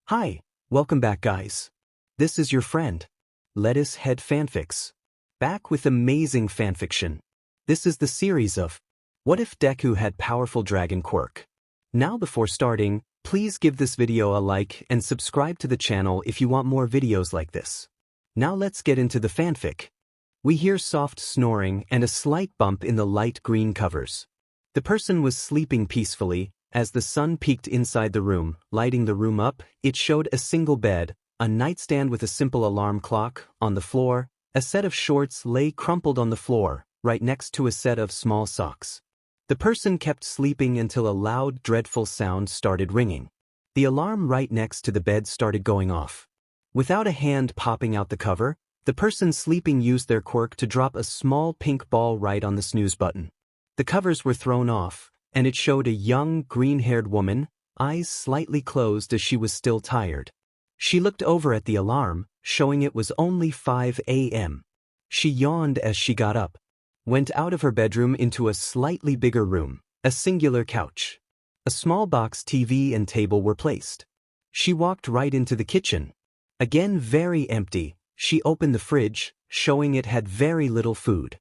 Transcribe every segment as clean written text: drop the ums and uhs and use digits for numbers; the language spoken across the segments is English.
Hi, welcome back guys. This is your friend, Lettuce Head Fanfics. Back with amazing fanfiction. This is the series of What If Deku Had Powerful Dragon Quirk? Now before starting, please give this video a like and subscribe to the channel if you want more videos like this. Now let's get into the fanfic. We hear soft snoring and a slight bump in the light green covers. The person was sleeping peacefully. As the sun peeked inside the room, lighting the room up, it showed a single bed, a nightstand with a simple alarm clock, on the floor. A set of shorts lay crumpled on the floor, right next to a set of small socks. The person kept sleeping until a loud, dreadful sound started ringing. The alarm right next to the bed started going off. Without a hand popping out the cover, the person sleeping used their quirk to drop a small pink ball right on the snooze button. The covers were thrown off, and it showed a young, green-haired woman, eyes slightly closed as she was still tired. She looked over at the alarm, showing it was only 5 a.m. She yawned as she got up, went out of her bedroom into a slightly bigger room, a singular couch. A small box TV and table were placed. She walked right into the kitchen. Again very empty, she opened the fridge, showing it had very little food.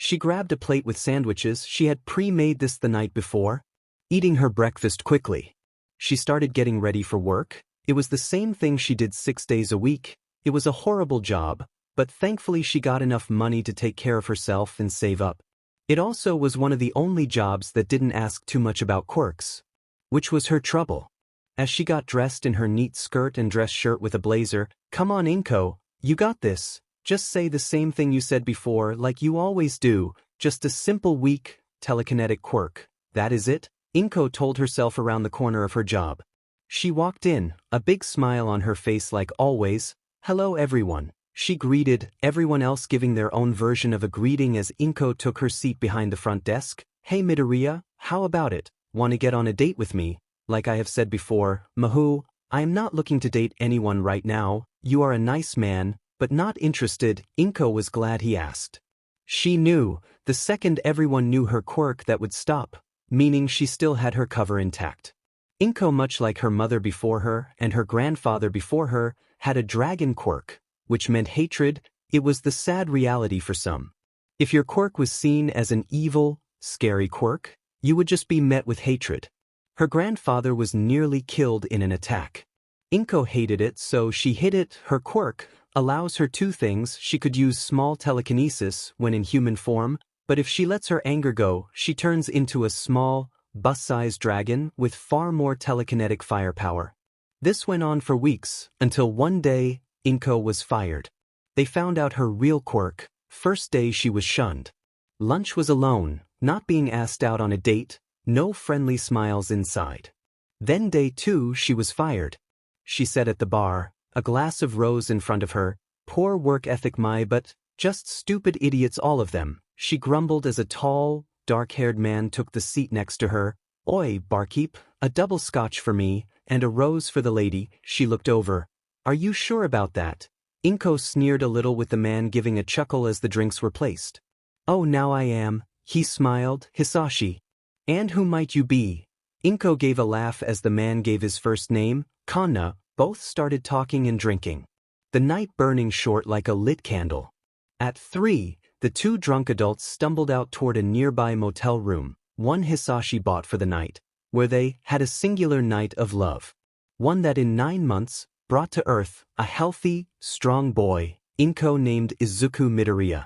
She grabbed a plate with sandwiches. She had pre-made this the night before, eating her breakfast quickly. She started getting ready for work. It was the same thing she did 6 days a week. It was a horrible job, but thankfully she got enough money to take care of herself and save up. It also was one of the only jobs that didn't ask too much about quirks, which was her trouble. As she got dressed in her neat skirt and dress shirt with a blazer, "Come on Inko, you got this. Just say the same thing you said before like you always do, just a simple weak, telekinetic quirk. That is it," Inko told herself around the corner of her job. She walked in, a big smile on her face like always. "Hello everyone," she greeted, everyone else giving their own version of a greeting as Inko took her seat behind the front desk. "Hey MidoRyuu, how about it? Want to get on a date with me?" "Like I have said before, Mahou, I am not looking to date anyone right now. You are a nice man, but not interested," Inko was glad he asked. She knew, the second everyone knew her quirk that would stop, meaning she still had her cover intact. Inko, much like her mother before her and her grandfather before her, had a dragon quirk, which meant hatred. It was the sad reality for some. If your quirk was seen as an evil, scary quirk, you would just be met with hatred. Her grandfather was nearly killed in an attack. Inko hated it, so she hid it. Her quirk allows her two things. She could use small telekinesis when in human form, but if she lets her anger go, she turns into a small, bus-sized dragon with far more telekinetic firepower. This went on for weeks, until one day, Inko was fired. They found out her real quirk. First day she was shunned. Lunch was alone, not being asked out on a date, no friendly smiles inside. Then day 2 she was fired. She sat at the bar, a glass of rose in front of her. "Poor work ethic my but, just stupid idiots all of them," she grumbled as a tall, dark-haired man took the seat next to her. "Oi, barkeep, a double scotch for me, and a rose for the lady." She looked over. "Are you sure about that?" Inko sneered a little with the man giving a chuckle as the drinks were placed. "Oh now I am," he smiled. "Hisashi. And who might you be?" Inko gave a laugh as the man gave his first name, Kanna. Both started talking and drinking. The night burning short like a lit candle. At 3, the two drunk adults stumbled out toward a nearby motel room, one Hisashi bought for the night, where they had a singular night of love. One that in 9 months brought to earth a healthy, strong boy, Inko named Izuku MidoRyuu.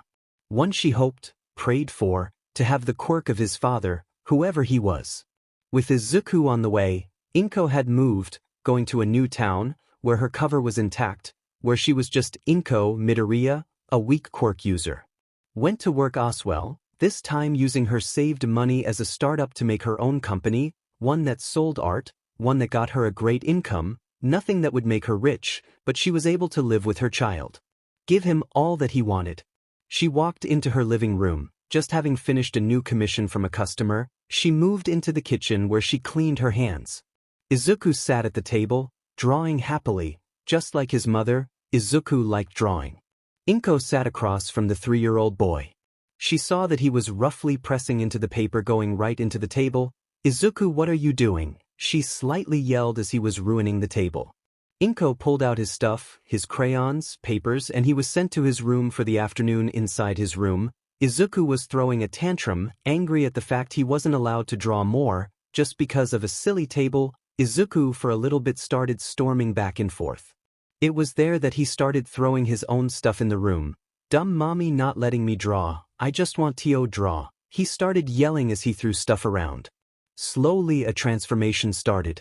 One she hoped, prayed for, to have the quirk of his father, whoever he was. With Izuku on the way, Inko had moved, going to a new town, where her cover was intact, where she was just Inko MidoRyuu, a weak quirk user. Went to work Oswell, this time using her saved money as a startup to make her own company, one that sold art, one that got her a great income, nothing that would make her rich, but she was able to live with her child. Give him all that he wanted. She walked into her living room, just having finished a new commission from a customer. She moved into the kitchen where she cleaned her hands. Izuku sat at the table, drawing happily. Just like his mother, Izuku liked drawing. Inko sat across from the 3-year-old boy. She saw that he was roughly pressing into the paper going right into the table. "Izuku, what are you doing?" she slightly yelled as he was ruining the table. Inko pulled out his stuff, his crayons, papers, and he was sent to his room for the afternoon. Inside his room, Izuku was throwing a tantrum, angry at the fact he wasn't allowed to draw more, just because of a silly table. Izuku for a little bit started storming back and forth. It was there that he started throwing his own stuff in the room. Dumb mommy not letting me draw, I just want to draw. He started yelling as he threw stuff around. Slowly a transformation started.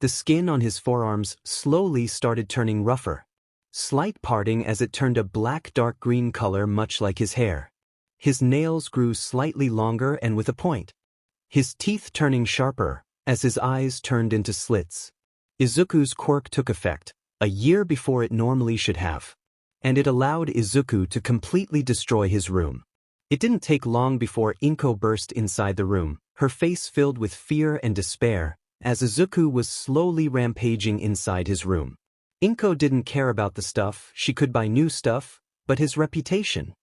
The skin on his forearms slowly started turning rougher. Slight parting as it turned a black dark green color much like his hair. His nails grew slightly longer and with a point. His teeth turning sharper, as his eyes turned into slits. Izuku's quirk took effect, a year before it normally should have. And it allowed Izuku to completely destroy his room. It didn't take long before Inko burst inside the room, her face filled with fear and despair, as Izuku was slowly rampaging inside his room. Inko didn't care about the stuff, she could buy new stuff, but his reputation.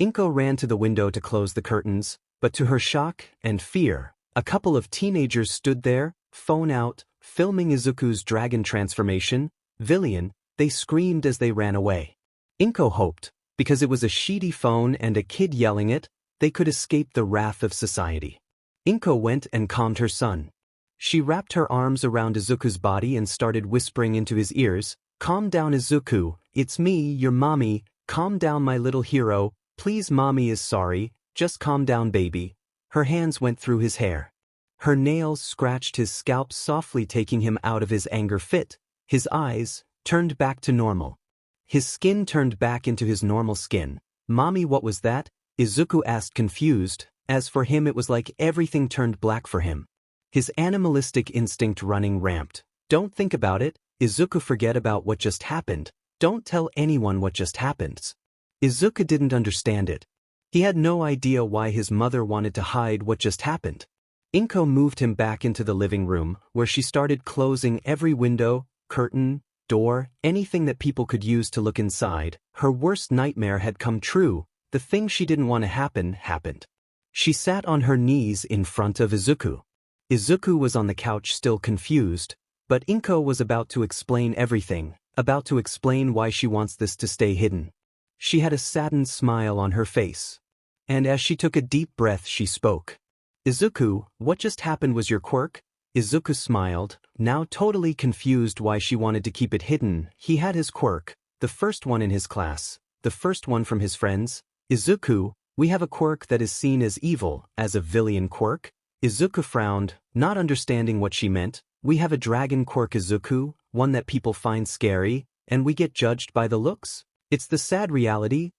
Inko ran to the window to close the curtains, but to her shock and fear, a couple of teenagers stood there, phone out, filming Izuku's dragon transformation. Villain, they screamed as they ran away. Inko hoped, because it was a shitty phone and a kid yelling it, they could escape the wrath of society. Inko went and calmed her son. She wrapped her arms around Izuku's body and started whispering into his ears, "Calm down, Izuku, it's me, your mommy, calm down my little hero, please mommy is sorry, just calm down baby." Her hands went through his hair. Her nails scratched his scalp softly taking him out of his anger fit. His eyes turned back to normal. His skin turned back into his normal skin. "Mommy, what was that?" Izuku asked confused. As for him it was like everything turned black for him. His animalistic instinct running ramped. "Don't think about it, Izuku, forget about what just happened. Don't tell anyone what just happened." Izuku didn't understand it. He had no idea why his mother wanted to hide what just happened. Inko moved him back into the living room, where she started closing every window, curtain, door, anything that people could use to look inside. Her worst nightmare had come true. The thing she didn't want to happen, happened. She sat on her knees in front of Izuku. Izuku was on the couch still confused, but Inko was about to explain everything, about to explain why she wants this to stay hidden. She had a saddened smile on her face. And as she took a deep breath she spoke. "Izuku, what just happened was your quirk?" Izuku smiled, now totally confused why she wanted to keep it hidden. He had his quirk, the first one in his class, the first one from his friends. "Izuku, we have a quirk that is seen as evil, as a villain quirk." Izuku frowned, not understanding what she meant. "We have a dragon quirk, Izuku, one that people find scary, and we get judged by the looks. It's the sad reality,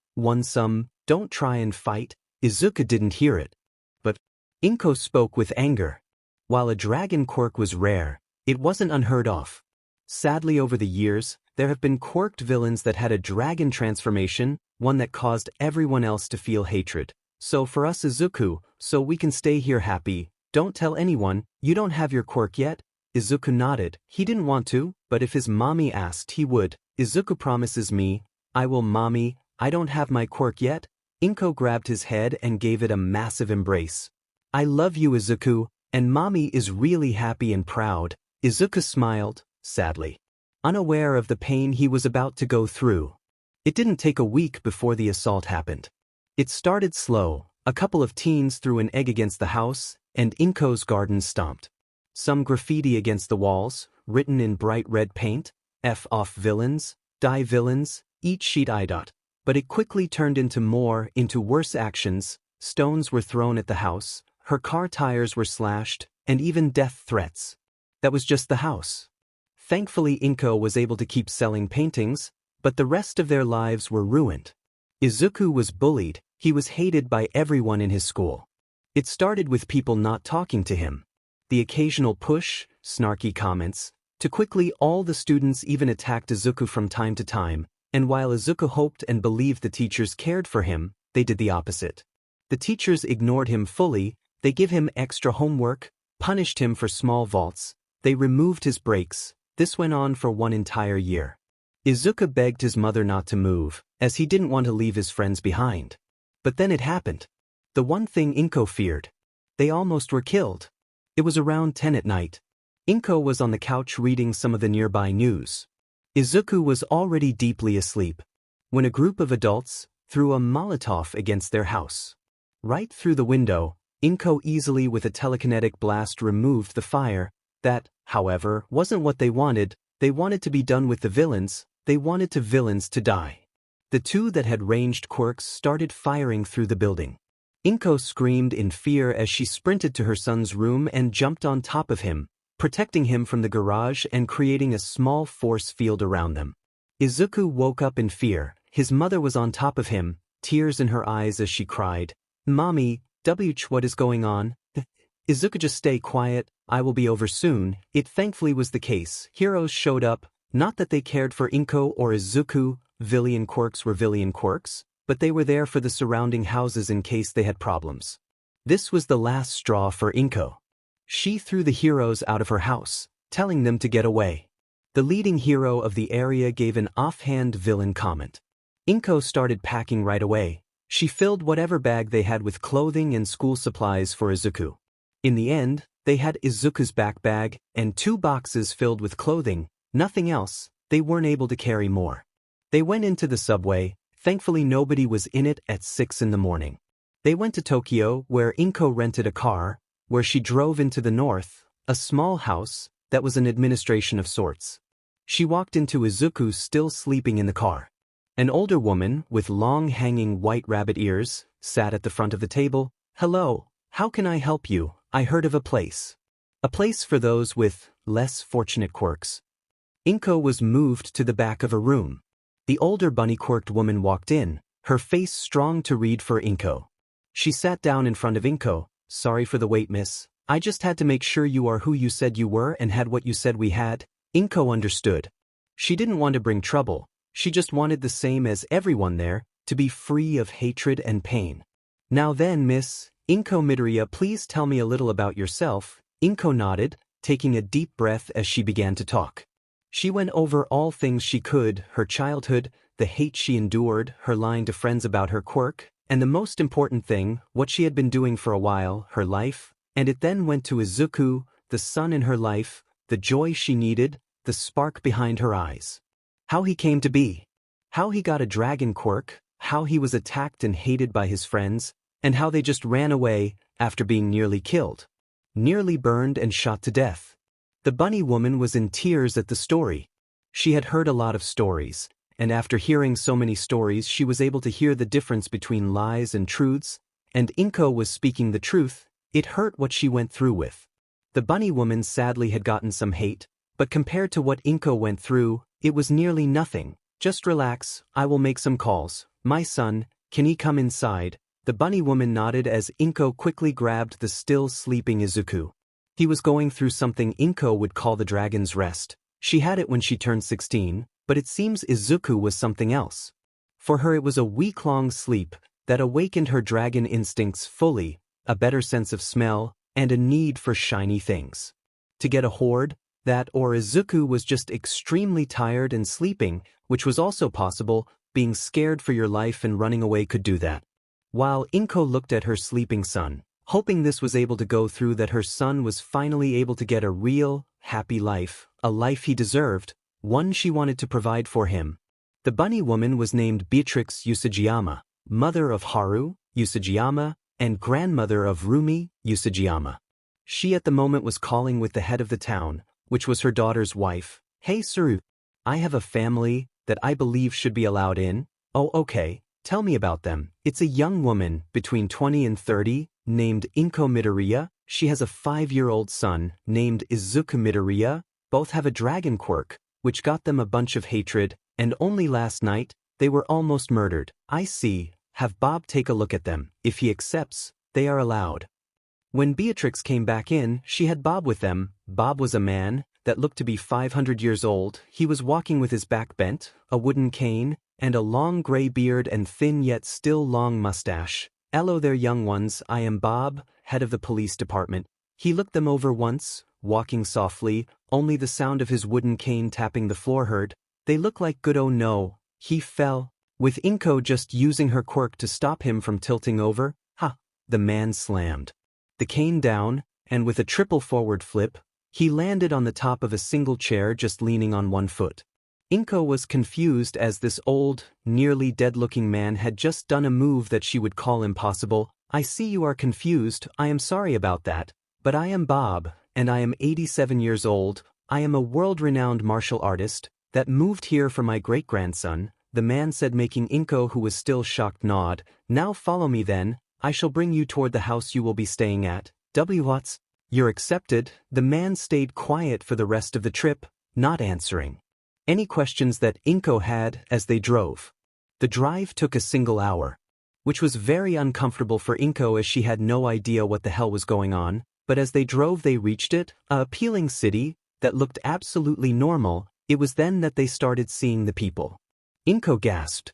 don't try and fight." Izuku didn't hear it. But Inko spoke with anger. While a dragon quirk was rare, it wasn't unheard of. Sadly over the years, there have been quirked villains that had a dragon transformation, one that caused everyone else to feel hatred. "So for us, Izuku, so we can stay here happy, don't tell anyone, you don't have your quirk yet?" Izuku nodded. He didn't want to, but if his mommy asked he would. "Izuku promises me, I will mommy, I don't have my quirk yet." Inko grabbed his head and gave it a massive embrace. "I love you, Izuku, and mommy is really happy and proud." Izuku smiled, sadly, unaware of the pain he was about to go through. It didn't take a week before the assault happened. It started slow. A couple of teens threw an egg against the house, and Inko's garden stomped. Some graffiti against the walls, written in bright red paint, "F off villains, die villains, eat sheet I dot." But it quickly turned into worse actions. Stones were thrown at the house, her car tires were slashed, and even death threats. That was just the house. Thankfully Inko was able to keep selling paintings, but the rest of their lives were ruined. Izuku was bullied, he was hated by everyone in his school. It started with people not talking to him. The occasional push, snarky comments, to quickly all the students even attacked Izuku from time to time, and while Izuku hoped and believed the teachers cared for him, they did the opposite. The teachers ignored him fully, they give him extra homework, punished him for small faults, they removed his breaks. This went on for one entire year. Izuku begged his mother not to move, as he didn't want to leave his friends behind. But then it happened. The one thing Inko feared. They almost were killed. It was around 10 at night. Inko was on the couch reading some of the nearby news. Izuku was already deeply asleep when a group of adults threw a Molotov against their house. Right through the window, Inko easily with a telekinetic blast removed the fire. That, however, wasn't what they wanted. They wanted to be done with the villains. They wanted the villains to die. The two that had ranged quirks started firing through the building. Inko screamed in fear as she sprinted to her son's room and jumped on top of him, protecting him from the garage and creating a small force field around them. Izuku woke up in fear. His mother was on top of him, tears in her eyes as she cried, "Mommy, what is going on?" Izuku, just stay quiet, I will be over soon. It thankfully was the case. Heroes showed up, not that they cared for Inko or Izuku, villain quirks were villain quirks, but they were there for the surrounding houses in case they had problems. This was the last straw for Inko. She threw the heroes out of her house, telling them to get away. The leading hero of the area gave an offhand villain comment. Inko started packing right away. She filled whatever bag they had with clothing and school supplies for Izuku. In the end, they had Izuku's backpack and 2 boxes filled with clothing, nothing else. They weren't able to carry more. They went into the subway. Thankfully nobody was in it at 6 in the morning. They went to Tokyo, where Inko rented a car, where she drove into the north, a small house that was an administration of sorts. She walked into Izuku still sleeping in the car. An older woman with long hanging white rabbit ears sat at the front of the table. "Hello, how can I help you? I heard of a place. A place for those with less fortunate quirks." Inko was moved to the back of a room. The older bunny-quirked woman walked in, her face strong to read for Inko. She sat down in front of Inko. "Sorry for the wait, miss. I just had to make sure you are who you said you were and had what you said we had." Inko understood. She didn't want to bring trouble. She just wanted the same as everyone there, to be free of hatred and pain. "Now then, Miss MidoRyuu, please tell me a little about yourself." Inko nodded, taking a deep breath as she began to talk. She went over all things she could, her childhood, the hate she endured, her lying to friends about her quirk, and the most important thing, what she had been doing for a while, her life, and it then went to Izuku, the sun in her life, the joy she needed, the spark behind her eyes. How he came to be. How he got a dragon quirk, how he was attacked and hated by his friends, and how they just ran away after being nearly killed. Nearly burned and shot to death. The bunny woman was in tears at the story. She had heard a lot of stories, and after hearing so many stories she was able to hear the difference between lies and truths, and Inko was speaking the truth. It hurt what she went through with. The bunny woman sadly had gotten some hate, but compared to what Inko went through, it was nearly nothing. "Just relax, I will make some calls. My son, can he come inside?" The bunny woman nodded as Inko quickly grabbed the still sleeping Izuku. He was going through something Inko would call the dragon's rest. She had it when she turned 16, but it seems Izuku was something else. For her it was a week-long sleep that awakened her dragon instincts fully, a better sense of smell, and a need for shiny things. To get a hoard, that or Izuku was just extremely tired and sleeping, which was also possible. Being scared for your life and running away could do that. While Inko looked at her sleeping son, hoping this was able to go through, that her son was finally able to get a real, happy life, a life he deserved, one she wanted to provide for him. The bunny woman was named Beatrix Usugiyama, mother of Haru, Usugiyama, and grandmother of Rumi, Usugiyama. She at the moment was calling with the head of the town, which was her daughter's wife. "Hey Suru, I have a family that I believe should be allowed in." "Oh okay, tell me about them." "It's a young woman, between 20 and 30, named Inko MidoRyuu. She has a 5-year-old son, named Izuku MidoRyuu. Both have a dragon quirk, which got them a bunch of hatred, and only last night, they were almost murdered." "I see, have Bob take a look at them. If he accepts, they are allowed." When Beatrix came back in, she had Bob with them. Bob was a man that looked to be 500 years old. He was walking with his back bent, a wooden cane, and a long gray beard and thin yet still long mustache. "Hello there, young ones, I am Bob, head of the police department." He looked them over once, walking softly, only the sound of his wooden cane tapping the floor heard. "They look like good." "Oh no, he fell." With Inko just using her quirk to stop him from tilting over. "Ha!" The man slammed the cane down, and with a triple forward flip, he landed on the top of a single chair just leaning on one foot. Inko was confused as this old, nearly dead-looking man had just done a move that she would call impossible. I see you are confused, I am sorry about that, but I am Bob, and I am 87 years old. I am a world-renowned martial artist that moved here for my great-grandson, the man said, making Inko, who was still shocked, nod. Now follow me then, I shall bring you toward the house you will be staying at. What's? You're accepted. The man stayed quiet for the rest of the trip, not answering any questions that Inko had as they drove. The drive took a single hour, which was very uncomfortable for Inko as she had no idea what the hell was going on, but as they drove they reached it, a appealing city that looked absolutely normal. It was then that they started seeing the people. Inko gasped.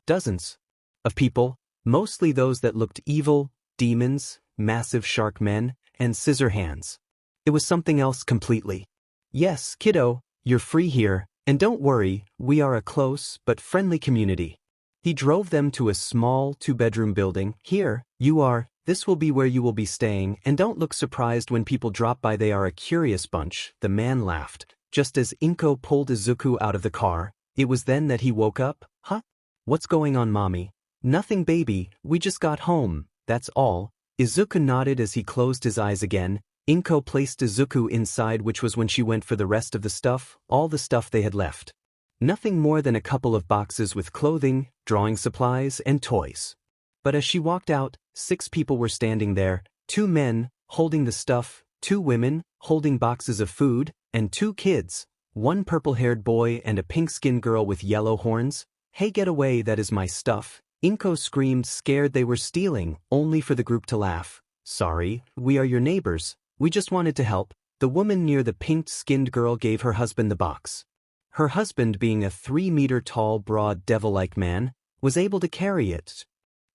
Dozens of people, mostly those that looked evil, demons, massive shark men, and scissor hands. It was something else completely. Yes, kiddo, you're free here, and don't worry, we are a close but friendly community. He drove them to a small two-bedroom building. Here, you are, this will be where you will be staying, and don't look surprised when people drop by, they are a curious bunch. The man laughed, just as Inko pulled Izuku out of the car. It was then that he woke up. Huh? What's going on, mommy? Nothing, baby, we just got home, that's all. Izuku nodded as he closed his eyes again. Inko placed Izuku inside, which was when she went for the rest of the stuff, all the stuff they had left. Nothing more than a couple of boxes with clothing, drawing supplies, and toys. But as she walked out, 6 people were standing there, 2 men, holding the stuff, 2 women, holding boxes of food, and 2 kids, 1 purple-haired boy and a pink-skinned girl with yellow horns. Hey, get away, that is my stuff. Inko screamed, scared they were stealing, only for the group to laugh. Sorry, we are your neighbors. We just wanted to help. The woman near the pink-skinned girl gave her husband the box. Her husband, being a 3-meter-tall, broad, devil-like man, was able to carry it.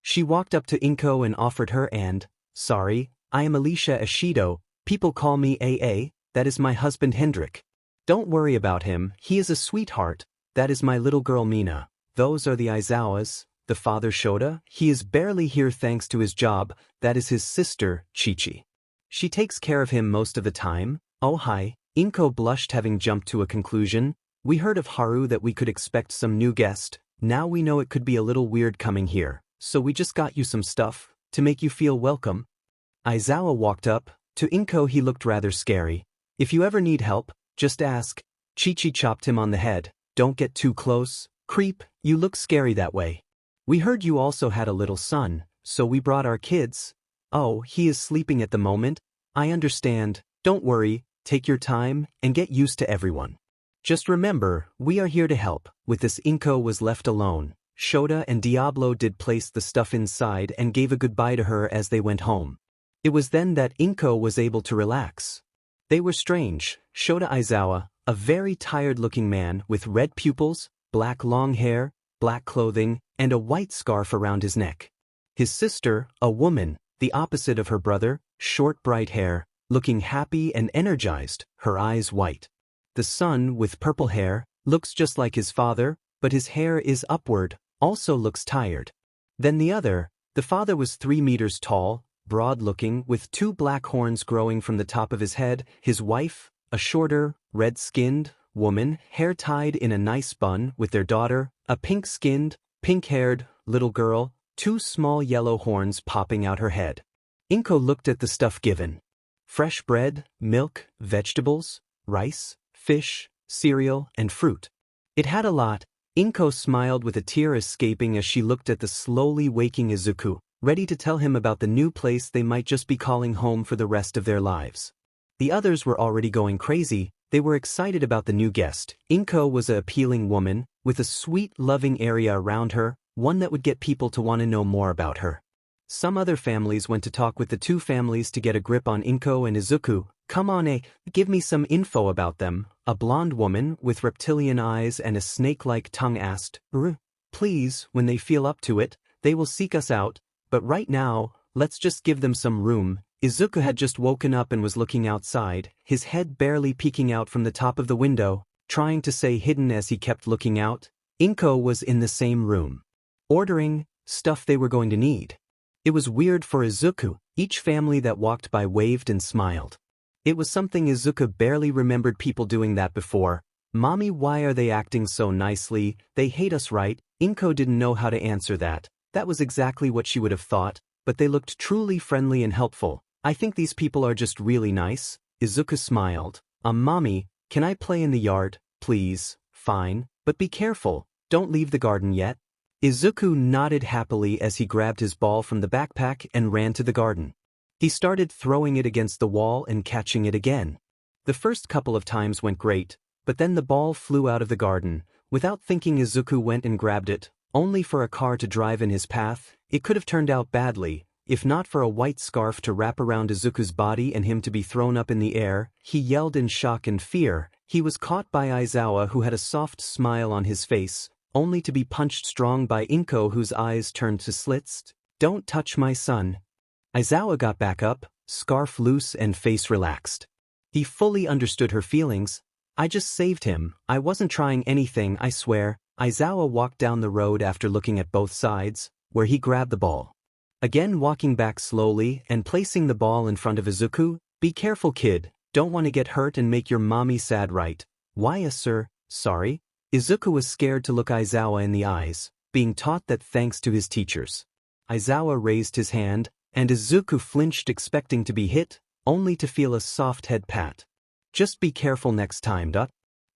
She walked up to Inko and offered her and, sorry, I am Alicia Ishido, people call me AA, that is my husband Hendrik. Don't worry about him, he is a sweetheart, that is my little girl Mina. Those are the Aizawas, the father Shota, he is barely here thanks to his job, that is his sister, Chichi. She takes care of him most of the time. Oh hi, Inko blushed, having jumped to a conclusion. We heard of Haru that we could expect some new guest, now we know it could be a little weird coming here, so we just got you some stuff, to make you feel welcome. Aizawa walked up, to Inko he looked rather scary. If you ever need help, just ask. Chichi chopped him on the head. Don't get too close, creep, you look scary that way. We heard you also had a little son, so we brought our kids. Oh, he is sleeping at the moment. I understand, don't worry, take your time, and get used to everyone. Just remember, we are here to help. With this, Inko was left alone. Shota and Diablo did place the stuff inside and gave a goodbye to her as they went home. It was then that Inko was able to relax. They were strange. Shota Aizawa, a very tired-looking man with red pupils, black long hair, black clothing, and a white scarf around his neck. His sister, a woman, the opposite of her brother, short bright hair, looking happy and energized, her eyes white. The son, with purple hair, looks just like his father, but his hair is upward, also looks tired. Then the other, the father was 3 meters tall, broad-looking, with 2 black horns growing from the top of his head. His wife, a shorter, red-skinned woman, hair tied in a nice bun, with their daughter, a pink-skinned, pink-haired little girl, 2 small yellow horns popping out her head. Inko looked at the stuff given. Fresh bread, milk, vegetables, rice, fish, cereal, and fruit. It had a lot. Inko smiled with a tear escaping as she looked at the slowly waking Izuku, ready to tell him about the new place they might just be calling home for the rest of their lives. The others were already going crazy. They were excited about the new guest. Inko was an appealing woman, with a sweet, loving area around her, one that would get people to want to know more about her. Some other families went to talk with the 2 families to get a grip on Inko and Izuku. Come on, give me some info about them. A blonde woman with reptilian eyes and a snake-like tongue asked. Please, when they feel up to it, they will seek us out, but right now, let's just give them some room. Izuku had just woken up and was looking outside, his head barely peeking out from the top of the window, trying to stay hidden as he kept looking out. Inko was in the same room, ordering stuff they were going to need. It was weird for Izuku. Each family that walked by waved and smiled. It was something Izuku barely remembered people doing that before. Mommy, why are they acting so nicely? They hate us, right? Inko didn't know how to answer that. That was exactly what she would have thought, but they looked truly friendly and helpful. I think these people are just really nice. Izuku smiled. Mommy, can I play in the yard, please? Fine, but be careful. Don't leave the garden yet. Izuku nodded happily as he grabbed his ball from the backpack and ran to the garden. He started throwing it against the wall and catching it again. The first couple of times went great, but then the ball flew out of the garden. Without thinking, Izuku went and grabbed it, only for a car to drive in his path. It could have turned out badly, if not for a white scarf to wrap around Izuku's body and him to be thrown up in the air. He yelled in shock and fear. He was caught by Aizawa, who had a soft smile on his face, only to be punched strong by Inko, whose eyes turned to slits. Don't touch my son. Aizawa got back up, scarf loose and face relaxed. He fully understood her feelings. I just saved him. I wasn't trying anything, I swear. Aizawa walked down the road after looking at both sides, where he grabbed the ball. Again walking back slowly and placing the ball in front of Izuku. Be careful, kid. Don't want to get hurt and make your mommy sad, right? Why, sir? Sorry. Izuku was scared to look Aizawa in the eyes, being taught that thanks to his teachers. Aizawa raised his hand, and Izuku flinched, expecting to be hit, only to feel a soft head pat. Just be careful next time, duh.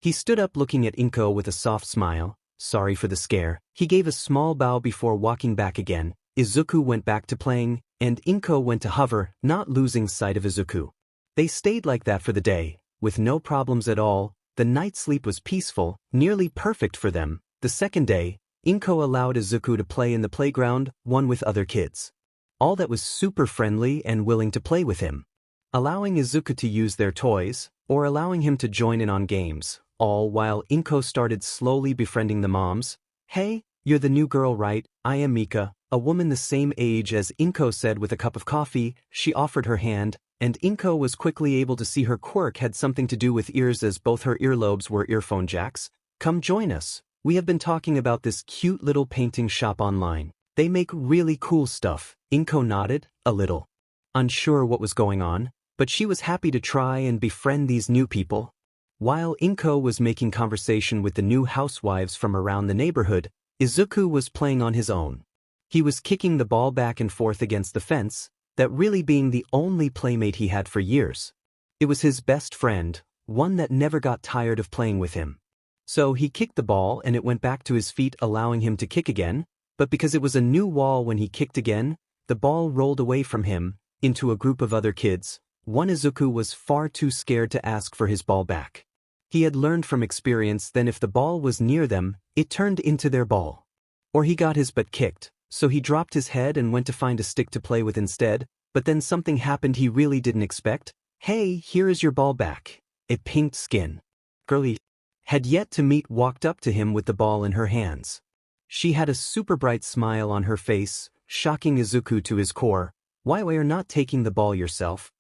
He stood up looking at Inko with a soft smile. Sorry for the scare. He gave a small bow before walking back again. Izuku went back to playing, and Inko went to hover, not losing sight of Izuku. They stayed like that for the day, with no problems at all. The night's sleep was peaceful, nearly perfect for them. The second day, Inko allowed Izuku to play in the playground, one with other kids. All that was super friendly and willing to play with him. Allowing Izuku to use their toys, or allowing him to join in on games, all while Inko started slowly befriending the moms. Hey, you're the new girl, right? I am Mika, a woman the same age as Inko said with a cup of coffee. She offered her hand, and Inko was quickly able to see her quirk had something to do with ears, as both her earlobes were earphone jacks. Come join us. We have been talking about this cute little painting shop online. They make really cool stuff. Inko nodded, a little unsure what was going on, but she was happy to try and befriend these new people. While Inko was making conversation with the new housewives from around the neighborhood, Izuku was playing on his own. He was kicking the ball back and forth against the fence, that really being the only playmate he had for years. It was his best friend, one that never got tired of playing with him. So he kicked the ball and it went back to his feet, allowing him to kick again, but because it was a new wall when he kicked again, the ball rolled away from him, into a group of other kids. One Izuku was far too scared to ask for his ball back. He had learned from experience that if the ball was near them, it turned into their ball. Or he got his butt kicked, so he dropped his head and went to find a stick to play with instead, but then something happened he really didn't expect. Hey, here is your ball back. A pink skin girl he had yet to meet walked up to him with the ball in her hands. She had a super bright smile on her face, shocking Izuku to his core. Why are you not taking the ball yourself?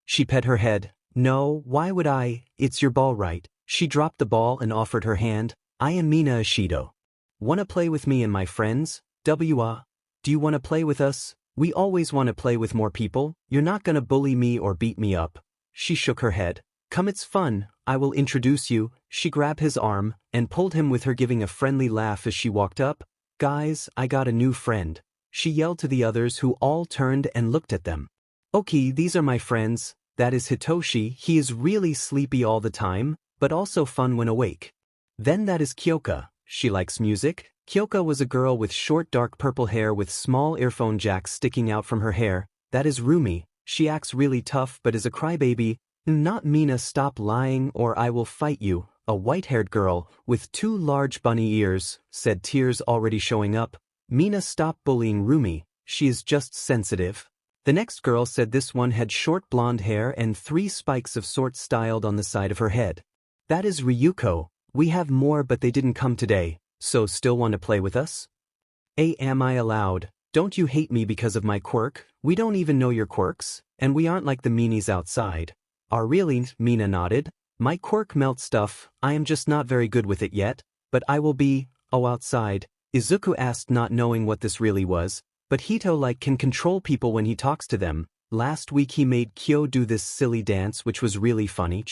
She pet her head. No, why would I? It's your ball, right? She dropped the ball and offered her hand. I am Mina Ishido. Wanna play with me and my friends? Do you wanna play with us? We always wanna play with more people. You're not gonna bully me or beat me up. She shook her head. Come, it's fun. I will introduce you. She grabbed his arm and pulled him with her, giving a friendly laugh as she walked up. Guys, I got a new friend. She yelled to the others, who all turned and looked at them. Okay, these are my friends. That is Hitoshi. He is really sleepy all the time, but also fun when awake. Then that is Kyoka. She likes music. Kyoka was a girl with short dark purple hair with small earphone jacks sticking out from her hair. That is Rumi. She acts really tough but is a crybaby. Not Mina. Stop lying or I will fight you. A white-haired girl with two large bunny ears said, tears already showing up. Mina, stop bullying Rumi. She is just sensitive. The next girl said this one had short blonde hair and 3 spikes of sorts styled on the side of her head. That is Ryuko. We have more but they didn't come today, so still want to play with us? Am I allowed? Don't you hate me because of my quirk? We don't even know your quirks, and we aren't like the meanies outside. Are really? Mina nodded. My quirk melts stuff. I am just not very good with it yet, but I will be. Oh, outside. Izuku asked, not knowing what this really was, but Hito can control people when he talks to them. Last week he made Kyo do this silly dance which was really funny.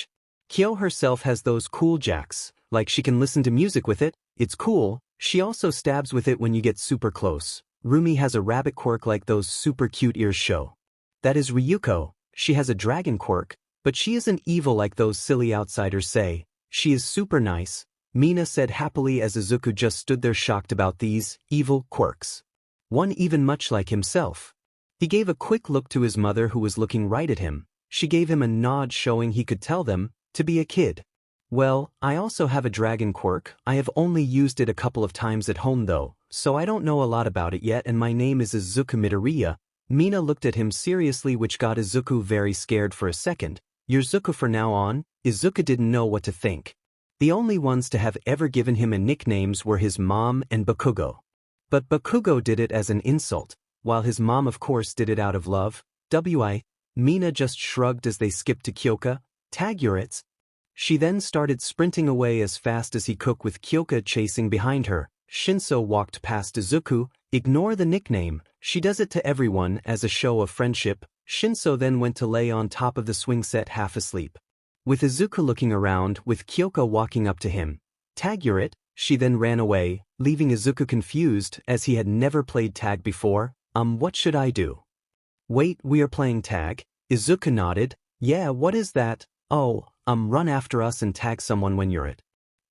Kyo herself has those cool jacks, Like she can listen to music with it, it's cool. She also stabs with it when you get super close. Rumi has a rabbit quirk like those super cute ears show. That is Ryuko. She has a dragon quirk, but she isn't evil like those silly outsiders say. She is super nice, Mina said happily as Izuku just stood there shocked about these evil quirks. One even much like himself. He gave a quick look to his mother who was looking right at him. She gave him a nod showing he could tell them to be a kid. Well, I also have a dragon quirk. I have only used it a couple of times at home though, so I don't know a lot about it yet, and my name is Izuku MidoRyuu. Mina looked at him seriously, which got Izuku very scared for a second. You're Zuko for now on? Izuku didn't know what to think. The only ones to have ever given him a nicknames were his mom and Bakugo. But Bakugo did it as an insult, while his mom of course did it out of love. Mina just shrugged as they skipped to Kyoka. Taguritz. She then started sprinting away as fast as he could with Kyoka chasing behind her. Shinso walked past Izuku. Ignore the nickname, she does it to everyone as a show of friendship. Shinso then went to lay on top of the swing set half asleep. With Izuku looking around, with Kyoka walking up to him. Tagurit, she then ran away, leaving Izuku confused as he had never played tag before. What should I do? Wait, we are playing tag? Izuku nodded. Yeah, what is that? Oh, run after us and tag someone when you're it.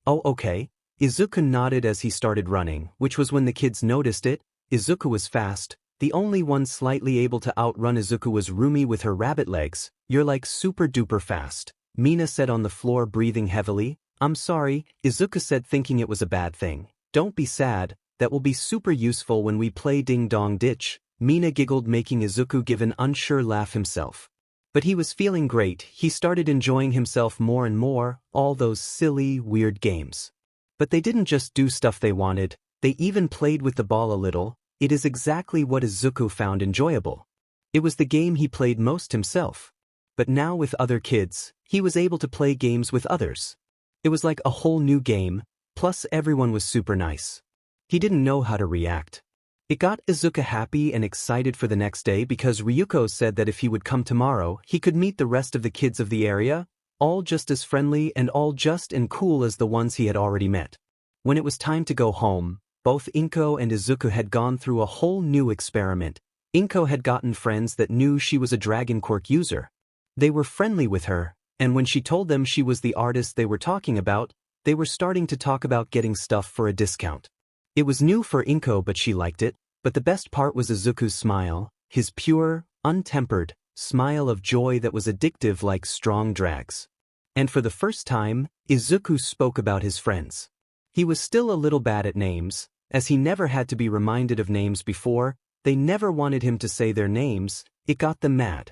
Oh, okay. Izuku nodded as he started running, which was when the kids noticed it. Izuku was fast. The only one slightly able to outrun Izuku was Rumi with her rabbit legs. You're like super duper fast, Mina said on the floor, breathing heavily. I'm sorry, Izuku said, thinking it was a bad thing. Don't be sad, that will be super useful when we play Ding Dong Ditch. Mina giggled, making Izuku give an unsure laugh himself. But he was feeling great. He started enjoying himself more and more, all those silly, weird games. But they didn't just do stuff they wanted, they even played with the ball a little. It is exactly what Izuku found enjoyable. It was the game he played most himself. But now with other kids, he was able to play games with others. It was like a whole new game, plus everyone was super nice. He didn't know how to react. It got Izuku happy and excited for the next day because Ryuko said that if he would come tomorrow, he could meet the rest of the kids of the area, all just as friendly and all just and cool as the ones he had already met. When it was time to go home, both Inko and Izuku had gone through a whole new experiment. Inko had gotten friends that knew she was a dragon quirk user. They were friendly with her, and when she told them she was the artist they were talking about, they were starting to talk about getting stuff for a discount. It was new for Inko, but she liked it. But the best part was Izuku's smile, his pure, untempered smile of joy that was addictive like strong drugs. And for the first time, Izuku spoke about his friends. He was still a little bad at names, as he never had to be reminded of names before. They never wanted him to say their names, it got them mad.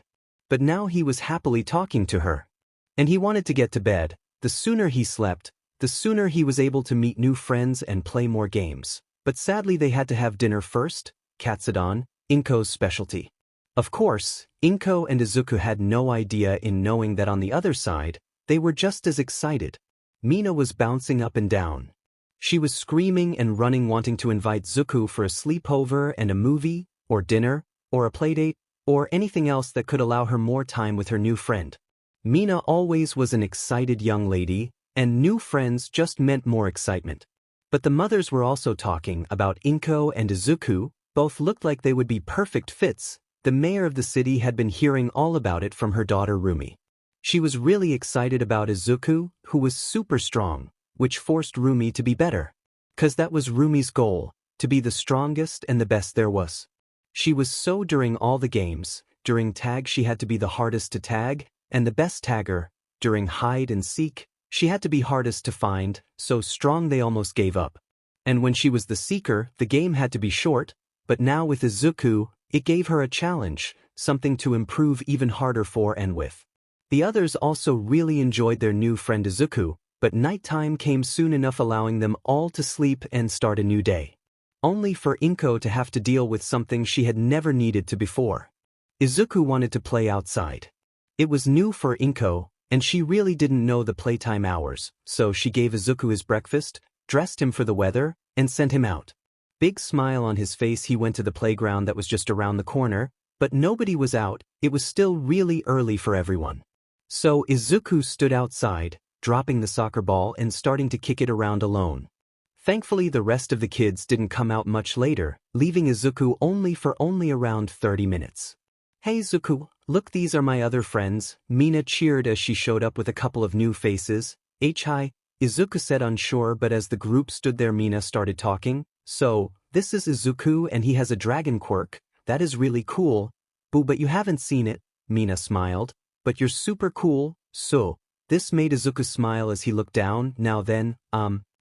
But now he was happily talking to her. And he wanted to get to bed. The sooner he slept, the sooner he was able to meet new friends and play more games. But sadly they had to have dinner first, katsudon, Inko's specialty. Of course, Inko and Izuku had no idea in knowing that on the other side, they were just as excited. Mina was bouncing up and down. She was screaming and running, wanting to invite Zuku for a sleepover and a movie, or dinner, or a playdate, or anything else that could allow her more time with her new friend. Mina always was an excited young lady, and new friends just meant more excitement. But the mothers were also talking about Inko and Izuku. Both looked like they would be perfect fits. The mayor of the city had been hearing all about it from her daughter Rumi. She was really excited about Izuku, who was super strong, which forced Rumi to be better. 'Cause that was Rumi's goal, to be the strongest and the best there was. She was so during all the games. During tag she had to be the hardest to tag, and the best tagger. During hide and seek, she had to be hardest to find, so strong they almost gave up. And when she was the seeker, the game had to be short, but now with Izuku, it gave her a challenge, something to improve even harder for and with. The others also really enjoyed their new friend Izuku, but nighttime came soon enough, allowing them all to sleep and start a new day. Only for Inko to have to deal with something she had never needed to before. Izuku wanted to play outside. It was new for Inko, and she really didn't know the playtime hours, so she gave Izuku his breakfast, dressed him for the weather, and sent him out. Big smile on his face, he went to the playground that was just around the corner, but nobody was out. It was still really early for everyone. So Izuku stood outside, dropping the soccer ball and starting to kick it around alone. Thankfully, the rest of the kids didn't come out much later, leaving Izuku only around 30 minutes. "Hey Izuku, look, these are my other friends," Mina cheered as she showed up with a couple of new faces. Hi, Izuku said, unsure, but as the group stood there, Mina started talking. "So, this is Izuku and he has a dragon quirk. That is really cool." "Boo, but you haven't seen it," Mina smiled. "But you're super cool, so." This made Izuku smile as he looked down. "Now then,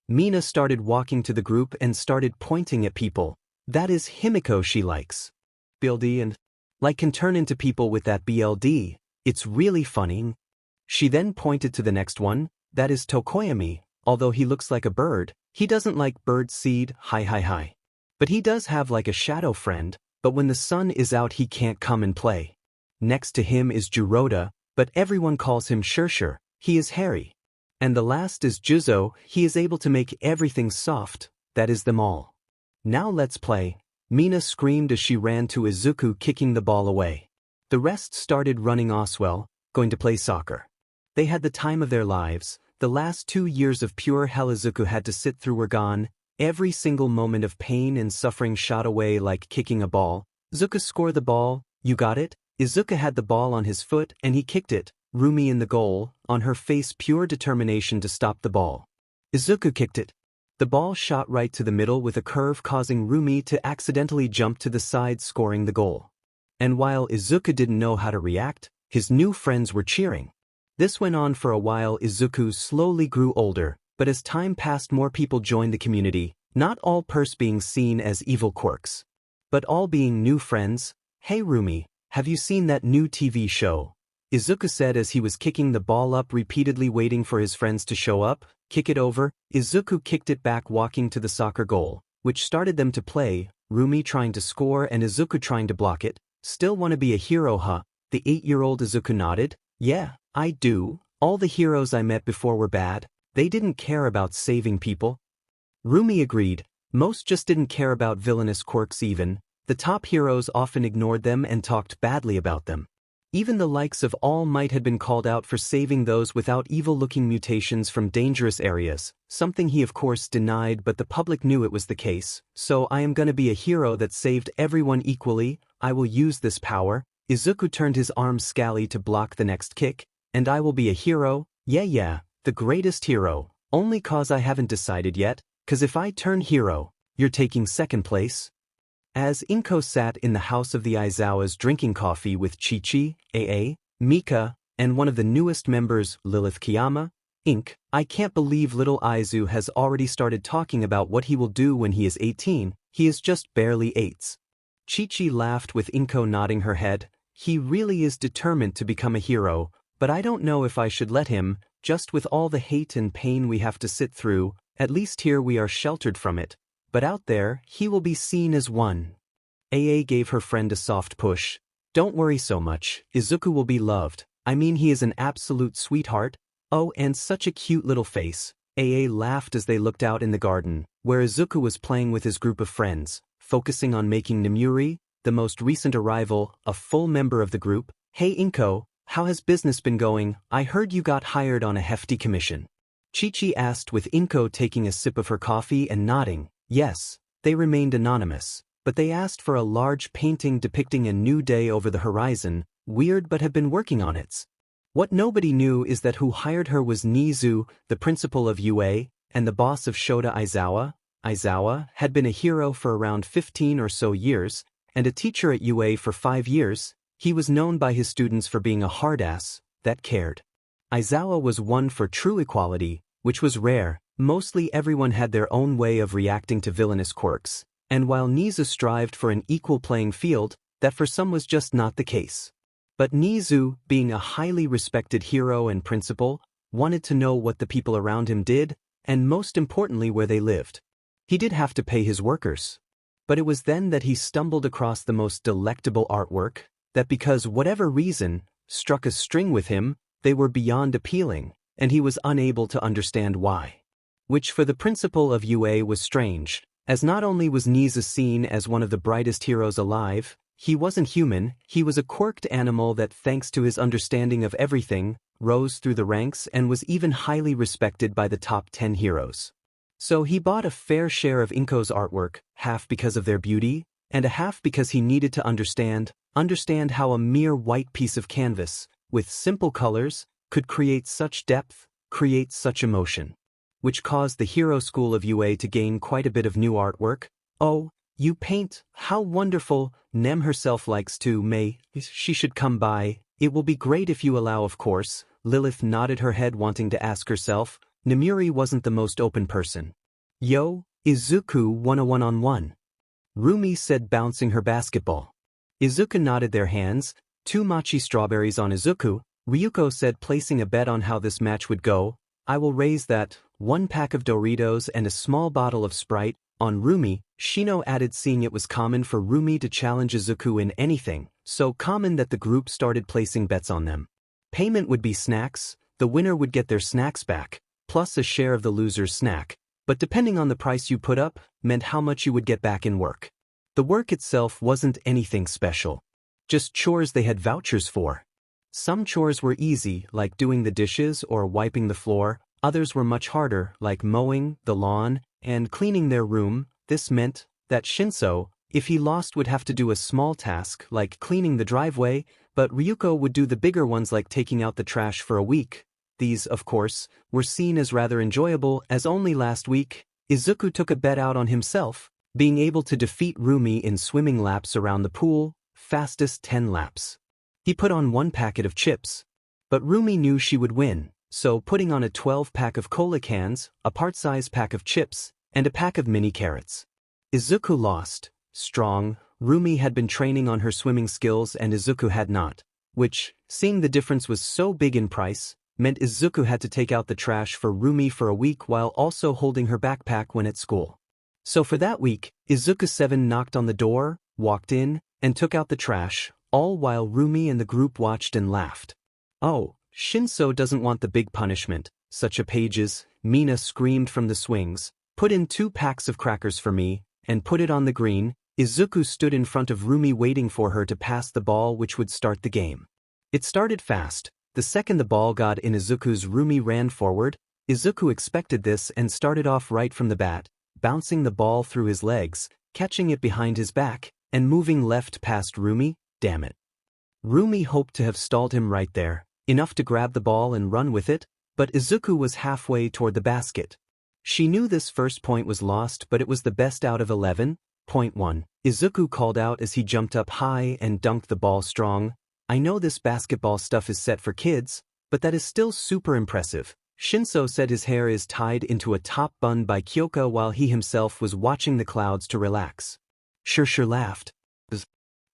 Mina started walking to the group and started pointing at people. "That is Himiko, she likes BLD and can turn into people with that BLD. It's really funny." She then pointed to the next one. "That is Tokoyami, although he looks like a bird, he doesn't like bird seed, hi. But he does have like a shadow friend, but when the sun is out he can't come and play." Next to him is Juroda, but everyone calls him Shurshur, he is hairy. And the last is Juzo, he is able to make everything soft. That is them all. "Now let's play," Mina screamed as she ran to Izuku, kicking the ball away. The rest started running Oswell, going to play soccer. They had the time of their lives. The last 2 years of pure hell Izuku had to sit through were gone. Every single moment of pain and suffering shot away like kicking a ball. "Izuku, score the ball, you got it?" Izuku had the ball on his foot and he kicked it. Rumi in the goal, on her face pure determination to stop the ball. Izuku kicked it. The ball shot right to the middle with a curve, causing Rumi to accidentally jump to the side, scoring the goal. And while Izuku didn't know how to react, his new friends were cheering. This went on for a while. Izuku slowly grew older, but as time passed more people joined the community, not all being seen as evil quirks, but all being new friends. "Hey Rumi, have you seen that new TV show?" Izuku said as he was kicking the ball up, repeatedly waiting for his friends to show up. "Kick it over." Izuku kicked it back, walking to the soccer goal, which started them to play, Rumi trying to score and Izuku trying to block it. "Still wanna be a hero, huh?" The 8-year-old Izuku nodded. "Yeah, I do. All the heroes I met before were bad. They didn't care about saving people." Rumi agreed. Most just didn't care about villainous quirks even. The top heroes often ignored them and talked badly about them. Even the likes of All Might had been called out for saving those without evil-looking mutations from dangerous areas, something he of course denied, but the public knew it was the case. "So I am gonna be a hero that saved everyone equally. I will use this power." Izuku turned his arm scally to block the next kick. "And I will be a hero? Yeah, the greatest hero. Only cause I haven't decided yet, cause if I turn hero, you're taking second place." As Inko sat in the house of the Aizawas drinking coffee with Chi-Chi, Mika, and one of the newest members, Lilith Kiyama, "I can't believe little Aizu has already started talking about what he will do when he is 18, he is just barely 8. Chi-Chi laughed with Inko nodding her head. "He really is determined to become a hero, but I don't know if I should let him, just with all the hate and pain we have to sit through. At least here we are sheltered from it. But out there, he will be seen as one." AA gave her friend a soft push. "Don't worry so much, Izuku will be loved. I mean, he is an absolute sweetheart. Oh, and such a cute little face." AA laughed as they looked out in the garden, where Izuku was playing with his group of friends, focusing on making MidoRyuu, the most recent arrival, a full member of the group. "Hey Inko, how has business been going? I heard you got hired on a hefty commission." Chi-Chi asked, with Inko taking a sip of her coffee and nodding. Yes, they remained anonymous, but they asked for a large painting depicting a new day over the horizon. Weird, but have been working on it. What nobody knew is that who hired her was Nizu, the principal of UA, and the boss of Shota Aizawa. Aizawa had been a hero for around 15 or so years, and a teacher at UA for 5 years. He was known by his students for being a hard-ass that cared. Aizawa was one for true equality, which was rare. Mostly everyone had their own way of reacting to villainous quirks, and while Nizu strived for an equal playing field, that for some was just not the case. But Nizu, being a highly respected hero and principal, wanted to know what the people around him did, and most importantly where they lived. He did have to pay his workers. But it was then that he stumbled across the most delectable artwork, that because whatever reason, struck a string with him. They were beyond appealing, and he was unable to understand why. Which for the principal of UA was strange, as not only was Nizu seen as one of the brightest heroes alive, he wasn't human, he was a quirked animal that, thanks to his understanding of everything, rose through the ranks and was even highly respected by the top 10 heroes. So he bought a fair share of Inko's artwork, half because of their beauty, and a half because he needed to understand how a mere white piece of canvas, with simple colors, could create such depth, create such emotion. Which caused the hero school of UA to gain quite a bit of new artwork. Oh, you paint, how wonderful, Nem herself likes to, May, she should come by, it will be great if you allow of course. Lilith nodded her head wanting to ask herself. Nemuri wasn't the most open person. Yo, Izuku wanna one-on-one? Rumi said bouncing her basketball. Izuku nodded their hands, 2 mochi strawberries on Izuku. Ryuko said placing a bet on how this match would go. I will raise that, 1 pack of Doritos and a small bottle of Sprite, on Rumi. Shino added seeing it was common for Rumi to challenge Izuku in anything, so common that the group started placing bets on them. Payment would be snacks, the winner would get their snacks back, plus a share of the loser's snack, but depending on the price you put up, meant how much you would get back in work. The work itself wasn't anything special. Just chores they had vouchers for. Some chores were easy, like doing the dishes or wiping the floor, others were much harder, like mowing the lawn and cleaning their room. This meant that Shinso, if he lost, would have to do a small task like cleaning the driveway, but Ryuko would do the bigger ones like taking out the trash for a week. These, of course, were seen as rather enjoyable, as only last week, Izuku took a bet out on himself, being able to defeat Rumi in swimming laps around the pool, fastest 10 laps. He put on 1 packet of chips. But Rumi knew she would win, so putting on a 12-pack of cola cans, a part-size pack of chips, and a pack of mini carrots. Izuku lost. Strong, Rumi had been training on her swimming skills and Izuku had not, which, seeing the difference was so big in price, meant Izuku had to take out the trash for Rumi for a week while also holding her backpack when at school. So for that week, Izuku-7 knocked on the door, walked in, and took out the trash, all while Rumi and the group watched and laughed. Oh, Shinso doesn't want the big punishment, such a pages, Mina screamed from the swings, put in 2 packs of crackers for me, and put it on the green. Izuku stood in front of Rumi waiting for her to pass the ball which would start the game. It started fast. The second the ball got in Izuku's, Rumi ran forward. Izuku expected this and started off right from the bat, bouncing the ball through his legs, catching it behind his back, and moving left past Rumi. Damn it. Rumi hoped to have stalled him right there, enough to grab the ball and run with it, but Izuku was halfway toward the basket. She knew this first point was lost, but it was the best out of 11. Point 1. Izuku called out as he jumped up high and dunked the ball strong. I know this basketball stuff is set for kids, but that is still super impressive. Shinso said his hair is tied into a top bun by Kyoka while he himself was watching the clouds to relax. Sure laughed.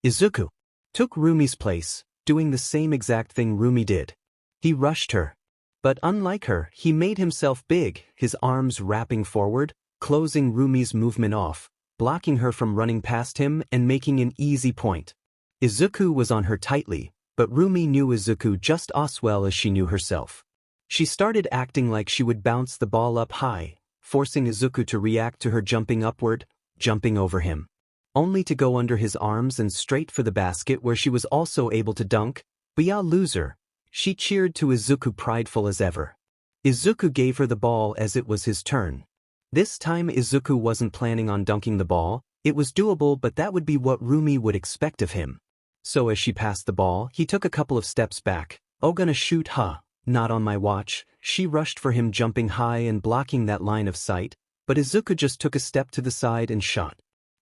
Izuku took Rumi's place, doing the same exact thing Rumi did. He rushed her. But unlike her, he made himself big, his arms wrapping forward, closing Rumi's movement off, blocking her from running past him and making an easy point. Izuku was on her tightly, but Rumi knew Izuku just as well as she knew herself. She started acting like she would bounce the ball up high, forcing Izuku to react to her jumping upward, jumping over him. Only to go under his arms and straight for the basket where she was also able to dunk. Bia loser. She cheered to Izuku prideful as ever. Izuku gave her the ball as it was his turn. This time Izuku wasn't planning on dunking the ball, it was doable but that would be what Rumi would expect of him. So as she passed the ball, he took a couple of steps back. Oh, gonna shoot, huh? Not on my watch. She rushed for him, jumping high and blocking that line of sight, but Izuku just took a step to the side and shot.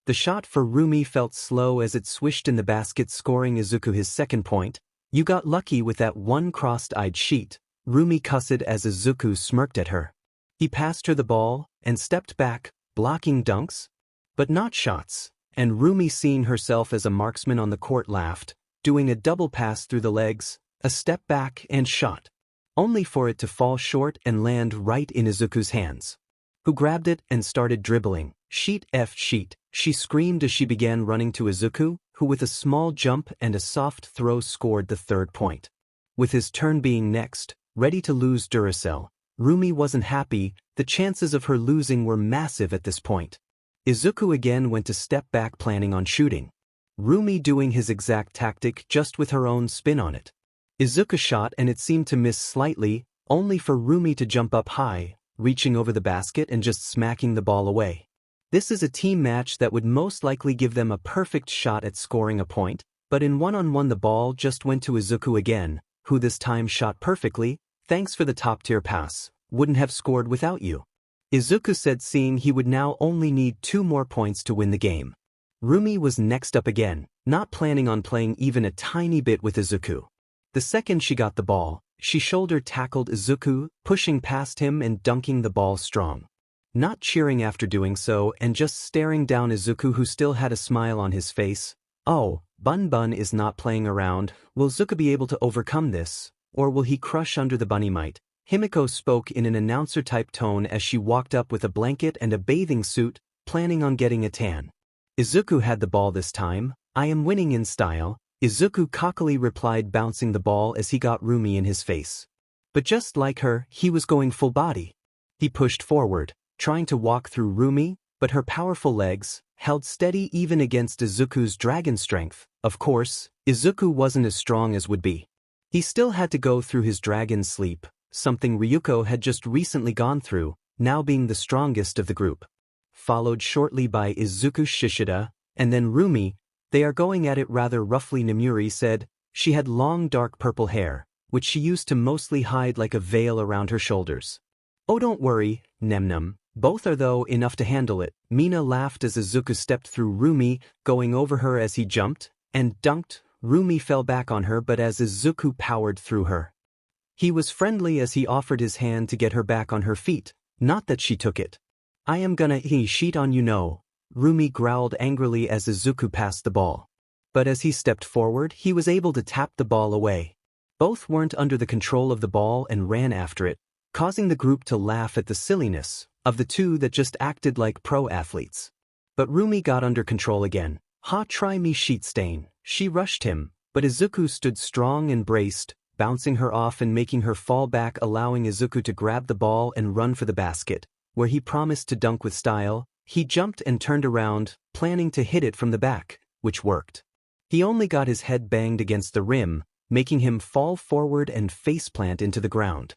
The shot for Rumi felt slow as it swished in the basket, scoring Izuku his second point. You got lucky with that one crossed-eyed sheet, Rumi cussed as Izuku smirked at her. He passed her the ball and stepped back, blocking dunks, but not shots, and Rumi, seeing herself as a marksman on the court, laughed, doing a double pass through the legs, a step back and shot, only for it to fall short and land right in Izuku's hands, who grabbed it and started dribbling. Sheet F sheet, she screamed as she began running to Izuku, who with a small jump and a soft throw scored the third point. With his turn being next, ready to lose Duracell, Rumi wasn't happy. The chances of her losing were massive at this point. Izuku again went to step back, planning on shooting. Rumi doing his exact tactic, just with her own spin on it. Izuku shot and it seemed to miss slightly, only for Rumi to jump up high, reaching over the basket and just smacking the ball away. This is a team match that would most likely give them a perfect shot at scoring a point, but in one-on-one the ball just went to Izuku again, who this time shot perfectly. Thanks for the top-tier pass, wouldn't have scored without you. Izuku said, seeing he would now only need 2 more points to win the game. Rumi was next up again, not planning on playing even a tiny bit with Izuku. The second she got the ball, she shoulder-tackled Izuku, pushing past him and dunking the ball strong. Not cheering after doing so and just staring down Izuku, who still had a smile on his face. Oh, Bun Bun is not playing around. Will Izuku be able to overcome this, or will he crush under the bunny might? Himiko spoke in an announcer-type tone as she walked up with a blanket and a bathing suit, planning on getting a tan. Izuku had the ball this time. I am winning in style, Izuku cockily replied, bouncing the ball as he got Rumi in his face. But just like her, he was going full body. He pushed forward, trying to walk through Rumi, but her powerful legs held steady even against Izuku's dragon strength. Of course, Izuku wasn't as strong as would be. He still had to go through his dragon sleep, something Ryuko had just recently gone through, now being the strongest of the group. Followed shortly by Izuku Shishida, and then Rumi. They are going at it rather roughly, Namuri said. She had long dark purple hair, which she used to mostly hide like a veil around her shoulders. Oh, don't worry, Nemnum. Both are though enough to handle it. Mina laughed as Izuku stepped through Rumi, going over her as he jumped and dunked. Rumi fell back on her, but as Izuku powered through her, he was friendly as he offered his hand to get her back on her feet, not that she took it. I am gonna cheat on you, no, Rumi growled angrily as Izuku passed the ball. But as he stepped forward, he was able to tap the ball away. Both weren't under the control of the ball and ran after it, causing the group to laugh at the silliness of the two that just acted like pro athletes. But Rumi got under control again. Ha, try me, sheet stain. She rushed him, but Izuku stood strong and braced, bouncing her off and making her fall back, allowing Izuku to grab the ball and run for the basket, where he promised to dunk with style. He jumped and turned around, planning to hit it from the back, which worked. He only got his head banged against the rim, making him fall forward and faceplant into the ground.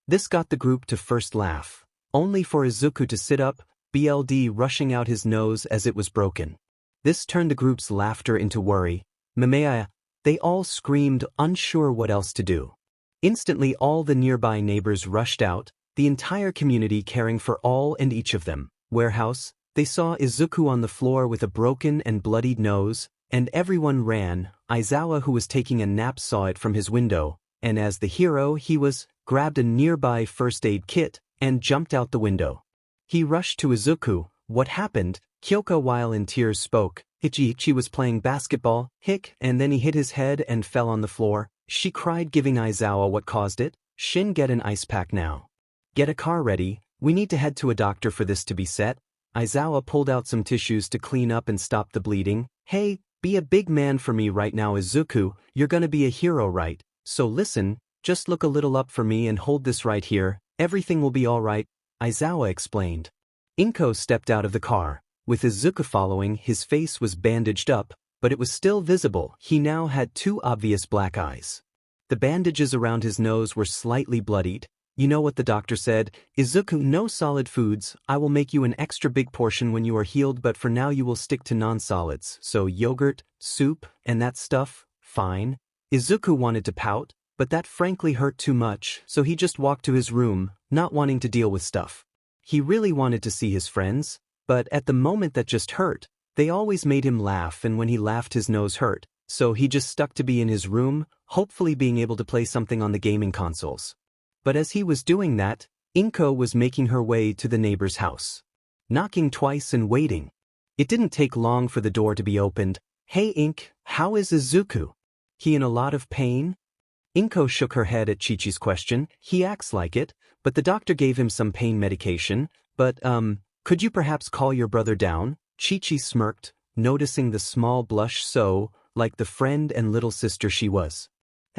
This got the group to first laugh, only for Izuku to sit up, BLD rushing out his nose as it was broken. This turned the group's laughter into worry. Mamea, they all screamed, unsure what else to do. Instantly all the nearby neighbors rushed out, the entire community caring for all and each of them. Warehouse, they saw Izuku on the floor with a broken and bloodied nose, and everyone ran. Aizawa, who was taking a nap, saw it from his window, and as the hero he was, grabbed a nearby first aid kit and jumped out the window. He rushed to Izuku. What happened? Kyoko, while in tears, spoke. Ichi was playing basketball, and then he hit his head and fell on the floor. She cried, giving Aizawa what caused it. Shin, get an ice pack now. Get a car ready, we need to head to a doctor for this to be set. Aizawa pulled out some tissues to clean up and stop the bleeding. Hey, be a big man for me right now, Izuku, you're gonna be a hero, right? So listen, just look a little up for me and hold this right here, everything will be alright, Aizawa explained. Inko stepped out of the car. With Izuku following, his face was bandaged up, but it was still visible. He now had 2 obvious black eyes. The bandages around his nose were slightly bloodied. You know what the doctor said? Izuku, no solid foods. I will make you an extra big portion when you are healed, but for now you will stick to non-solids, so yogurt, soup, and that stuff. Fine. Izuku wanted to pout, but that frankly hurt too much, so he just walked to his room, not wanting to deal with stuff. He really wanted to see his friends, but at the moment that just hurt, they always made him laugh, and when he laughed his nose hurt, so he just stuck to be in his room, hopefully being able to play something on the gaming consoles. But as he was doing that, Inko was making her way to the neighbor's house. Knocking twice and waiting. It didn't take long for the door to be opened. Hey Ink, how is Izuku? He in a lot of pain? Inko shook her head at Chi-Chi's question. He acts like it, but the doctor gave him some pain medication. But, could you perhaps call your brother down? Chi-Chi smirked, noticing the small blush so, like the friend and little sister she was.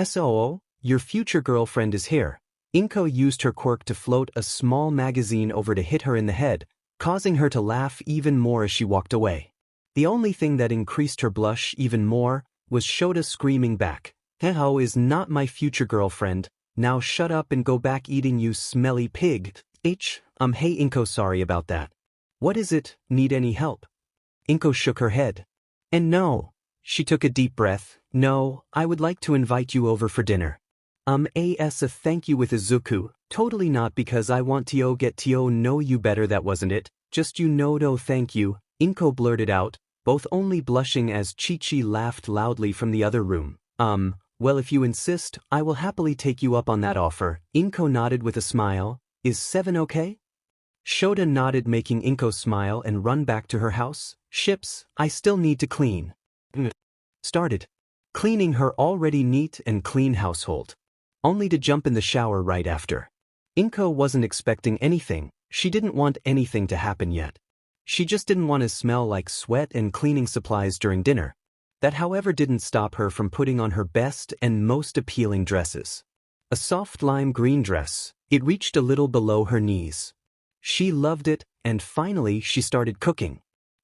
SOO, your future girlfriend is here. Inko used her quirk to float a small magazine over to hit her in the head, causing her to laugh even more as she walked away. The only thing that increased her blush even more was Shota screaming back. Heho is not my future girlfriend. Now shut up and go back eating, you smelly pig. Hey Inko, sorry about that. What is it, need any help? Inko shook her head. And no. She took a deep breath. No, I would like to invite you over for dinner. A thank you with Izuku, totally not because I want to get to know you better, that wasn't it, just no thank you, Inko blurted out, both only blushing as Chi-Chi laughed loudly from the other room. Well, if you insist, I will happily take you up on that offer. Inko nodded with a smile. Is 7 okay? Shota nodded, making Inko smile and run back to her house. Ships, I still need to clean. Started cleaning her already neat and clean household, only to jump in the shower right after. Inko wasn't expecting anything. She didn't want anything to happen yet. She just didn't want to smell like sweat and cleaning supplies during dinner. That, however, didn't stop her from putting on her best and most appealing dresses. A soft lime green dress, it reached a little below her knees. She loved it, and finally she started cooking.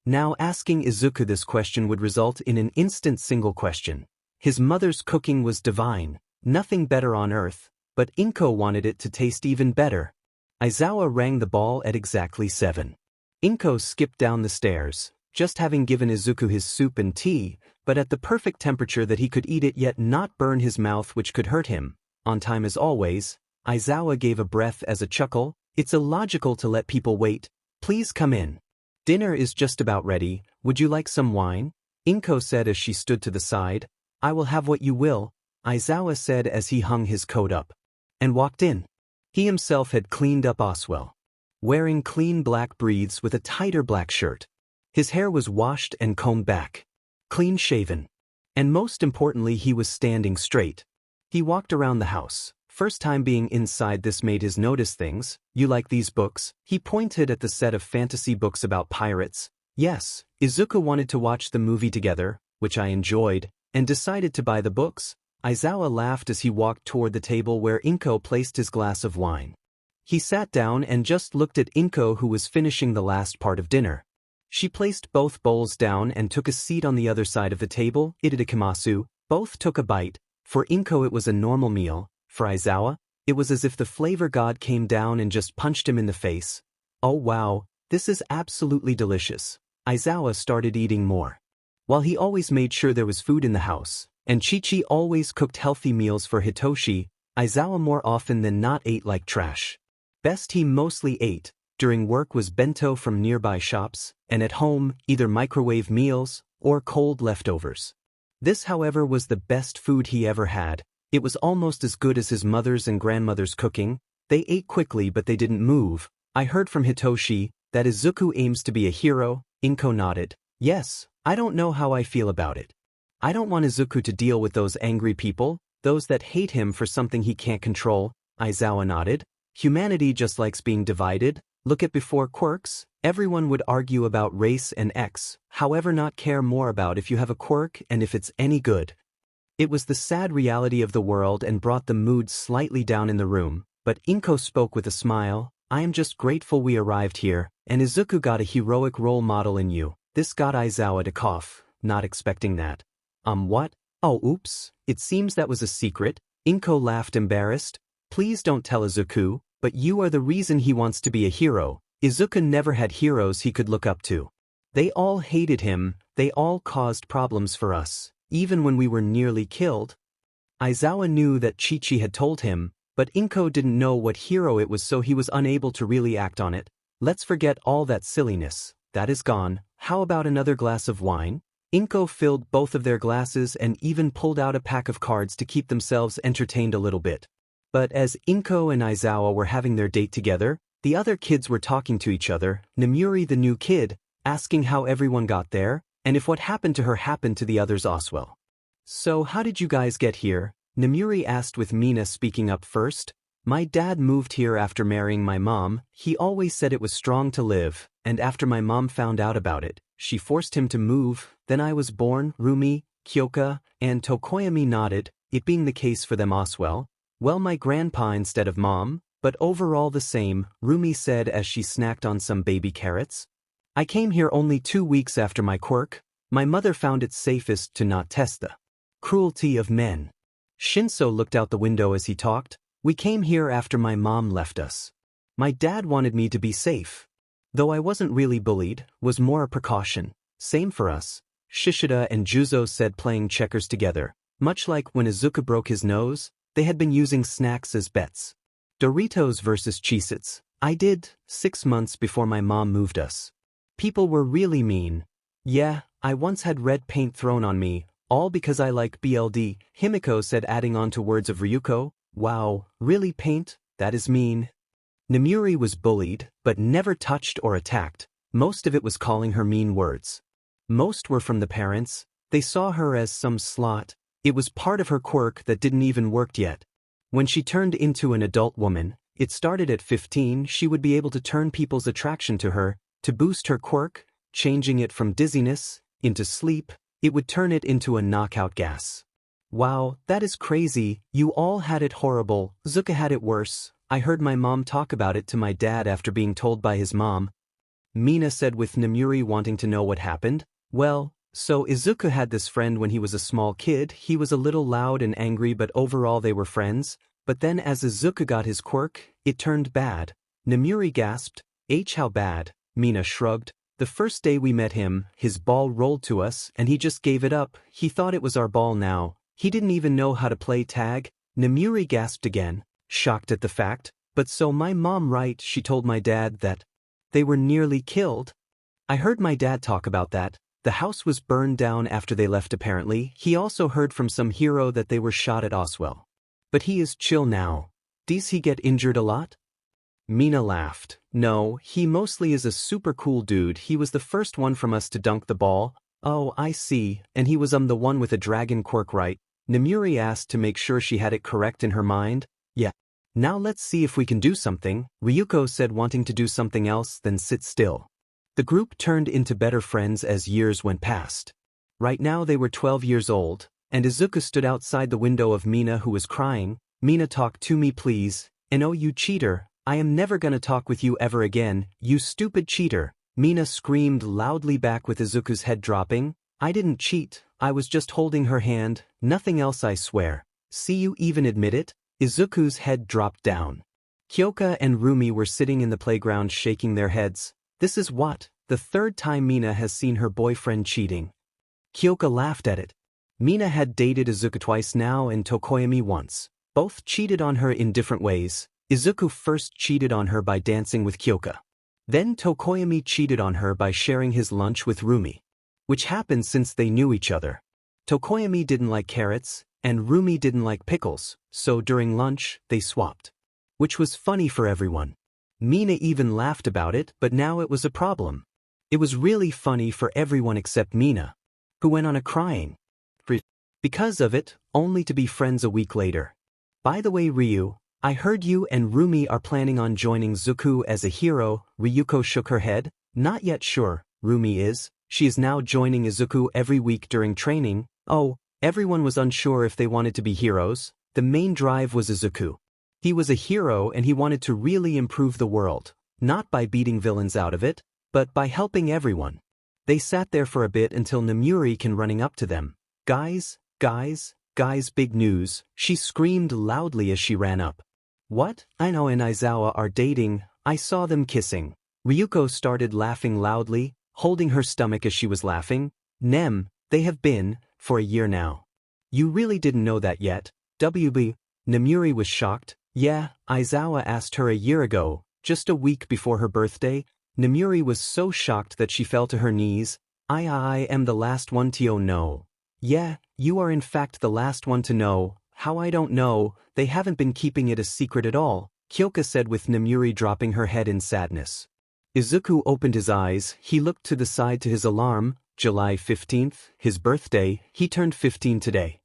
Now asking Izuku this question would result in an instant single question. His mother's cooking was divine, nothing better on earth, but Inko wanted it to taste even better. Aizawa rang the ball at exactly 7. Inko skipped down the stairs, just having given Izuku his soup and tea, but at the perfect temperature that he could eat it yet not burn his mouth, which could hurt him. On time as always, Aizawa gave a breath as a chuckle. It's illogical to let people wait. Please come in. Dinner is just about ready. Would you like some wine? Inko said as she stood to the side. I will have what you will, Aizawa said as he hung his coat up and walked in. He himself had cleaned up Oswell, wearing clean black breeds with a tighter black shirt. His hair was washed and combed back, clean-shaven, and most importantly, he was standing straight. He walked around the house. First time being inside, this made his notice things. You like these books? He pointed at the set of fantasy books about pirates. Yes, Izuku wanted to watch the movie together, which I enjoyed, and decided to buy the books. Aizawa laughed as he walked toward the table where Inko placed his glass of wine. He sat down and just looked at Inko, who was finishing the last part of dinner. She placed both bowls down and took a seat on the other side of the table. Itadakimasu. Both took a bite. For Inko it was a normal meal. For Aizawa, it was as if the flavor god came down and just punched him in the face. Oh wow, this is absolutely delicious. Aizawa started eating more. While he always made sure there was food in the house, and Chi-Chi always cooked healthy meals for Hitoshi, Aizawa more often than not ate like trash. Best he mostly ate during work was bento from nearby shops, and at home, either microwave meals or cold leftovers. This, however, was the best food he ever had. It was almost as good as his mother's and grandmother's cooking. They ate quickly, but they didn't move. I heard from Hitoshi that Izuku aims to be a hero. Inko nodded. Yes, I don't know how I feel about it. I don't want Izuku to deal with those angry people, those that hate him for something he can't control. Aizawa nodded. Humanity just likes being divided. Look at before quirks. Everyone would argue about race and X, however not care more about if you have a quirk and if it's any good. It was the sad reality of the world and brought the mood slightly down in the room, but Inko spoke with a smile. I am just grateful we arrived here, and Izuku got a heroic role model in you. This got Aizawa to cough, not expecting that. What? Oh oops, it seems that was a secret. Inko laughed, embarrassed. Please don't tell Izuku, but you are the reason he wants to be a hero. Izuku never had heroes he could look up to. They all hated him, they all caused problems for us. Even when we were nearly killed. Aizawa knew that Chi-Chi had told him, but Inko didn't know what hero it was, so he was unable to really act on it. Let's forget all that silliness. That is gone. How about another glass of wine? Inko filled both of their glasses and even pulled out a pack of cards to keep themselves entertained a little bit. But as Inko and Aizawa were having their date together, the other kids were talking to each other. Namuri, the new kid, asking how everyone got there, and if what happened to her happened to the others Oswell. So how did you guys get here? Namuri asked, with Mina speaking up first. My dad moved here after marrying my mom. He always said it was strong to live, and after my mom found out about it, she forced him to move. Then I was born. Rumi, Kyoka, and Tokoyami nodded, it being the case for them Oswell. Well, my grandpa instead of mom, but overall the same, Rumi said as she snacked on some baby carrots. I came here only 2 weeks after my quirk. My mother found it safest to not test the cruelty of men. Shinso looked out the window as he talked. We came here after my mom left us. My dad wanted me to be safe. Though I wasn't really bullied, was more a precaution. Same for us. Shishida and Juzo said playing checkers together. Much like when Izuku broke his nose, they had been using snacks as bets. Doritos versus Cheez-Its. I did, 6 months before my mom moved us. People were really mean. Yeah, I once had red paint thrown on me, all because I like BLD, Himiko said, adding on to words of Ryuko. Wow, really paint? That is mean. Namuri was bullied, but never touched or attacked. Most of it was calling her mean words. Most were from the parents. They saw her as some slut. It was part of her quirk that didn't even work yet. When she turned into an adult woman, it started at 15, she would be able to turn people's attraction to her, to boost her quirk, changing it from dizziness into sleep. It would turn it into a knockout gas. Wow, that is crazy. You all had it horrible. Zuka had it worse. I heard my mom talk about it to my dad after being told by his mom. Mina said, with Namuri wanting to know what happened. Well, so Izuku had this friend when he was a small kid. He was a little loud and angry, but overall they were friends. But then as Izuku got his quirk, it turned bad. Namuri gasped. How bad? Mina shrugged. The first day we met him, his ball rolled to us and he just gave it up. He thought it was our ball now. He didn't even know how to play tag. Namuri gasped again, shocked at the fact. But so my mom, right? She told my dad that they were nearly killed. I heard my dad talk about that. The house was burned down after they left apparently. He also heard from some hero that they were shot at Oswell. But he is chill now. Does he get injured a lot? Mina laughed. No, he mostly is a super cool dude. He was the first one from us to dunk the ball. Oh, I see. And he was the one with a dragon quirk, right? Namuri asked to make sure she had it correct in her mind. Yeah. Now let's see if we can do something, Ryuko said, wanting to do something else than sit still. The group turned into better friends as years went past. Right now they were 12 years old, and Izuku stood outside the window of Mina, who was crying. Mina, talk to me please. And oh, you cheater, I am never gonna talk with you ever again, you stupid cheater. Mina screamed loudly back with Izuku's head dropping. I didn't cheat, I was just holding her hand, nothing else, I swear. See, you even admit it? Izuku's head dropped down. Kyoka and Rumi were sitting in the playground shaking their heads. This is what? The third time Mina has seen her boyfriend cheating. Kyoka laughed at it. Mina had dated Izuku twice now and Tokoyami once. Both cheated on her in different ways. Izuku first cheated on her by dancing with Kyoka. Then Tokoyami cheated on her by sharing his lunch with Rumi. Which happened since they knew each other. Tokoyami didn't like carrots, and Rumi didn't like pickles, so during lunch, they swapped. Which was funny for everyone. Mina even laughed about it, but now it was a problem. It was really funny for everyone except Mina, who went on a crying because of it, only to be friends a week later. By the way, Ryu, I heard you and Rumi are planning on joining Zuku as a hero. Ryuko shook her head. Not yet sure, Rumi is. She is now joining Izuku every week during training. Oh, everyone was unsure if they wanted to be heroes. The main drive was Izuku. He was a hero and he wanted to really improve the world, not by beating villains out of it, but by helping everyone. They sat there for a bit until Namuri came running up to them. Guys, big news, she screamed loudly as she ran up. What? Aino and Aizawa are dating, I saw them kissing. Ryuko started laughing loudly, holding her stomach as she was laughing. They have been, for a year now. You really didn't know that yet? WB. Namuri was shocked. Yeah, Aizawa asked her a year ago, just a week before her birthday. Namuri was so shocked that she fell to her knees. I am the last one to know. Yeah, you are in fact the last one to know. How I don't know, they haven't been keeping it a secret at all, Kyoka said with Namuri dropping her head in sadness. Izuku opened his eyes, he looked to the side to his alarm. July 15th, his birthday, he turned 15 today.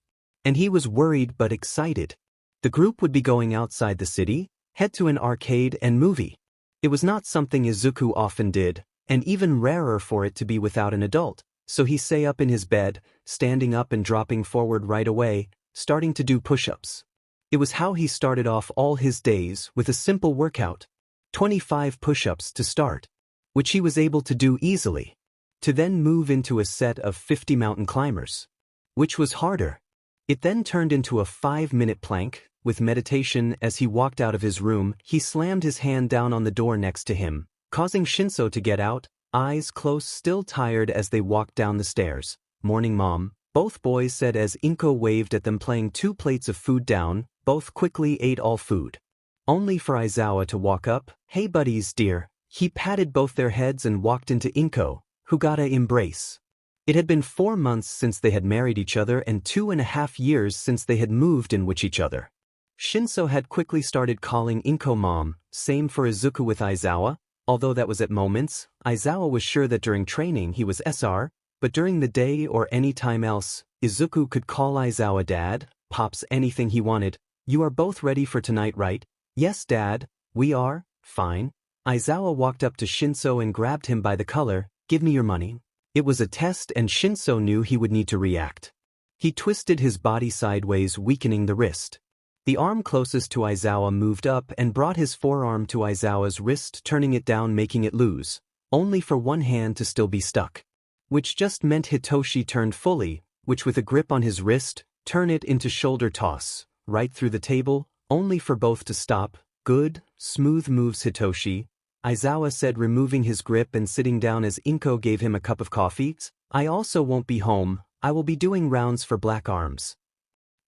And he was worried but excited. The group would be going outside the city, head to an arcade and movie. It was not something Izuku often did, and even rarer for it to be without an adult, so he sat up in his bed, standing up and dropping forward right away, starting to do push-ups. It was how he started off all his days, with a simple workout. 25 push-ups to start, which he was able to do easily, to then move into a set of 50 mountain climbers, which was harder. It then turned into a 5-minute plank. With meditation. As he walked out of his room, he slammed his hand down on the door next to him, causing Shinso to get out, eyes closed, still tired as they walked down the stairs. "Morning, Mom," both boys said as Inko waved at them, playing 2 plates of food down. Both quickly ate all food. Only for Aizawa to walk up. "Hey buddies, dear." He patted both their heads and walked into Inko, who got a embrace. It had been 4 months since they had married each other and 2.5 years since they had moved in with each other. Shinso had quickly started calling Inko Mom, same for Izuku with Aizawa, although that was at moments. Aizawa was sure that during training he was SR, but during the day or any time else, Izuku could call Aizawa Dad, Pops, anything he wanted. "You are both ready for tonight, right?" "Yes, Dad, we are." "Fine." Aizawa walked up to Shinso and grabbed him by the collar. "Give me your money." It was a test and Shinso knew he would need to react. He twisted his body sideways, weakening the wrist. The arm closest to Aizawa moved up and brought his forearm to Aizawa's wrist, turning it down, making it loose, only for one hand to still be stuck. Which just meant Hitoshi turned fully, which with a grip on his wrist, turn it into shoulder toss, right through the table, only for both to stop. "Good, smooth moves, Hitoshi," Aizawa said, removing his grip and sitting down as Inko gave him a cup of coffee. "I also won't be home, I will be doing rounds for Black Arms."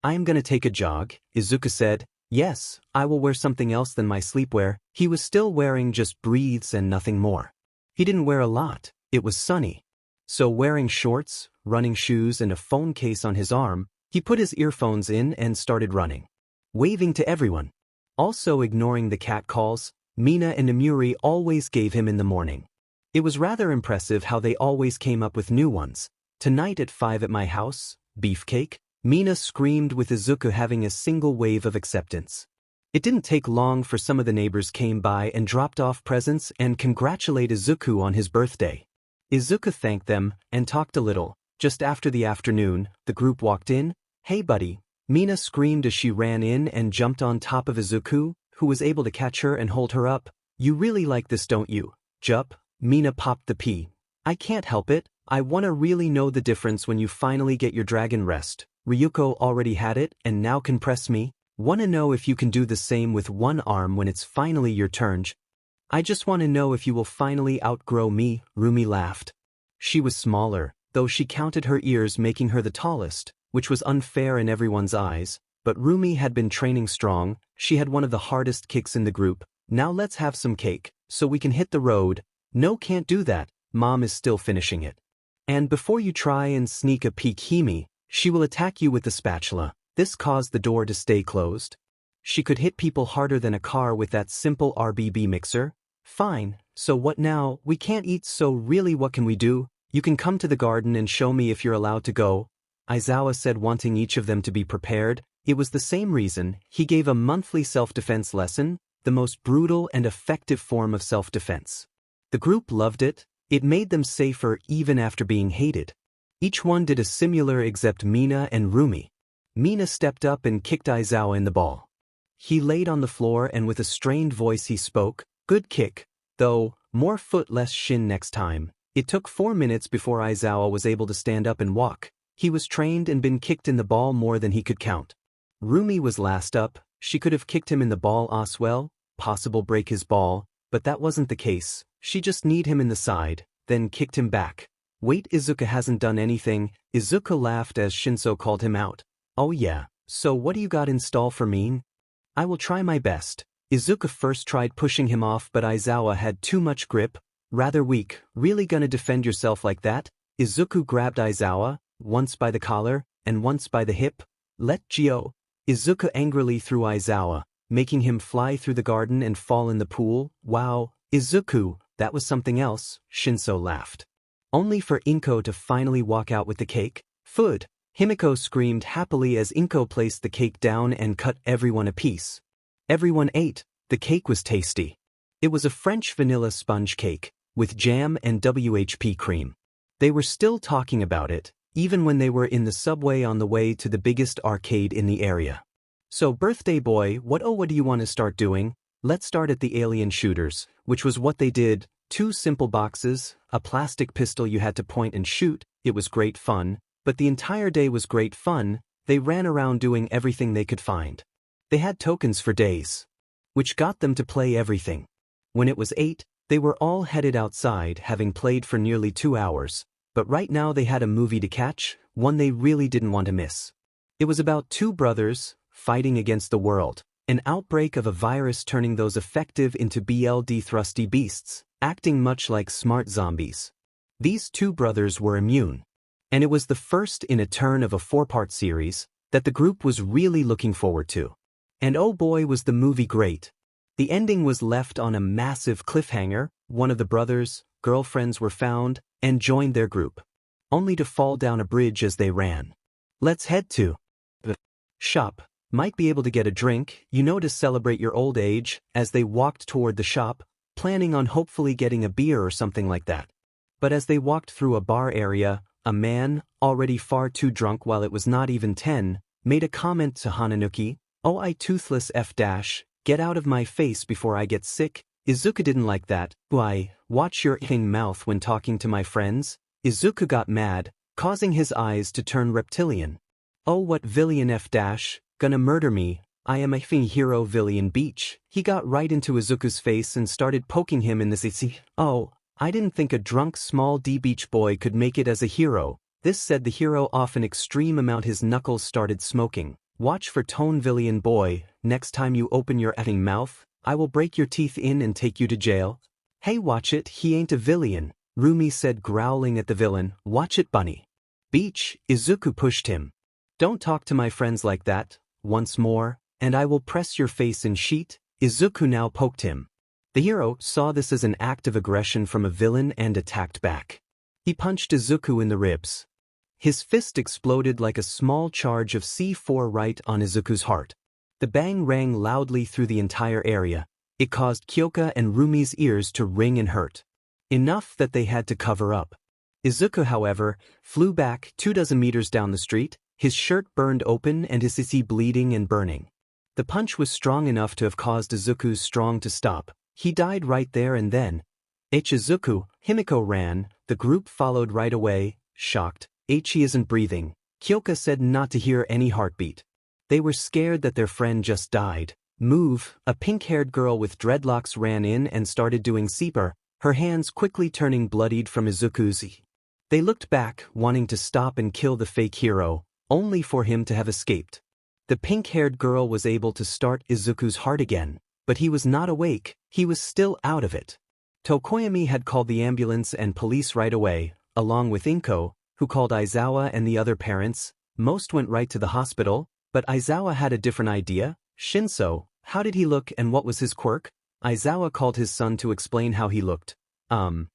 "I am gonna take a jog," Izuku said. "Yes, I will wear something else than my sleepwear." He was still wearing just breathes and nothing more. He didn't wear a lot, it was sunny. So wearing shorts, running shoes and a phone case on his arm, he put his earphones in and started running, waving to everyone. Also ignoring the cat calls Mina and Namuri always gave him in the morning. It was rather impressive how they always came up with new ones. "Tonight at 5 at my house, beefcake," Mina screamed, with Izuku having a single wave of acceptance. It didn't take long for some of the neighbors came by and dropped off presents and congratulated Izuku on his birthday. Izuku thanked them and talked a little. Just after the afternoon, the group walked in. "Hey buddy," Mina screamed as she ran in and jumped on top of Izuku, who was able to catch her and hold her up. "You really like this, don't you, Jup?" Mina popped the pea. "I can't help it, I wanna really know the difference when you finally get your dragon rest. Ryuko already had it and now can press me. Wanna know if you can do the same with one arm when it's finally your turn. I just wanna know if you will finally outgrow me." Rumi laughed. She was smaller, though she counted her ears, making her the tallest, which was unfair in everyone's eyes, but Rumi had been training strong. She had one of the hardest kicks in the group. "Now let's have some cake, so we can hit the road." "No, can't do that, Mom is still finishing it. And before you try and sneak a peek, Himi, she will attack you with the spatula." This caused the door to stay closed. She could hit people harder than a car with that simple RBB mixer. "Fine, so what now? We can't eat, so really what can we do? You can come to the garden and show me if you're allowed to go," Aizawa said, wanting each of them to be prepared. It was the same reason he gave a monthly self-defense lesson, the most brutal and effective form of self-defense. The group loved it. It made them safer even after being hated. Each one did a similar except Mina and Rumi. Mina stepped up and kicked Aizawa in the ball. He laid on the floor and with a strained voice he spoke. "Good kick, though, more foot less shin next time." It took 4 minutes before Aizawa was able to stand up and walk. He was trained and been kicked in the ball more than he could count. Rumi was last up. She could have kicked him in the ball as well, possible break his ball, but that wasn't the case. She just kneed him in the side, then kicked him back. "Wait, Izuku hasn't done anything." Izuku laughed as Shinso called him out. "Oh yeah, so what do you got in store for me?" "I will try my best." Izuku first tried pushing him off, but Aizawa had too much grip. "Rather weak, really gonna defend yourself like that?" Izuku grabbed Aizawa, once by the collar, and once by the hip. "Let Gio." Izuku angrily threw Aizawa, making him fly through the garden and fall in the pool. "Wow, Izuku, that was something else," Shinso laughed. Only for Inko to finally walk out with the cake. "Food!" Himiko screamed happily as Inko placed the cake down and cut everyone a piece. Everyone ate. The cake was tasty. It was a French vanilla sponge cake, with jam and WHP cream. They were still talking about it, even when they were in the subway on the way to the biggest arcade in the area. "So birthday boy, what do you want to start doing?" "Let's start at the alien shooters," which was what they did. 2 simple boxes, a plastic pistol you had to point and shoot. It was great fun. But the entire day was great fun. They ran around doing everything they could find. They had tokens for days, which got them to play everything. When it was 8, they were all headed outside, having played for nearly 2 hours, but right now they had a movie to catch, one they really didn't want to miss. It was about 2 brothers fighting against the world, an outbreak of a virus turning those effective into bloodthirsty beasts, acting much like smart zombies. These 2 brothers were immune, and it was the first in a turn of a 4-part series that the group was really looking forward to. And oh boy, was the movie great. The ending was left on a massive cliffhanger. One of the brothers' girlfriends were found and joined their group, only to fall down a bridge as they ran. Let's head to the shop. Might be able to get a drink, to celebrate your old age, as they walked toward the shop, planning on hopefully getting a beer or something like that. But as they walked through a bar area, a man, already far too drunk while it was not even 10, made a comment to Hananuki, "Oh, I toothless F dash, get out of my face before I get sick." Izuku didn't like that. "Why, watch your mouth when talking to my friends." Izuku got mad, causing his eyes to turn reptilian. "Oh, what villain F dash, gonna murder me, I am a hero villain beach." He got right into Izuku's face and started poking him in the cc. "Oh, I didn't think a drunk small D beach boy could make it as a hero." This said the hero off an extreme amount. His knuckles started smoking. "Watch for tone villain boy, next time you open your effing mouth, I will break your teeth in and take you to jail." "Hey, watch it, he ain't a villain," Rumi said, growling at the villain. "Watch it, bunny." "Beach," Izuku pushed him. "Don't talk to my friends like that, once more, and I will press your face in sheet." Izuku now poked him. The hero saw this as an act of aggression from a villain and attacked back. He punched Izuku in the ribs. His fist exploded like a small charge of C4 right on Izuku's heart. The bang rang loudly through the entire area. It caused Kyoka and Rumi's ears to ring and hurt. Enough that they had to cover up. Izuku, however, flew back 24 meters down the street, his shirt burned open and his sissy bleeding and burning. The punch was strong enough to have caused Izuku's strong to stop. He died right there and then. Izuku, Himiko ran, the group followed right away, shocked. "He isn't breathing." Kyoka said not to hear any heartbeat. They were scared that their friend just died. Move, a pink-haired girl with dreadlocks ran in and started doing CPR, her hands quickly turning bloodied from Izuku's. They looked back, wanting to stop and kill the fake hero, only for him to have escaped. The pink-haired girl was able to start Izuku's heart again, but he was not awake, he was still out of it. Tokoyami had called the ambulance and police right away, along with Inko, who called Aizawa and the other parents. Most went right to the hospital, but Aizawa had a different idea. "Shinso, how did he look and what was his quirk?" Aizawa called his son to explain how he looked.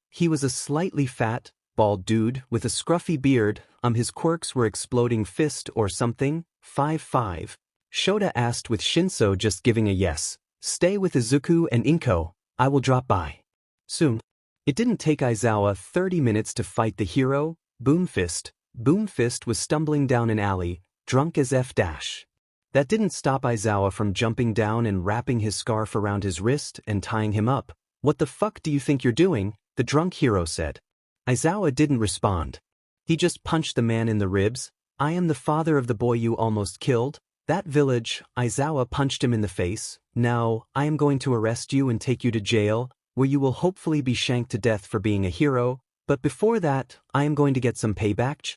He was a slightly fat, bald dude with a scruffy beard. His quirks were exploding fist or something. 5-5. Shota asked with Shinso just giving a yes. "Stay with Izuku and Inko, I will drop by soon." It didn't take Aizawa 30 minutes to fight the hero, Boomfist. Boomfist was stumbling down an alley, drunk as F dash. That didn't stop Aizawa from jumping down and wrapping his scarf around his wrist and tying him up. "What the fuck do you think you're doing?" the drunk hero said. Aizawa didn't respond. He just punched the man in the ribs. "I am the father of the boy you almost killed." "That village," Aizawa punched him in the face. "Now, I am going to arrest you and take you to jail, where you will hopefully be shanked to death for being a hero, but before that, I am going to get some payback."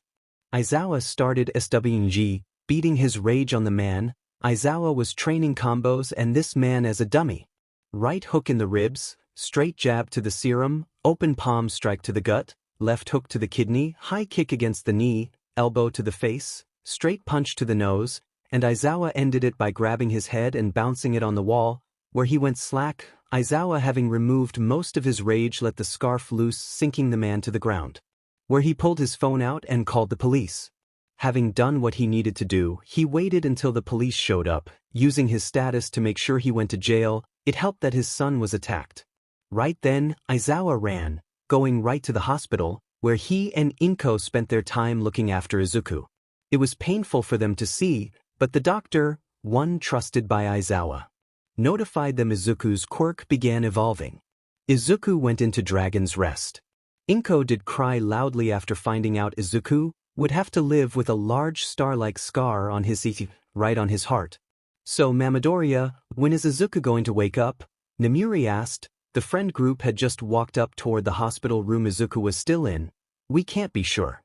Aizawa started SWG, beating his rage on the man. Aizawa was training combos and this man as a dummy. Right hook in the ribs, straight jab to the serum, open palm strike to the gut, left hook to the kidney, high kick against the knee, elbow to the face, straight punch to the nose, and Aizawa ended it by grabbing his head and bouncing it on the wall, where he went slack. Aizawa, having removed most of his rage, let the scarf loose, sinking the man to the ground, where he pulled his phone out and called the police. Having done what he needed to do, he waited until the police showed up, using his status to make sure he went to jail. It helped that his son was attacked. Right then, Aizawa ran, going right to the hospital, where he and Inko spent their time looking after Izuku. It was painful for them to see, but the doctor, one trusted by Aizawa, notified them Izuku's quirk began evolving. Izuku went into Dragon's Rest. Inko did cry loudly after finding out Izuku would have to live with a large star-like scar on his right on his heart. So MidoRyuu, when is Izuku going to wake up? Namuri asked. The friend group had just walked up toward the hospital room Izuku was still in. We can't be sure.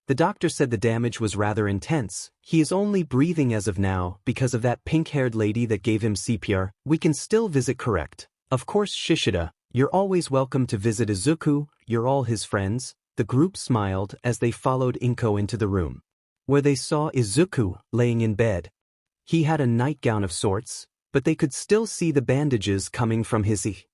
The doctor said the damage was rather intense. He is only breathing as of now because of that pink-haired lady that gave him CPR. We can still visit, correct? Of course, Shishida, you're always welcome to visit Izuku, you're all his friends. The group smiled as they followed Inko into the room, where they saw Izuku laying in bed. He had a nightgown of sorts, but they could still see the bandages coming from his eye.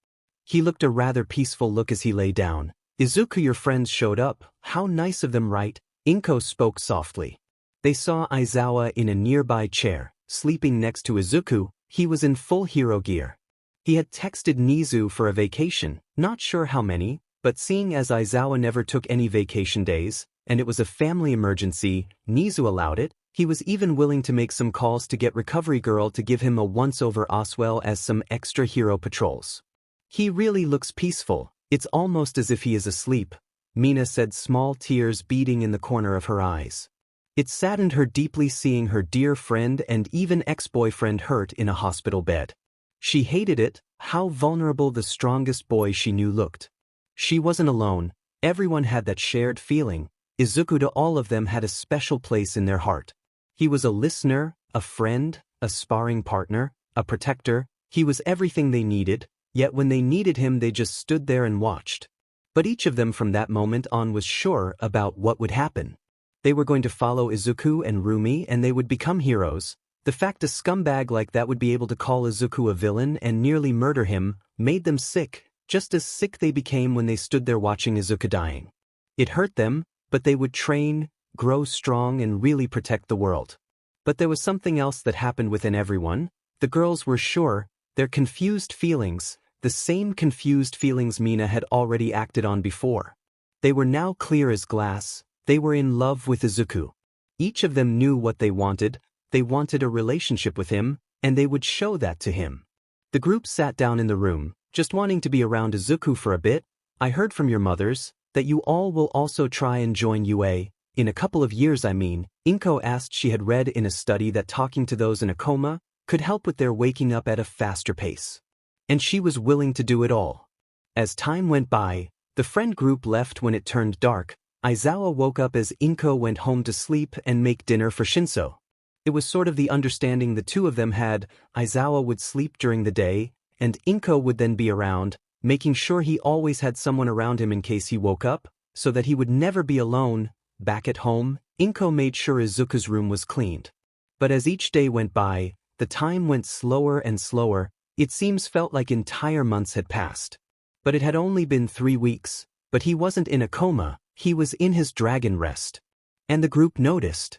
He looked a rather peaceful look as he lay down. Izuku, your friends showed up. How nice of them, right? Inko spoke softly. They saw Aizawa in a nearby chair, sleeping next to Izuku. He was in full hero gear. He had texted Nizu for a vacation, not sure how many, but seeing as Aizawa never took any vacation days, and it was a family emergency, Nizu allowed it. He was even willing to make some calls to get Recovery Girl to give him a once-over as well as some extra hero patrols. He really looks peaceful. It's almost as if he is asleep, Mina said, small tears beading in the corner of her eyes. It saddened her deeply seeing her dear friend and even ex-boyfriend hurt in a hospital bed. She hated it, how vulnerable the strongest boy she knew looked. She wasn't alone, everyone had that shared feeling. Izuku, to all of them, had a special place in their heart. He was a listener, a friend, a sparring partner, a protector. He was everything they needed, yet when they needed him they just stood there and watched. But each of them from that moment on was sure about what would happen. They were going to follow Izuku and Rumi and they would become heroes. The fact a scumbag like that would be able to call Izuku a villain and nearly murder him made them sick, just as sick they became when they stood there watching Izuku dying. It hurt them, but they would train, grow strong and really protect the world. But there was something else that happened within everyone. The girls were sure, their confused feelings, the same confused feelings Mina had already acted on before. They were now clear as glass. They were in love with Izuku. Each of them knew what they wanted a relationship with him, and they would show that to him. The group sat down in the room, just wanting to be around Izuku for a bit. I heard from your mothers that you all will also try and join UA, in a couple of years I mean, Inko asked. She had read in a study that talking to those in a coma could help with their waking up at a faster pace. And she was willing to do it all. As time went by, the friend group left when it turned dark. Aizawa woke up as Inko went home to sleep and make dinner for Shinso. It was sort of the understanding the two of them had. Aizawa would sleep during the day, and Inko would then be around, making sure he always had someone around him in case he woke up, so that he would never be alone. Back at home, Inko made sure Izuku's room was cleaned. But as each day went by, the time went slower and slower. It felt like entire months had passed. But it had only been 3 weeks, but he wasn't in a coma, he was in his dragon rest. And the group noticed.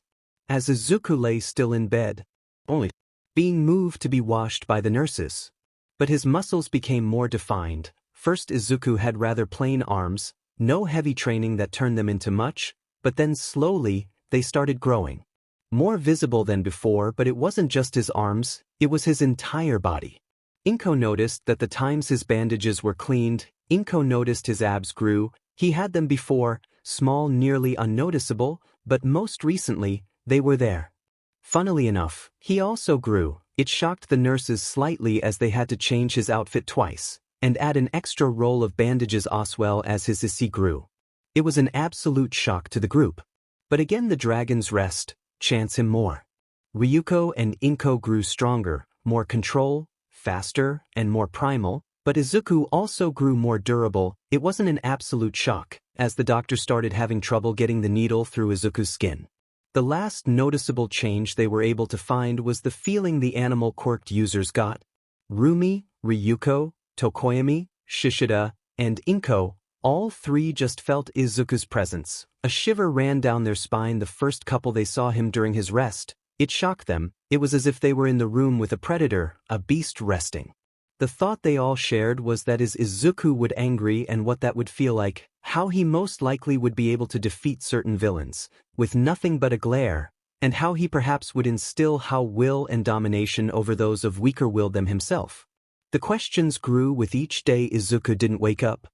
As Izuku lay still in bed, only being moved to be washed by the nurses. But his muscles became more defined. First Izuku had rather plain arms, no heavy training that turned them into much, but then slowly, they started growing. More visible than before, but it wasn't just his arms, it was his entire body. Inko noticed that the times his bandages were cleaned, Inko noticed his abs grew. He had them before, small, nearly unnoticeable, but most recently, they were there. Funnily enough, he also grew. It shocked the nurses slightly as they had to change his outfit twice, and add an extra roll of bandages as well as his isi grew. It was an absolute shock to the group. But again the dragon's rest, chance him more. Ryuko and Inko grew stronger, more control, faster, and more primal, but Izuku also grew more durable. It wasn't an absolute shock, as the doctor started having trouble getting the needle through Izuku's skin. The last noticeable change they were able to find was the feeling the animal quirked users got. Rumi, Ryuko, Tokoyami, Shishida, and Inko, all three just felt Izuku's presence. A shiver ran down their spine the first couple they saw him during his rest. It shocked them. It was as if they were in the room with a predator, a beast resting. The thought they all shared was that is Izuku would angry and what that would feel like, how he most likely would be able to defeat certain villains, with nothing but a glare, and how he perhaps would instill how will and domination over those of weaker will them himself. The questions grew with each day Izuku didn't wake up.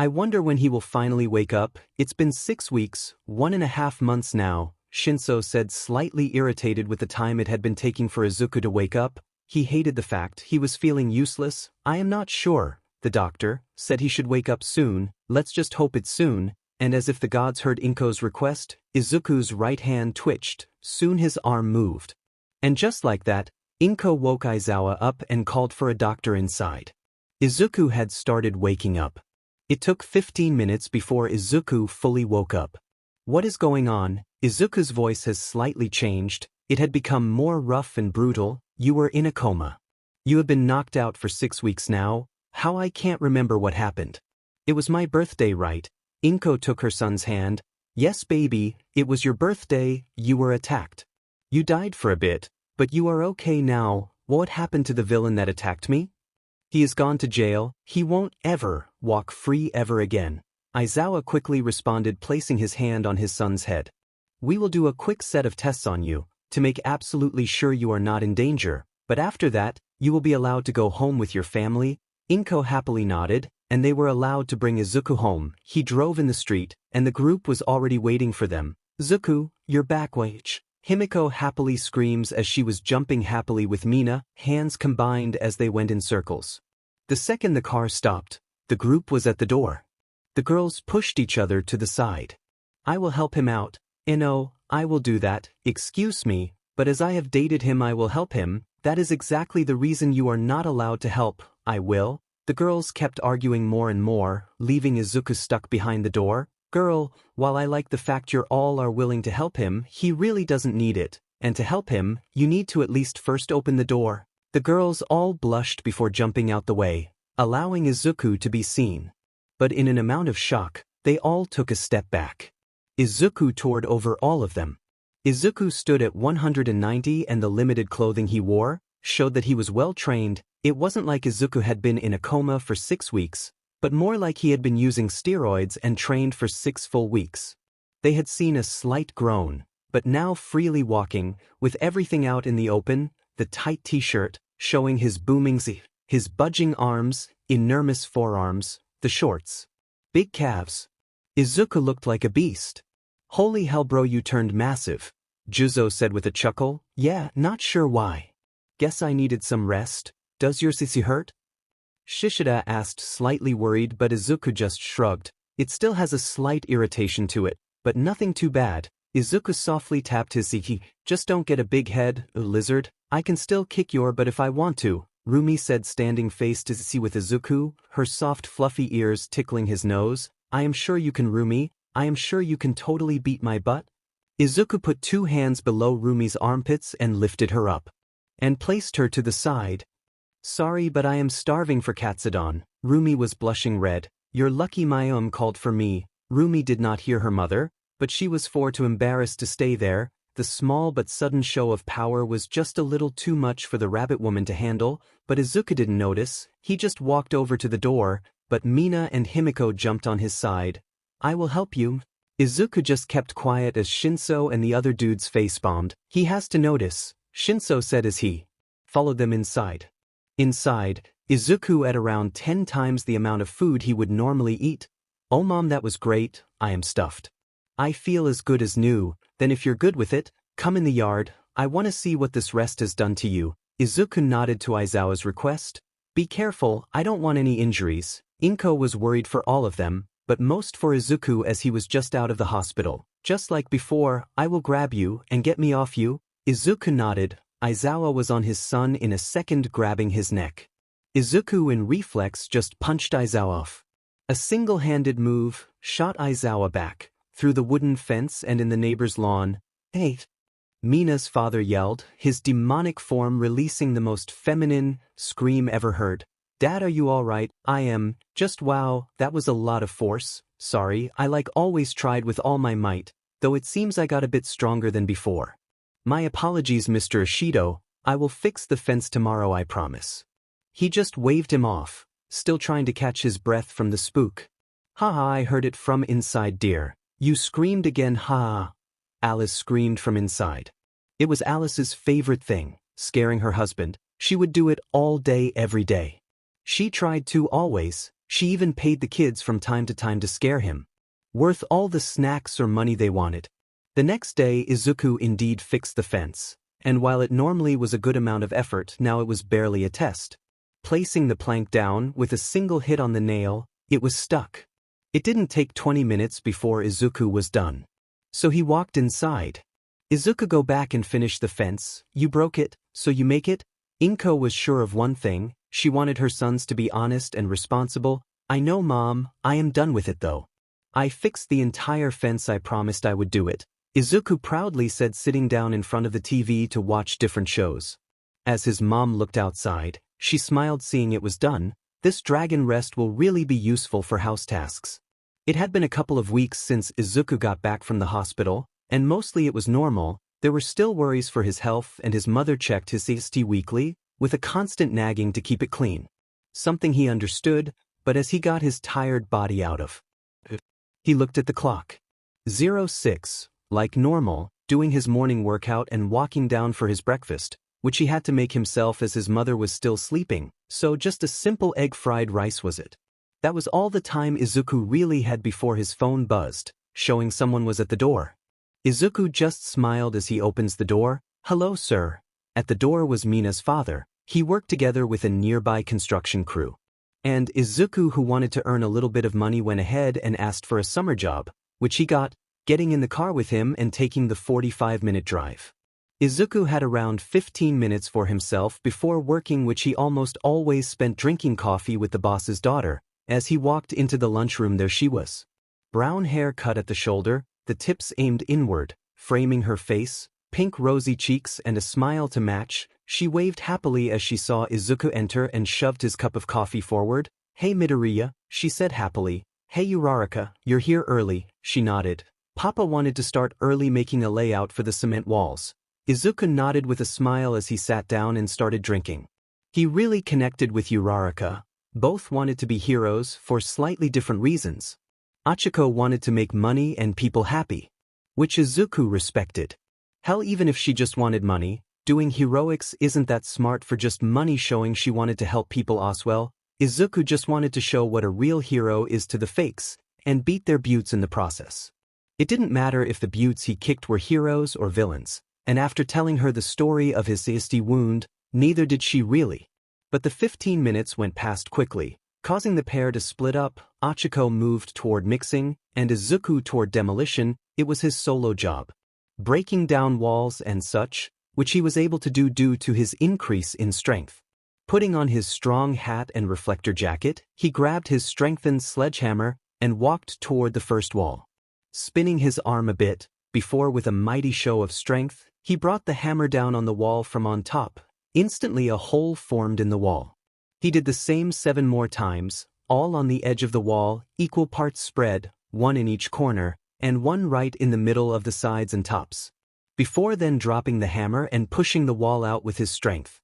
I wonder when he will finally wake up. It's been 6 weeks, 1.5 months now, Shinso said, slightly irritated with the time it had been taking for Izuku to wake up. He hated the fact he was feeling useless. I am not sure. The doctor said he should wake up soon. Let's just hope it's soon. And as if the gods heard Inko's request, Izuku's right hand twitched. Soon his arm moved. And just like that, Inko woke Aizawa up and called for a doctor inside. Izuku had started waking up. It took 15 minutes before Izuku fully woke up. What is going on? Izuku's voice has slightly changed. It had become more rough and brutal. You were in a coma. You have been knocked out for 6 weeks now. How I can't remember what happened. It was my birthday, right? Inko took her son's hand. Yes, baby, it was your birthday. You were attacked. You died for a bit, but you are okay now. What happened to the villain that attacked me? He is gone to jail. He won't ever walk free ever again. Aizawa quickly responded, placing his hand on his son's head. We will do a quick set of tests on you, to make absolutely sure you are not in danger, but after that, you will be allowed to go home with your family. Inko happily nodded, and they were allowed to bring Izuku home. He drove in the street, and the group was already waiting for them. Zuku, you're back, wait. Himiko happily screams as she was jumping happily with Mina, hands combined as they went in circles. The second the car stopped, the group was at the door. The girls pushed each other to the side. I will help him out. No, I will do that. Excuse me, but as I have dated him, I will help him. That is exactly the reason you are not allowed to help. I will. The girls kept arguing more and more, leaving Izuku stuck behind the door. Girl, while I like the fact you all are willing to help him, he really doesn't need it. And to help him, you need to at least first open the door. The girls all blushed before jumping out the way, allowing Izuku to be seen. But in an amount of shock, they all took a step back. Izuku toured over all of them. Izuku stood at 190 and the limited clothing he wore showed that he was well trained. It wasn't like Izuku had been in a coma for 6 weeks, but more like he had been using steroids and trained for 6 full weeks. They had seen a slight groan, but now freely walking, with everything out in the open, the tight t-shirt, showing his booming his budging arms, enormous forearms, the shorts, big calves. Izuku looked like a beast. Holy hell bro, you turned massive, Juzo said with a chuckle. Yeah, not sure why. Guess I needed some rest. Does your sissy hurt? Shishida asked, slightly worried, but Izuku just shrugged. It still has a slight irritation to it, but nothing too bad. Izuku softly tapped his siki. Just don't get a big head, lizard. I can still kick your butt if I want to, Rumi said, standing face to see with Izuku, her soft fluffy ears tickling his nose. I am sure you can, Rumi. I am sure you can totally beat my butt. Izuku put 2 hands below Rumi's armpits and lifted her up. And placed her to the side. Sorry, but I am starving for Katsudon. Rumi was blushing red. You're lucky my called for me. Rumi did not hear her mother, but she was far too embarrassed to stay there. The small but sudden show of power was just a little too much for the rabbit woman to handle, but Izuku didn't notice. He just walked over to the door, but Mina and Himiko jumped on his side. I will help you. Izuku just kept quiet as Shinso and the other dudes face-bombed. He has to notice, Shinso said as he followed them inside. Inside, Izuku ate around 10 times the amount of food he would normally eat. Oh mom, that was great. I am stuffed. I feel as good as new. Then if you're good with it, come in the yard. I want to see what this rest has done to you. Izuku nodded to Aizawa's request. Be careful, I don't want any injuries. Inko was worried for all of them, but most for Izuku as he was just out of the hospital. Just like before, I will grab you and get me off you. Izuku nodded. Aizawa was on his son in a second, grabbing his neck. Izuku in reflex just punched Aizawa off. A single-handed move shot Aizawa back, through the wooden fence and in the neighbor's lawn. Hey! Mina's father yelled, his demonic form releasing the most feminine scream ever heard. Dad, are you alright? I am. Just wow, that was a lot of force. Sorry, I like always tried with all my might, though it seems I got a bit stronger than before. My apologies, Mr. Ishido. I will fix the fence tomorrow, I promise. He just waved him off, still trying to catch his breath from the spook. Haha, I heard it from inside, dear. You screamed again, ha! Alice screamed from inside. It was Alice's favorite thing, scaring her husband. She would do it all day, every day. She tried to always, She even paid the kids from time to scare him. Worth all the snacks or money they wanted. The next day Izuku indeed fixed the fence, and while it normally was a good amount of effort, now it was barely a test. Placing the plank down with a single hit on the nail, it was stuck. It didn't take 20 minutes before Izuku was done. So he walked inside. Izuku, go back and finish the fence, you broke it, so you make it? Inko was sure of one thing, she wanted her sons to be honest and responsible. I know, Mom, I am done with it though. I fixed the entire fence, I promised I would do it, Izuku proudly said, sitting down in front of the TV to watch different shows. As his mom looked outside, she smiled seeing it was done. This dragon rest will really be useful for house tasks. It had been a couple of weeks since Izuku got back from the hospital, and mostly it was normal. There were still worries for his health, and his mother checked his CST weekly, with a constant nagging to keep it clean. Something he understood, but as he got his tired body out of it, he looked at the clock. 06, like normal, doing his morning workout and walking down for his breakfast, which he had to make himself as his mother was still sleeping, so just a simple egg fried rice was it. That was all the time Izuku really had before his phone buzzed, showing someone was at the door. Izuku just smiled as he opens the door. Hello, sir. At the door was Mina's father. He worked together with a nearby construction crew. And Izuku, who wanted to earn a little bit of money, went ahead and asked for a summer job, which he got, getting in the car with him and taking the 45-minute drive. Izuku had around 15 minutes for himself before working, which he almost always spent drinking coffee with the boss's daughter. As he walked into the lunchroom, there she was. Brown hair cut at the shoulder, the tips aimed inward, framing her face, pink rosy cheeks and a smile to match. She waved happily as she saw Izuku enter and shoved his cup of coffee forward. Hey MidoRyuu, she said happily. Hey Uraraka, you're here early, she nodded. Papa wanted to start early making a layout for the cement walls. Izuku nodded with a smile as he sat down and started drinking. He really connected with Uraraka. Both wanted to be heroes for slightly different reasons. Achiko wanted to make money and people happy, which Izuku respected. Hell, even if she just wanted money, doing heroics isn't that smart for just money. Showing she wanted to help people as well. Izuku just wanted to show what a real hero is to the fakes, and beat their buttes in the process. It didn't matter if the buttes he kicked were heroes or villains, and after telling her the story of his CST wound, neither did she really. But the 15 minutes went past quickly, causing the pair to split up. Achiko moved toward mixing, and Izuku toward demolition. It was his solo job. Breaking down walls and such, which he was able to do due to his increase in strength. Putting on his strong hat and reflector jacket, he grabbed his strengthened sledgehammer and walked toward the first wall. Spinning his arm a bit, before with a mighty show of strength, he brought the hammer down on the wall from on top. Instantly a hole formed in the wall. He did the same 7 more times, all on the edge of the wall, equal parts spread, 1 in each corner, and 1 right in the middle of the sides and tops. Before then dropping the hammer and pushing the wall out with his strength.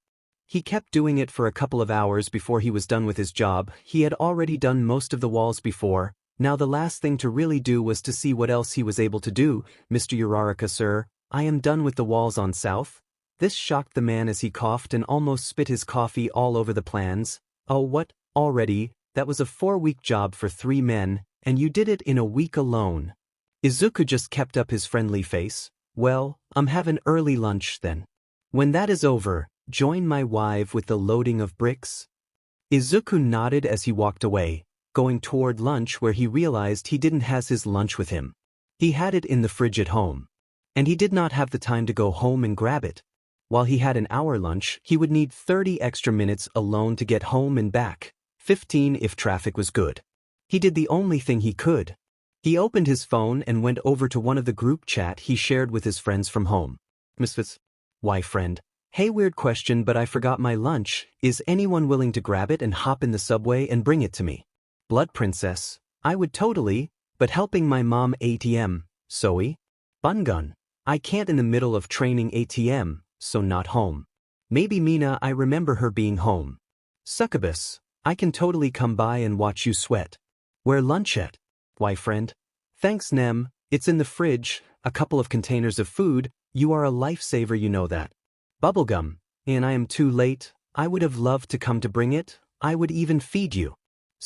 He kept doing it for a couple of hours before he was done with his job. He had already done most of the walls before. Now the last thing to really do was to see what else he was able to do. Mr. Uraraka, sir, I am done with the walls on south. This shocked the man as he coughed and almost spit his coffee all over the plans. Oh, what, already? That was a 4-week job for 3 men, and you did it in a week alone. Izuku just kept up his friendly face. Well, I'm having early lunch then. When that is over, join my wife with the loading of bricks. Izuku nodded as he walked away, going toward lunch where he realized he didn't have his lunch with him. He had it in the fridge at home. And he did not have the time to go home and grab it. While he had an hour lunch, he would need 30 extra minutes alone to get home and back, 15 if traffic was good. He did the only thing he could. He opened his phone and went over to one of the group chat he shared with his friends from home. Misfits. Why, friend? Hey, weird question, but I forgot my lunch. Is anyone willing to grab it and hop in the subway and bring it to me? Blood princess. I would totally, but helping my mom ATM. Zoe? Bungun. I can't in the middle of training ATM. So not home. Maybe Mina, I remember her being home. Succubus, I can totally come by and watch you sweat. Where lunch at? Why, friend? Thanks, Nem, it's in the fridge, a couple of containers of food. You are a lifesaver, you know that. Bubblegum, and I am too late. I would have loved to come to bring it. I would even feed you.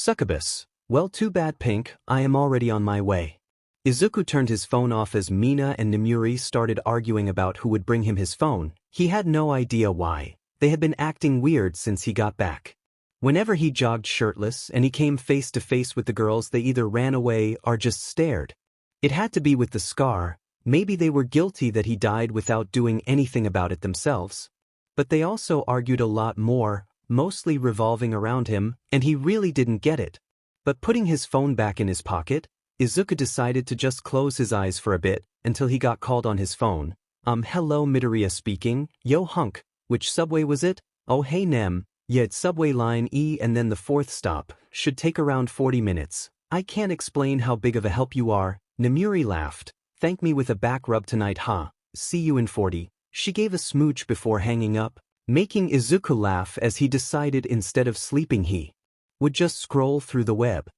Succubus. Well, too bad, Pink, I am already on my way. Izuku turned his phone off as Mina and Nemuri started arguing about who would bring him his phone. He had no idea why. They had been acting weird since he got back. Whenever he jogged shirtless and he came face to face with the girls, they either ran away or just stared. It had to be with the scar. Maybe they were guilty that he died without doing anything about it themselves. But they also argued a lot more, mostly revolving around him, and he really didn't get it. But putting his phone back in his pocket, Izuku decided to just close his eyes for a bit until he got called on his phone. Hello, MidoRyuu speaking. Yo hunk, which subway was it? Oh hey Nem, yeah, it's subway line E and then the fourth stop. Should take around 40 minutes. I can't explain how big of a help you are. Nemuri laughed. Thank me with a back rub tonight, huh? See you in 40. She gave a smooch before hanging up, making Izuku laugh as he decided instead of sleeping he would just scroll through the web.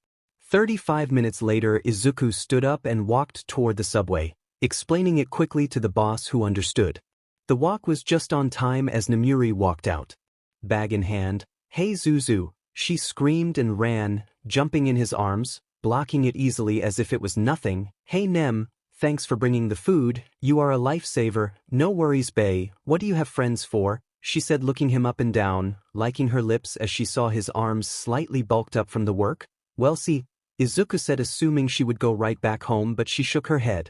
35 minutes later, Izuku stood up and walked toward the subway, explaining it quickly to the boss who understood. The walk was just on time as Nemuri walked out. Bag in hand. Hey Zuzu, she screamed and ran, jumping in his arms, blocking it easily as if it was nothing. Hey Nem, thanks for bringing the food, you are a lifesaver. No worries bae, what do you have friends for? She said, looking him up and down, liking her lips as she saw his arms slightly bulked up from the work. Well see, Izuku said, assuming she would go right back home, but she shook her head.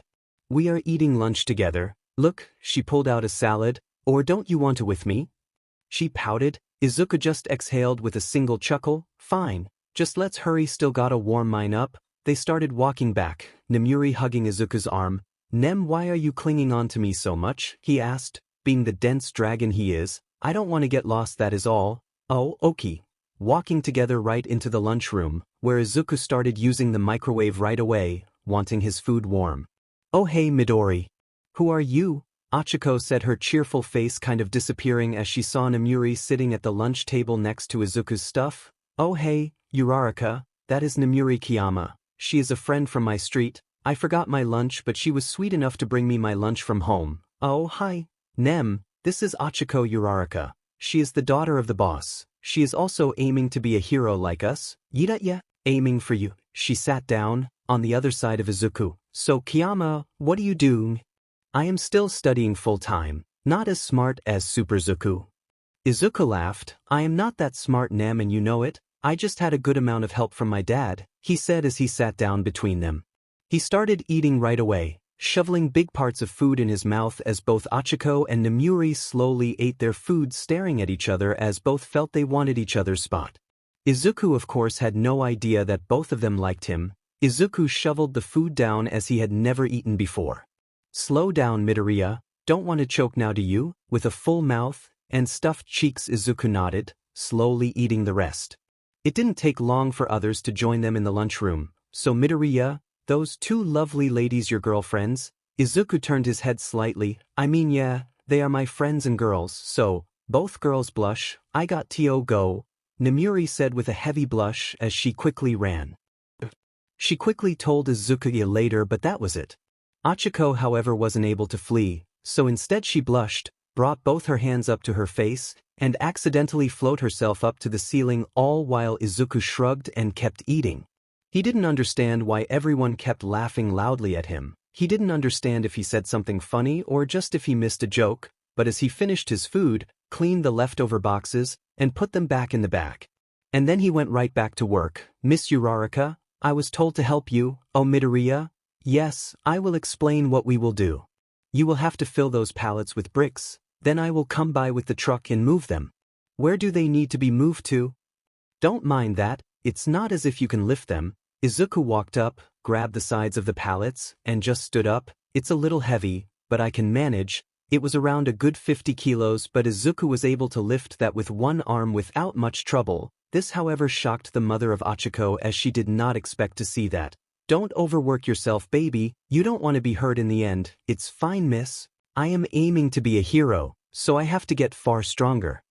We are eating lunch together. Look, she pulled out a salad. Or don't you want to with me? She pouted. Izuku just exhaled with a single chuckle. Fine, just let's hurry, still gotta warm mine up. They started walking back, Nemuri hugging Izuku's arm. Nem, why are you clinging on to me so much? He asked. Being the dense dragon he is, I don't want to get lost, that is all. Oh, okay. Walking together right into the lunchroom, where Izuku started using the microwave right away, wanting his food warm. Oh hey Midori. Who are you? Achiko said, her cheerful face kind of disappearing as she saw Nemuri sitting at the lunch table next to Izuku's stuff. Oh hey, Uraraka, that is Nemuri Kiyama. She is a friend from my street. I forgot my lunch, but she was sweet enough to bring me my lunch from home. Oh hi. Nem, this is Achiko Uraraka. She is the daughter of the boss. She is also aiming to be a hero like us. Yeah, aiming for you. She sat down, on the other side of Izuku. So Kiyama, what are you doing? I am still studying full-time, not as smart as Super Zuku. Izuku laughed. I am not that smart, Nem, and you know it. I just had a good amount of help from my dad, he said as he sat down between them. He started eating right away, shoveling big parts of food in his mouth as both Achiko and Nemuri slowly ate their food, staring at each other as both felt they wanted each other's spot. Izuku of course had no idea that both of them liked him. Izuku shoveled the food down as he had never eaten before. Slow down MidoRyuu, don't want to choke now do you? With a full mouth and stuffed cheeks Izuku nodded, slowly eating the rest. It didn't take long for others to join them in the lunchroom. So MidoRyuu, those two lovely ladies your girlfriends? Izuku turned his head slightly. I mean yeah, they are my friends and girls, so, both girls blush. I got to go, Nemuri said with a heavy blush as she quickly ran. She quickly told Izuku later, but that was it. Achiko however wasn't able to flee, so instead she blushed, brought both her hands up to her face, and accidentally float herself up to the ceiling, all while Izuku shrugged and kept eating. He didn't understand why everyone kept laughing loudly at him. He didn't understand if he said something funny or just if he missed a joke, but as he finished his food, cleaned the leftover boxes, and put them back in the bag. And then he went right back to work. Miss Uraraka, I was told to help you. Oh MidoRyuu? Yes, I will explain what we will do. You will have to fill those pallets with bricks, then I will come by with the truck and move them. Where do they need to be moved to? Don't mind that, it's not as if you can lift them. Izuku walked up, grabbed the sides of the pallets, and just stood up. It's a little heavy, but I can manage. It was around a good 50 kilos, but Izuku was able to lift that with one arm without much trouble. This however shocked the mother of Achiko as she did not expect to see that. Don't overwork yourself baby, you don't want to be hurt in the end. It's fine miss. I am aiming to be a hero, so I have to get far stronger.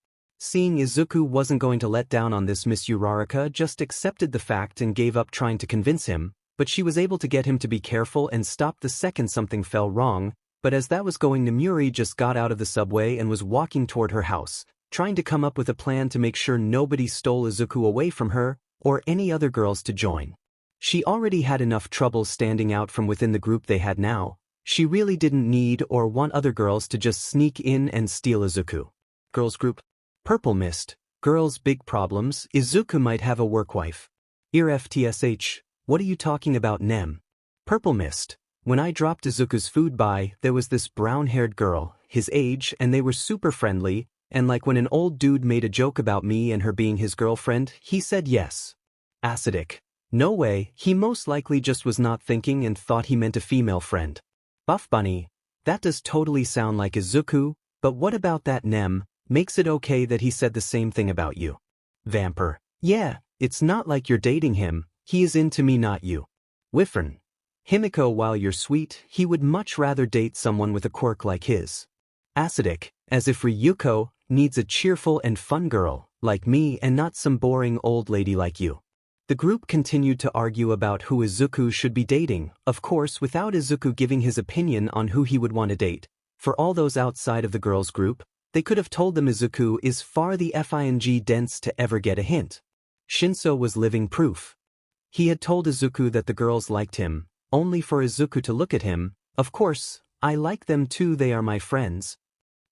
Seeing Izuku wasn't going to let down on this, Miss Uraraka just accepted the fact and gave up trying to convince him, but she was able to get him to be careful and stop the second something fell wrong. But as that was going, Nemuri just got out of the subway and was walking toward her house, trying to come up with a plan to make sure nobody stole Izuku away from her. or any other girls to join. She already had enough trouble standing out from within the group they had now. She really didn't need or want other girls to just sneak in and steal Izuku. Girls group. Purple Mist. Girls' big problems. Izuku might have a work wife. FTSH. What are you talking about, Nem? Purple Mist. When I dropped Izuku's food by, there was this brown-haired girl, his age, and they were super friendly, and like when an old dude made a joke about me and her being his girlfriend, he said yes. Acidic. No way, he most likely just was not thinking and thought he meant a female friend. Buff Bunny. That does totally sound like Izuku, but what about that, Nem? Makes it okay that he said the same thing about you. Vamper. Yeah, it's not like you're dating him, he is into me, not you. Wyvern. Himiko, while you're sweet, he would much rather date someone with a quirk like his. Acidic. As if Ryuko needs a cheerful and fun girl, like me, and not some boring old lady like you. The group continued to argue about who Izuku should be dating, of course without Izuku giving his opinion on who he would want to date. For all those outside of the girls' group, they could have told them Izuku is far the FING dense to ever get a hint. Shinso was living proof. He had told Izuku that the girls liked him, only for Izuku to look at him. Of course, I like them too, they are my friends.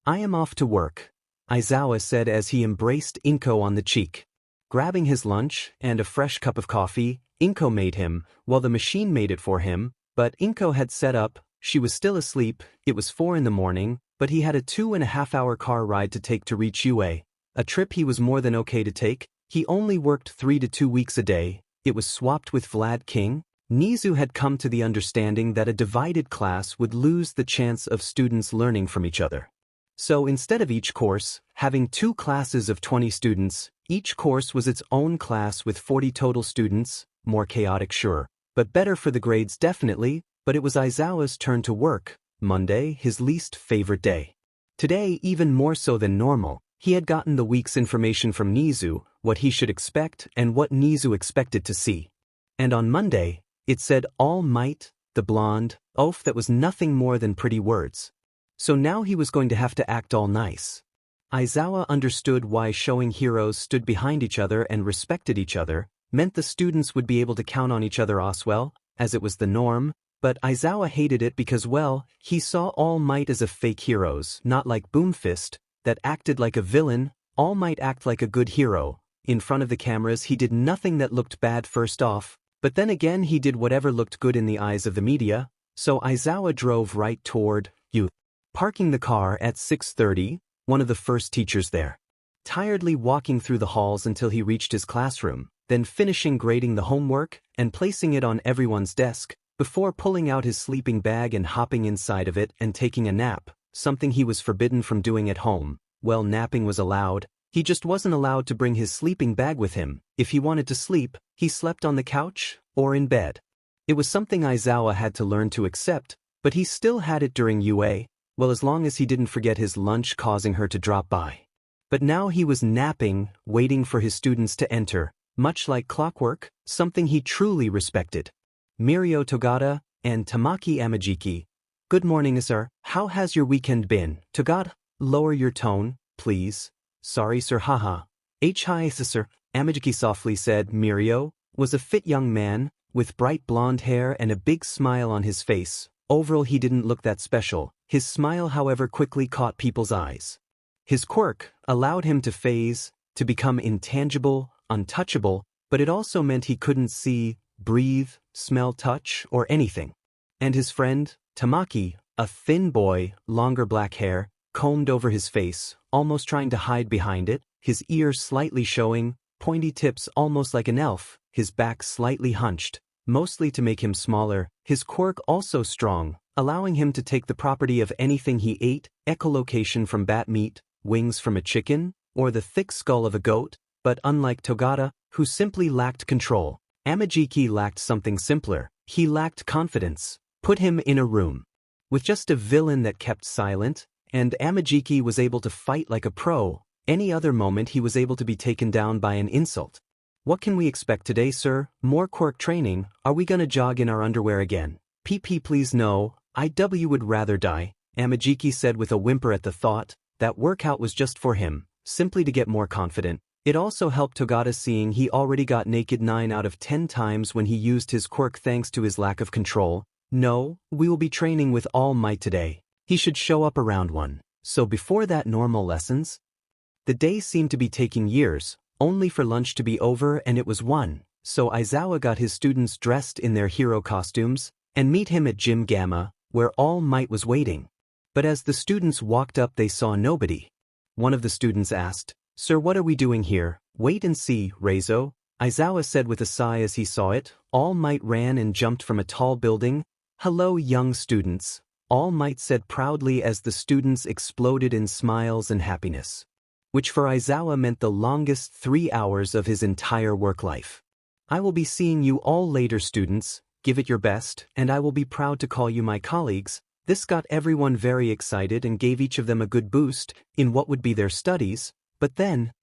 I am off to work, Aizawa said as he embraced Inko on the cheek. Grabbing his lunch and a fresh cup of coffee, Inko made him, while the machine made it for him, but Inko had set up, she was still asleep, it was 4 in the morning, but he had a 2.5-hour car ride to take to reach UA, a trip he was more than okay to take. He only worked 3 to 2 weeks a day. It was swapped with Vlad King. Nizu had come to the understanding that a divided class would lose the chance of students learning from each other. So instead of each course having 2 classes of 20 students, each course was its own class with 40 total students. More chaotic, sure, but better for the grades definitely. But it was Aizawa's turn to work. Monday, his least favorite day. Today, even more so than normal, he had gotten the week's information from Nizu, what he should expect and what Nizu expected to see. And on Monday, it said All Might, the blonde, oaf that was nothing more than pretty words. So now he was going to have to act all nice. Aizawa understood why showing heroes stood behind each other and respected each other meant the students would be able to count on each other as well, as it was the norm. But Aizawa hated it because, well, he saw All Might as a fake heroes, not like Boomfist, that acted like a villain. All Might act like a good hero. In front of the cameras he did nothing that looked bad first off, but then again he did whatever looked good in the eyes of the media, so Aizawa drove right toward you. Parking the car at 6:30, one of the first teachers there. Tiredly walking through the halls until he reached his classroom, then finishing grading the homework and placing it on everyone's desk, before pulling out his sleeping bag and hopping inside of it and taking a nap, something he was forbidden from doing at home. Well, napping was allowed, he just wasn't allowed to bring his sleeping bag with him. If he wanted to sleep, he slept on the couch or in bed. It was something Aizawa had to learn to accept, but he still had it during UA, well, as long as he didn't forget his lunch causing her to drop by. But now he was napping, waiting for his students to enter, much like clockwork, something he truly respected. Mirio Togata and Tamaki Amajiki. Good morning, sir. How has your weekend been? Togata, lower your tone, please. Sorry, sir, haha. Hi, sir. Amajiki softly said. Mirio was a fit young man, with bright blonde hair and a big smile on his face. Overall he didn't look that special. His smile, however, quickly caught people's eyes. His quirk allowed him to phase, to become intangible, untouchable, but it also meant he couldn't see, breathe, smell, touch, or anything. And his friend, Tamaki, a thin boy, longer black hair, combed over his face, almost trying to hide behind it, his ears slightly showing, pointy tips almost like an elf, his back slightly hunched, mostly to make him smaller, his quirk also strong, allowing him to take the property of anything he ate, echolocation from bat meat, wings from a chicken, or the thick skull of a goat, but unlike Togata, who simply lacked control, Amajiki lacked something simpler. He lacked confidence. Put him in a room with just a villain that kept silent, and Amajiki was able to fight like a pro. Any other moment he was able to be taken down by an insult. What can we expect today, sir? More quirk training? Are we gonna jog in our underwear again? PP, please no. IW would rather die, Amajiki said with a whimper at the thought. That workout was just for him, simply to get more confident. It also helped Togata, seeing he already got naked 9 out of 10 times when he used his quirk thanks to his lack of control. No, we will be training with All Might today. He should show up around 1. So before that normal lessons? The day seemed to be taking years, only for lunch to be over, and it was 1. So Aizawa got his students dressed in their hero costumes and meet him at Gym Gamma, where All Might was waiting. But as the students walked up, they saw nobody. One of the students asked, "Sir, what are we doing here?" "Wait and see, Reizo," Aizawa said with a sigh as he saw it. All Might ran and jumped from a tall building. "Hello, young students," All Might said proudly as the students exploded in smiles and happiness, which for Aizawa meant the longest 3 hours of his entire work life. "I will be seeing you all later, students. Give it your best, and I will be proud to call you my colleagues." This got everyone very excited and gave each of them a good boost in what would be their studies. But then,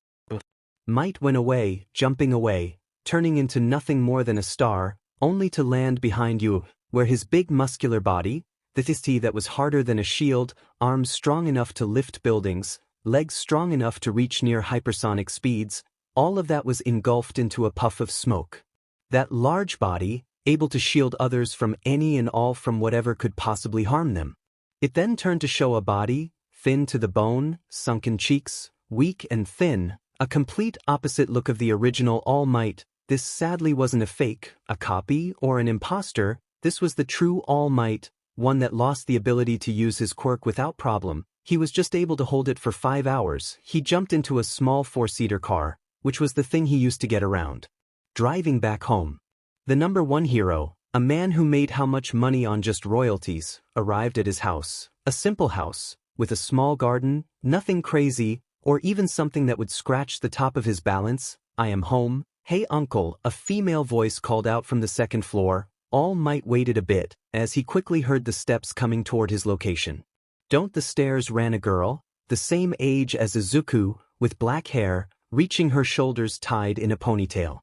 Might went away, jumping away, turning into nothing more than a star, only to land behind you, where his big muscular body, the thighs that was harder than a shield, arms strong enough to lift buildings, legs strong enough to reach near hypersonic speeds, all of that was engulfed into a puff of smoke. That large body, able to shield others from any and all from whatever could possibly harm them. It then turned to show a body, thin to the bone, sunken cheeks, weak and thin, a complete opposite look of the original All Might. This sadly wasn't a fake, a copy, or an imposter. This was the true All Might, one that lost the ability to use his quirk without problem. He was just able to hold it for 5 hours. He jumped into a small 4-seater car, which was the thing he used to get around. Driving back home. The number 1 hero, a man who made how much money on just royalties, arrived at his house. A simple house, with a small garden, nothing crazy, or even something that would scratch the top of his balance. "I am home." "Hey uncle," a female voice called out from the 2nd floor. All Might waited a bit, as he quickly heard the steps coming toward his location. Down the stairs ran a girl, the same age as Izuku, with black hair, reaching her shoulders tied in a ponytail,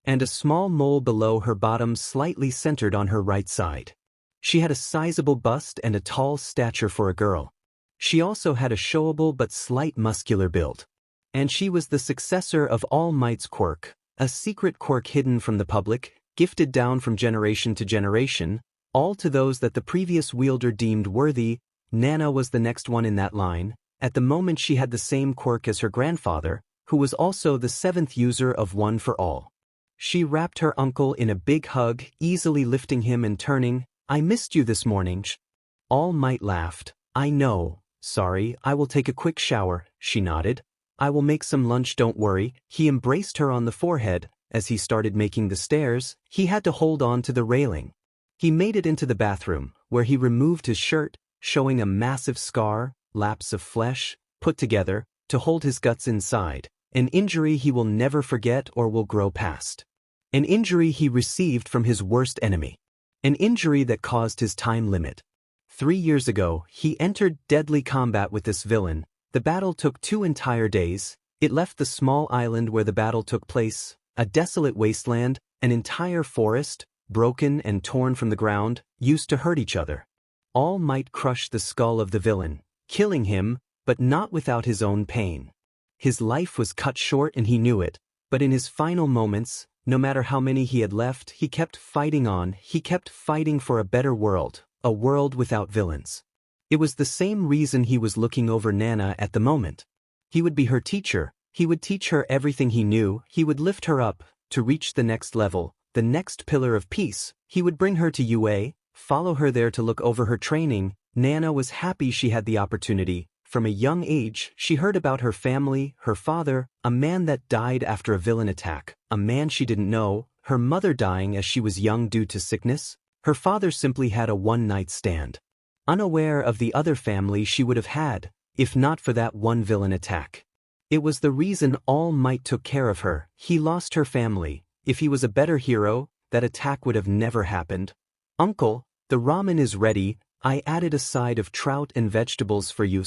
and a small mole below her bottom slightly centered on her right side. She had a sizable bust and a tall stature for a girl. She also had a showable but slight muscular build. And she was the successor of All Might's quirk, a secret quirk hidden from the public, gifted down from generation to generation, all to those that the previous wielder deemed worthy. Nana was the next one in that line. At the moment she had the same quirk as her grandfather, who was also the 7th user of One for All. She wrapped her uncle in a big hug, easily lifting him and turning. "I missed you this morning." All Might laughed. "I know, sorry, I will take a quick shower," she nodded. "I will make some lunch, don't worry." He embraced her on the forehead. As he started making the stairs, he had to hold on to the railing. He made it into the bathroom, where he removed his shirt, showing a massive scar, laps of flesh, put together, to hold his guts inside, an injury he will never forget or will grow past. An injury he received from his worst enemy. An injury that caused his time limit. 3 years ago, he entered deadly combat with this villain. The battle took 2 entire days. It left the small island where the battle took place, a desolate wasteland, an entire forest, broken and torn from the ground, used to hurt each other. All Might crush the skull of the villain, killing him, but not without his own pain. His life was cut short and he knew it, but in his final moments, no matter how many he had left, he kept fighting on. He kept fighting for a better world, a world without villains. It was the same reason he was looking over Nana at the moment. He would be her teacher. He would teach her everything he knew. He would lift her up to reach the next level, the next pillar of peace. He would bring her to UA, follow her there to look over her training. Nana was happy she had the opportunity. From a young age, she heard about her family, her father, a man that died after a villain attack, a man she didn't know, her mother dying as she was young due to sickness. Her father simply had a one-night stand. Unaware of the other family she would have had, if not for that one villain attack. It was the reason All Might took care of her. He lost her family. If he was a better hero, that attack would have never happened. "Uncle, the ramen is ready. I added a side of trout and vegetables for you."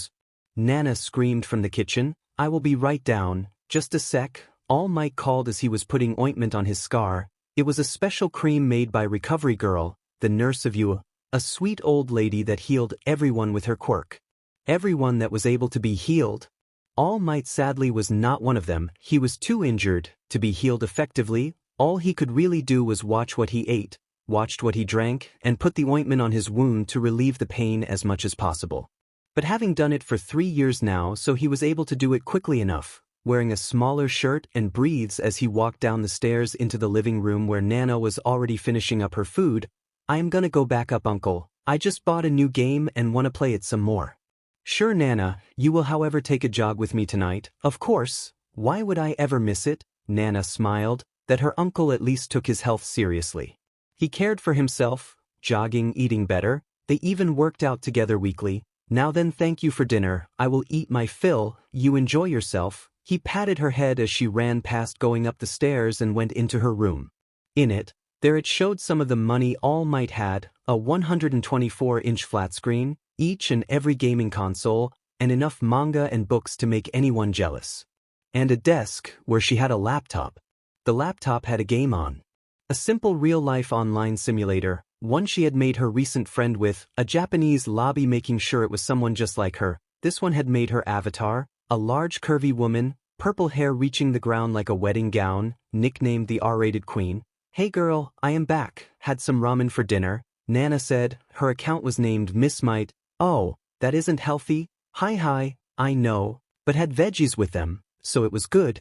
Nana screamed from the kitchen. "I will be right down, just a sec," All Might called as he was putting ointment on his scar. It was a special cream made by Recovery Girl, the nurse of UA, a sweet old lady that healed everyone with her quirk. Everyone that was able to be healed. All Might sadly was not one of them. He was too injured to be healed effectively. All he could really do was watch what he ate, watched what he drank, and put the ointment on his wound to relieve the pain as much as possible. But having done it for 3 years now, so he was able to do it quickly enough, wearing a smaller shirt and breathes as he walked down the stairs into the living room where Nana was already finishing up her food. "I am gonna go back up, Uncle. I just bought a new game and wanna play it some more." "Sure, Nana, you will however take a jog with me tonight." "Of course, why would I ever miss it?" Nana smiled, that her uncle at least took his health seriously. He cared for himself, jogging, eating better, they even worked out together weekly. "Now then, thank you for dinner, I will eat my fill, you enjoy yourself." He patted her head as she ran past going up the stairs and went into her room. In it, there it showed some of the money All Might had, a 124-inch flat screen, each and every gaming console, and enough manga and books to make anyone jealous. And a desk where she had a laptop. The laptop had a game on. A simple real-life online simulator, one she had made her recent friend with, a Japanese lobby making sure it was someone just like her. This one had made her avatar, a large curvy woman, purple hair reaching the ground like a wedding gown, nicknamed the R-rated queen. "Hey girl, I am back, had some ramen for dinner," Nana said. Her account was named Miss Might. "Oh, that isn't healthy." Hi, I know, but had veggies with them, so it was good."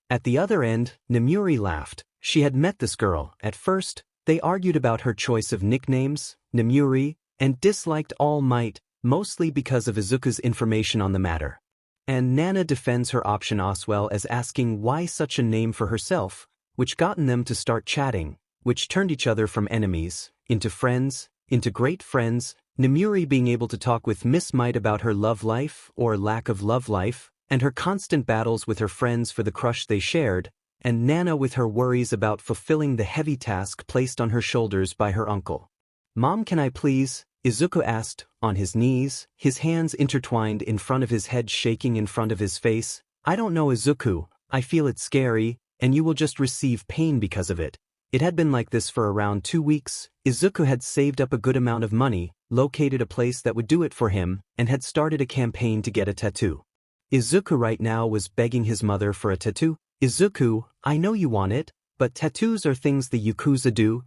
At the other end, Namuri laughed. She had met this girl. At first, they argued about her choice of nicknames, Namuri, and disliked All Might, mostly because of Izuku's information on the matter. And Nana defends her option Oswell as asking why such a name for herself, which gotten them to start chatting, which turned each other from enemies, into friends, into great friends, Namuri being able to talk with Miss Might about her love life, or lack of love life, and her constant battles with her friends for the crush they shared, and Nana with her worries about fulfilling the heavy task placed on her shoulders by her uncle. "Mom, can I please?" Izuku asked, on his knees, his hands intertwined in front of his head shaking in front of his face. "I don't know, Izuku, I feel it's scary, and you will just receive pain because of it." It had been like this for around 2 weeks. Izuku had saved up a good amount of money, located a place that would do it for him, and had started a campaign to get a tattoo. Izuku right now was begging his mother for a tattoo. "Izuku, I know you want it, but tattoos are things the Yakuza do."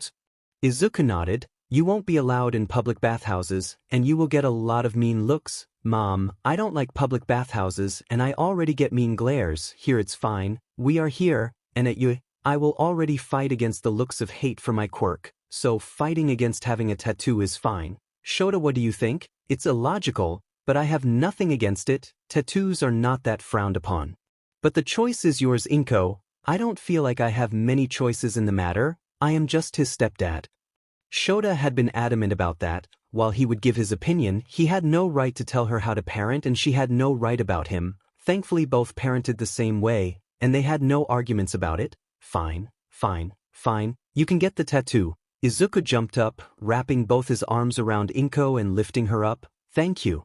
Izuku nodded. "You won't be allowed in public bathhouses, and you will get a lot of mean looks." "Mom, I don't like public bathhouses and I already get mean glares. Here it's fine. We are here, and at you, I will already fight against the looks of hate for my quirk, so fighting against having a tattoo is fine." "Shota, what do you think?" "It's illogical, but I have nothing against it. Tattoos are not that frowned upon. But the choice is yours, Inko. I don't feel like I have many choices in the matter. I am just his stepdad." Shota had been adamant about that. While he would give his opinion, he had no right to tell her how to parent and she had no right about him. Thankfully both parented the same way, and they had no arguments about it. Fine. You can get the tattoo." Izuku jumped up, wrapping both his arms around Inko and lifting her up. Thank you.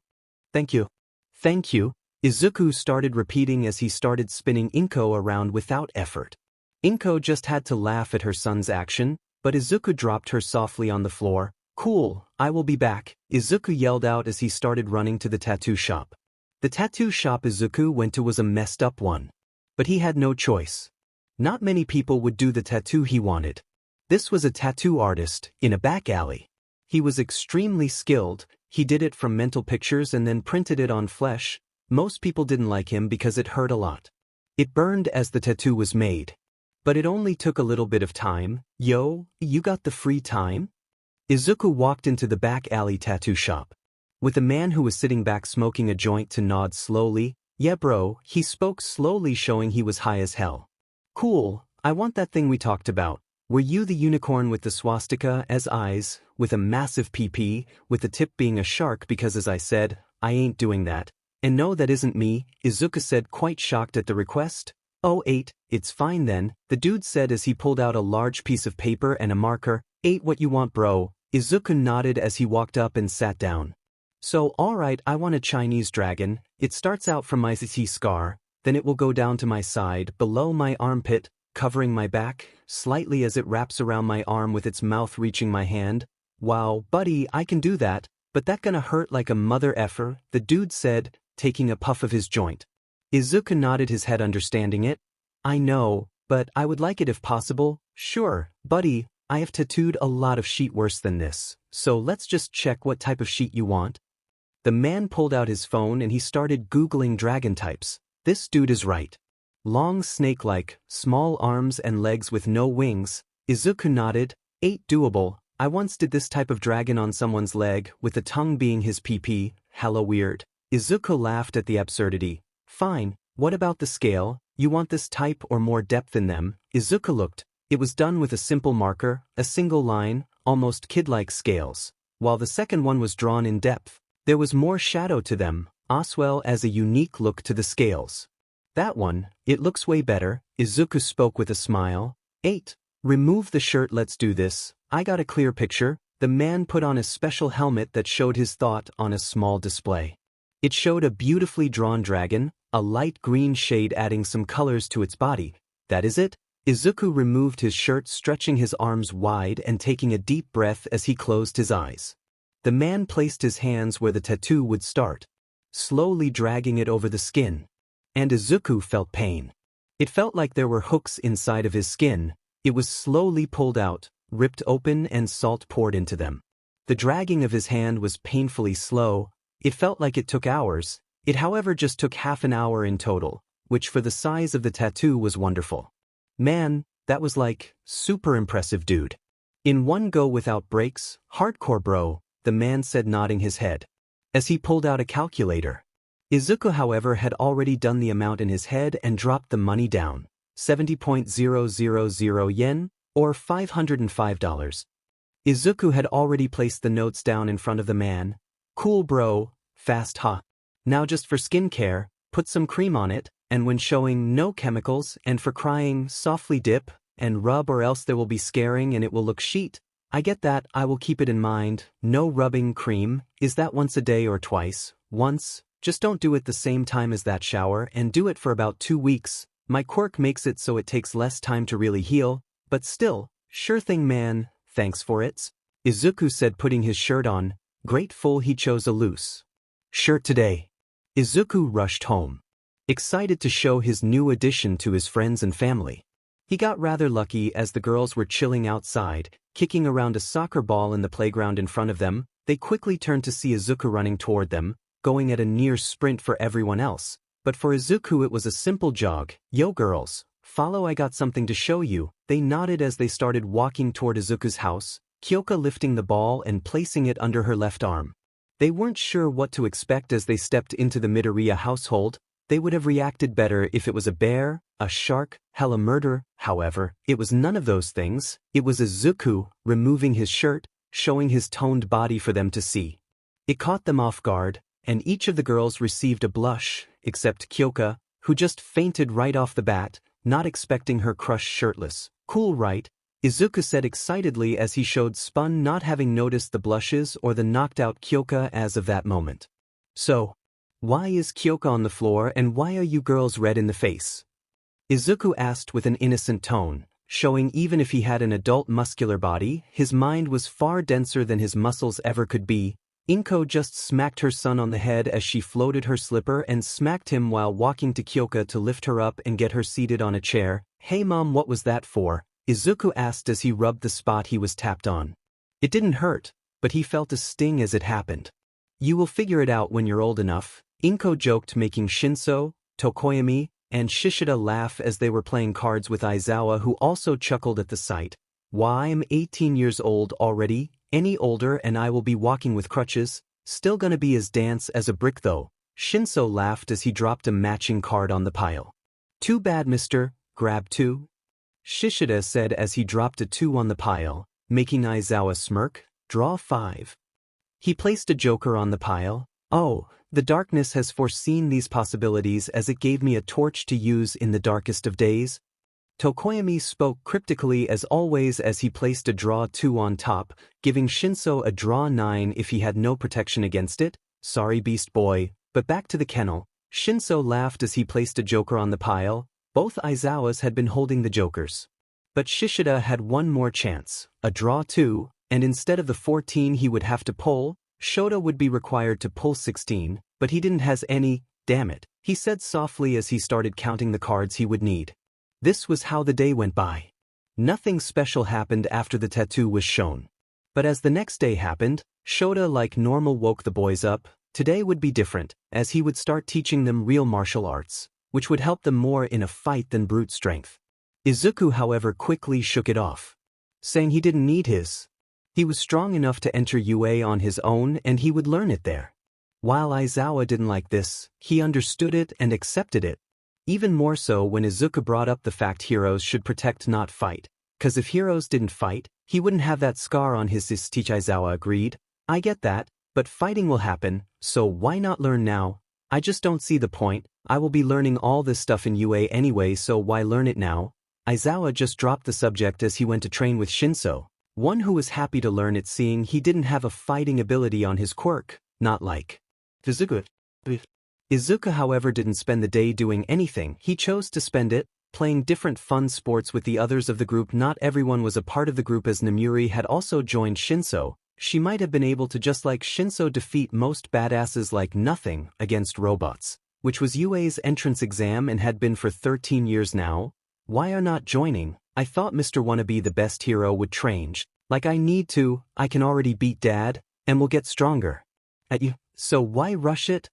Izuku started repeating as he started spinning Inko around without effort. Inko just had to laugh at her son's action, but Izuku dropped her softly on the floor. "Cool, I will be back," Izuku yelled out as he started running to the tattoo shop. The tattoo shop Izuku went to was a messed up one. But he had no choice. Not many people would do the tattoo he wanted. This was a tattoo artist, in a back alley. He was extremely skilled, he did it from mental pictures and then printed it on flesh. Most people didn't like him because it hurt a lot. It burned as the tattoo was made. But it only took a little bit of time. "Yo, you got the free time?" Izuku walked into the back alley tattoo shop. With a man who was sitting back smoking a joint to nod slowly. "Yeah bro," he spoke slowly showing he was high as hell. "Cool, I want that thing we talked about. Were you the unicorn with the swastika as eyes, with a massive PP, with the tip being a shark because as I said, I ain't doing that." "And no, that isn't me," Izuku said, quite shocked at the request. "Oh, 8, it's fine then," the dude said as he pulled out a large piece of paper and a marker. "8 what you want bro." Izuku nodded as he walked up and sat down. "So alright, I want a Chinese dragon. It starts out from my CC scar, then it will go down to my side, below my armpit, covering my back, slightly as it wraps around my arm with its mouth reaching my hand." "Wow, buddy, I can do that, but that gonna hurt like a mother effer," the dude said, taking a puff of his joint. Izuku nodded his head understanding it. I know, but I would like it if possible. Sure, buddy, I have tattooed a lot of sheet worse than this, so let's just check what type of sheet you want. The man pulled out his phone and he started Googling dragon types. This dude is right. Long snake-like, small arms and legs with no wings. Izuku nodded. Ain't doable. I once did this type of dragon on someone's leg, with the tongue being his PP. Hella weird. Izuku laughed at the absurdity. Fine, what about the scale? You want this type or more depth in them? Izuku looked. It was done with a simple marker, a single line, almost kid-like scales. While the second one was drawn in depth, there was more shadow to them, as well as a unique look to the scales. That one, it looks way better, Izuku spoke with a smile. 8. Remove the shirt, let's do this. I got a clear picture. The man put on a special helmet that showed his thought on a small display. It showed a beautifully drawn dragon, a light green shade adding some colors to its body. That is it? Izuku removed his shirt, stretching his arms wide and taking a deep breath as he closed his eyes. The man placed his hands where the tattoo would start, slowly dragging it over the skin. And Izuku felt pain. It felt like there were hooks inside of his skin. It was slowly pulled out, ripped open and salt poured into them. The dragging of his hand was painfully slow. It felt like it took hours. It however just took half an hour in total, which for the size of the tattoo was wonderful. Man, that was like, super impressive dude. In one go without breaks, hardcore bro, the man said nodding his head. As he pulled out a calculator. Izuku however had already done the amount in his head and dropped the money down. 70.000 yen, or $505. Izuku had already placed the notes down in front of the man. Cool bro, fast huh. Now just for skincare, put some cream on it, and when showing no chemicals, and for crying, softly dip, and rub or else there will be scaring and it will look sheet. I get that, I will keep it in mind. No rubbing cream, is that once a day or twice? Once, just don't do it the same time as that shower and do it for about 2 weeks. My quirk makes it so it takes less time to really heal, but still, sure thing man, thanks for it. Izuku said putting his shirt on, grateful he chose a loose shirt today. Izuku rushed home, excited to show his new addition to his friends and family. He got rather lucky as the girls were chilling outside, kicking around a soccer ball in the playground in front of them. They quickly turned to see Izuku running toward them, going at a near sprint for everyone else. But for Izuku it was a simple jog. Yo girls, follow, I got something to show you. They nodded as they started walking toward Izuku's house, Kyoka lifting the ball and placing it under her left arm. They weren't sure what to expect as they stepped into the MidoRyuu household. They would have reacted better if it was a bear, a shark, hella murder. However, it was none of those things. It was Izuku, removing his shirt, showing his toned body for them to see. It caught them off guard, and each of the girls received a blush, except Kyoka, who just fainted right off the bat, not expecting her crush shirtless. Cool right? Izuku said excitedly as he showed Spun not having noticed the blushes or the knocked-out Kyoka as of that moment. So, why is Kyoka on the floor and why are you girls red in the face? Izuku asked with an innocent tone, showing even if he had an adult muscular body, his mind was far denser than his muscles ever could be. Inko just smacked her son on the head as she floated her slipper and smacked him while walking to Kyoka to lift her up and get her seated on a chair. Hey mom, what was that for? Izuku asked as he rubbed the spot he was tapped on. It didn't hurt, but he felt a sting as it happened. You will figure it out when you're old enough, Inko joked, making Shinso, Tokoyami, and Shishida laugh as they were playing cards with Aizawa, who also chuckled at the sight. Why, I'm 18 years old already, any older and I will be walking with crutches, still gonna be as dense as a brick though. Shinso laughed as he dropped a matching card on the pile. Too bad mister, grab 2. Shishida said as he dropped a 2 on the pile, making Aizawa smirk. Draw 5. He placed a joker on the pile. Oh, the darkness has foreseen these possibilities as it gave me a torch to use in the darkest of days. Tokoyami spoke cryptically as always as he placed a draw 2 on top, giving Shinso a draw 9 if he had no protection against it. Sorry beast boy, but back to the kennel. Shinso laughed as he placed a joker on the pile. Both Aizawas had been holding the jokers. But Shishida had one more chance, a draw 2, and instead of the 14 he would have to pull, Shota would be required to pull 16, but he didn't has any. Damn it, he said softly as he started counting the cards he would need. This was how the day went by. Nothing special happened after the tattoo was shown. But as the next day happened, Shota like normal woke the boys up. Today would be different, as he would start teaching them real martial arts, which would help them more in a fight than brute strength. Izuku, however, quickly shook it off, saying he didn't need his. He was strong enough to enter UA on his own and he would learn it there. While Aizawa didn't like this, he understood it and accepted it. Even more so when Izuku brought up the fact heroes should protect not fight, cause if heroes didn't fight, he wouldn't have that scar on his teeth. Aizawa agreed. I get that, but fighting will happen, so why not learn now? I just don't see the point. I will be learning all this stuff in UA anyway, so why learn it now? Aizawa just dropped the subject as he went to train with Shinso, one who was happy to learn it seeing he didn't have a fighting ability on his quirk, not like Izuku. Izuku, however, didn't spend the day doing anything. He chose to spend it playing different fun sports with the others of the group. Not everyone was a part of the group as Namuri had also joined Shinso. She might have been able to just like Shinso defeat most badasses like nothing against robots, which was UA's entrance exam and had been for 13 years now. Why are not joining? I thought Mr. Wannabe the best hero would train. Like I need to, I can already beat Dad, and will get stronger. At you, so why rush it?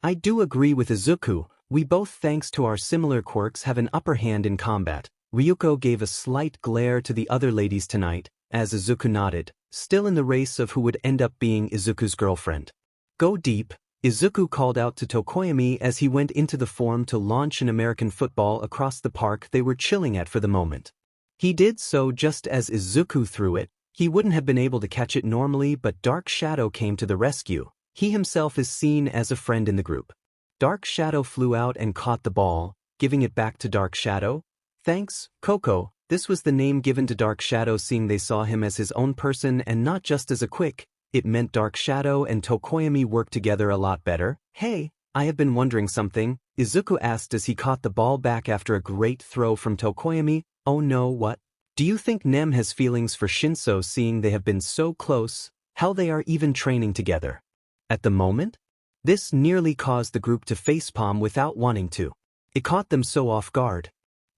I do agree with Izuku, we both thanks to our similar quirks have an upper hand in combat. Ryuko gave a slight glare to the other ladies tonight, as Izuku nodded, still in the race of who would end up being Izuku's girlfriend. Go deep, Izuku called out to Tokoyami as he went into the form to launch an American football across the park they were chilling at for the moment. He did so just as Izuku threw it. He wouldn't have been able to catch it normally, but Dark Shadow came to the rescue. He himself is seen as a friend in the group. Dark Shadow flew out and caught the ball, giving it back to Dark Shadow. Thanks, Coco. This was the name given to Dark Shadow seeing they saw him as his own person and not just as a quick. It meant Dark Shadow and Tokoyami worked together a lot better. Hey, I have been wondering something, Izuku asked as he caught the ball back after a great throw from Tokoyami. Oh no, what? Do you think Nem has feelings for Shinso seeing they have been so close? How they are even training together? At the moment? This nearly caused the group to facepalm without wanting to. It caught them so off guard.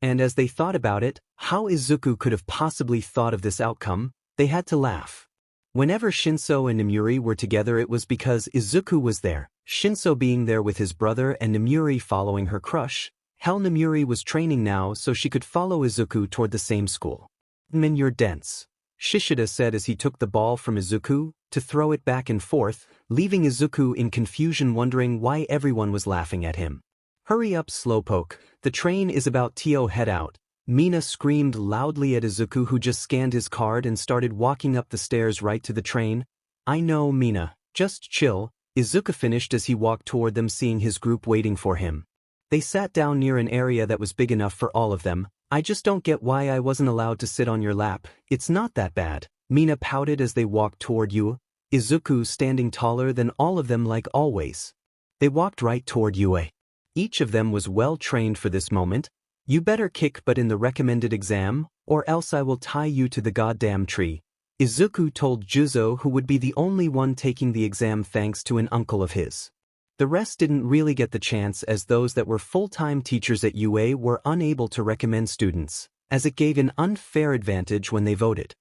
And as they thought about it, how Izuku could have possibly thought of this outcome, they had to laugh. Whenever Shinso and Namuri were together it was because Izuku was there, Shinso being there with his brother and Namuri following her crush. Hell, Namuri was training now so she could follow Izuku toward the same school. You're dense, Shishida said as he took the ball from Izuku to throw it back and forth, leaving Izuku in confusion wondering why everyone was laughing at him. Hurry up, Slowpoke, the train is about to head out. Mina screamed loudly at Izuku who just scanned his card and started walking up the stairs right to the train. I know, Mina, just chill, Izuku finished as he walked toward them seeing his group waiting for him. They sat down near an area that was big enough for all of them. I just don't get why I wasn't allowed to sit on your lap. It's not that bad, Mina pouted as they walked toward you, Izuku standing taller than all of them like always. They walked right toward Yue. Each of them was well trained for this moment. You better kick butt in the recommended exam, or else I will tie you to the goddamn tree, Izuku told Juzo, who would be the only one taking the exam thanks to an uncle of his. The rest didn't really get the chance as those that were full-time teachers at UA were unable to recommend students, as it gave an unfair advantage when they voted.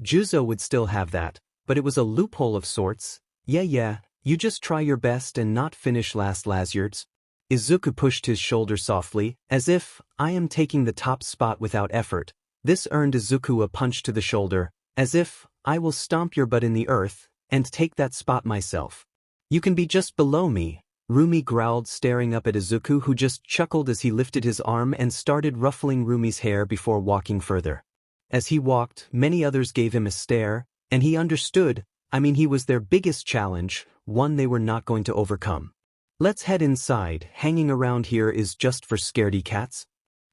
Juzo would still have that, but it was a loophole of sorts. Yeah, you just try your best and not finish last Lazyards. Izuku pushed his shoulder softly, as if, I am taking the top spot without effort. This earned Izuku a punch to the shoulder, as if, I will stomp your butt in the earth, and take that spot myself. You can be just below me, Rumi growled staring up at Izuku who just chuckled as he lifted his arm and started ruffling Rumi's hair before walking further. As he walked, many others gave him a stare, and he understood, he was their biggest challenge, one they were not going to overcome. Let's head inside, hanging around here is just for scaredy cats.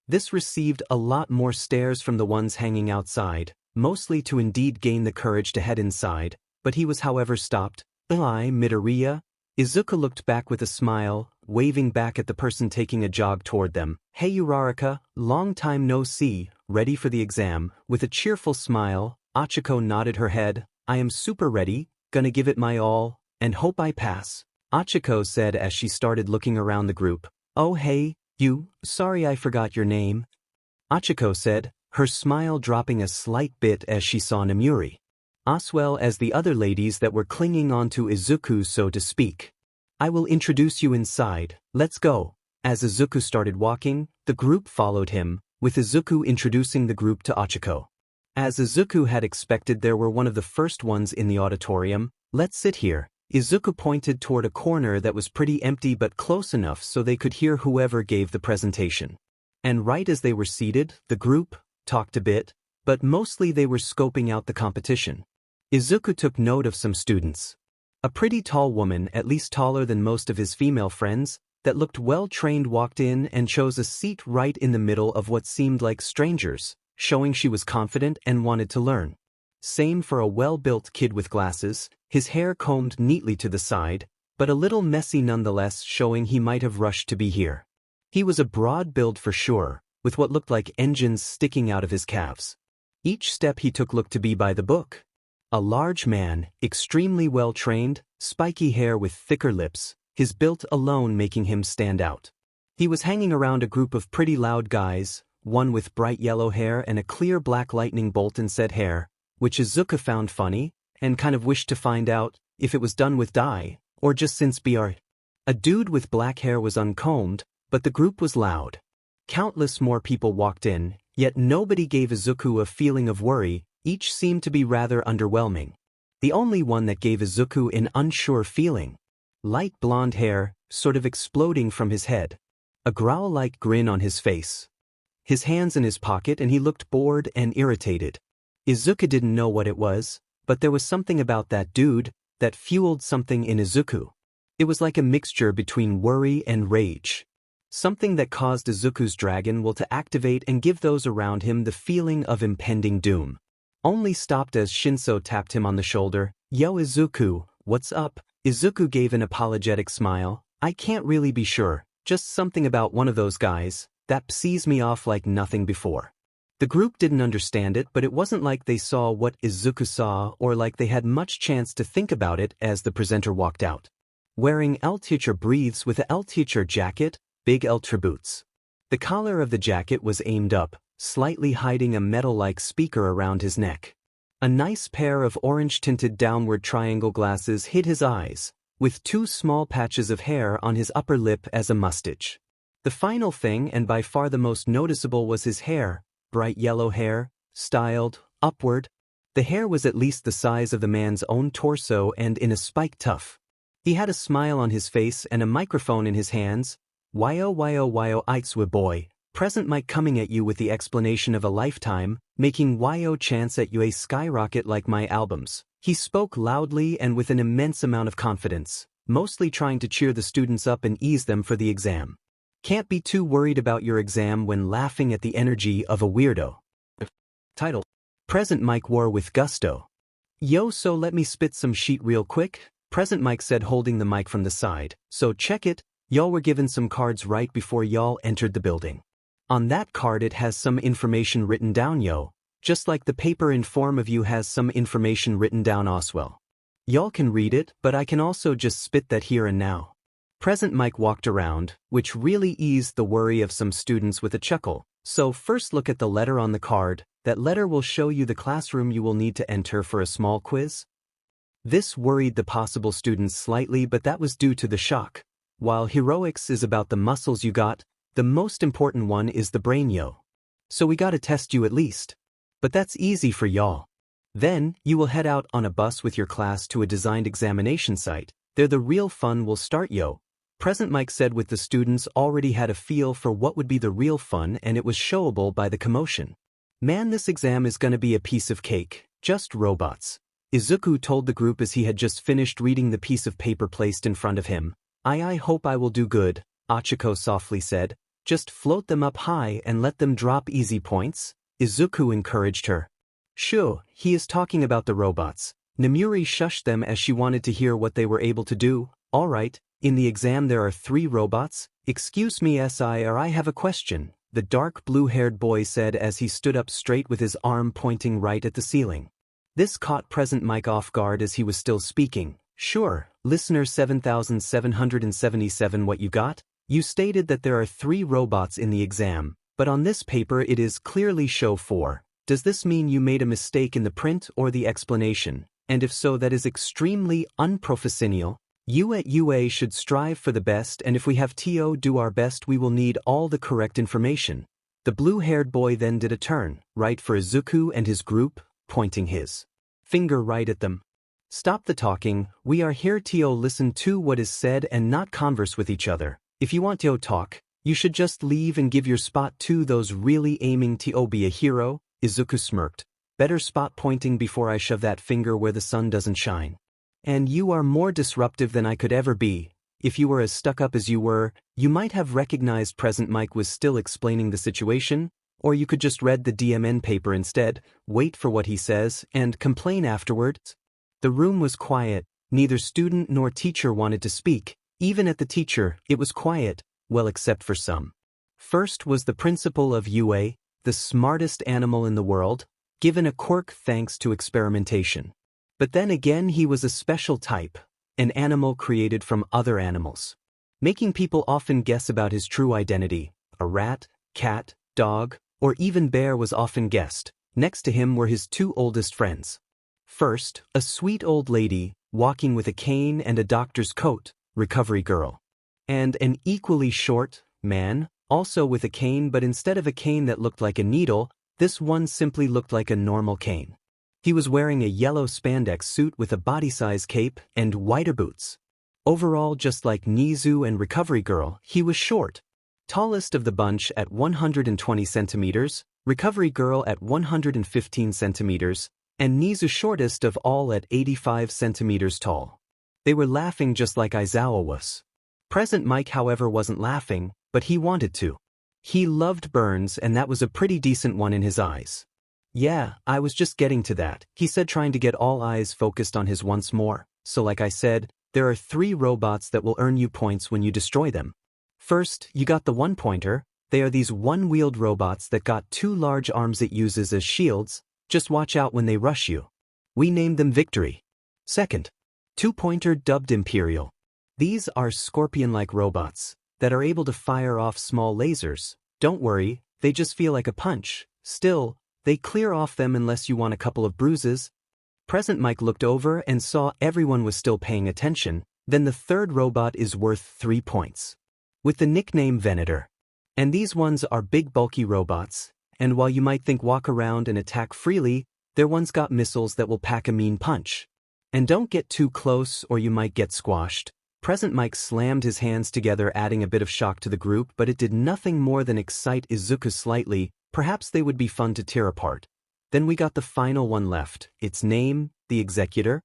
This received a lot more stares from the ones hanging outside, mostly to indeed gain the courage to head inside, but he was however stopped. MidoRyuu? Izuku looked back with a smile, waving back at the person taking a jog toward them. Hey Uraraka, long time no see, ready for the exam? With a cheerful smile, Achiko nodded her head. I am super ready, gonna give it my all, and hope I pass. Achiko said as she started looking around the group. Oh hey, you, sorry I forgot your name. Achiko said, her smile dropping a slight bit as she saw Namuri, as well as the other ladies that were clinging onto Izuku, so to speak. I will introduce you inside, let's go. As Izuku started walking, the group followed him, with Izuku introducing the group to Achiko. As Izuku had expected, there were one of the first ones in the auditorium. Let's sit here. Izuku pointed toward a corner that was pretty empty but close enough so they could hear whoever gave the presentation. And right as they were seated, the group talked a bit, but mostly they were scoping out the competition. Izuku took note of some students. A pretty tall woman, at least taller than most of his female friends, that looked well-trained walked in and chose a seat right in the middle of what seemed like strangers, showing she was confident and wanted to learn. Same for a well-built kid with glasses, his hair combed neatly to the side, but a little messy nonetheless, showing he might have rushed to be here. He was a broad build for sure, with what looked like engines sticking out of his calves. Each step he took looked to be by the book. A large man, extremely well-trained, spiky hair with thicker lips, his build alone making him stand out. He was hanging around a group of pretty loud guys, one with bright yellow hair and a clear black lightning bolt in said hair, which Izuku found funny, and kind of wished to find out if it was done with dye, or just since BR. A dude with black hair was uncombed, but the group was loud. Countless more people walked in, yet nobody gave Izuku a feeling of worry, each seemed to be rather underwhelming. The only one that gave Izuku an unsure feeling. Light blonde hair, sort of exploding from his head. A growl-like grin on his face. His hands in his pocket and he looked bored and irritated. Izuku didn't know what it was, but there was something about that dude that fueled something in Izuku. It was like a mixture between worry and rage. Something that caused Izuku's dragon will to activate and give those around him the feeling of impending doom. Only stopped as Shinso tapped him on the shoulder. Yo Izuku, what's up? Izuku gave an apologetic smile. I can't really be sure, just something about one of those guys that psees me off like nothing before. The group didn't understand it, but it wasn't like they saw what Izuku saw or like they had much chance to think about it as the presenter walked out. Wearing L-teacher breathes with a L-teacher jacket, big L-teacher boots. The collar of the jacket was aimed up, slightly hiding a metal-like speaker around his neck. A nice pair of orange-tinted downward triangle glasses hid his eyes, with two small patches of hair on his upper lip as a mustache. The final thing, and by far the most noticeable, was his hair, bright yellow hair, styled, upward. The hair was at least the size of the man's own torso and in a spiked tuft. He had a smile on his face and a microphone in his hands. Yo Itzwa boy, present mic coming at you with the explanation of a lifetime, making yo chance at you a skyrocket like my albums. He spoke loudly and with an immense amount of confidence, mostly trying to cheer the students up and ease them for the exam. Can't be too worried about your exam when laughing at the energy of a weirdo. Title. Present mic wore with gusto. Yo, so let me spit some shit real quick. Present mic said, holding the mic from the side. So check it. Y'all were given some cards right before y'all entered the building. On that card it has some information written down, yo, just like the paper in form of you has some information written down as well. Y'all can read it, but I can also just spit that here and now. Present mic walked around, which really eased the worry of some students with a chuckle. So first look at the letter on the card. That letter will show you the classroom you will need to enter for a small quiz. This worried the possible students slightly, but that was due to the shock. While heroics is about the muscles you got, the most important one is the brain, yo. So we gotta test you at least. But that's easy for y'all. Then, you will head out on a bus with your class to a designed examination site. There the real fun will start, yo. Present mic said, with the students already had a feel for what would be the real fun, and it was showable by the commotion. Man, this exam is gonna be a piece of cake, just robots. Izuku told the group as he had just finished reading the piece of paper placed in front of him. I hope I will do good, Achiko softly said. Just float them up high and let them drop easy points, Izuku encouraged her. Sure, he is talking about the robots. Namuri shushed them as she wanted to hear what they were able to do. Alright, in the exam there are 3 robots. Excuse me SI, or I have a question, the dark blue-haired boy said as he stood up straight with his arm pointing right at the ceiling. This caught present mic off guard as he was still speaking. Sure, Listener 7777, what you got? You stated that there are 3 robots in the exam, but on this paper it is clearly show 4. Does this mean you made a mistake in the print or the explanation? And if so, that is extremely unprofessional. You at UA should strive for the best, and if we have TO do our best, we will need all the correct information. The blue-haired boy then did a turn, right for Izuku and his group, pointing his finger right at them. Stop the talking, we are here to listen to what is said and not converse with each other. If you want to talk, you should just leave and give your spot to those really aiming to be a hero. Izuku smirked. Better spot pointing before I shove that finger where the sun doesn't shine. And you are more disruptive than I could ever be. If you were as stuck up as you were, you might have recognized Present Mike was still explaining the situation, or you could just read the DMN paper instead, wait for what he says, and complain afterwards. The room was quiet, neither student nor teacher wanted to speak, even at the teacher, it was quiet, well except for some. First was the principal of UA, the smartest animal in the world, given a quirk thanks to experimentation. But then again he was a special type, an animal created from other animals, making people often guess about his true identity. A rat, cat, dog, or even bear was often guessed. Next to him were his 2 oldest friends. First, a sweet old lady, walking with a cane and a doctor's coat, recovery girl. And an equally short man, also with a cane, but instead of a cane that looked like a needle, this one simply looked like a normal cane. He was wearing a yellow spandex suit with a body-size cape and whiter boots. Overall, just like Nizu and recovery girl, he was short. Tallest of the bunch at 120 centimeters, recovery girl at 115 centimeters, and Nizu shortest of all at 85 centimeters tall. They were laughing just like Izawa was. Present Mike, however, wasn't laughing, but he wanted to. He loved burns, and that was a pretty decent one in his eyes. Yeah, I was just getting to that, he said, trying to get all eyes focused on his once more. So like I said, there are 3 robots that will earn you points when you destroy them. First, you got the one-pointer. They are these one-wheeled robots that got 2 large arms it uses as shields. Just watch out when they rush you. We named them Victory. Second, 2-pointer dubbed Imperial. These are scorpion-like robots that are able to fire off small lasers. Don't worry, they just feel like a punch. Still, they clear off them unless you want a couple of bruises. Present Mike looked over and saw everyone was still paying attention. Then the third robot is worth 3 points, with the nickname Venator. And these ones are big bulky robots, and while you might think walk around and attack freely, their ones got missiles that will pack a mean punch. And don't get too close or you might get squashed. Present Mike slammed his hands together, adding a bit of shock to the group, but it did nothing more than excite Izuku slightly. Perhaps they would be fun to tear apart. Then we got the final one left, its name, the Executor.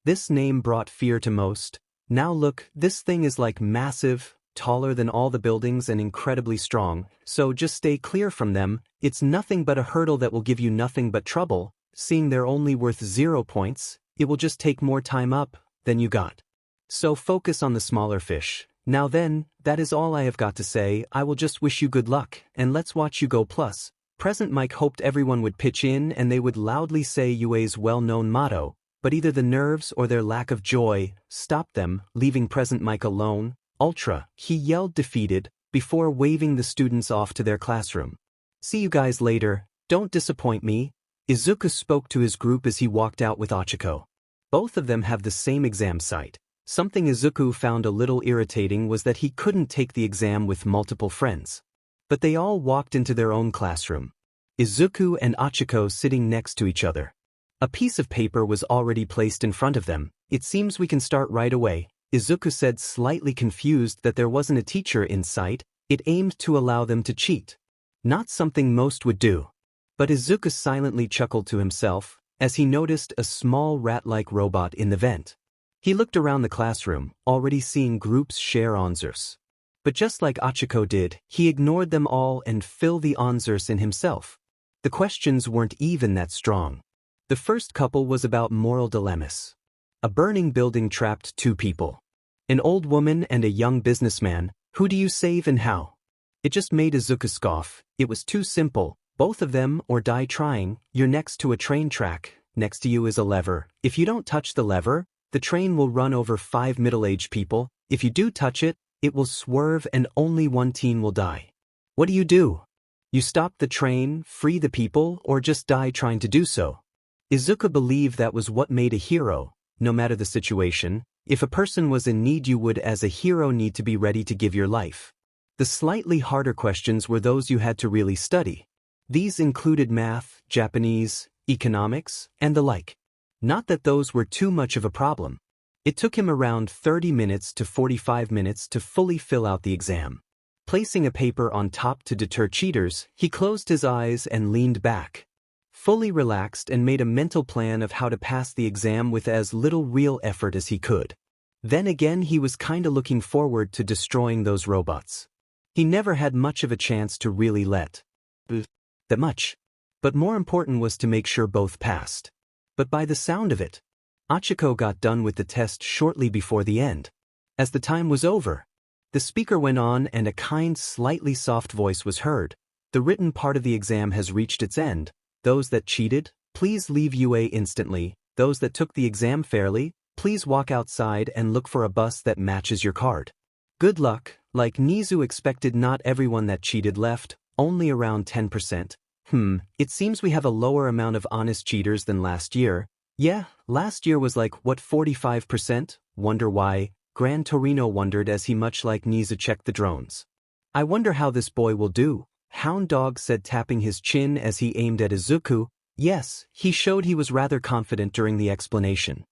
This name brought fear to most. Now look, this thing is like massive, taller than all the buildings and incredibly strong, so just stay clear from them. It's nothing but a hurdle that will give you nothing but trouble. Seeing they're only worth 0 points, it will just take more time up than you got. So focus on the smaller fish. Now then, that is all I have got to say. I will just wish you good luck, and let's watch you go plus. Present Mike hoped everyone would pitch in and they would loudly say UA's well-known motto, but either the nerves or their lack of joy stopped them, leaving Present Mike alone. Ultra, he yelled defeated, before waving the students off to their classroom. See you guys later, don't disappoint me. Izuku spoke to his group as he walked out with Ochiko. Both of them have the same exam site. Something Izuku found a little irritating was that he couldn't take the exam with multiple friends. But they all walked into their own classroom. Izuku and Ochiko sitting next to each other. A piece of paper was already placed in front of them. It seems we can start right away, Izuku said, slightly confused that there wasn't a teacher in sight. It aimed to allow them to cheat. Not something most would do. But Izuku silently chuckled to himself as he noticed a small rat-like robot in the vent. He looked around the classroom, already seeing groups share answers. But just like Ochiko did, he ignored them all and filled the answers in himself. The questions weren't even that strong. The first couple was about moral dilemmas. A burning building trapped 2 people. An old woman and a young businessman. Who do you save and how? It just made Izuku scoff. It was too simple. Both of them or die trying. You're next to a train track. Next to you is a lever. If you don't touch the lever, The train will run over 5 middle-aged people. If you do touch it, it will swerve and only one teen will die. What do? You stop the train, free the people, or just die trying to do so? Izuku believed that was what made a hero. No matter the situation, if a person was in need, you would as a hero need to be ready to give your life. The slightly harder questions were those you had to really study. These included math, Japanese, economics, and the like. Not that those were too much of a problem. It took him around 30 minutes to 45 minutes to fully fill out the exam. Placing a paper on top to deter cheaters, he closed his eyes and leaned back. Fully relaxed and made a mental plan of how to pass the exam with as little real effort as he could. Then again, he was kinda looking forward to destroying those robots. He never had much of a chance to really let that much. But more important was to make sure both passed. But by the sound of it, Achiko got done with the test shortly before the end. As the time was over, the speaker went on and a kind, slightly soft voice was heard. The written part of the exam has reached its end. Those that cheated, please leave UA instantly. Those that took the exam fairly, please walk outside and look for a bus that matches your card. Good luck. Like Nizu expected, not everyone that cheated left, only around 10%. It seems we have a lower amount of honest cheaters than last year. Yeah, last year was like, what, 45%? Wonder why? Gran Torino wondered as he, much like Nizu, checked the drones. I wonder how this boy will do, Hound Dog said, tapping his chin as he aimed at Izuku. Yes, he showed he was rather confident during the explanation.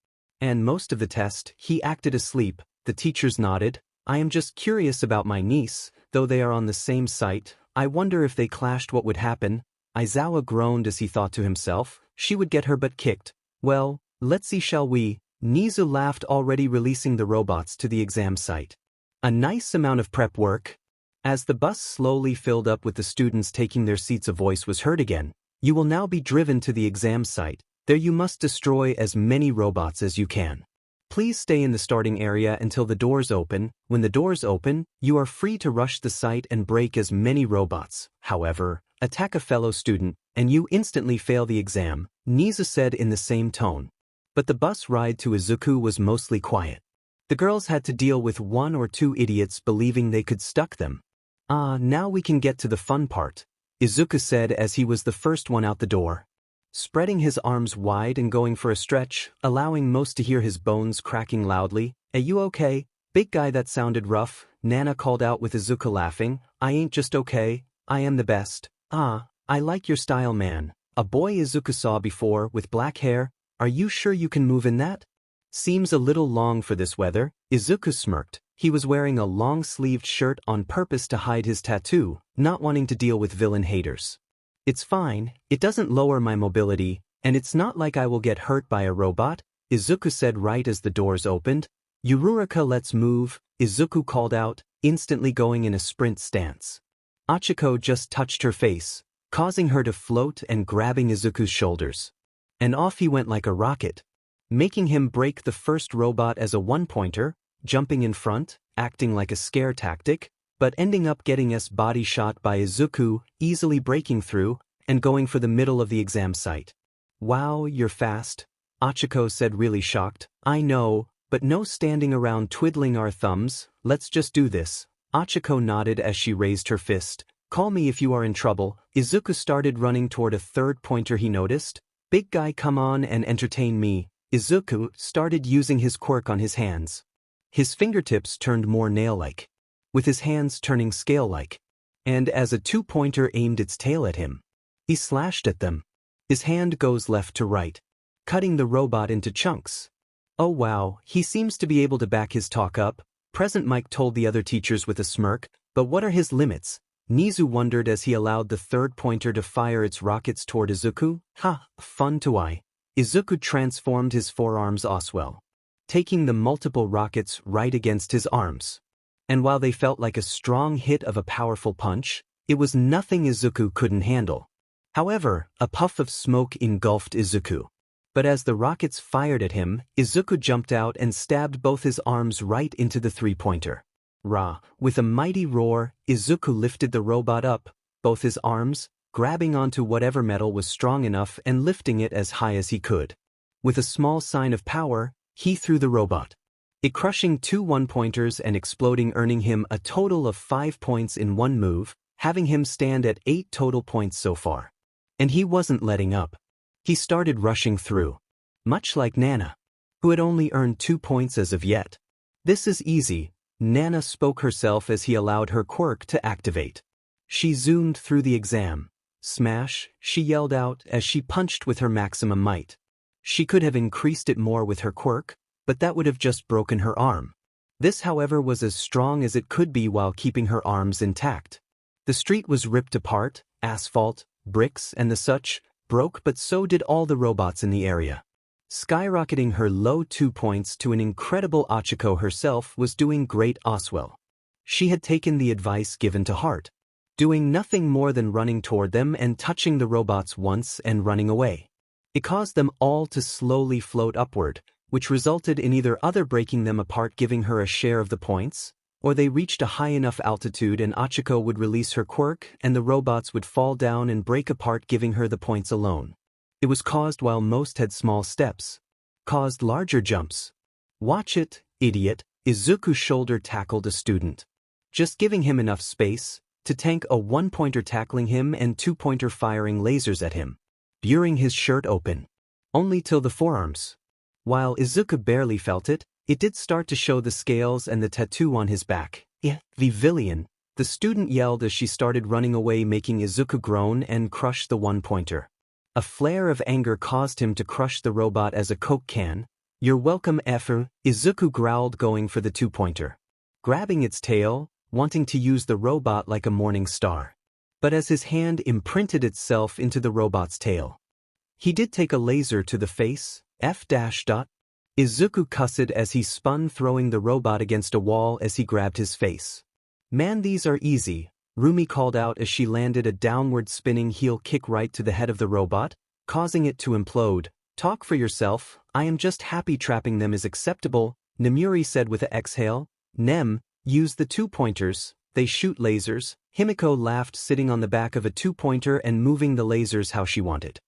And most of the test, he acted asleep. The teachers nodded. I am just curious about my niece, though they are on the same site. I wonder if they clashed what would happen. Aizawa groaned as he thought to himself, she would get her butt kicked. Well, let's see, shall we? Nizu laughed, already releasing the robots to the exam site. A nice amount of prep work. As the bus slowly filled up with the students taking their seats, a voice was heard again. You will now be driven to the exam site. There you must destroy as many robots as you can. Please stay in the starting area until the doors open. When the doors open, you are free to rush the site and break as many robots. However, attack a fellow student, and you instantly fail the exam, Nizu said in the same tone. But the bus ride to Izuku was mostly quiet. The girls had to deal with 1 or 2 idiots believing they could stuck them. Now we can get to the fun part, Izuku said as he was the first one out the door. Spreading his arms wide and going for a stretch, allowing most to hear his bones cracking loudly. Are you okay? Big guy, that sounded rough, Nana called out with Izuku laughing. I ain't just okay, I am the best. I like your style, man. A boy Izuku saw before with black hair. Are you sure you can move in that? Seems a little long for this weather, Izuku smirked. He was wearing a long-sleeved shirt on purpose to hide his tattoo, not wanting to deal with villain haters. It's fine, it doesn't lower my mobility, and it's not like I will get hurt by a robot, Izuku said right as the doors opened. Yururika, let's move, Izuku called out, instantly going in a sprint stance. Achiko just touched her face, causing her to float and grabbing Izuku's shoulders. And off he went like a rocket, making him break the first robot as a one-pointer, jumping in front, acting like a scare tactic, but ending up getting his body shot by Izuku, easily breaking through, and going for the middle of the exam site. Wow, you're fast, Achiko said, really shocked. I know, but no standing around twiddling our thumbs, let's just do this. Achiko nodded as she raised her fist. Call me if you are in trouble. Izuku started running toward a third pointer he noticed. Big guy, come on and entertain me. Izuku started using his quirk on his hands. His fingertips turned more nail-like, with his hands turning scale-like. And as a 2-pointer aimed its tail at him, he slashed at them. His hand goes left to right, cutting the robot into chunks. Oh wow, he seems to be able to back his talk up, Present Mike told the other teachers with a smirk. But what are his limits? Nizu wondered as he allowed the third pointer to fire its rockets toward Izuku. Fun to eye. Izuku transformed his forearms Oswell, taking the multiple rockets right against his arms. And while they felt like a strong hit of a powerful punch, it was nothing Izuku couldn't handle. However, a puff of smoke engulfed Izuku. But as the rockets fired at him, Izuku jumped out and stabbed both his arms right into the 3-pointer. With a mighty roar, Izuku lifted the robot up, both his arms, grabbing onto whatever metal was strong enough and lifting it as high as he could. With a small sign of power, he threw the robot. It crushing 2 one-pointers and exploding, earning him a total of 5 points in one move, having him stand at 8 total points so far. And he wasn't letting up. He started rushing through. Much like Nana, who had only earned 2 points as of yet. "This is easy," Nana spoke herself as he allowed her quirk to activate. She zoomed through the exam. "Smash," she yelled out as she punched with her maximum might. She could have increased it more with her quirk, but that would have just broken her arm. This, however, was as strong as it could be while keeping her arms intact. The street was ripped apart, asphalt, bricks, and the such broke, but so did all the robots in the area. Skyrocketing her low 2 points to an incredible, Ochako herself was doing great as well. She had taken the advice given to heart, doing nothing more than running toward them and touching the robots once and running away. It caused them all to slowly float upward, which resulted in either other breaking them apart, giving her a share of the points, or they reached a high enough altitude and Ochako would release her quirk and the robots would fall down and break apart, giving her the points alone. It was caused while most had small steps, caused larger jumps. "Watch it, idiot," Izuku shoulder tackled a student, just giving him enough space to tank a 1-pointer tackling him and 2-pointer firing lasers at him, burying his shirt open, only till the forearms. While Izuku barely felt it, it did start to show the scales and the tattoo on his back. "Yeah, the villain," the student yelled as she started running away, making Izuku groan and crush the 1-pointer. A flare of anger caused him to crush the robot as a Coke can. "You're welcome, effer," Izuku growled, going for the 2-pointer, grabbing its tail, wanting to use the robot like a morning star. But as his hand imprinted itself into the robot's tail, he did take a laser to the face. Izuku cussed as he spun, throwing the robot against a wall as he grabbed his face. "Man, these are easy," Rumi called out as she landed a downward spinning heel kick right to the head of the robot, causing it to implode. "Talk for yourself, I am just happy trapping them is acceptable," Nemuri said with an exhale. "Nem, use the 2-pointers, they shoot lasers." Himiko laughed, sitting on the back of a 2-pointer and moving the lasers how she wanted.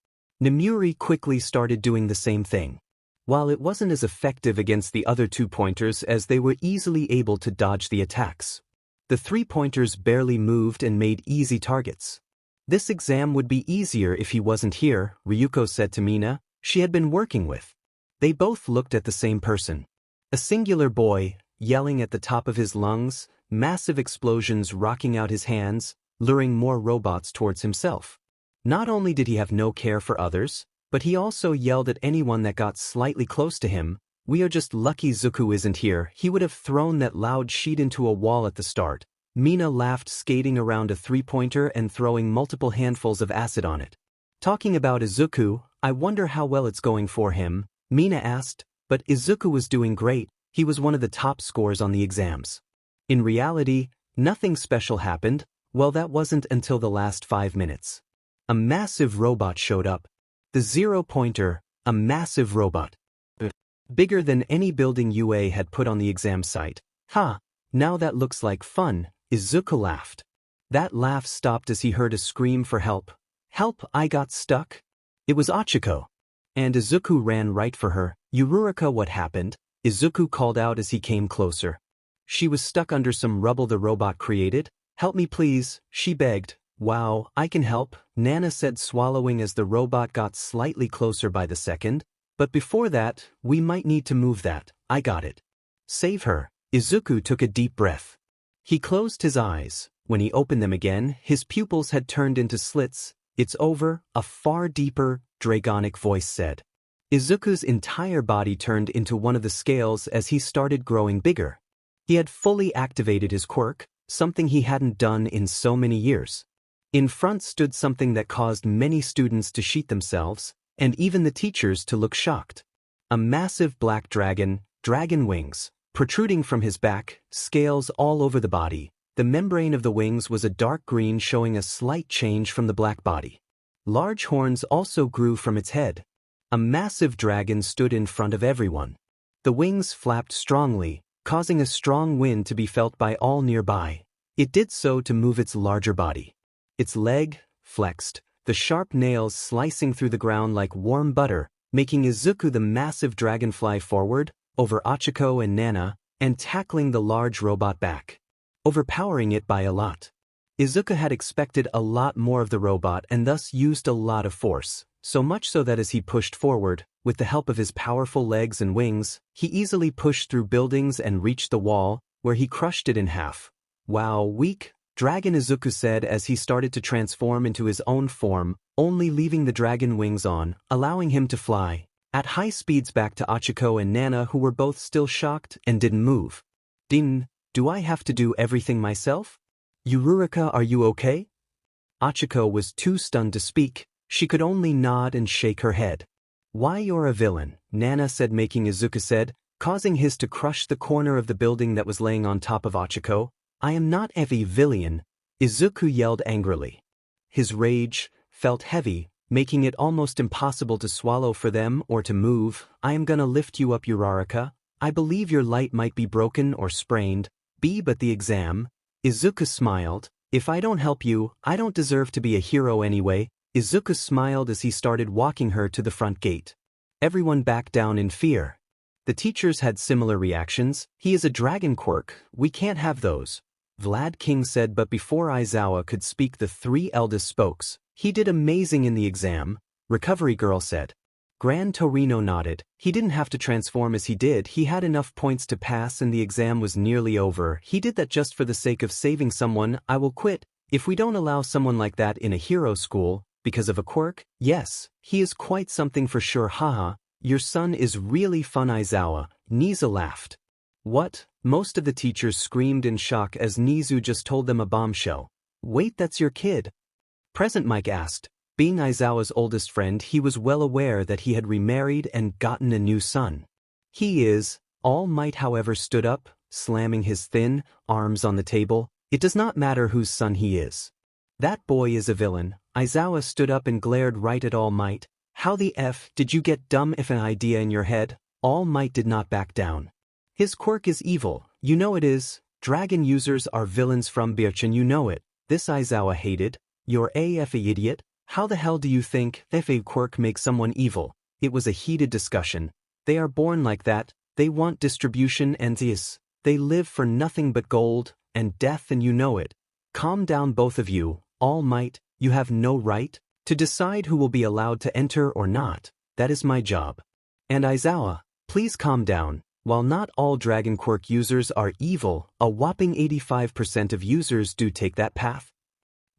Nemuri quickly started doing the same thing. While it wasn't as effective against the other 2-pointers as they were easily able to dodge the attacks, the 3-pointers barely moved and made easy targets. "This exam would be easier if he wasn't here," Ryuko said to Mina, she had been working with. They both looked at the same person. A singular boy, yelling at the top of his lungs, massive explosions rocking out his hands, luring more robots towards himself. Not only did he have no care for others, but he also yelled at anyone that got slightly close to him. "We are just lucky Zuku isn't here. He would have thrown that loud sheet into a wall at the start." Mina laughed, skating around a 3-pointer and throwing multiple handfuls of acid on it. "Talking about Izuku, I wonder how well it's going for him," Mina asked, but Izuku was doing great. He was one of the top scores on the exams. In reality, nothing special happened. Well, that wasn't until the last 5 minutes. A massive robot showed up. The 0-pointer, a massive robot. Bigger than any building UA had put on the exam site. "Ha, now that looks like fun," Izuku laughed. That laugh stopped as he heard a scream for help. "Help, I got stuck." It was Ochako. And Izuku ran right for her. "Yururika, what happened?" Izuku called out as he came closer. She was stuck under some rubble the robot created. "Help me please," she begged. "Wow, I can help," Nana said, swallowing as the robot got slightly closer by the second. "But before that, we might need to move that. I got it." "Save her." Izuku took a deep breath. He closed his eyes. When he opened them again, his pupils had turned into slits. "It's over," a far deeper, dragonic voice said. Izuku's entire body turned into one of the scales as he started growing bigger. He had fully activated his quirk, something he hadn't done in so many years. In front stood something that caused many students to sheet themselves, and even the teachers to look shocked. A massive black dragon, dragon wings, protruding from his back, scales all over the body. The membrane of the wings was a dark green, showing a slight change from the black body. Large horns also grew from its head. A massive dragon stood in front of everyone. The wings flapped strongly, causing a strong wind to be felt by all nearby. It did so to move its larger body. Its leg flexed, the sharp nails slicing through the ground like warm butter, making Izuku the massive dragonfly forward, over Achiko and Nana, and tackling the large robot back, overpowering it by a lot. Izuku had expected a lot more of the robot and thus used a lot of force, so much so that as he pushed forward, with the help of his powerful legs and wings, he easily pushed through buildings and reached the wall, where he crushed it in half. "Wow, weak," Dragon Izuku said as he started to transform into his own form, only leaving the dragon wings on, allowing him to fly at high speeds back to Achiko and Nana, who were both still shocked and didn't move. "Din, do I have to do everything myself? Yururika, are you okay?" Achiko was too stunned to speak. She could only nod and shake her head. "Why, you're a villain," Nana said, making Izuku said, causing his to crush the corner of the building that was laying on top of Achiko. "I am not a villain," Izuku yelled angrily. His rage felt heavy, making it almost impossible to swallow for them or to move. "I am gonna lift you up, Uraraka. I believe your light might be broken or sprained, but the exam." Izuku smiled. "If I don't help you, I don't deserve to be a hero anyway." Izuku smiled as he started walking her to the front gate. Everyone backed down in fear. The teachers had similar reactions. "He is a dragon quirk, we can't have those," Vlad King said, but before Aizawa could speak, the three eldest spokes. "He did amazing in the exam," Recovery Girl said. Gran Torino nodded. "He didn't have to transform as he did, he had enough points to pass and the exam was nearly over. He did that just for the sake of saving someone. I will quit if we don't allow someone like that in a hero school. Because of a quirk? Yes, he is quite something for sure, haha. Your son is really fun, Aizawa." Nizu laughed. "What?" Most of the teachers screamed in shock as Nizu just told them a bombshell. "Wait, that's your kid?" Present Mike asked. Being Aizawa's oldest friend, he was well aware that he had remarried and gotten a new son. "He is." All Might, however, stood up, slamming his thin arms on the table. "It does not matter whose son he is. That boy is a villain." Aizawa stood up and glared right at All Might. "How the F did you get dumb if an idea in your head?" All Might did not back down. "His quirk is evil, you know it is. Dragon users are villains from Birchen, you know it." This Aizawa hated. "You're a idiot. How the hell do you think a quirk makes someone evil?" It was a heated discussion. "They are born like that, they want distribution and this. They live for nothing but gold and death and you know it." "Calm down both of you." All Might, "You have no right to decide who will be allowed to enter or not. That is my job." And Aizawa, "Please calm down. While not all Dragon Quirk users are evil, a whopping 85% of users do take that path.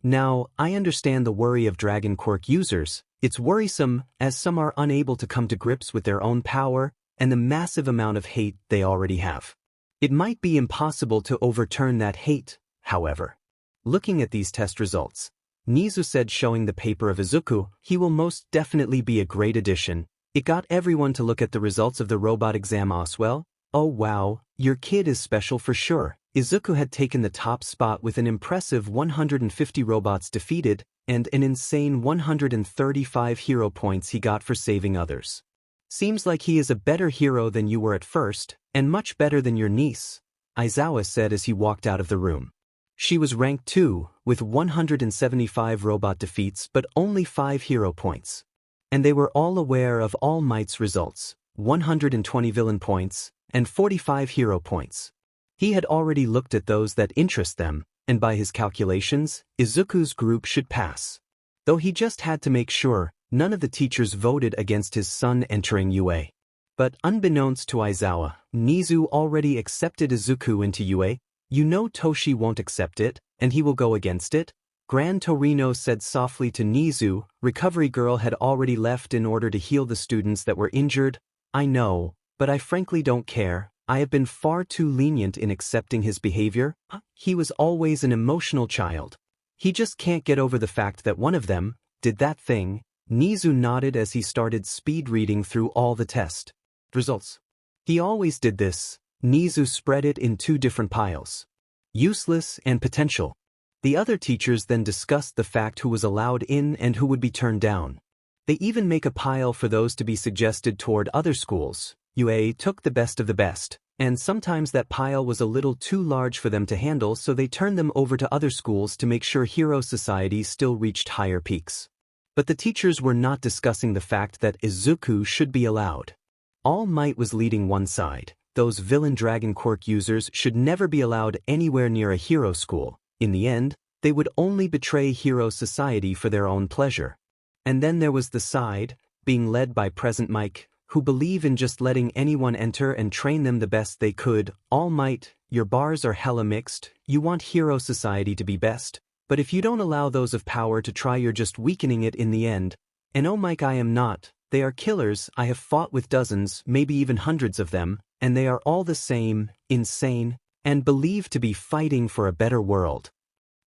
Now, I understand the worry of Dragon Quirk users. It's worrisome, as some are unable to come to grips with their own power and the massive amount of hate they already have. It might be impossible to overturn that hate, however." Looking at these test results, Nizu said, showing the paper of Izuku, "He will most definitely be a great addition." It got everyone to look at the results of the robot exam as well. "Oh wow, your kid is special for sure." Izuku had taken the top spot with an impressive 150 robots defeated and an insane 135 hero points he got for saving others. "Seems like he is a better hero than you were at first, and much better than your niece," Aizawa said as he walked out of the room. She was ranked 2, with 175 robot defeats but only 5 hero points. And they were all aware of All Might's results, 120 villain points, and 45 hero points. He had already looked at those that interest them, and by his calculations, Izuku's group should pass. Though he just had to make sure none of the teachers voted against his son entering UA. But unbeknownst to Aizawa, Nizu already accepted Izuku into UA. "You know Toshi won't accept it, and he will go against it," Gran Torino said softly to Nizu. Recovery Girl had already left in order to heal the students that were injured. "I know, but I frankly don't care. I have been far too lenient in accepting his behavior. He was always an emotional child. He just can't get over the fact that one of them did that thing." Nizu nodded as he started speed reading through all the test results. "He always did this." Nizu spread it in 2 different piles. Useless and potential. The other teachers then discussed the fact who was allowed in and who would be turned down. They even make a pile for those to be suggested toward other schools. UA took the best of the best, and sometimes that pile was a little too large for them to handle, so they turned them over to other schools to make sure hero societies still reached higher peaks. But the teachers were not discussing the fact that Izuku should be allowed. All Might was leading one side. Those villain dragon quirk users should never be allowed anywhere near a hero school. In the end, they would only betray hero society for their own pleasure. And then there was the side, being led by Present Mike, who believe in just letting anyone enter and train them the best they could. All Might, your bars are hella mixed, you want hero society to be best, but if you don't allow those of power to try, you're just weakening it in the end. And oh Mike, I am not, they are killers. I have fought with dozens, maybe even hundreds of them, and they are all the same, insane, and believed to be fighting for a better world.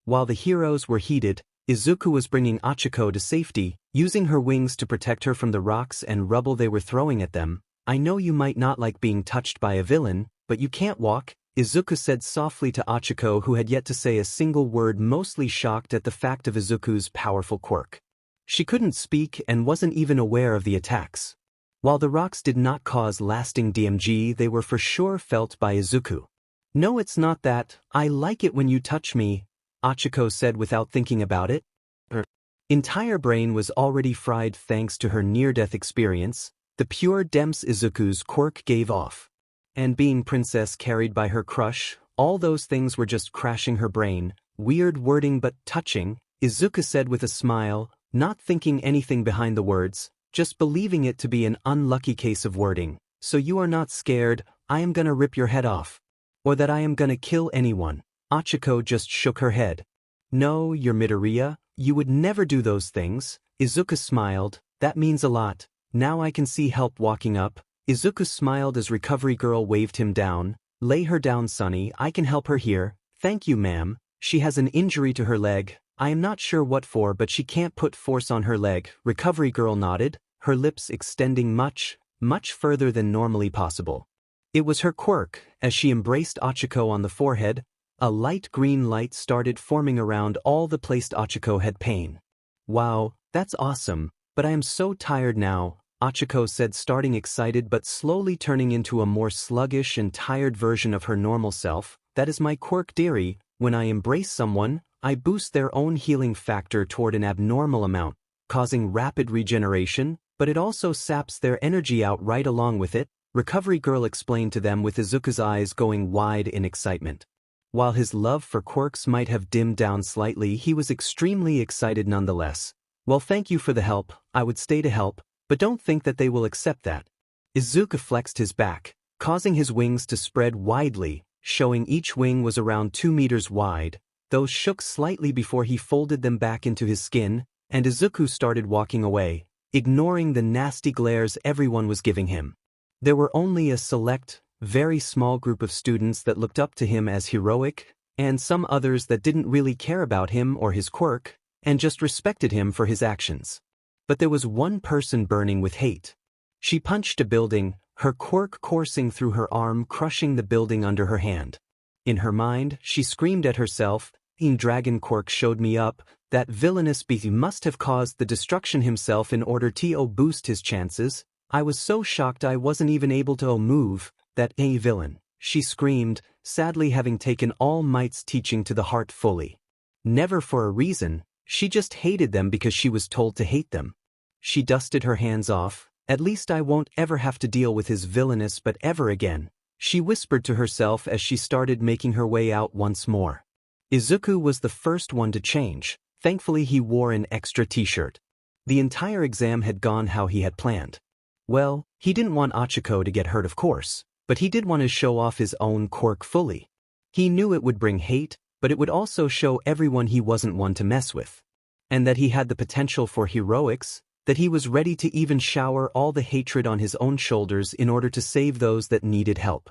While the heroes were heated, Izuku was bringing Achiko to safety, using her wings to protect her from the rocks and rubble they were throwing at them. I know you might not like being touched by a villain, but you can't walk, Izuku said softly to Achiko, who had yet to say a single word, mostly shocked at the fact of Izuku's powerful quirk. She couldn't speak and wasn't even aware of the attacks. While the rocks did not cause lasting DMG, they were for sure felt by Izuku. No, it's not that, I like it when you touch me, Achiko said without thinking about it. Her entire brain was already fried thanks to her near-death experience. The pure Demps Izuku's quirk gave off. And being princess carried by her crush, all those things were just crashing her brain. Weird wording but touching, Izuku said with a smile, not thinking anything behind the words, just believing it to be an unlucky case of wording. So you are not scared, I am gonna rip your head off. Or that I am gonna kill anyone. Achiko just shook her head. No, you're MidoRyuu, you would never do those things. Izuku smiled, that means a lot. Now I can see help walking up. Izuku smiled as Recovery Girl waved him down. Lay her down, Sonny, I can help her here. Thank you, ma'am. She has an injury to her leg. I am not sure what for, but she can't put force on her leg. Recovery Girl nodded, her lips extending much further than normally possible. It was her quirk. As she embraced Achiko on the forehead, a light green light started forming around all the place Achiko had pain. Wow, that's awesome, but I am so tired now, Achiko said, starting excited but slowly turning into a more sluggish and tired version of her normal self. That is my quirk, dearie. When I embrace someone, I boost their own healing factor toward an abnormal amount, causing rapid regeneration, but it also saps their energy out right along with it, Recovery Girl explained to them with Izuku's eyes going wide in excitement. While his love for quirks might have dimmed down slightly, he was extremely excited nonetheless. Well, thank you for the help, I would stay to help, but don't think that they will accept that. Izuku flexed his back, causing his wings to spread widely, showing each wing was around 2 meters wide. Those shook slightly before he folded them back into his skin, and Izuku started walking away, ignoring the nasty glares everyone was giving him. There were only a select, very small group of students that looked up to him as heroic, and some others that didn't really care about him or his quirk, and just respected him for his actions. But there was one person burning with hate. She punched a building, her quirk coursing through her arm, crushing the building under her hand. In her mind, she screamed at herself, Dragon Quirk showed me up, that villainous beast must have caused the destruction himself in order to boost his chances. I was so shocked I wasn't even able to move, that villain, she screamed, sadly having taken All Might's teaching to the heart fully. Never for a reason, she just hated them because she was told to hate them. She dusted her hands off, at least I won't ever have to deal with his villainous but ever again, she whispered to herself as she started making her way out once more. Izuku was the first one to change. Thankfully he wore an extra t-shirt. The entire exam had gone how he had planned. Well, he didn't want Achiko to get hurt, of course, but he did want to show off his own quirk fully. He knew it would bring hate, but it would also show everyone he wasn't one to mess with. And that he had the potential for heroics, that he was ready to even shower all the hatred on his own shoulders in order to save those that needed help.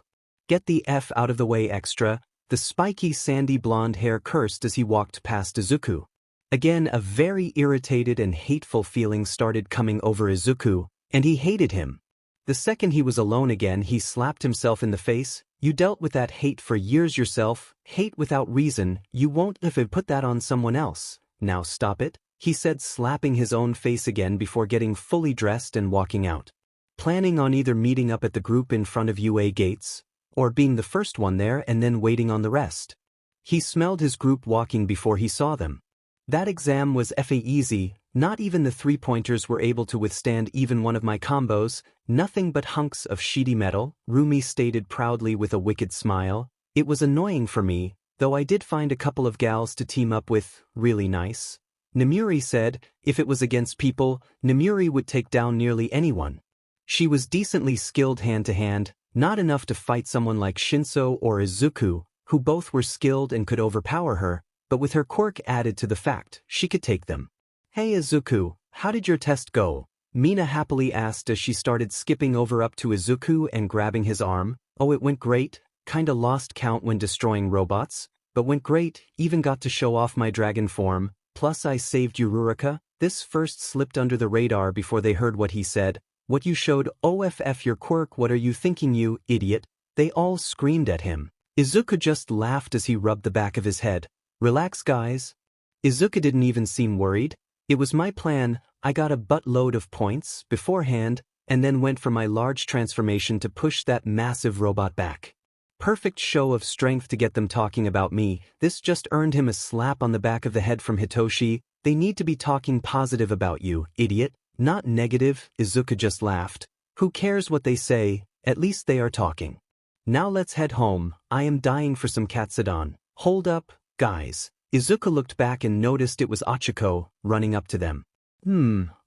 Get the F out of the way, extra, the spiky sandy blonde hair cursed as he walked past Izuku. Again, a very irritated and hateful feeling started coming over Izuku, and he hated him. The second he was alone again, he slapped himself in the face. You dealt with that hate for years yourself, hate without reason, you won't have put that on someone else. Now stop it, he said, slapping his own face again before getting fully dressed and walking out. Planning on either meeting up at the group in front of UA gates, or being the first one there and then waiting on the rest. He smelled his group walking before he saw them. That exam was easy, Not even the three-pointers were able to withstand even one of my combos, nothing but hunks of sheety metal, Rumi stated proudly with a wicked smile. It was annoying for me, though I did find a couple of gals to team up with, really nice. Namuri said, if it was against people, Namuri would take down nearly anyone. She was decently skilled hand-to-hand, not enough to fight someone like Shinso or Izuku, who both were skilled and could overpower her, but with her quirk added to the fact, she could take them. Hey Izuku, how did your test go? Mina happily asked as she started skipping over up to Izuku and grabbing his arm. Oh, it went great, kinda lost count when destroying robots, but went great, even got to show off my dragon form, plus I saved Uraraka. This first slipped under the radar before they heard what he said. What you showed, OFF your quirk, what are you thinking you, idiot? They all screamed at him. Izuku just laughed as he rubbed the back of his head. Relax guys. Izuku didn't even seem worried. It was my plan, I got a buttload of points beforehand, and then went for my large transformation to push that massive robot back. Perfect show of strength to get them talking about me. This just earned him a slap on the back of the head from Hitoshi. They need to be talking positive about you, idiot, not negative. Izuku just laughed. Who cares what they say, at least they are talking. Now let's head home, I am dying for some katsudon. Hold up, guys. Izuku looked back and noticed it was Achiko, running up to them.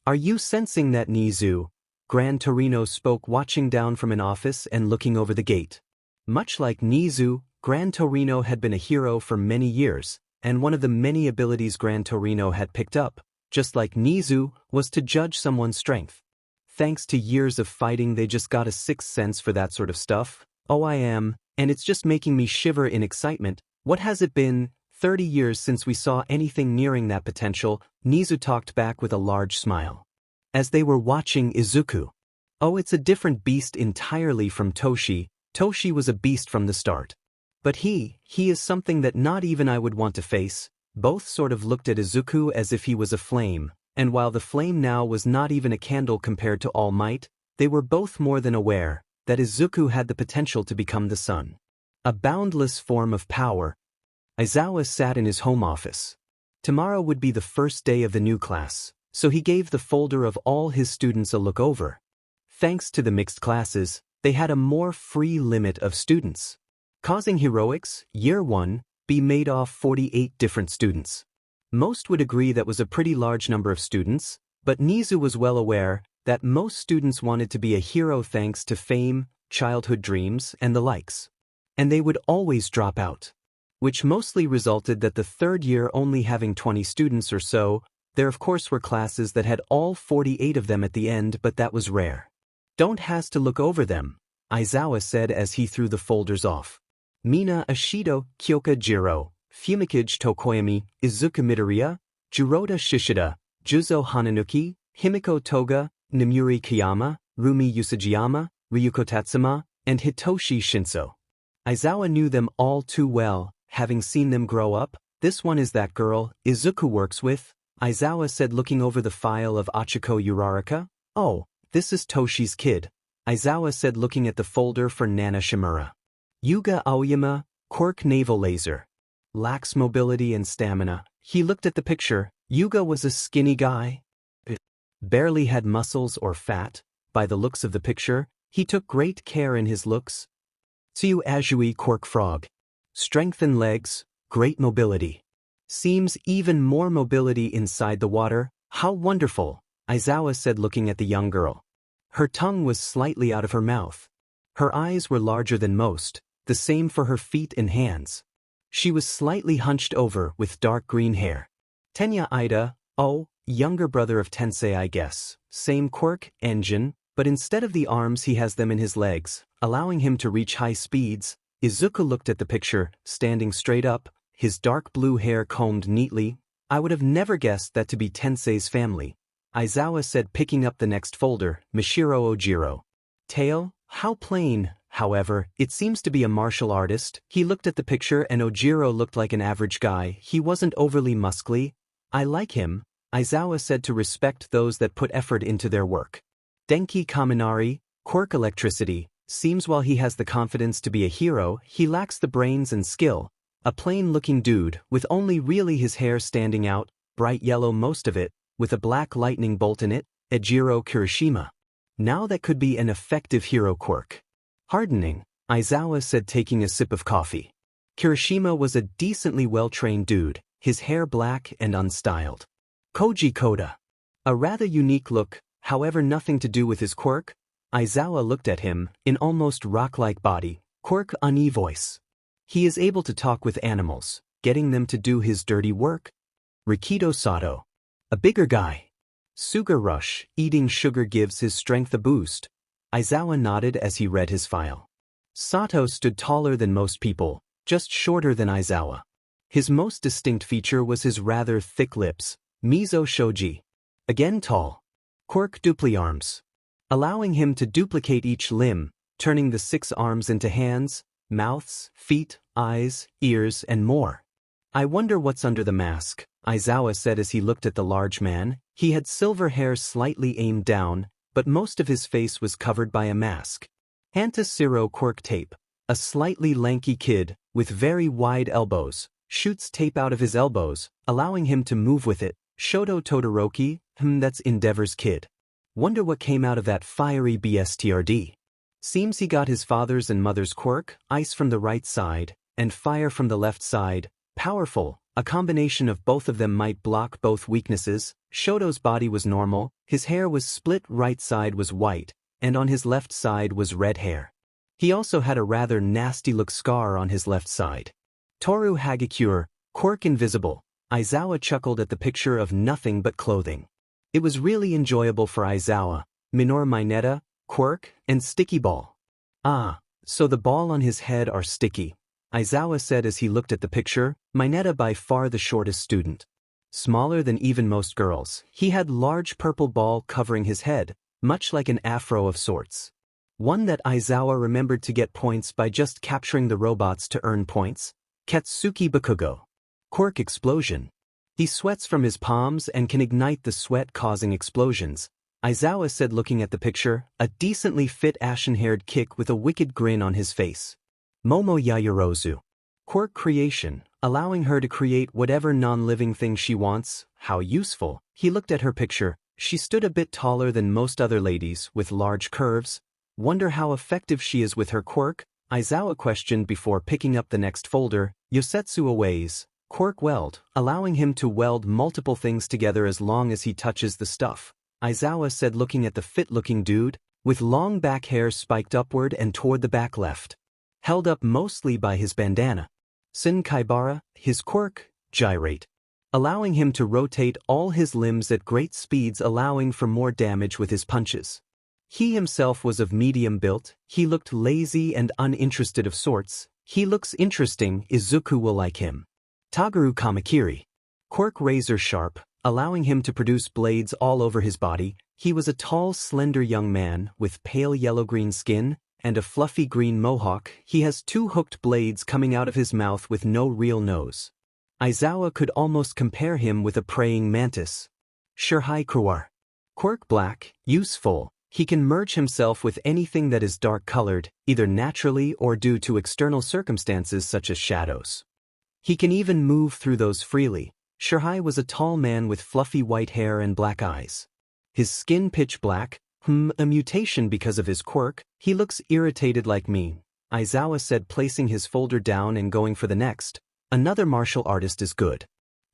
Are you sensing that, Nizu? Gran Torino spoke, watching down from an office and looking over the gate. Much like Nizu, Gran Torino had been a hero for many years, and one of the many abilities Gran Torino had picked up, just like Nizu, was to judge someone's strength. Thanks to years of fighting, they just got a sixth sense for that sort of stuff. Oh, I am, and it's just making me shiver in excitement. What has it been? 30 years since we saw anything nearing that potential, Nizu talked back with a large smile. As they were watching Izuku. Oh, it's a different beast entirely from Toshi. Toshi was a beast from the start. But he is something that not even I would want to face. Both sort of looked at Izuku as if he was a flame, and while the flame now was not even a candle compared to All Might, they were both more than aware that Izuku had the potential to become the sun. A boundless form of power. Aizawa sat in his home office. Tomorrow would be the first day of the new class, so he gave the folder of all his students a look over. Thanks to the mixed classes, they had a more free limit of students, causing heroics, year 1, be made off 48 different students. Most would agree that was a pretty large number of students, but Nizu was well aware that most students wanted to be a hero thanks to fame, childhood dreams, and the likes. And they would always drop out. Which mostly resulted that the third year only having 20 students or so. There of course were classes that had all 48 of them at the end, but that was rare. Don't has to look over them, Aizawa said as he threw the folders off. Mina Ashido, Kyoka Jiro, Fumikage Tokoyami, Izuku Midoriya, Jiroda Shishida, Juzo Hananuki, Himiko Toga, Namuri Kiyama, Rumi Usajiyama, Ryuko Tatsuma, and Hitoshi Shinso. Aizawa knew them all too well, having seen them grow up. This one is that girl Izuku works with, Aizawa said looking over the file of Achiko Uraraka. Oh, this is Toshi's kid, Aizawa said looking at the folder for Nana Shimura. Yuga Aoyama, Quirk Naval Laser. Lacks mobility and stamina. He looked at the picture. Yuga was a skinny guy. Barely had muscles or fat. By the looks of the picture, he took great care in his looks. Tsuyu Azui Quirk Frog. Strength in legs, great mobility. Seems even more mobility inside the water. How wonderful, Aizawa said looking at the young girl. Her tongue was slightly out of her mouth. Her eyes were larger than most, the same for her feet and hands. She was slightly hunched over with dark green hair. Tenya Ida, oh, younger brother of Tensei I guess. Same quirk, engine, but instead of the arms he has them in his legs, allowing him to reach high speeds. Izuku looked at the picture, standing straight up, his dark blue hair combed neatly. I would have never guessed that to be Tensei's family, Aizawa said picking up the next folder, Mishiro Ojiro. Tail, how plain, however, it seems to be a martial artist. He looked at the picture and Ojiro looked like an average guy. He wasn't overly muscly. I like him, Aizawa said to respect those that put effort into their work. Denki Kaminari, Quirk Electricity. Seems while he has the confidence to be a hero, he lacks the brains and skill. A plain-looking dude, with only really his hair standing out, bright yellow most of it, with a black lightning bolt in it, Ejiro Kirishima. Now that could be an effective hero quirk. Hardening, Aizawa said, taking a sip of coffee. Kirishima was a decently well-trained dude, his hair black and unstyled. Koji Koda. A rather unique look, however nothing to do with his quirk. Aizawa looked at him, in almost rock-like body, quirk ani voice. He is able to talk with animals, getting them to do his dirty work. Rikido Sato. A bigger guy. Sugar rush, eating sugar gives his strength a boost. Aizawa nodded as he read his file. Sato stood taller than most people, just shorter than Aizawa. His most distinct feature was his rather thick lips, Mizo Shoji. Again tall. Quirk dupli arms. Allowing him to duplicate each limb, turning the 6 arms into hands, mouths, feet, eyes, ears, and more. I wonder what's under the mask, Aizawa said as he looked at the large man. He had silver hair slightly aimed down, but most of his face was covered by a mask. Hanta Siro Quirk tape. A slightly lanky kid, with very wide elbows, shoots tape out of his elbows, allowing him to move with it. Shoto Todoroki, that's Endeavor's kid. Wonder what came out of that fiery BSTRD. Seems he got his father's and mother's quirk, ice from the right side, and fire from the left side. Powerful, a combination of both of them might block both weaknesses. Shoto's body was normal, his hair was split, right side was white, and on his left side was red hair. He also had a rather nasty look scar on his left side. Toru Hagakure, quirk invisible. Aizawa chuckled at the picture of nothing but clothing. It was really enjoyable for Aizawa, Minor Mineta, quirk, and sticky ball. Ah, so the ball on his head are sticky, Aizawa said as he looked at the picture. Mineta by far the shortest student. Smaller than even most girls, he had large purple ball covering his head, much like an afro of sorts. One that Aizawa remembered to get points by just capturing the robots to earn points. Katsuki Bakugo. Quirk explosion. He sweats from his palms and can ignite the sweat causing explosions, Aizawa said looking at the picture, a decently fit ashen-haired kick with a wicked grin on his face. Momo Yayorozu. Quirk creation, allowing her to create whatever non-living thing she wants. How useful. He looked at her picture. She stood a bit taller than most other ladies, with large curves. Wonder how effective she is with her quirk? Aizawa questioned before picking up the next folder. Yosetsu Aways. Quirk weld, allowing him to weld multiple things together as long as he touches the stuff. Aizawa said looking at the fit-looking dude, with long back hair spiked upward and toward the back left. Held up mostly by his bandana. Sin Kaibara, his quirk, gyrate. Allowing him to rotate all his limbs at great speeds, allowing for more damage with his punches. He himself was of medium built. He looked lazy and uninterested of sorts. He looks interesting, Izuku will like him. Tagaru Kamakiri. Quirk razor sharp, allowing him to produce blades all over his body. He was a tall, slender young man with pale yellow-green skin and a fluffy green mohawk. He has 2 hooked blades coming out of his mouth with no real nose. Aizawa could almost compare him with a praying mantis. Shirhai Kruar. Quirk black, useful. He can merge himself with anything that is dark-colored, either naturally or due to external circumstances such as shadows. He can even move through those freely. Shirhai was a tall man with fluffy white hair and black eyes. His skin pitch black, a mutation because of his quirk. He looks irritated like me, Aizawa said, placing his folder down and going for the next. Another martial artist is good.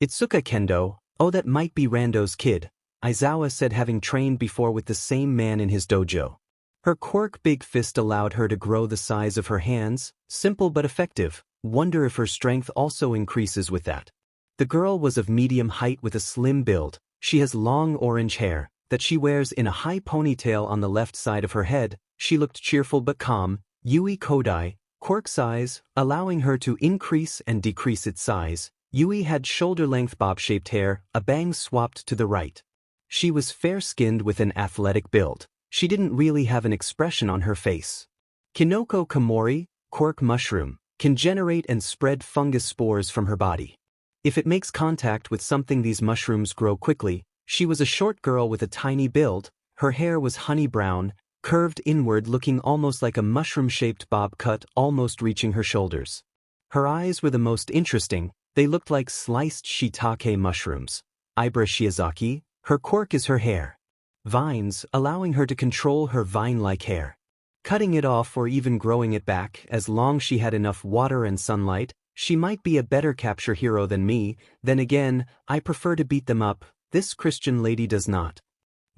Itsuka Kendo, oh that might be Rando's kid, Aizawa said having trained before with the same man in his dojo. Her quirk big fist allowed her to grow the size of her hands, simple but effective. Wonder if her strength also increases with that. The girl was of medium height with a slim build. She has long orange hair that she wears in a high ponytail on the left side of her head. She looked cheerful but calm. Yui Kodai, quirk size, allowing her to increase and decrease its size. Yui had shoulder-length bob-shaped hair, a bang swapped to the right. She was fair-skinned with an athletic build. She didn't really have an expression on her face. Kinoko Komori, quirk mushroom, can generate and spread fungus spores from her body. If it makes contact with something, these mushrooms grow quickly. She was a short girl with a tiny build. Her hair was honey brown, curved inward, looking almost like a mushroom-shaped bob cut, almost reaching her shoulders. Her eyes were the most interesting. They looked like sliced shiitake mushrooms. Ibra Shiozaki, Her quirk is her hair. Vines, allowing her to control her vine-like hair. Cutting it off or even growing it back, as long as she had enough water and sunlight, she might be a better capture hero than me. Then again, I prefer to beat them up. This Christian lady does not.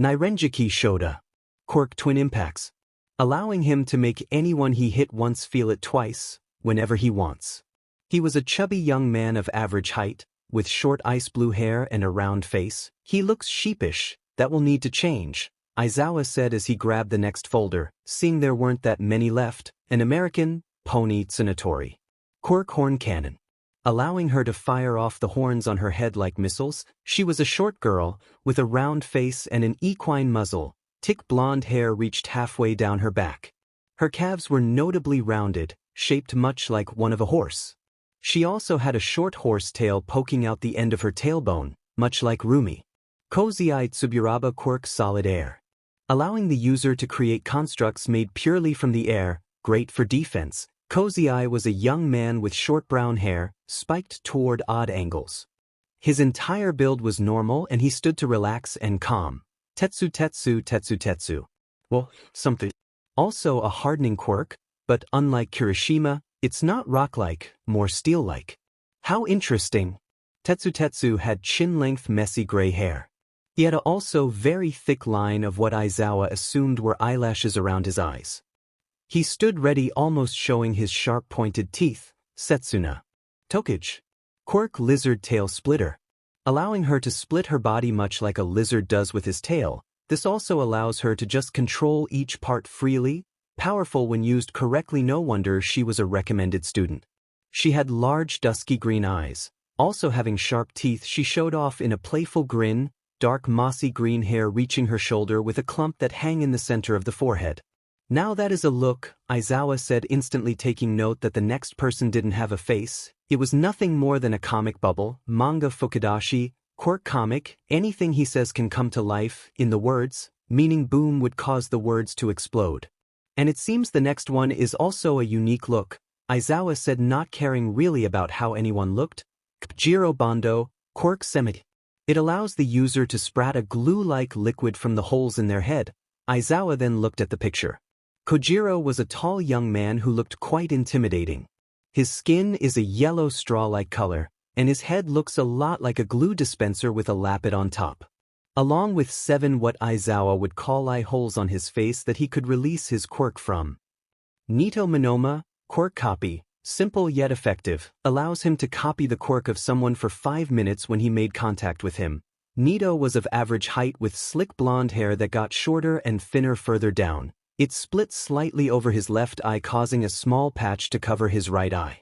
Nairenjiki Shoda. Quirk twin impacts. Allowing him to make anyone he hit once feel it twice, whenever he wants. He was a chubby young man of average height, with short ice blue hair and a round face. He looks sheepish. That will need to change, Izawa said as he grabbed the next folder, seeing there weren't that many left. An American, Pony Tsunatori. Quirk horn cannon. Allowing her to fire off the horns on her head like missiles. She was a short girl, with a round face and an equine muzzle. Thick blonde hair reached halfway down her back. Her calves were notably rounded, shaped much like one of a horse. She also had a short horse tail poking out the end of her tailbone, much like Rumi. Kozii Tsuburaba Quirk solid air. Allowing the user to create constructs made purely from the air, great for defense. Kozii was a young man with short brown hair, spiked toward odd angles. His entire build was normal and he stood to relax and calm. Tetsu Tetsu Tetsu Tetsu. Well, something. Also a hardening quirk, but unlike Kirishima, it's not rock-like, more steel-like. How interesting. Tetsu Tetsu had chin-length messy gray hair. He had a also very thick line of what Izawa assumed were eyelashes around his eyes. He stood ready, almost showing his sharp-pointed teeth. Setsuna. Tokage. Quirk lizard tail splitter. Allowing her to split her body much like a lizard does with his tail, this also allows her to just control each part freely, powerful when used correctly. No wonder she was a recommended student. She had large dusky green eyes. Also having sharp teeth, she showed off in a playful grin, dark mossy green hair reaching her shoulder with a clump that hang in the center of the forehead. Now that is a look, Izawa said, instantly taking note that the next person didn't have a face. It was nothing more than a comic bubble, manga fukidashi, quirk comic. Anything he says can come to life, in the words, meaning boom would cause the words to explode. And it seems the next one is also a unique look, Izawa said, not caring really about how anyone looked. Kjiro Bondo, quirk semit. It allows the user to sprat a glue-like liquid from the holes in their head. Izawa then looked at the picture. Kojiro was a tall young man who looked quite intimidating. His skin is a yellow straw-like color, and his head looks a lot like a glue dispenser with a lappet on top. Along with 7 what Izawa would call eye holes on his face that he could release his quirk from. Nito Monoma, quirk copy, simple yet effective, allows him to copy the quirk of someone for 5 minutes when he made contact with him. Nito was of average height with slick blonde hair that got shorter and thinner further down. It split slightly over his left eye, causing a small patch to cover his right eye.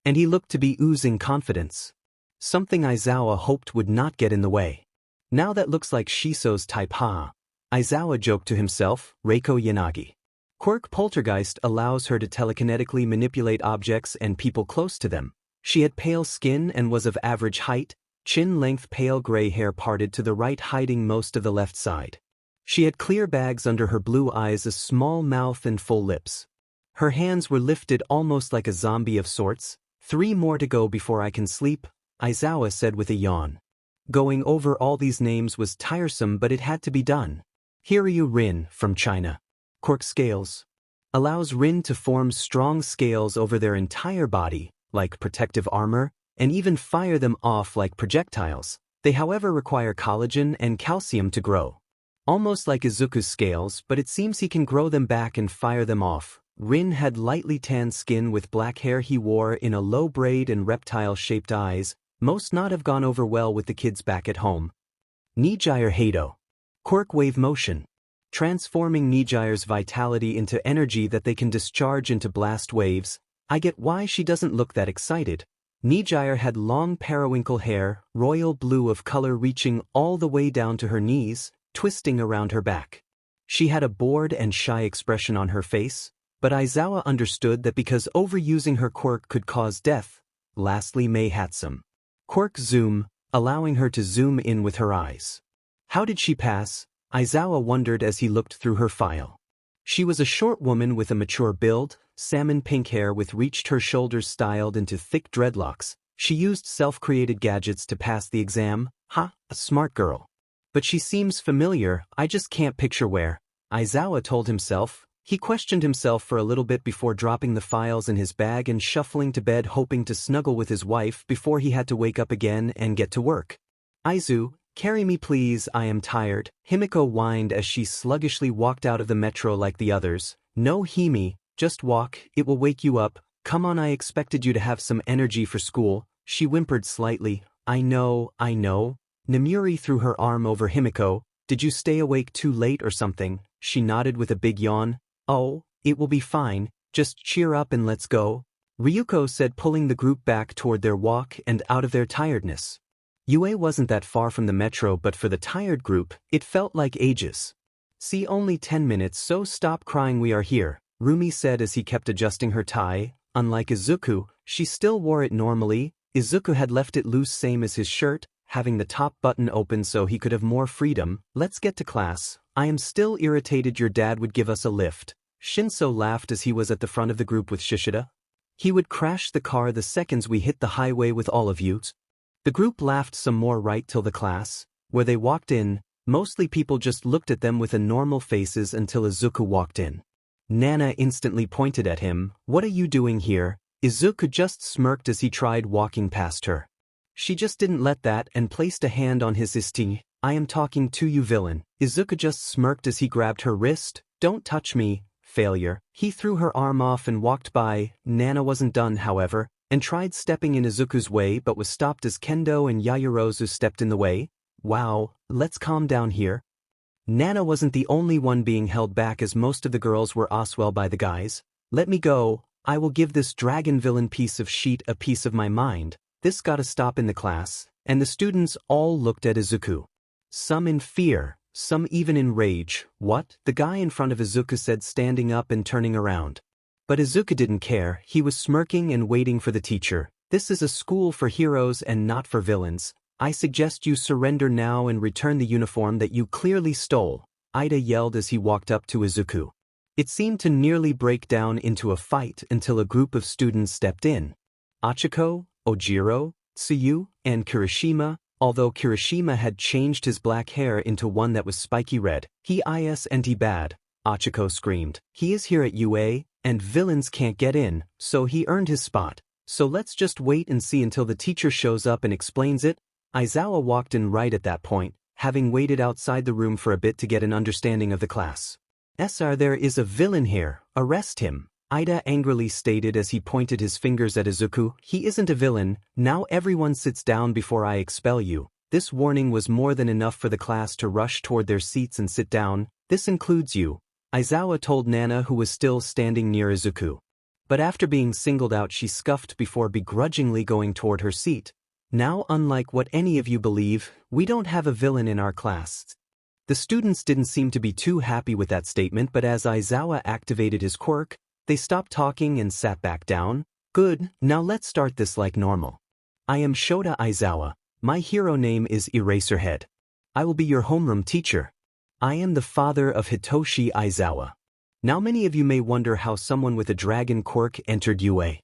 And he looked to be oozing confidence. Something Izawa hoped would not get in the way. Now that looks like Shiso's type, huh? Izawa joked to himself. Reiko Yanagi. Quirk Poltergeist allows her to telekinetically manipulate objects and people close to them. She had pale skin and was of average height, chin-length pale gray hair parted to the right hiding most of the left side. She had clear bags under her blue eyes, a small mouth and full lips. Her hands were lifted almost like a zombie of sorts. 3 more to go before I can sleep, Izawa said with a yawn. Going over all these names was tiresome, but it had to be done. Hiryu Rin, from China. Quirk scales. Allows Rin to form strong scales over their entire body, like protective armor, and even fire them off like projectiles. They however require collagen and calcium to grow. Almost like Izuku's scales, but it seems he can grow them back and fire them off. Rin had lightly tanned skin with black hair he wore in a low braid and reptile-shaped eyes, most not have gone over well with the kids back at home. Nijire Hado. Quirk wave motion. Transforming Nijire's vitality into energy that they can discharge into blast waves. I get why she doesn't look that excited. Nijire had long periwinkle hair, royal blue of color reaching all the way down to her knees, twisting around her back. She had a bored and shy expression on her face, but Izawa understood that because overusing her quirk could cause death. Lastly, Mei Hatsum. Quirk zoom, allowing her to zoom in with her eyes. How did she pass? Izawa wondered as he looked through her file. She was a short woman with a mature build, salmon pink hair with reached her shoulders styled into thick dreadlocks. She used self-created gadgets to pass the exam. Ha, a smart girl. But she seems familiar, I just can't picture where. Aizawa told himself. He questioned himself for a little bit before dropping the files in his bag and shuffling to bed, hoping to snuggle with his wife before he had to wake up again and get to work. Aizu, carry me please, I am tired, Himiko whined as she sluggishly walked out of the metro like the others. No Himi, just walk, it will wake you up. Come on, I expected you to have some energy for school, she whimpered slightly. I know. Nemuri threw her arm over Himiko. Did you stay awake too late or something? She nodded with a big yawn. Oh, it will be fine, just cheer up and let's go, Ryuko said, pulling the group back toward their walk and out of their tiredness. UA wasn't that far from the metro, but for the tired group, it felt like ages. See, only 10 minutes, so stop crying, we are here, Rumi said as he kept adjusting her tie. Unlike Izuku, she still wore it normally. Izuku had left it loose, same as his shirt, having the top button open so he could have more freedom. Let's get to class. I am still irritated your dad would give us a lift. Shinso laughed as he was at the front of the group with Shishida. He would crash the car the seconds we hit the highway with all of you. The group laughed some more right till the class, where they walked in. Mostly people just looked at them with a normal faces until Izuku walked in. Nana instantly pointed at him. What are you doing here? Izuku just smirked as he tried walking past her. She just didn't let that and placed a hand on his wrist. I am talking to you, villain. Izuku just smirked as he grabbed her wrist. Don't touch me, failure. He threw her arm off and walked by. Nana wasn't done, however, and tried stepping in Izuku's way but was stopped as Kendo and Yaoyorozu stepped in the way. Wow, let's calm down here. Nana wasn't the only one being held back, as most of the girls were oswell by the guys. Let me go. I will give this dragon villain piece of shit a piece of my mind. This gotta stop in the class, and the students all looked at Izuku. Some in fear, some even in rage. What? The guy in front of Izuku said, standing up and turning around. But Izuku didn't care. He was smirking and waiting for the teacher. This is a school for heroes and not for villains. I suggest you surrender now and return the uniform that you clearly stole, Ida yelled as he walked up to Izuku. It seemed to nearly break down into a fight until a group of students stepped in. Achiko, Ojiro, Tsuyu, and Kirishima. Although Kirishima had changed his black hair into one that was spiky red, he isn't bad, Achiko screamed. He is here at UA, and villains can't get in, so he earned his spot. So let's just wait and see until the teacher shows up and explains it. Aizawa walked in right at that point, having waited outside the room for a bit to get an understanding of the class. Sir, there is a villain here, arrest him, Ida angrily stated as he pointed his fingers at Izuku. He isn't a villain, now everyone sits down before I expel you. This warning was more than enough for the class to rush toward their seats and sit down. This includes you, Aizawa told Nana, who was still standing near Izuku. But after being singled out, she scuffed before begrudgingly going toward her seat. Now, unlike what any of you believe, we don't have a villain in our class. The students didn't seem to be too happy with that statement, but as Aizawa activated his quirk, they stopped talking and sat back down. Good, now let's start this like normal. I am Shota Aizawa. My hero name is Eraserhead. I will be your homeroom teacher. I am the father of Hitoshi Aizawa. Now many of you may wonder how someone with a dragon quirk entered UA.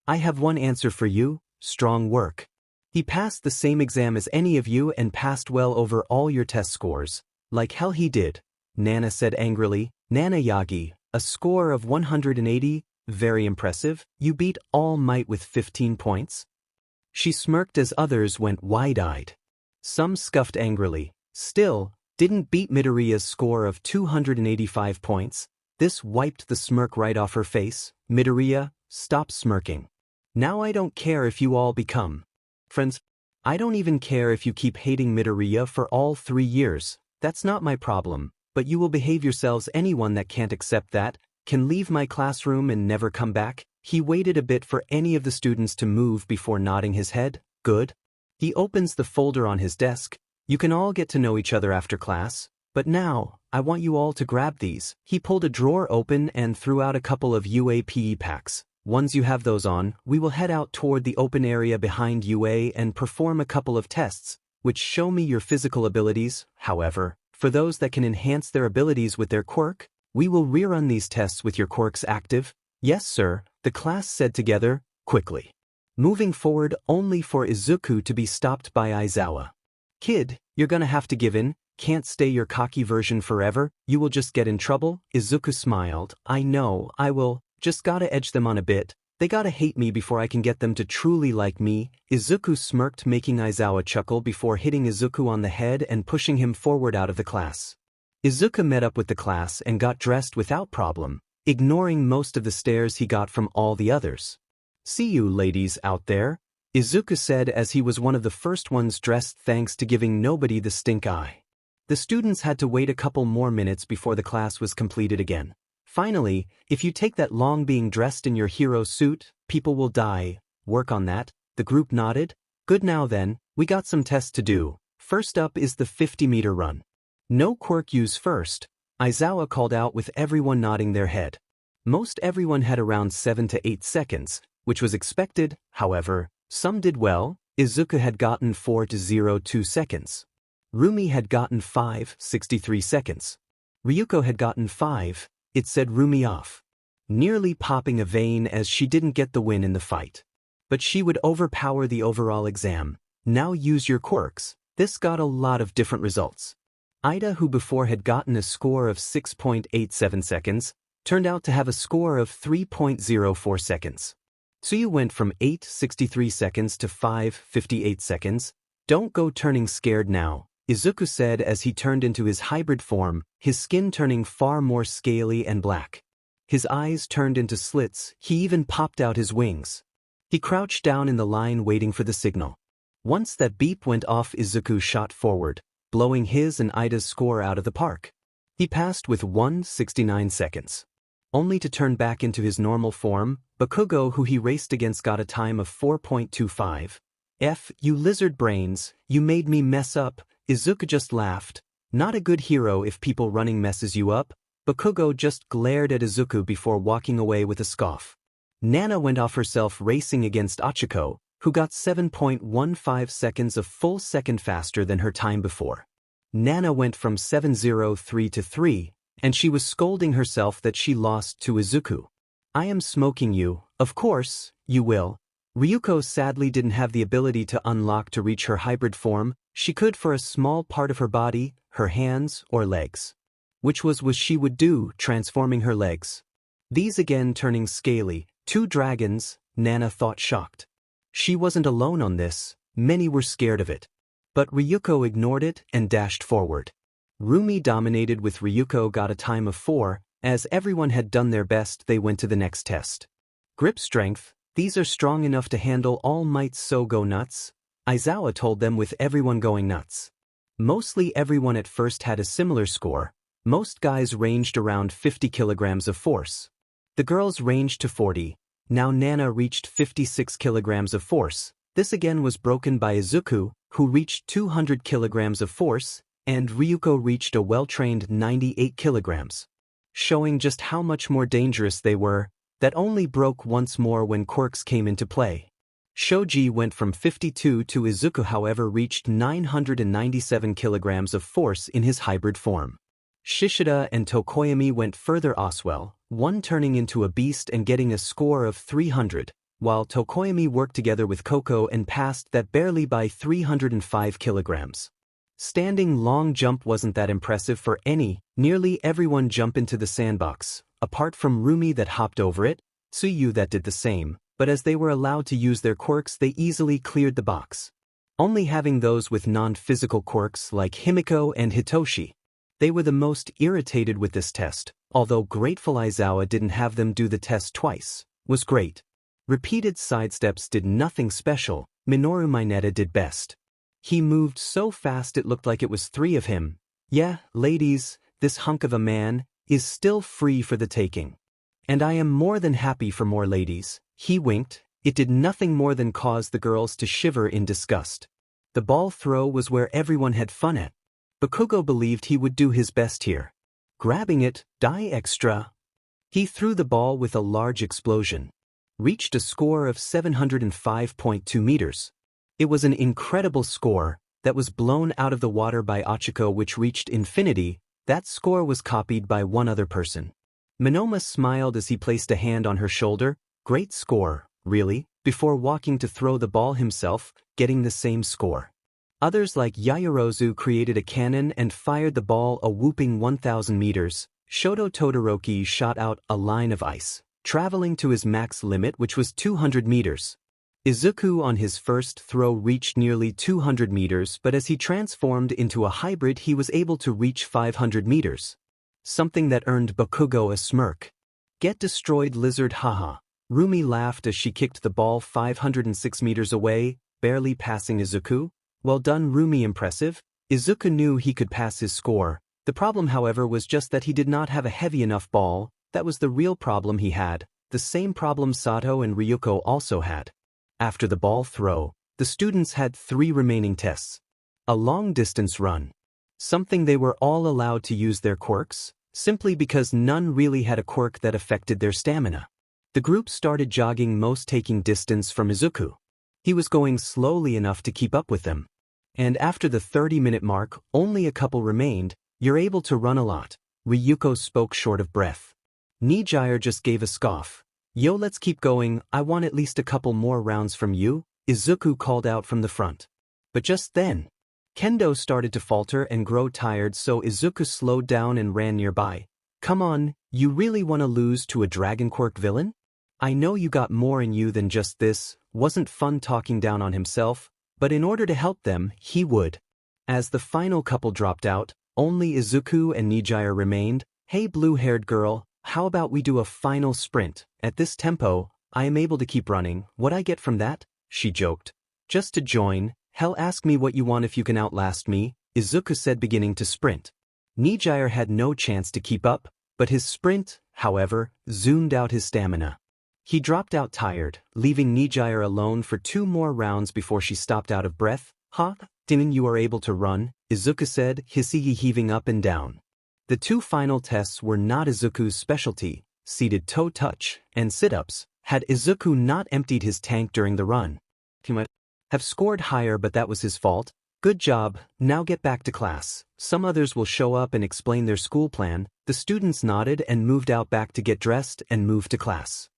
I have one answer for you: strong work. He passed the same exam as any of you and passed well over all your test scores. Like hell he did, Nana said angrily. Nana Yagi, a score of 180, very impressive. You beat All Might with 15 points. She smirked as others went wide-eyed. Some scuffed angrily. Still, didn't beat MidoRyuu's score of 285 points. This wiped the smirk right off her face. MidoRyuu, stop smirking. Now I don't care if you all become friends. I don't even care if you keep hating MidoRyuu for all 3 years. That's not my problem, but you will behave yourselves. Anyone that can't accept that can leave my classroom and never come back. He waited a bit for any of the students to move before nodding his head. Good. He opens the folder on his desk. You can all get to know each other after class, but now, I want you all to grab these. He pulled a drawer open and threw out a couple of UAPE packs. Once you have those on, we will head out toward the open area behind UA and perform a couple of tests, which show me your physical abilities. However, for those that can enhance their abilities with their quirk, we will rerun these tests with your quirks active. Yes, sir, the class said together, quickly. Moving forward only for Izuku to be stopped by Aizawa. Kid, you're gonna have to give in. Can't stay your cocky version forever, you will just get in trouble? Izuku smiled. I know, I will, just gotta edge them on a bit. They gotta hate me before I can get them to truly like me. Izuku smirked, making Aizawa chuckle before hitting Izuku on the head and pushing him forward out of the class. Izuku met up with the class and got dressed without problem, ignoring most of the stares he got from all the others. See you ladies out there, Izuku said as he was one of the first ones dressed, thanks to giving nobody the stink eye. The students had to wait a couple more minutes before the class was completed again. Finally, if you take that long being dressed in your hero suit, people will die. Work on that. The group nodded. Good, now then, we got some tests to do. First up is the 50-meter run. No quirk use first, Aizawa called out with everyone nodding their head. Most everyone had around 7 to 8 seconds, which was expected. However, some did well. Izuku had gotten 4 to 0.2 seconds. Rumi had gotten 5.63 seconds. Ryuko had gotten 5. It said Rumi off, nearly popping a vein as she didn't get the win in the fight. But she would overpower the overall exam. Now use your quirks. This got a lot of different results. Ida, who before had gotten a score of 6.87 seconds, turned out to have a score of 3.04 seconds. Tsuyu went from 8.63 seconds to 5.58 seconds. Don't go turning scared now, Izuku said as he turned into his hybrid form, his skin turning far more scaly and black. His eyes turned into slits, he even popped out his wings. He crouched down in the line waiting for the signal. Once that beep went off, Izuku shot forward, blowing his and Ida's score out of the park. He passed with 1.69 seconds. Only to turn back into his normal form. Bakugo, who he raced against, got a time of 4.25. You lizard brains, you made me mess up. Izuku just laughed. Not a good hero if people running messes you up. Bakugo just glared at Izuku before walking away with a scoff. Nana went off herself racing against Achiko, who got 7.15 seconds, a full second faster than her time before. Nana went from 7.03 to 3, and she was scolding herself that she lost to Izuku. I am smoking you, of course, you will. Ryuko sadly didn't have the ability to unlock to reach her hybrid form. She could for a small part of her body, her hands or legs. Which was what she would do, transforming her legs. These again turning scaly. 2 dragons, Nana thought, shocked. She wasn't alone on this, many were scared of it. But Ryuko ignored it and dashed forward. Rumi dominated with Ryuko got a time of 4, as everyone had done their best. They went to the next test. Grip strength, these are strong enough to handle all might, so go nuts, Aizawa told them with everyone going nuts. Mostly everyone at first had a similar score. Most guys ranged around 50 kilograms of force. The girls ranged to 40. Now Nana reached 56 kilograms of force. This again was broken by Izuku, who reached 200 kilograms of force, and Ryuko reached a well-trained 98 kilograms. Showing just how much more dangerous they were. That only broke once more when quirks came into play. Shoji went from 52 to Izuku, however, reached 997 kilograms of force in his hybrid form. Shishida and Tokoyami went further, Oswell, one turning into a beast and getting a score of 300, while Tokoyami worked together with Koko and passed that barely by 305 kilograms. Standing long jump wasn't that impressive for nearly everyone jump into the sandbox, apart from Rumi that hopped over it, Tsuyu that did the same, but as they were allowed to use their quirks they easily cleared the box. Only having those with non-physical quirks like Himiko and Hitoshi. They were the most irritated with this test, although grateful Aizawa didn't have them do the test twice, was great. Repeated sidesteps did nothing special, Minoru Mineta did best. He moved so fast it looked like it was 3 of him. Yeah, ladies, this hunk of a man is still free for the taking. And I am more than happy for more ladies. He winked. It did nothing more than cause the girls to shiver in disgust. The ball throw was where everyone had fun at. Bakugo believed he would do his best here. Grabbing it, die extra. He threw the ball with a large explosion. Reached a score of 705.2 meters. It was an incredible score that was blown out of the water by Achiko, which reached infinity. That score was copied by one other person. Monoma smiled as he placed a hand on her shoulder. Great score, really, before walking to throw the ball himself, getting the same score. Others like Yaoyorozu created a cannon and fired the ball a whooping 1,000 meters. Shoto Todoroki shot out a line of ice, traveling to his max limit which was 200 meters. Izuku on his first throw reached nearly 200 meters but as he transformed into a hybrid he was able to reach 500 meters. Something that earned Bakugo a smirk. Get destroyed lizard haha. Rumi laughed as she kicked the ball 506 meters away, barely passing Izuku. Well done Rumi, impressive. Izuku knew he could pass his score. The problem however was just that he did not have a heavy enough ball. That was the real problem he had, the same problem Sato and Ryuko also had. After the ball throw, the students had 3 remaining tests. A long-distance run. Something they were all allowed to use their quirks, simply because none really had a quirk that affected their stamina. The group started jogging, most taking distance from Izuku. He was going slowly enough to keep up with them. And after the 30-minute mark, only a couple remained. You're able to run a lot. Ryuko spoke short of breath. MidoRyuu just gave a scoff. Yo, let's keep going, I want at least a couple more rounds from you, Izuku called out from the front. But just then, Kendo started to falter and grow tired so Izuku slowed down and ran nearby. Come on, you really want to lose to a Dragon Quirk villain? I know you got more in you than just this, wasn't fun talking down on himself, but in order to help them, he would. As the final couple dropped out, only Izuku and MidoRyuu remained. Hey blue-haired girl, how about we do a final sprint? At this tempo, I am able to keep running. What I get from that? She joked. Just to join, hell ask me what you want if you can outlast me, Izuku said beginning to sprint. MidoRyuu had no chance to keep up, but his sprint, however, zoomed out his stamina. He dropped out tired, leaving MidoRyuu alone for 2 more rounds before she stopped out of breath. Huh? Didn't you are able to run? Izuku said, his heaving up and down. The 2 final tests were not Izuku's specialty, seated toe touch and sit-ups. Had Izuku not emptied his tank during the run, he might have scored higher, but that was his fault. Good job, now get back to class. Some others will show up and explain their school plan. The students nodded and moved out back to get dressed and move to class.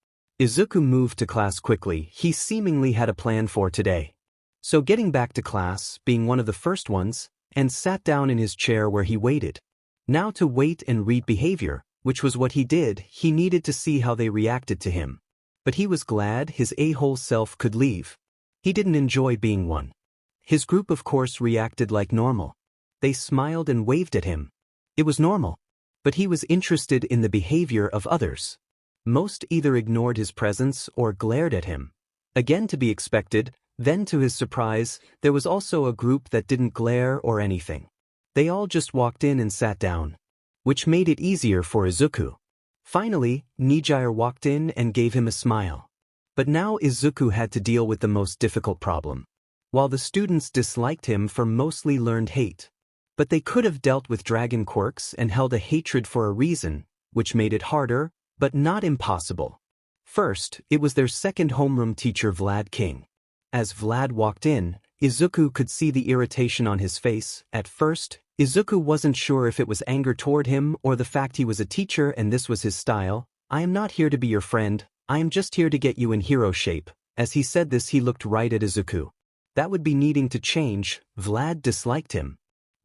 Izuku moved to class quickly. He seemingly had a plan for today. So getting back to class, being one of the first ones, and sat down in his chair where he waited. Now to wait and read behavior, which was what he did. He needed to see how they reacted to him. But he was glad his a-hole self could leave. He didn't enjoy being one. His group of course reacted like normal. They smiled and waved at him. It was normal. But he was interested in the behavior of others. Most either ignored his presence or glared at him. Again to be expected, then to his surprise, there was also a group that didn't glare or anything. They all just walked in and sat down, which made it easier for Izuku. Finally, MidoRyuu walked in and gave him a smile. But now Izuku had to deal with the most difficult problem. While the students disliked him for mostly learned hate, but they could have dealt with dragon quirks and held a hatred for a reason, which made it harder, but not impossible. First, it was their second homeroom teacher Vlad King. As Vlad walked in, Izuku could see the irritation on his face. At first, Izuku wasn't sure if it was anger toward him or the fact he was a teacher and this was his style. I am not here to be your friend, I am just here to get you in hero shape. As he said this he looked right at Izuku. That would be needing to change. Vlad disliked him.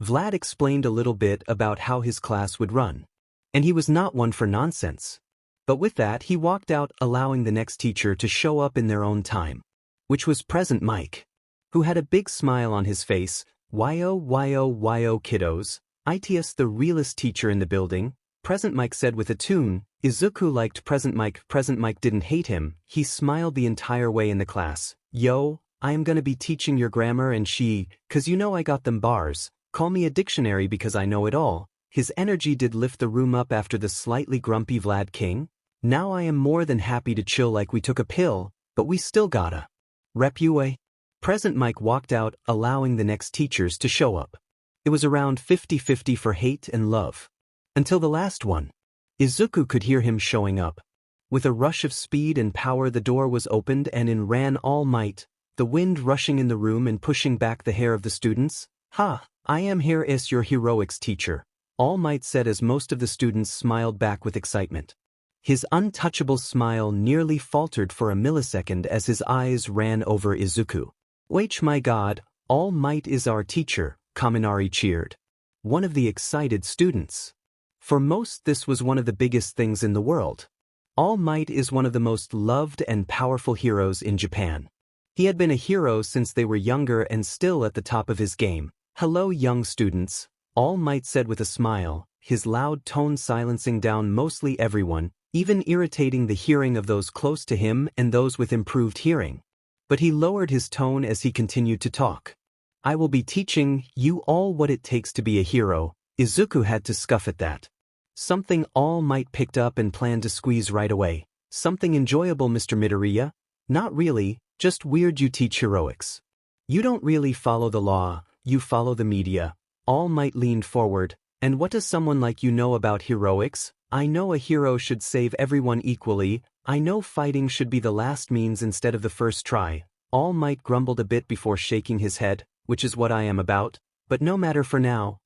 Vlad explained a little bit about how his class would run. And he was not one for nonsense. But with that he walked out, allowing the next teacher to show up in their own time. Which was Present Mike, who had a big smile on his face. Yo kiddos, it's the realest teacher in the building, Present Mike said with a tune. Izuku liked Present Mike. Present Mike didn't hate him. He smiled the entire way in the class. Yo, I am gonna be teaching your grammar and cause you know I got them bars. Call me a dictionary because I know it all. His energy did lift the room up after the slightly grumpy Vlad King. Now I am more than happy to chill like we took a pill, but we still gotta rep you a. Present Mike walked out, allowing the next teachers to show up. It was around 50-50 for hate and love. Until the last one. Izuku could hear him showing up. With a rush of speed and power the door was opened and in ran All Might, the wind rushing in the room and pushing back the hair of the students. Ha, I am here as your heroics teacher, All Might said as most of the students smiled back with excitement. His untouchable smile nearly faltered for a millisecond as his eyes ran over Izuku. Wait, my god, All Might is our teacher, Kaminari cheered. One of the excited students. For most, this was one of the biggest things in the world. All Might is one of the most loved and powerful heroes in Japan. He had been a hero since they were younger and still at the top of his game. Hello, young students, All Might said with a smile, his loud tone silencing down mostly everyone, even irritating the hearing of those close to him and those with improved hearing. But he lowered his tone as he continued to talk. I will be teaching you all what it takes to be a hero. Izuku had to scoff at that. Something All Might picked up and planned to squeeze right away. Something enjoyable, Mr. MidoRyuu? Not really, just weird. You teach heroics. You don't really follow the law, you follow the media. All Might leaned forward. And what does someone like you know about heroics? I know a hero should save everyone equally. I know fighting should be the last means instead of the first try. All Might grumbled a bit before shaking his head, which is what I am about, but no matter for now.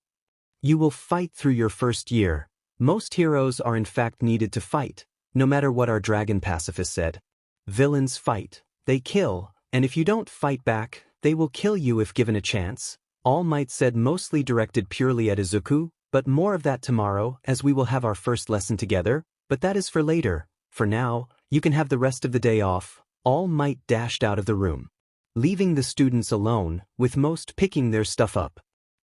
You will fight through your first year. Most heroes are in fact needed to fight, no matter what our dragon pacifist said. Villains fight, they kill, and if you don't fight back, they will kill you if given a chance. All Might said, mostly directed purely at Izuku, but more of that tomorrow as we will have our first lesson together, but that is for later. For now, you can have the rest of the day off. All Might dashed out of the room, leaving the students alone, with most picking their stuff up.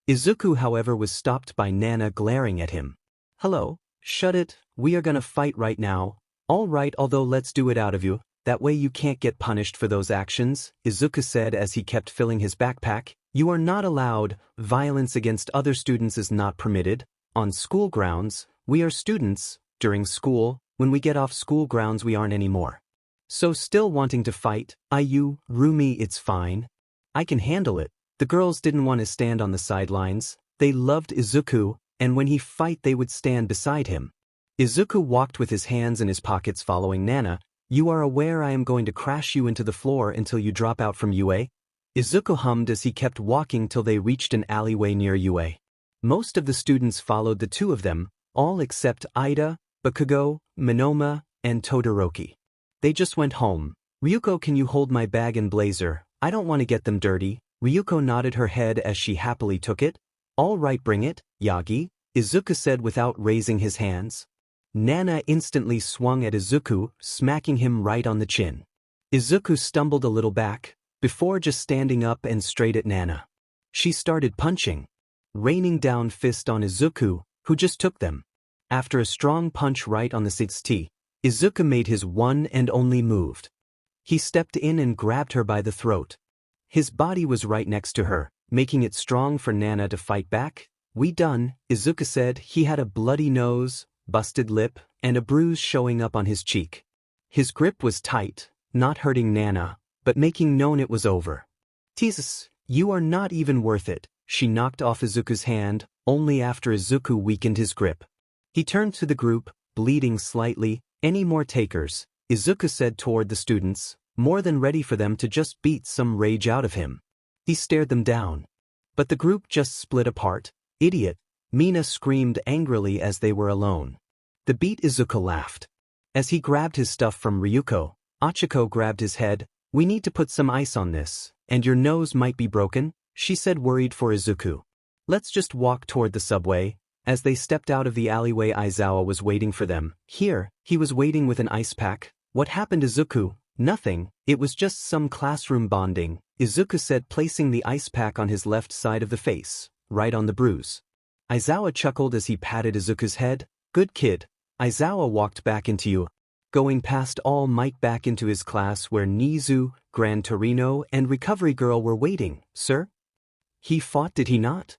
Izuku, however, was stopped by Nana glaring at him. Hello, shut it, we are gonna fight right now. All right, although let's do it out of you, that way you can't get punished for those actions, Izuku said as he kept filling his backpack. You are not allowed. Violence against other students is not permitted. On school grounds, we are students. During school, when we get off school grounds we aren't anymore. So still wanting to fight? Rumi, it's fine. I can handle it. The girls didn't want to stand on the sidelines. They loved Izuku, and when he fight they would stand beside him. Izuku walked with his hands in his pockets following Nana. You are aware I am going to crash you into the floor until you drop out from UA? Izuku hummed as he kept walking till they reached an alleyway near UA. Most of the students followed the two of them, all except Ida, Bakugo, Minoma, and Todoroki. They just went home. Ryuko, can you hold my bag and blazer? I don't want to get them dirty. Ryuko nodded her head as she happily took it. All right, bring it, Yagi, Izuku said without raising his hands. Nana instantly swung at Izuku, smacking him right on the chin. Izuku stumbled a little back, before just standing up and straight at Nana. She started punching, raining down fist on Izuku, who just took them. After a strong punch right on the 6T, Izuku made his one and only move. He stepped in and grabbed her by the throat. His body was right next to her, making it strong for Nana to fight back. We done, Izuku said. He had a bloody nose, busted lip, and a bruise showing up on his cheek. His grip was tight, not hurting Nana, but making known it was over. Jesus, you are not even worth it. She knocked off Izuku's hand, only after Izuku weakened his grip. He turned to the group, bleeding slightly. Any more takers? Izuku said toward the students, more than ready for them to just beat some rage out of him. He stared them down. But the group just split apart. Idiot, Mina screamed angrily as they were alone. The beat Izuku laughed. As he grabbed his stuff from Ryuko, Achiko grabbed his head. We need to put some ice on this, and your nose might be broken, she said worried for Izuku. Let's just walk toward the subway. As they stepped out of the alleyway, Aizawa was waiting for them. Here, he was waiting with an ice pack. What happened, Izuku? Nothing, it was just some classroom bonding, Izuku said, placing the ice pack on his left side of the face, right on the bruise. Aizawa chuckled as he patted Izuku's head. Good kid. Aizawa walked back into UA, going past All Might back into his class where Nizu, Gran Torino, and Recovery Girl were waiting. Sir? He fought, did he not?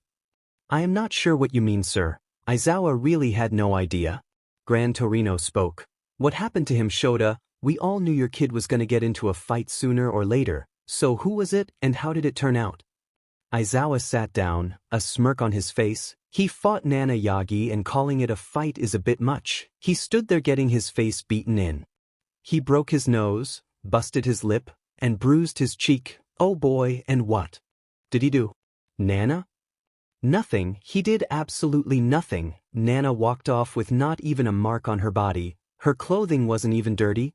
I am not sure what you mean, sir. Aizawa really had no idea. Gran Torino spoke. What happened to him, Shota? We all knew your kid was gonna get into a fight sooner or later, so who was it and how did it turn out? Aizawa sat down, a smirk on his face. He fought Nana Yagi, and calling it a fight is a bit much. He stood there getting his face beaten in. He broke his nose, busted his lip, and bruised his cheek. Oh boy, and what did he do? Nana? Nothing, he did absolutely nothing. Nana walked off with not even a mark on her body. Her clothing wasn't even dirty.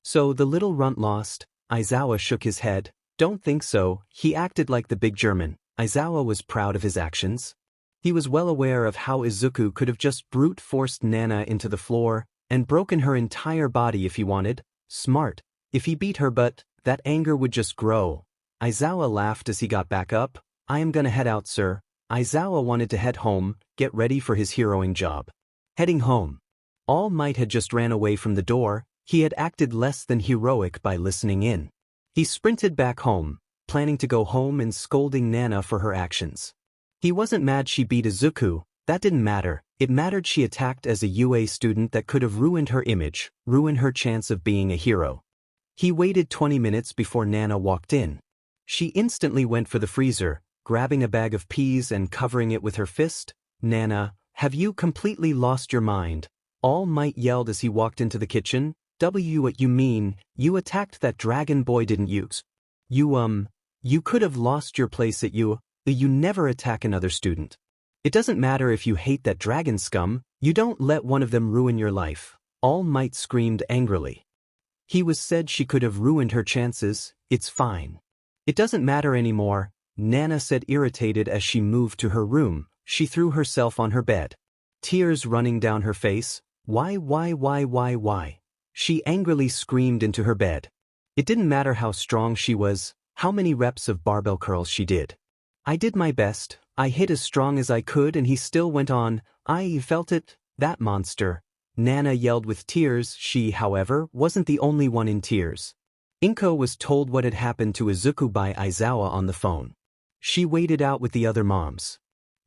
So the little runt lost? Aizawa shook his head. Don't think so, he acted like the big German. Aizawa was proud of his actions. He was well aware of how Izuku could have just brute-forced Nana into the floor and broken her entire body if he wanted. Smart. If he beat her, but that anger would just grow. Aizawa laughed as he got back up. I am gonna head out, sir. Aizawa wanted to head home, get ready for his heroing job. Heading home. All Might had just ran away from the door. He had acted less than heroic by listening in. He sprinted back home, planning to go home and scolding Nana for her actions. He wasn't mad she beat Izuku, that didn't matter. It mattered she attacked as a UA student that could have ruined her image, ruined her chance of being a hero. He waited 20 minutes before Nana walked in. She instantly went for the freezer, grabbing a bag of peas and covering it with her fist. Nana, have you completely lost your mind? All Might yelled as he walked into the kitchen. What you mean, you attacked that dragon boy, didn't you? You could have lost your place at you never attack another student. It doesn't matter if you hate that dragon scum, you don't let one of them ruin your life. All Might screamed angrily. He was said she could have ruined her chances, it's fine. It doesn't matter anymore, Nana said irritated as she moved to her room. She threw herself on her bed. Tears running down her face. Why? She angrily screamed into her bed. It didn't matter how strong she was, how many reps of barbell curls she did. I did my best, I hit as strong as I could and he still went on. I felt it, that monster. Nana yelled with tears. She, however, wasn't the only one in tears. Inko was told what had happened to Izuku by Aizawa on the phone. She waited out with the other moms.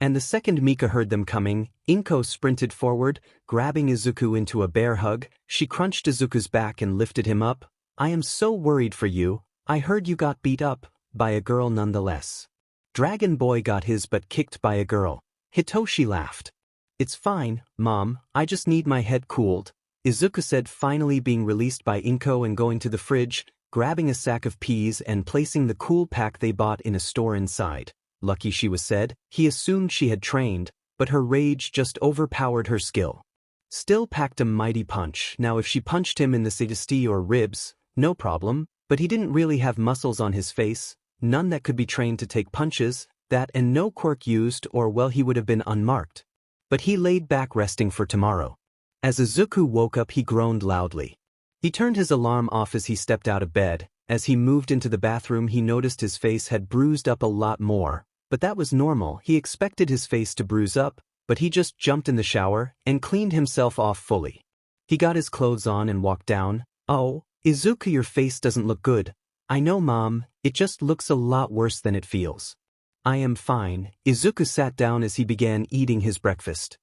And the second Mika heard them coming, Inko sprinted forward, grabbing Izuku into a bear hug. She crunched Izuku's back and lifted him up. I am so worried for you, I heard you got beat up by a girl nonetheless. Dragon Boy got his butt kicked by a girl. Hitoshi laughed. It's fine, Mom, I just need my head cooled, Izuku said, finally being released by Inko and going to the fridge, grabbing a sack of peas and placing the cool pack they bought in a store inside. Lucky she was, said. He assumed she had trained, but her rage just overpowered her skill. Still packed a mighty punch. Now if she punched him in the city or ribs, no problem, but he didn't really have muscles on his face, none that could be trained to take punches, that and no quirk used, or well, he would have been unmarked. But he laid back resting for tomorrow. As Izuku woke up, he groaned loudly. He turned his alarm off as he stepped out of bed. As he moved into the bathroom, he noticed his face had bruised up a lot more. But that was normal. He expected his face to bruise up, but he just jumped in the shower and cleaned himself off fully. He got his clothes on and walked down. Oh, Izuku, your face doesn't look good. I know, Mom, it just looks a lot worse than it feels. I am fine. Izuku sat down as he began eating his breakfast.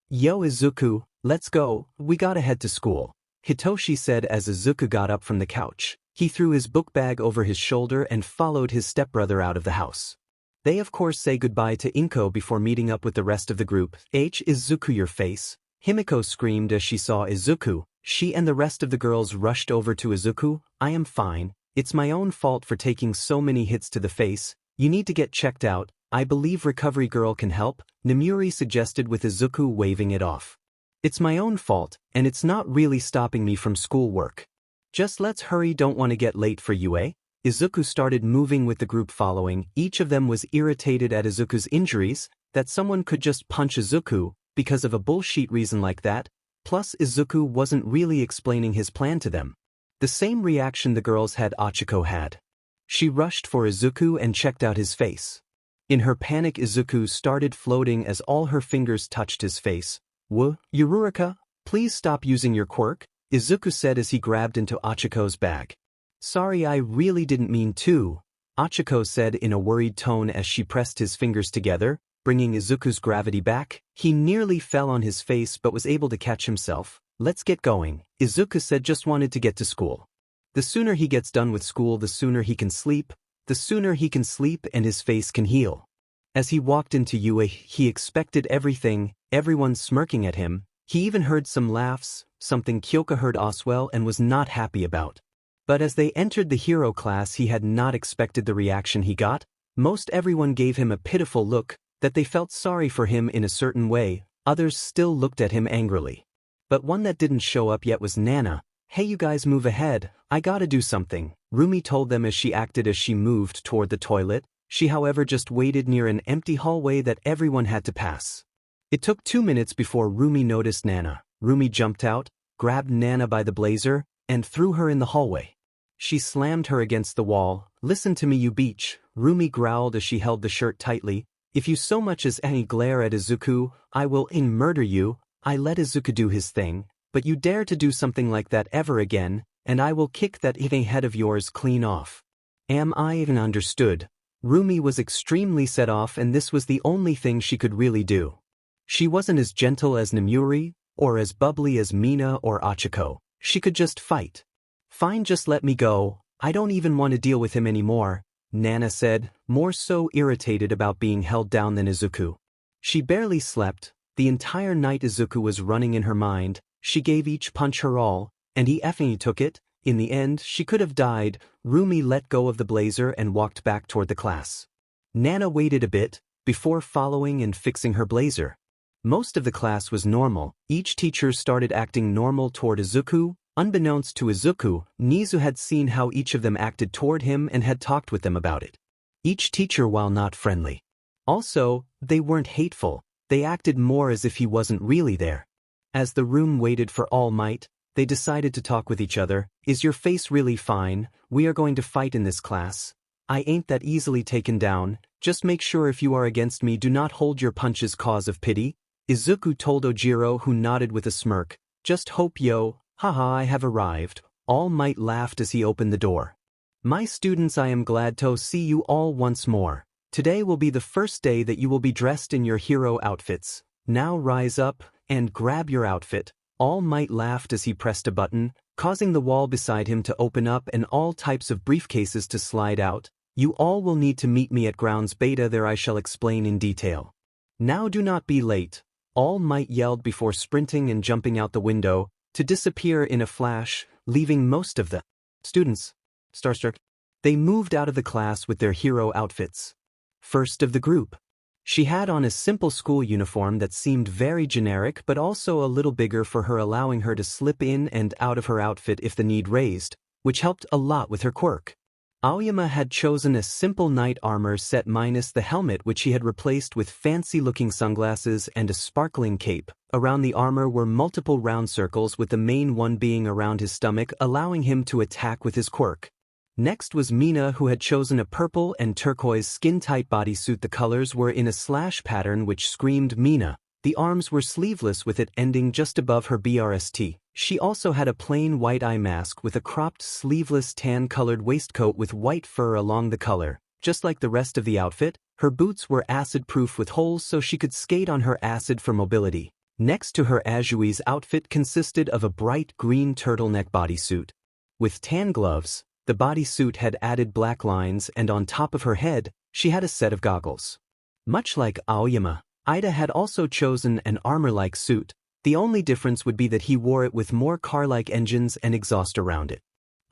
Yo Izuku, let's go, we gotta head to school, Hitoshi said as Izuku got up from the couch. He threw his book bag over his shoulder and followed his stepbrother out of the house. They of course say goodbye to Inko before meeting up with the rest of the group. Izuku, your face, Himiko screamed as she saw Izuku. She and the rest of the girls rushed over to Izuku. I am fine, it's my own fault for taking so many hits to the face, you need to get checked out, I believe Recovery Girl can help, Namuri suggested with Izuku waving it off. It's my own fault, and it's not really stopping me from schoolwork. Just let's hurry, don't want to get late for UA. Izuku started moving with the group following. Each of them was irritated at Izuku's injuries, that someone could just punch Izuku because of a bullshit reason like that, plus Izuku wasn't really explaining his plan to them. The same reaction the girls had Achiko had. She rushed for Izuku and checked out his face. In her panic, Izuku started floating as all her fingers touched his face. Yururika, please stop using your quirk, Izuku said as he grabbed into Achiko's bag. Sorry, I really didn't mean to, Achiko said in a worried tone as she pressed his fingers together, bringing Izuku's gravity back. He nearly fell on his face but was able to catch himself. Let's get going, Izuku said, just wanted to get to school. The sooner he gets done with school, the sooner he can sleep. The sooner he can sleep and his face can heal. As he walked into UA, he expected everything, everyone smirking at him. He even heard some laughs, something Kyoka heard Oswell and was not happy about. But as they entered the hero class, he had not expected the reaction he got. Most everyone gave him a pitiful look, that they felt sorry for him in a certain way. Others still looked at him angrily. But one that didn't show up yet was Nana. Hey, you guys, move ahead, I gotta do something. Rumi told them as she acted as she moved toward the toilet. She however just waited near an empty hallway that everyone had to pass. It took 2 minutes before Rumi noticed Nana. Rumi jumped out, grabbed Nana by the blazer, and threw her in the hallway. She slammed her against the wall. "Listen to me, you beach," Rumi growled as she held the shirt tightly. "If you so much as any glare at Izuku, I will murder you." I let Izuku do his thing, but you dare to do something like that ever again, and I will kick that head of yours clean off. Am I even understood? Rumi was extremely set off, and this was the only thing she could really do. She wasn't as gentle as MidoRyuu, or as bubbly as Mina or Achiko. She could just fight. "Fine, just let me go. I don't even want to deal with him anymore," Nana said, more so irritated about being held down than Izuku. She barely slept. The entire night Izuku was running in her mind. She gave each punch her all, and he effing took it. In the end, she could have died. Rumi let go of the blazer and walked back toward the class. Nana waited a bit, before following and fixing her blazer. Most of the class was normal. Each teacher started acting normal toward Izuku. Unbeknownst to Izuku, Nizu had seen how each of them acted toward him and had talked with them about it. Each teacher, while not friendly. Also, they weren't hateful. They acted more as if he wasn't really there. As the room waited for All Might, they decided to talk with each other. "Is your face really fine? We are going to fight in this class. I ain't that easily taken down. Just make sure if you are against me, do not hold your punches cause of pity," Izuku told Ojiro, who nodded with a smirk. "Just hope yo, haha, I have arrived." All Might laughed as he opened the door. "My students, I am glad to see you all once more. Today will be the first day that you will be dressed in your hero outfits. Now rise up and grab your outfit." All Might laughed as he pressed a button, causing the wall beside him to open up and all types of briefcases to slide out. "You all will need to meet me at Grounds Beta. There I shall explain in detail. Now do not be late." All Might yelled before sprinting and jumping out the window, to disappear in a flash, leaving most of the students starstruck. They moved out of the class with their hero outfits. First of the group. She had on a simple school uniform that seemed very generic but also a little bigger for her, allowing her to slip in and out of her outfit if the need raised, which helped a lot with her quirk. Aoyama had chosen a simple knight armor set minus the helmet, which he had replaced with fancy-looking sunglasses and a sparkling cape. Around the armor were multiple round circles, with the main one being around his stomach, allowing him to attack with his quirk. Next was Mina, who had chosen a purple and turquoise skin-tight bodysuit. The colors were in a slash pattern which screamed Mina. The arms were sleeveless with it ending just above her BRST. She also had a plain white eye mask with a cropped sleeveless tan-colored waistcoat with white fur along the collar. Just like the rest of the outfit, her boots were acid-proof with holes so she could skate on her acid for mobility. Next to her, Ajui's outfit consisted of a bright green turtleneck bodysuit. With tan gloves, the bodysuit had added black lines, and on top of her head, she had a set of goggles. Much like Aoyama, Ida had also chosen an armor-like suit. The only difference would be that he wore it with more car-like engines and exhaust around it.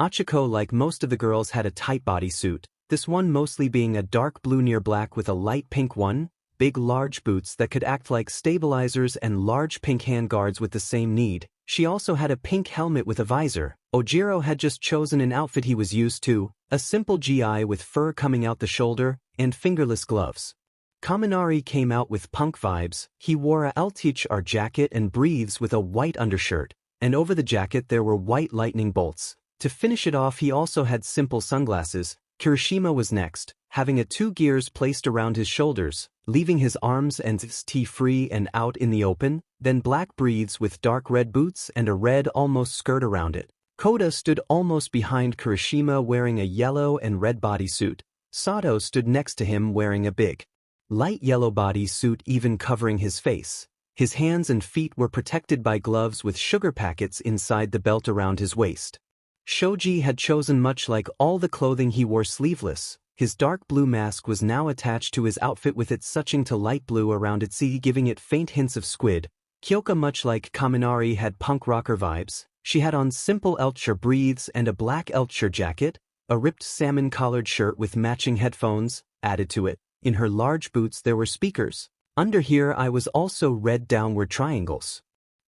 Achiko, like most of the girls, had a tight bodysuit, this one mostly being a dark blue near black with a light pink one, big large boots that could act like stabilizers, and large pink handguards with the same need. She also had a pink helmet with a visor. Ojiro had just chosen an outfit he was used to, a simple GI with fur coming out the shoulder, and fingerless gloves. Kaminari came out with punk vibes. He wore a LTHR jacket and briefs with a white undershirt, and over the jacket there were white lightning bolts. To finish it off, he also had simple sunglasses. Kirishima was next, having a 2 gears placed around his shoulders, leaving his arms and st free and out in the open, then black briefs with dark red boots and a red almost skirt around it. Koda stood almost behind Kirishima wearing a yellow and red bodysuit. Sato stood next to him wearing a big, light yellow bodysuit even covering his face. His hands and feet were protected by gloves with sugar packets inside the belt around his waist. Shoji had chosen much like all the clothing he wore sleeveless. His dark blue mask was now attached to his outfit with it switching to light blue around its eye, giving it faint hints of squid. Kyoka, much like Kaminari, had punk rocker vibes. She had on simple Eltsher briefs and a black Eltsher jacket, a ripped salmon-collared shirt with matching headphones added to it. In her large boots there were speakers. Under here I was also red downward triangles.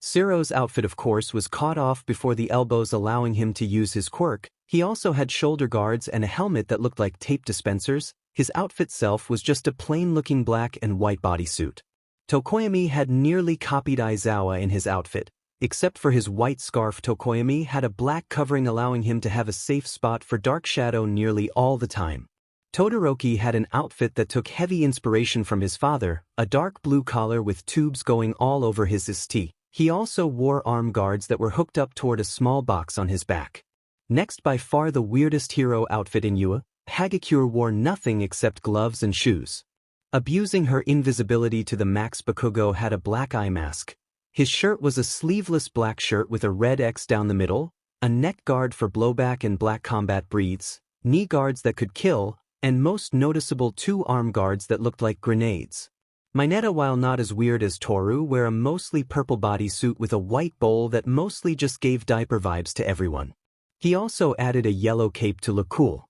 Zero's outfit of course was caught off before the elbows allowing him to use his quirk. He also had shoulder guards and a helmet that looked like tape dispensers. His outfit self was just a plain-looking black and white bodysuit. Tokoyami had nearly copied Aizawa in his outfit. Except for his white scarf, Tokoyami had a black covering allowing him to have a safe spot for dark shadow nearly all the time. Todoroki had an outfit that took heavy inspiration from his father, a dark blue collar with tubes going all over his ST. He also wore arm guards that were hooked up toward a small box on his back. Next, by far the weirdest hero outfit in Yua, Hagakure wore nothing except gloves and shoes. Abusing her invisibility to the max, Bakugo had a black eye mask. His shirt was a sleeveless black shirt with a red X down the middle, a neck guard for blowback and black combat breathes, knee guards that could kill, and most noticeable 2 arm guards that looked like grenades. Mineta, while not as weird as Toru, wear a mostly purple bodysuit with a white bowl that mostly just gave diaper vibes to everyone. He also added a yellow cape to look cool.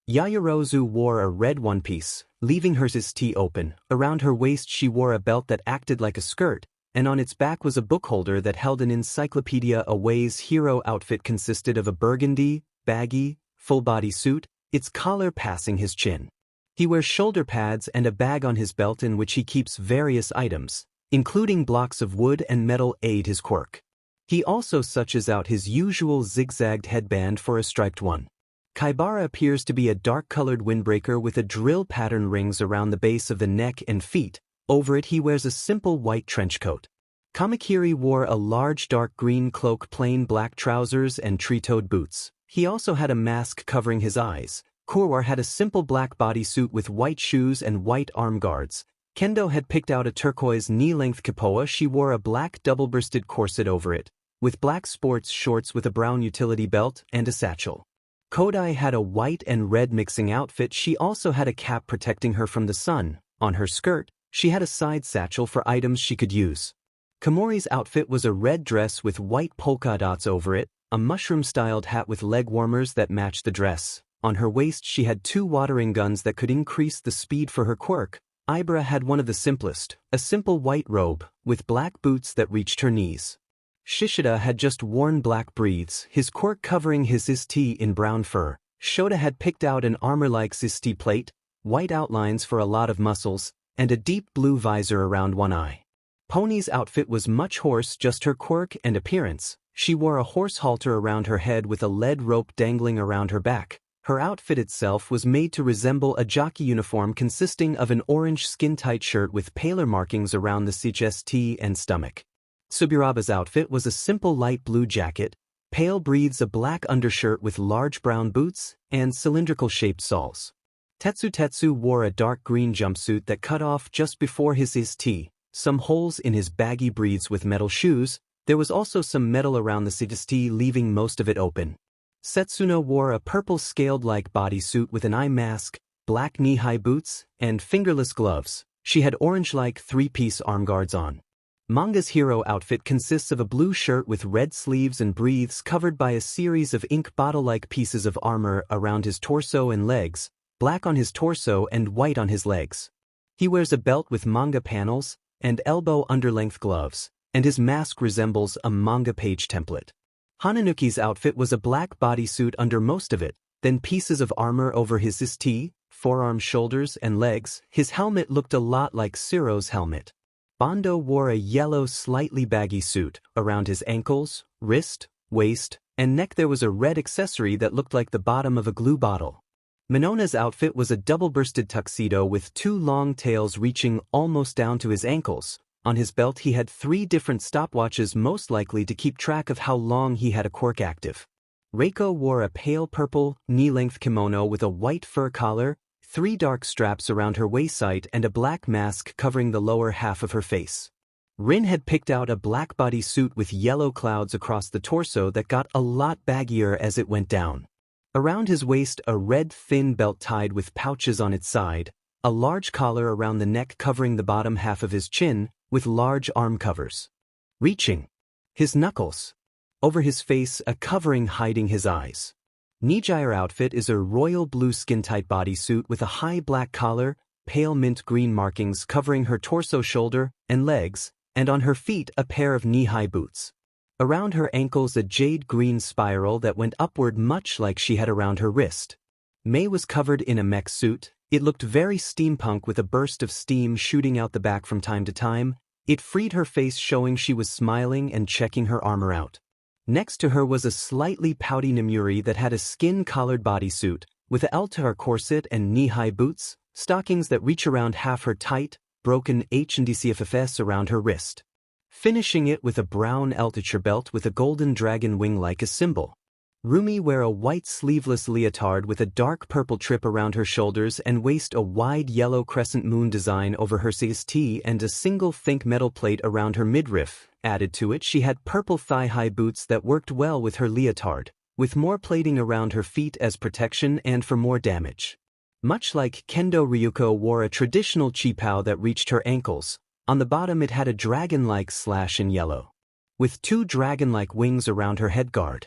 Yaoyorozu wore a red one-piece, leaving her ST open. Around her waist she wore a belt that acted like a skirt, and on its back was a book holder that held an encyclopedia. Away's hero outfit consisted of a burgundy, baggy, full-body suit, its collar passing his chin. He wears shoulder pads and a bag on his belt in which he keeps various items, including blocks of wood and metal aid his quirk. He also switches out his usual zigzagged headband for a striped one. Kaibara appears to be a dark-colored windbreaker with a drill pattern rings around the base of the neck and feet. Over it he wears a simple white trench coat. Kamakiri wore a large dark green cloak, plain black trousers, and tree-toed boots. He also had a mask covering his eyes. Kurwar had a simple black bodysuit with white shoes and white arm guards. Kendo had picked out a turquoise knee-length kapoa. She wore a black double-breasted corset over it, with black sports shorts with a brown utility belt and a satchel. Kodai had a white and red mixing outfit. She also had a cap protecting her from the sun. On her skirt, she had a side satchel for items she could use. Komori's outfit was a red dress with white polka dots over it, a mushroom-styled hat with leg warmers that matched the dress. On her waist she had 2 watering guns that could increase the speed for her quirk. Ibra had one of the simplest, a simple white robe, with black boots that reached her knees. Shishida had just worn black breathes, his quirk covering his ST in brown fur. Shota had picked out an armor-like ST plate, white outlines for a lot of muscles, and a deep blue visor around one eye. Pony's outfit was much horse, just her quirk and appearance. She wore a horse halter around her head with a lead rope dangling around her back. Her outfit itself was made to resemble a jockey uniform consisting of an orange skin-tight shirt with paler markings around the chest and stomach. Suburaba's outfit was a simple light blue jacket, pale breathes a black undershirt with large brown boots, and cylindrical-shaped soles. Tetsu wore a dark green jumpsuit that cut off just before his ST, some holes in his baggy breathes with metal shoes. There was also some metal around the ST, leaving most of it open. Setsuno wore a purple scaled-like bodysuit with an eye mask, black knee-high boots, and fingerless gloves. She had orange-like 3-piece arm guards on. Manga's hero outfit consists of a blue shirt with red sleeves and breathes covered by a series of ink bottle-like pieces of armor around his torso and legs, black on his torso and white on his legs. He wears a belt with manga panels and elbow underlength gloves, and his mask resembles a manga page template. Hananuki's outfit was a black bodysuit under most of it, then pieces of armor over his ST, forearms, shoulders, and legs. His helmet looked a lot like Zero's helmet. Bondo wore a yellow, slightly baggy suit. Around his ankles, wrist, waist, and neck there was a red accessory that looked like the bottom of a glue bottle. Minona's outfit was a double-breasted tuxedo with 2 long tails reaching almost down to his ankles. On his belt he had 3 different stopwatches, most likely to keep track of how long he had a quirk active. Reiko wore a pale purple, knee-length kimono with a white fur collar, 3 dark straps around her waist and a black mask covering the lower half of her face. Rin had picked out a black bodysuit with yellow clouds across the torso that got a lot baggier as it went down. Around his waist a red thin belt tied with pouches on its side, a large collar around the neck covering the bottom half of his chin, with large arm covers reaching his knuckles. Over his face a covering hiding his eyes. Niji's outfit is a royal blue skin-tight bodysuit with a high black collar, pale mint green markings covering her torso, shoulder, and legs, and on her feet a pair of knee-high boots. Around her ankles a jade-green spiral that went upward much like she had around her wrist. Mei was covered in a mech suit. It looked very steampunk with a burst of steam shooting out the back from time to time. It freed her face showing she was smiling and checking her armor out. Next to her was a slightly pouty MidoRyuu that had a skin-collared bodysuit, with a altar corset and knee-high boots, stockings that reach around half her tight, broken HNDCFFS around her wrist. Finishing it with a brown altar belt with a golden dragon wing like a symbol. Rumi wear a white sleeveless leotard with a dark purple trip around her shoulders and waist, a wide yellow crescent moon design over her CST and a single think metal plate around her midriff. Added to it she had purple thigh-high boots that worked well with her leotard, with more plating around her feet as protection and for more damage. Much like Kendo Ryuko wore a traditional qipao that reached her ankles, on the bottom it had a dragon-like slash in yellow. With two dragon-like wings around her headguard.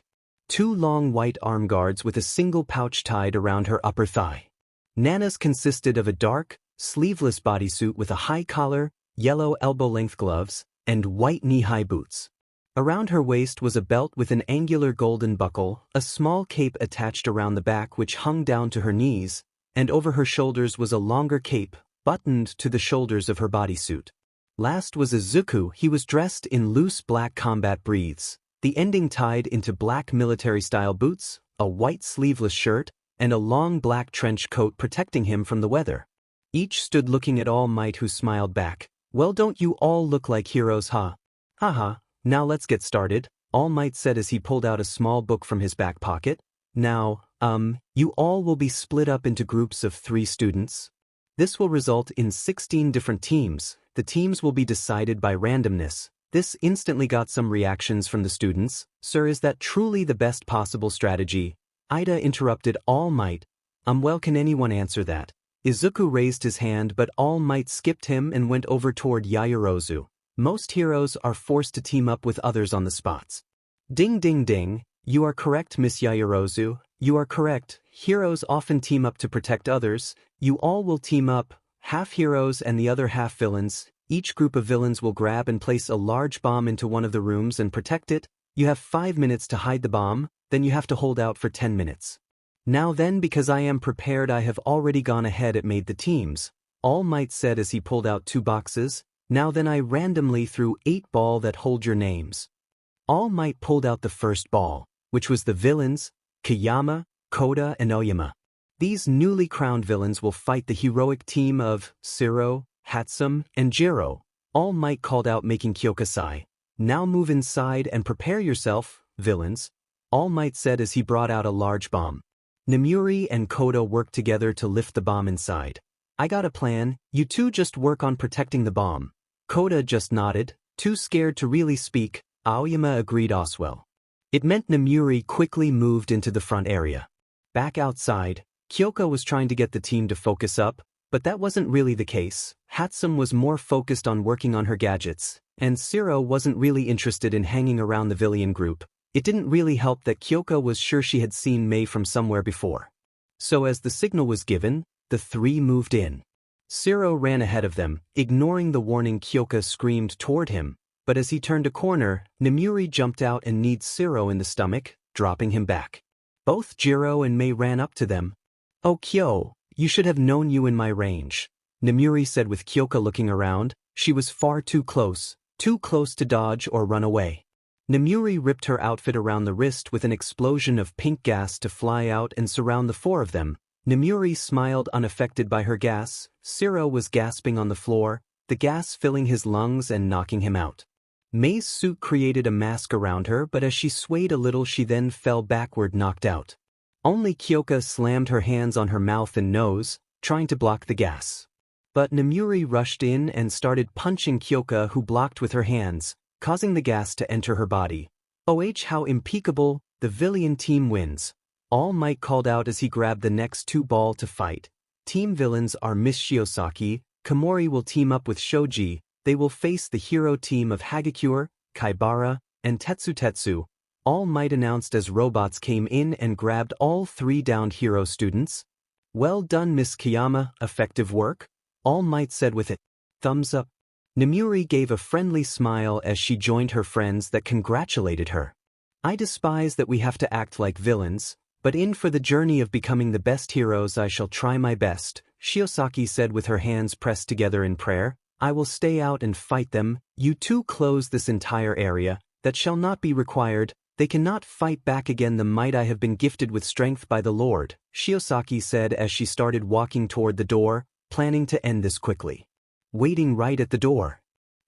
Two long white arm guards with a single pouch tied around her upper thigh. Nana's consisted of a dark, sleeveless bodysuit with a high collar, yellow elbow-length gloves, and white knee-high boots. Around her waist was a belt with an angular golden buckle, a small cape attached around the back which hung down to her knees, and over her shoulders was a longer cape, buttoned to the shoulders of her bodysuit. Last was Izuku. He was dressed in loose black combat breathes, the ending tied into black military-style boots, a white sleeveless shirt, and a long black trench coat protecting him from the weather. Each stood looking at All Might, who smiled back. "Well, don't you all look like heroes, huh? Haha, now let's get started," All Might said as he pulled out a small book from his back pocket. "Now, you all will be split up into groups of 3 students. This will result in 16 different teams. The teams will be decided by randomness." This instantly got some reactions from the students. "Sir, is that truly the best possible strategy?" Ida interrupted All Might. Well, can anyone answer that?" Izuku raised his hand, but All Might skipped him and went over toward Yaoyorozu. "Most heroes are forced to team up with others on the spots." "Ding ding ding, you are correct, Miss Yaoyorozu. You are correct. Heroes often team up to protect others. You all will team up, half heroes and the other half villains. Each group of villains will grab and place a large bomb into one of the rooms and protect it. You have 5 minutes to hide the bomb, then you have to hold out for 10 minutes. Now then, because I am prepared, I have already gone ahead and made the teams," All Might said as he pulled out 2 boxes. "Now then, I randomly threw 8 balls that hold your names." All Might pulled out the first ball, which was the villains, Kayama, Koda, and Oyama. These newly crowned villains will fight the heroic team of Siro, Hatsum, and Jiro. All Might called out, making Kyoka sigh. "Now move inside and prepare yourself, villains," All Might said as he brought out a large bomb. MidoRyuu and Koda worked together to lift the bomb inside. "I got a plan, you two just work on protecting the bomb." Koda just nodded, too scared to really speak. Aoyama agreed Oswell. It meant MidoRyuu quickly moved into the front area. Back outside, Kyoka was trying to get the team to focus up, but that wasn't really the case. Hatsum was more focused on working on her gadgets, and Siro wasn't really interested in hanging around the villain group. It didn't really help that Kyoka was sure she had seen Mei from somewhere before. So as the signal was given, the 3 moved in. Siro ran ahead of them, ignoring the warning. Kyoka screamed toward him, but as he turned a corner, MidoRyuu jumped out and kneed Siro in the stomach, dropping him back. Both Jiro and Mei ran up to them. "Oh Kyo, you should have known you in my range," MidoRyuu said with Kyoka looking around. She was far too close to dodge or run away. MidoRyuu ripped her outfit around the wrist with an explosion of pink gas to fly out and surround the 4 of them. MidoRyuu smiled unaffected by her gas. Siro was gasping on the floor, the gas filling his lungs and knocking him out. Mei's suit created a mask around her, but as she swayed a little she then fell backward, knocked out. Only Kyoka slammed her hands on her mouth and nose, trying to block the gas. But MidoRyuu rushed in and started punching Kyoka, who blocked with her hands, causing the gas to enter her body. "Oh, how impeccable, the villain team wins," All Might called out as he grabbed the next 2 balls to fight. Team villains are Miss Shiosaki. Komori will team up with Shoji. They will face the hero team of Hagakure, Kaibara, and Tetsu. All Might announced as robots came in and grabbed all 3 downed hero students. "Well done, Miss Kayama, effective work," All Might said with a thumbs up. Nemuri gave a friendly smile as she joined her friends that congratulated her. I despise that we have to act like villains, but in for the journey of becoming the best heroes I shall try my best, Shiosaki said with her hands pressed together in prayer. I will stay out and fight them. You two close this entire area. That shall not be required. They cannot fight back again the might I have been gifted with strength by the Lord, Shiosaki said as she started walking toward the door, planning to end this quickly. Waiting right at the door.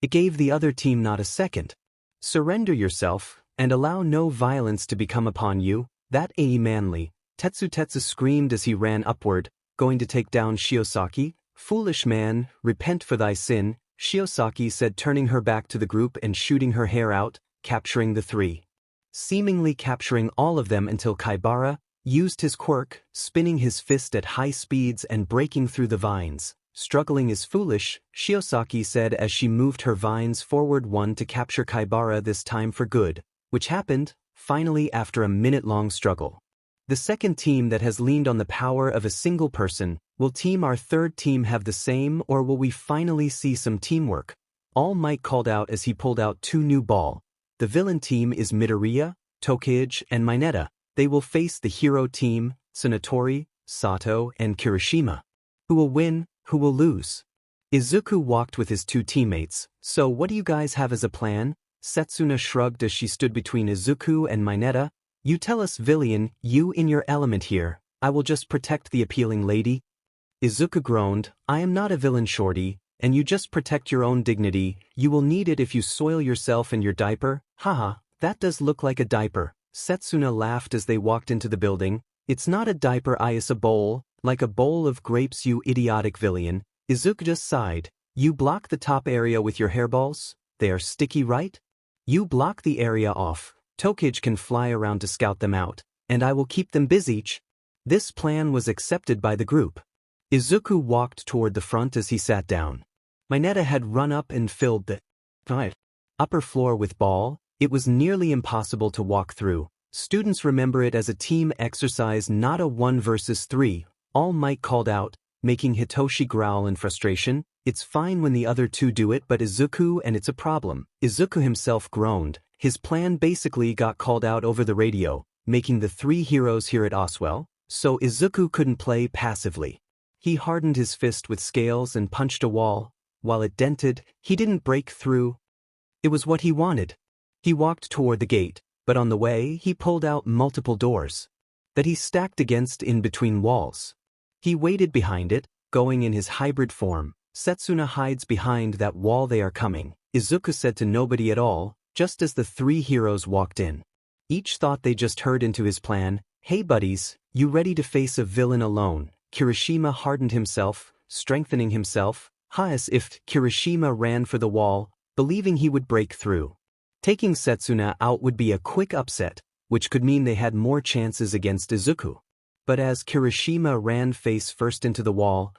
It gave the other team not a second. Surrender yourself, and allow no violence to become upon you. That ain't manly, Tetsu screamed as he ran upward, going to take down Shiosaki. Foolish man, repent for thy sin, Shiosaki said, turning her back to the group and shooting her hair out, capturing the three. Seemingly capturing all of them until Kaibara used his quirk, spinning his fist at high speeds and breaking through the vines. Struggling is foolish, Shiosaki said as she moved her vines forward one to capture Kaibara this time for good, which happened, finally after a minute-long struggle. The second team that has leaned on the power of a single person, will our third team have the same, or will we finally see some teamwork? All Might called out as he pulled out two new ball. The villain team is MidoRyuu, Tokage, and Mineta. They will face the hero team, Tsunatori, Sato, and Kirishima. Who will win, who will lose? Izuku walked with his two teammates. So what do you guys have as a plan? Setsuna shrugged as she stood between Izuku and Mineta. You tell us, villain, you in your element here. I will just protect the appealing lady. Izuku groaned. I am not a villain, shorty, and you just protect your own dignity. You will need it if you soil yourself and your diaper. Haha, that does look like a diaper. Setsuna laughed as they walked into the building. It's not a diaper, it's a bowl, like a bowl of grapes, you idiotic villain. Izuku just sighed. You block the top area with your hairballs? They are sticky, right? You block the area off. Tokage can fly around to scout them out, and I will keep them busy. This plan was accepted by the group. Izuku walked toward the front as he sat down. Mineta had run up and filled the upper floor with ball. It was nearly impossible to walk through. Students remember it as a team exercise, not a 1 versus 3. All Might called out, making Hitoshi growl in frustration. It's fine when the other two do it, but Izuku, and it's a problem. Izuku himself groaned. His plan basically got called out over the radio, making the three heroes hear it as well, so Izuku couldn't play passively. He hardened his fist with scales and punched a wall. While it dented, he didn't break through. It was what he wanted. He walked toward the gate, but on the way he pulled out multiple doors that he stacked against in between walls. He waited behind it, going in his hybrid form. Setsuna hides behind that wall, they are coming, Izuku said to nobody at all, just as the three heroes walked in. Each thought they just heard into his plan. Hey buddies, you ready to face a villain alone? Kirishima hardened himself, strengthening himself, as if Kirishima ran for the wall, believing he would break through. Taking Setsuna out would be a quick upset, which could mean they had more chances against Izuku. But as Kirishima ran face first into the wall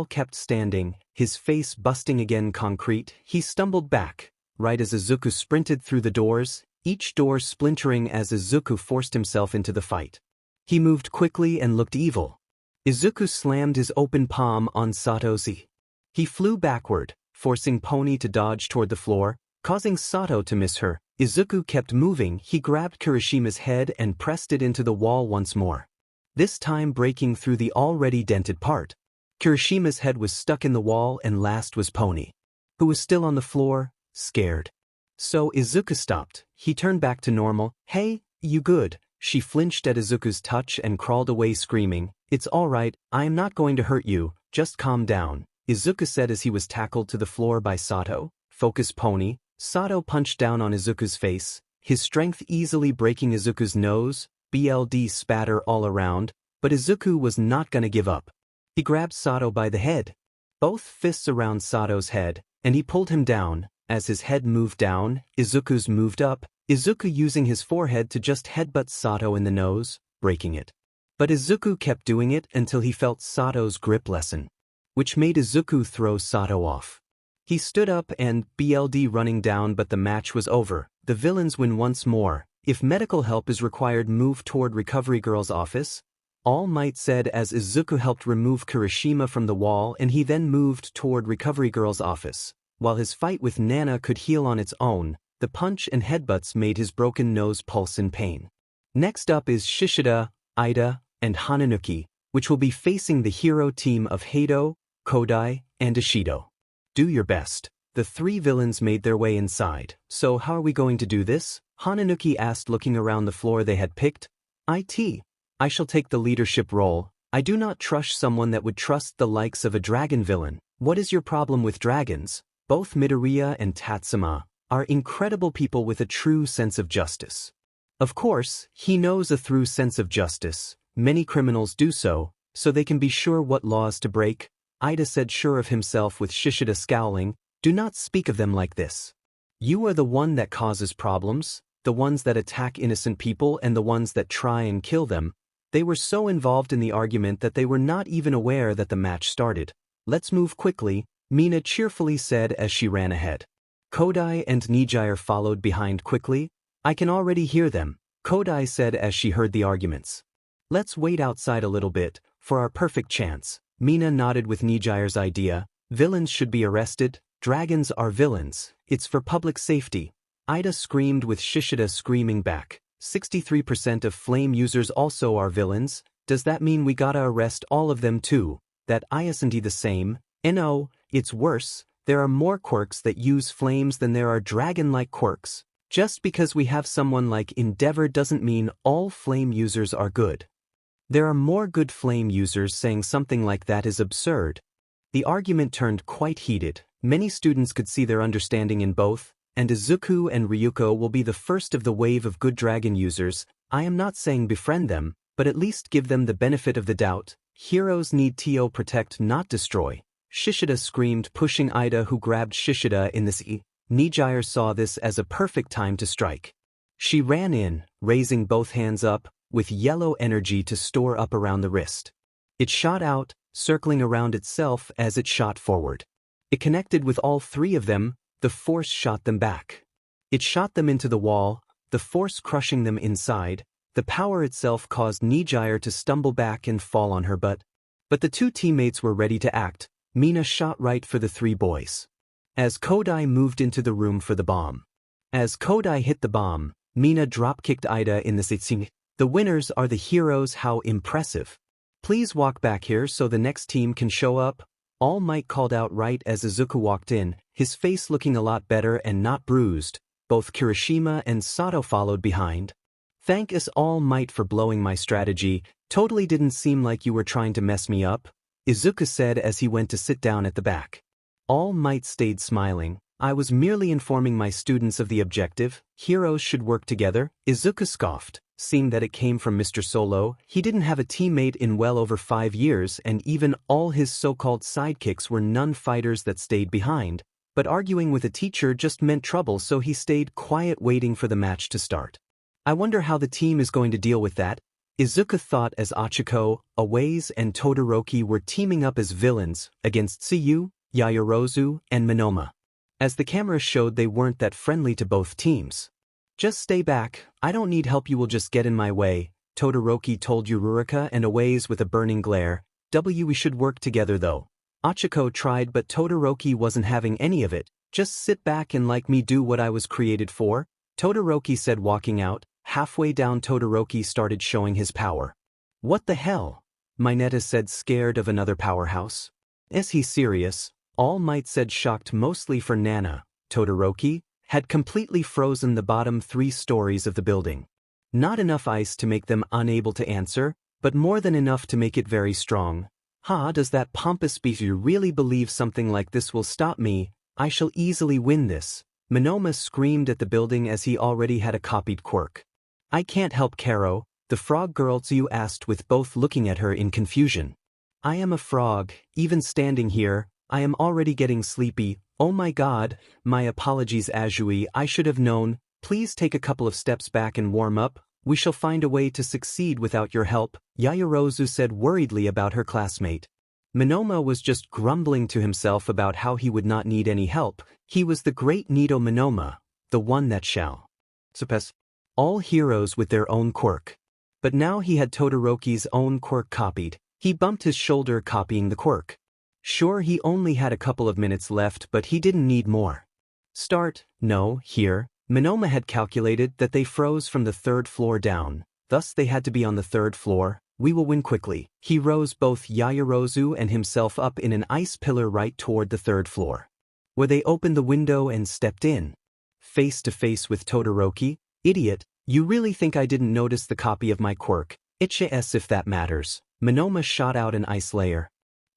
kept standing, his face busting again concrete. He stumbled back, right as Izuku sprinted through the doors, each door splintering as Izuku forced himself into the fight. He moved quickly and looked evil. Izuku slammed his open palm on Sato's. He flew backward, forcing Pony to dodge toward the floor, causing Sato to miss her. Izuku kept moving. He grabbed Kirishima's head and pressed it into the wall once more, this time breaking through the already dented part. Kirishima's head was stuck in the wall, and last was Pony, who was still on the floor, scared. So Izuku stopped. He turned back to normal. Hey, you good? She flinched at Izuku's touch and crawled away screaming. It's alright, I am not going to hurt you, just calm down, Izuku said as he was tackled to the floor by Sato. Focus, Pony. Sato punched down on Izuku's face, his strength easily breaking Izuku's nose. BLD spatter all around, but Izuku was not gonna give up. He grabbed Sato by the head, both fists around Sato's head, and he pulled him down. As his head moved down, Izuku's moved up, Izuku using his forehead to just headbutt Sato in the nose, breaking it. But Izuku kept doing it until he felt Sato's grip lessen, which made Izuku throw Sato off. He stood up and BLD running down, but the match was over. The villains win once more. If medical help is required, move toward Recovery Girl's office, All Might said as Izuku helped remove Kirishima from the wall, and he then moved toward Recovery Girl's office. While his fight with Nana could heal on its own, the punch and headbutts made his broken nose pulse in pain. Next up is Shishida, Ida, and Hananuki, which will be facing the hero team of Hado, Kodai, and Ishido. Do your best. The three villains made their way inside. So how are we going to do this? Hananuki asked, looking around the floor they had picked. I shall take the leadership role. I do not trust someone that would trust the likes of a dragon villain. What is your problem with dragons? Both MidoRyuu and Tatsuma are incredible people with a true sense of justice. Of course, he knows a true sense of justice. Many criminals do so they can be sure what laws to break. Ida said, sure of himself, with Shishida scowling. Do not speak of them like this. You are the one that causes problems, the ones that attack innocent people and the ones that try and kill them. They were so involved in the argument that they were not even aware that the match started. Let's move quickly, Mina cheerfully said as she ran ahead. Kodai and Nijire followed behind quickly. I can already hear them, Kodai said as she heard the arguments. Let's wait outside a little bit, for our perfect chance. Mina nodded with Nijire's idea. Villains should be arrested. Dragons are villains. It's for public safety. Ida screamed, with Shishida screaming back. 63% of flame users also are villains. Does that mean we gotta arrest all of them too? That isn't the same. No, it's worse. There are more quirks that use flames than there are dragon-like quirks. Just because we have someone like Endeavor doesn't mean all flame users are good. There are more good flame users. Saying something like that is absurd. The argument turned quite heated. Many students could see their understanding in both, and Izuku and Ryuko will be the first of the wave of good dragon users. I am not saying befriend them, but at least give them the benefit of the doubt. Heroes need to protect, not destroy. Shishida screamed, pushing Ida, who grabbed Shishida in the sea. Nijire saw this as a perfect time to strike. She ran in, raising both hands up, with yellow energy to store up around the wrist. It shot out, circling around itself as it shot forward. It connected with all three of them. The force shot them back. It shot them into the wall, the force crushing them inside. The power itself caused Nijire to stumble back and fall on her butt. But the two teammates were ready to act. Mina shot right for the three boys. As Kodai moved into the room for the bomb. As Kodai hit the bomb, Mina drop-kicked Ida in the sitsing. The winners are the heroes. How impressive. Please walk back here so the next team can show up. All Might called out right as Izuku walked in, his face looking a lot better and not bruised. Both Kirishima and Sato followed behind. Thank us, All Might, for blowing my strategy. Totally didn't seem like you were trying to mess me up, Izuku said as he went to sit down at the back. All Might stayed smiling. I was merely informing my students of the objective. Heroes should work together, Izuku scoffed. Seeing that it came from Mr. Solo, he didn't have a teammate in well over 5 years, and even all his so-called sidekicks were non-fighters that stayed behind. But arguing with a teacher just meant trouble, so he stayed quiet, waiting for the match to start. I wonder how the team is going to deal with that, Izuku thought as Achiko, Awaze, and Todoroki were teaming up as villains against Tsuyu, Yaoyorozu, and Monoma. As the camera showed, they weren't that friendly to both teams. Just stay back, I don't need help, you will just get in my way, Todoroki told Yururika and Awaze with a burning glare. We should work together though. Achiko tried, but Todoroki wasn't having any of it. Just sit back and like me do what I was created for, Todoroki said, walking out. Halfway down, Todoroki started showing his power. What the hell? Mineta said, scared of another powerhouse. Is he serious? All Might said, shocked mostly for Nana. Todoroki had completely frozen the bottom 3 stories of the building. Not enough ice to make them unable to answer, but more than enough to make it very strong. Does that pompous beast really believe something like this will stop me? I shall easily win this. Monoma screamed at the building as he already had a copied quirk. I can't help Karo, the frog girl, Tsuyu asked, with both looking at her in confusion. I am a frog, even standing here, I am already getting sleepy. Oh my god, my apologies Azui, I should have known. Please take a couple of steps back and warm up. We shall find a way to succeed without your help, Yaoyorozu said worriedly about her classmate. Monoma was just grumbling to himself about how he would not need any help. He was the great Nido Monoma, the one that shall surpass all heroes with their own quirk. But now he had Todoroki's own quirk copied. He bumped his shoulder, copying the quirk. Sure, he only had a couple of minutes left, but he didn't need more. Start, no, here. Minoma had calculated that they froze from the 3rd floor down, thus they had to be on the 3rd floor. We will win quickly. He rose both Yaoyorozu and himself up in an ice pillar right toward the 3rd floor, where they opened the window and stepped in. Face to face with Todoroki. Idiot, you really think I didn't notice the copy of my quirk? Itches if that matters. Minoma shot out an ice layer,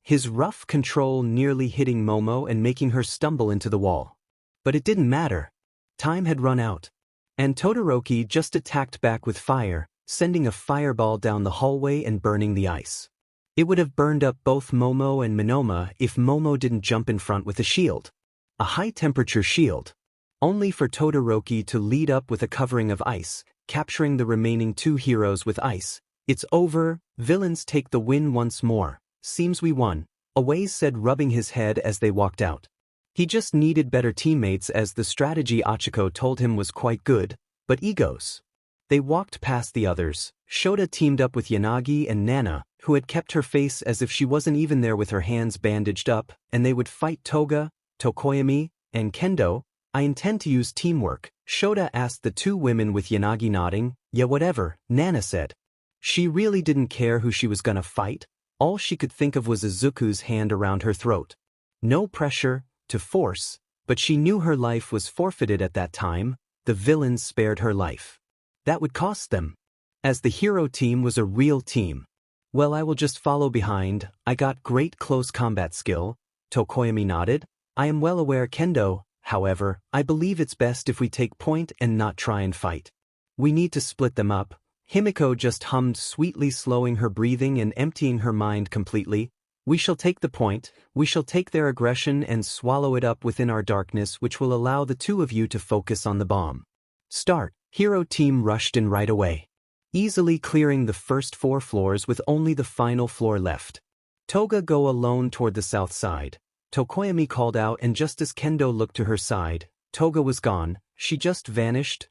his rough control nearly hitting Momo and making her stumble into the wall. But it didn't matter. Time had run out. And Todoroki just attacked back with fire, sending a fireball down the hallway and burning the ice. It would have burned up both Momo and Minoma if Momo didn't jump in front with a shield. A high-temperature shield. Only for Todoroki to lead up with a covering of ice, capturing the remaining 2 heroes with ice. It's over, villains take the win once more. Seems we won, Away said, rubbing his head as they walked out. He just needed better teammates, as the strategy Achiko told him was quite good, but egos. They walked past the others. Shota teamed up with Yanagi and Nana, who had kept her face as if she wasn't even there with her hands bandaged up, and they would fight Toga, Tokoyami, and Kendo. I intend to use teamwork, Shota asked the 2 women with Yanagi nodding. Yeah, whatever, Nana said. She really didn't care who she was gonna fight. All she could think of was Izuku's hand around her throat. No pressure to force, but she knew her life was forfeited at that time. The villains spared her life. That would cost them. As the hero team was a real team. Well, I will just follow behind. I got great close combat skill. Tokoyami nodded. I am well aware, Kendo. However, I believe it's best if we take point and not try and fight. We need to split them up. Himiko just hummed sweetly, slowing her breathing and emptying her mind completely. We shall take the point, we shall take their aggression and swallow it up within our darkness, which will allow the 2 of you to focus on the bomb. Start. Hero team rushed in right away, easily clearing the first 4 floors with only the final floor left. Toga go alone toward the south side. Tokoyami called out, and just as Kendo looked to her side, Toga was gone. She just vanished.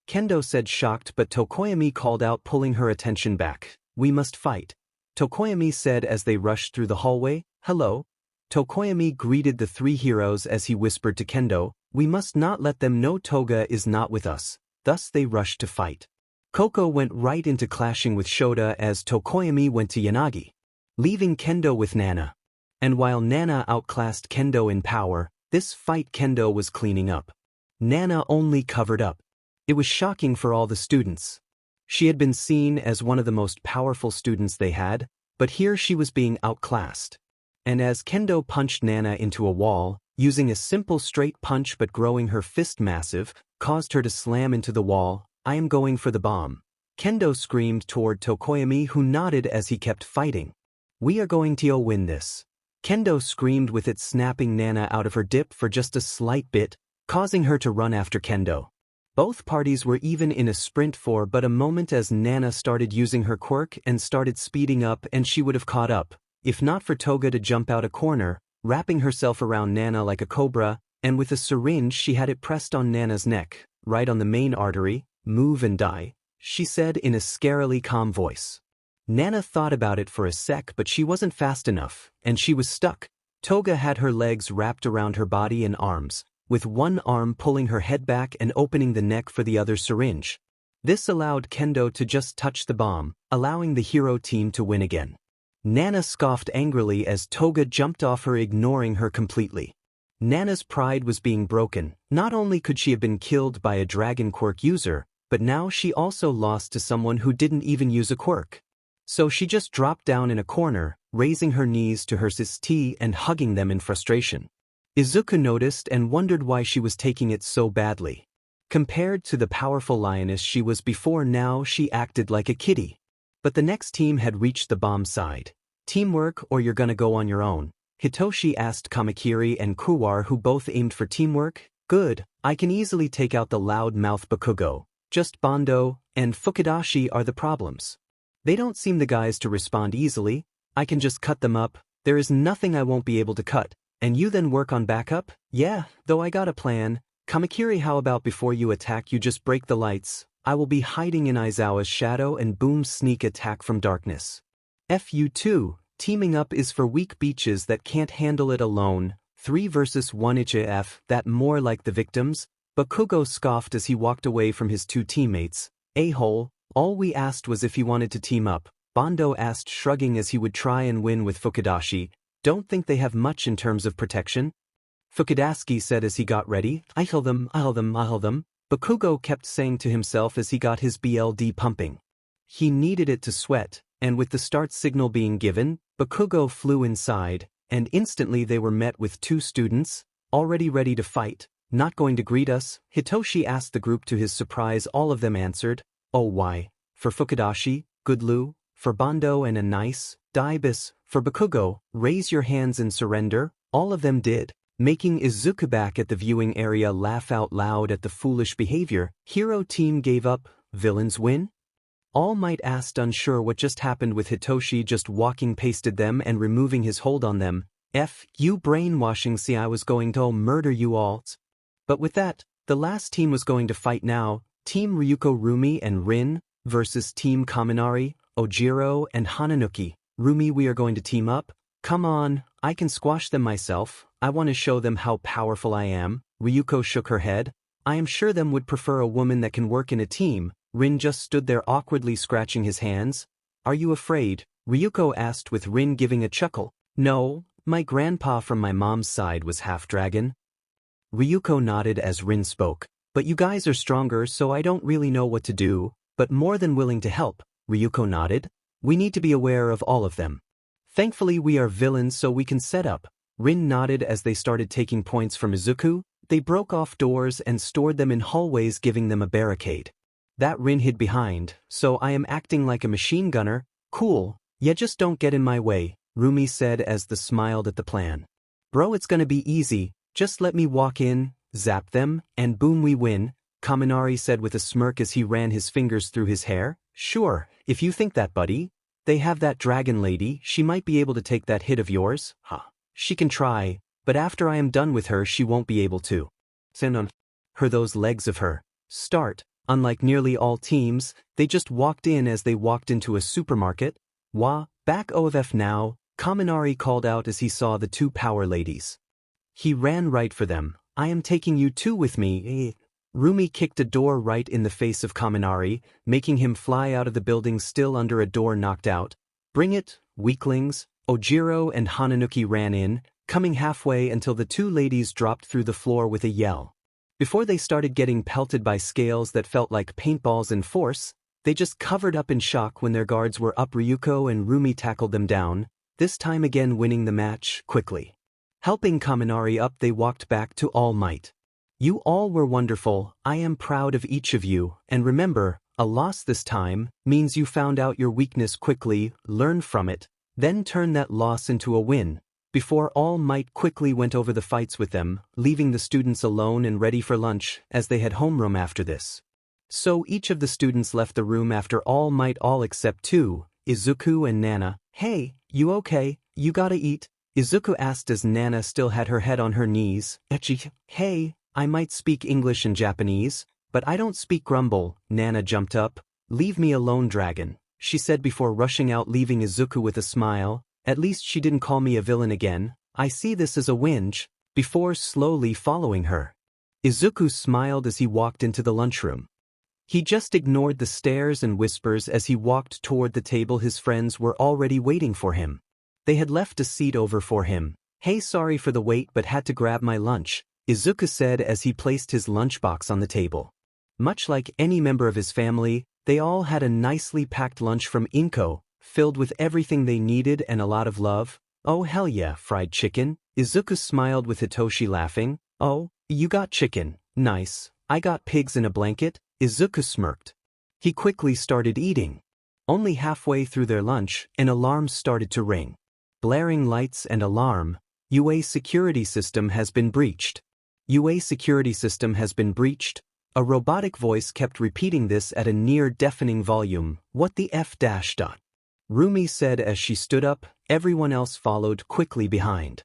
Kendo said, shocked, but Tokoyami called out, pulling her attention back. We must fight, Tokoyami said as they rushed through the hallway. Hello? Tokoyami greeted the 3 heroes as he whispered to Kendo, we must not let them know Toga is not with us. Thus they rushed to fight. Koko went right into clashing with Shota as Tokoyami went to Yanagi, leaving Kendo with Nana. And while Nana outclassed Kendo in power, this fight Kendo was cleaning up. Nana only covered up. It was shocking for all the students. She had been seen as one of the most powerful students they had, but here she was being outclassed. And as Kendo punched Nana into a wall, using a simple straight punch but growing her fist massive, caused her to slam into the wall. I am going for the bomb, Kendo screamed toward Tokoyami, who nodded as he kept fighting. We are going to win this, Kendo screamed, with it snapping Nana out of her dip for just a slight bit, causing her to run after Kendo. Both parties were even in a sprint for but a moment as Nana started using her quirk and started speeding up, and she would have caught up, if not for Toga to jump out a corner, wrapping herself around Nana like a cobra, and with a syringe she had it pressed on Nana's neck, right on the main artery. Move and die, she said in a scarily calm voice. Nana thought about it for a sec, but she wasn't fast enough, and she was stuck. Toga had her legs wrapped around her body and arms, with one arm pulling her head back and opening the neck for the other syringe. This allowed Kendo to just touch the bomb, allowing the hero team to win again. Nana scoffed angrily as Toga jumped off her, ignoring her completely. Nana's pride was being broken. Not only could she have been killed by a dragon quirk user, but now she also lost to someone who didn't even use a quirk. So she just dropped down in a corner, raising her knees to her tea and hugging them in frustration. Izuku noticed and wondered why she was taking it so badly. Compared to the powerful lioness she was before, now she acted like a kitty. But the next team had reached the bomb side. Teamwork, or you're gonna go on your own? Hitoshi asked Kamakiri and Kuwar, who both aimed for teamwork. Good, I can easily take out the loud-mouthed Bakugo. Just Bondo and Fukidashi are the problems. They don't seem the guys to respond easily. I can just cut them up. There is nothing I won't be able to cut. And you then work on backup? Yeah, though I got a plan. Kamakiri, how about before you attack you just break the lights? I will be hiding in Aizawa's shadow and boom, sneak attack from darkness. Fu2, Teaming up is for weak beaches that can't handle it alone. 3 versus 1 HAF, that more like the victims? Bakugo scoffed as he walked away from his two teammates. A-hole, all we asked was if he wanted to team up, Bondo asked, shrugging as he would try and win with Fukudashi. Don't think they have much in terms of protection? Fukudaski said as he got ready. I'll heal them. Bakugo kept saying to himself as he got his BLD pumping. He needed it to sweat, and with the start signal being given, Bakugo flew inside, and instantly they were met with 2 students, already ready to fight. Not going to greet us? Hitoshi asked the group. To his surprise, all of them answered. Oh, why? For Fukudashi, good Lu, for Bondo, and a nice Daibus, for Bakugo, raise your hands in surrender. All of them did, making Izuku back at the viewing area laugh out loud at the foolish behavior. Hero team gave up, villains win? All Might asked, unsure what just happened with Hitoshi just walking past them and removing his hold on them. F you brainwashing, see I was going to murder you all. But with that, the last team was going to fight now. Team Ryuko Rumi and Rin versus Team Kaminari, Ojiro and Hananuki. Rumi, we are going to team up? Come on, I can squash them myself. I want to show them how powerful I am. Ryuko shook her head. I am sure them would prefer a woman that can work in a team. Rin just stood there awkwardly scratching his hands. Are you afraid? Ryuko asked with Rin giving a chuckle. No, my grandpa from my mom's side was half dragon. Ryuko nodded as Rin spoke. But you guys are stronger, so I don't really know what to do, but more than willing to help. Ryuko nodded. We need to be aware of all of them. Thankfully we are villains, so we can set up. Rin nodded as they started taking points from Izuku. They broke off doors and stored them in hallways, giving them a barricade. That Rin hid behind, so I am acting like a machine gunner. Cool, yeah, just don't get in my way, Rumi said as the smiled at the plan. Bro, it's gonna be easy, just let me walk in, zap them, and boom, we win, Kaminari said with a smirk as he ran his fingers through his hair. Sure, if you think that, buddy. They have that dragon lady, she might be able to take that hit of yours. She can try, but after I am done with her she won't be able to. Send on her those legs of her. Start. Unlike nearly all teams, they just walked in as they walked into a supermarket. Wah, back OFF now, Kaminari called out as he saw the 2 power ladies. He ran right for them. I am taking you 2 with me. Rumi kicked a door right in the face of Kaminari, making him fly out of the building still under a door knocked out. Bring it, weaklings. Ojiro and Hananuki ran in, coming halfway until the 2 ladies dropped through the floor with a yell. Before they started getting pelted by scales that felt like paintballs in force, they just covered up in shock when their guards were up. Ryuko and Rumi tackled them down, this time again winning the match quickly. Helping Kaminari up, they walked back to All Might. You all were wonderful, I am proud of each of you, and remember, a loss this time means you found out your weakness quickly, learned from it, then turn that loss into a win. Before All Might quickly went over the fights with them, leaving the students alone and ready for lunch, as they had homeroom after this. So each of the students left the room after All Might, all except 2, Izuku and Nana. Hey, you okay? You gotta eat? Izuku asked as Nana still had her head on her knees. Echi, hey, I might speak English and Japanese, but I don't speak grumble. Nana jumped up. Leave me alone, dragon, she said before rushing out, leaving Izuku with a smile. At least she didn't call me a villain again. I see this as a whinge, before slowly following her. Izuku smiled as he walked into the lunchroom. He just ignored the stares and whispers as he walked toward the table. His friends were already waiting for him. They had left a seat over for him. Hey, sorry for the wait, but had to grab my lunch, Izuku said as he placed his lunchbox on the table. Much like any member of his family, they all had a nicely packed lunch from Inko, filled with everything they needed and a lot of love. Oh hell yeah, fried chicken. Izuku smiled with Hitoshi laughing. Oh, you got chicken, nice. I got pigs in a blanket. Izuku smirked. He quickly started eating. Only halfway through their lunch, an alarm started to ring. Blaring lights and alarm. UA security system has been breached. UA security system has been breached. A robotic voice kept repeating this at a near-deafening volume. What the F dash dot? Rumi said as she stood up. Everyone else followed quickly behind.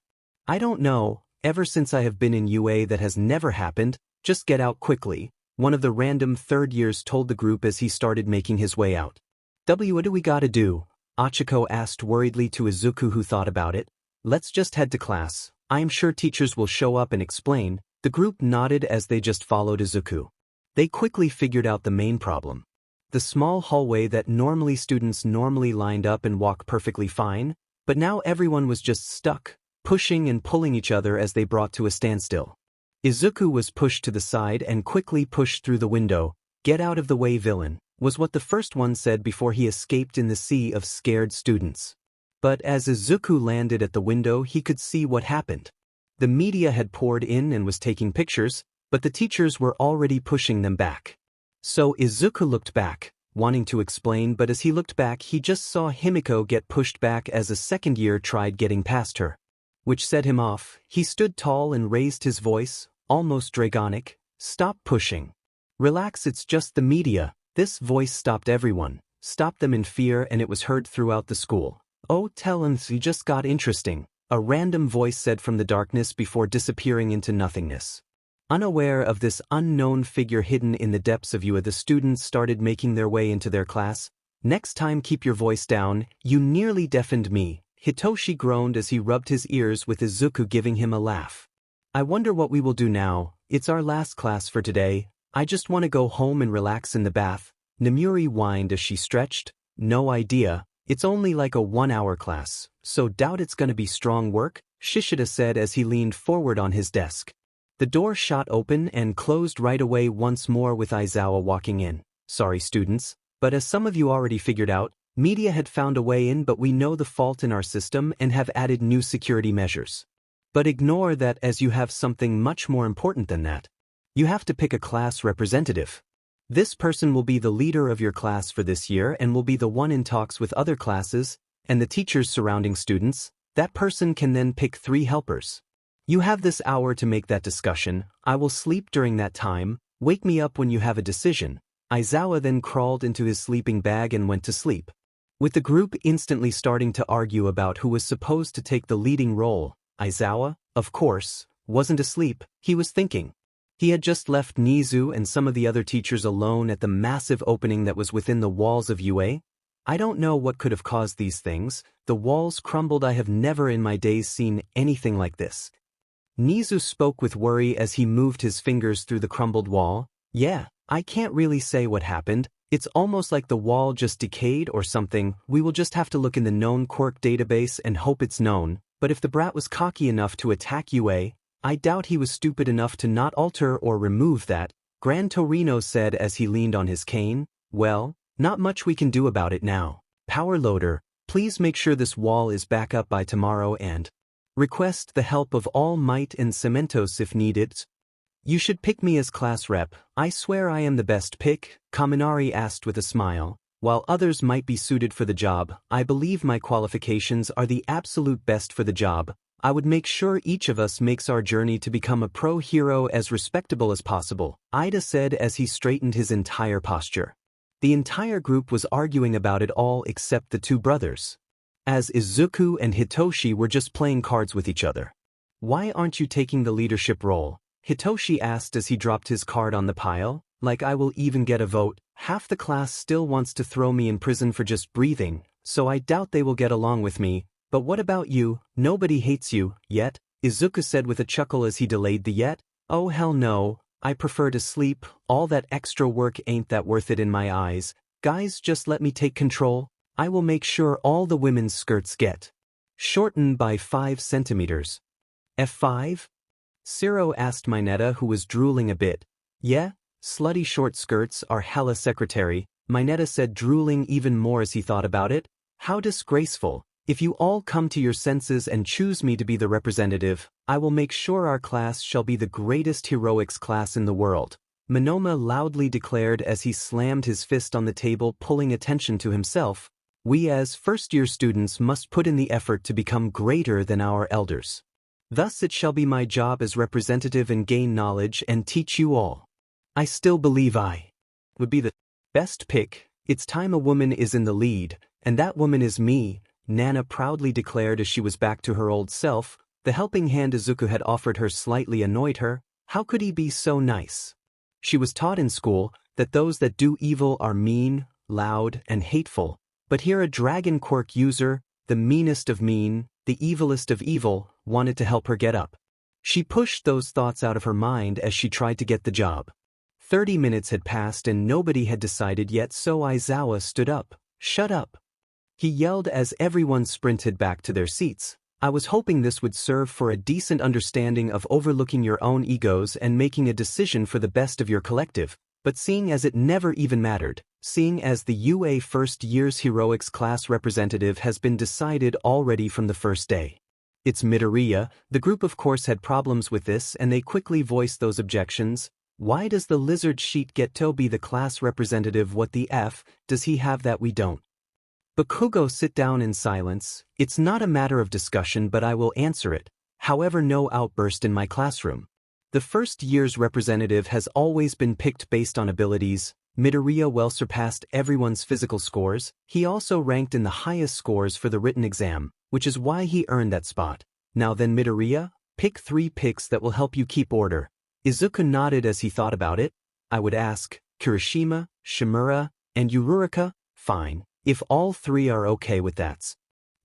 I don't know, ever since I have been in UA that has never happened, just get out quickly, one of the random third years told the group as he started making his way out. What do we gotta do? Achiko asked worriedly to Izuku, who thought about it. Let's just head to class. I am sure teachers will show up and explain. The group nodded as they just followed Izuku. They quickly figured out the main problem. The small hallway that normally students normally lined up and walk perfectly fine, but now everyone was just stuck, pushing and pulling each other as they brought to a standstill. Izuku was pushed to the side and quickly pushed through the window. "Get out of the way, villain," was what the first one said before he escaped in the sea of scared students. But as Izuku landed at the window, he could see what happened. The media had poured in and was taking pictures, but the teachers were already pushing them back. So Izuku looked back, wanting to explain, but as he looked back he just saw Himiko get pushed back as a second year tried getting past her. Which set him off. He stood tall and raised his voice, almost dragonic. "Stop pushing. Relax, it's just the media." This voice stopped everyone, stopped them in fear, and it was heard throughout the school. "Oh, tell him he just got interesting," a random voice said from the darkness before disappearing into nothingness. Unaware of this unknown figure hidden in the depths of you, the students started making their way into their class. "Next time keep your voice down, you nearly deafened me," Hitoshi groaned as he rubbed his ears with Izuku giving him a laugh. "I wonder what we will do now. It's our last class for today. I just want to go home and relax in the bath," Namuri whined as she stretched. "No idea. It's only like a 1-hour class, so doubt it's gonna be strong work," Shishida said as he leaned forward on his desk. The door shot open and closed right away once more with Aizawa walking in. "Sorry students, but as some of you already figured out, media had found a way in, but we know the fault in our system and have added new security measures. But ignore that, as you have something much more important than that. You have to pick a class representative. This person will be the leader of your class for this year and will be the one in talks with other classes and the teachers surrounding students. That person can then pick 3 helpers. You have this hour to make that discussion. I will sleep during that time. Wake me up when you have a decision." Aizawa then crawled into his sleeping bag and went to sleep. With the group instantly starting to argue about who was supposed to take the leading role, Aizawa, of course, wasn't asleep. He was thinking. He had just left Nizu and some of the other teachers alone at the massive opening that was within the walls of UA. "I don't know what could have caused these things. The walls crumbled. I have never in my days seen anything like this." Nizu spoke with worry as he moved his fingers through the crumbled wall. "Yeah, I can't really say what happened. It's almost like the wall just decayed or something. We will just have to look in the known quirk database and hope it's known. But if the brat was cocky enough to attack UA, I doubt he was stupid enough to not alter or remove that," Gran Torino said as he leaned on his cane. "Well, not much we can do about it now. Power Loader, please make sure this wall is back up by tomorrow and request the help of All Might and Cementos if needed. You should pick me as class rep. I swear I am the best pick," Kaminari asked with a smile. "While others might be suited for the job, I believe my qualifications are the absolute best for the job. I would make sure each of us makes our journey to become a pro hero as respectable as possible," Ida said as he straightened his entire posture. The entire group was arguing about it all except the 2 brothers, as Izuku and Hitoshi were just playing cards with each other. "Why aren't you taking the leadership role?" Hitoshi asked as he dropped his card on the pile. "Like I will even get a vote. Half the class still wants to throw me in prison for just breathing, so I doubt they will get along with me. But what about you? Nobody hates you, yet," Izuku said with a chuckle as he delayed the yet. "Oh hell no, I prefer to sleep. All that extra work ain't that worth it in my eyes. Guys, just let me take control. I will make sure all the women's skirts get shortened by 5 centimeters. F5? Ciro asked Mineta, who was drooling a bit. "Yeah, slutty short skirts are hella secretary," Mineta said, drooling even more as he thought about it. "How disgraceful. If you all come to your senses and choose me to be the representative, I will make sure our class shall be the greatest heroics class in the world," Monoma loudly declared as he slammed his fist on the table, pulling attention to himself. "We as first-year students must put in the effort to become greater than our elders. Thus it shall be my job as representative and gain knowledge and teach you all. I still believe I would be the best pick. It's time a woman is in the lead, and that woman is me," Nana proudly declared as she was back to her old self. The helping hand Izuku had offered her slightly annoyed her. How could he be so nice? She was taught in school that those that do evil are mean, loud, and hateful, But here a dragon quirk user, the meanest of mean, the evilest of evil, wanted to help her get up. She pushed those thoughts out of her mind as she tried to get the job. 30 minutes had passed and nobody had decided yet, so Izawa stood up. "Shut up!" he yelled as everyone sprinted back to their seats. "I was hoping this would serve for a decent understanding of overlooking your own egos and making a decision for the best of your collective, but seeing as it never even mattered, seeing as the UA First Year's Heroics class representative has been decided already from the first day. It's MidoRyuu." The group of course had problems with this and they quickly voiced those objections. "Why does the lizard sheet get to be the class representative? What the F does he have that we don't?" "Bakugo, sit down in silence. It's not a matter of discussion, but I will answer it. However, no outburst in my classroom. The first year's representative has always been picked based on abilities. MidoRyuu well surpassed everyone's physical scores. He also ranked in the highest scores for the written exam, which is why he earned that spot. Now then, MidoRyuu, pick 3 picks that will help you keep order." Izuku nodded as he thought about it. "I would ask Kirishima, Shimura, and Uraraka." "Fine, if all 3 are okay with that."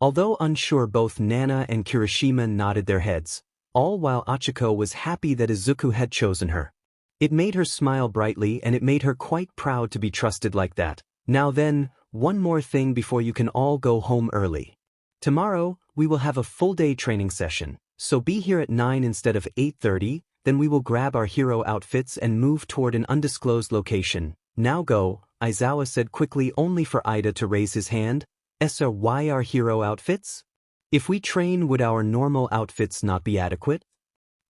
Although unsure, both Nana and Kirishima nodded their heads, all while Achiko was happy that Izuku had chosen her. It made her smile brightly and it made her quite proud to be trusted like that. "Now then, one more thing before you can all go home early. Tomorrow, we will have a full-day training session, so be here at 9 instead of 8:30, then we will grab our hero outfits and move toward an undisclosed location. Now go," Izawa said quickly, only for Ida to raise his hand. "Essa, why our hero outfits? If we train, would our normal outfits not be adequate?"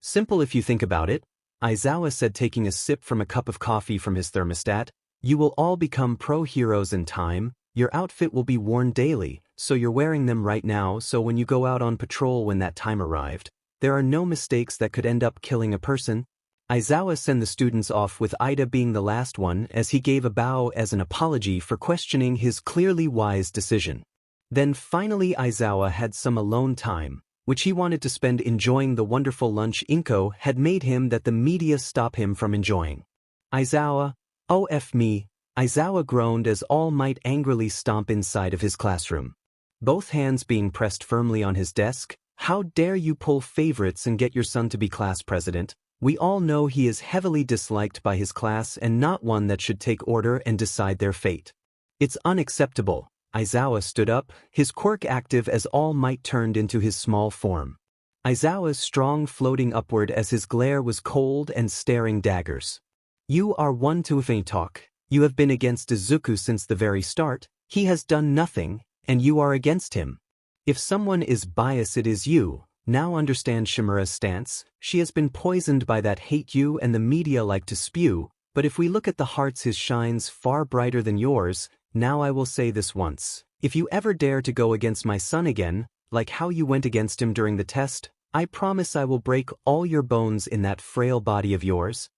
"Simple if you think about it," Izawa said, taking a sip from a cup of coffee from his thermostat. "You will all become pro-heroes in time. Your outfit will be worn daily, so you're wearing them right now, so when you go out on patrol when that time arrived, there are no mistakes that could end up killing a person." Izawa sent the students off with Ida being the last one as he gave a bow as an apology for questioning his clearly wise decision. Then finally Izawa had some alone time, which he wanted to spend enjoying the wonderful lunch Inko had made him that the media stop him from enjoying. "Izawa, oh F me," Izawa groaned as All Might angrily stomp inside of his classroom, both hands being pressed firmly on his desk. "How dare you pull favorites and get your son to be class president? We all know he is heavily disliked by his class and not one that should take order and decide their fate. It's unacceptable." Izawa stood up, his quirk active as All Might turned into his small form. Izawa's strong floating upward as his glare was cold and staring daggers. "You are one to faint talk. You have been against Izuku since the very start. He has done nothing, and you are against him. If someone is biased, it is you. Now understand Shimura's stance. She has been poisoned by that hate you and the media like to spew, but if we look at the hearts, his shines far brighter than yours. Now I will say this once. If you ever dare to go against my son again, like how you went against him during the test, I promise I will break all your bones in that frail body of yours."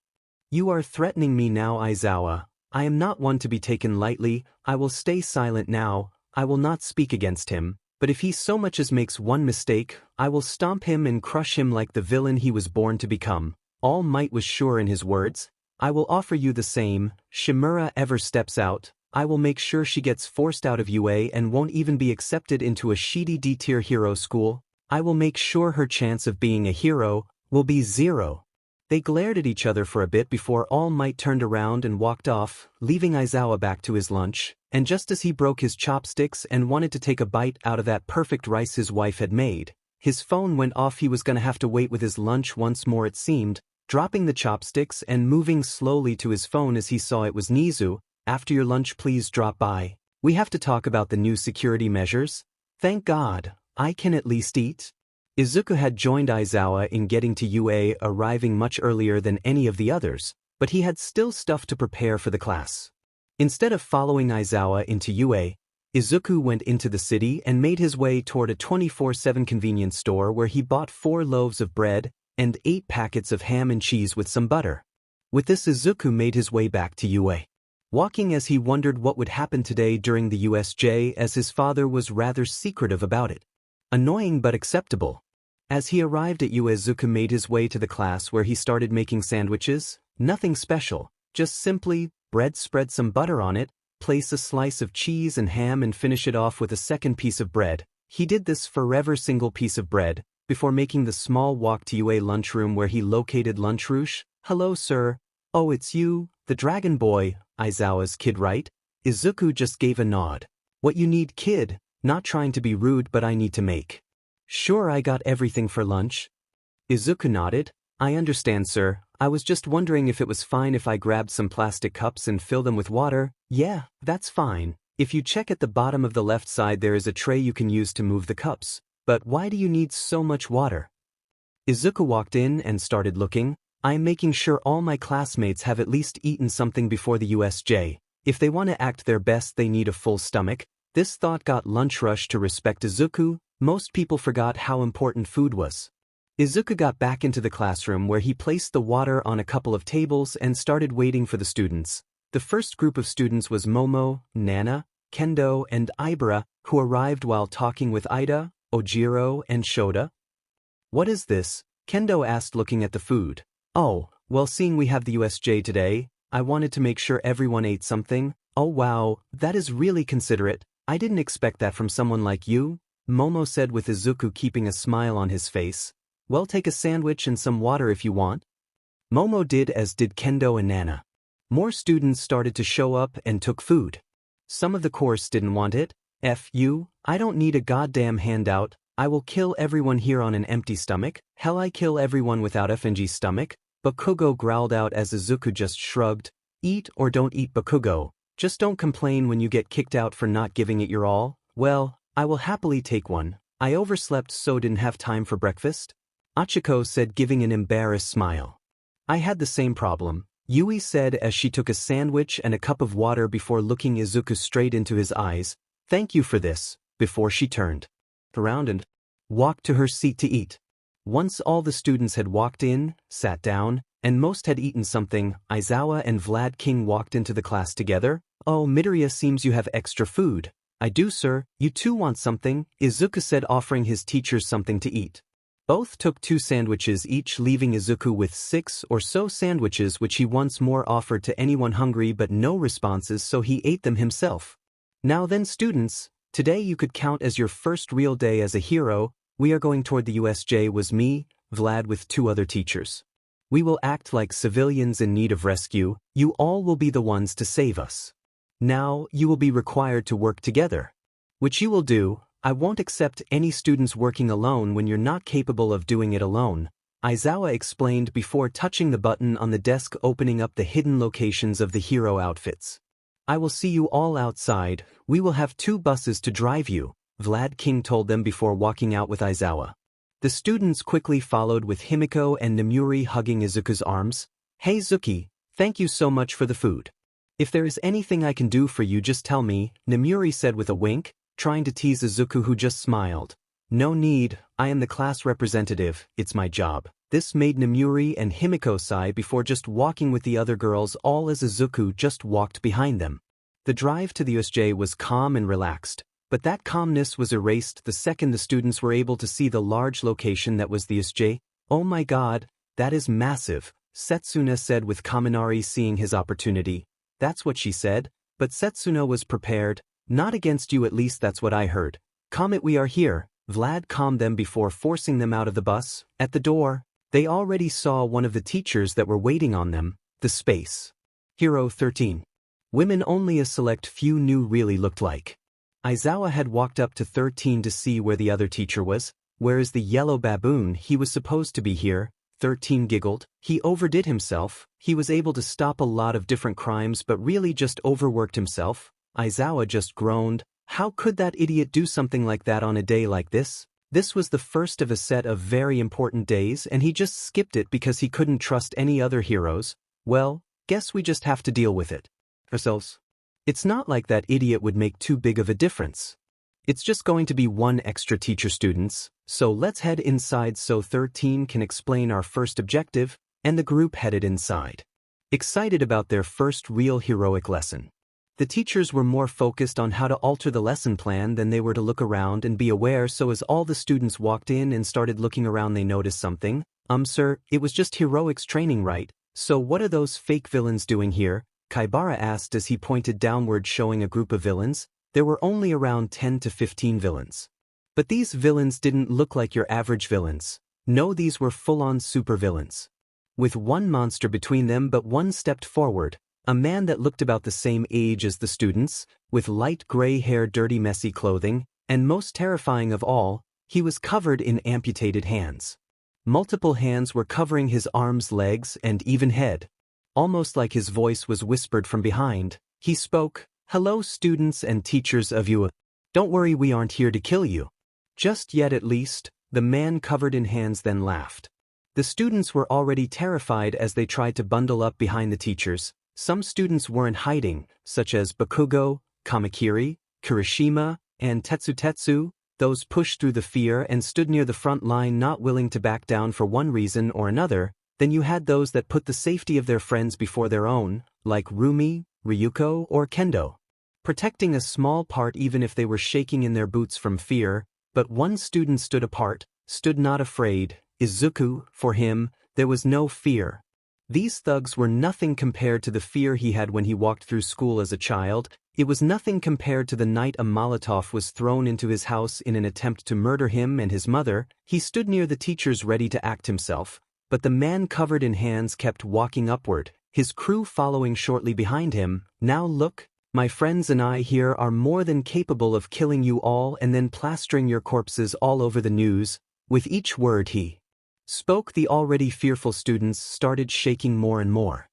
"You are threatening me now, Izawa. I am not one to be taken lightly. I will stay silent now. I will not speak against him. But if he so much as makes one mistake, I will stomp him and crush him like the villain he was born to become." All Might was sure in his words. "I will offer you the same. Shimura ever steps out, I will make sure she gets forced out of UA and won't even be accepted into a shitty D-tier hero school. I will make sure her chance of being a hero will be 0. They glared at each other for a bit before All Might turned around and walked off, leaving Izawa back to his lunch, and just as he broke his chopsticks and wanted to take a bite out of that perfect rice his wife had made, his phone went off. He was gonna have to wait with his lunch once more, it seemed, dropping the chopsticks and moving slowly to his phone as he saw it was Nizu. "After your lunch please drop by. We have to talk about the new security measures." "Thank God, I can at least eat." Izuku had joined Izawa in getting to UA, arriving much earlier than any of the others, but he had still stuff to prepare for the class. Instead of following Izawa into UA, Izuku went into the city and made his way toward a 24/7 convenience store where he bought 4 loaves of bread and 8 packets of ham and cheese with some butter. With this, Izuku made his way back to UA, walking as he wondered what would happen today during the USJ, as his father was rather secretive about it. Annoying but acceptable. As he arrived at UA, Izuku made his way to the class where he started making sandwiches. Nothing special, just simply bread, spread some butter on it, place a slice of cheese and ham and finish it off with a second piece of bread. He did this for every single piece of bread, before making the small walk to UA lunchroom where he located LunchRouche. Hello sir. Oh it's you, the dragon boy, Aizawa's kid right? Izuku just gave a nod. What you need kid, not trying to be rude but I need to make. Sure I got everything for lunch. Izuku nodded. I understand sir, I was just wondering if it was fine if I grabbed some plastic cups and fill them with water. Yeah, that's fine. If you check at the bottom of the left side there is a tray you can use to move the cups. But why do you need so much water? Izuku walked in and started looking. I am making sure all my classmates have at least eaten something before the USJ. If they want to act their best they need a full stomach. This thought got Lunch Rush to respect Izuku. Most people forgot how important food was. Izuku got back into the classroom where he placed the water on a couple of tables and started waiting for the students. The first group of students was Momo, Nana, Kendo, and Ibara, who arrived while talking with Ida, Ojiro, and Shota. What is this? Kendo asked looking at the food. Oh, well seeing we have the USJ today, I wanted to make sure everyone ate something. Oh wow, that is really considerate. I didn't expect that from someone like you, Momo said with Izuku keeping a smile on his face. Well take a sandwich and some water if you want. Momo did as did Kendo and Nana. More students started to show up and took food. Some of the course didn't want it. F you, I don't need a goddamn handout, I will kill everyone here on an empty stomach. Hell I kill everyone without FNG stomach. Bakugo growled out as Izuku just shrugged. Eat or don't eat Bakugo, just don't complain when you get kicked out for not giving it your all. Well, I will happily take one. I overslept so didn't have time for breakfast. Achiko said giving an embarrassed smile. I had the same problem, Yui said as she took a sandwich and a cup of water before looking Izuku straight into his eyes. Thank you for this, before she turned around and walked to her seat to eat. Once all the students had walked in, sat down, and most had eaten something, Aizawa and Vlad King walked into the class together. Oh MidoRyuu seems you have extra food. I do sir, you too want something, Izuku said offering his teachers something to eat. Both took 2 sandwiches each leaving Izuku with 6 or so sandwiches which he once more offered to anyone hungry but no responses so he ate them himself. Now then students, today you could count as your first real day as a hero. We are going toward the USJ was me, Vlad with 2 other teachers. We will act like civilians in need of rescue, you all will be the ones to save us. Now, you will be required to work together. Which you will do. I won't accept any students working alone when you're not capable of doing it alone, Aizawa explained before touching the button on the desk opening up the hidden locations of the hero outfits. I will see you all outside, we will have 2 buses to drive you, Vlad King told them before walking out with Aizawa. The students quickly followed with Himiko and Namuri hugging Izuku's arms. Hey Zuki, thank you so much for the food. If there is anything I can do for you just tell me, Namuri said with a wink, trying to tease Izuku who just smiled. No need, I am the class representative, it's my job. This made Namuri and Himiko sigh before just walking with the other girls all as Izuku just walked behind them. The drive to the USJ was calm and relaxed, but that calmness was erased the second the students were able to see the large location that was the USJ. Oh my god, that is massive, Setsuna said with Kaminari seeing his opportunity. That's what she said, but Setsuna was prepared, not against you at least that's what I heard. Comet we are here, Vlad calmed them before forcing them out of the bus. At the door, they already saw one of the teachers that were waiting on them, the Space Hero 13. Women only a select few knew really looked like. Aizawa had walked up to 13 to see where the other teacher was, whereas the yellow baboon he was supposed to be here. 13 giggled. He overdid himself, he was able to stop a lot of different crimes but really just overworked himself. Aizawa just groaned. How could that idiot do something like that on a day like this? This was the first of a set of very important days and he just skipped it because he couldn't trust any other heroes. Well, guess we just have to deal with it ourselves. It's not like that idiot would make too big of a difference. It's just going to be 1 extra teacher students, so let's head inside so 13 can explain our first objective, and the group headed inside. Excited about their first real heroic lesson. The teachers were more focused on how to alter the lesson plan than they were to look around and be aware, so as all the students walked in and started looking around they noticed something. Sir, it was just heroics training right, so what are those fake villains doing here? Kaibara asked as he pointed downward, showing a group of villains. There were only around 10 to 15 villains. But these villains didn't look like your average villains. No, these were full-on supervillains. With one monster between them, but one stepped forward, a man that looked about the same age as the students, with light gray hair, dirty messy clothing, and most terrifying of all, he was covered in amputated hands. Multiple hands were covering his arms, legs, and even head. Almost like his voice was whispered from behind, he spoke, "Hello students and teachers of you. Don't worry, we aren't here to kill you. Just yet at least." The man covered in hands then laughed. The students were already terrified as they tried to bundle up behind the teachers. Some students weren't hiding, such as Bakugo, Kamakiri, Kirishima, and Tetsu. Those pushed through the fear and stood near the front line, not willing to back down for one reason or another. Then you had those that put the safety of their friends before their own, like Rumi, Ryuko, or Kendo. Protecting a small part even if they were shaking in their boots from fear. But one student stood apart, stood not afraid, Izuku. For him, there was no fear. These thugs were nothing compared to the fear he had when he walked through school as a child. It was nothing compared to the night a Molotov was thrown into his house in an attempt to murder him and his mother. He stood near the teachers ready to act himself, but the man covered in hands kept walking upward, his crew following shortly behind him. "Now look, my friends and I here are more than capable of killing you all and then plastering your corpses all over the news." With each word he spoke, the already fearful students started shaking more and more.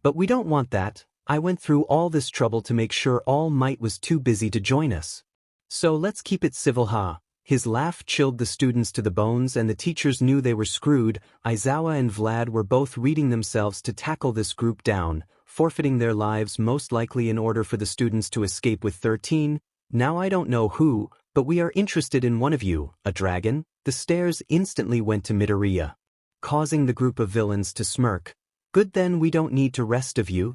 "But we don't want that. I went through all this trouble to make sure All Might was too busy to join us. So let's keep it civil, ha." His laugh chilled the students to the bones, and the teachers knew they were screwed. Aizawa and Vlad were both reading themselves to tackle this group down, forfeiting their lives most likely in order for the students to escape with 13. "Now I don't know who, but we are interested in one of you, a dragon." The stares instantly went to MidoRyuu, causing the group of villains to smirk. "Good, then we don't need to rest of you."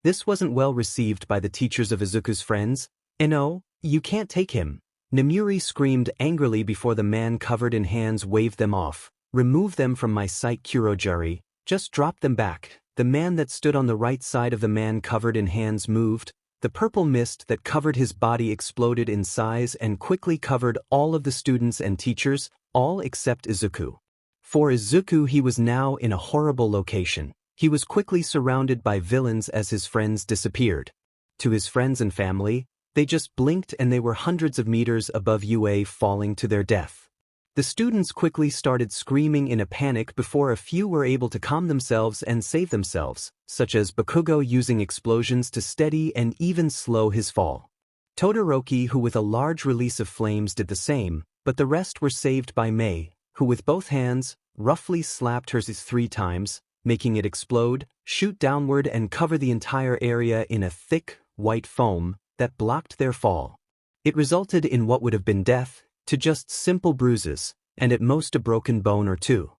This wasn't well received by the teachers of Izuku's friends. "No, you can't take him." Nemuri screamed angrily before the man covered in hands waved them off. "Remove them from my sight, Kurojari. Just drop them back." The man that stood on the right side of the man covered in hands moved. The purple mist that covered his body exploded in size and quickly covered all of the students and teachers, all except Izuku. For Izuku, he was now in a horrible location. He was quickly surrounded by villains as his friends disappeared. To his friends and family, they just blinked and they were hundreds of meters above UA, falling to their death. The students quickly started screaming in a panic before a few were able to calm themselves and save themselves, such as Bakugo using explosions to steady and even slow his fall. Todoroki, who with a large release of flames did the same, but the rest were saved by Mei, who with both hands, roughly slapped hers 3 times, making it explode, shoot downward and cover the entire area in a thick, white foam that blocked their fall. It resulted in what would have been death, to just simple bruises, and at most a broken bone or two.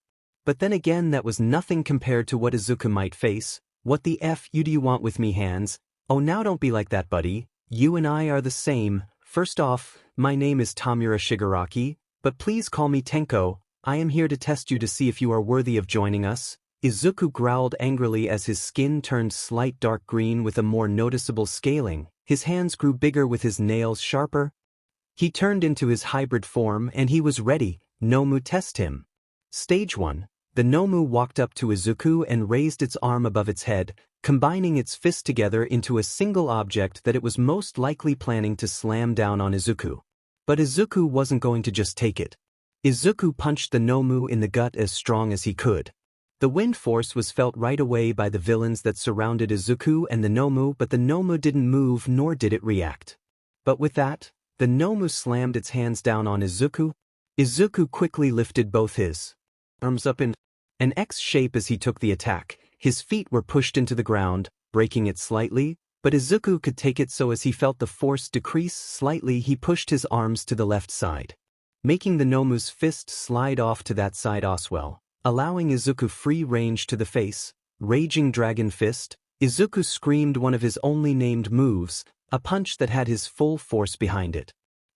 But then again, that was nothing compared to what Izuku might face. "What the F you do you want with me, hands?" "Oh, now don't be like that, buddy. You and I are the same. First off, my name is Tamura Shigaraki, but please call me Tenko. I am here to test you to see if you are worthy of joining us." Izuku growled angrily as his skin turned slight dark green with a more noticeable scaling. His hands grew bigger with his nails sharper. He turned into his hybrid form and he was ready. Nomu test him. Stage 1. The Nomu walked up to Izuku and raised its arm above its head, combining its fists together into a single object that it was most likely planning to slam down on Izuku. But Izuku wasn't going to just take it. Izuku punched the Nomu in the gut as strong as he could. The wind force was felt right away by the villains that surrounded Izuku and the Nomu, but the Nomu didn't move nor did it react. But with that, the Nomu slammed its hands down on Izuku. Izuku quickly lifted both his arms up in an X shape as he took the attack. His feet were pushed into the ground, breaking it slightly, but Izuku could take it, so as he felt the force decrease slightly, he pushed his arms to the left side, making the Nomu's fist slide off to that side as well, allowing Izuku free range to the face. Raging Dragon Fist. Izuku screamed one of his only named moves, a punch that had his full force behind it.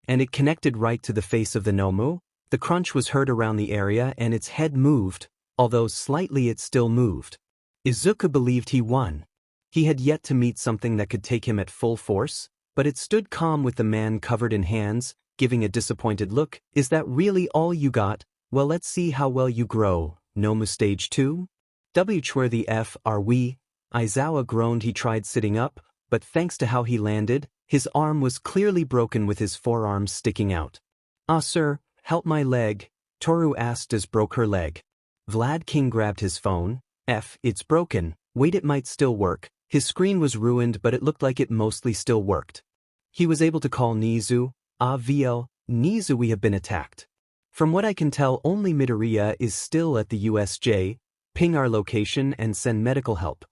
And it connected right to the face of the Nomu. The crunch was heard around the area and its head moved, although slightly it still moved. Izuku believed he won. He had yet to meet something that could take him at full force, but it stood calm with the man covered in hands, giving a disappointed look. Is that really all you got? Well, let's see how well you grow. Nomu stage 2? Where the F are we? Aizawa groaned. He tried sitting up, but thanks to how he landed, his arm was clearly broken with his forearms sticking out. Ah, sir, help my leg, Toru asked as broke her leg. Vlad King grabbed his phone. It's broken. Wait, it might still work. His screen was ruined, but it looked like it mostly still worked. He was able to call Nizu. Nizu, we have been attacked. From what I can tell, only MidoRyuu is still at the USJ. Ping our location and send medical help.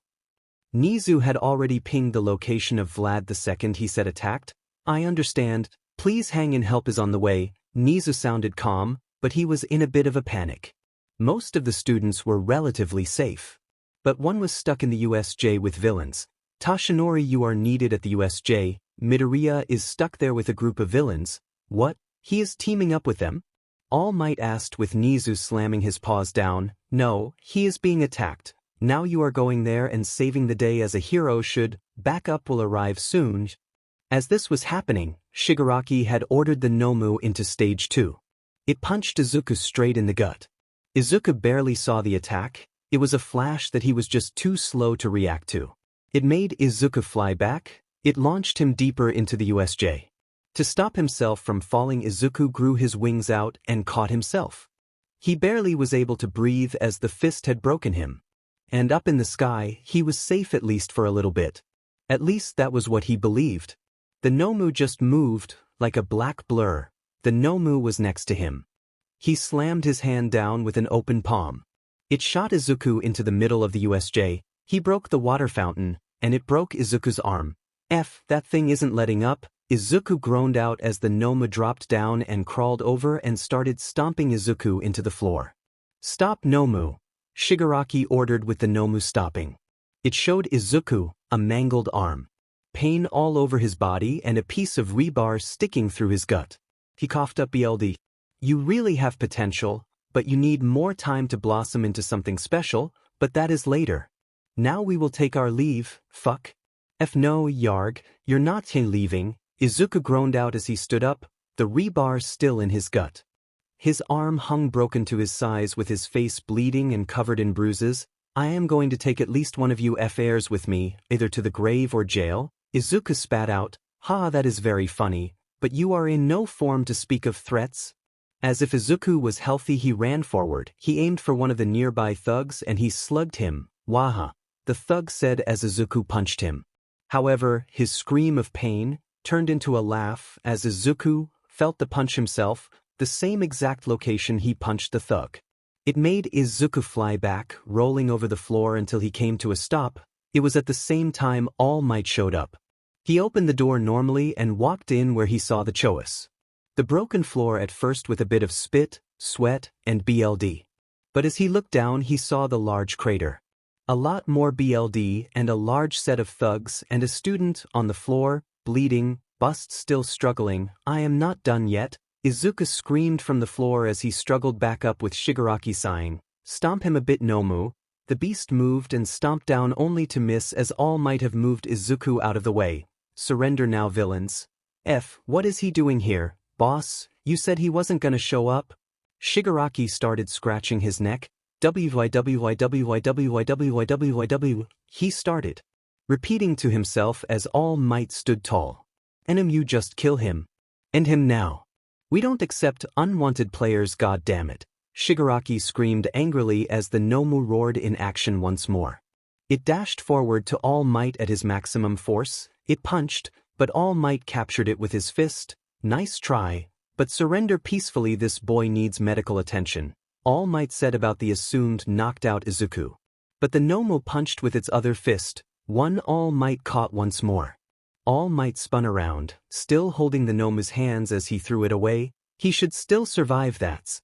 Nizu had already pinged the location of Vlad II. He said attacked. I understand. Please hang in, help is on the way. Nizu sounded calm, but he was in a bit of a panic. Most of the students were relatively safe. But one was stuck in the USJ with villains. Tashinori, you are needed at the USJ. MidoRyuu is stuck there with a group of villains. What? He is teaming up with them? All Might asked with Nizu slamming his paws down. No, he is being attacked. Now you are going there and saving the day as a hero should. Backup will arrive soon. As this was happening, Shigaraki had ordered the Nomu into stage 2. It punched Izuku straight in the gut. Izuku barely saw the attack. It was a flash that he was just too slow to react to. It made Izuku fly back. It launched him deeper into the USJ. To stop himself from falling, Izuku grew his wings out and caught himself. He barely was able to breathe as the fist had broken him. And up in the sky, he was safe at least for a little bit. At least that was what he believed. The Nomu just moved, like a black blur. The Nomu was next to him. He slammed his hand down with an open palm. It shot Izuku into the middle of the USJ. He broke the water fountain, and it broke Izuku's arm. That thing isn't letting up. Izuku groaned out as the Nomu dropped down and crawled over and started stomping Izuku into the floor. Stop, Nomu, Shigaraki ordered with the Nomu stopping. It showed Izuku a mangled arm, pain all over his body and a piece of rebar sticking through his gut. He coughed up. BLD. You really have potential, but you need more time to blossom into something special, but that is later. Now we will take our leave. Fuck. No, Yarg, you're not leaving. Izuku groaned out as he stood up, the rebar still in his gut. His arm hung broken to his sides with his face bleeding and covered in bruises. I am going to take at least one of you heirs with me, either to the grave or jail. Izuku spat out. Ha, that is very funny, but you are in no form to speak of threats. As if Izuku was healthy, he ran forward. He aimed for one of the nearby thugs and he slugged him. Waha, the thug said as Izuku punched him. However, his scream of pain turned into a laugh as Izuku felt the punch himself, the same exact location he punched the thug. It made Izuku fly back, rolling over the floor until he came to a stop. It was at the same time All Might showed up. He opened the door normally and walked in where he saw the Choas. The broken floor at first with a bit of spit, sweat, and BLD. But as he looked down he saw the large crater. A lot more BLD and a large set of thugs and a student on the floor, bleeding, bust still struggling. I am not done yet, Izuku screamed from the floor as he struggled back up with Shigaraki sighing. Stomp him a bit, Nomu. The beast moved and stomped down only to miss as All Might have moved Izuku out of the way. Surrender now, villains. What is he doing here? Boss, you said he wasn't gonna show up? Shigaraki started scratching his neck. He started repeating to himself as All Might stood tall. You just kill him. End him now. We don't accept unwanted players, god damn it. Shigaraki screamed angrily as the Nomu roared in action once more. It dashed forward to All Might at his maximum force. It punched, but All Might captured it with his fist. Nice try, but surrender peacefully, this boy needs medical attention. All Might said about the assumed knocked out Izuku. But the Nomu punched with its other fist. One All Might caught once more. All Might spun around, still holding the Nomu's hands as he threw it away. He should still survive that.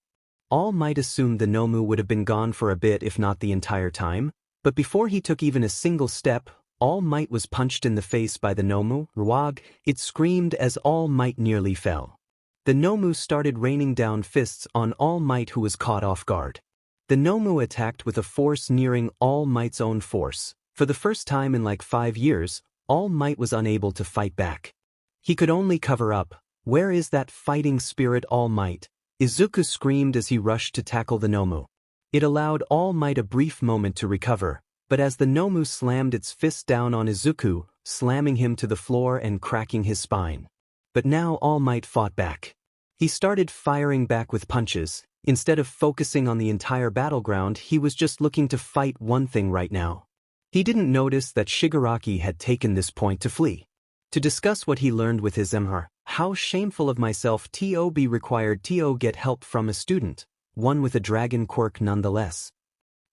All Might assumed the Nomu would have been gone for a bit if not the entire time, but before he took even a single step, All Might was punched in the face by the Nomu. Ruag, it screamed as All Might nearly fell. The Nomu started raining down fists on All Might, who was caught off guard. The Nomu attacked with a force nearing All Might's own force. For the first time in like 5 years, All Might was unable to fight back. He could only cover up. Where is that fighting spirit, All Might? Izuku screamed as he rushed to tackle the Nomu. It allowed All Might a brief moment to recover, but as the Nomu slammed its fist down on Izuku, slamming him to the floor and cracking his spine. But now All Might fought back. He started firing back with punches. Instead of focusing on the entire battleground, he was just looking to fight one thing right now. He didn't notice that Shigaraki had taken this point to flee. To discuss what he learned with his MR, how shameful of myself to be required to get help from a student, one with a dragon quirk nonetheless.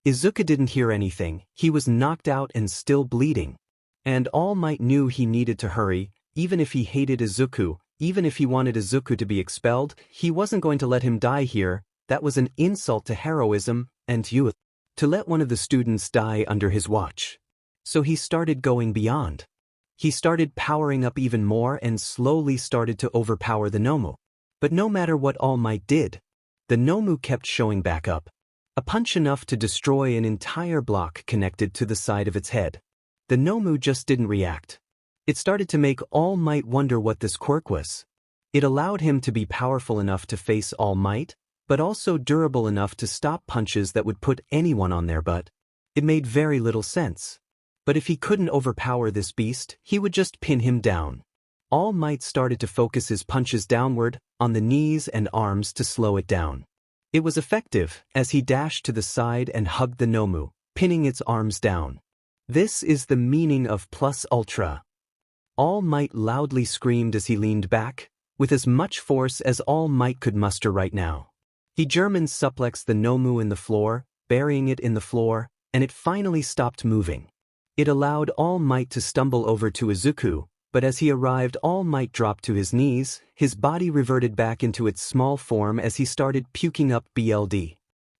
Izuku didn't hear anything, he was knocked out and still bleeding. And All Might knew he needed to hurry, even if he hated Izuku, even if he wanted Izuku to be expelled, he wasn't going to let him die here. That was an insult to heroism and youth. To let one of the students die under his watch. So he started going beyond. He started powering up even more and slowly started to overpower the Nomu. But no matter what All Might did, the Nomu kept showing back up. A punch enough to destroy an entire block connected to the side of its head. The Nomu just didn't react. It started to make All Might wonder what this quirk was. It allowed him to be powerful enough to face All Might, but also durable enough to stop punches that would put anyone on their butt. It made very little sense. But if he couldn't overpower this beast, he would just pin him down. All Might started to focus his punches downward, on the knees and arms to slow it down. It was effective, as he dashed to the side and hugged the Nomu, pinning its arms down. This is the meaning of plus ultra. All Might loudly screamed as he leaned back, with as much force as All Might could muster right now. He German suplexed the Nomu in the floor, burying it in the floor, and it finally stopped moving. It allowed All Might to stumble over to Izuku, but as he arrived, All Might dropped to his knees, his body reverted back into its small form as he started puking up blood.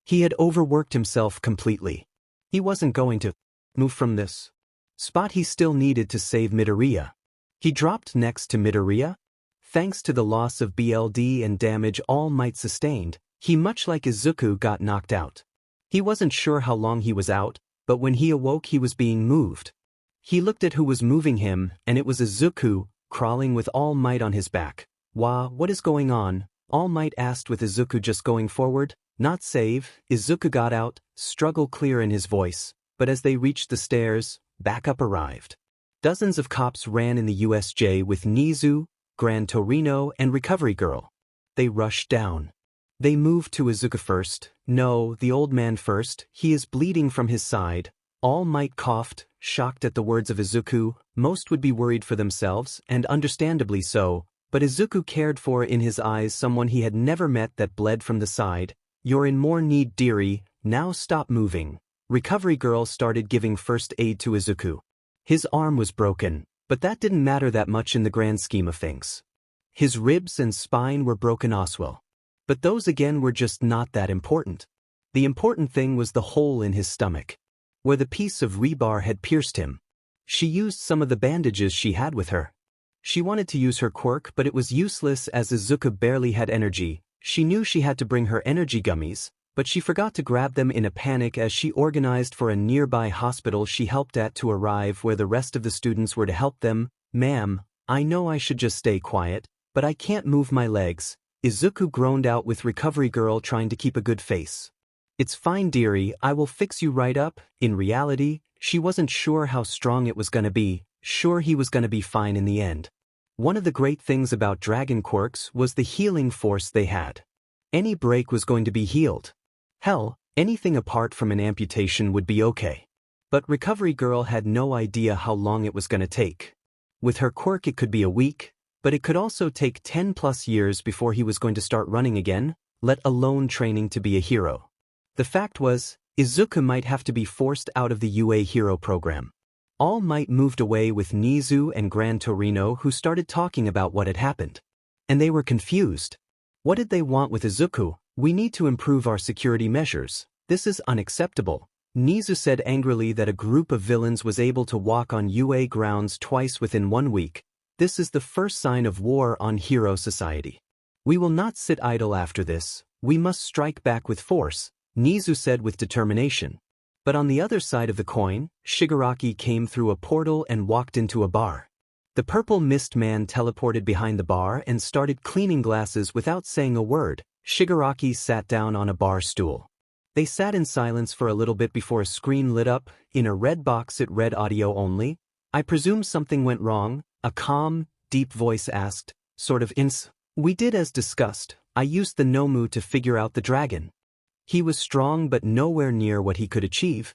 He had overworked himself completely. He wasn't going to move from this spot. He still needed to save MidoRyuu. He dropped next to MidoRyuu. Thanks to the loss of blood and damage All Might sustained, he, much like Izuku, got knocked out. He wasn't sure how long he was out, but when he awoke he was being moved. He looked at who was moving him, and it was Izuku, crawling with All Might on his back. What is going on? All Might asked with Izuku just going forward. Not save. Izuku got out, struggle clear in his voice, but as they reached the stairs, backup arrived. Dozens of cops ran in the USJ with Nizu, Gran Torino, and Recovery Girl. They rushed down. They moved to Izuku first. No, the old man first. He is bleeding from his side. All Might coughed, shocked at the words of Izuku. Most would be worried for themselves, and understandably so, but Izuku cared for in his eyes someone he had never met that bled from the side. You're in more need, dearie, now stop moving. Recovery Girl started giving first aid to Izuku. His arm was broken, but that didn't matter that much in the grand scheme of things. His ribs and spine were broken as well. But those again were just not that important. The important thing was the hole in his stomach, where the piece of rebar had pierced him. She used some of the bandages she had with her. She wanted to use her quirk, but it was useless as Izuku barely had energy. She knew she had to bring her energy gummies, but she forgot to grab them in a panic as she organized for a nearby hospital she helped at to arrive where the rest of the students were to help them. Ma'am, I know I should just stay quiet, but I can't move my legs. Izuku groaned out with Recovery Girl trying to keep a good face. It's fine, dearie, I will fix you right up. In reality, she wasn't sure how strong it was gonna be, sure he was gonna be fine in the end. One of the great things about dragon quirks was the healing force they had. Any break was going to be healed. Hell, anything apart from an amputation would be okay. But Recovery Girl had no idea how long it was gonna take. With her quirk it could be a week, but it could also take 10+ years before he was going to start running again, let alone training to be a hero. The fact was, Izuku might have to be forced out of the UA hero program. All Might moved away with Nizu and Gran Torino, who started talking about what had happened. And they were confused. What did they want with Izuku? We need to improve our security measures. This is unacceptable. Nizu said angrily that a group of villains was able to walk on UA grounds twice within 1 week. This is the first sign of war on Hero Society. We will not sit idle after this. We must strike back with force, Nizu said with determination. But on the other side of the coin, Shigaraki came through a portal and walked into a bar. The purple mist man teleported behind the bar and started cleaning glasses without saying a word. Shigaraki sat down on a bar stool. They sat in silence for a little bit before a screen lit up. In a red box it read audio only. "I presume something went wrong?" a calm, deep voice asked, sort of ins. "We did as discussed. I used the Nomu to figure out the dragon. He was strong but nowhere near what he could achieve."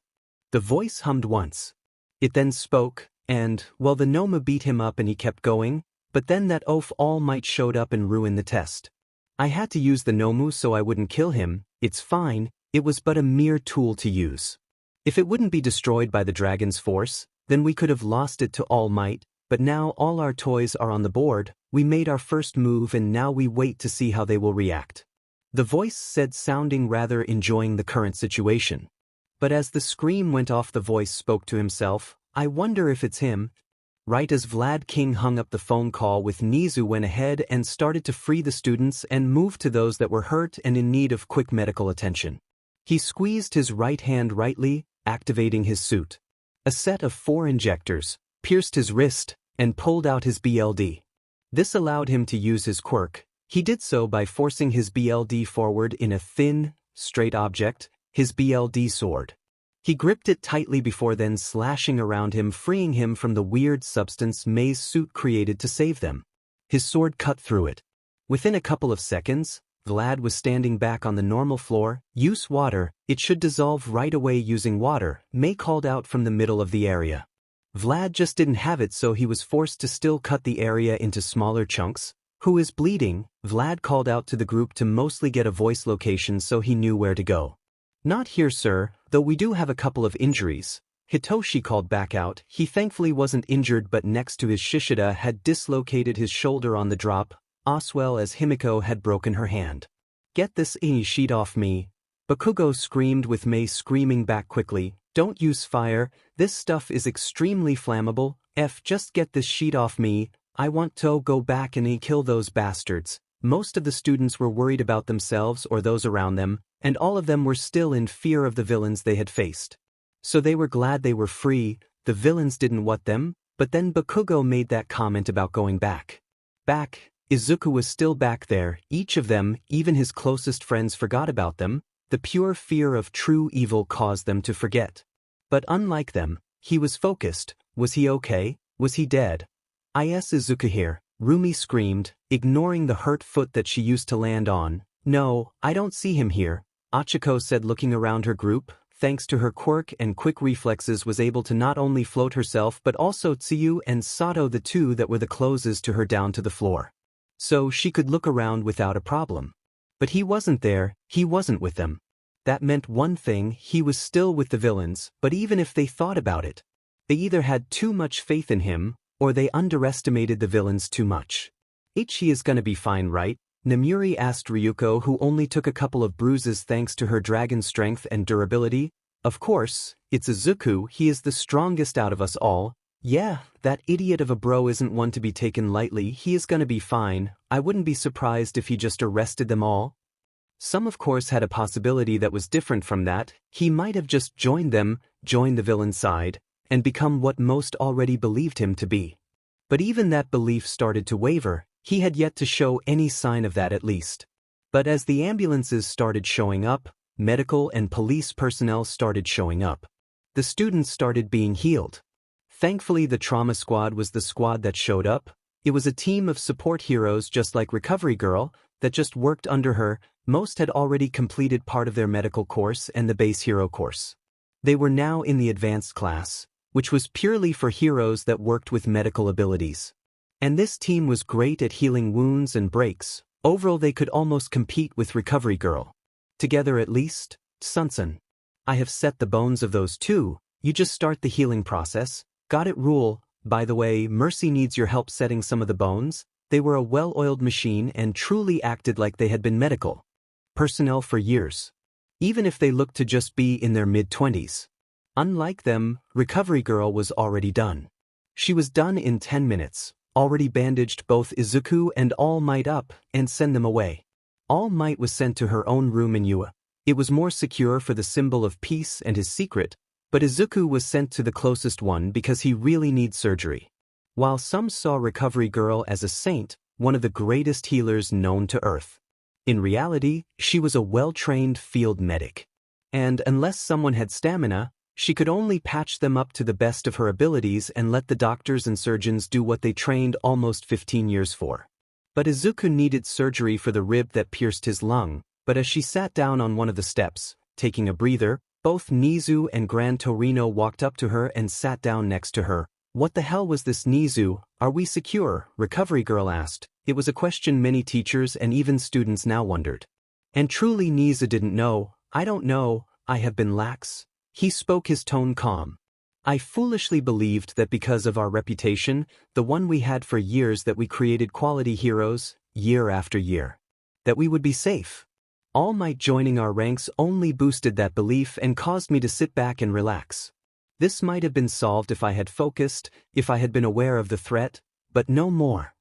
The voice hummed once. It then spoke, and, well, the Nomu beat him up and he kept going, but then that oaf All Might showed up and ruined the test. "I had to use the Nomu so I wouldn't kill him. It's fine, it was but a mere tool to use. If it wouldn't be destroyed by the dragon's force, then we could have lost it to All Might, but now all our toys are on the board. We made our first move and now we wait to see how they will react." The voice said, sounding rather enjoying the current situation. But as the scream went off, the voice spoke to himself, "I wonder if it's him." Right as Vlad King hung up the phone call with Nizu went ahead and started to free the students and move to those that were hurt and in need of quick medical attention. He squeezed his right hand rightly, activating his suit. A set of 4 injectors pierced his wrist and pulled out his BLD. This allowed him to use his quirk. He did so by forcing his BLD forward in a thin, straight object, his BLD sword. He gripped it tightly before then slashing around him, freeing him from the weird substance May's suit created to save them. His sword cut through it. Within a couple of seconds, Vlad was standing back on the normal floor. "Use water, it should dissolve right away using water," May called out from the middle of the area. Vlad just didn't have it, so he was forced to still cut the area into smaller chunks. "Who is bleeding?" Vlad called out to the group to mostly get a voice location so he knew where to go. "Not here, sir, though we do have a couple of injuries." Hitoshi called back out. He thankfully wasn't injured, but next to his Shishida had dislocated his shoulder on the drop, as well as Himiko had broken her hand. "Get this sheet off me," Bakugo screamed, with May screaming back quickly, "Don't use fire, this stuff is extremely flammable. Just get this sheet off me. I want to go back and kill those bastards." Most of the students were worried about themselves or those around them, and all of them were still in fear of the villains they had faced. So they were glad they were free. The villains didn't want them, but then Bakugo made that comment about going back. Izuku was still back there. Each of them, even his closest friends, forgot about them. The pure fear of true evil caused them to forget. But unlike them, he was focused. Was he okay? Was he dead? "Is Izuku here?" Rumi screamed, ignoring the hurt foot that she used to land on. "No, I don't see him here," Achiko said, looking around her group. Thanks to her quirk and quick reflexes, was able to not only float herself but also Tsuyu and Sato, the two that were the closest to her, down to the floor. So she could look around without a problem. But he wasn't there, he wasn't with them. That meant one thing: he was still with the villains, but even if they thought about it, they either had too much faith in him, or they underestimated the villains too much. "He is gonna be fine, right?" Namuri asked Ryuko, who only took a couple of bruises thanks to her dragon strength and durability. "Of course, it's Izuku, he is the strongest out of us all." "Yeah, that idiot of a bro isn't one to be taken lightly. He is gonna be fine. I wouldn't be surprised if he just arrested them all." Some of course had a possibility that was different from that. He might have just joined them, joined the villain side, and become what most already believed him to be. But even that belief started to waver. He had yet to show any sign of that, at least. But as the ambulances started showing up, medical and police personnel started showing up. The students started being healed. Thankfully, the trauma squad was the squad that showed up. It was a team of support heroes just like Recovery Girl that just worked under her. Most had already completed part of their medical course and the base hero course. They were now in the advanced class, which was purely for heroes that worked with medical abilities. And this team was great at healing wounds and breaks. Overall, they could almost compete with Recovery Girl. Together at least. "Sunsun, I have set the bones of those two. You just start the healing process." "Got it, Rule. By the way, Mercy needs your help setting some of the bones." They were a well-oiled machine and truly acted like they had been medical personnel for years, even if they looked to just be in their mid-20s. Unlike them, Recovery Girl was already done. She was done in 10 minutes, already bandaged both Izuku and All Might up and send them away. All Might was sent to her own room in Ua. It was more secure for the symbol of peace and his secret, but Izuku was sent to the closest one because he really needs surgery. While some saw Recovery Girl as a saint, one of the greatest healers known to Earth. In reality, she was a well-trained field medic. And unless someone had stamina, she could only patch them up to the best of her abilities and let the doctors and surgeons do what they trained almost 15 years for. But Izuku needed surgery for the rib that pierced his lung, but as she sat down on one of the steps, taking a breather, both Nizu and Gran Torino walked up to her and sat down next to her. "What the hell was this, Nizu? Are we secure?" Recovery Girl asked. It was a question many teachers and even students now wondered. And truly Nizu didn't know. "I don't know, I have been lax." He spoke, his tone calm. "I foolishly believed that because of our reputation, the one we had for years, that we created quality heroes, year after year, that we would be safe. All Might joining our ranks only boosted that belief and caused me to sit back and relax. This might have been solved if I had focused, if I had been aware of the threat, but no more.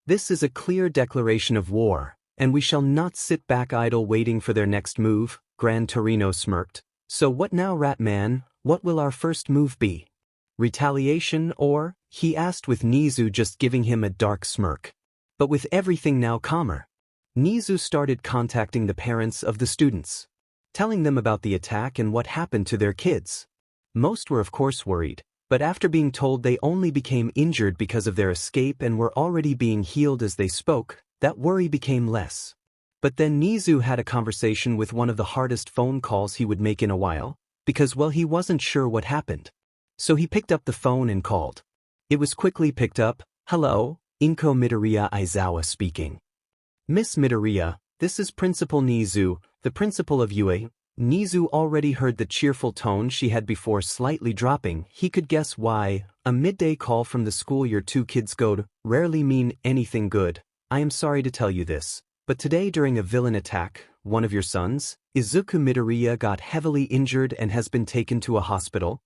This is a clear declaration of war, and we shall not sit back idle waiting for their next move." Gran Torino smirked. "So what now, Ratman? What will our first move be? Retaliation or?" he asked, with Nizu just giving him a dark smirk. But with everything now calmer, Nizu started contacting the parents of the students, telling them about the attack and what happened to their kids. Most were of course worried, but after being told they only became injured because of their escape and were already being healed as they spoke, that worry became less. But then Nizu had a conversation with one of the hardest phone calls he would make in a while, because, well, he wasn't sure what happened. So he picked up the phone and called. It was quickly picked up. "Hello, Inko MidoRyuu Aizawa speaking. Miss MidoRyuu, this is Principal Nizu, the principal of UA." Nizu already heard the cheerful tone she had before slightly dropping. He could guess why. "A midday call from the school your two kids go to rarely mean anything good. I am sorry to tell you this, but today during a villain attack, one of your sons, Izuku MidoRyuu, got heavily injured and has been taken to a hospital."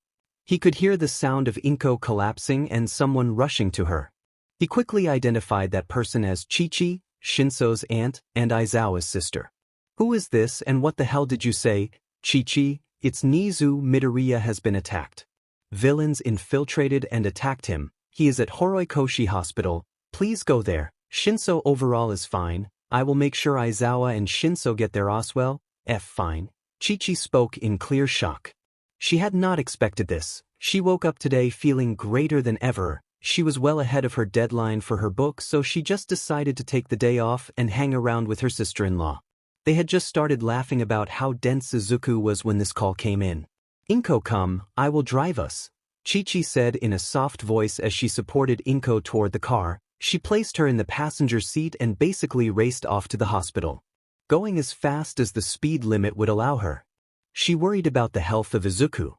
He could hear the sound of Inko collapsing and someone rushing to her. He quickly identified that person as Chichi, Shinso's aunt, and Aizawa's sister. "Who is this and what the hell did you say?" "Chichi, it's Nizu. MidoRyuu has been attacked. Villains infiltrated and attacked him. He is at Horoikoshi Hospital. Please go there. Shinso overall is fine. I will make sure Aizawa and Shinso get there as well." Fine. Chichi spoke in clear shock. She had not expected this. She woke up today feeling greater than ever. She was well ahead of her deadline for her book, so she just decided to take the day off and hang around with her sister-in-law. They had just started laughing about how dense Izuku was when this call came in. "Inko, come, I will drive us," Chichi said in a soft voice as she supported Inko toward the car. She placed her in the passenger seat and basically raced off to the hospital, going as fast as the speed limit would allow her. She worried about the health of Izuku.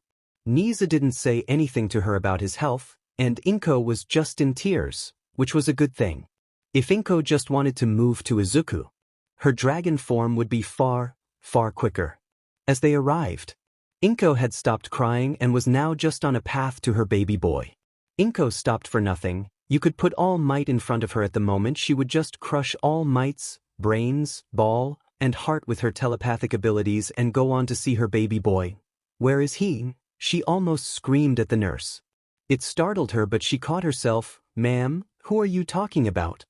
Nizu didn't say anything to her about his health, and Inko was just in tears, which was a good thing. If Inko just wanted to move to Izuku, her dragon form would be far, far quicker. As they arrived, Inko had stopped crying and was now just on a path to her baby boy. Inko stopped for nothing. You could put All Might in front of her at the moment, she would just crush All Might's brains, ball, and heart with her telepathic abilities and go on to see her baby boy. "Where is he?" She almost screamed at the nurse. It startled her, but she caught herself. "Ma'am, who are you talking about?"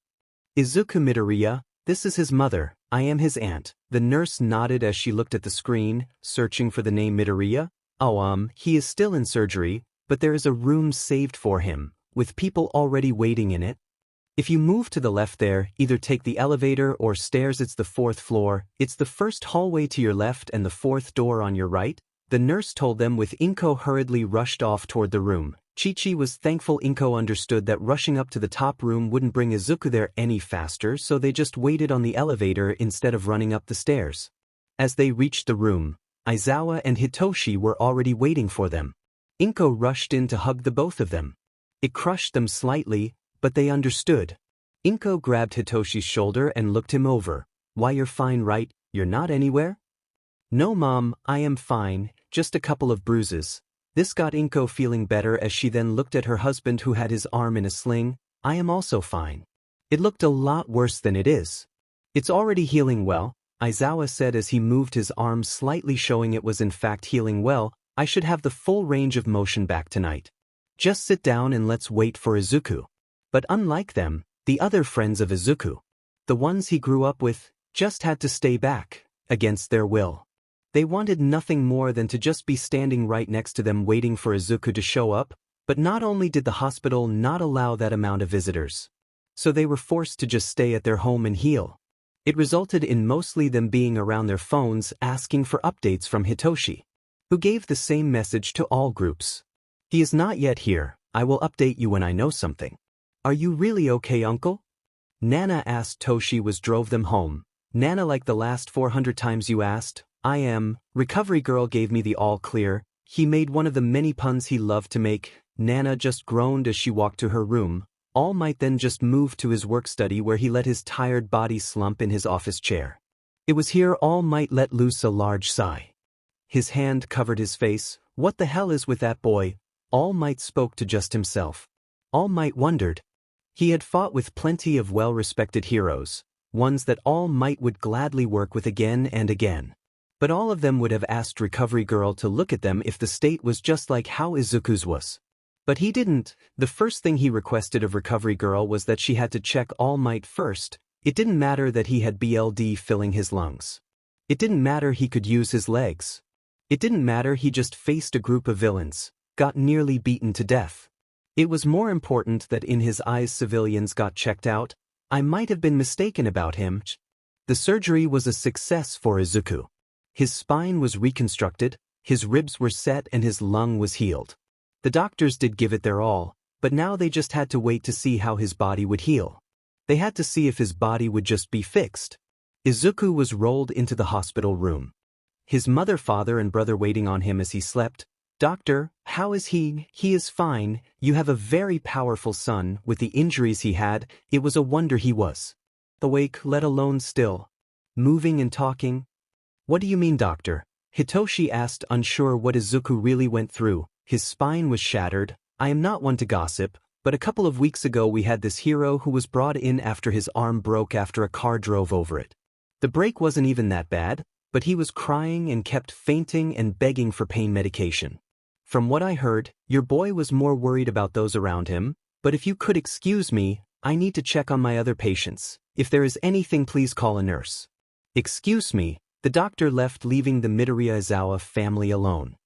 "Izuku MidoRyuu, this is his mother, I am his aunt." The nurse nodded as she looked at the screen, searching for the name MidoRyuu. "Oh, he is still in surgery, but there is a room saved for him, with people already waiting in it. If you move to the left there, either take the elevator or stairs, it's the 4th floor, it's the first hallway to your left and the 4th door on your right," the nurse told them, with Inko hurriedly rushed off toward the room. Chichi was thankful Inko understood that rushing up to the top room wouldn't bring Izuku there any faster, so they just waited on the elevator instead of running up the stairs. As they reached the room, Aizawa and Hitoshi were already waiting for them. Inko rushed in to hug the both of them. It crushed them slightly, but they understood. Inko grabbed Hitoshi's shoulder and looked him over. "Why, you're fine, right? You're not anywhere?" "No, Mom, I am fine, just a couple of bruises." This got Inko feeling better as she then looked at her husband who had his arm in a sling. "I am also fine." It looked a lot worse than it is. "It's already healing well. Izawa said as he moved his arm slightly, showing it was in fact healing well. I should have the full range of motion back tonight. Just sit down and let's wait for Izuku. But unlike them, the other friends of Izuku, the ones he grew up with, just had to stay back, against their will. They wanted nothing more than to just be standing right next to them waiting for Izuku to show up, but not only did the hospital not allow that amount of visitors, so they were forced to just stay at their home and heal. It resulted in mostly them being around their phones asking for updates from Hitoshi, who gave the same message to all groups. He is not yet here, I will update you when I know something. Are you really okay, uncle? Nana asked. Toshi was drove them home. Nana, like the last 400 times you asked, I am. Recovery girl gave me the all clear. He made one of the many puns he loved to make. Nana just groaned as she walked to her room. All Might then just moved to his work study where he let his tired body slump in his office chair. It was here All Might let loose a large sigh. His hand covered his face. What the hell is with that boy? All Might spoke to just himself. All Might wondered. He had fought with plenty of well-respected heroes, ones that All Might would gladly work with again and again. But all of them would have asked Recovery Girl to look at them if the state was just like how Izuku's was. But he didn't. The first thing he requested of Recovery Girl was that she had to check All Might first. It didn't matter that he had BLD filling his lungs. It didn't matter he could use his legs. It didn't matter he just faced a group of villains, got nearly beaten to death. It was more important that in his eyes civilians got checked out. I might have been mistaken about him. The surgery was a success for Izuku. His spine was reconstructed, his ribs were set and his lung was healed. The doctors did give it their all, but now they just had to wait to see how his body would heal. They had to see if his body would just be fixed. Izuku was rolled into the hospital room. His mother, father and brother waiting on him as he slept. Doctor, how is he? He is fine. You have a very powerful son. With the injuries he had, it was a wonder he was awake, let alone still moving and talking. What do you mean, doctor? Hitoshi asked, unsure what Izuku really went through. His spine was shattered. I am not one to gossip, but a couple of weeks ago we had this hero who was brought in after his arm broke after a car drove over it. The break wasn't even that bad, but he was crying and kept fainting and begging for pain medication. From what I heard, your boy was more worried about those around him, but if you could excuse me, I need to check on my other patients. If there is anything, please call a nurse. Excuse me, the doctor left, leaving the MidoRyuu Izawa family alone.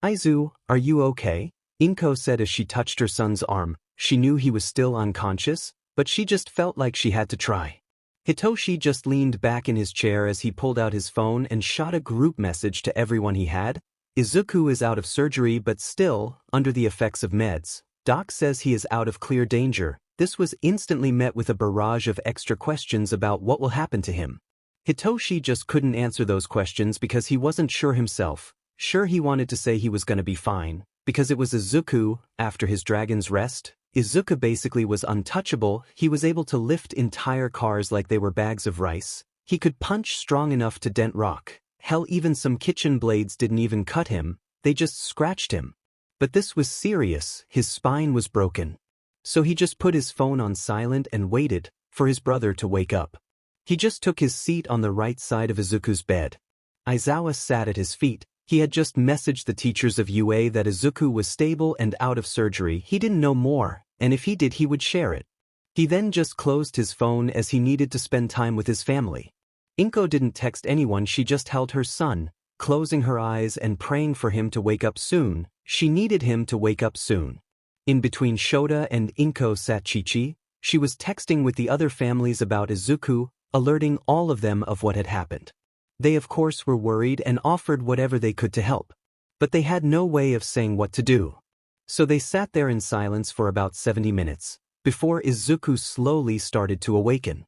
Izu, are you okay? Inko said as she touched her son's arm. She knew he was still unconscious, but she just felt like she had to try. Hitoshi just leaned back in his chair as he pulled out his phone and shot a group message to everyone he had. Izuku is out of surgery but still under the effects of meds. Doc says he is out of clear danger. This was instantly met with a barrage of extra questions about what will happen to him. Hitoshi just couldn't answer those questions because he wasn't sure himself. Sure, he wanted to say he was gonna be fine, because it was Izuku. After his dragon's rest, Izuku basically was untouchable. He was able to lift entire cars like they were bags of rice. He could punch strong enough to dent rock. Hell, even some kitchen blades didn't even cut him, they just scratched him. But this was serious, his spine was broken. So he just put his phone on silent and waited for his brother to wake up. He just took his seat on the right side of Izuku's bed. Izawa sat at his feet. He had just messaged the teachers of UA that Izuku was stable and out of surgery. He didn't know more, and if he did he would share it. He then just closed his phone as he needed to spend time with his family. Inko didn't text anyone, she just held her son, closing her eyes and praying for him to wake up soon. She needed him to wake up soon. In between Shota and Inko sat Chichi. She was texting with the other families about Izuku, alerting all of them of what had happened. They of course were worried and offered whatever they could to help. But they had no way of saying what to do. So they sat there in silence for about 70 minutes, before Izuku slowly started to awaken.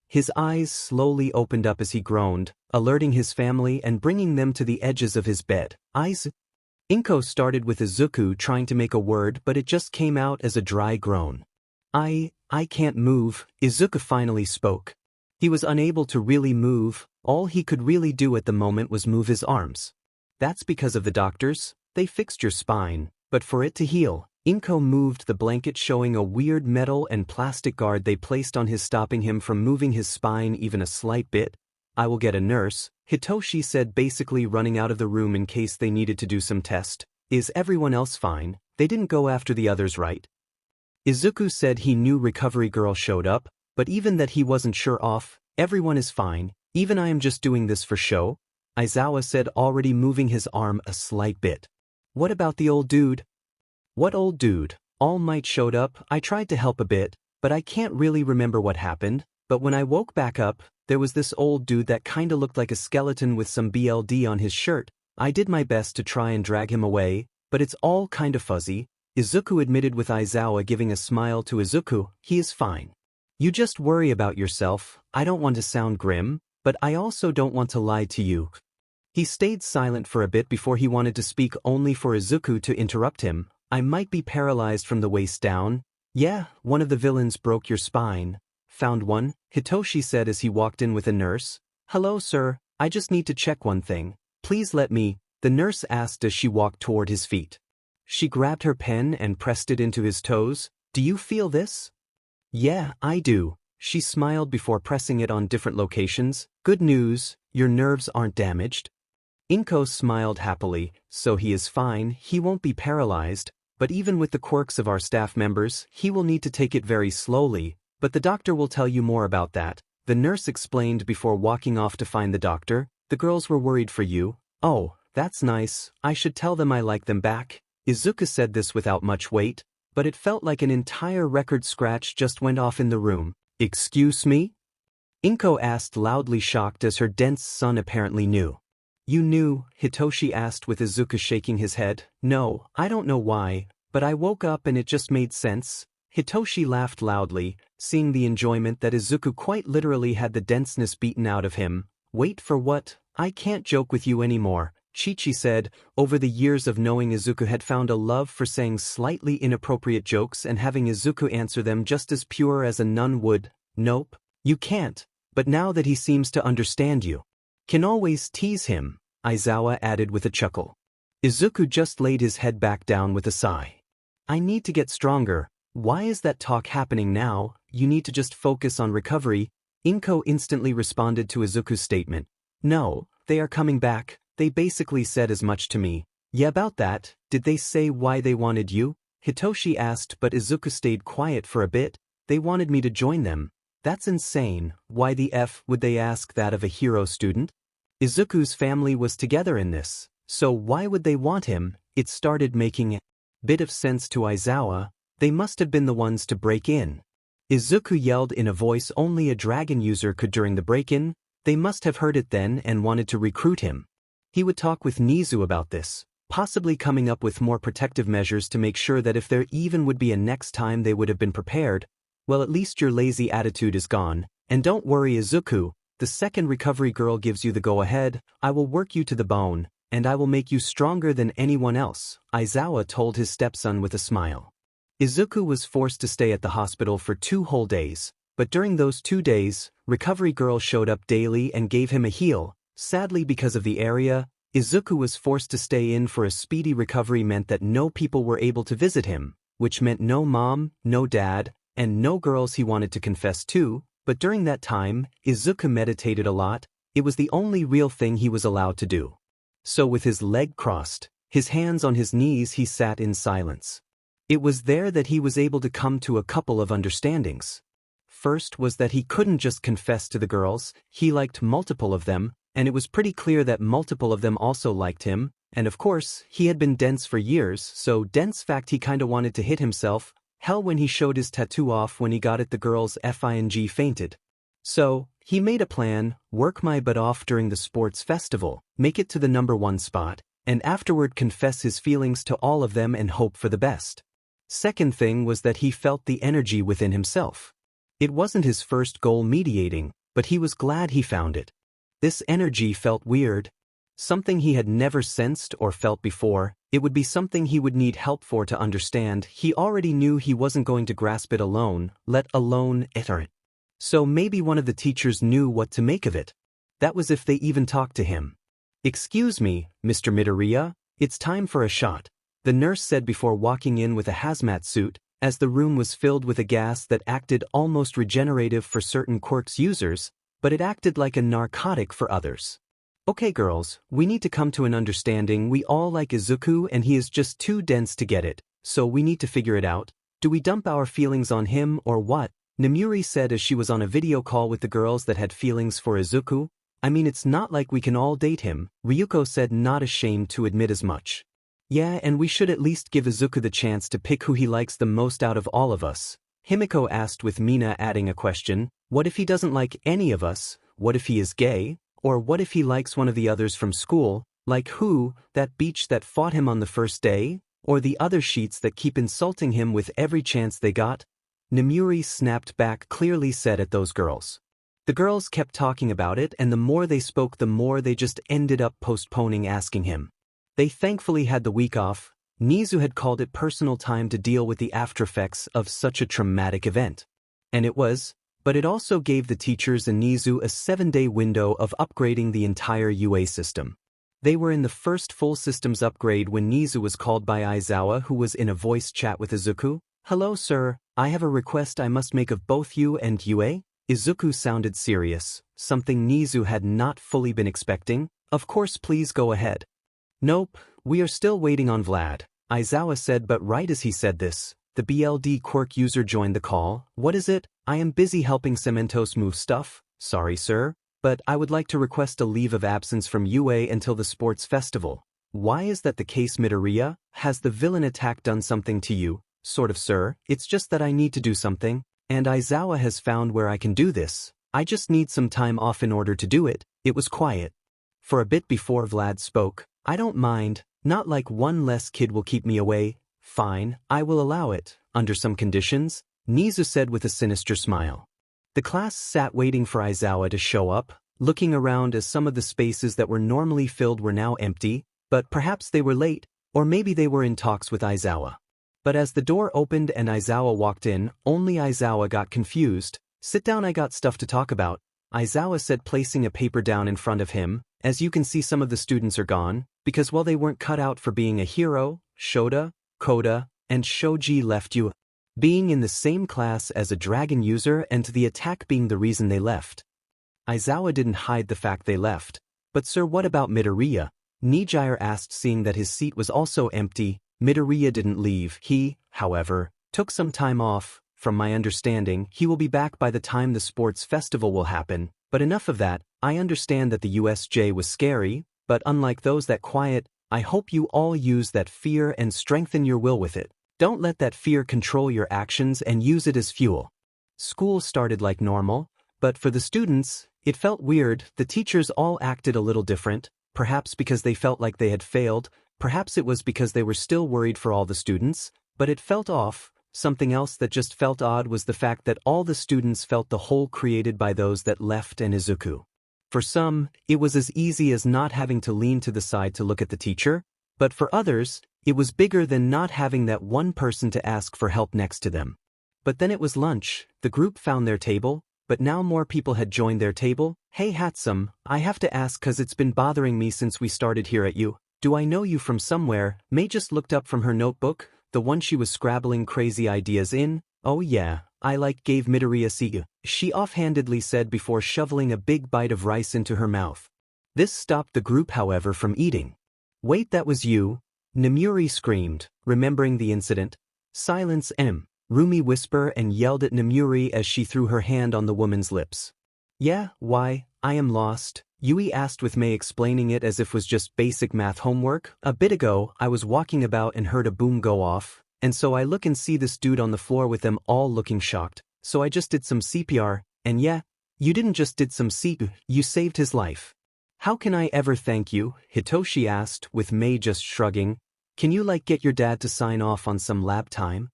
His eyes slowly opened up as he groaned, alerting his family and bringing them to the edges of his bed. Inko started with Izuku trying to make a word, but it just came out as a dry groan. I can't move, Izuku finally spoke. He was unable to really move, all he could really do at the moment was move his arms. That's because of the doctors, they fixed your spine, but for it to heal, Inko moved the blanket, showing a weird metal and plastic guard they placed on his, stopping him from moving his spine even a slight bit. I will get a nurse, Hitoshi said, basically running out of the room in case they needed to do some test. Is everyone else fine? They didn't go after the others, right? Izuku said he knew Recovery Girl showed up, but even that he wasn't sure of. Everyone is fine, even I am just doing this for show, Aizawa said, already moving his arm a slight bit. What about the old dude? What old dude? All Might showed up. I tried to help a bit, but I can't really remember what happened. But when I woke back up, there was this old dude that kinda looked like a skeleton with some BLD on his shirt. I did my best to try and drag him away, but it's all kinda fuzzy, Izuku admitted, with Aizawa giving a smile to Izuku. He is fine. You just worry about yourself. I don't want to sound grim, but I also don't want to lie to you. He stayed silent for a bit before he wanted to speak, only for Izuku to interrupt him. I might be paralyzed from the waist down. Yeah, one of the villains broke your spine. Found one, Hitoshi said as he walked in with a nurse. Hello, sir, I just need to check one thing. Please let me, the nurse asked as she walked toward his feet. She grabbed her pen and pressed it into his toes. Do you feel this? Yeah, I do. She smiled before pressing it on different locations. Good news, your nerves aren't damaged. Inko smiled happily. So he is fine, he won't be paralyzed, but even with the quirks of our staff members, he will need to take it very slowly, but the doctor will tell you more about that, the nurse explained before walking off to find the doctor. The girls were worried for you. Oh, that's nice, I should tell them I like them back. Izuku said this without much weight, but it felt like an entire record scratch just went off in the room. Excuse me? Inko asked, loudly shocked as her dense son apparently knew. You knew? Hitoshi asked with Izuku shaking his head. No, I don't know why, but I woke up and it just made sense. Hitoshi laughed loudly, seeing the enjoyment that Izuku quite literally had the denseness beaten out of him. Wait for what? I can't joke with you anymore, Chichi said. Over the years of knowing Izuku had found a love for saying slightly inappropriate jokes and having Izuku answer them just as pure as a nun would. Nope, you can't, but now that he seems to understand you, can always tease him, Aizawa added with a chuckle. Izuku just laid his head back down with a sigh. I need to get stronger. Why is that talk happening now? You need to just focus on recovery. Inko instantly responded to Izuku's statement. No, they are coming back. They basically said as much to me. Yeah, about that, did they say why they wanted you? Hitoshi asked, but Izuku stayed quiet for a bit. They wanted me to join them. That's insane. Why the F would they ask that of a hero student? Izuku's family was together in this, so why would they want him? It started making a bit of sense to Aizawa. They must have been the ones to break in. Izuku yelled in a voice only a dragon user could during the break-in. They must have heard it then and wanted to recruit him. He would talk with Nizu about this, possibly coming up with more protective measures to make sure that if there even would be a next time they would have been prepared. Well, at least your lazy attitude is gone. And don't worry, Izuku, the second recovery girl gives you the go-ahead, I will work you to the bone, and I will make you stronger than anyone else, Aizawa told his stepson with a smile. Izuku was forced to stay at the hospital for 2 whole days, but during those 2 days, recovery girl showed up daily and gave him a heal. Sadly, because of the area, Izuku was forced to stay in for a speedy recovery meant that no people were able to visit him, which meant no mom, no dad, and no girls he wanted to confess to. But during that time, Izuku meditated a lot. It was the only real thing he was allowed to do. So with his leg crossed, his hands on his knees, he sat in silence. It was there that he was able to come to a couple of understandings. First was that he couldn't just confess to the girls, he liked multiple of them, and it was pretty clear that multiple of them also liked him, and of course, he had been dense for years, so dense fact he kinda wanted to hit himself. Hell, when he showed his tattoo off when he got it, the girls FING fainted. So, he made a plan, work my butt off during the sports festival, make it to the #1 spot, and afterward confess his feelings to all of them and hope for the best. Second thing was that he felt the energy within himself. It wasn't his first goal mediating, but he was glad he found it. This energy felt weird. Something he had never sensed or felt before. It would be something he would need help for to understand. He already knew he wasn't going to grasp it alone, let alone enter it. So maybe one of the teachers knew what to make of it. That was if they even talked to him. Excuse me, Mr. MidoRyuu, it's time for a shot, the nurse said before walking in with a hazmat suit, as the room was filled with a gas that acted almost regenerative for certain quirks users. but it acted like a narcotic for others. Okay girls, we need to come to an understanding. We all like Izuku and he is just too dense to get it, so we need to figure it out. Do we dump our feelings on him or what? Nemuri said as she was on a video call with the girls that had feelings for Izuku. I mean, it's not like we can all date him, Ryuko said, not ashamed to admit as much. Yeah, and we should at least give Izuku the chance to pick who he likes the most out of all of us. Himiko asked, with Mina adding a question. What if he doesn't like any of us? What if he is gay? Or what if he likes one of the others from school? Like who? That beach that fought him on the first day? Or the other sheets that keep insulting him with every chance they got? Nemuri snapped back, clearly said at those girls. The girls kept talking about it, and the more they spoke the more they just ended up postponing asking him. They thankfully had the week off. Nizu had called it personal time to deal with the aftereffects of such a traumatic event. And it was, but it also gave the teachers and Nizu a 7-day window of upgrading the entire UA system. They were in the first full systems upgrade when Nizu was called by Aizawa, who was in a voice chat with Izuku. Hello sir, I have a request I must make of both you and UA. Izuku sounded serious, something Nizu had not fully been expecting. Of course, please go ahead. Nope, we are still waiting on Vlad, Aizawa said, but right as he said this, the BLD Quirk user joined the call. What is it? I am busy helping Cementos move stuff. Sorry sir, but I would like to request a leave of absence from UA until the sports festival. Why is that the case, MidoRyuu? Has the villain attack done something to you? Sort of sir, it's just that I need to do something, and Aizawa has found where I can do this. I just need some time off in order to do it. It was quiet for a bit before Vlad spoke. I don't mind, not like one less kid will keep me away. Fine, I will allow it, under some conditions, Nizu said with a sinister smile. The class sat waiting for Aizawa to show up, looking around as some of the spaces that were normally filled were now empty, but perhaps they were late, or maybe they were in talks with Aizawa. But as the door opened and Aizawa walked in, only Aizawa got confused. Sit down, I got stuff to talk about, Aizawa said, placing a paper down in front of him. As you can see, some of the students are gone, because while they weren't cut out for being a hero, Shota, Koda, and Shoji left you, being in the same class as a dragon user and the attack being the reason they left. Aizawa didn't hide the fact they left. But sir, what about MidoRyuu? Nijire asked, seeing that his seat was also empty. MidoRyuu didn't leave. He, however, took some time off. From my understanding, he will be back by the time the sports festival will happen. But enough of that. I understand that the USJ was scary, but unlike those that quiet, I hope you all use that fear and strengthen your will with it. Don't let that fear control your actions and use it as fuel. School started like normal, but for the students, it felt weird. The teachers all acted a little different, perhaps because they felt like they had failed, perhaps it was because they were still worried for all the students, but it felt off. Something else that just felt odd was the fact that all the students felt the hole created by those that left and Izuku. For some, it was as easy as not having to lean to the side to look at the teacher, but for others, it was bigger than not having that one person to ask for help next to them. But then it was lunch. The group found their table, but now more people had joined their table. Hey Hatsum, I have to ask cause it's been bothering me since we started here at you. Do I know you from somewhere? Mei just looked up from her notebook, the one she was scrabbling crazy ideas in. Oh yeah, I gave MidoRyuu a seat, she offhandedly said before shoveling a big bite of rice into her mouth. This stopped the group, however, from eating. Wait, that was you? Nemuri screamed, remembering the incident. Silence, Rumi whispered and yelled at Nemuri as she threw her hand on the woman's lips. Yeah, why? I am lost, Yui asked, with Mei explaining it as if was just basic math homework. A bit ago, I was walking about and heard a boom go off, and so I look and see this dude on the floor with them all looking shocked, so I just did some CPR, and yeah, you didn't just did some CPR, you saved his life. How can I ever thank you? Hitoshi asked, with Mei just shrugging. Can you get your dad to sign off on some lab time?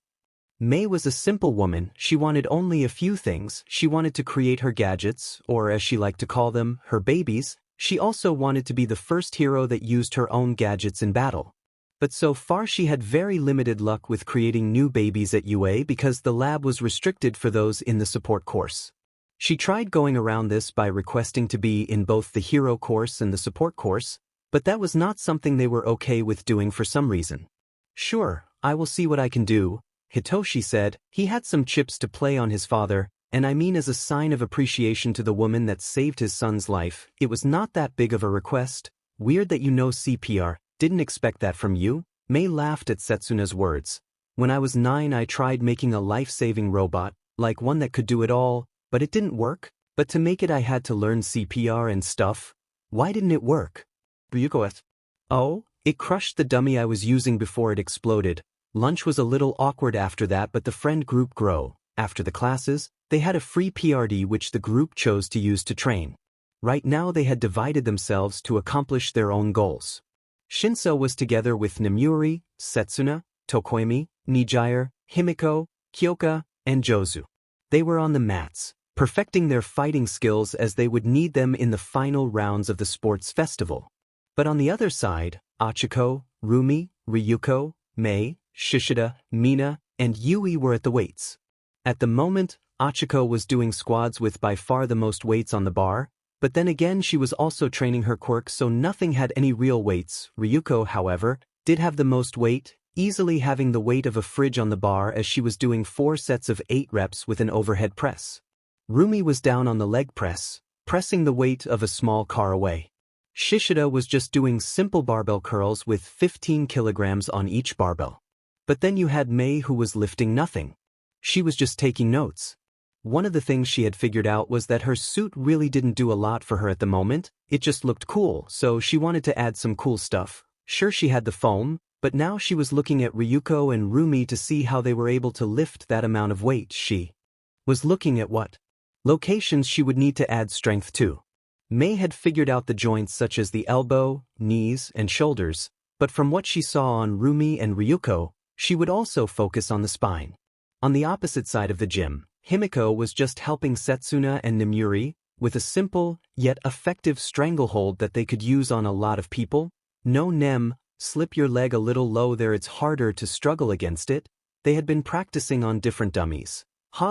Mei was a simple woman. She wanted only a few things. She wanted to create her gadgets, or as she liked to call them, her babies. She also wanted to be the first hero that used her own gadgets in battle. But so far she had very limited luck with creating new babies at UA because the lab was restricted for those in the support course. She tried going around this by requesting to be in both the hero course and the support course, but that was not something they were okay with doing for some reason. Sure, I will see what I can do, Hitoshi said. He had some chips to play on his father, And I mean as a sign of appreciation to the woman that saved his son's life. It was not that big of a request. Weird that you know CPR, didn't expect that from you. Mei laughed at Setsuna's words. When I was 9 I tried making a life-saving robot, like one that could do it all, but it didn't work. But to make it I had to learn CPR and stuff. Why didn't it work? Ryuko asked. Oh, it crushed the dummy I was using before it exploded. Lunch was a little awkward after that, but the friend group grew. After the classes, they had a free PRD which the group chose to use to train. Right now they had divided themselves to accomplish their own goals. Shinso was together with Namuri, Setsuna, Tokoemi, Nijire, Himiko, Kyoka, and Jozu. They were on the mats, perfecting their fighting skills as they would need them in the final rounds of the sports festival. But on the other side, Achiko, Rumi, Ryuko, Mei, Shishida, Mina, and Yui were at the weights. At the moment, Achiko was doing squads with by far the most weights on the bar, but then again she was also training her quirk so nothing had any real weights. Ryuko, however, did have the most weight, easily having the weight of a fridge on the bar as she was doing 4 sets of 8 reps with an overhead press. Rumi was down on the leg press, pressing the weight of a small car away. Shishida was just doing simple barbell curls with 15 kilograms on each barbell. But then you had Mei who was lifting nothing. She was just taking notes. One of the things she had figured out was that her suit really didn't do a lot for her at the moment, it just looked cool, so she wanted to add some cool stuff. Sure, she had the foam, but now she was looking at Ryuko and Rumi to see how they were able to lift that amount of weight. She was looking at what locations she would need to add strength to. Mei had figured out the joints such as the elbow, knees, and shoulders, but from what she saw on Rumi and Ryuko, she would also focus on the spine. On the opposite side of the gym, Himiko was just helping Setsuna and Namuri with a simple, yet effective stranglehold that they could use on a lot of people. No Nem, slip your leg a little low there, it's harder to struggle against it. They had been practicing on different dummies.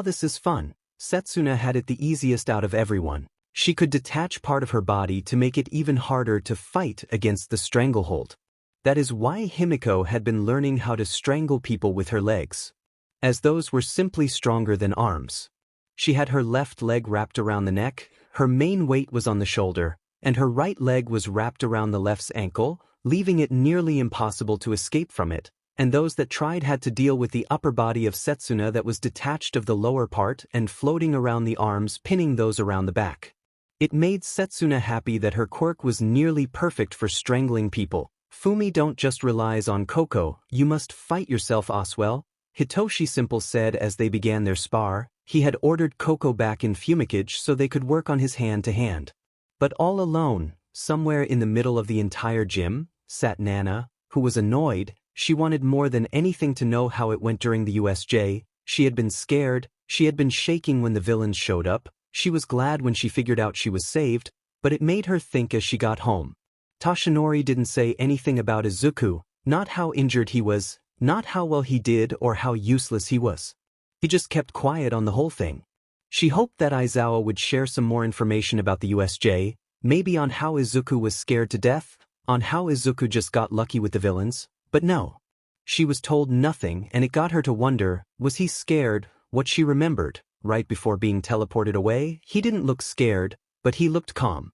This is fun. Setsuna had it the easiest out of everyone. She could detach part of her body to make it even harder to fight against the stranglehold. That is why Himiko had been learning how to strangle people with her legs, as those were simply stronger than arms. She had her left leg wrapped around the neck, her main weight was on the shoulder, and her right leg was wrapped around the left's ankle, leaving it nearly impossible to escape from it, and those that tried had to deal with the upper body of Setsuna that was detached of the lower part and floating around the arms, pinning those around the back. It made Setsuna happy that her quirk was nearly perfect for strangling people. Fumi, don't just rely on Koko, you must fight yourself Oswell, Hitoshi Simple said as they began their spar. He had ordered Koko back in Fumikage so they could work on his hand-to-hand. But all alone, somewhere in the middle of the entire gym, sat Nana, who was annoyed. She wanted more than anything to know how it went during the USJ. She had been scared, she had been shaking when the villains showed up, she was glad when she figured out she was saved, but it made her think as she got home. Toshinori didn't say anything about Izuku, not how injured he was, not how well he did or how useless he was. He just kept quiet on the whole thing. She hoped that Aizawa would share some more information about the USJ, maybe on how Izuku was scared to death, on how Izuku just got lucky with the villains, but no. She was told nothing, and it got her to wonder, was he scared? What she remembered, right before being teleported away, he didn't look scared, but he looked calm.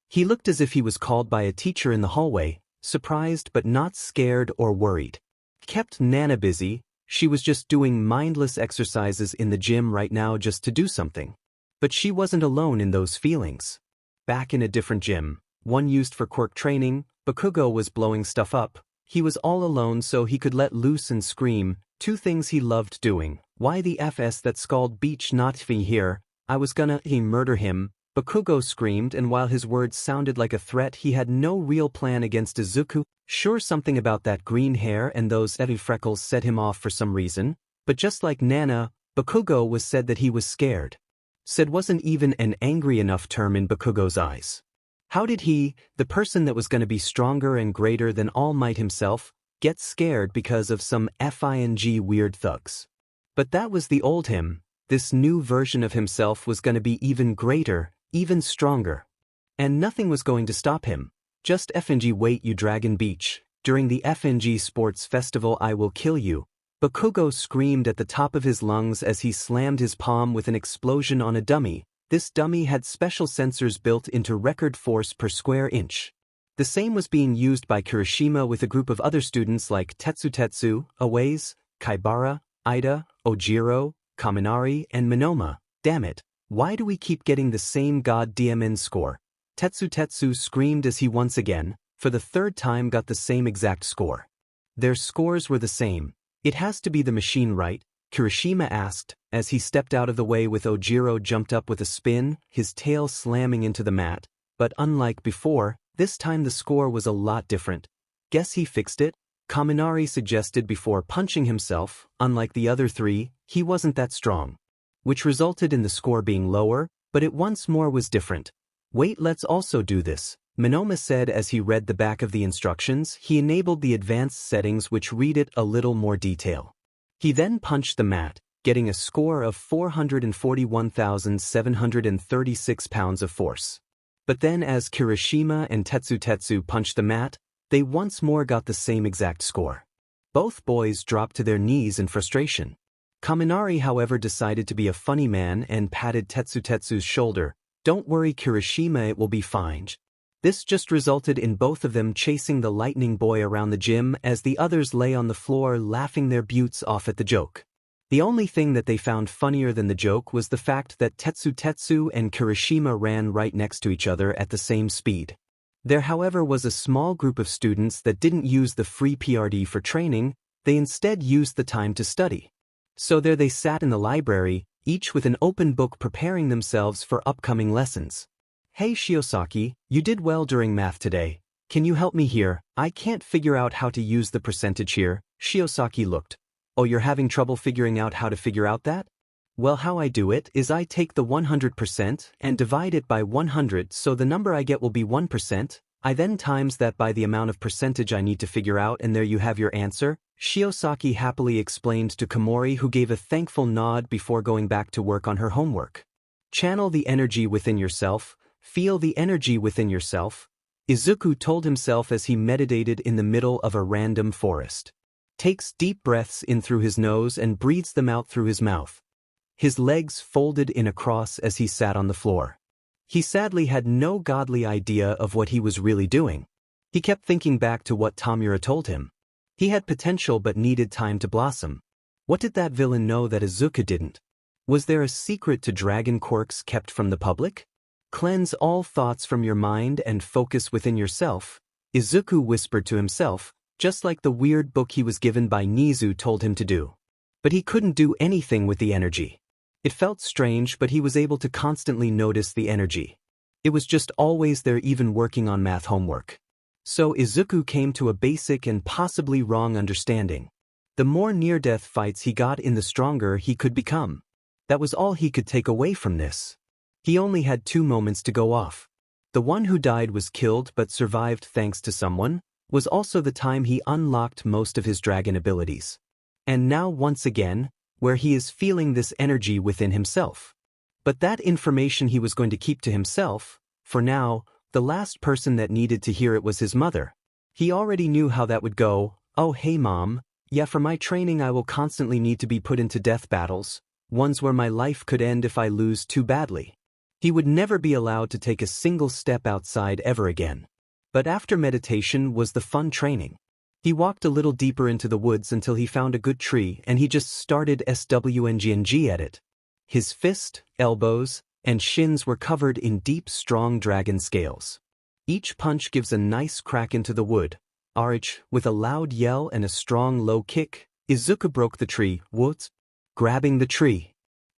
He looked as if he was called by a teacher in the hallway, surprised but not scared or worried. Kept Nana busy. She was just doing mindless exercises in the gym right now just to do something. But she wasn't alone in those feelings. Back in a different gym, one used for quirk training, Bakugo was blowing stuff up. He was all alone so he could let loose and scream, 2 things he loved doing. Why the FS that's called beach not me here, I was gonna murder him. Bakugo screamed, and while his words sounded like a threat, he had no real plan against Izuku. Sure, something about that green hair and those heavy freckles set him off for some reason, but just like Nana, Bakugo was said that he was scared. Said wasn't even an angry enough term in Bakugo's eyes. How did he, the person that was going to be stronger and greater than All Might himself, get scared because of some FING weird thugs? But that was the old him. This new version of himself was going to be even greater, even stronger. And nothing was going to stop him. Just FNG, wait, you Dragon Beach. During the FNG Sports Festival I will kill you. Bakugo screamed at the top of his lungs as he slammed his palm with an explosion on a dummy. This dummy had special sensors built into record force per square inch. The same was being used by Kirishima with a group of other students like Tetsu, Awaze, Kaibara, Ida, Ojiro, Kaminari, and Minoma. Damn it, why do we keep getting the same goddamn score? Tetsu screamed as he once again, for the third time, got the same exact score. Their scores were the same. It has to be the machine, right? Kirishima asked, as he stepped out of the way with Ojiro jumped up with a spin, his tail slamming into the mat. But unlike before, this time the score was a lot different. Guess he fixed it? Kaminari suggested before punching himself. Unlike the other three, he wasn't that strong. Which resulted in the score being lower, but it once more was different. Wait, let's also do this, Minoma said as he read the back of the instructions. He enabled the advanced settings which read it a little more detail. He then punched the mat, getting a score of 441,736 pounds of force. But then as Kirishima and Tetsu punched the mat, they once more got the same exact score. Both boys dropped to their knees in frustration. Kaminari, however, decided to be a funny man and patted Tetsu's shoulder. Don't worry, Kirishima, it will be fine. This just resulted in both of them chasing the lightning boy around the gym as the others lay on the floor laughing their butts off at the joke. The only thing that they found funnier than the joke was the fact that Tetsu and Kirishima ran right next to each other at the same speed. There, however, was a small group of students that didn't use the free PRD for training, they instead used the time to study. So there they sat in the library, each with an open book preparing themselves for upcoming lessons. Hey Shiosaki, you did well during math today. Can you help me here? I can't figure out how to use the percentage here. Shiosaki looked. Oh, you're having trouble figuring out how to figure out that? Well, how I do it is I take the 100% and divide it by 100, so the number I get will be 1%. I then times that by the amount of percentage I need to figure out, and there you have your answer. Shiosaki happily explained to Komori, who gave a thankful nod before going back to work on her homework. Channel the energy within yourself. Feel the energy within yourself, Izuku told himself as he meditated in the middle of a random forest. Takes deep breaths in through his nose and breathes them out through his mouth. His legs folded in a cross as he sat on the floor. He sadly had no godly idea of what he was really doing. He kept thinking back to what Tamura told him. He had potential but needed time to blossom. What did that villain know that Izuku didn't? Was there a secret to dragon quirks kept from the public? Cleanse all thoughts from your mind and focus within yourself, Izuku whispered to himself, just like the weird book he was given by Nizu told him to do. But he couldn't do anything with the energy. It felt strange, but he was able to constantly notice the energy. It was just always there, even working on math homework. So Izuku came to a basic and possibly wrong understanding. The more near-death fights he got in, the stronger he could become. That was all he could take away from this. He only had 2 moments to go off. The one who died was killed but survived thanks to someone, was also the time he unlocked most of his dragon abilities. And now once again, where he is feeling this energy within himself. But that information he was going to keep to himself. For now, the last person that needed to hear it was his mother. He already knew how that would go. Oh hey mom, yeah, for my training I will constantly need to be put into death battles, ones where my life could end if I lose too badly. He would never be allowed to take a single step outside ever again. But after meditation was the fun training. He walked a little deeper into the woods until he found a good tree, and he just started swing at it. His fist, elbows, and shins were covered in deep, strong dragon scales. Each punch gives a nice crack into the wood. Arch, with a loud yell and a strong low kick, Izuku broke the tree, grabbing the tree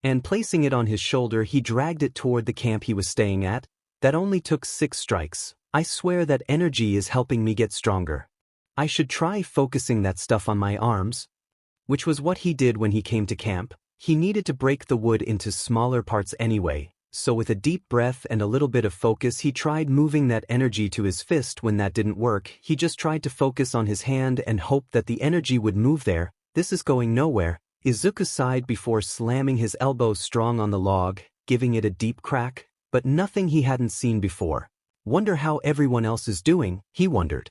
and placing it on his shoulder, he dragged it toward the camp he was staying at. That only took 6 strikes. I swear that energy is helping me get stronger. I should try focusing that stuff on my arms. Which was what he did when he came to camp. He needed to break the wood into smaller parts anyway, so with a deep breath and a little bit of focus he tried moving that energy to his fist. When that didn't work, he just tried to focus on his hand and hoped that the energy would move there. This is going nowhere. Izuku sighed before slamming his elbow strong on the log, giving it a deep crack, but nothing he hadn't seen before. Wonder how everyone else is doing, he wondered.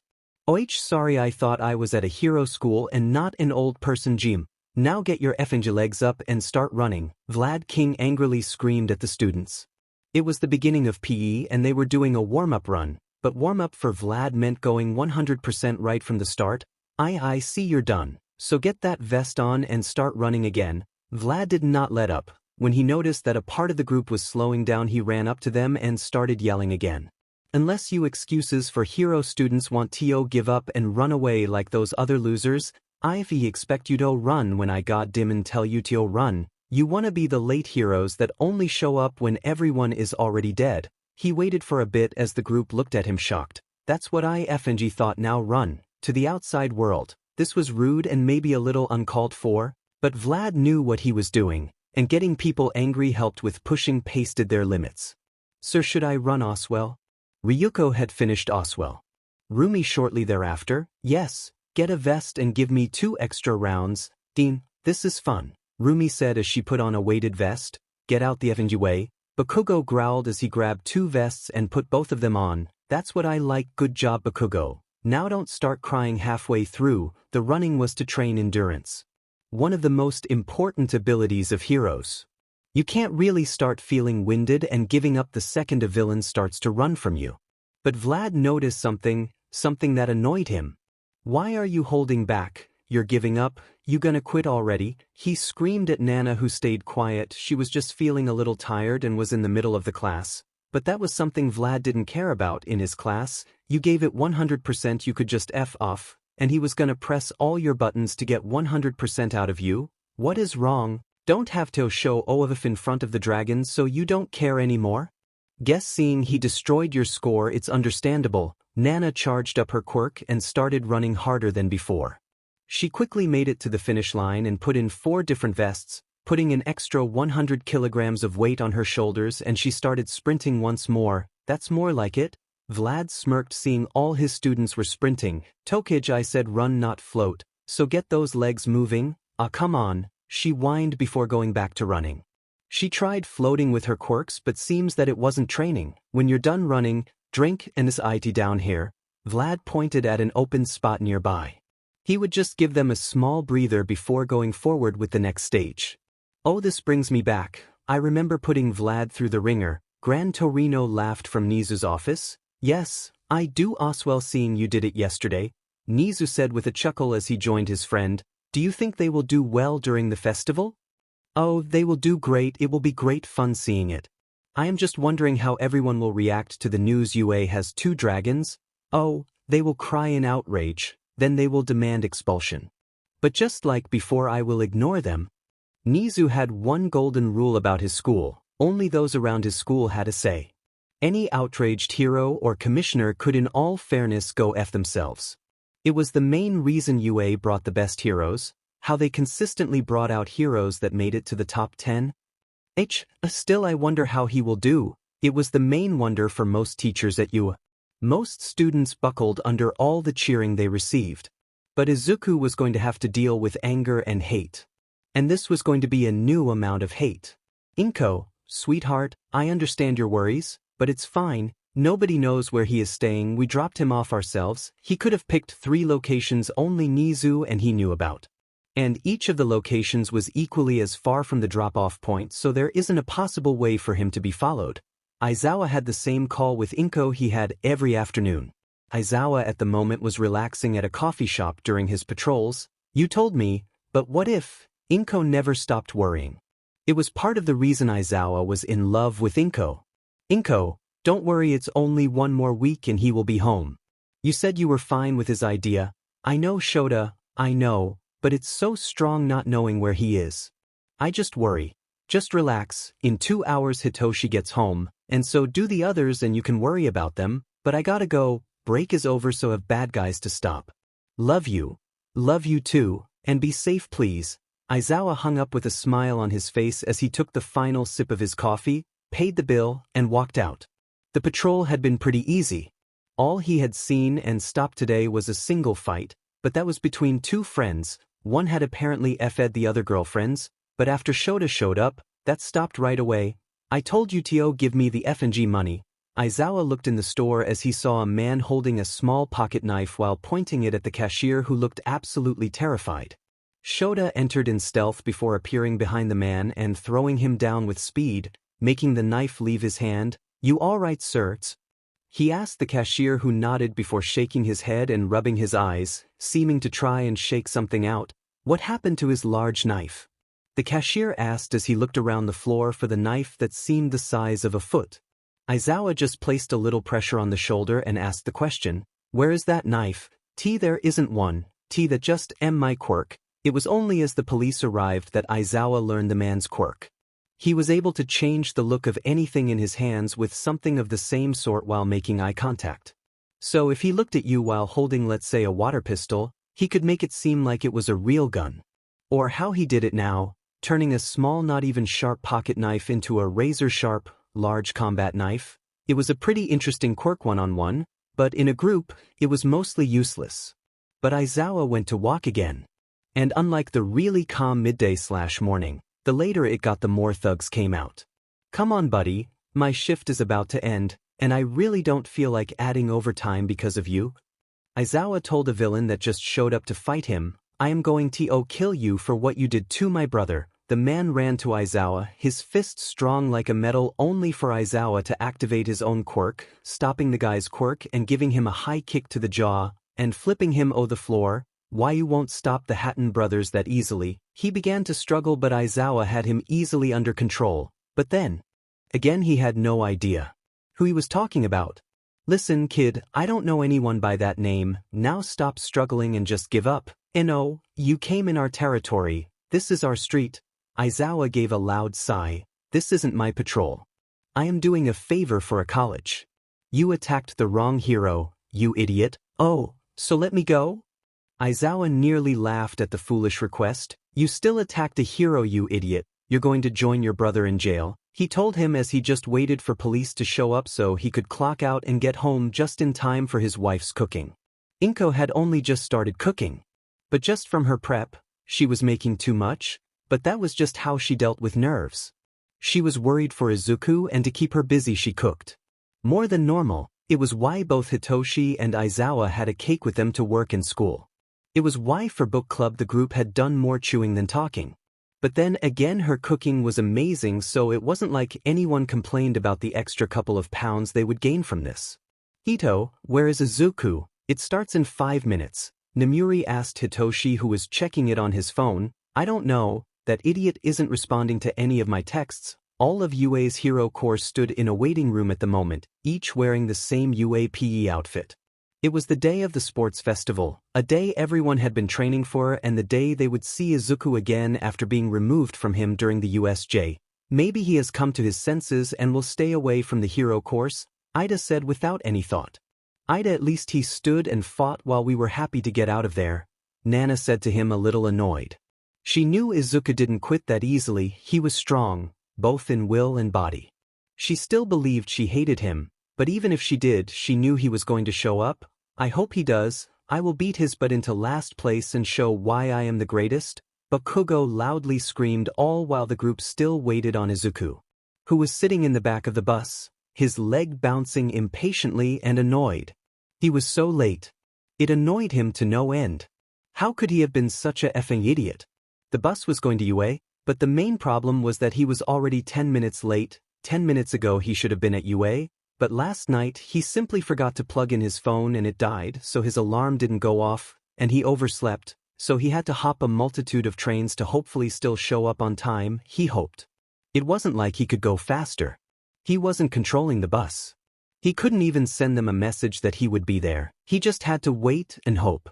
Sorry, I thought I was at a hero school and not an old person gym. Now get your effing legs up and start running, Vlad King angrily screamed at the students. It was the beginning of PE and they were doing a warm-up run, but warm-up for Vlad meant going 100% right from the start. I see you're done, so get that vest on and start running again. Vlad did not let up. When he noticed that a part of the group was slowing down, he ran up to them and started yelling again. Unless you excuses for hero students want to give up and run away like those other losers, I expect you to run when I goddamn and tell you to run. You wanna be the late heroes that only show up when everyone is already dead. He waited for a bit as the group looked at him shocked. That's what I thought. Now run to the outside world. This was rude and maybe a little uncalled for, but Vlad knew what he was doing, and getting people angry helped with pushing past their limits. Sir, should I run Oswell? Ryuko had finished Oswell. Rumi shortly thereafter. Yes, get a vest and give me 2 extra rounds. Dean, this is fun, Rumi said as she put on a weighted vest. Get out the effing way. Bakugo growled as he grabbed 2 vests and put both of them on. That's what I like. Good job, Bakugo. Now don't start crying halfway through. The running was to train endurance. One of the most important abilities of heroes. You can't really start feeling winded and giving up the second a villain starts to run from you. But Vlad noticed something that annoyed him. Why are you holding back? You're giving up? You gonna quit already? He screamed at Nana, who stayed quiet. She was just feeling a little tired and was in the middle of the class. But that was something Vlad didn't care about in his class. You gave it 100%, you could just F off, and he was gonna press all your buttons to get 100% out of you? What is wrong? Don't have to show off in front of the dragons so you don't care anymore? Guess seeing he destroyed your score, it's understandable. Nana charged up her quirk and started running harder than before. She quickly made it to the finish line and put in 4 different vests, putting an extra 100 kilograms of weight on her shoulders, and she started sprinting once more. That's more like it. Vlad smirked seeing all his students were sprinting. Tokij, I said run not float, so get those legs moving. Ah, come on, she whined before going back to running. She tried floating with her quirks but seems that it wasn't training. When you're done running, drink and this IT down here. Vlad pointed at an open spot nearby. He would just give them a small breather before going forward with the next stage. Oh, this brings me back. I remember putting Vlad through the ringer. Gran Torino laughed from Nizu's office. Yes, I do. Oswell, seeing you did it yesterday, Nizu said with a chuckle as he joined his friend. Do you think they will do well during the festival? Oh, they will do great. It will be great fun seeing it. I am just wondering how everyone will react to the news UA has 2 dragons. Oh, they will cry in outrage, then they will demand expulsion. But just like before, I will ignore them. Nizu had one golden rule about his school. Only those around his school had a say. Any outraged hero or commissioner could in all fairness go F themselves. It was the main reason UA brought the best heroes, how they consistently brought out heroes that made it to the top 10. Still I wonder how he will do. It was the main wonder for most teachers at UA. Most students buckled under all the cheering they received. But Izuku was going to have to deal with anger and hate. And this was going to be a new amount of hate. Inko, sweetheart, I understand your worries, but it's fine. Nobody knows where he is staying. We dropped him off ourselves. He could have picked 3 locations only Nizu and he knew about. And each of the locations was equally as far from the drop-off point, so there isn't a possible way for him to be followed. Aizawa had the same call with Inko he had every afternoon. Aizawa at the moment was relaxing at a coffee shop during his patrols. You told me, but what if? Inko never stopped worrying. It was part of the reason Aizawa was in love with Inko. Inko, don't worry, it's only 1 more week and he will be home. You said you were fine with his idea. I know, Shota, I know, but it's so strong not knowing where he is. I just worry. Just relax, in 2 hours Hitoshi gets home, and so do the others and you can worry about them, but I gotta go, break is over so have bad guys to stop. Love you. Love you too, and be safe please. Aizawa hung up with a smile on his face as he took the final sip of his coffee, paid the bill, and walked out. The patrol had been pretty easy. All he had seen and stopped today was a single fight, but that was between 2 friends. One had apparently F'd the other girlfriends, but after Shota showed up, that stopped right away. I told you to give me the F&G money. Aizawa looked in the store as he saw a man holding a small pocket knife while pointing it at the cashier who looked absolutely terrified. Shota entered in stealth before appearing behind the man and throwing him down with speed, making the knife leave his hand. "You all right, sir?" He asked the cashier, who nodded before shaking his head and rubbing his eyes, seeming to try and shake something out. "What happened to his large knife?" The cashier asked as he looked around the floor for the knife that seemed the size of a foot. Aizawa just placed a little pressure on the shoulder and asked the question, "Where is that knife?" There isn't one. That just my quirk." It was only as the police arrived that Aizawa learned the man's quirk. He was able to change the look of anything in his hands with something of the same sort while making eye contact. So if he looked at you while holding, let's say, a water pistol, he could make it seem like it was a real gun. Or how he did it now, turning a small, not even sharp pocket knife into a razor-sharp, large combat knife. It was a pretty interesting quirk one-on-one, but in a group, it was mostly useless. But Aizawa went to walk again. And unlike the really calm midday/morning, the later it got the more thugs came out. "Come on, buddy, my shift is about to end, and I really don't feel like adding overtime because of you," Aizawa told a villain that just showed up to fight him. "I am going to kill you for what you did to my brother." The man ran to Aizawa, his fist strong like a metal, only for Aizawa to activate his own quirk, stopping the guy's quirk and giving him a high kick to the jaw, and flipping him on the floor. "Why you won't stop the Hatton brothers that easily?" He began to struggle, but Aizawa had him easily under control. But then, again, he had no idea who he was talking about. "Listen, kid, I don't know anyone by that name. Now stop struggling and just give up. No, you came in our territory. This is our street." Aizawa gave a loud sigh. "This isn't my patrol. I am doing a favor for a college. You attacked the wrong hero, you idiot." "Oh, so let me go?" Aizawa nearly laughed at the foolish request. "You still attacked a hero, you idiot. You're going to join your brother in jail," he told him as he just waited for police to show up so he could clock out and get home just in time for his wife's cooking. Inko had only just started cooking. But just from her prep, she was making too much, but that was just how she dealt with nerves. She was worried for Izuku, and to keep her busy she cooked more than normal. It was why both Hitoshi and Aizawa had a cake with them to work in school. It was why for book club the group had done more chewing than talking. But then again, her cooking was amazing, so it wasn't like anyone complained about the extra couple of pounds they would gain from this. "Hito, where is Izuku? It starts in 5 minutes. Namuri asked Hitoshi, who was checking it on his phone. "I don't know, that idiot isn't responding to any of my texts." All of UA's hero corps stood in a waiting room at the moment, each wearing the same UAPE outfit. It was the day of the sports festival, a day everyone had been training for, and the day they would see Izuku again after being removed from him during the USJ. "Maybe he has come to his senses and will stay away from the hero course," Ida said without any thought. "Ida, at least he stood and fought while we were happy to get out of there," Nana said to him, a little annoyed. She knew Izuku didn't quit that easily. He was strong, both in will and body. She still believed she hated him, but even if she did, she knew he was going to show up. "I hope he does. I will beat his butt into last place and show why I am the greatest," Bakugo loudly screamed, all while the group still waited on Izuku, who was sitting in the back of the bus, his leg bouncing impatiently and annoyed. He was so late. It annoyed him to no end. How could he have been such a effing idiot? The bus was going to UA, but the main problem was that he was already 10 minutes late. 10 minutes ago he should have been at UA. But last night, he simply forgot to plug in his phone and it died, so his alarm didn't go off, and he overslept, so he had to hop a multitude of trains to hopefully still show up on time, he hoped. It wasn't like he could go faster. He wasn't controlling the bus. He couldn't even send them a message that he would be there. He just had to wait and hope.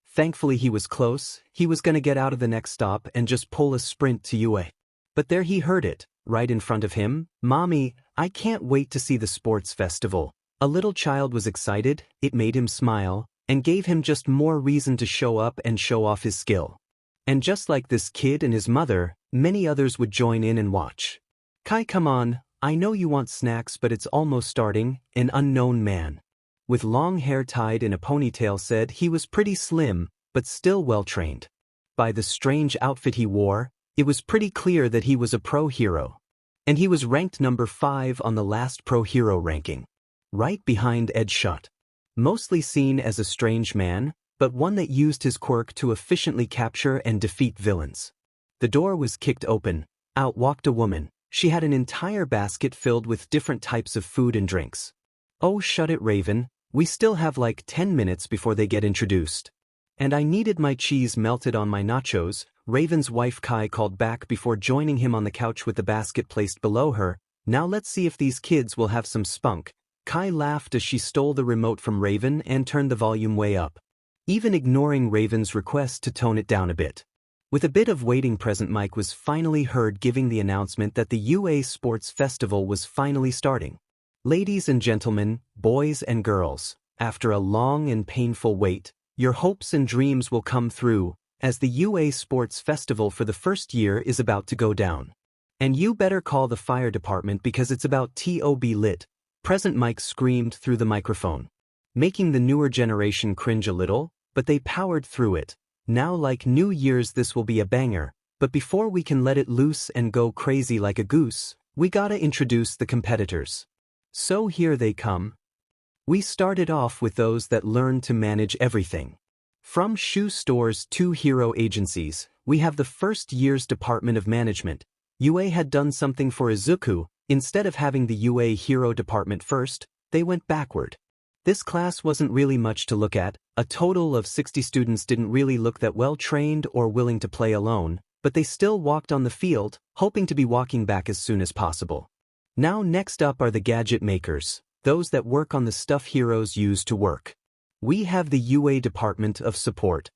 Thankfully he was close. He was gonna get out of the next stop and just pull a sprint to UA. But there he heard it, right in front of him. "Mommy, I can't wait to see the sports festival." A little child was excited. It made him smile, and gave him just more reason to show up and show off his skill. And just like this kid and his mother, many others would join in and watch. "Kai, come on, I know you want snacks, but it's almost starting," an unknown man with long hair tied in a ponytail said. He was pretty slim, but still well-trained. By the strange outfit he wore, it was pretty clear that he was a pro hero. And he was ranked number 5 on the last pro hero ranking, right behind Ed Shot. Mostly seen as a strange man, but one that used his quirk to efficiently capture and defeat villains. The door was kicked open. Out walked a woman. She had an entire basket filled with different types of food and drinks. "Oh, shut it, Raven. We still have like 10 minutes before they get introduced. And I needed my cheese melted on my nachos," Raven's wife Kai called back before joining him on the couch with the basket placed below her. "Now let's see if these kids will have some spunk." Kai laughed as she stole the remote from Raven and turned the volume way up, even ignoring Raven's request to tone it down a bit. With a bit of waiting, Present Mike was finally heard giving the announcement that the UA Sports Festival was finally starting. "Ladies and gentlemen, boys and girls, after a long and painful wait, your hopes and dreams will come through, as the UA Sports Festival for the first year is about to go down. And you better call the fire department because it's about to be lit," Present Mike screamed through the microphone, making the newer generation cringe a little, but they powered through it. "Now, like New Year's, this will be a banger, but before we can let it loose and go crazy like a goose, we gotta introduce the competitors. So here they come." We started off with those that learned to manage everything. From shoe stores to hero agencies, we have the first year's Department of Management. UA had done something for Izuku. Instead of having the UA hero department first, they went backward. This class wasn't really much to look at. A total of 60 students didn't really look that well trained or willing to play alone, but they still walked on the field, hoping to be walking back as soon as possible. Now next up are the gadget makers, those that work on the stuff heroes use to work. We have the UA Department of Support.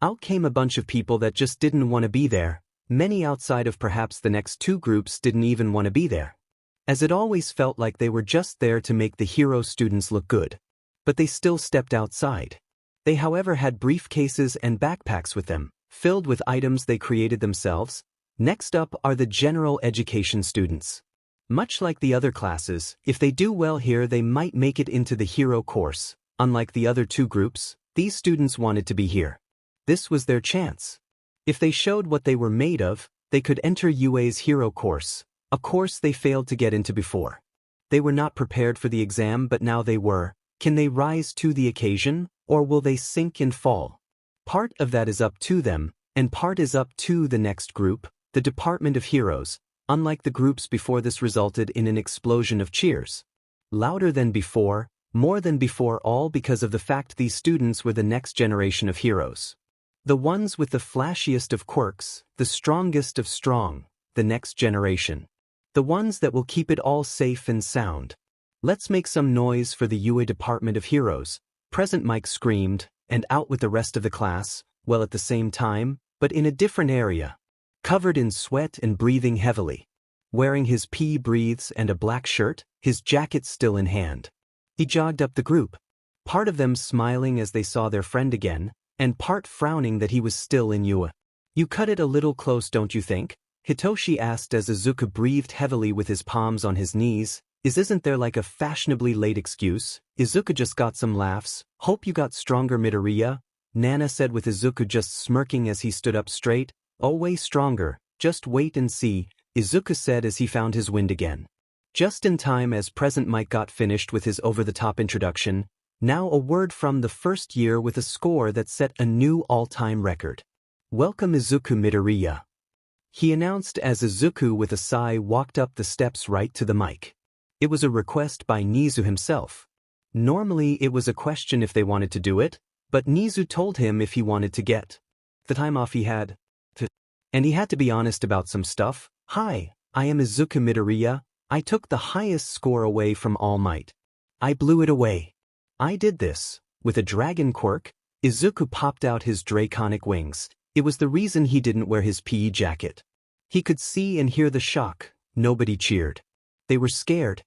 Out came a bunch of people that just didn't want to be there. Many outside of perhaps the next two groups didn't even want to be there, as it always felt like they were just there to make the hero students look good. But they still stepped outside. They, however, had briefcases and backpacks with them, filled with items they created themselves. Next up are the general education students. Much like the other classes, if they do well here, they might make it into the hero course. Unlike the other two groups, these students wanted to be here. This was their chance. If they showed what they were made of, they could enter UA's hero course, a course they failed to get into before. They were not prepared for the exam, but now they were. Can they rise to the occasion, or will they sink and fall? Part of that is up to them, and part is up to the next group, the Department of Heroes. Unlike the groups before, this resulted in an explosion of cheers. Louder than before, more than before, all because of the fact these students were the next generation of heroes. The ones with the flashiest of quirks, the strongest of strong, the next generation. The ones that will keep it all safe and sound. "Let's make some noise for the UA Department of Heroes," Present Mike screamed, and out with the rest of the class, well, at the same time, but in a different area. Covered in sweat and breathing heavily. Wearing his pea breathes and a black shirt, his jacket still in hand. He jogged up the group. Part of them smiling as they saw their friend again, and part frowning that he was still in UA. "You cut it a little close, don't you think?" Hitoshi asked as Izuku breathed heavily with his palms on his knees. Isn't there like a fashionably late excuse?" Izuku just got some laughs. "Hope you got stronger, MidoRyuu," Nana said with Izuku just smirking as he stood up straight. "Oh, way stronger, just wait and see," Izuku said as he found his wind again. Just in time as Present Mike got finished with his over-the-top introduction, now a word from the first year with a score that set a new all-time record. "Welcome Izuku, MidoRyuu," he announced as Izuku with a sigh walked up the steps right to the mic. It was a request by Nizu himself. Normally it was a question if they wanted to do it, but Nizu told him if he wanted to get the time off he had to. And he had to be honest about some stuff. "Hi, I am Izuku MidoRyuu. I took the highest score away from All Might. I blew it away. I did this with a dragon quirk." Izuku popped out his draconic wings. It was the reason he didn't wear his PE jacket. He could see and hear the shock. Nobody cheered. They were scared.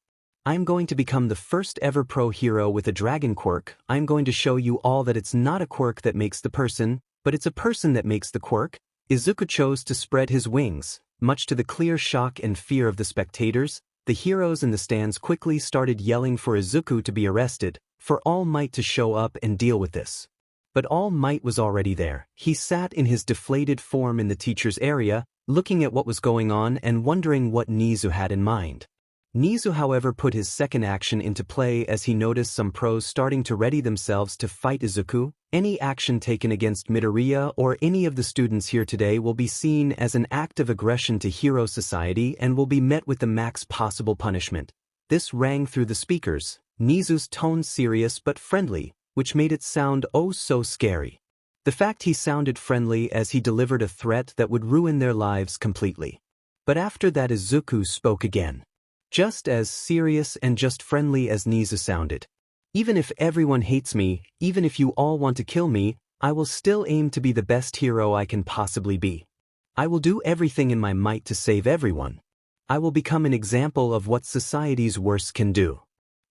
"I'm going to become the first ever pro hero with a dragon quirk. I'm going to show you all that it's not a quirk that makes the person, but it's a person that makes the quirk." Izuku chose to spread his wings, much to the clear shock and fear of the spectators. The heroes in the stands quickly started yelling for Izuku to be arrested, for All Might to show up and deal with this. But All Might was already there. He sat in his deflated form in the teacher's area, looking at what was going on and wondering what Nizu had in mind. Nizu however put his second action into play as he noticed some pros starting to ready themselves to fight Izuku. Any action taken against MidoRyuu or any of the students here today will be seen as an act of aggression to hero society and will be met with the max possible punishment. This rang through the speakers, Nizu's tone serious but friendly, which made it sound oh so scary. The fact he sounded friendly as he delivered a threat that would ruin their lives completely. But after that Izuku spoke again. Just as serious and just friendly as Nizu sounded. Even if everyone hates me, even if you all want to kill me, I will still aim to be the best hero I can possibly be. I will do everything in my might to save everyone. I will become an example of what society's worst can do.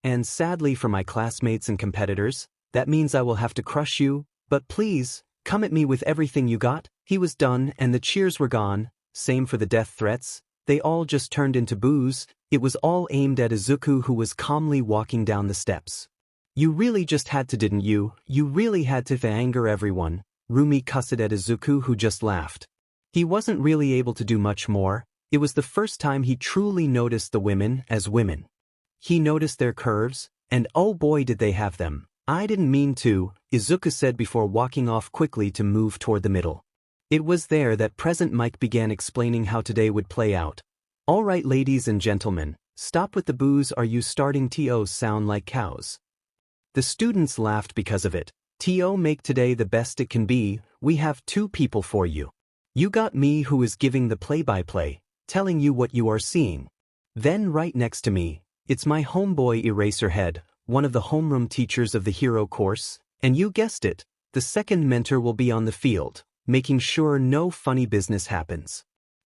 And sadly for my classmates and competitors, that means I will have to crush you, but please, come at me with everything you got. He was done and the cheers were gone, same for the death threats, they all just turned into boos. It was all aimed at Izuku who was calmly walking down the steps. You really just had to, didn't you? You really had to anger everyone. Rumi cussed at Izuku who just laughed. He wasn't really able to do much more. It was the first time he truly noticed the women as women. He noticed their curves, and oh boy did they have them. I didn't mean to, Izuku said before walking off quickly to move toward the middle. It was there that Present Mike began explaining how today would play out. Alright ladies and gentlemen, stop with the boos, are you starting to sound like cows? The students laughed because of it. To make today the best it can be, we have two people for you. You got me who is giving the play-by-play, telling you what you are seeing. Then right next to me, it's my homeboy Eraserhead, one of the homeroom teachers of the hero course, and you guessed it, the second mentor will be on the field, making sure no funny business happens.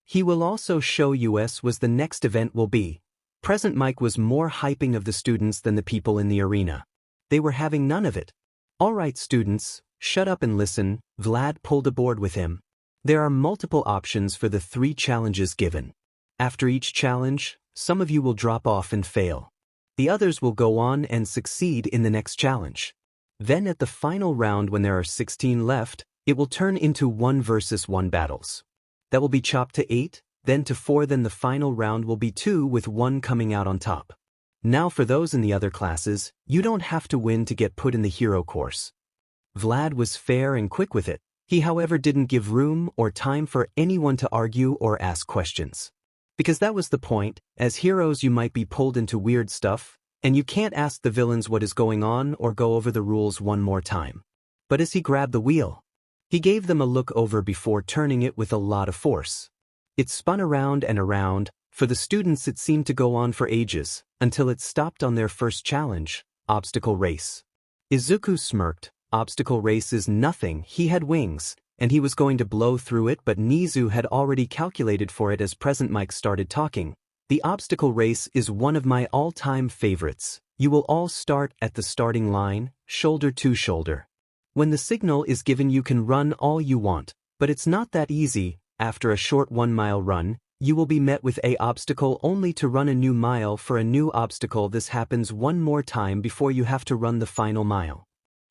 He will also show us was the next event will be. Present Mike was more hyping of the students than the people in the arena. They were having none of it. Alright students, shut up and listen, Vlad pulled a board with him. There are multiple options for the 3 challenges given. After each challenge, some of you will drop off and fail. The others will go on and succeed in the next challenge. Then at the final round when there are 16 left, it will turn into 1 versus 1 battles. That will be chopped to 8, then to 4, then the final round will be 2 with 1 coming out on top. Now for those in the other classes, you don't have to win to get put in the hero course. Vlad was fair and quick with it. He however didn't give room or time for anyone to argue or ask questions. Because that was the point, as heroes you might be pulled into weird stuff, and you can't ask the villains what is going on or go over the rules one more time. But as he grabbed the wheel, he gave them a look over before turning it with a lot of force. It spun around and around. For the students it seemed to go on for ages, until it stopped on their first challenge, obstacle race. Izuku smirked, obstacle race is nothing, he had wings, and he was going to blow through it, but Nizu had already calculated for it as Present Mike started talking. The obstacle race is one of my all-time favorites. You will all start at the starting line, shoulder to shoulder. When the signal is given you can run all you want, but it's not that easy. After a short 1-mile run, you will be met with an obstacle only to run a new mile for a new obstacle. This happens one more time before you have to run the final mile.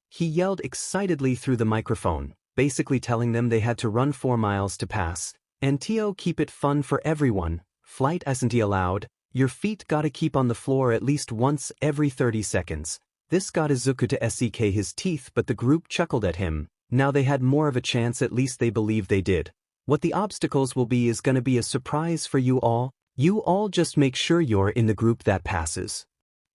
He yelled excitedly through the microphone, basically telling them they had to run 4 miles to pass, and keep it fun for everyone, flight isn't allowed, your feet gotta keep on the floor at least once every 30 seconds. This got Izuku to sek his teeth, but the group chuckled at him. Now they had more of a chance, at least they believed they did. What the obstacles will be is gonna be a surprise for you all. You all just make sure you're in the group that passes.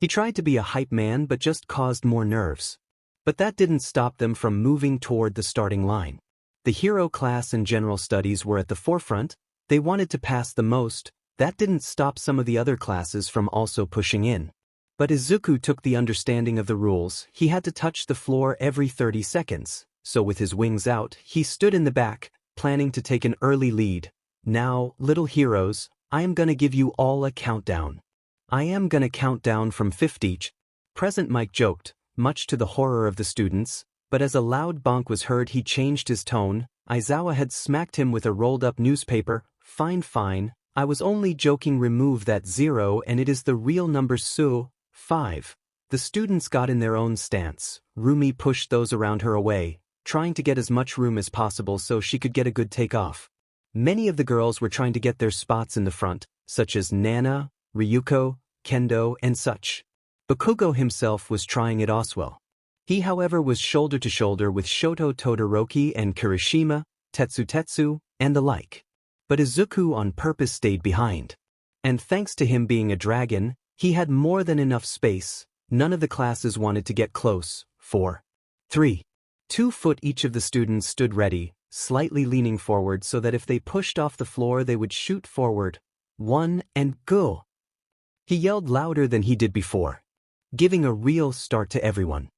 He tried to be a hype man but just caused more nerves. But that didn't stop them from moving toward the starting line. The hero class and general studies were at the forefront. They wanted to pass the most. That didn't stop some of the other classes from also pushing in. But Izuku took the understanding of the rules. He had to touch the floor every 30 seconds. So with his wings out, he stood in the back, planning to take an early lead. Now, little heroes, I am gonna give you all a countdown. I am gonna count down from 50. Present Mike joked, much to the horror of the students, but as a loud bonk was heard he changed his tone. Aizawa had smacked him with a rolled-up newspaper. Fine, I was only joking, remove that 0 and it is the real number 5. The students got in their own stance. Rumi pushed those around her away, trying to get as much room as possible so she could get a good takeoff. Many of the girls were trying to get their spots in the front, such as Nana, Ryuko, kendo, and such. Bakugo himself was trying it as well. He however was shoulder to shoulder with Shoto Todoroki and Kirishima, Tetsu, and the like. But Izuku on purpose stayed behind. And thanks to him being a dragon, he had more than enough space. None of the classes wanted to get close. 4. 3. 2 foot each of the students stood ready, slightly leaning forward so that if they pushed off the floor they would shoot forward. 1 and go! He yelled louder than he did before, giving a real start to everyone.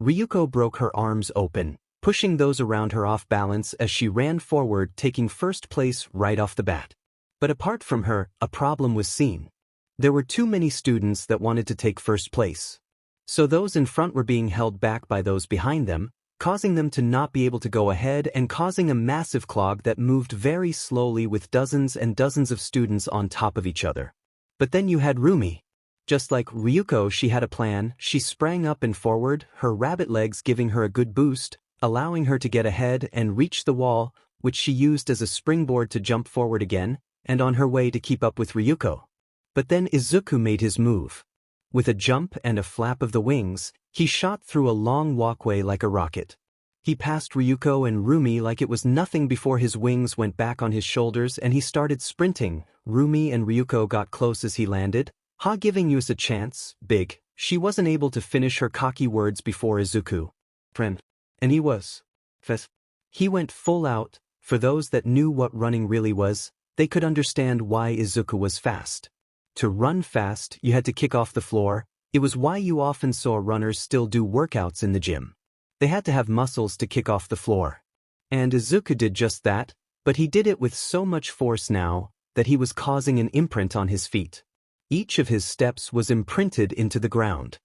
Ryuko broke her arms open, pushing those around her off balance as she ran forward, taking first place right off the bat. But apart from her, a problem was seen. There were too many students that wanted to take first place. So those in front were being held back by those behind them, causing them to not be able to go ahead and causing a massive clog that moved very slowly with dozens and dozens of students on top of each other. But then you had Rumi. Just like Ryuko, she had a plan. She sprang up and forward, her rabbit legs giving her a good boost, allowing her to get ahead and reach the wall, which she used as a springboard to jump forward again, and on her way to keep up with Ryuko. But then Izuku made his move. With a jump and a flap of the wings, he shot through a long walkway like a rocket. He passed Ryuko and Rumi like it was nothing before his wings went back on his shoulders and he started sprinting. Rumi and Ryuko got close as he landed. "Ha, giving you a chance, big." She wasn't able to finish her cocky words before Izuku. "Friend." And he was. He went full out. For those that knew what running really was, they could understand why Izuku was fast. To run fast, you had to kick off the floor. It was why you often saw runners still do workouts in the gym. They had to have muscles to kick off the floor. And Izuku did just that, but he did it with so much force now that he was causing an imprint on his feet. Each of his steps was imprinted into the ground.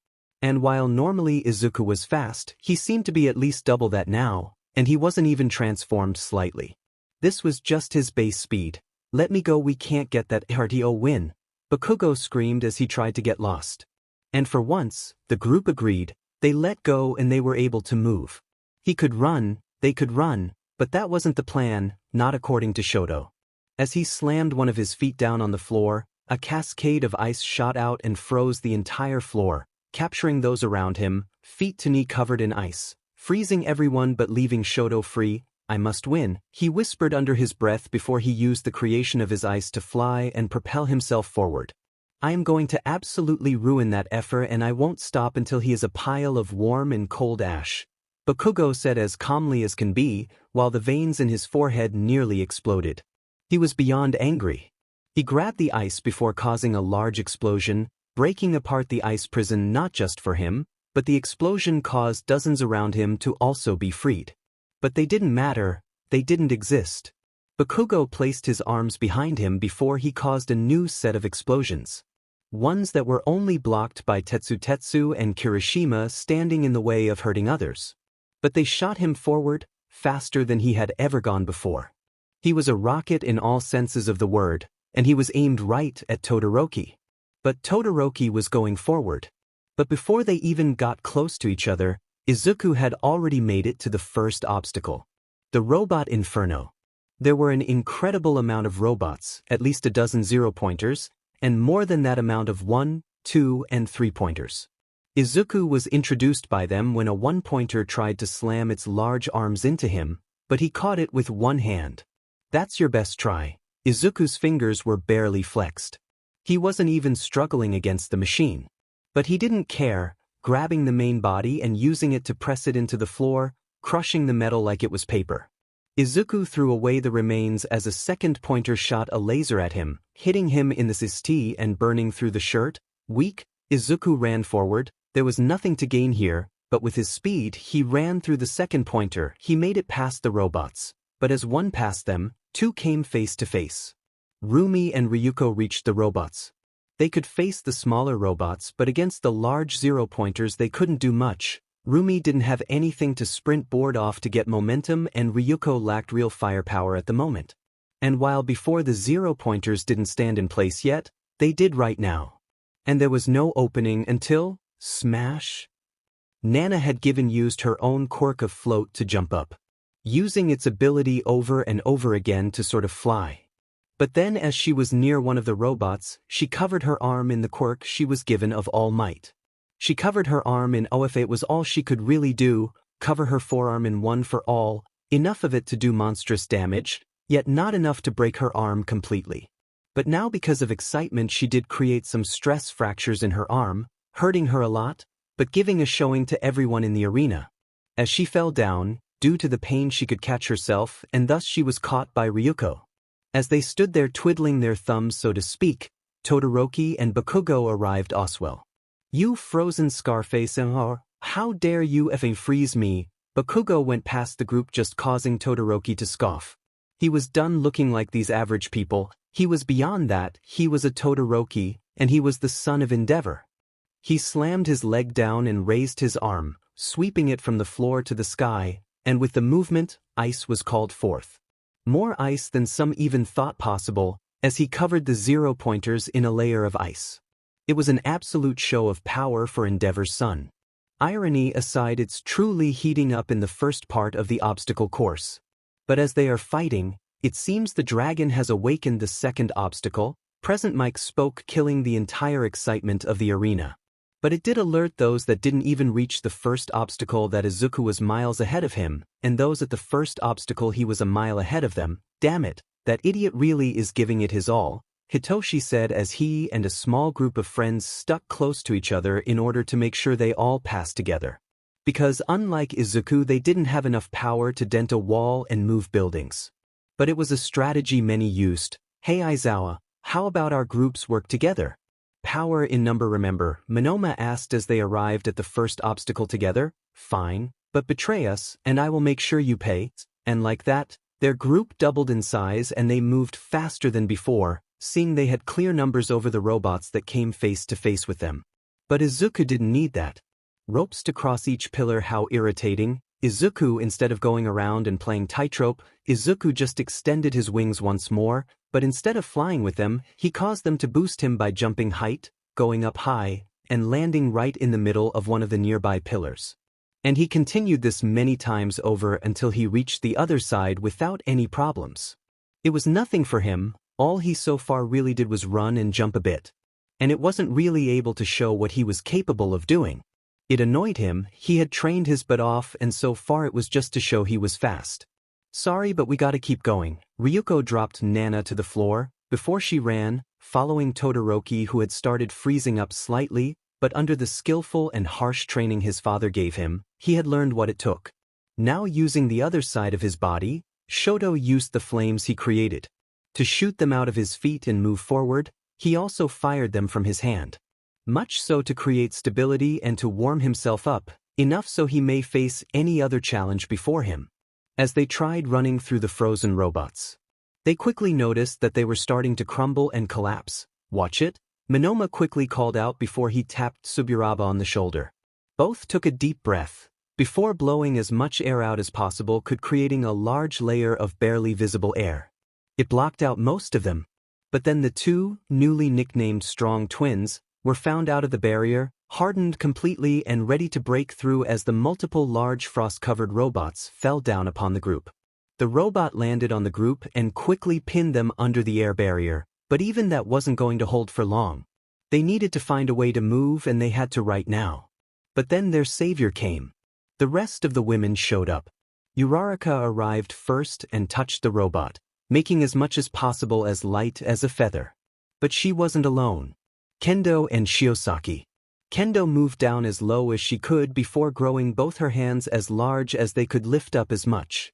And while normally Izuku was fast, he seemed to be at least double that now, and he wasn't even transformed slightly. This was just his base speed. "Let me go, we can't get that RTO win," Bakugo screamed as he tried to get lost. And for once, the group agreed. They let go and they were able to move. He could run, they could run, but that wasn't the plan, not according to Shoto. As he slammed one of his feet down on the floor, a cascade of ice shot out and froze the entire floor, capturing those around him, feet to knee covered in ice, freezing everyone but leaving Shoto free. "I must win," he whispered under his breath before he used the creation of his ice to fly and propel himself forward. "I am going to absolutely ruin that effer and I won't stop until he is a pile of warm and cold ash," Bakugo said as calmly as can be, while the veins in his forehead nearly exploded. He was beyond angry. He grabbed the ice before causing a large explosion, breaking apart the ice prison not just for him, but the explosion caused dozens around him to also be freed. But they didn't matter, they didn't exist. Bakugo placed his arms behind him before he caused a new set of explosions. Ones that were only blocked by Tetsu and Kirishima standing in the way of hurting others. But they shot him forward, faster than he had ever gone before. He was a rocket in all senses of the word, and he was aimed right at Todoroki. But Todoroki was going forward. But before they even got close to each other, Izuku had already made it to the first obstacle. The robot inferno. There were an incredible amount of robots, at least a dozen 0-pointers, and more than that amount of 1, 2, and 3-pointers. Izuku was introduced by them when a 1-pointer tried to slam its large arms into him, but he caught it with one hand. That's your best try. Izuku's fingers were barely flexed. He wasn't even struggling against the machine. But he didn't care, grabbing the main body and using it to press it into the floor, crushing the metal like it was paper. Izuku threw away the remains as a second pointer shot a laser at him, hitting him in the ST and burning through the shirt. Weak, Izuku ran forward. There was nothing to gain here, but with his speed he ran through the second pointer. He made it past the robots. But as one passed them, two came face to face. Rumi and Ryuko reached the robots. They could face the smaller robots, but against the large 0-pointers they couldn't do much. Rumi didn't have anything to sprint board off to get momentum, and Ryuko lacked real firepower at the moment. And while before the 0-pointers didn't stand in place yet, they did right now. And there was no opening until, smash! Nana had used her own quirk of float to jump up, using its ability over and over again to sort of fly. But then as she was near one of the robots, she covered her arm in the quirk she was given of All Might. She covered her arm in if it was all she could really do, cover her forearm in One for All, enough of it to do monstrous damage, yet not enough to break her arm completely. But now because of excitement she did create some stress fractures in her arm, hurting her a lot, but giving a showing to everyone in the arena. As she fell down, due to the pain she could catch herself, and thus she was caught by Ryuko. As they stood there twiddling their thumbs so to speak, Todoroki and Bakugo arrived as well. "You frozen Scarface and how dare you effing freeze me?" Bakugo went past the group just causing Todoroki to scoff. He was done looking like these average people, he was beyond that, he was a Todoroki, and he was the son of Endeavor. He slammed his leg down and raised his arm, sweeping it from the floor to the sky, and with the movement, ice was called forth. More ice than some even thought possible, as he covered the 0-pointers in a layer of ice. It was an absolute show of power for Endeavor's son. Irony aside, it's truly heating up in the first part of the obstacle course. But as they are fighting, it seems the dragon has awakened the second obstacle. Present Mike spoke, killing the entire excitement of the arena. But it did alert those that didn't even reach the first obstacle that Izuku was miles ahead of him, and those at the first obstacle he was a mile ahead of them. "Damn it, that idiot really is giving it his all," Hitoshi said as he and a small group of friends stuck close to each other in order to make sure they all passed together. Because unlike Izuku, they didn't have enough power to dent a wall and move buildings. But it was a strategy many used. "Hey Aizawa, how about our groups work together?" "Power in number, remember," Monoma asked as they arrived at the first obstacle together. "Fine, but betray us, and I will make sure you pay." And like that, their group doubled in size and they moved faster than before, seeing they had clear numbers over the robots that came face to face with them. But Izuku didn't need that. Ropes to cross each pillar, how irritating. Izuku, instead of going around and playing tightrope, Izuku just extended his wings once more, but instead of flying with them, he caused them to boost him by jumping height, going up high, and landing right in the middle of one of the nearby pillars. And he continued this many times over until he reached the other side without any problems. It was nothing for him, all he so far really did was run and jump a bit. And it wasn't really able to show what he was capable of doing. It annoyed him, he had trained his butt off and so far it was just to show he was fast. "Sorry, but we gotta keep going." Ryuko dropped Nana to the floor, before she ran, following Todoroki who had started freezing up slightly, but under the skillful and harsh training his father gave him, he had learned what it took. Now using the other side of his body, Shoto used the flames he created. To shoot them out of his feet and move forward, he also fired them from his hand. Much so to create stability and to warm himself up, enough so he may face any other challenge before him. As they tried running through the frozen robots, they quickly noticed that they were starting to crumble and collapse. "Watch it," Monoma quickly called out before he tapped Suburaba on the shoulder. Both took a deep breath, before blowing as much air out as possible, creating a large layer of barely visible air. It blocked out most of them. But then the two, newly nicknamed Strong Twins, were found out of the barrier, hardened completely and ready to break through as the multiple large frost-covered robots fell down upon the group. The robot landed on the group and quickly pinned them under the air barrier, but even that wasn't going to hold for long. They needed to find a way to move and they had to right now. But then their savior came. The rest of the women showed up. Uraraka arrived first and touched the robot, making as much as possible as light as a feather. But she wasn't alone. Kendo and Shiosaki. Kendo moved down as low as she could before growing both her hands as large as they could lift up as much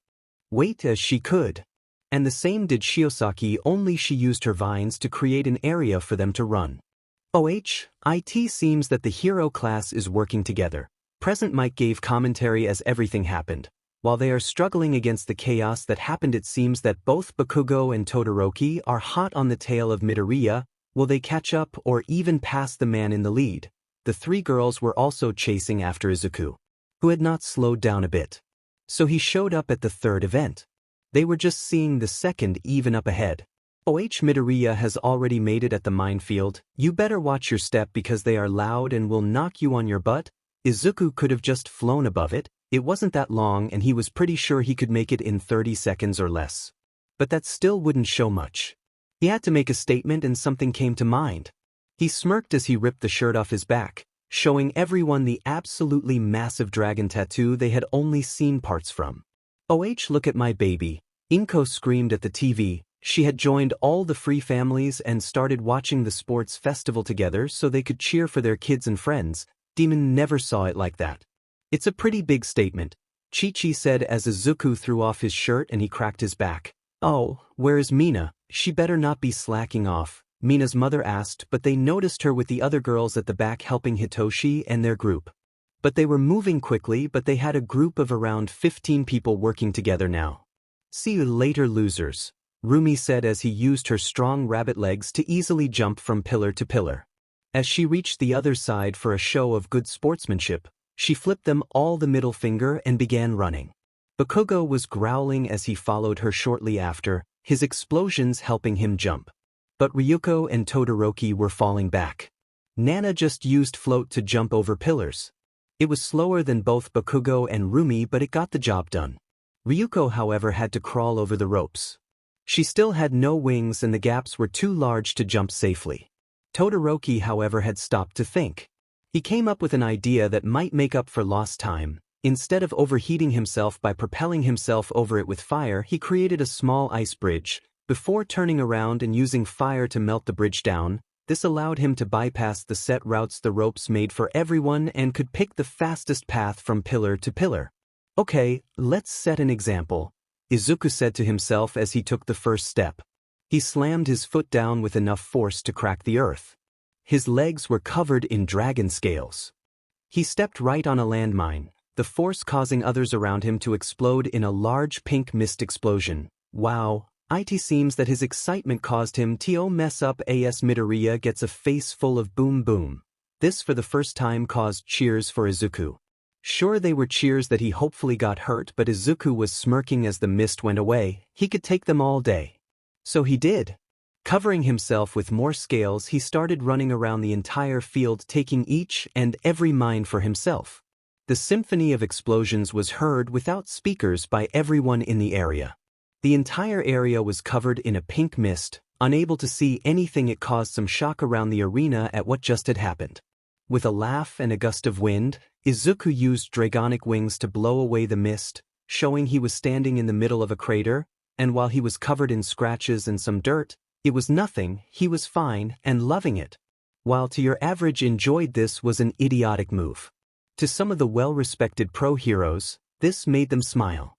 weight as she could. And the same did Shiosaki, only she used her vines to create an area for them to run. It seems that the hero class is working together. Present Mike gave commentary as everything happened. While they are struggling against the chaos that happened, it seems that both Bakugo and Todoroki are hot on the tail of MidoRyuu. Will they catch up or even pass the man in the lead? The three girls were also chasing after Izuku, who had not slowed down a bit. So he showed up at the third event. They were just seeing the second even up ahead. MidoRyuu has already made it at the minefield. You better watch your step because they are loud and will knock you on your butt. Izuku could have just flown above it. It wasn't that long and he was pretty sure he could make it in 30 seconds or less. But that still wouldn't show much. He had to make a statement and something came to mind. He smirked as he ripped the shirt off his back, showing everyone the absolutely massive dragon tattoo they had only seen parts from. "Oh, look at my baby," Inko screamed at the TV. She had joined all the free families and started watching the sports festival together so they could cheer for their kids and friends. Demon never saw it like that. "It's a pretty big statement," Chi-Chi said as Izuku threw off his shirt and he cracked his back. "Oh, where is Mina? She better not be slacking off," Mina's mother asked, but they noticed her with the other girls at the back helping Hitoshi and their group. But they were moving quickly, but they had a group of around 15 people working together now. "See you later, losers," Rumi said as he used her strong rabbit legs to easily jump from pillar to pillar. As she reached the other side for a show of good sportsmanship, she flipped them all the middle finger and began running. Bakugo was growling as he followed her shortly after, his explosions helping him jump. But Ryuko and Todoroki were falling back. Nana just used float to jump over pillars. It was slower than both Bakugo and Rumi, but it got the job done. Ryuko, however, had to crawl over the ropes. She still had no wings and the gaps were too large to jump safely. Todoroki, however, had stopped to think. He came up with an idea that might make up for lost time. Instead of overheating himself by propelling himself over it with fire, he created a small ice bridge. Before turning around and using fire to melt the bridge down, this allowed him to bypass the set routes the ropes made for everyone and could pick the fastest path from pillar to pillar. "Okay, let's set an example," Izuku said to himself as he took the first step. He slammed his foot down with enough force to crack the earth. His legs were covered in dragon scales. He stepped right on a landmine, the force causing others around him to explode in a large pink mist explosion. Wow, it seems that his excitement caused him to mess up as MidoRyuu gets a face full of boom boom. This for the first time caused cheers for Izuku. Sure, they were cheers that he hopefully got hurt, but Izuku was smirking as the mist went away. He could take them all day. So he did. Covering himself with more scales, he started running around the entire field, taking each and every mine for himself. The symphony of explosions was heard without speakers by everyone in the area. The entire area was covered in a pink mist. Unable to see anything, it caused some shock around the arena at what just had happened. With a laugh and a gust of wind, Izuku used dragonic wings to blow away the mist, showing he was standing in the middle of a crater, and while he was covered in scratches and some dirt, it was nothing, he was fine and loving it. While to your average enjoyed this was an idiotic move. To some of the well-respected pro heroes, this made them smile.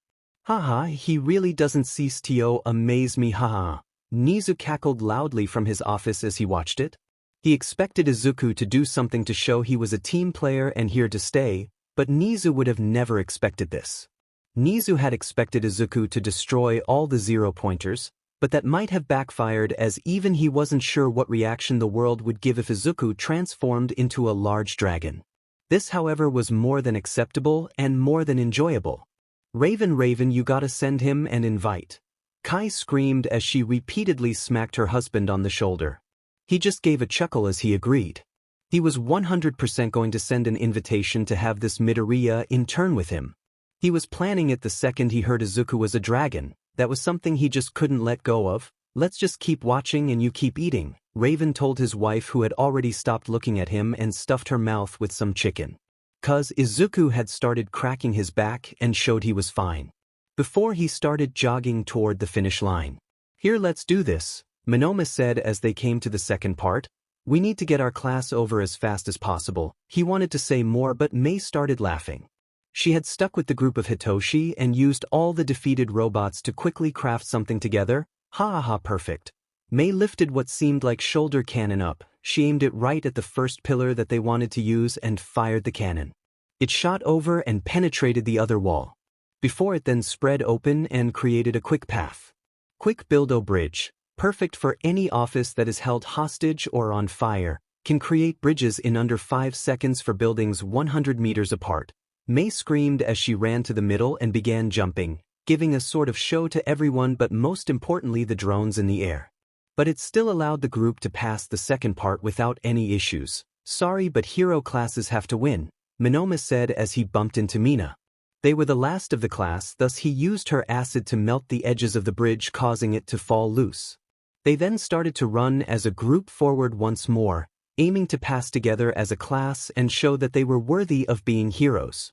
"Haha, he really doesn't cease to amaze me, haha." Nizu cackled loudly from his office as he watched it. He expected Izuku to do something to show he was a team player and here to stay, but Nizu would have never expected this. Nizu had expected Izuku to destroy all the zero-pointers, but that might have backfired as even he wasn't sure what reaction the world would give if Izuku transformed into a large dragon. This, however, was more than acceptable and more than enjoyable. Raven, you gotta send him and invite." Kai screamed as she repeatedly smacked her husband on the shoulder. He just gave a chuckle as he agreed. He was 100% going to send an invitation to have this MidoRyuu in turn with him. He was planning it the second he heard Izuku was a dragon. That was something he just couldn't let go of. "Let's just keep watching and you keep eating," Raven told his wife, who had already stopped looking at him and stuffed her mouth with some chicken. 'Cause Izuku had started cracking his back and showed he was fine. Before he started jogging toward the finish line. "Here, let's do this," Monoma said as they came to the second part. "We need to get our class over as fast as possible." He wanted to say more, but Mei started laughing. She had stuck with the group of Hitoshi and used all the defeated robots to quickly craft something together. Ha, perfect. Mei lifted what seemed like shoulder cannon up. She aimed it right at the first pillar that they wanted to use and fired the cannon. It shot over and penetrated the other wall. Before it then spread open and created a quick path. Quick build-o bridge, perfect for any office that is held hostage or on fire, can create bridges in under 5 seconds for buildings 100 meters apart. Mei screamed as she ran to the middle and began jumping, giving a sort of show to everyone but most importantly the drones in the air. But it still allowed the group to pass the second part without any issues. "Sorry, but hero classes have to win," Monoma said as he bumped into Mina. They were the last of the class, thus he used her acid to melt the edges of the bridge, causing it to fall loose. They then started to run as a group forward once more, aiming to pass together as a class and show that they were worthy of being heroes.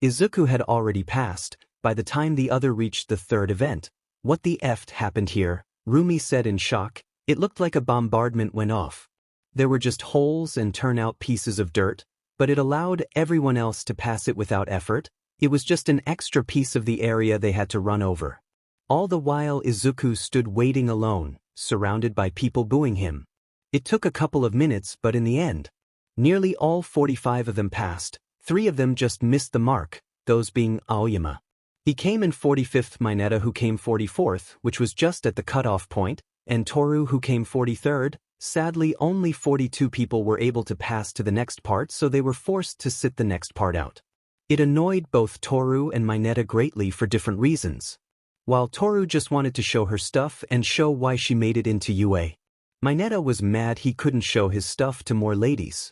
Izuku had already passed by the time the other reached the third event. What the F happened here? Rumi said in shock. It looked like a bombardment went off. There were just holes and turnout pieces of dirt, but it allowed everyone else to pass it without effort. It was just an extra piece of the area they had to run over. All the while Izuku stood waiting alone, surrounded by people booing him. It took a couple of minutes, but in the end, nearly all 45 of them passed. 3 of them just missed the mark, those being Aoyama. He came in 45th, Mineta who came 44th, which was just at the cutoff point, and Toru who came 43rd. Sadly, only 42 people were able to pass to the next part, so they were forced to sit the next part out. It annoyed both Toru and Mineta greatly for different reasons. While Toru just wanted to show her stuff and show why she made it into UA, Mineta was mad he couldn't show his stuff to more ladies.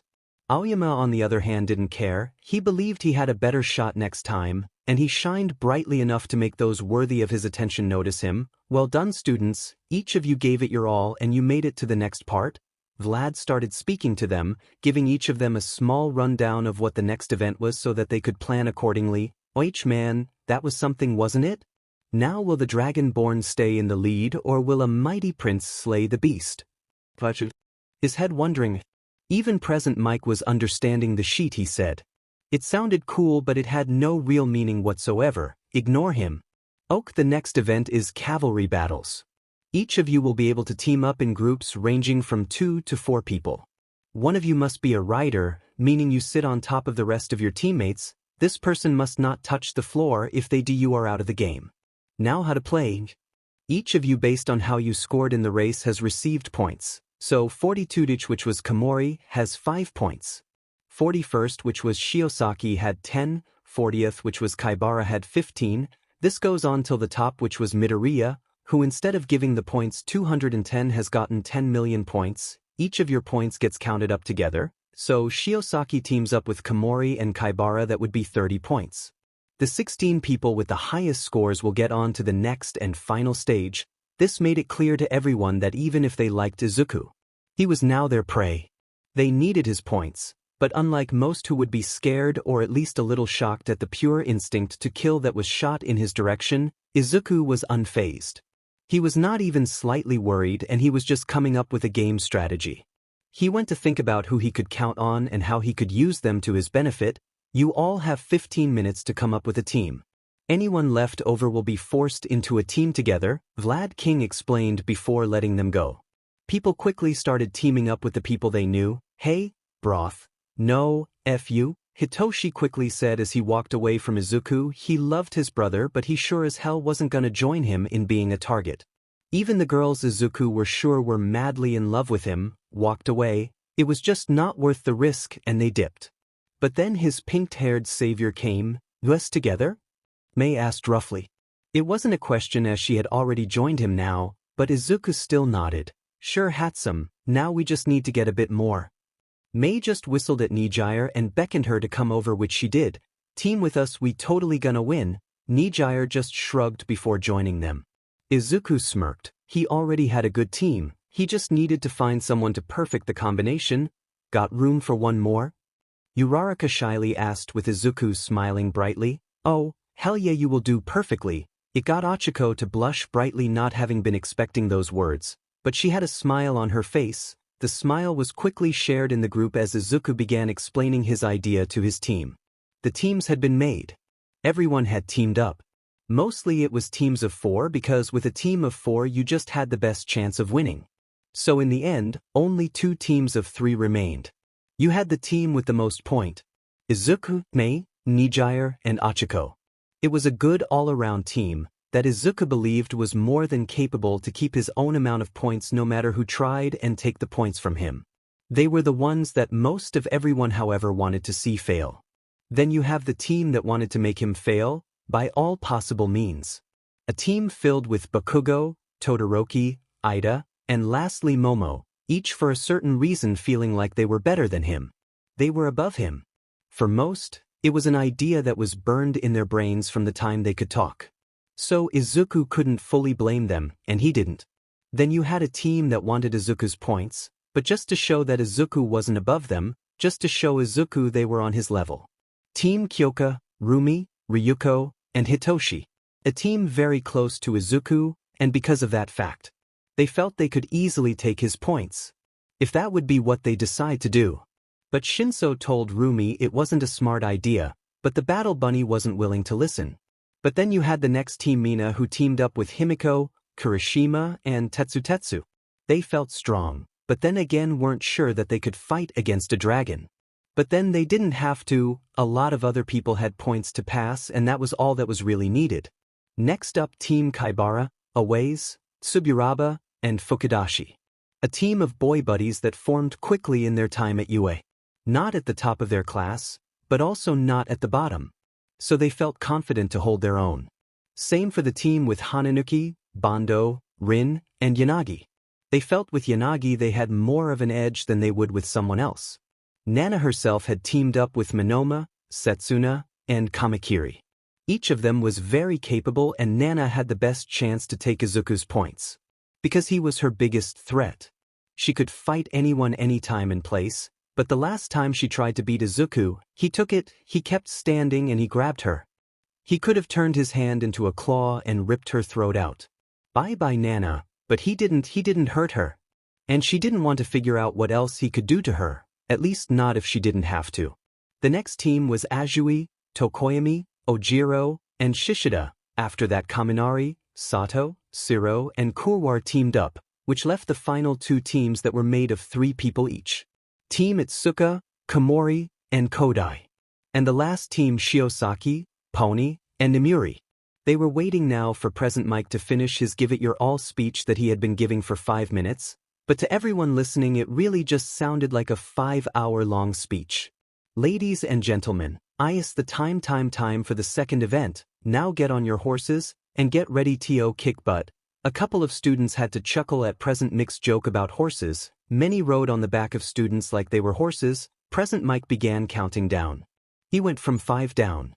Aoyama on the other hand didn't care. He believed he had a better shot next time, and he shined brightly enough to make those worthy of his attention notice him. Well done, students, each of you gave it your all and you made it to the next part. Vlad started speaking to them, giving each of them a small rundown of what the next event was so that they could plan accordingly. Oich man, that was something, wasn't it? Now will the Dragonborn stay in the lead or will a mighty prince slay the beast? His head wondering. Even present Mike was understanding the sheet he said. It sounded cool but it had no real meaning whatsoever. Ignore him. Oak, the next event is cavalry battles. Each of you will be able to team up in groups ranging from 2 to 4 people. One of you must be a rider, meaning you sit on top of the rest of your teammates. This person must not touch the floor. If they do, you are out of the game. Now how to play. Each of you based on how you scored in the race has received points. So 42th, which was Komori, has 5 points. 41st, which was Shiosaki, had 10. 40th, which was Kaibara, had 15. This goes on till the top, which was MidoRyuu, who instead of giving the points 210 has gotten 10 million points. Each of your points gets counted up together. So Shiosaki teams up with Komori and Kaibara, that would be 30 points. The 16 people with the highest scores will get on to the next and final stage. This made it clear to everyone that even if they liked Izuku, he was now their prey. They needed his points, but unlike most who would be scared or at least a little shocked at the pure instinct to kill that was shot in his direction, Izuku was unfazed. He was not even slightly worried, and he was just coming up with a game strategy. He went to think about who he could count on and how he could use them to his benefit. You all have 15 minutes to come up with a team. Anyone left over will be forced into a team together, Vlad King explained before letting them go. People quickly started teaming up with the people they knew. Hey, broth. No, F you, Hitoshi quickly said as he walked away from Izuku. He loved his brother, but he sure as hell wasn't gonna join him in being a target. Even the girls Izuku were sure were madly in love with him walked away. It was just not worth the risk, and they dipped. But then his pink-haired savior came. Us together? Mei asked roughly. It wasn't a question as she had already joined him now, but Izuku still nodded. Sure, handsome, now we just need to get a bit more. Mei just whistled at Nijire and beckoned her to come over, which she did. Team with us, we totally gonna win. Nijire just shrugged before joining them. Izuku smirked. He already had a good team. He just needed to find someone to perfect the combination. Got room for one more? Uraraka shyly asked, with Izuku smiling brightly. Oh, hell yeah, you will do perfectly. It got Ochiko to blush brightly, not having been expecting those words, but she had a smile on her face. The smile was quickly shared in the group as Izuku began explaining his idea to his team. The teams had been made. Everyone had teamed up. Mostly it was teams of 4 because with a team of 4 you just had the best chance of winning. So in the end, only 2 teams of 3 remained. You had the team with the most point. Izuku, Mei, Nijire, and Ochiko. It was a good all-around team that Izuku believed was more than capable to keep his own amount of points no matter who tried and take the points from him. They were the ones that most of everyone, however, wanted to see fail. Then you have the team that wanted to make him fail by all possible means. A team filled with Bakugo, Todoroki, Ida, and lastly Momo, each for a certain reason feeling like they were better than him. They were above him. For most, it was an idea that was burned in their brains from the time they could talk. So Izuku couldn't fully blame them, and he didn't. Then you had a team that wanted Izuku's points, but just to show that Izuku wasn't above them, just to show Izuku they were on his level. Team Kyoka, Rumi, Ryuko, and Hitoshi. A team very close to Izuku, and because of that fact, they felt they could easily take his points, if that would be what they decide to do. But Shinso told Rumi it wasn't a smart idea, but the Battle Bunny wasn't willing to listen. But then you had the next team Mina who teamed up with Himiko, Kirishima, and Tetsutetsu. They felt strong, but then again weren't sure that they could fight against a dragon. But then they didn't have to, a lot of other people had points to pass and that was all that was really needed. Next up Team Kaibara, Aways, Tsuburaba, and Fukudashi. A team of boy buddies that formed quickly in their time at UA. Not at the top of their class, but also not at the bottom. So they felt confident to hold their own. Same for the team with Hananuki, Bando, Rin, and Yanagi. They felt with Yanagi they had more of an edge than they would with someone else. Nana herself had teamed up with Minoma, Setsuna, and Kamakiri. Each of them was very capable and Nana had the best chance to take Izuku's points. Because he was her biggest threat. She could fight anyone anytime and place, but the last time she tried to beat Izuku, he took it, he kept standing and he grabbed her. He could have turned his hand into a claw and ripped her throat out. Bye-bye Nana, but he didn't hurt her. And she didn't want to figure out what else he could do to her, at least not if she didn't have to. The next team was Azui, Tokoyami, Ojiro, and Shishida. After that Kaminari, Sato, Siro, and Kurwar teamed up, which left the final two teams that were made of 3 people each. Team Itsuka, Komori, and Kodai. And the last team Shiosaki, Pony, and Nimuri. They were waiting now for Present Mike to finish his Give It Your All speech that he had been giving for 5 minutes, but to everyone listening it really just sounded like a 5-hour-long speech. Ladies and gentlemen, it's the time for the second event. Now get on your horses, and get ready to kick butt. A couple of students had to chuckle at Present Mike's joke about horses. Many rode on the back of students like they were horses. Present Mike began counting down. He went from 5 down.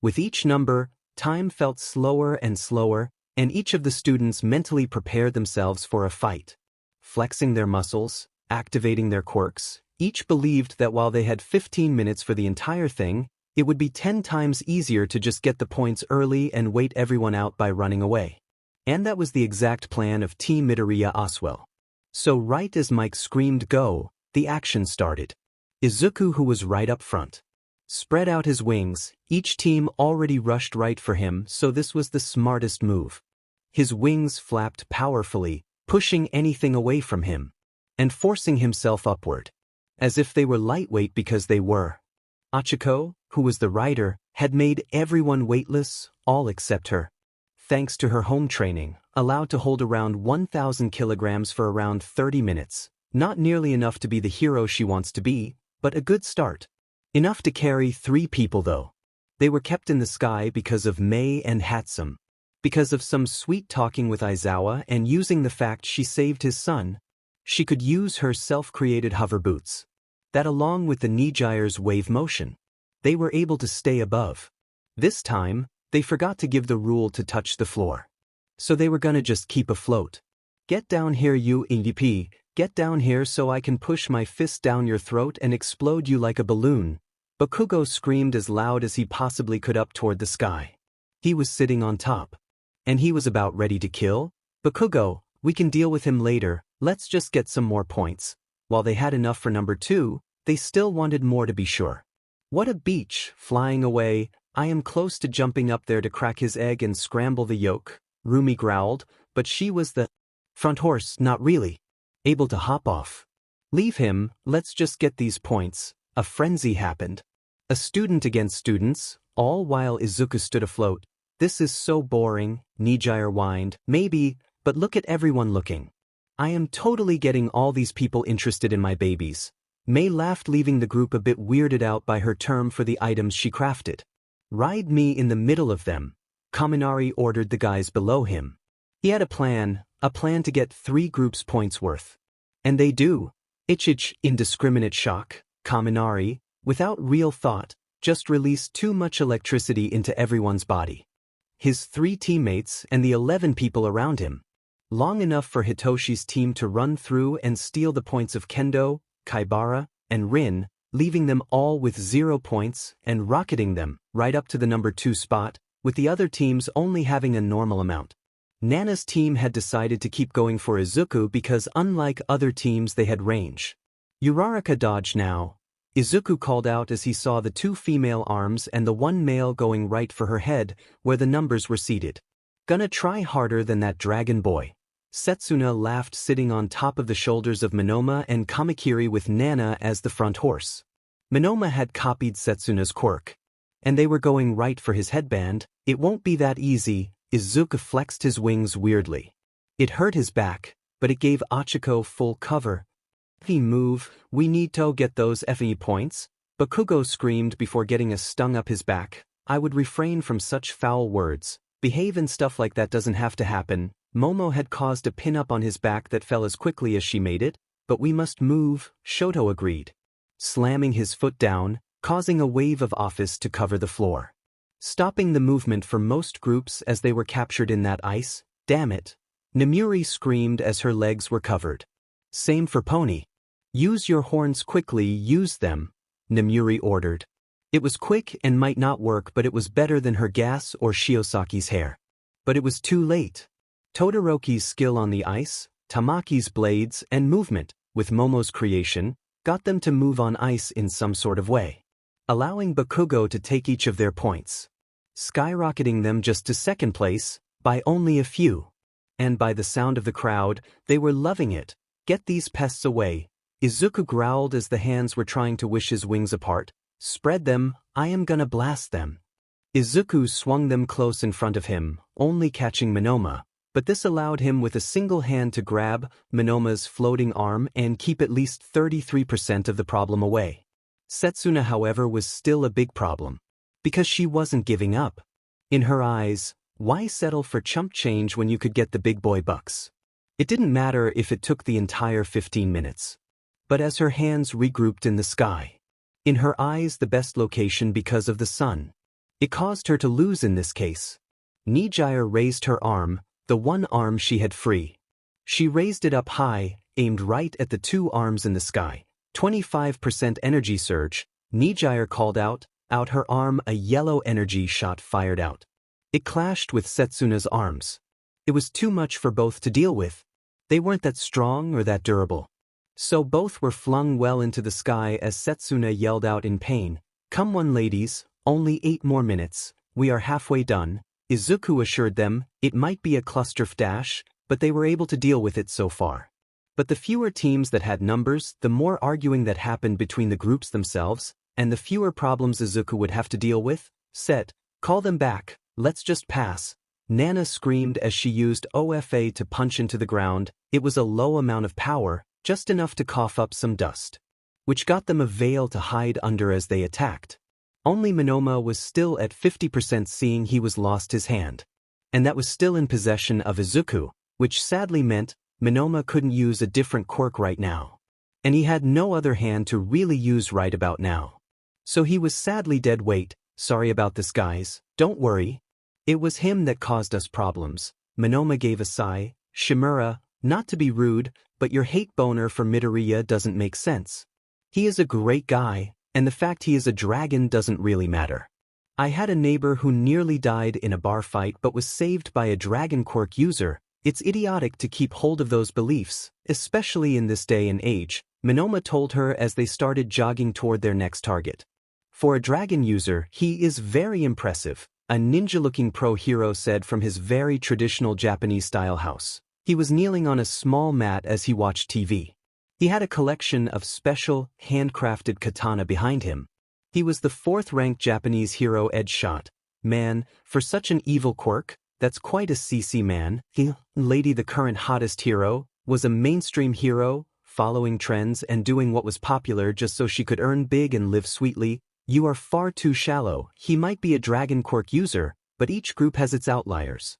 With each number, time felt slower and slower, and each of the students mentally prepared themselves for a fight. Flexing their muscles, activating their quirks, each believed that while they had 15 minutes for the entire thing, it would be 10 times easier to just get the points early and wait everyone out by running away. And that was the exact plan of Team MidoRyuu Oswell. So right as Mike screamed go, the action started. Izuku, who was right up front, spread out his wings. Each team already rushed right for him, so this was the smartest move. His wings flapped powerfully, pushing anything away from him, and forcing himself upward. As if they were lightweight because they were. Achiko, who was the rider, had made everyone weightless, all except her. Thanks to her home training, allowed to hold around 1,000 kilograms for around 30 minutes. Not nearly enough to be the hero she wants to be, but a good start. Enough to carry 3 people though. They were kept in the sky because of Mei and Hatsum. Because of some sweet talking with Aizawa and using the fact she saved his son, she could use her self-created hover boots. That along with the Nijire's wave motion, they were able to stay above. This time, they forgot to give the rule to touch the floor. So they were gonna just keep afloat. Get down here you EDP, get down here so I can push my fist down your throat and explode you like a balloon. Bakugo screamed as loud as he possibly could up toward the sky. He was sitting on top. And he was about ready to kill. Bakugo, we can deal with him later, let's just get some more points. While they had enough for number 2, they still wanted more to be sure. What a beach, flying away. I am close to jumping up there to crack his egg and scramble the yolk, Rumi growled, but she was the front horse, not really able to hop off. Leave him, let's just get these points. A frenzy happened. A student against students, all while Izuku stood afloat. This is so boring, Nijire whined. Maybe, but look at everyone looking. I am totally getting all these people interested in my babies. Mei laughed, leaving the group a bit weirded out by her term for the items she crafted. Ride me in the middle of them, Kaminari ordered the guys below him. He had a plan to get 3 groups points worth. And they do. Ich, indiscriminate shock, Kaminari, without real thought, just released too much electricity into everyone's body. His 3 teammates and the 11 people around him. long enough for Hitoshi's team to run through and steal the points of Kendo, Kaibara, and Rin, leaving them all with 0 points and rocketing them right up to the number 2 spot, with the other teams only having a normal amount. Nana's team had decided to keep going for Izuku because unlike other teams they had range. Uraraka dodged now, Izuku called out as he saw the 2 female arms and the 1 male going right for her head, where the numbers were seated. Gonna try harder than that dragon boy. Setsuna laughed, sitting on top of the shoulders of Minoma and Kamakiri with Nana as the front horse. Minoma had copied Setsuna's quirk. And they were going right for his headband. It won't be that easy. Izuku flexed his wings weirdly. It hurt his back, but it gave Ochako full cover. He move, we need to get those FE points. Bakugo screamed before getting a stung up his back. I would refrain from such foul words. Behave and stuff like that doesn't have to happen. Momo had caused a pin-up on his back that fell as quickly as she made it, but we must move, Shoto agreed. Slamming his foot down, causing a wave of office to cover the floor. Stopping the movement for most groups as they were captured in that ice, damn it. Nemuri screamed as her legs were covered. Same for Pony. Use your horns quickly, use them, Nemuri ordered. It was quick and might not work, but it was better than her gas or Shiosaki's hair. But it was too late. Todoroki's skill on the ice, Tamaki's blades and movement, with Momo's creation, got them to move on ice in some sort of way, allowing Bakugo to take each of their points, skyrocketing them just to 2nd place, by only a few. And by the sound of the crowd, they were loving it. Get these pests away. Izuku growled as the hands were trying to wish his wings apart. Spread them, I am gonna blast them. Izuku swung them close in front of him, only catching Minoma, but this allowed him with a single hand to grab Minoma's floating arm and keep at least 33% of the problem away. Setsuna, however, was still a big problem, because she wasn't giving up. In her eyes, why settle for chump change when you could get the big boy bucks? It didn't matter if it took the entire 15 minutes. But as her hands regrouped in the sky, in her eyes the best location because of the sun, it caused her to lose in this case. Nijire raised her arm, the one arm she had free. She raised it up high, aimed right at the 2 arms in the sky. 25% energy surge. Nijire called out her arm, a yellow energy shot fired out. It clashed with Setsuna's arms. It was too much for both to deal with. They weren't that strong or that durable. So both were flung well into the sky as Setsuna yelled out in pain, "Come on ladies, only 8 more minutes, we are halfway done." Izuku assured them it might be a clusterf dash, but they were able to deal with it so far. But the fewer teams that had numbers, the more arguing that happened between the groups themselves, and the fewer problems Izuku would have to deal with. Call them back, let's just pass. Nana screamed as she used OFA to punch into the ground. It was a low amount of power, just enough to cough up some dust, which got them a veil to hide under as they attacked. Only Minoma was still at 50%, seeing he was lost his hand. And that was still in possession of Izuku, which sadly meant Minoma couldn't use a different quirk right now. And he had no other hand to really use right about now. So he was sadly dead weight. Sorry about this guys, don't worry. It was him that caused us problems. Minoma gave a sigh. Shimura, not to be rude, but your hate boner for MidoRyuu doesn't make sense. He is a great guy, and the fact he is a dragon doesn't really matter. I had a neighbor who nearly died in a bar fight but was saved by a dragon quirk user. It's idiotic to keep hold of those beliefs, especially in this day and age, Minoma told her as they started jogging toward their next target. For a dragon user, he is very impressive, a ninja-looking pro-hero said from his very traditional Japanese-style house. He was kneeling on a small mat as he watched TV. He had a collection of special, handcrafted katana behind him. He was the 4th-ranked Japanese hero edge shot. Man, for such an evil quirk, that's quite a CC man. Lady, the current hottest hero, was a mainstream hero, following trends and doing what was popular just so she could earn big and live sweetly. You are far too shallow. He might be a dragon quirk user, but each group has its outliers.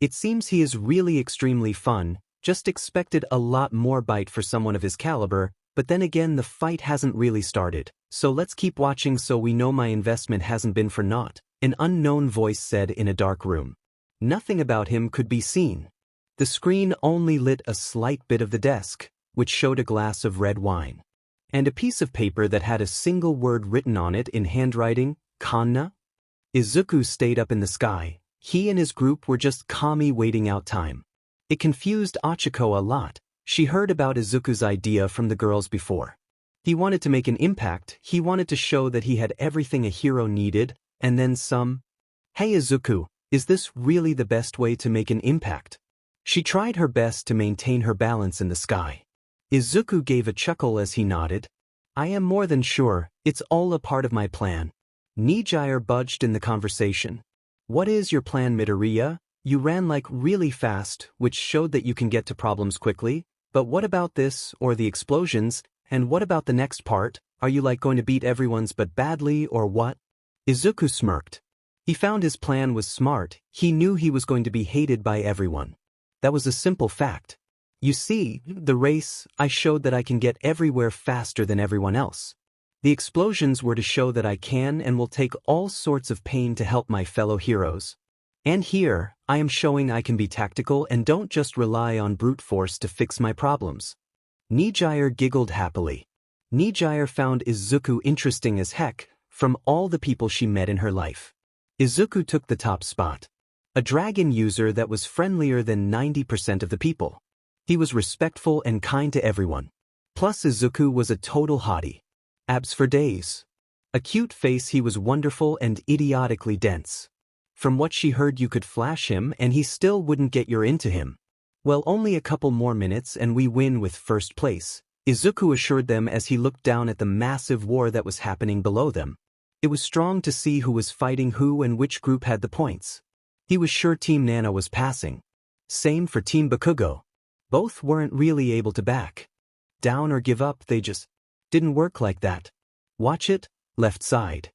It seems he is really extremely fun, just expected a lot more bite for someone of his caliber, but then again the fight hasn't really started, so let's keep watching so we know my investment hasn't been for naught, an unknown voice said in a dark room. Nothing about him could be seen. The screen only lit a slight bit of the desk, which showed a glass of red wine. And a piece of paper that had a single word written on it in handwriting, Kanna. Izuku stayed up in the sky. He and his group were just calmly waiting out time. It confused Achiko a lot. She heard about Izuku's idea from the girls before. He wanted to make an impact, he wanted to show that he had everything a hero needed, and then some. Hey Izuku, is this really the best way to make an impact? She tried her best to maintain her balance in the sky. Izuku gave a chuckle as he nodded. I am more than sure, it's all a part of my plan. MidoRyuu budged in the conversation. What is your plan, MidoRyuu? You ran like really fast, which showed that you can get to problems quickly, but what about this, or the explosions, and what about the next part? Are you like going to beat everyone's but badly, or what? Izuku smirked. He found his plan was smart, he knew he was going to be hated by everyone. That was a simple fact. You see, the race, I showed that I can get everywhere faster than everyone else. The explosions were to show that I can and will take all sorts of pain to help my fellow heroes. And here, I am showing I can be tactical and don't just rely on brute force to fix my problems. MidoRyuu giggled happily. MidoRyuu found Izuku interesting as heck, from all the people she met in her life. Izuku took the top spot. A dragon user that was friendlier than 90% of the people. He was respectful and kind to everyone. Plus Izuku was a total hottie. Abs for days. A cute face, he was wonderful and idiotically dense. From what she heard you could flash him and he still wouldn't get your into him. Well, only a couple more minutes and we win with first place, Izuku assured them as he looked down at the massive war that was happening below them. It was strong to see who was fighting who and which group had the points. He was sure Team Nana was passing. Same for Team Bakugo. Both weren't really able to back down or give up, they just didn't work like that. Watch it, left side.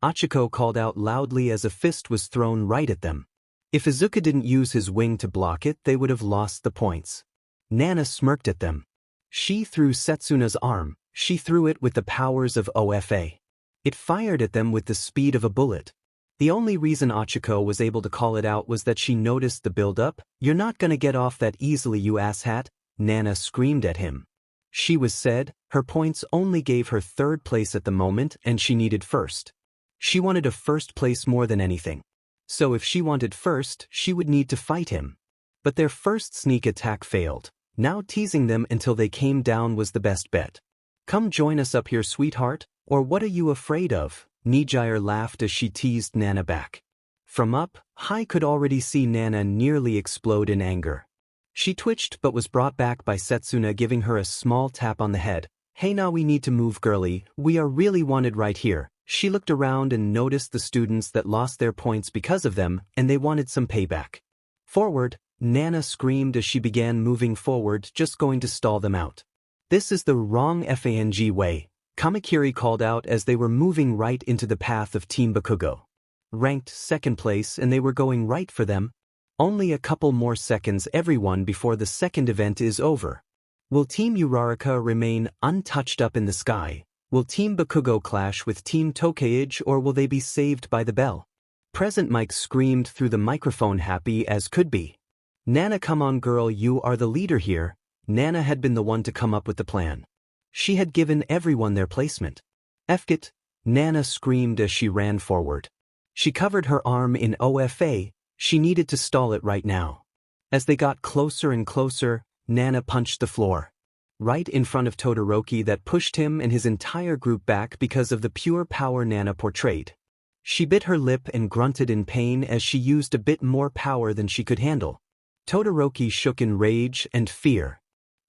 Achiko called out loudly as a fist was thrown right at them. If Izuku didn't use his wing to block it, they would have lost the points. Nana smirked at them. She threw Setsuna's arm, she threw it with the powers of OFA. It fired at them with the speed of a bullet. The only reason Achiko was able to call it out was that she noticed the build-up. You're not gonna get off that easily, you asshat, Nana screamed at him. She was said, her points only gave her third place at the moment and she needed first. She wanted a first place more than anything. So if she wanted first, she would need to fight him. But their first sneak attack failed. Now teasing them until they came down was the best bet. Come join us up here, sweetheart, or what are you afraid of? MidoRyuu laughed as she teased Nana back. From up high could already see Nana nearly explode in anger. She twitched but was brought back by Setsuna giving her a small tap on the head. Hey, now we need to move, girlie, we are really wanted right here. She looked around and noticed the students that lost their points because of them and they wanted some payback. Forward, Nana screamed as she began moving forward, just going to stall them out. This is the wrong FANG way, Kamakiri called out as they were moving right into the path of Team Bakugo. Ranked second place and they were going right for them. Only a couple more seconds everyone before the second event is over. Will Team Uraraka remain untouched up in the sky? Will Team Bakugo clash with Team Tokaige or will they be saved by the bell? Present Mike screamed through the microphone, happy as could be. Nana, come on girl, you are the leader here. Nana had been the one to come up with the plan. She had given everyone their placement. Fkit, Nana screamed as she ran forward. She covered her arm in OFA, she needed to stall it right now. As they got closer and closer, Nana punched the floor. Right in front of Todoroki that pushed him and his entire group back because of the pure power Nana portrayed. She bit her lip and grunted in pain as she used a bit more power than she could handle. Todoroki shook in rage and fear.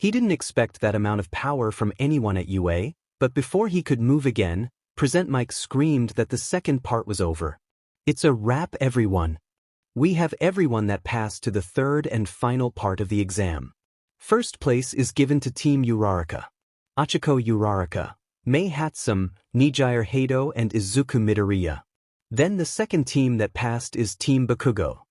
He didn't expect that amount of power from anyone at UA, but before he could move again, Present Mike screamed that the second part was over. It's a wrap, everyone. We have everyone that passed to the third and final part of the exam. First place is given to Team Uraraka. Achiko Uraraka, Mei Hatsum, MidoRyuu Hado and Izuku MidoRyuu. Then the second team that passed is Team Bakugo.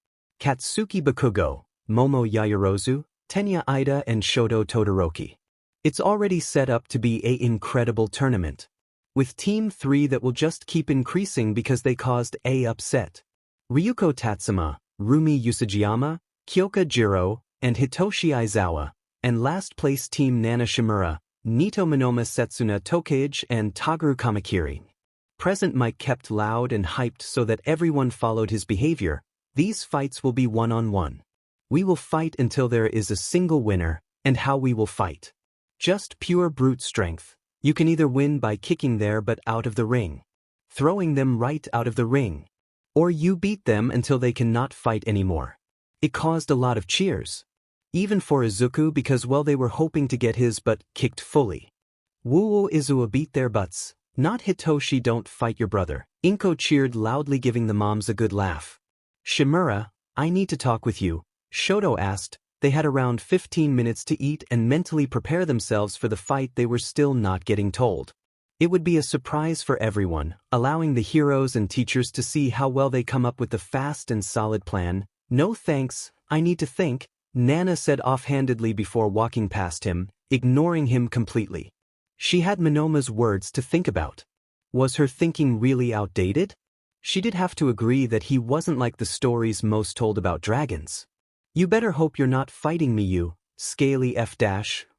Katsuki Bakugo, Momo Yaoyorozu, Tenya Ida and Shoto Todoroki. It's already set up to be an incredible tournament. With Team 3 that will just keep increasing because they caused a upset. Ryuko Tatsuma, Rumi Usajiyama, Kyoka Jiro, and Hitoshi Aizawa, and last place Team Nana Shimura, Nito Minoma Setsuna Tokage and Taguru Kamakiri. Present Mike kept loud and hyped so that everyone followed his behavior. These fights will be one-on-one. We will fight until there is a single winner, and how we will fight. Just pure brute strength. You can either win by kicking there but out of the ring, throwing them right out of the ring, or you beat them until they cannot fight anymore. It caused a lot of cheers. Even for Izuku because well they were hoping to get his butt kicked fully. Woo Izuku beat their butts. Not Hitoshi, don't fight your brother. Inko cheered loudly, giving the moms a good laugh. Shimura, I need to talk with you, Shoto asked. They had around 15 minutes to eat and mentally prepare themselves for the fight. They were still not getting told. It would be a surprise for everyone, allowing the heroes and teachers to see how well they come up with the fast and solid plan. No thanks, I need to think, Nana said offhandedly before walking past him, ignoring him completely. She had Minoma's words to think about. Was her thinking really outdated? She did have to agree that he wasn't like the stories most told about dragons. You better hope you're not fighting me, you scaly F-.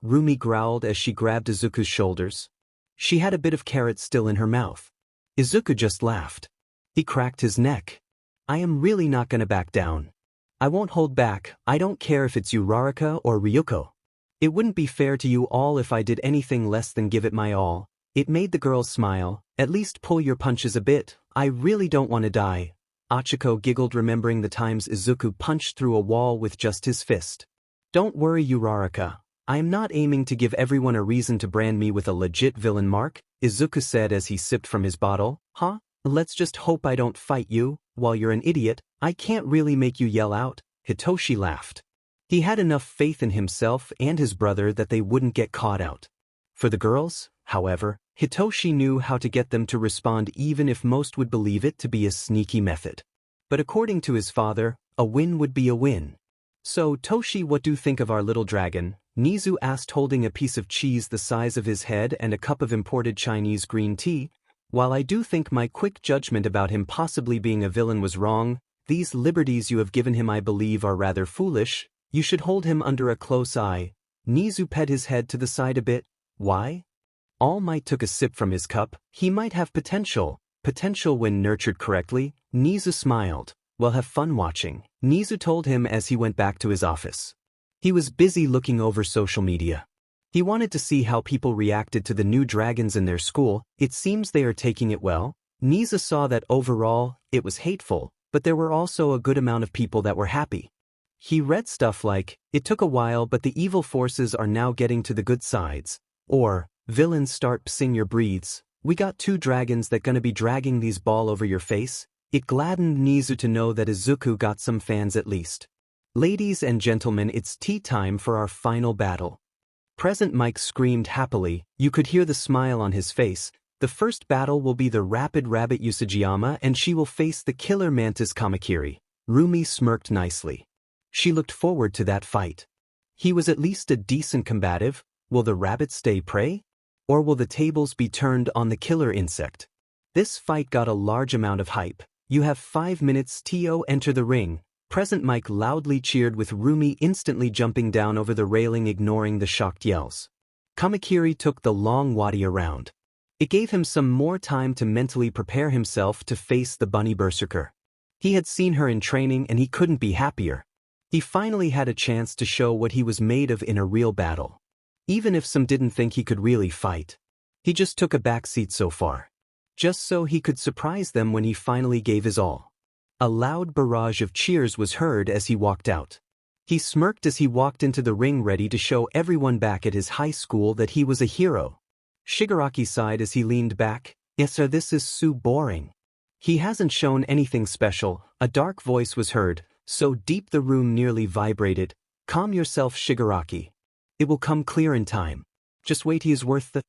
Rumi growled as she grabbed Izuku's shoulders. She had a bit of carrot still in her mouth. Izuku just laughed. He cracked his neck. I am really not gonna back down. I won't hold back. I don't care if it's you, Raraka or Ryuko. It wouldn't be fair to you all if I did anything less than give it my all. It made the girls smile. At least pull your punches a bit. I really don't want to die. Achiko giggled, remembering the times Izuku punched through a wall with just his fist. Don't worry, you Raraka. I am not aiming to give everyone a reason to brand me with a legit villain mark, Izuku said as he sipped from his bottle. Huh? Let's just hope I don't fight you. While you're an idiot, I can't really make you yell out. Hitoshi laughed. He had enough faith in himself and his brother that they wouldn't get caught out. For the girls, however, Hitoshi knew how to get them to respond even if most would believe it to be a sneaky method. But according to his father, a win would be a win. So, Toshi, what do you think of our little dragon? Nizu asked, holding a piece of cheese the size of his head and a cup of imported Chinese green tea. While I do think my quick judgment about him possibly being a villain was wrong, these liberties you have given him I believe are rather foolish. You should hold him under a close eye. Nizu pet his head to the side a bit. Why? All Might took a sip from his cup. He might have potential. Potential when nurtured correctly. Nizu smiled. Well, have fun watching, Nizu told him as he went back to his office. He was busy looking over social media. He wanted to see how people reacted to the new dragons in their school. It seems they are taking it well. Nizu saw that overall, it was hateful, but there were also a good amount of people that were happy. He read stuff like, it took a while but the evil forces are now getting to the good sides, or, villains start pissing your breathes, we got 2 dragons that gonna be dragging these ball over your face. It gladdened Nizu to know that Izuku got some fans at least. Ladies and gentlemen, it's tea time for our final battle. Present Mike screamed happily. You could hear the smile on his face. The first battle will be the Rapid Rabbit Usajiyama and she will face the Killer Mantis Kamakiri. Rumi smirked nicely. She looked forward to that fight. He was at least a decent combative. Will the rabbit stay prey? Or will the tables be turned on the killer insect? This fight got a large amount of hype. You have 5 minutes to enter the ring. Present Mike loudly cheered with Rumi instantly jumping down over the railing, ignoring the shocked yells. Kamakiri took the long wadi around. It gave him some more time to mentally prepare himself to face the bunny berserker. He had seen her in training and he couldn't be happier. He finally had a chance to show what he was made of in a real battle. Even if some didn't think he could really fight. He just took a backseat so far. Just so he could surprise them when he finally gave his all. A loud barrage of cheers was heard as he walked out. He smirked as he walked into the ring, ready to show everyone back at his high school that he was a hero. Shigaraki sighed as he leaned back. Yes sir, this is so boring. He hasn't shown anything special. A dark voice was heard, so deep the room nearly vibrated. Calm yourself, Shigaraki. It will come clear in time. Just wait, he is worth the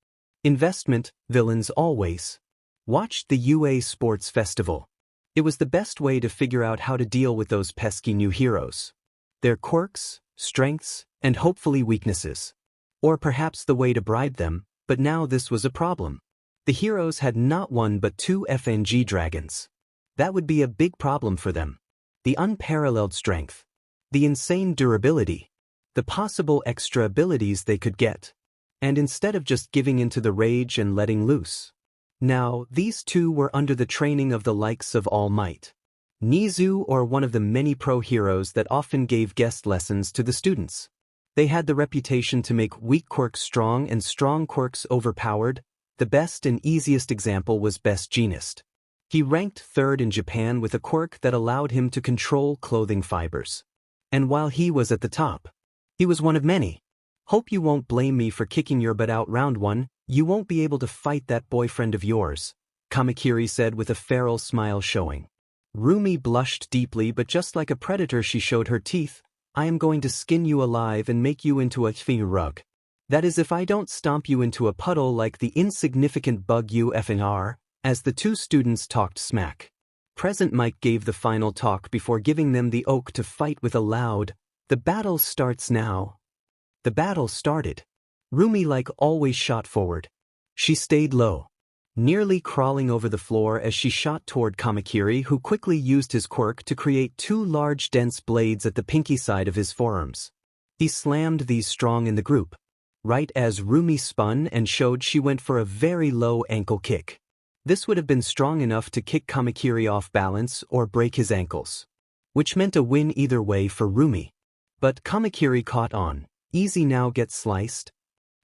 investment. Villains always. Watched the UA Sports Festival. It was the best way to figure out how to deal with those pesky new heroes. Their quirks, strengths, and hopefully weaknesses. Or perhaps the way to bribe them, but now this was a problem. The heroes had not 1 but 2 FNG dragons. That would be a big problem for them. The unparalleled strength. The insane durability. the possible extra abilities they could get. And instead of just giving into the rage and letting loose. Now, these two were under the training of the likes of All Might. Nizu, or one of the many pro heroes that often gave guest lessons to the students. They had the reputation to make weak quirks strong and strong quirks overpowered. The best and easiest example was Best Jeanist. He ranked third in Japan with a quirk that allowed him to control clothing fibers. And while he was at the top, he was one of many. Hope you won't blame me for kicking your butt out round one. You won't be able to fight that boyfriend of yours, Kamakiri said with a feral smile showing. Rumi blushed deeply, but just like a predator she showed her teeth. I am going to skin you alive and make you into a thing rug. That is if I don't stomp you into a puddle like the insignificant bug you effing are. As the two students talked smack. Present Mike gave the final talk before giving them the oak to fight with a loud, "The battle starts now." The battle started. Rumi like always shot forward. She stayed low, nearly crawling over the floor as she shot toward Kamakiri, who quickly used his quirk to create two large dense blades at the pinky side of his forearms. He slammed these strong in the group. Right as Rumi spun and showed, she went for a very low ankle kick. This would have been strong enough to kick Kamakiri off balance or break his ankles, which meant a win either way for Rumi. But Kamakiri caught on. Easy now, get sliced.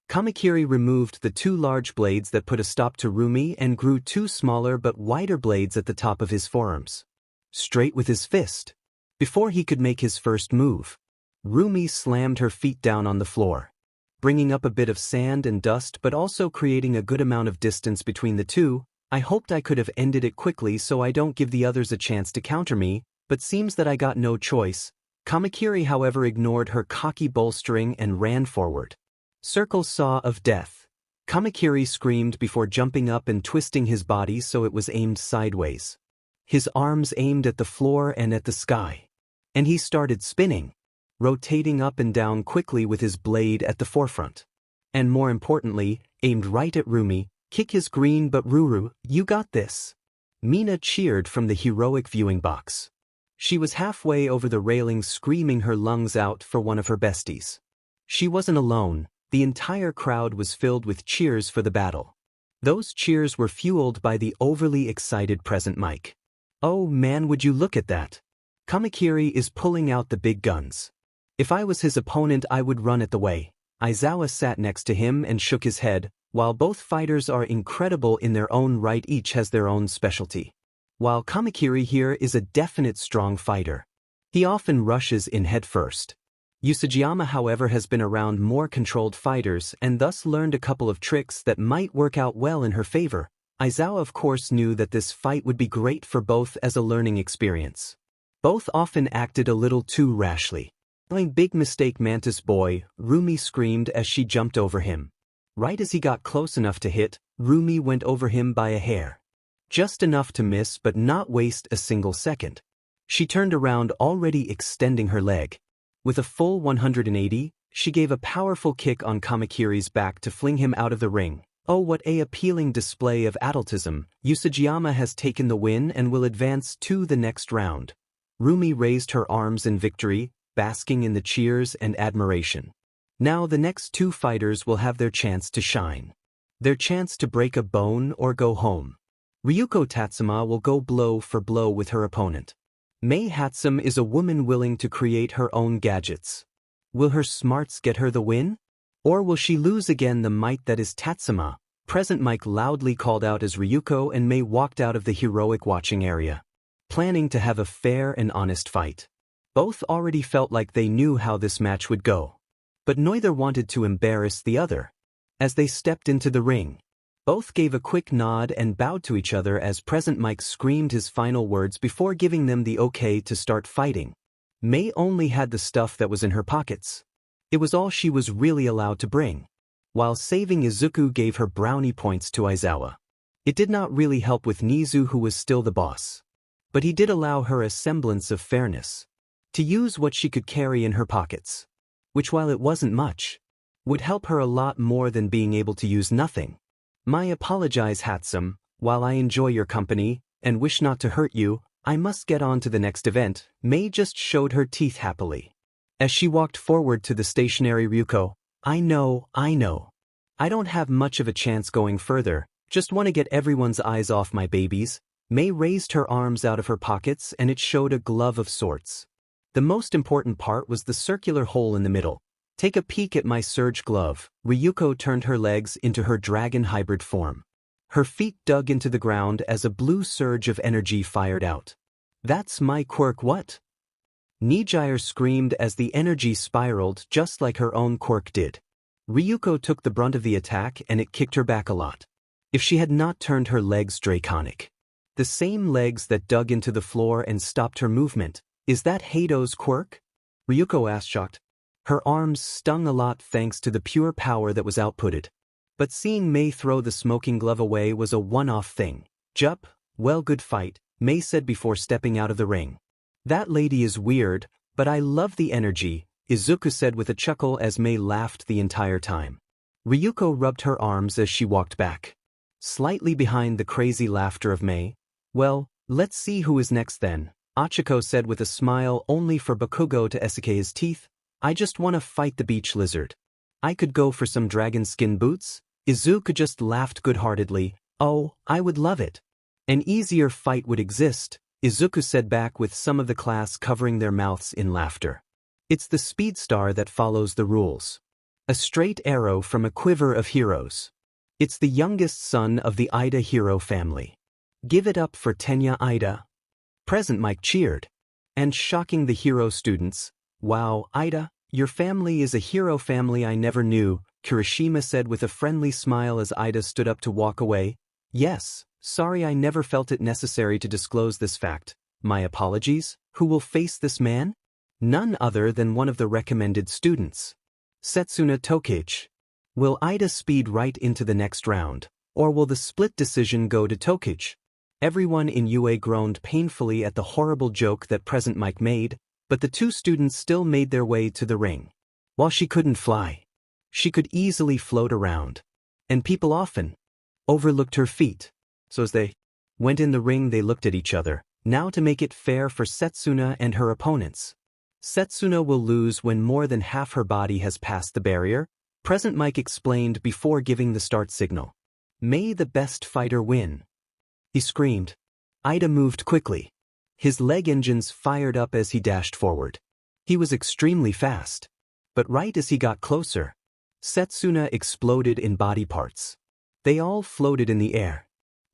Kamakiri removed the two large blades that put a stop to Rumi and grew two smaller but wider blades at the top of his forearms. Straight with his fist. Before he could make his first move, Rumi slammed her feet down on the floor, bringing up a bit of sand and dust but also creating a good amount of distance between the two. I hoped I could have ended it quickly so I don't give the others a chance to counter me, but seems that I got no choice. Kamakiri, however, ignored her cocky bolstering and ran forward. Circle Saw of Death. Kamakiri screamed before jumping up and twisting his body so it was aimed sideways. His arms aimed at the floor and at the sky. And he started spinning, rotating up and down quickly with his blade at the forefront. And more importantly, aimed right at Rumi. Kick his green but Ruru, you got this. Mina cheered from the heroic viewing box. She was halfway over the railing screaming her lungs out for one of her besties. She wasn't alone, the entire crowd was filled with cheers for the battle. Those cheers were fueled by the overly excited Present Mike. Oh man, would you look at that. Kamakiri is pulling out the big guns. If I was his opponent I would run it the way. Aizawa sat next to him and shook his head. While both fighters are incredible in their own right, each has their own specialty. While Kamakiri here is a definite strong fighter. He often rushes in head first. Usajiyama, however, has been around more controlled fighters and thus learned a couple of tricks that might work out well in her favor. Aizawa of course knew that this fight would be great for both as a learning experience. Both often acted a little too rashly. Big mistake, Mantis boy, Rumi screamed as she jumped over him. Right as he got close enough to hit, Rumi went over him by a hair. Just enough to miss but not waste a single second. She turned around, already extending her leg. With a full 180, she gave a powerful kick on Kamakiri's back to fling him out of the ring. Oh, what a appealing display of athleticism. Usajiyama has taken the win and will advance to the next round. Rumi raised her arms in victory, basking in the cheers and admiration. Now the next two fighters will have their chance to shine. Their chance to break a bone or go home. Ryuko Tatsuma will go blow for blow with her opponent. Mei Hatsum is a woman willing to create her own gadgets. Will her smarts get her the win? Or will she lose again? The might that is Tatsuma. Present Mike loudly called out as Ryuko and Mei walked out of the heroic watching area, planning to have a fair and honest fight. Both already felt like they knew how this match would go. But neither wanted to embarrass the other. As they stepped into the ring, both gave a quick nod and bowed to each other as Present Mike screamed his final words before giving them the okay to start fighting. Mei only had the stuff that was in her pockets. It was all she was really allowed to bring. While saving Izuku gave her brownie points to Aizawa. It did not really help with Nizu, who was still the boss. But he did allow her a semblance of fairness. To use what she could carry in her pockets. Which, while it wasn't much, would help her a lot more than being able to use nothing. My apologize, Hatsum, while I enjoy your company, and wish not to hurt you, I must get on to the next event. Mei just showed her teeth happily. As she walked forward to the stationary Ryuko, I know. I don't have much of a chance going further, just want to get everyone's eyes off my babies. Mei raised her arms out of her pockets and it showed a glove of sorts. The most important part was the circular hole in the middle. Take a peek at my surge glove. Ryuko turned her legs into her dragon hybrid form. Her feet dug into the ground as a blue surge of energy fired out. That's my quirk, what? Nijire screamed as the energy spiraled just like her own quirk did. Ryuko took the brunt of the attack and it kicked her back a lot. If she had not turned her legs draconic. The same legs that dug into the floor and stopped her movement. Is that Heido's quirk? Ryuko asked, shocked. Her arms stung a lot thanks to the pure power that was outputted. But seeing Mei throw the smoking glove away was a one-off thing. Jup, well, good fight, Mei said before stepping out of the ring. That lady is weird, but I love the energy, Izuku said with a chuckle as Mei laughed the entire time. Ryuko rubbed her arms as she walked back. Slightly behind the crazy laughter of Mei. Well, let's see who is next then, Achiko said with a smile only for Bakugo to escape his teeth. I just want to fight the beach lizard. I could go for some dragon skin boots. Izuku just laughed good-heartedly. Oh, I would love it. An easier fight would exist, Izuku said back with some of the class covering their mouths in laughter. It's the speed star that follows the rules. A straight arrow from a quiver of heroes. It's the youngest son of the Ida hero family. Give it up for Tenya Ida. Present Mike cheered. And shocking the hero students. Wow, Ida, your family is a hero family I never knew, Kirishima said with a friendly smile as Ida stood up to walk away. Yes, sorry I never felt it necessary to disclose this fact. My apologies. Who will face this man? None other than one of the recommended students. Setsuna Tokichi. Will Ida speed right into the next round, or will the split decision go to Tokichi? Everyone in UA groaned painfully at the horrible joke that Present Mike made, but the two students still made their way to the ring. While she couldn't fly, she could easily float around. And people often overlooked her feet. So as they went in the ring they looked at each other, now to make it fair for Setsuna and her opponents. Setsuna will lose when more than half her body has passed the barrier, Present Mike explained before giving the start signal. May the best fighter win. He screamed. Ida moved quickly. His leg engines fired up as he dashed forward. He was extremely fast. But right as he got closer, Setsuna exploded in body parts. They all floated in the air.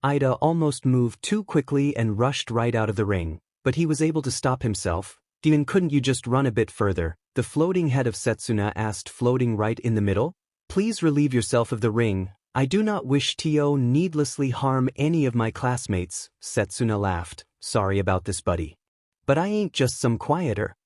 Ida almost moved too quickly and rushed right out of the ring, but he was able to stop himself. Demon, couldn't you just run a bit further? The floating head of Setsuna asked, floating right in the middle. Please relieve yourself of the ring. I do not wish to needlessly harm any of my classmates, Setsuna laughed. Sorry about this, buddy. But I ain't just some quieter.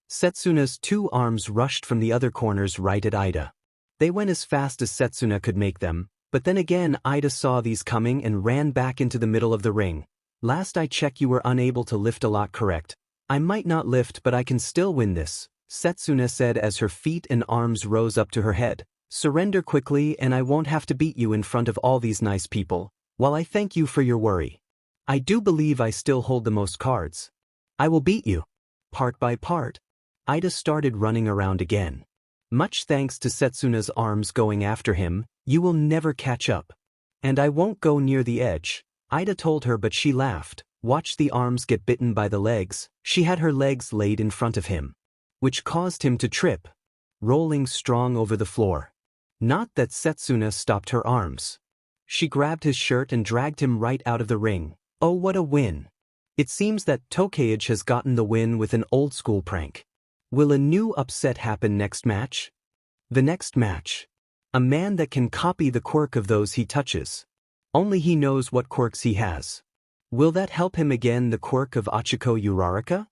Setsuna's two arms rushed from the other corners right at Ida. They went as fast as Setsuna could make them, but then again Ida saw these coming and ran back into the middle of the ring. Last I checked you were unable to lift a lot, correct? I might not lift but I can still win this, Setsuna said as her feet and arms rose up to her head. Surrender quickly and I won't have to beat you in front of all these nice people. While I thank you for your worry, I do believe I still hold the most cards. I will beat you. Part by part. Ida started running around again. Much thanks to Setsuna's arms going after him, you will never catch up. And I won't go near the edge, Ida told her, but she laughed. Watch the arms get bitten by the legs. She had her legs laid in front of him, which caused him to trip, rolling strong over the floor. Not that Setsuna stopped her arms. She grabbed his shirt and dragged him right out of the ring. Oh, what a win. It seems that Tokichi has gotten the win with an old-school prank. Will a new upset happen next match? The next match. A man that can copy the quirk of those he touches. Only he knows what quirks he has. Will that help him again, the quirk of Achiko Uraraka?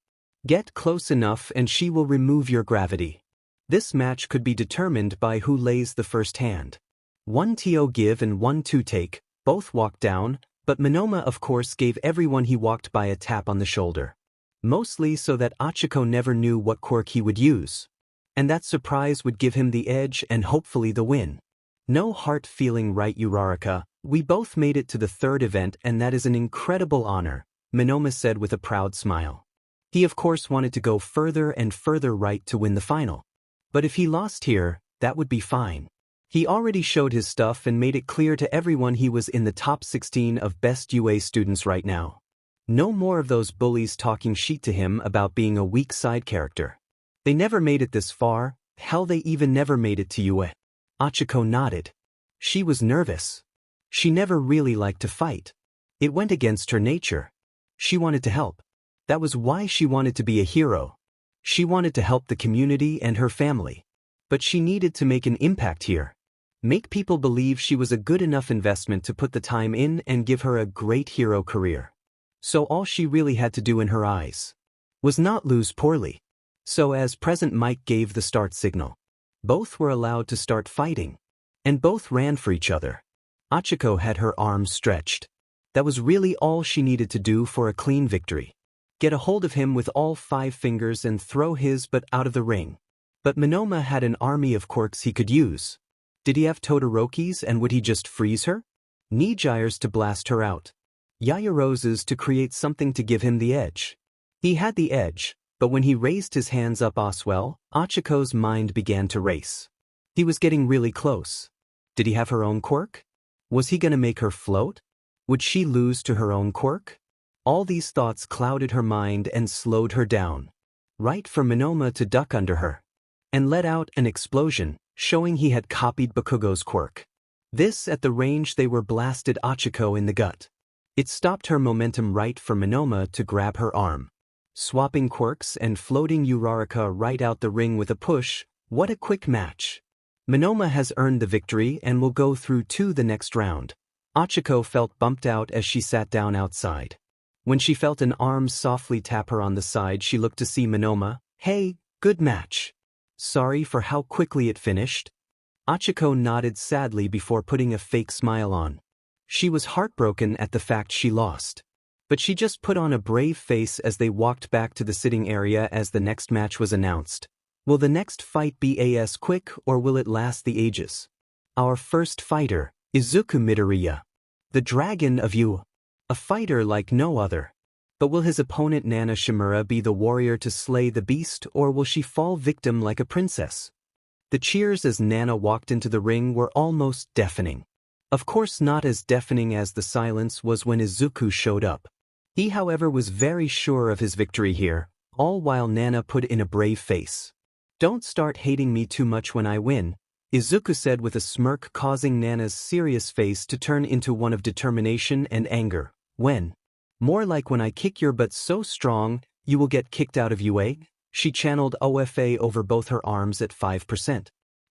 Get close enough and she will remove your gravity. This match could be determined by who lays the first hand. 1 to give and 1 to take, both walked down, but Monoma of course gave everyone he walked by a tap on the shoulder. Mostly so that Achiko never knew what quirk he would use. And that surprise would give him the edge and hopefully the win. No heart feeling, right, Uraraka? We both made it to the third event and that is an incredible honor, Monoma said with a proud smile. He of course wanted to go further and further right to win the final. But if he lost here, that would be fine. He already showed his stuff and made it clear to everyone he was in the top 16 of best UA students right now. No more of those bullies talking shit to him about being a weak side character. They never made it this far, hell they even never made it to UA. Achiko nodded. She was nervous. She never really liked to fight. It went against her nature. She wanted to help. That was why she wanted to be a hero. She wanted to help the community and her family. But she needed to make an impact here. Make people believe she was a good enough investment to put the time in and give her a great hero career. So all she really had to do in her eyes was not lose poorly. So as President Mike gave the start signal, both were allowed to start fighting. And both ran for each other. Achiko had her arms stretched. That was really all she needed to do for a clean victory. Get a hold of him with all 5 fingers and throw his butt out of the ring. But Monoma had an army of quirks he could use. Did he have Todorokis and would he just freeze her? Nijires to blast her out. Yayaroses to create something to give him the edge. He had the edge, but when he raised his hands up Oswell, Achiko's mind began to race. He was getting really close. Did he have her own quirk? Was he gonna make her float? Would she lose to her own quirk? All these thoughts clouded her mind and slowed her down. Right for Monoma to duck under her. And let out an explosion, showing he had copied Bakugo's quirk. This at the range they were blasted Achiko in the gut. It stopped her momentum right for Monoma to grab her arm. Swapping quirks and floating Uraraka right out the ring with a push, what a quick match. Monoma has earned the victory and will go through to the next round. Achiko felt bumped out as she sat down outside. When she felt an arm softly tap her on the side, she looked to see Monoma. Hey, good match. Sorry for how quickly it finished. Achiko nodded sadly before putting a fake smile on. She was heartbroken at the fact she lost. But she just put on a brave face as they walked back to the sitting area as the next match was announced. Will the next fight be as quick or will it last the ages? Our first fighter, Izuku MidoRyuu, the Dragon of Yu. A fighter like no other. But will his opponent Nana Shimura be the warrior to slay the beast or will she fall victim like a princess? The cheers as Nana walked into the ring were almost deafening. Of course not as deafening as the silence was when Izuku showed up. He however was very sure of his victory here, all while Nana put in a brave face. Don't start hating me too much when I win, Izuku said with a smirk causing Nana's serious face to turn into one of determination and anger. When? More like when I kick your butt so strong, you will get kicked out of UA? She channeled OFA over both her arms at 5%.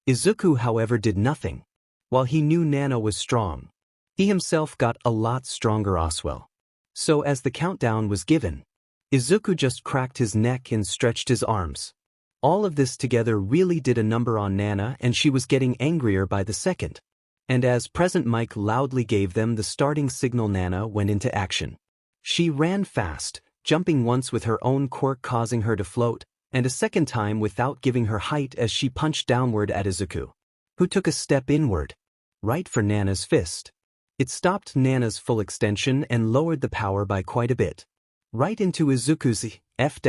Izuku however did nothing. While he knew Nana was strong, he himself got a lot stronger Oswell. So as the countdown was given, Izuku just cracked his neck and stretched his arms. All of this together really did a number on Nana and she was getting angrier by the second. And as President Mike loudly gave them the starting signal, Nana went into action. She ran fast, jumping once with her own quirk causing her to float, and a second time without giving her height as she punched downward at Izuku, who took a step inward, right for Nana's fist. It stopped Nana's full extension and lowered the power by quite a bit. Right into Izuku's F-.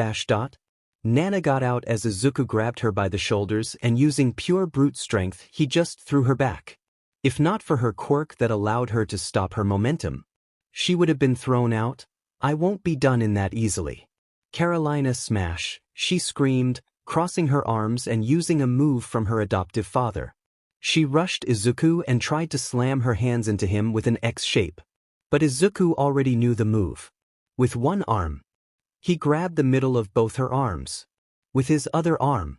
Nana got out as Izuku grabbed her by the shoulders and using pure brute strength he just threw her back. If not for her quirk that allowed her to stop her momentum, she would have been thrown out. I won't be done in that easily. Carolina smash, she screamed, crossing her arms and using a move from her adoptive father. She rushed Izuku and tried to slam her hands into him with an X shape. But Izuku already knew the move. With one arm, he grabbed the middle of both her arms. With his other arm,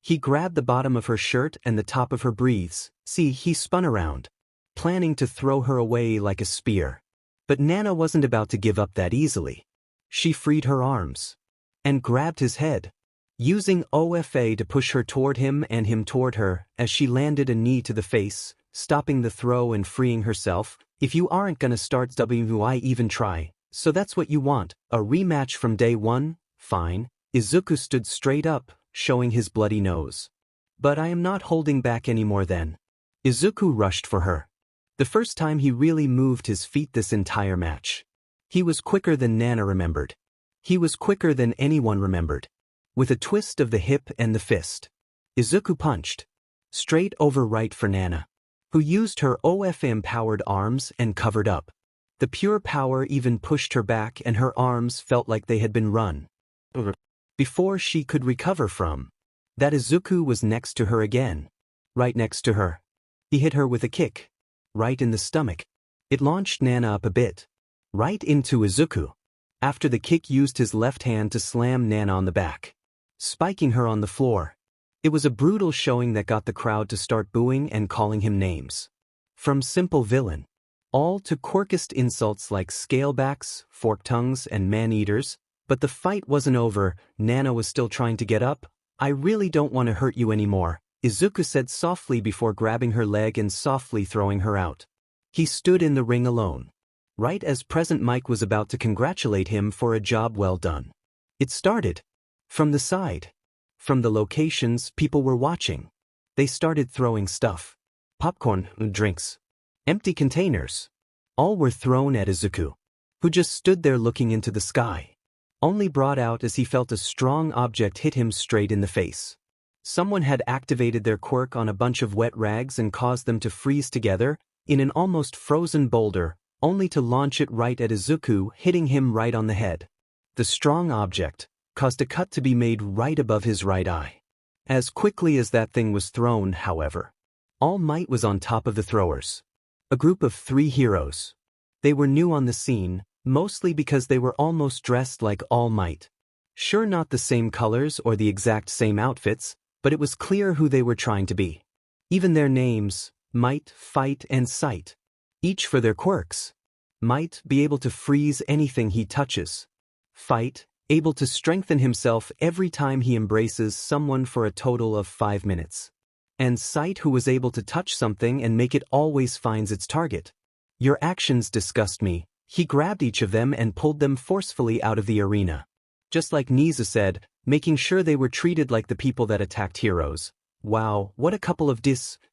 he grabbed the bottom of her shirt and the top of her breaths. See, he spun around, planning to throw her away like a spear. But Nana wasn't about to give up that easily. She freed her arms and grabbed his head, using OFA to push her toward him and him toward her as she landed a knee to the face, stopping the throw and freeing herself. If you aren't gonna start why even try? So that's what you want, a rematch from day one? Fine. Izuku stood straight up, showing his bloody nose. But I am not holding back anymore then. Izuku rushed for her. The first time he really moved his feet this entire match. He was quicker than Nana remembered. He was quicker than anyone remembered. With a twist of the hip and the fist, Izuku punched straight over right for Nana, who used her OFM-powered arms and covered up. The pure power even pushed her back and her arms felt like they had been run over before she could recover from that. Izuku was next to her again. Right next to her. He hit her with a kick. Right in the stomach. It launched Nana up a bit. Right into Izuku. After the kick used his left hand to slam Nana on the back, spiking her on the floor. It was a brutal showing that got the crowd to start booing and calling him names. From simple villain, all to quirkest insults like scalebacks, fork tongues, and man-eaters. But the fight wasn't over. Nana was still trying to get up. "I really don't want to hurt you anymore," Izuku said softly before grabbing her leg and softly throwing her out. He stood in the ring alone. Right as Present Mike was about to congratulate him for a job well done. It started. From the side. From the locations people were watching. They started throwing stuff. Popcorn, drinks, empty containers. All were thrown at Izuku, who just stood there looking into the sky. Only brought out as he felt a strong object hit him straight in the face. Someone had activated their quirk on a bunch of wet rags and caused them to freeze together in an almost frozen boulder, only to launch it right at Izuku, hitting him right on the head. The strong object caused a cut to be made right above his right eye. As quickly as that thing was thrown, however, All Might was on top of the throwers. A group of 3 heroes. They were new on the scene, mostly because they were almost dressed like All Might. Sure, not the same colors or the exact same outfits, but it was clear who they were trying to be. Even their names, Might, Fight, and Sight. Each for their quirks. Might, be able to freeze anything he touches. Fight, able to strengthen himself every time he embraces someone for a total of 5 minutes. And Sight, who was able to touch something and make it always finds its target. "Your actions disgust me." He grabbed each of them and pulled them forcefully out of the arena. Just like Niza said, making sure they were treated like the people that attacked heroes. Wow, what a couple of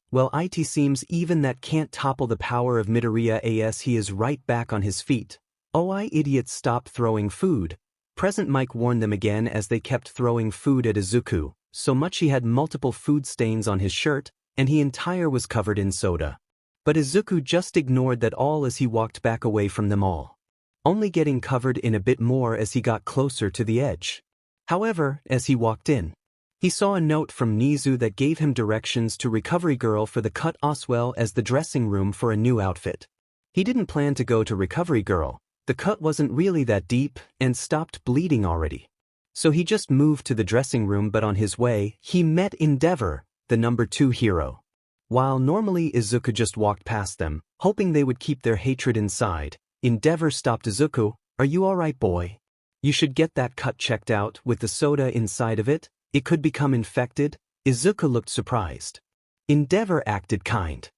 well, it seems even that can't topple the power of MidoRyuu as he is right back on his feet. "Oh, idiots, stop throwing food." Present Mike warned them again as they kept throwing food at Izuku, so much he had multiple food stains on his shirt, and he entire was covered in soda. But Izuku just ignored that all as he walked back away from them all, only getting covered in a bit more as he got closer to the edge. However, as he walked in, he saw a note from Nizu that gave him directions to Recovery Girl for the cut as well as the dressing room for a new outfit. He didn't plan to go to Recovery Girl. The cut wasn't really that deep and stopped bleeding already. So he just moved to the dressing room, but on his way, he met Endeavor, the number 2 hero. While normally Izuku just walked past them, hoping they would keep their hatred inside, Endeavor stopped Izuku. "Are you alright, boy? You should get that cut checked out. With the soda inside of it, it could become infected." Izuku looked surprised. Endeavor acted kind.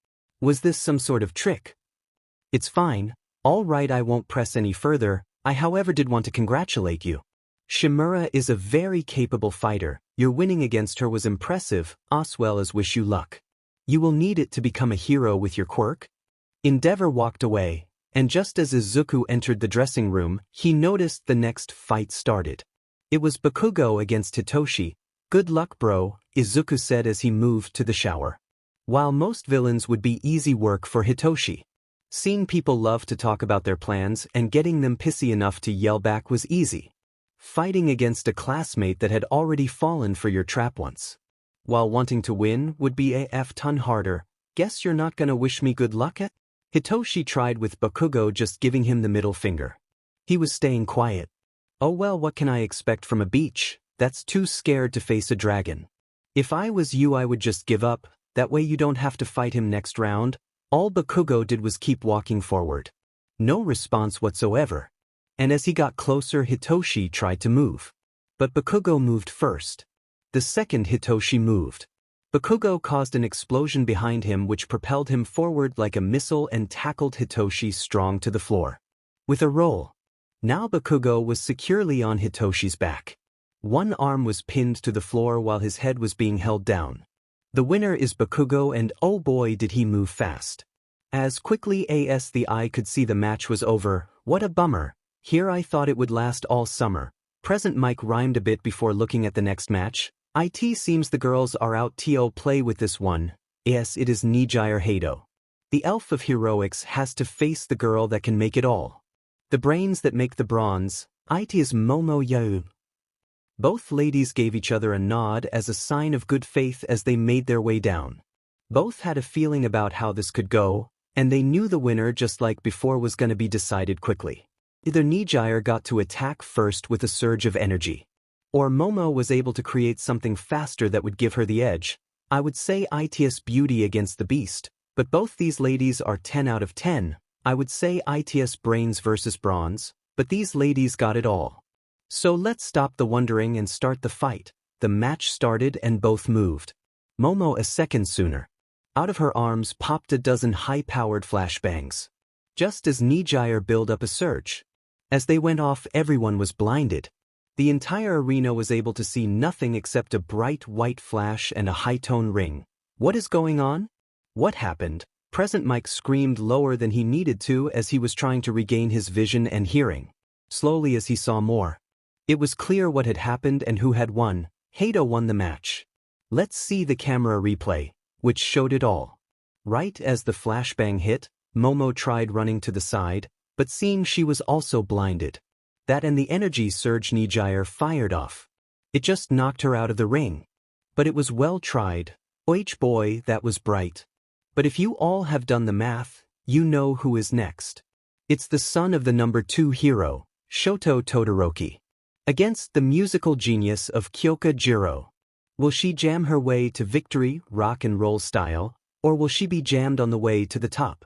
Was this some sort of trick? "It's fine. All right, I won't press any further. I however did want to congratulate you. Shimura is a very capable fighter. Your winning against her was impressive, as well as wish you luck. You will need it to become a hero with your quirk." Endeavor walked away, and just as Izuku entered the dressing room, he noticed the next fight started. It was Bakugo against Hitoshi. "Good luck, bro," Izuku said as he moved to the shower. While most villains would be easy work for Hitoshi, seeing people love to talk about their plans and getting them pissy enough to yell back was easy. Fighting against a classmate that had already fallen for your trap once, while wanting to win, would be a ton harder. "Guess you're not gonna wish me good luck at?" Hitoshi tried with Bakugo just giving him the middle finger. He was staying quiet. "Oh well, what can I expect from a beach that's too scared to face a dragon? If I was you, I would just give up, that way you don't have to fight him next round." All Bakugo did was keep walking forward. No response whatsoever. And as he got closer, Hitoshi tried to move. But Bakugo moved first. The second Hitoshi moved, Bakugo caused an explosion behind him which propelled him forward like a missile and tackled Hitoshi strong to the floor. With a roll, now Bakugo was securely on Hitoshi's back. One arm was pinned to the floor while his head was being held down. The winner is Bakugo, and oh boy did he move fast. As quickly as the eye could see the match was over. What a bummer. Here I thought it would last all summer. Present Mike rhymed a bit before looking at the next match. It seems the girls are out to play with this one. Yes, it is MidoRyuu Hado. The elf of heroics has to face the girl that can make it all. The brains that make the bronze. It is MidoRyuu. Both ladies gave each other a nod as a sign of good faith as they made their way down. Both had a feeling about how this could go, and they knew the winner just like before was going to be decided quickly. Either MidoRyuu got to attack first with a surge of energy, or Momo was able to create something faster that would give her the edge. I would say ITS beauty against the beast, but both these ladies are 10 out of 10. I would say ITS brains versus bronze, but these ladies got it all. So let's stop the wondering and start the fight. The match started and both moved. Momo a second sooner. Out of her arms popped a dozen high-powered flashbangs. Just as MidoRyuu built up a surge. As they went off, everyone was blinded. The entire arena was able to see nothing except a bright white flash and a high-tone ring. What is going on? What happened? Present Mike screamed lower than he needed to as he was trying to regain his vision and hearing. Slowly as he saw more. It was clear what had happened and who had won. Hado won the match. Let's see the camera replay, which showed it all. Right as the flashbang hit, Momo tried running to the side, but seeing she was also blinded. That and the energy surge MidoRyuu fired off. It just knocked her out of the ring. But it was well tried. Boy, that was bright. But if you all have done the math, you know who is next. It's the son of the number 2 hero, Shoto Todoroki. Against the musical genius of Kyoka Jiro. Will she jam her way to victory, rock and roll style, or will she be jammed on the way to the top?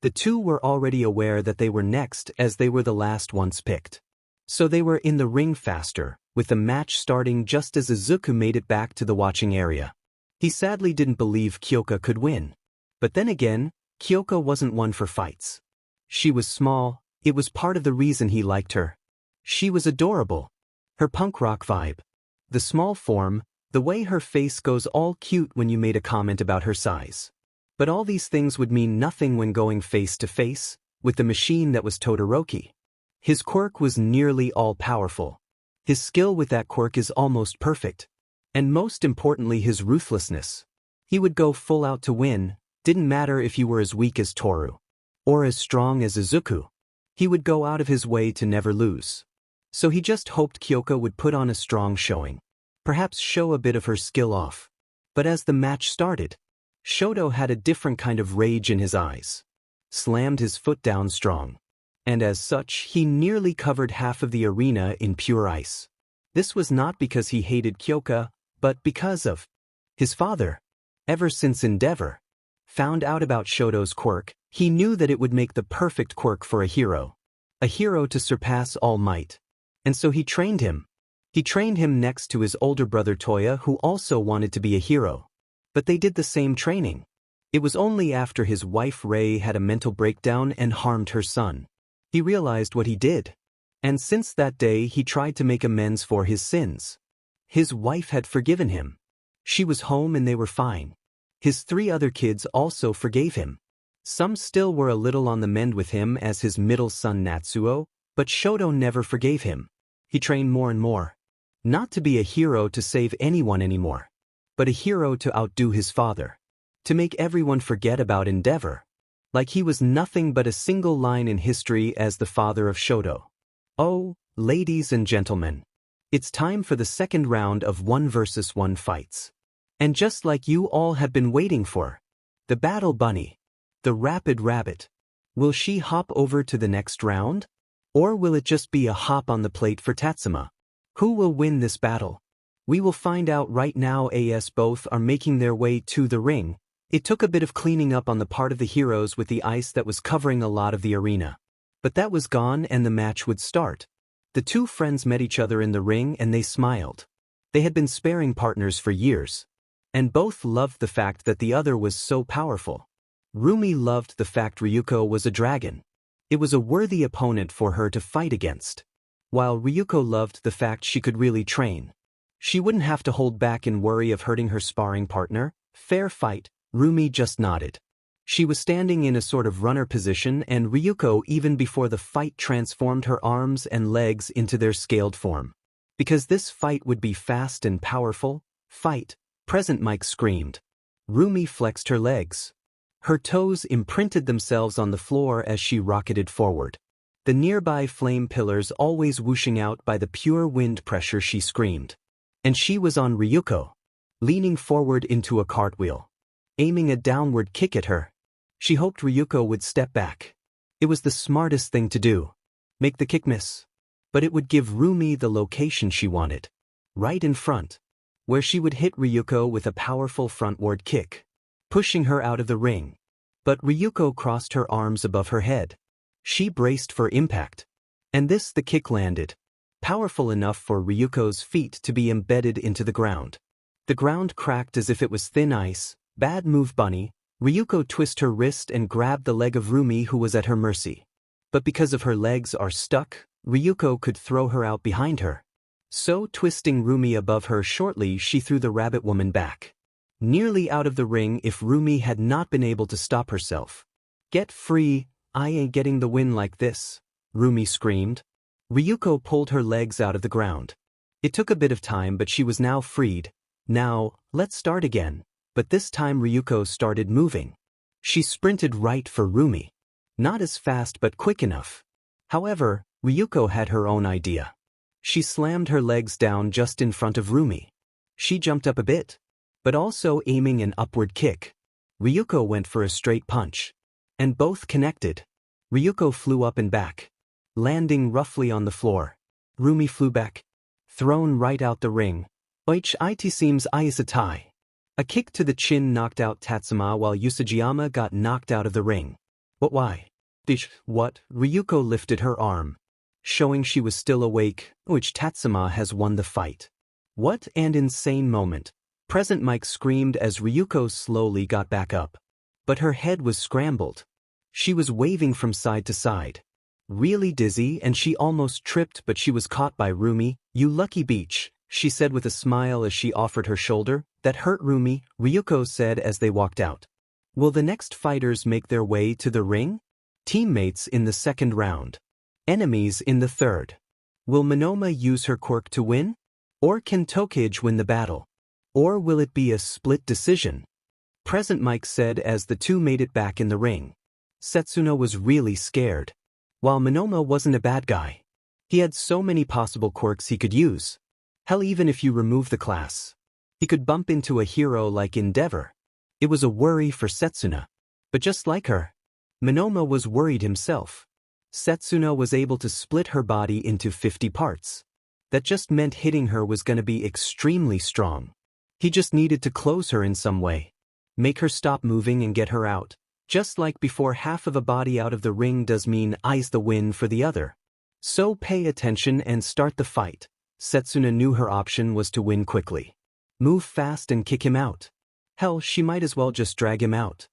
The two were already aware that they were next as they were the last ones picked. So they were in the ring faster, with the match starting just as Izuku made it back to the watching area. He sadly didn't believe Kyoka could win. But then again, Kyoka wasn't one for fights. She was small, it was part of the reason he liked her. She was adorable. Her punk rock vibe. The small form, the way her face goes all cute when you made a comment about her size. But all these things would mean nothing when going face to face with the machine that was Todoroki. His quirk was nearly all-powerful. His skill with that quirk is almost perfect. And most importantly, his ruthlessness. He would go full out to win, didn't matter if you were as weak as Toru. Or as strong as Izuku. He would go out of his way to never lose. So he just hoped Kyoka would put on a strong showing. Perhaps show a bit of her skill off. But as the match started, Shoto had a different kind of rage in his eyes. Slammed his foot down strong. And as such, he nearly covered half of the arena in pure ice. This was not because he hated Kyoka, but because of his father. Ever since Endeavor found out about Shoto's quirk, he knew that it would make the perfect quirk for a hero. A hero to surpass all might. And so he trained him. He trained him next to his older brother Toya, who also wanted to be a hero. But they did the same training. It was only after his wife Rei had a mental breakdown and harmed her son. He realized what he did. And since that day he tried to make amends for his sins. His wife had forgiven him. She was home and they were fine. His 3 other kids also forgave him. Some still were a little on the mend with him as his middle son Natsuo, but Shoto never forgave him. He trained more and more. Not to be a hero to save anyone anymore. But a hero to outdo his father. To make everyone forget about Endeavor. Like he was nothing but a single line in history as the father of Shoto. Oh, ladies and gentlemen. It's time for the second round of 1 versus 1 fights. And just like you all have been waiting for. The Battle Bunny. The Rapid Rabbit. Will she hop over to the next round? Or will it just be a hop on the plate for Tatsuma? Who will win this battle? We will find out right now as both are making their way to the ring. It took a bit of cleaning up on the part of the heroes with the ice that was covering a lot of the arena. But that was gone and the match would start. The 2 friends met each other in the ring and they smiled. They had been sparring partners for years. And both loved the fact that the other was so powerful. Rumi loved the fact Ryuko was a dragon. It was a worthy opponent for her to fight against. While Ryuko loved the fact she could really train. She wouldn't have to hold back in worry of hurting her sparring partner. Fair fight, Rumi just nodded. She was standing in a sort of runner position and Ryuko even before the fight transformed her arms and legs into their scaled form. Because this fight would be fast and powerful. Fight, Present Mike screamed. Rumi flexed her legs. Her toes imprinted themselves on the floor as she rocketed forward. The nearby flame pillars always whooshing out by the pure wind pressure, she screamed. And she was on Ryuko, leaning forward into a cartwheel, aiming a downward kick at her. She hoped Ryuko would step back. It was the smartest thing to do. Make the kick miss. But it would give Rumi the location she wanted. Right in front, where she would hit Ryuko with a powerful frontward kick, pushing her out of the ring. But Ryuko crossed her arms above her head. She braced for impact. And the kick landed. Powerful enough for Ryuko's feet to be embedded into the ground. The ground cracked as if it was thin ice. Bad move, bunny. Ryuko twisted her wrist and grabbed the leg of Rumi, who was at her mercy. But because of her legs are stuck, Ryuko could throw her out behind her. So twisting Rumi above her shortly, she threw the rabbit woman back. Nearly out of the ring if Rumi had not been able to stop herself. Get free, I ain't getting the win like this, Rumi screamed. Ryuko pulled her legs out of the ground. It took a bit of time, but she was now freed. Now, let's start again. But this time Ryuko started moving. She sprinted right for Rumi. Not as fast but quick enough. However, Ryuko had her own idea. She slammed her legs down just in front of Rumi. She jumped up a bit, but also aiming an upward kick. Ryuko went for a straight punch. And both connected. Ryuko flew up and back, landing roughly on the floor. Rumi flew back, thrown right out the ring. Oich it seems Ayasatai. A kick to the chin knocked out Tatsuma while Usajiyama got knocked out of the ring. But why? What? Ryuko lifted her arm, showing she was still awake, which Tatsuma has won the fight. What an insane moment. Present Mike screamed as Ryuko slowly got back up. But her head was scrambled. She was waving from side to side. Really dizzy, and she almost tripped, but she was caught by Rumi. You lucky beach, she said with a smile as she offered her shoulder. That hurt Rumi, Ryuko said as they walked out. Will the next fighters make their way to the ring? Teammates in the second round. Enemies in the third. Will Monoma use her quirk to win? Or can Tokage win the battle? Or will it be a split decision? Present Mike said as the two made it back in the ring. Setsuna was really scared. While Monoma wasn't a bad guy. He had so many possible quirks he could use. Hell, even if you remove the class, he could bump into a hero like Endeavor. It was a worry for Setsuna. But just like her, Monoma was worried himself. Setsuna was able to split her body into 50 parts. That just meant hitting her was gonna be extremely strong. He just needed to close her in some way. Make her stop moving and get her out. Just like before, half of a body out of the ring does mean eyes the win for the other. So pay attention and start the fight. Setsuna knew her option was to win quickly. Move fast and kick him out. Hell, she might as well just drag him out.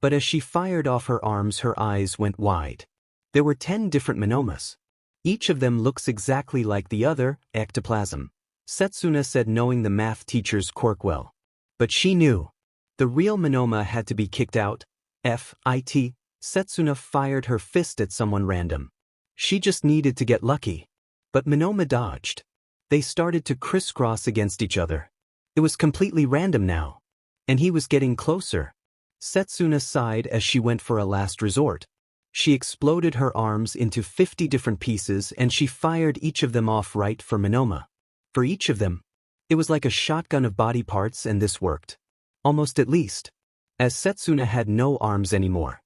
But as she fired off her arms, her eyes went wide. There were 10 different Monomas. Each of them looks exactly like the other, ectoplasm. Setsuna said, knowing the math teacher's quirk well. But she knew. The real Monoma had to be kicked out. F.I.T. Setsuna fired her fist at someone random. She just needed to get lucky. But Monoma dodged. They started to crisscross against each other. It was completely random now. And he was getting closer. Setsuna sighed as she went for a last resort. She exploded her arms into 50 different pieces and she fired each of them off right for Monoma. For each of them, it was like a shotgun of body parts, and this worked. Almost, at least. As Setsuna had no arms anymore.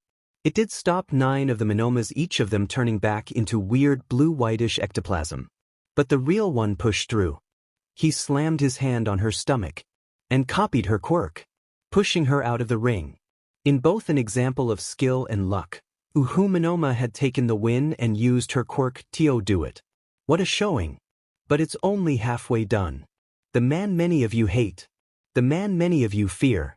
It did stop 9 of the Monomas, each of them turning back into weird blue-whitish ectoplasm. But the real one pushed through. He slammed his hand on her stomach and copied her quirk, pushing her out of the ring. In both an example of skill and luck, Uhu Monoma had taken the win and used her quirk to do it. What a showing! But it's only halfway done. The man many of you hate. The man many of you fear.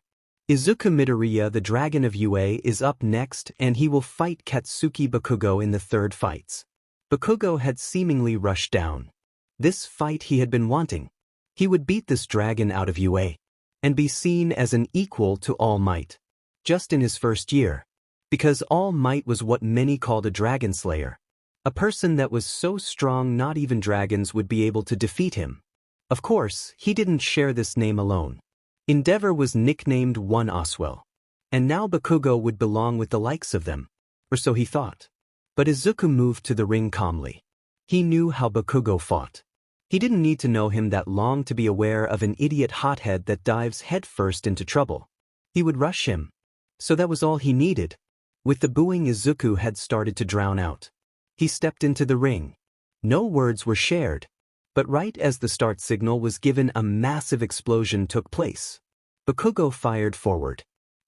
Izuku MidoRyuu, the Dragon of UA, is up next, and he will fight Katsuki Bakugo in the third fights. Bakugo had seemingly rushed down. This fight he had been wanting. He would beat this dragon out of UA and be seen as an equal to All Might. Just in his first year. Because All Might was what many called a dragon slayer. A person that was so strong not even dragons would be able to defeat him. Of course, he didn't share this name alone. Endeavor was nicknamed One Oswell. And now Bakugo would belong with the likes of them. Or so he thought. But Izuku moved to the ring calmly. He knew how Bakugo fought. He didn't need to know him that long to be aware of an idiot hothead that dives headfirst into trouble. He would rush him. So that was all he needed. With the booing, Izuku had started to drown out. He stepped into the ring. No words were shared. But right as the start signal was given, a massive explosion took place. Bakugo fired forward.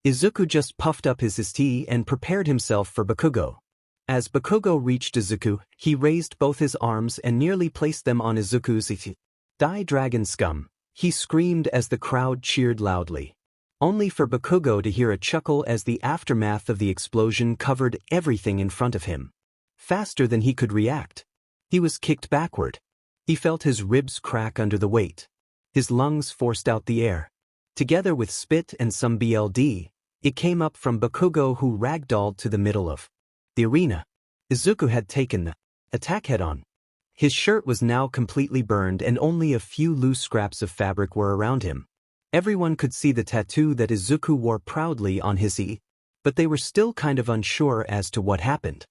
Izuku just puffed up his tea and prepared himself for Bakugo. As Bakugo reached Izuku, he raised both his arms and nearly placed them on Izuku's tea. Die dragon scum, he screamed as the crowd cheered loudly. Only for Bakugo to hear a chuckle as the aftermath of the explosion covered everything in front of him. Faster than he could react, he was kicked backward. He felt his ribs crack under the weight. His lungs forced out the air. Together with spit and some BLD, it came up from Bakugo, who ragdolled to the middle of the arena. Izuku had taken the attack head-on. His shirt was now completely burned and only a few loose scraps of fabric were around him. Everyone could see the tattoo that Izuku wore proudly on his eye, but they were still kind of unsure as to what happened.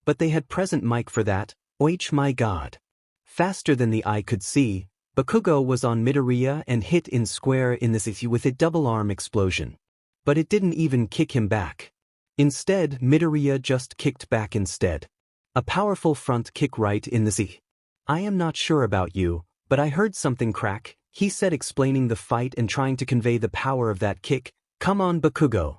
But they had present mic for that. Oich my god. Faster than the eye could see, Bakugo was on MidoRyuu and hit in square in the city with a double-arm explosion. But it didn't even kick him back. Instead, MidoRyuu just kicked back instead. A powerful front kick right in the city. I am not sure about you, but I heard something crack, he said, explaining the fight and trying to convey the power of that kick. Come on, Bakugo.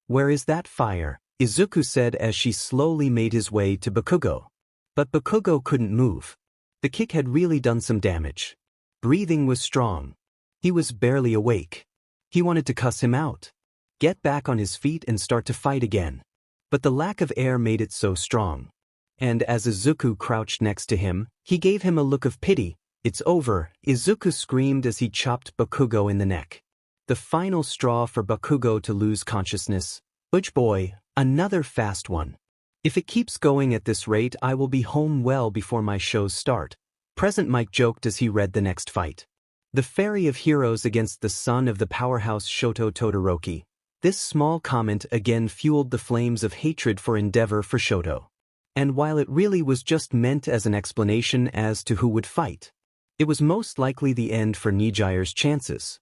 Where is that fire? Izuku said as she slowly made his way to Bakugo. But Bakugo couldn't move. The kick had really done some damage. Breathing was strong. He was barely awake. He wanted to cuss him out. Get back on his feet and start to fight again. But the lack of air made it so strong. And as Izuku crouched next to him, he gave him a look of pity. It's over, Izuku screamed as he chopped Bakugo in the neck. The final straw for Bakugo to lose consciousness. Butch boy, another fast one. If it keeps going at this rate, I will be home well before my shows start. Present Mike joked as he read the next fight. The Fairy of Heroes against the son of the powerhouse Shoto Todoroki. This small comment again fueled the flames of hatred for Endeavor for Shoto. And while it really was just meant as an explanation as to who would fight, it was most likely the end for Nijire's chances.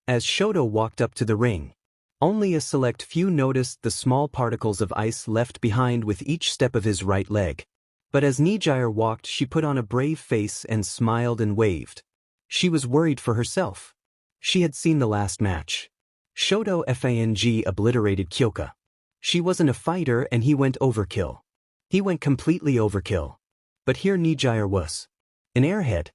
As Shoto walked up to the ring, only a select few noticed the small particles of ice left behind with each step of his right leg. But as Nijire walked, she put on a brave face and smiled and waved. She was worried for herself. She had seen the last match. Shoto Fang obliterated Kyoka. She wasn't a fighter and he went overkill. He went completely overkill. But here Nijire was. An airhead.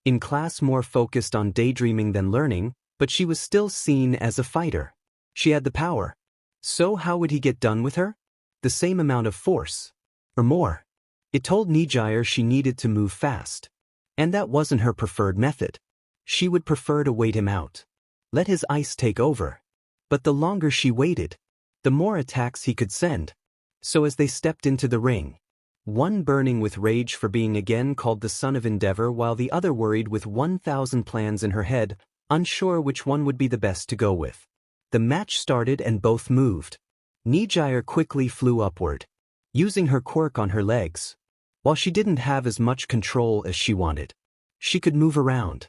In class, more focused on daydreaming than learning, but she was still seen as a fighter. She had the power. So how would he get done with her? The same amount of force. Or more. It told Nijire she needed to move fast. And that wasn't her preferred method. She would prefer to wait him out. Let his ice take over. But the longer she waited, the more attacks he could send. So as they stepped into the ring, one burning with rage for being again called the son of Endeavor while the other worried with 1,000 plans in her head, unsure which one would be the best to go with. The match started and both moved. Nijire quickly flew upward, using her quirk on her legs. While she didn't have as much control as she wanted, she could move around.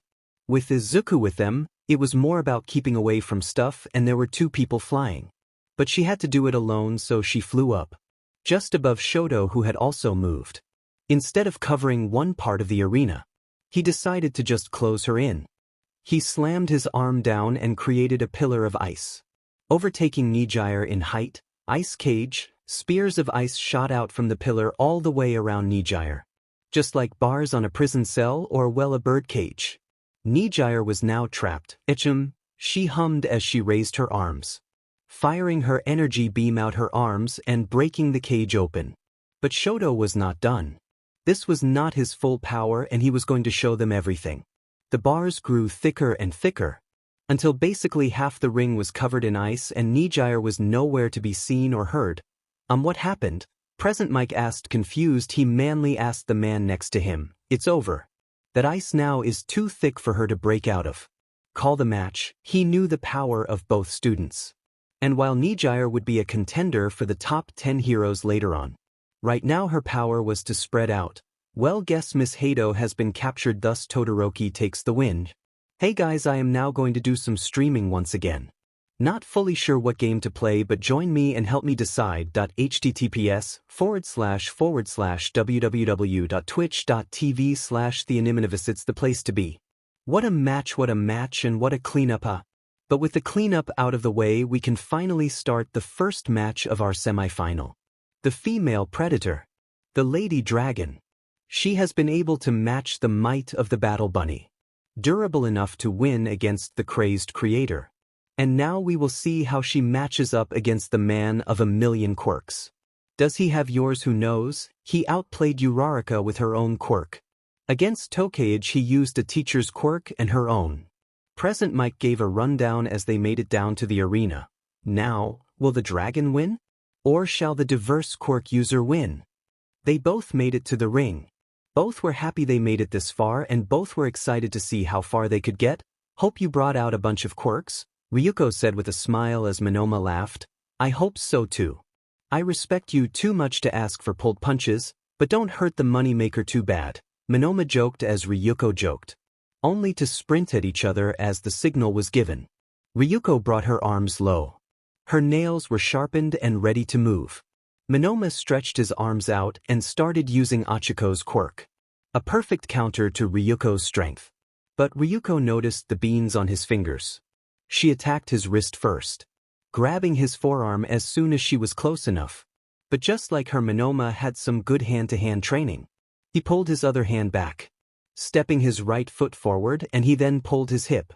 With Izuku with them, it was more about keeping away from stuff, and there were two people flying. But she had to do it alone, so she flew up, just above Shoto, who had also moved. Instead of covering one part of the arena, he decided to just close her in. He slammed his arm down and created a pillar of ice. Overtaking Nijire in height, ice cage, spears of ice shot out from the pillar all the way around Nijire. Just like bars on a prison cell or a bird cage. Nijire was now trapped. Echum, she hummed as she raised her arms, firing her energy beam out her arms and breaking the cage open. But Shoto was not done. This was not his full power and he was going to show them everything. The bars grew thicker and thicker, until basically half the ring was covered in ice and Nijire was nowhere to be seen or heard. What happened? Present Mike asked confused. He manly asked the man next to him, "It's over. That ice now is too thick for her to break out of. Call the match." He knew the power of both students. And while MidoRyuu would be a contender for the top 10 heroes later on, right now her power was to spread out. Well, guess Miss Hado has been captured, thus Todoroki takes the win. Hey guys, I am now going to do some streaming once again. Not fully sure what game to play, but join me and help me decide. https://www.twitch.tv/theaniminivis. It's the place to be. What a match, and what a cleanup, But with the cleanup out of the way, we can finally start the first match of our semifinal. The female predator, the lady dragon. She has been able to match the might of the battle bunny. Durable enough to win against the crazed creator. And now we will see how she matches up against the man of a million quirks. Does he have yours? Who knows? He outplayed Uraraka with her own quirk. Against Tokage he used a teacher's quirk and her own. Present Mike gave a rundown as they made it down to the arena. Now, will the dragon win? Or shall the diverse quirk user win? They both made it to the ring. Both were happy they made it this far, and both were excited to see how far they could get. Hope you brought out a bunch of quirks, Ryuko said with a smile as Monoma laughed. I hope so too. I respect you too much to ask for pulled punches, but don't hurt the moneymaker too bad, Monoma joked as Ryuko joked. Only to sprint at each other as the signal was given. Ryuko brought her arms low. Her nails were sharpened and ready to move. Monoma stretched his arms out and started using Achiko's quirk. A perfect counter to Ryuko's strength. But Ryuko noticed the beans on his fingers. She attacked his wrist first, grabbing his forearm as soon as she was close enough. But just like her, Monoma had some good hand-to-hand training. He pulled his other hand back, stepping his right foot forward, and he then pulled his hip.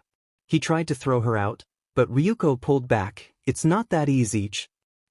He tried to throw her out, but Ryuko pulled back. It's not that easy.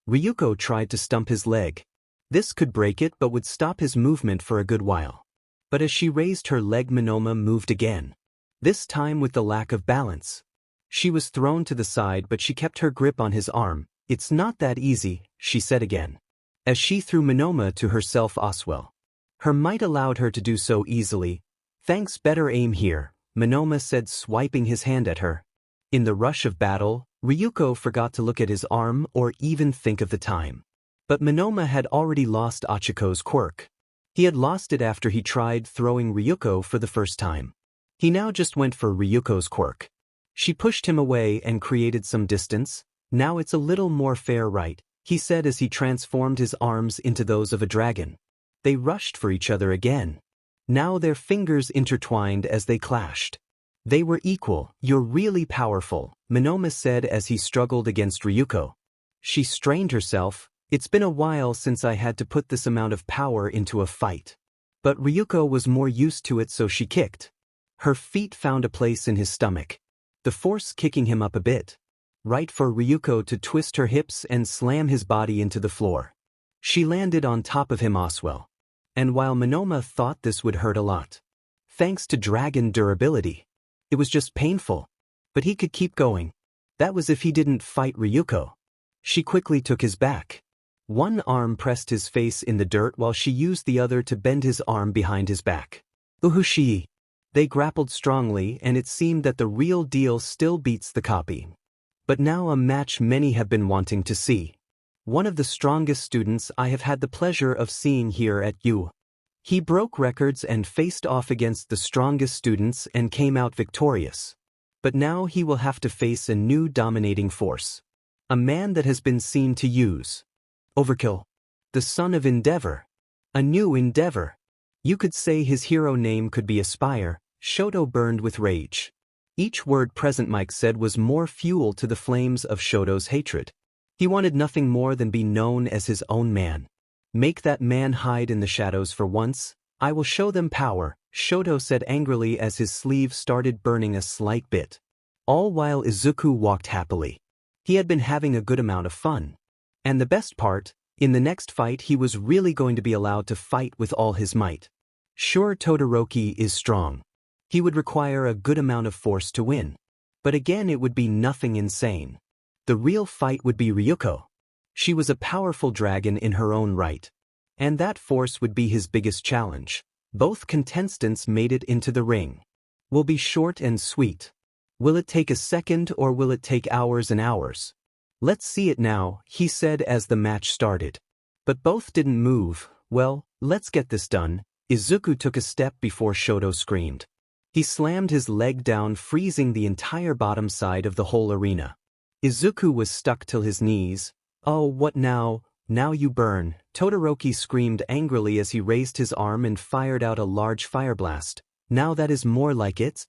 Ryuko tried to stump his leg. This could break it but would stop his movement for a good while. But as she raised her leg, Monoma moved again. This time with the lack of balance. She was thrown to the side, but she kept her grip on his arm. It's not that easy, she said again, as she threw Monoma to herself as well. Her might allowed her to do so easily. Thanks, better aim here, Monoma said, swiping his hand at her. In the rush of battle, Ryuko forgot to look at his arm or even think of the time. But Monoma had already lost Achiko's quirk. He had lost it after he tried throwing Ryuko for the first time. He now just went for Ryuko's quirk. She pushed him away and created some distance. Now it's a little more fair, right? He said as he transformed his arms into those of a dragon. They rushed for each other again. Now their fingers intertwined as they clashed. They were equal. You're really powerful, Monoma said as he struggled against Ryuko. She strained herself. It's been a while since I had to put this amount of power into a fight. But Ryuko was more used to it, so she kicked. Her feet found a place in his stomach. The force kicking him up a bit. Right for Ryuko to twist her hips and slam his body into the floor. She landed on top of him as well. And while Monoma thought this would hurt a lot, thanks to dragon durability, it was just painful. But he could keep going. That was if he didn't fight Ryuko. She quickly took his back. One arm pressed his face in the dirt while she used the other to bend his arm behind his back. Uhushi. They grappled strongly, and it seemed that the real deal still beats the copy. But now a match many have been wanting to see. One of the strongest students I have had the pleasure of seeing here at U. He broke records and faced off against the strongest students and came out victorious. But now he will have to face a new dominating force. A man that has been seen to use overkill. The son of Endeavor. A new Endeavor. You could say his hero name could be Aspire. Shoto burned with rage. Each word Present Mike said was more fuel to the flames of Shoto's hatred. He wanted nothing more than be known as his own man. Make that man hide in the shadows for once. I will show them power, Shoto said angrily as his sleeve started burning a slight bit. All while Izuku walked happily. He had been having a good amount of fun. And the best part, in the next fight he was really going to be allowed to fight with all his might. Sure, Todoroki is strong. He would require a good amount of force to win. But again, it would be nothing insane. The real fight would be Ryuko. She was a powerful dragon in her own right. And that force would be his biggest challenge. Both contestants made it into the ring. Will be short and sweet. Will it take a second or will it take hours and hours? Let's see it now, he said as the match started. But both didn't move. Well, let's get this done. Izuku took a step before Shoto screamed. He slammed his leg down, freezing the entire bottom side of the whole arena. Izuku was stuck till his knees. Oh, what now? Now you burn, Todoroki screamed angrily as he raised his arm and fired out a large fire blast. Now that is more like it.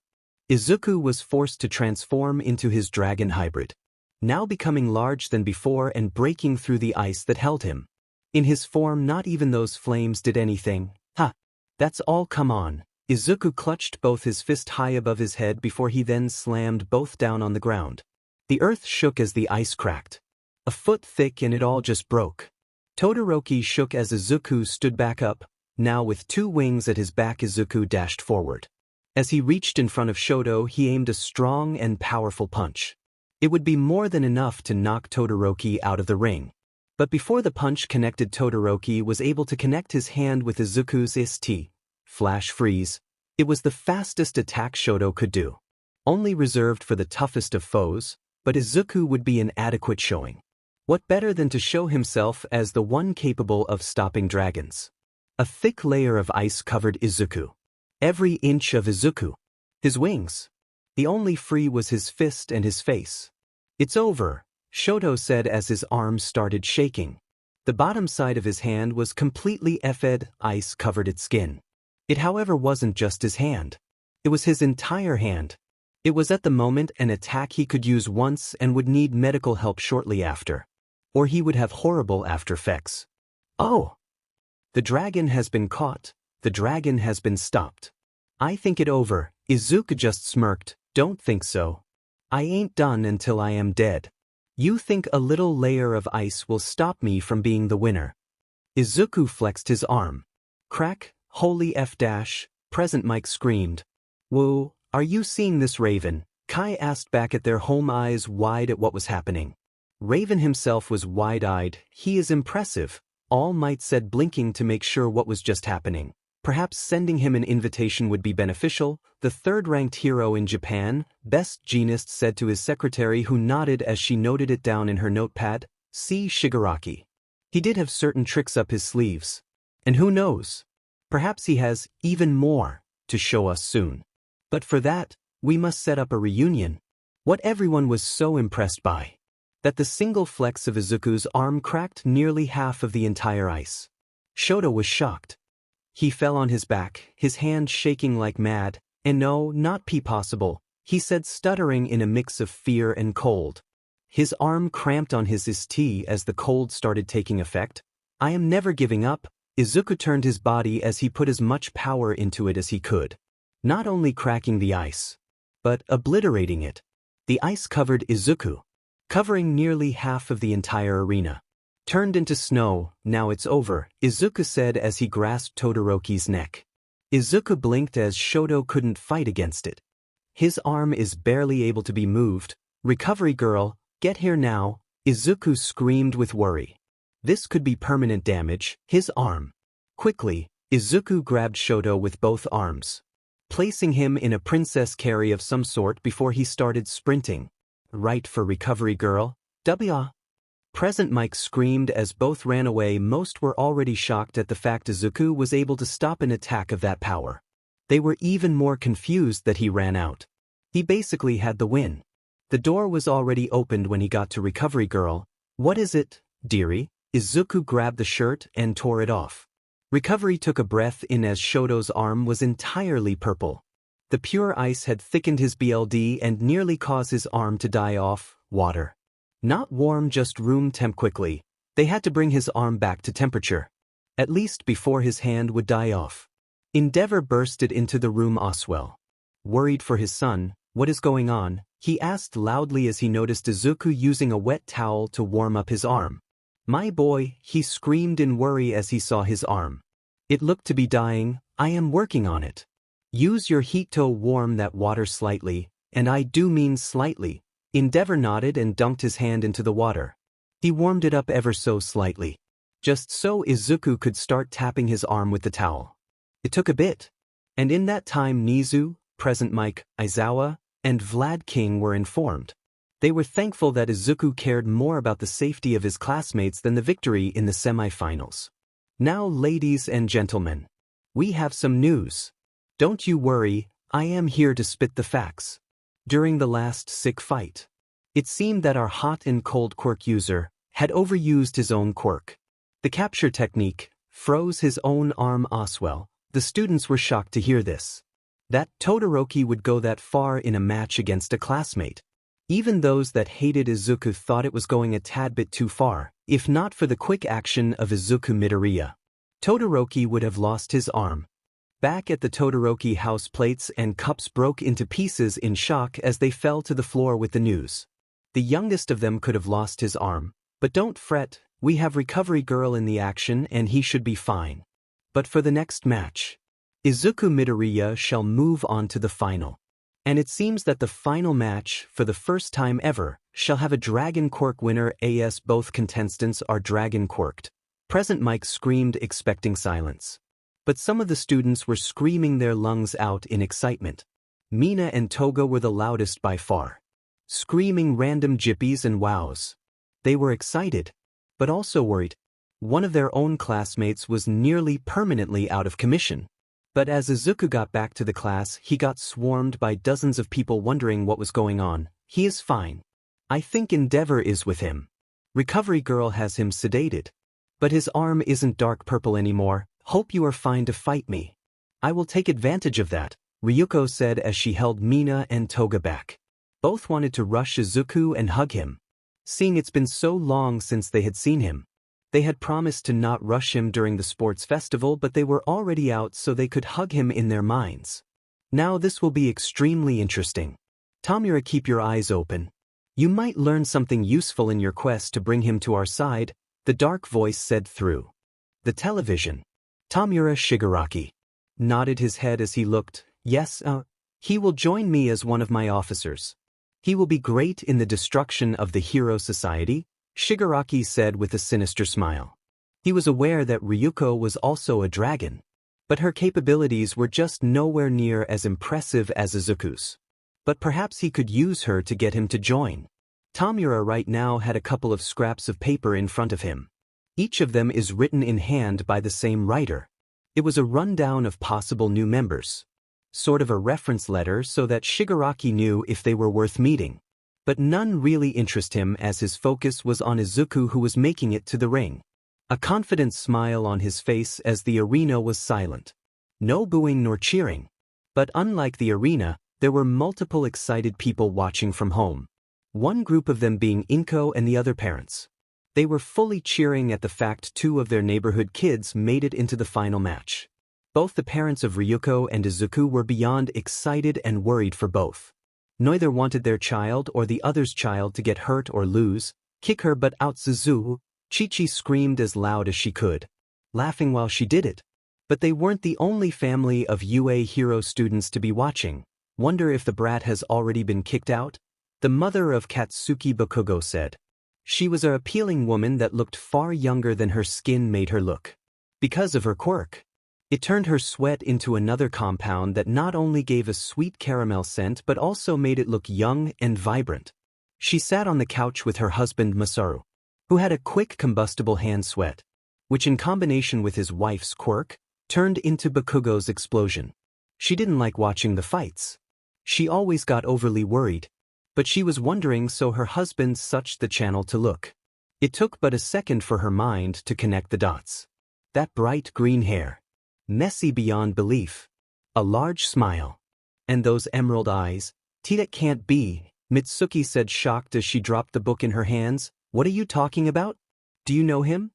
Izuku was forced to transform into his dragon hybrid, now becoming larger than before and breaking through the ice that held him. In his form, not even those flames did anything. Ha! That's all, come on. Izuku clutched both his fists high above his head before he then slammed both down on the ground. The earth shook as the ice cracked. A foot thick and it all just broke. Todoroki shook as Izuku stood back up. Now with two wings at his back, Izuku dashed forward. As he reached in front of Shoto, he aimed a strong and powerful punch. It would be more than enough to knock Todoroki out of the ring. But before the punch connected, Todoroki was able to connect his hand with Izuku's ST. Flash freeze. It was the fastest attack Shoto could do. Only reserved for the toughest of foes, but Izuku would be an adequate showing. What better than to show himself as the one capable of stopping dragons? A thick layer of ice covered Izuku. Every inch of Izuku. His wings. The only free was his fist and his face. It's over, Shoto said as his arms started shaking. The bottom side of his hand was completely effed, ice covered its skin. It, however, wasn't just his hand. It was his entire hand. It was at the moment an attack he could use once and would need medical help shortly after. Or he would have horrible after effects. Oh! The dragon has been caught. The dragon has been stopped. I think it over, Izuku just smirked. Don't think so. I ain't done until I am dead. You think a little layer of ice will stop me from being the winner? Izuku flexed his arm. Crack, holy F dash, present Mike screamed. Whoa, are you seeing this, Raven? Kai asked back at their home, eyes wide at what was happening. Raven himself was wide-eyed. He is impressive, All Might said, blinking to make sure what was just happening. Perhaps sending him an invitation would be beneficial. The third-ranked hero in Japan, Best Jeanist, said to his secretary, who nodded as she noted it down in her notepad. See Shigaraki. He did have certain tricks up his sleeves. And who knows? Perhaps he has even more to show us soon. But for that, we must set up a reunion. What everyone was so impressed by. That the single flex of Izuku's arm cracked nearly half of the entire ice. Shoto was shocked. He fell on his back, his hand shaking like mad. And no, not possible, he said, stuttering in a mix of fear and cold. His arm cramped on his ST as the cold started taking effect. I am never giving up. Izuku turned his body as he put as much power into it as he could. Not only cracking the ice, but obliterating it. The ice covered Izuku, covering nearly half of the entire arena. Turned into snow. Now it's over, Izuku said as he grasped Todoroki's neck. Izuku blinked as Shoto couldn't fight against it. His arm is barely able to be moved. Recovery girl, get here now, Izuku screamed with worry. This could be permanent damage. His arm. Quickly, Izuku grabbed Shoto with both arms, placing him in a princess carry of some sort before he started sprinting. Right for recovery girl. Present Mike screamed as both ran away. Most were already shocked at the fact Izuku was able to stop an attack of that power. They were even more confused that he ran out. He basically had the win. The door was already opened when he got to recovery girl. What is it, dearie? Izuku grabbed the shirt and tore it off. Recovery took a breath in as Shoto's arm was entirely purple. The pure ice had thickened his BLD and nearly caused his arm to die off. Water. Not warm, just room temp. Quickly, they had to bring his arm back to temperature. At least before his hand would die off. Endeavor bursted into the room. Oswell. Worried for his son, what is going on? He asked loudly as he noticed Izuku using a wet towel to warm up his arm. My boy, he screamed in worry as he saw his arm. It looked to be dying. I am working on it. Use your heat to warm that water slightly, and I do mean slightly. Endeavor nodded and dunked his hand into the water. He warmed it up ever so slightly. just so Izuku could start tapping his arm with the towel. It took a bit. And in that time Nizu, Present Mike, Aizawa, and Vlad King were informed. They were thankful that Izuku cared more about the safety of his classmates than the victory in the semi-finals. Now, ladies and gentlemen, we have some news. Don't you worry, I am here to spit the facts. During the last sick fight, it seemed that our hot and cold quirk user had overused his own quirk. The capture technique froze his own arm Oswell. The students were shocked to hear this. That Todoroki would go that far in a match against a classmate. Even those that hated Izuku thought it was going a tad bit too far. If not for the quick action of Izuku MidoRyuu, Todoroki would have lost his arm. Back at the Todoroki house, plates and cups broke into pieces in shock as they fell to the floor with the news. The youngest of them could have lost his arm, but don't fret, we have Recovery Girl in the action and he should be fine. But for the next match, Izuku MidoRyuu shall move on to the final. And it seems that the final match, for the first time ever, shall have a Dragon Quirk winner as both contestants are Dragon Quirked. Present Mike screamed, expecting silence. But some of the students were screaming their lungs out in excitement. Mina and Toga were the loudest by far, screaming random jippies and wows. They were excited, but also worried. One of their own classmates was nearly permanently out of commission. But as Izuku got back to the class, he got swarmed by dozens of people wondering what was going on. He is fine. I think Endeavor is with him. Recovery Girl has him sedated. But his arm isn't dark purple anymore. Hope you are fine to fight me. I will take advantage of that, Ryuko said as she held Mina and Toga back. Both wanted to rush Izuku and hug him. Seeing it's been so long since they had seen him. They had promised to not rush him during the sports festival, but they were already out so they could hug him in their minds. Now this will be extremely interesting. Tamura, keep your eyes open. You might learn something useful in your quest to bring him to our side, the dark voice said through the television. Tamura Shigaraki nodded his head as he looked. Yes, he will join me as one of my officers. He will be great in the destruction of the Hero Society, Shigaraki said with a sinister smile. He was aware that Ryuko was also a dragon, but her capabilities were just nowhere near as impressive as Izuku's. But perhaps he could use her to get him to join. Tamura right now had a couple of scraps of paper in front of him. Each of them is written in hand by the same writer. It was a rundown of possible new members. Sort of a reference letter so that Shigaraki knew if they were worth meeting. But none really interest him as his focus was on Izuku, who was making it to the ring. A confident smile on his face as the arena was silent. No booing nor cheering. But unlike the arena, there were multiple excited people watching from home. One group of them being Inko and the other parents. They were fully cheering at the fact two of their neighborhood kids made it into the final match. Both the parents of Ryuko and Izuku were beyond excited and worried for both. Neither wanted their child or the other's child to get hurt or lose. Kick her butt out, Suzu, Chi-Chi screamed as loud as she could, laughing while she did it. But they weren't the only family of UA Hero students to be watching. Wonder if the brat has already been kicked out? The mother of Katsuki Bakugo said. She was an appealing woman that looked far younger than her skin made her look. Because of her quirk. It turned her sweat into another compound that not only gave a sweet caramel scent but also made it look young and vibrant. She sat on the couch with her husband Masaru, who had a quick combustible hand sweat, which in combination with his wife's quirk, turned into Bakugo's explosion. She didn't like watching the fights. She always got overly worried, but she was wondering, so her husband switched the channel to look. It took but a second for her mind to connect the dots. That bright green hair. Messy beyond belief. A large smile. And those emerald eyes. That can't be, Mitsuki said, shocked as she dropped the book in her hands. What are you talking about? Do you know him?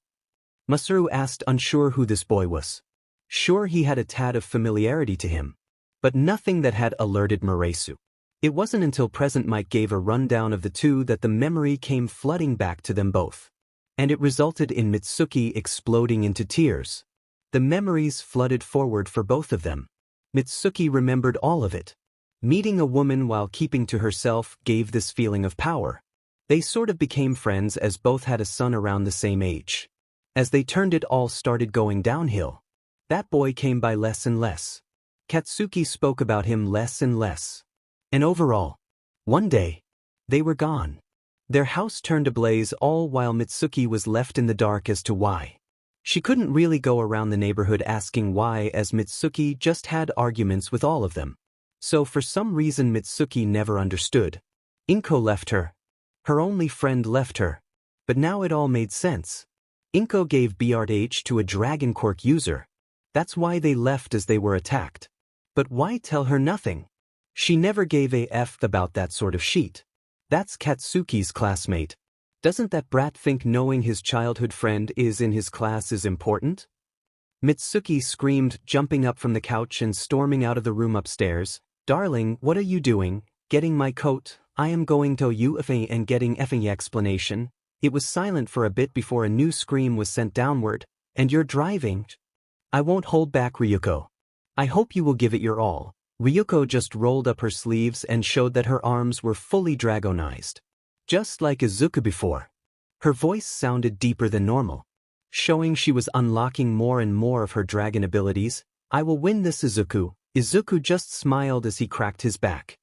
Masaru asked, unsure who this boy was. Sure, he had a tad of familiarity to him, but nothing that had alerted Murasu. It wasn't until Present Mike gave a rundown of the two that the memory came flooding back to them both. And it resulted in Mitsuki exploding into tears. The memories flooded forward for both of them. Mitsuki remembered all of it. Meeting a woman while keeping to herself gave this feeling of power. They sort of became friends as both had a son around the same age. As they turned it all started going downhill. That boy came by less and less. Katsuki spoke about him less and less. And overall, one day, they were gone. Their house turned ablaze all while Mitsuki was left in the dark as to why. She couldn't really go around the neighborhood asking why, as Mitsuki just had arguments with all of them. So for some reason Mitsuki never understood. Inko left her. Her only friend left her. But now it all made sense. Inko gave BRH to a Dragon Quirk user. That's why they left as they were attacked. But why tell her nothing? She never gave a F about that sort of sheet. That's Katsuki's classmate. Doesn't that brat think knowing his childhood friend is in his class is important? Mitsuki screamed, jumping up from the couch and storming out of the room upstairs. Darling, what are you doing? Getting my coat? I am going to UFA and getting effing explanation. It was silent for a bit before a new scream was sent downward. And you're driving? I won't hold back, Ryuko. I hope you will give it your all. Ryuko just rolled up her sleeves and showed that her arms were fully dragonized. Just like Izuku before. Her voice sounded deeper than normal, showing she was unlocking more and more of her dragon abilities. I will win this, Izuku. Izuku just smiled as he cracked his back.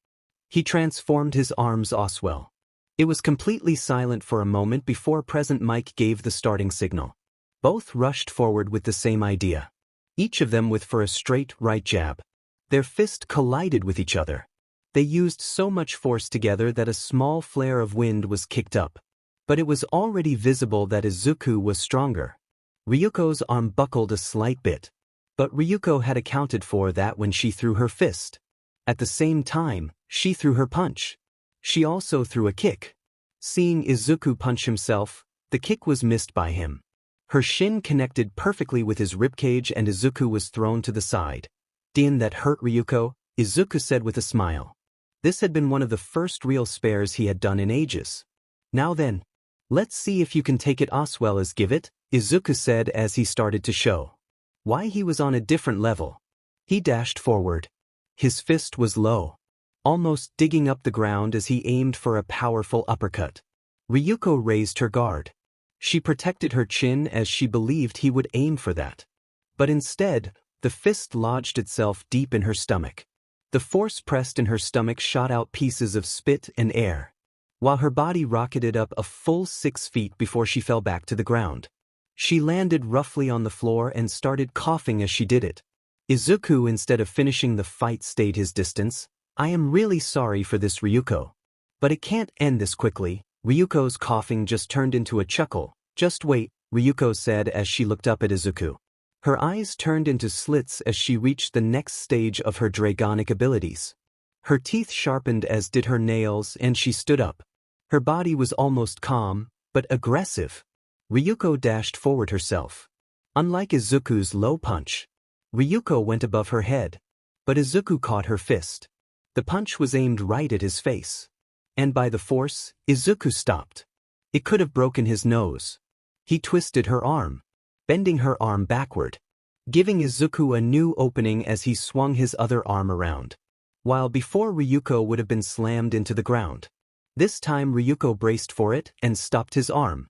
He transformed his arms Oswell. It was completely silent for a moment before Present Mike gave the starting signal. Both rushed forward with the same idea. Each of them with for a straight right jab. Their fist collided with each other. They used so much force together that a small flare of wind was kicked up. But it was already visible that Izuku was stronger. Ryuko's arm buckled a slight bit. But Ryuko had accounted for that when she threw her fist. At the same time, she threw her punch. She also threw a kick. Seeing Izuku punch himself, the kick was missed by him. Her shin connected perfectly with his ribcage and Izuku was thrown to the side. Din, that hurt, Ryuko, Izuku said with a smile. This had been one of the first real spares he had done in ages. Now then, let's see if you can take it as well as give it, Izuku said as he started to show why he was on a different level. He dashed forward. His fist was low, almost digging up the ground as he aimed for a powerful uppercut. Ryuko raised her guard. She protected her chin as she believed he would aim for that. But instead, the fist lodged itself deep in her stomach. The force pressed in her stomach shot out pieces of spit and air, while her body rocketed up a full 6 feet before she fell back to the ground. She landed roughly on the floor and started coughing as she did it. Izuku, instead of finishing the fight, stayed his distance. I am really sorry for this, Ryuko. But it can't end this quickly. Ryuko's coughing just turned into a chuckle. Just wait, Ryuko said as she looked up at Izuku. Her eyes turned into slits as she reached the next stage of her dragonic abilities. Her teeth sharpened as did her nails and she stood up. Her body was almost calm, but aggressive. Ryuko dashed forward herself. Unlike Izuku's low punch, Ryuko went above her head, but Izuku caught her fist. The punch was aimed right at his face. And by the force, Izuku stopped. It could have broken his nose. He twisted her arm, bending her arm backward, giving Izuku a new opening as he swung his other arm around. While before Ryuko would have been slammed into the ground. This time Ryuko braced for it and stopped his arm.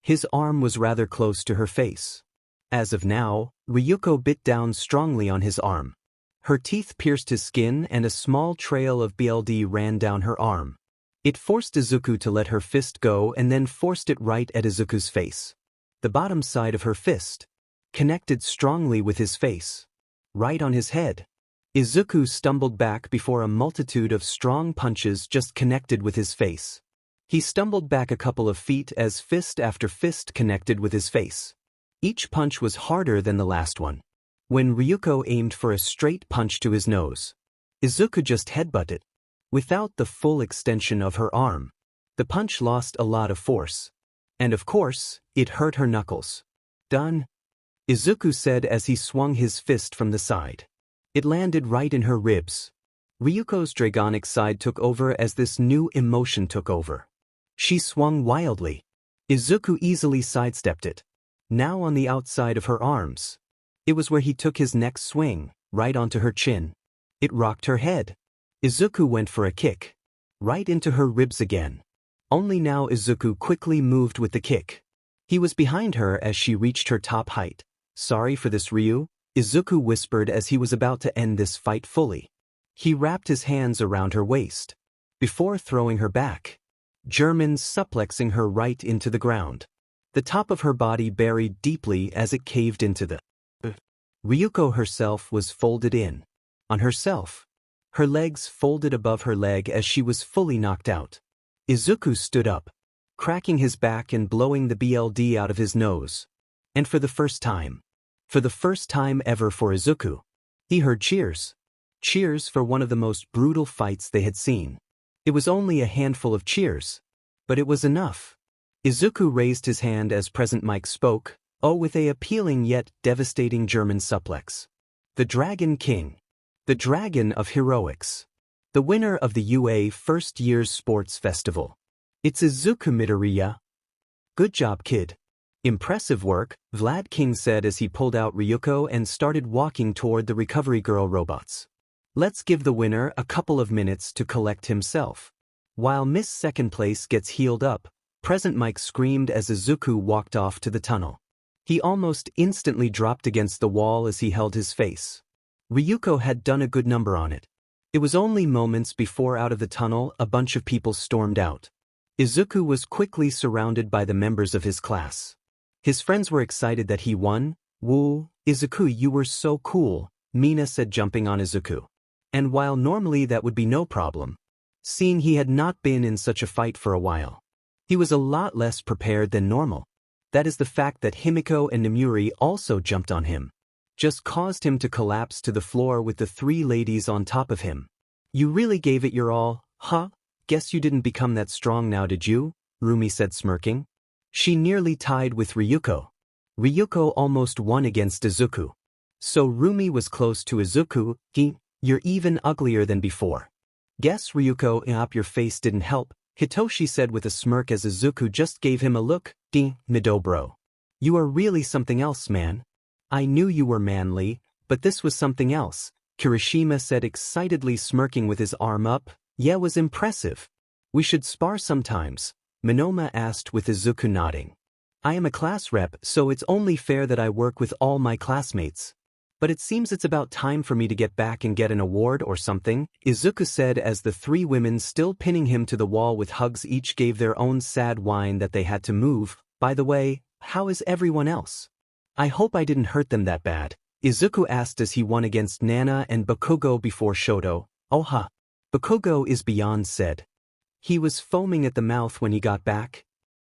His arm was rather close to her face. As of now, Ryuko bit down strongly on his arm. Her teeth pierced his skin and a small trail of BLD ran down her arm. It forced Izuku to let her fist go and then forced it right at Izuku's face. The bottom side of her fist connected strongly with his face, right on his head. Izuku stumbled back before a multitude of strong punches just connected with his face. He stumbled back a couple of feet as fist after fist connected with his face. Each punch was harder than the last one. When Ryuko aimed for a straight punch to his nose, Izuku just headbutted it. Without the full extension of her arm, the punch lost a lot of force. And of course, it hurt her knuckles. Done, Izuku said as he swung his fist from the side. It landed right in her ribs. Ryuko's dragonic side took over as this new emotion took over. She swung wildly. Izuku easily sidestepped it. Now on the outside of her arms. It was where he took his next swing, right onto her chin. It rocked her head. Izuku went for a kick. Right into her ribs again. Only now Izuku quickly moved with the kick. He was behind her as she reached her top height. "Sorry for this, Ryu," Izuku whispered as he was about to end this fight fully. He wrapped his hands around her waist before throwing her back, German suplexing her right into the ground. The top of her body buried deeply as it caved into the Ryuko herself was folded in on herself, her legs folded above her leg as she was fully knocked out. Izuku stood up, cracking his back and blowing the BLD out of his nose. And for the first time ever for Izuku, he heard cheers. Cheers for one of the most brutal fights they had seen. It was only a handful of cheers, but it was enough. Izuku raised his hand as President Mike spoke, with a appealing yet devastating German suplex. The Dragon King. The Dragon of Heroics. The winner of the UA First Year's Sports Festival. It's Izuku MidoRyuu. Good job, kid. Impressive work, Vlad King said as he pulled out Ryuko and started walking toward the Recovery Girl robots. Let's give the winner a couple of minutes to collect himself. While Miss Second Place gets healed up, President Mike screamed as Izuku walked off to the tunnel. He almost instantly dropped against the wall as he held his face. Ryuko had done a good number on it. It was only moments before out of the tunnel a bunch of people stormed out. Izuku was quickly surrounded by the members of his class. His friends were excited that he won. "Woo, Izuku, you were so cool," Mina said, jumping on Izuku. And while normally that would be no problem, seeing he had not been in such a fight for a while, he was a lot less prepared than normal. That is the fact that Himiko and Namuri also jumped on him. Just caused him to collapse to the floor with the three ladies on top of him. "You really gave it your all, huh? Guess you didn't become that strong now, did you?" Rumi said, smirking. She nearly tied with Ryuko. Ryuko almost won against Izuku. So Rumi was close to Izuku. "You're even uglier than before." "Guess Ryuko, your face didn't help," Hitoshi said with a smirk as Izuku just gave him a look. "Mido bro. You are really something else, man. I knew you were manly, but this was something else," Kirishima said, excitedly smirking with his arm up. "Yeah, was impressive. We should spar sometimes," Minoma asked with Izuku nodding. "I am a class rep, so it's only fair that I work with all my classmates. But it seems it's about time for me to get back and get an award or something," Izuku said as the three women still pinning him to the wall with hugs each gave their own sad whine that they had to move. "By the way, how is everyone else? I hope I didn't hurt them that bad," Izuku asked as he won against Nana and Bakugo before Shoto. "Oha." Bakugo is beyond said. He was foaming at the mouth when he got back.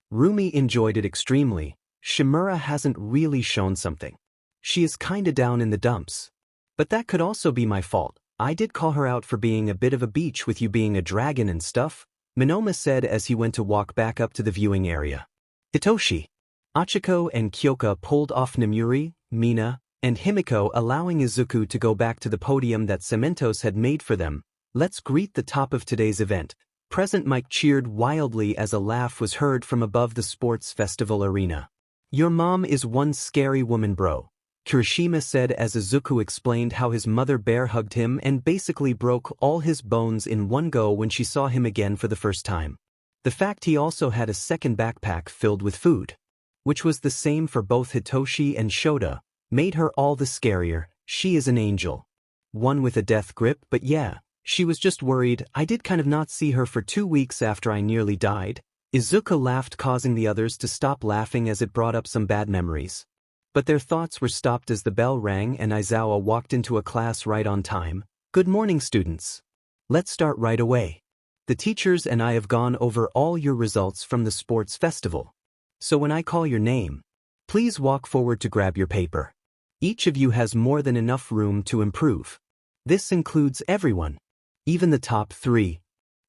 Rumi enjoyed it extremely. Shimura hasn't really shown something. She is kinda down in the dumps. But that could also be my fault. I did call her out for being a bit of a beach with you being a dragon and stuff, Minoma said as he went to walk back up to the viewing area. Hitoshi, Achiko and Kyoka pulled off Namuri, Mina, and Himiko, allowing Izuku to go back to the podium that Cementos had made for them. "Let's greet the top of today's event." President Mike cheered wildly as a laugh was heard from above the sports festival arena. "Your mom is one scary woman, bro," Kirishima said as Izuku explained how his mother bear hugged him and basically broke all his bones in one go when she saw him again for the first time. The fact he also had a second backpack filled with food, which was the same for both Hitoshi and Shota, made her all the scarier. She is an angel. One with a death grip, but yeah, she was just worried. I did kind of not see her for 2 weeks after I nearly died. Izuku laughed, causing the others to stop laughing as it brought up some bad memories. But their thoughts were stopped as the bell rang and Aizawa walked into a class right on time. "Good morning, students. Let's start right away. The teachers and I have gone over all your results from the sports festival. So when I call your name, please walk forward to grab your paper. Each of you has more than enough room to improve. This includes everyone, even the top 3.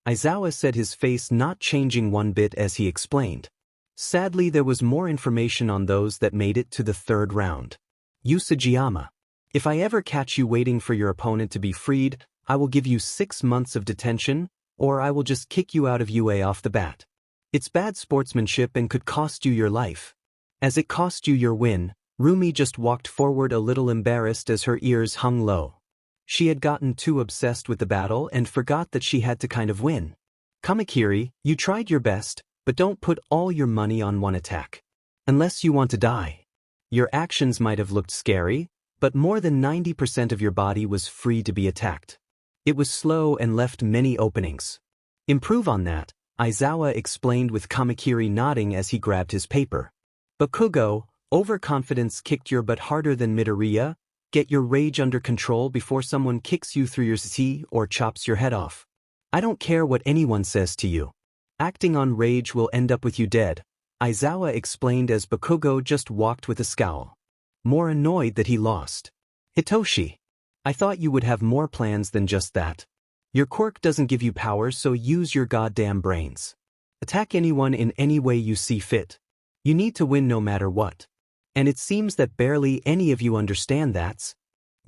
Aizawa said, his face not changing one bit as he explained. Sadly, there was more information on those that made it to the 3rd round. "Usajiyama, if I ever catch you waiting for your opponent to be freed, I will give you 6 months of detention, or I will just kick you out of UA off the bat. It's bad sportsmanship and could cost you your life. As it cost you your win." Rumi just walked forward a little embarrassed as her ears hung low. She had gotten too obsessed with the battle and forgot that she had to kind of win. "Kamakiri, you tried your best, but don't put all your money on one attack. Unless you want to die. Your actions might have looked scary, but more than 90% of your body was free to be attacked. It was slow and left many openings. Improve on that, Aizawa explained with Kamakiri nodding as he grabbed his paper. Bakugo, overconfidence kicked your butt harder than MidoRyuu. Get your rage under control before someone kicks you through your chi or chops your head off. I don't care what anyone says to you. Acting on rage will end up with you dead, Aizawa explained as Bakugo just walked with a scowl. More annoyed that he lost. Hitoshi. I thought you would have more plans than just that. Your quirk doesn't give you powers, so use your goddamn brains. Attack anyone in any way you see fit. You need to win no matter what. And it seems that barely any of you understand that.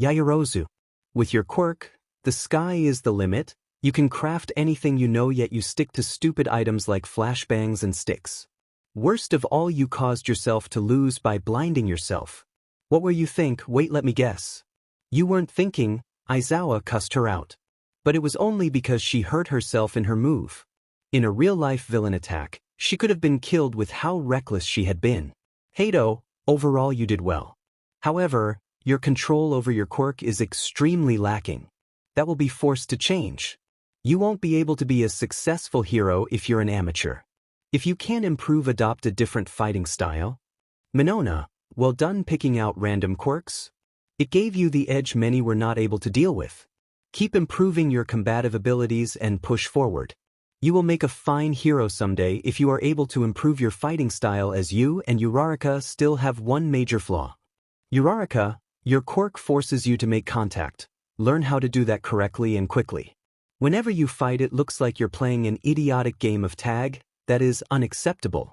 Yaoyorozu. With your quirk, the sky is the limit. You can craft anything you know, yet you stick to stupid items like flashbangs and sticks. Worst of all, you caused yourself to lose by blinding yourself. What were you think? Wait, let me guess. You weren't thinking, Aizawa cussed her out. But it was only because she hurt herself in her move. In a real-life villain attack, she could have been killed with how reckless she had been. Hato, overall you did well. However, your control over your quirk is extremely lacking. That will be forced to change. You won't be able to be a successful hero if you're an amateur. If you can't improve, adopt a different fighting style. Minona, well done picking out random quirks. It gave you the edge many were not able to deal with. Keep improving your combative abilities and push forward. You will make a fine hero someday if you are able to improve your fighting style, as you and Uraraka still have one major flaw. Uraraka, your quirk forces you to make contact. Learn how to do that correctly and quickly. Whenever you fight, it looks like you're playing an idiotic game of tag. That is unacceptable.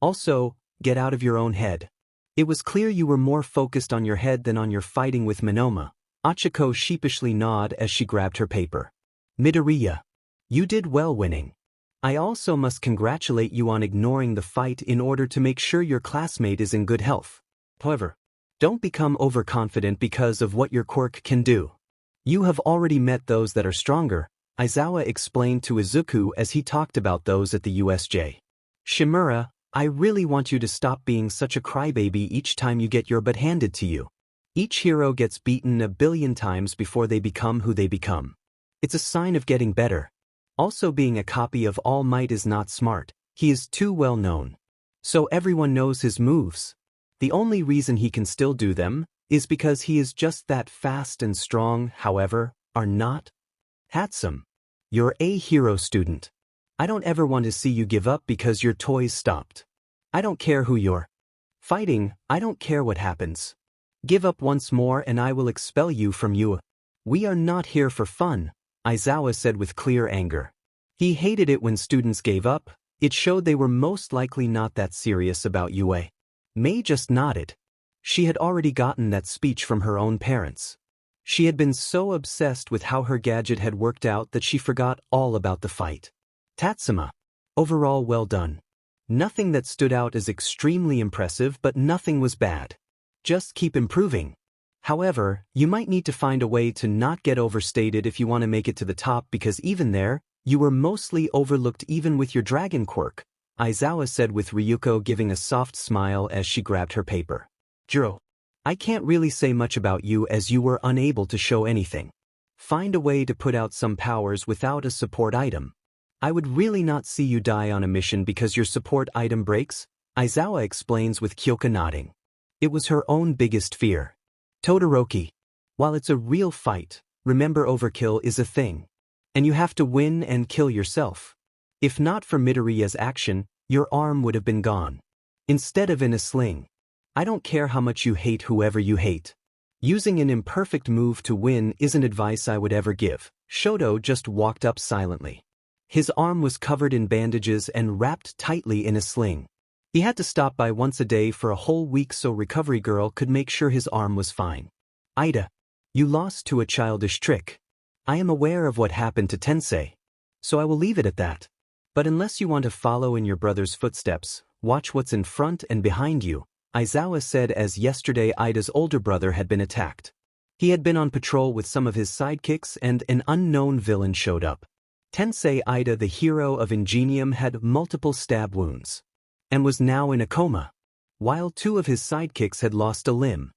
Also, get out of your own head. It was clear you were more focused on your head than on your fighting with Minoma. Achiko sheepishly nodded as she grabbed her paper. MidoRyuu. You did well winning. I also must congratulate you on ignoring the fight in order to make sure your classmate is in good health. However, don't become overconfident because of what your quirk can do. You have already met those that are stronger, Aizawa explained to Izuku as he talked about those at the USJ. Shimura, I really want you to stop being such a crybaby each time you get your butt handed to you. Each hero gets beaten a billion times before they become who they become. It's a sign of getting better. Also, being a copy of All Might is not smart. He is too well known. So everyone knows his moves. The only reason he can still do them is because he is just that fast and strong, however, are not. Hatsum. You're a hero student. I don't ever want to see you give up because your toys stopped. I don't care who you're fighting, I don't care what happens. Give up once more and I will expel you from UA. We are not here for fun, Aizawa said with clear anger. He hated it when students gave up. It showed they were most likely not that serious about UA. Mei just nodded. She had already gotten that speech from her own parents. She had been so obsessed with how her gadget had worked out that she forgot all about the fight. Tatsuma. Overall well done. Nothing that stood out as extremely impressive, but nothing was bad. Just keep improving. However, you might need to find a way to not get overstated if you want to make it to the top, because even there, you were mostly overlooked even with your dragon quirk, Aizawa said with Ryuko giving a soft smile as she grabbed her paper. Jiro. I can't really say much about you as you were unable to show anything. Find a way to put out some powers without a support item. I would really not see you die on a mission because your support item breaks, Aizawa explains with Kyoka nodding. It was her own biggest fear. Todoroki. While it's a real fight, remember overkill is a thing. And you have to win and kill yourself. If not for MidoRyuu's action, your arm would have been gone. Instead of in a sling. I don't care how much you hate whoever you hate. Using an imperfect move to win isn't advice I would ever give. Shoto just walked up silently. His arm was covered in bandages and wrapped tightly in a sling. He had to stop by once a day for a whole week so Recovery Girl could make sure his arm was fine. Ida. You lost to a childish trick. I am aware of what happened to Tensei. So I will leave it at that. But unless you want to follow in your brother's footsteps, watch what's in front and behind you, Aizawa said as yesterday Ida's older brother had been attacked. He had been on patrol with some of his sidekicks and an unknown villain showed up. Tensei Ida, the hero of Ingenium, had multiple stab wounds and was now in a coma. while 2 of his sidekicks had lost a limb.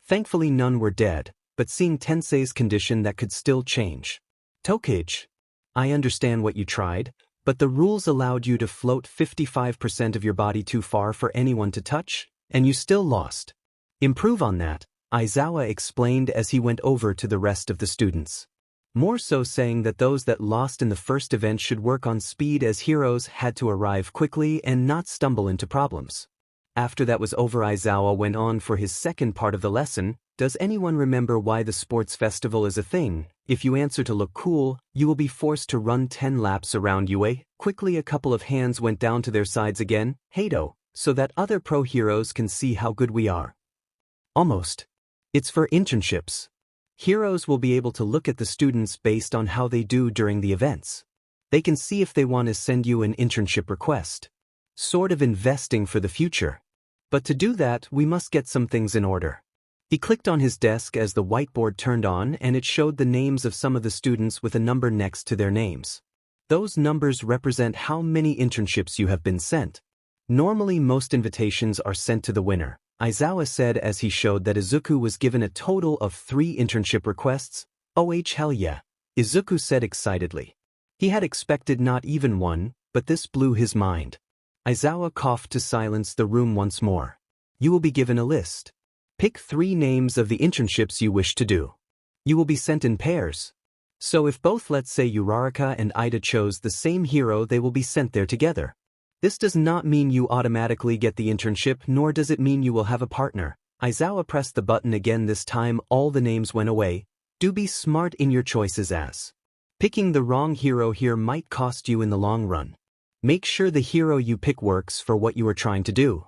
Thankfully none were dead, but seeing Tensei's condition that could still change. Tokage, I understand what you tried, but the rules allowed you to float 55% of your body too far for anyone to touch, and you still lost. Improve on that, Aizawa explained as he went over to the rest of the students. More so saying that those that lost in the first event should work on speed as heroes had to arrive quickly and not stumble into problems. After that was over, Aizawa went on for his second part of the lesson. Does anyone remember why the sports festival is a thing? If you answer to look cool, you will be forced to run 10 laps around UA. Quickly a couple of hands went down to their sides again, Hado, so that other pro heroes can see how good we are. Almost. It's for internships. Heroes will be able to look at the students based on how they do during the events. They can see if they want to send you an internship request. Sort of investing for the future. But to do that, we must get some things in order. He clicked on his desk as the whiteboard turned on and it showed the names of some of the students with a number next to their names. Those numbers represent how many internships you have been sent. Normally most invitations are sent to the winner, Aizawa said as he showed that Izuku was given a total of 3 internship requests. Oh hell yeah, Izuku said excitedly. He had expected not even 1, but this blew his mind. Aizawa coughed to silence the room once more. You will be given a list. Pick 3 names of the internships you wish to do. You will be sent in pairs. So if both, let's say Uraraka and Ida, chose the same hero, they will be sent there together. This does not mean you automatically get the internship, nor does it mean you will have a partner. Aizawa pressed the button again. This time all the names went away. Do be smart in your choices as picking the wrong hero here might cost you in the long run. Make sure the hero you pick works for what you are trying to do.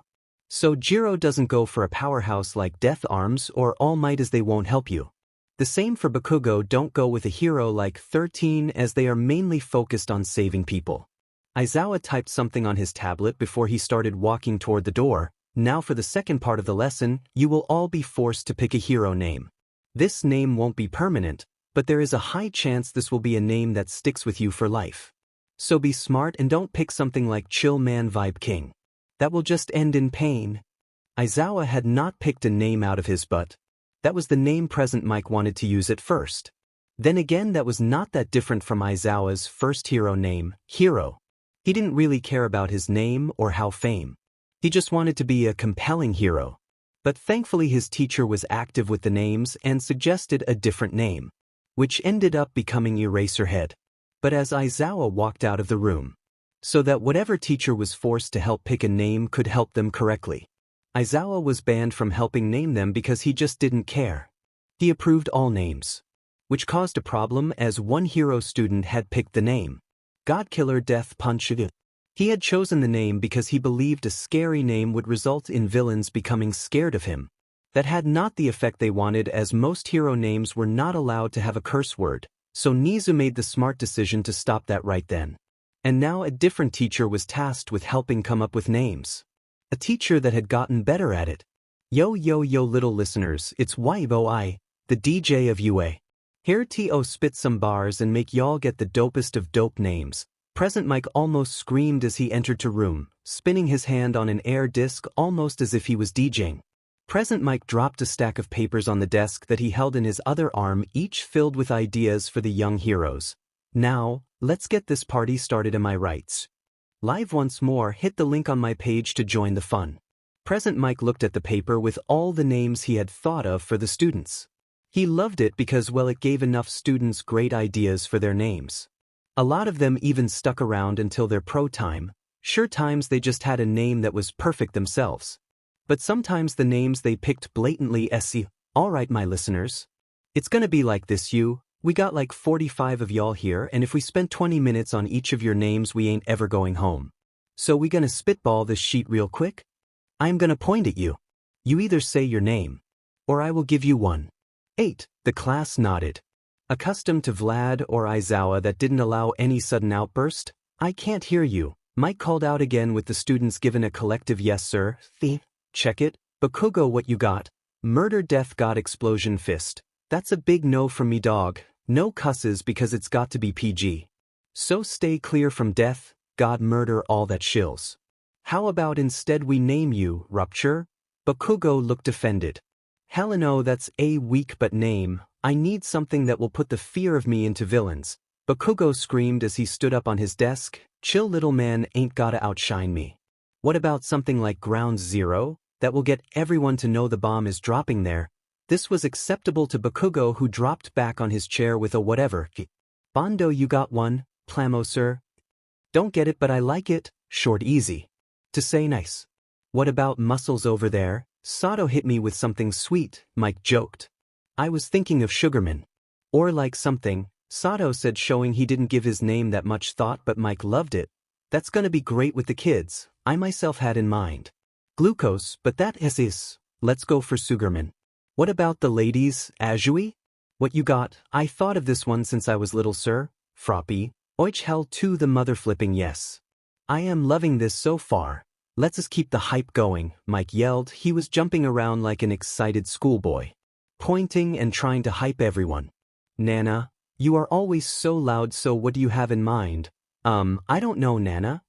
So Jiro doesn't go for a powerhouse like Death Arms or All Might as they won't help you. The same for Bakugo, don't go with a hero like 13 as they are mainly focused on saving people. Aizawa typed something on his tablet before he started walking toward the door. Now for the second part of the lesson, you will all be forced to pick a hero name. This name won't be permanent, but there is a high chance this will be a name that sticks with you for life. So be smart and don't pick something like Chill Man Vibe King. That will just end in pain. Aizawa had not picked a name out of his butt. That was the name Present Mike wanted to use at first. Then again, that was not that different from Aizawa's first hero name, Hero. He didn't really care about his name or how fame. He just wanted to be a compelling hero. But thankfully his teacher was active with the names and suggested a different name, which ended up becoming Eraserhead. But as Aizawa walked out of the room, so that whatever teacher was forced to help pick a name could help them correctly. Aizawa was banned from helping name them because he just didn't care. He approved all names, which caused a problem as one hero student had picked the name Godkiller Death Punch. He had chosen the name because he believed a scary name would result in villains becoming scared of him. That had not the effect they wanted, as most hero names were not allowed to have a curse word, so Nizu made the smart decision to stop that right then. And now a different teacher was tasked with helping come up with names. A teacher that had gotten better at it. Yo little listeners, it's YBOI, the DJ of UA. Here to spit some bars and make y'all get the dopest of dope names. Present Mike almost screamed as he entered the room, spinning his hand on an air disc almost as if he was DJing. Present Mike dropped a stack of papers on the desk that he held in his other arm, each filled with ideas for the young heroes. Now, let's get this party started, am I right? Live once more, hit the link on my page to join the fun. Present Mike looked at the paper with all the names he had thought of for the students. He loved it because, well, it gave enough students great ideas for their names. A lot of them even stuck around until their pro time. Sure, times they just had a name that was perfect themselves. But sometimes the names they picked blatantly SC. Alright my listeners. It's gonna be like this, we got like 45 of y'all here, and if we spent 20 minutes on each of your names we ain't ever going home. So we gonna spitball this sheet real quick? I'm gonna point at you. You either say your name, or I will give you one. 8. The class nodded. Accustomed to Vlad or Aizawa that didn't allow any sudden outburst. I can't hear you, Mike called out again with the students given a collective yes sir. Check it. Bakugo, what you got? Murder Death God Explosion Fist. That's a big no from me, dog. No cusses because it's got to be PG. So stay clear from death, God, murder, all that shills. How about instead we name you, Rupture? Bakugo looked offended. Hell no, that's a weak but name. I need something that will put the fear of me into villains. Bakugo screamed as he stood up on his desk. Chill little man, ain't gotta outshine me. What about something like Ground Zero? That will get everyone to know the bomb is dropping there. This was acceptable to Bakugo, who dropped back on his chair with a whatever. Bondo, you got one, Plamo sir? Don't get it but I like it, short easy. To say nice. What about Muscles over there? Sato hit me with something sweet, Mike joked. I was thinking of Sugarman. Or like something, Sato said, showing he didn't give his name that much thought, but Mike loved it. That's gonna be great with the kids, I myself had in mind. Glucose, but that is. Let's go for Sugarman. What about the ladies, Azui? What you got? I thought of this one since I was little, sir. Froppy. Oich hell to the mother flipping yes. I am loving this so far. Let's us keep the hype going, Mike yelled. He was jumping around like an excited schoolboy, pointing and trying to hype everyone. Nana, you are always so loud, so what do you have in mind? I don't know, Nana.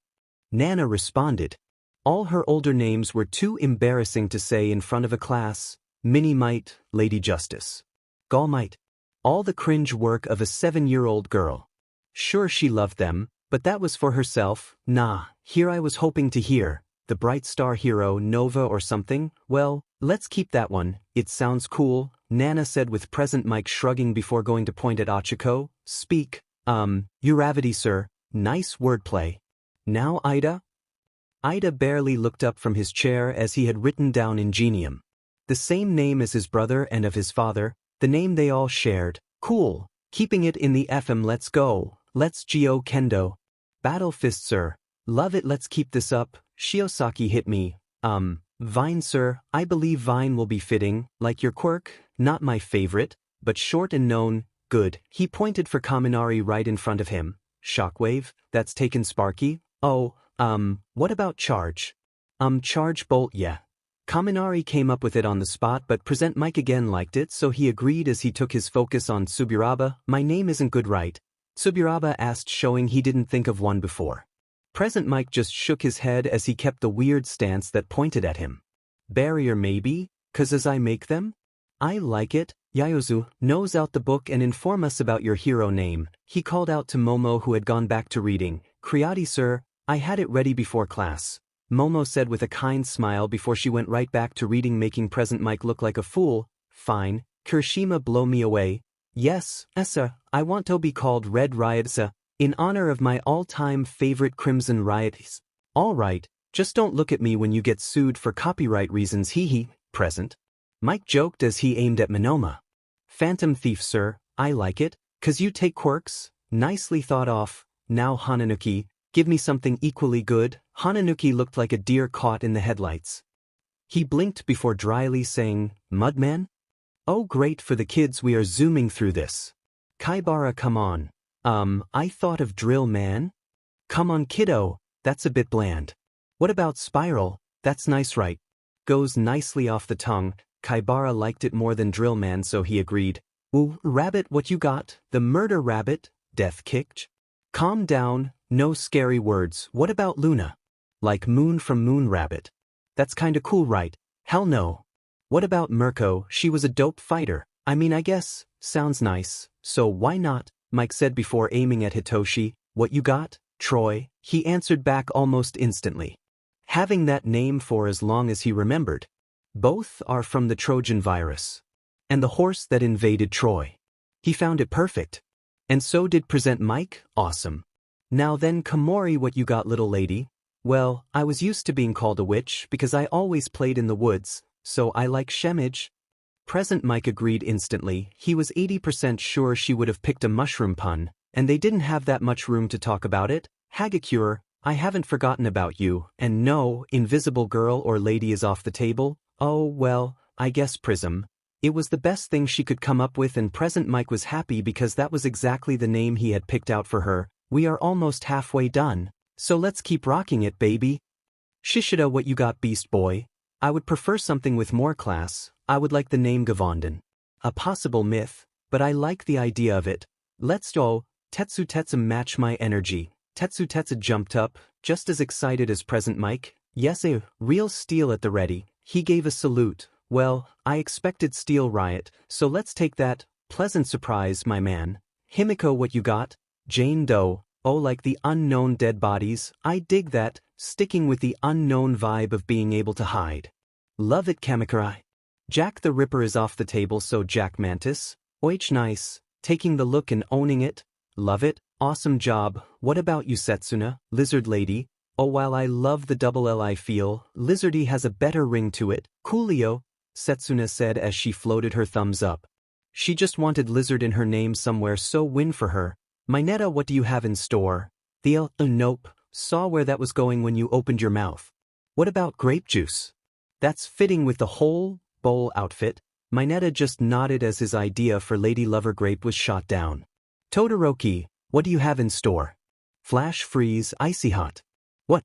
Nana responded. All her older names were too embarrassing to say in front of a class. Minnie Might, Lady Justice. Gall Might. All the cringe work of a 7-year-old girl. Sure, she loved them, but that was for herself. Nah, here I was hoping to hear the Bright Star Hero, Nova or something. Well, let's keep that one, it sounds cool, Nana said with present Mike shrugging before going to point at Ochako. Speak. Uravity sir, nice wordplay. Now Ida? Ida barely looked up from his chair as he had written down Ingenium. The same name as his brother and of his father, the name they all shared. Cool, keeping it in the FM. Let's go, let's Gyo Kendo. Battle Fist sir, love it, let's keep this up. Shiosaki hit me. Vine sir, I believe Vine will be fitting, like your quirk, not my favorite, but short and known, good. He pointed for Kaminari right in front of him. Shockwave, that's taken Sparky. Oh, what about Charge? Charge Bolt, yeah. Kaminari came up with it on the spot, but Present Mike again liked it, so he agreed as he took his focus on Tsuburaba. My name isn't good, right? Tsuburaba asked, showing he didn't think of one before. Present Mike just shook his head as he kept the weird stance that pointed at him. Barrier maybe, 'cause as I make them? I like it. Yaozu, nose out the book and inform us about your hero name. He called out to Momo, who had gone back to reading. Kriati sir, I had it ready before class. Momo said with a kind smile before she went right back to reading, making Present Mike look like a fool. Fine, Kirishima, blow me away. Yes, Essa, I want to be called Red Riotsa, in honor of my all-time favorite Crimson Riots. All right, just don't look at me when you get sued for copyright reasons, hee. Present. Mike joked as he aimed at Monoma. Phantom Thief sir, I like it, 'cause you take quirks. Nicely thought off. Now Hananuki, give me something equally good. Hananuki looked like a deer caught in the headlights. He blinked before dryly saying, Mudman? Oh great, for the kids we are zooming through this. Kaibara, come on. I thought of Drill Man. Come on kiddo, that's a bit bland. What about Spiral? That's nice, right? Goes nicely off the tongue. Kaibara liked it more than Drill Man, so he agreed. Ooh, Rabbit, what you got? The Murder Rabbit? Death kicked? Calm down, no scary words. What about Luna? Like Moon from Moon Rabbit. That's kinda cool, right? Hell no. What about Mirko? She was a dope fighter. I mean, I guess, sounds nice, so why not? Mike said before aiming at Hitoshi. What you got, Troy? He answered back almost instantly, having that name for as long as he remembered. Both are from the Trojan virus. And the horse that invaded Troy. He found it perfect. And so did Present Mike. Awesome. Now then, Komori, what you got, little lady? Well, I was used to being called a witch because I always played in the woods, so I like Shemage. Present Mike agreed instantly. He was 80% sure she would have picked a mushroom pun, and they didn't have that much room to talk about it. Hagakure, I haven't forgotten about you, and no, invisible girl or lady is off the table. Oh, well, I guess Prism. It was the best thing she could come up with, and Present Mike was happy because that was exactly the name he had picked out for her. We are almost halfway done, so let's keep rocking it, baby. Shishida, what you got, Beast Boy? I would prefer something with more class. I would like the name Gavondan. A possible myth, but I like the idea of it. Let's go. Tetsu match my energy. Tetsu jumped up, just as excited as Present Mike. Yes, real steel at the ready. He gave a salute. Well, I expected steel riot, so let's take that. Pleasant surprise, my man. Himiko, what you got? Jane Doe. Oh, like the unknown dead bodies. I dig that, sticking with the unknown vibe of being able to hide. Love it, Kamikarai. Jack the Ripper is off the table, so Jack Mantis. Oich, nice. Taking the look and owning it. Love it. Awesome job. What about you, Setsuna? Lizard Lady. Oh, while I love the double L, I feel Lizardy has a better ring to it. Coolio, Setsuna said as she floated her thumbs up. She just wanted lizard in her name somewhere, so win for her. Mineta, what do you have in store? Theo, nope. Saw where that was going when you opened your mouth. What about grape juice? That's fitting with the whole bowl outfit. Mineta just nodded as his idea for Lady Lover Grape was shot down. Todoroki, what do you have in store? Flash freeze, icy hot. What?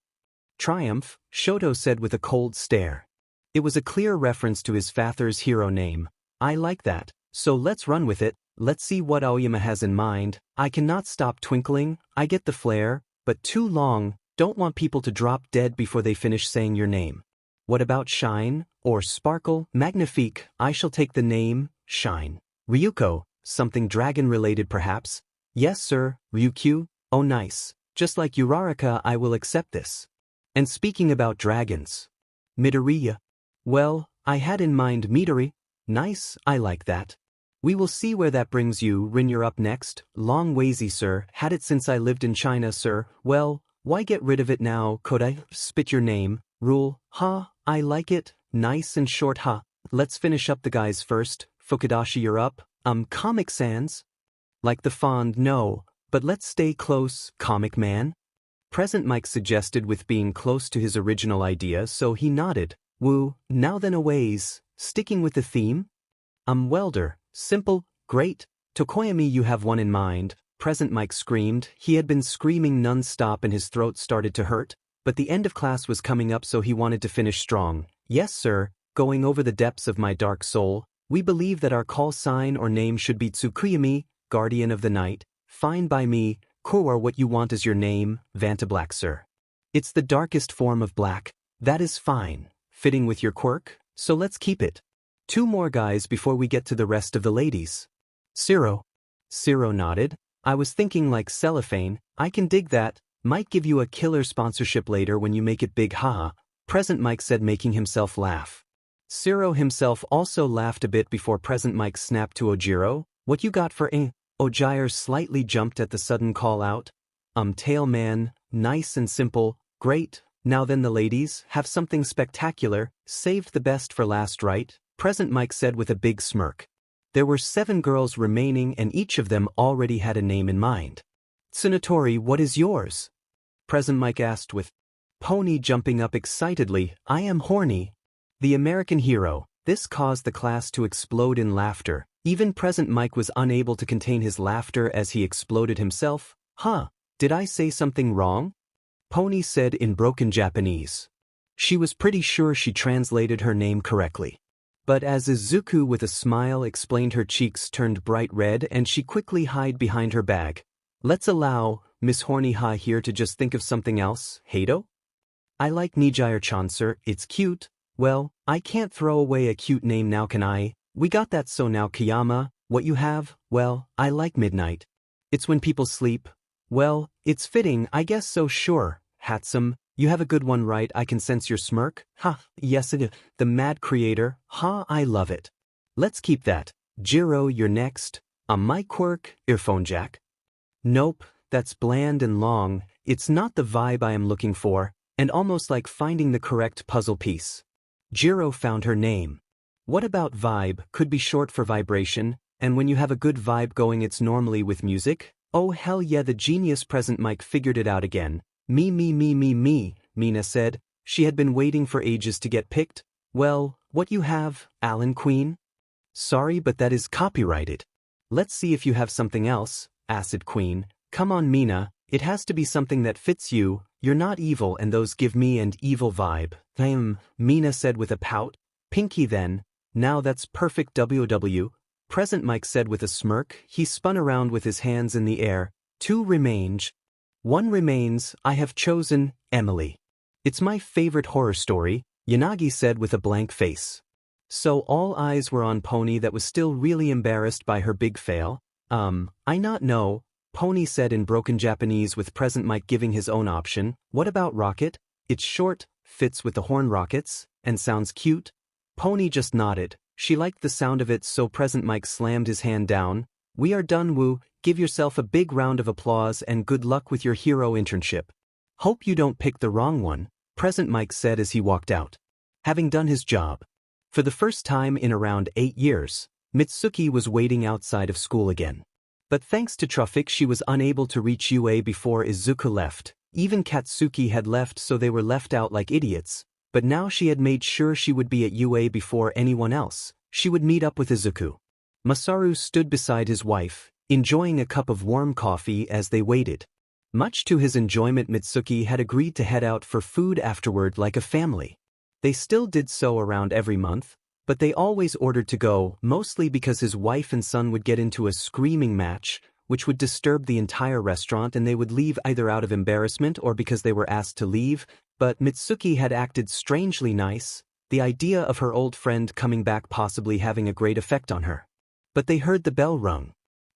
Triumph, Shoto said with a cold stare. It was a clear reference to his father's hero name. I like that, so let's run with it. Let's see what Aoyama has in mind. I cannot stop twinkling, I get the flair, but too long, don't want people to drop dead before they finish saying your name. What about shine, or sparkle? Magnifique, I shall take the name, shine. Ryuko, something dragon-related perhaps? Yes sir, Ryukyu, oh nice. Just like Uraraka, I will accept this. And speaking about dragons. MidoRyuu. Well, I had in mind Midori. Nice, I like that. We will see where that brings you. Rin, you're up next. Long waysy sir, had it since I lived in China sir. Well, why get rid of it now? Could I spit your name? Rule, I like it. Nice and short, Let's finish up the guys first. Fukudashi, you're up. Comic Sans? Like the fond, no, but let's stay close, Comic Man. Present Mike suggested with being close to his original idea, so he nodded. Woo, now then a ways, sticking with the theme? Welder, simple, great. Tokoyami, you have one in mind. Present Mike screamed. He had been screaming non-stop and his throat started to hurt, but the end of class was coming up, so he wanted to finish strong. Yes sir, going over the depths of my dark soul, we believe that our call sign or name should be Tsukuyami, Guardian of the Night. Fine by me. Core, what you want is your name, Vanta Black sir. It's the darkest form of black. That is fine. Fitting with your quirk, so let's keep it. Two more guys before we get to the rest of the ladies. Ciro. Ciro nodded. I was thinking like cellophane. I can dig that. Might give you a killer sponsorship later when you make it big, haha. Present Mike said, making himself laugh. Ciro himself also laughed a bit before Present Mike snapped to Ojiro. What you got for Ojiro slightly jumped at the sudden call out. Tail man, nice and simple, great. Now then the ladies, have something spectacular, saved the best for last, right? Present Mike said with a big smirk. There were 7 girls remaining and each of them already had a name in mind. Tsunotori, what is yours? Present Mike asked with Pony jumping up excitedly. I am horny. The American hero. This caused the class to explode in laughter. Even Present Mike was unable to contain his laughter as he exploded himself. Did I say something wrong? Pony said in broken Japanese. She was pretty sure she translated her name correctly. But as Izuku with a smile explained, her cheeks turned bright red and she quickly hid behind her bag. Let's allow Miss Horny Ha here to just think of something else, Hato? I like Nijire-chan sir, it's cute. Well, I can't throw away a cute name now, can I? We got that, so now Kiyama, what you have? Well, I like midnight. It's when people sleep. Well, it's fitting, I guess so, sure. Hatsum, you have a good one, right? I can sense your smirk. Yes it is. The mad creator. I love it. Let's keep that. Jiro, you're next. My quirk, earphone jack. Nope, that's bland and long. It's not the vibe I am looking for, and almost like finding the correct puzzle piece. Jiro found her name. What about vibe? Could be short for vibration, and when you have a good vibe going, it's normally with music. Oh hell yeah, the genius Present Mike figured it out again. Me, Mina said. She had been waiting for ages to get picked. Well, what you have, Alan Queen? Sorry, but that is copyrighted. Let's see if you have something else, Acid Queen. Come on, Mina, it has to be something that fits you. You're not evil and those give me an evil vibe. Mina said with a pout. Pinky then. Now that's perfect, WW. Present Mike said with a smirk. He spun around with his hands in the air. 2 remain. 1 remains. I have chosen Emily. It's my favorite horror story, Yanagi said with a blank face. So all eyes were on Pony that was still really embarrassed by her big fail. I not know, Pony said in broken Japanese with present Mike giving his own option. What about Rocket? It's short, fits with the horn rockets, and sounds cute. Pony just nodded. She liked the sound of it, so present Mike slammed his hand down. We are done, Woo. Give yourself a big round of applause and good luck with your hero internship. Hope you don't pick the wrong one, present Mike said as he walked out. Having done his job. For the first time in around 8 years, Mitsuki was waiting outside of school again. But thanks to traffic she was unable to reach UA before Izuku left. Even Katsuki had left, so they were left out like idiots. But now she had made sure she would be at UA before anyone else. She would meet up with Izuku. Masaru stood beside his wife, enjoying a cup of warm coffee as they waited. Much to his enjoyment, Mitsuki had agreed to head out for food afterward like a family. They still did so around every month, but they always ordered to go, mostly because his wife and son would get into a screaming match, which would disturb the entire restaurant, and they would leave either out of embarrassment or because they were asked to leave. But Mitsuki had acted strangely nice, the idea of her old friend coming back possibly having a great effect on her. But they heard the bell rung.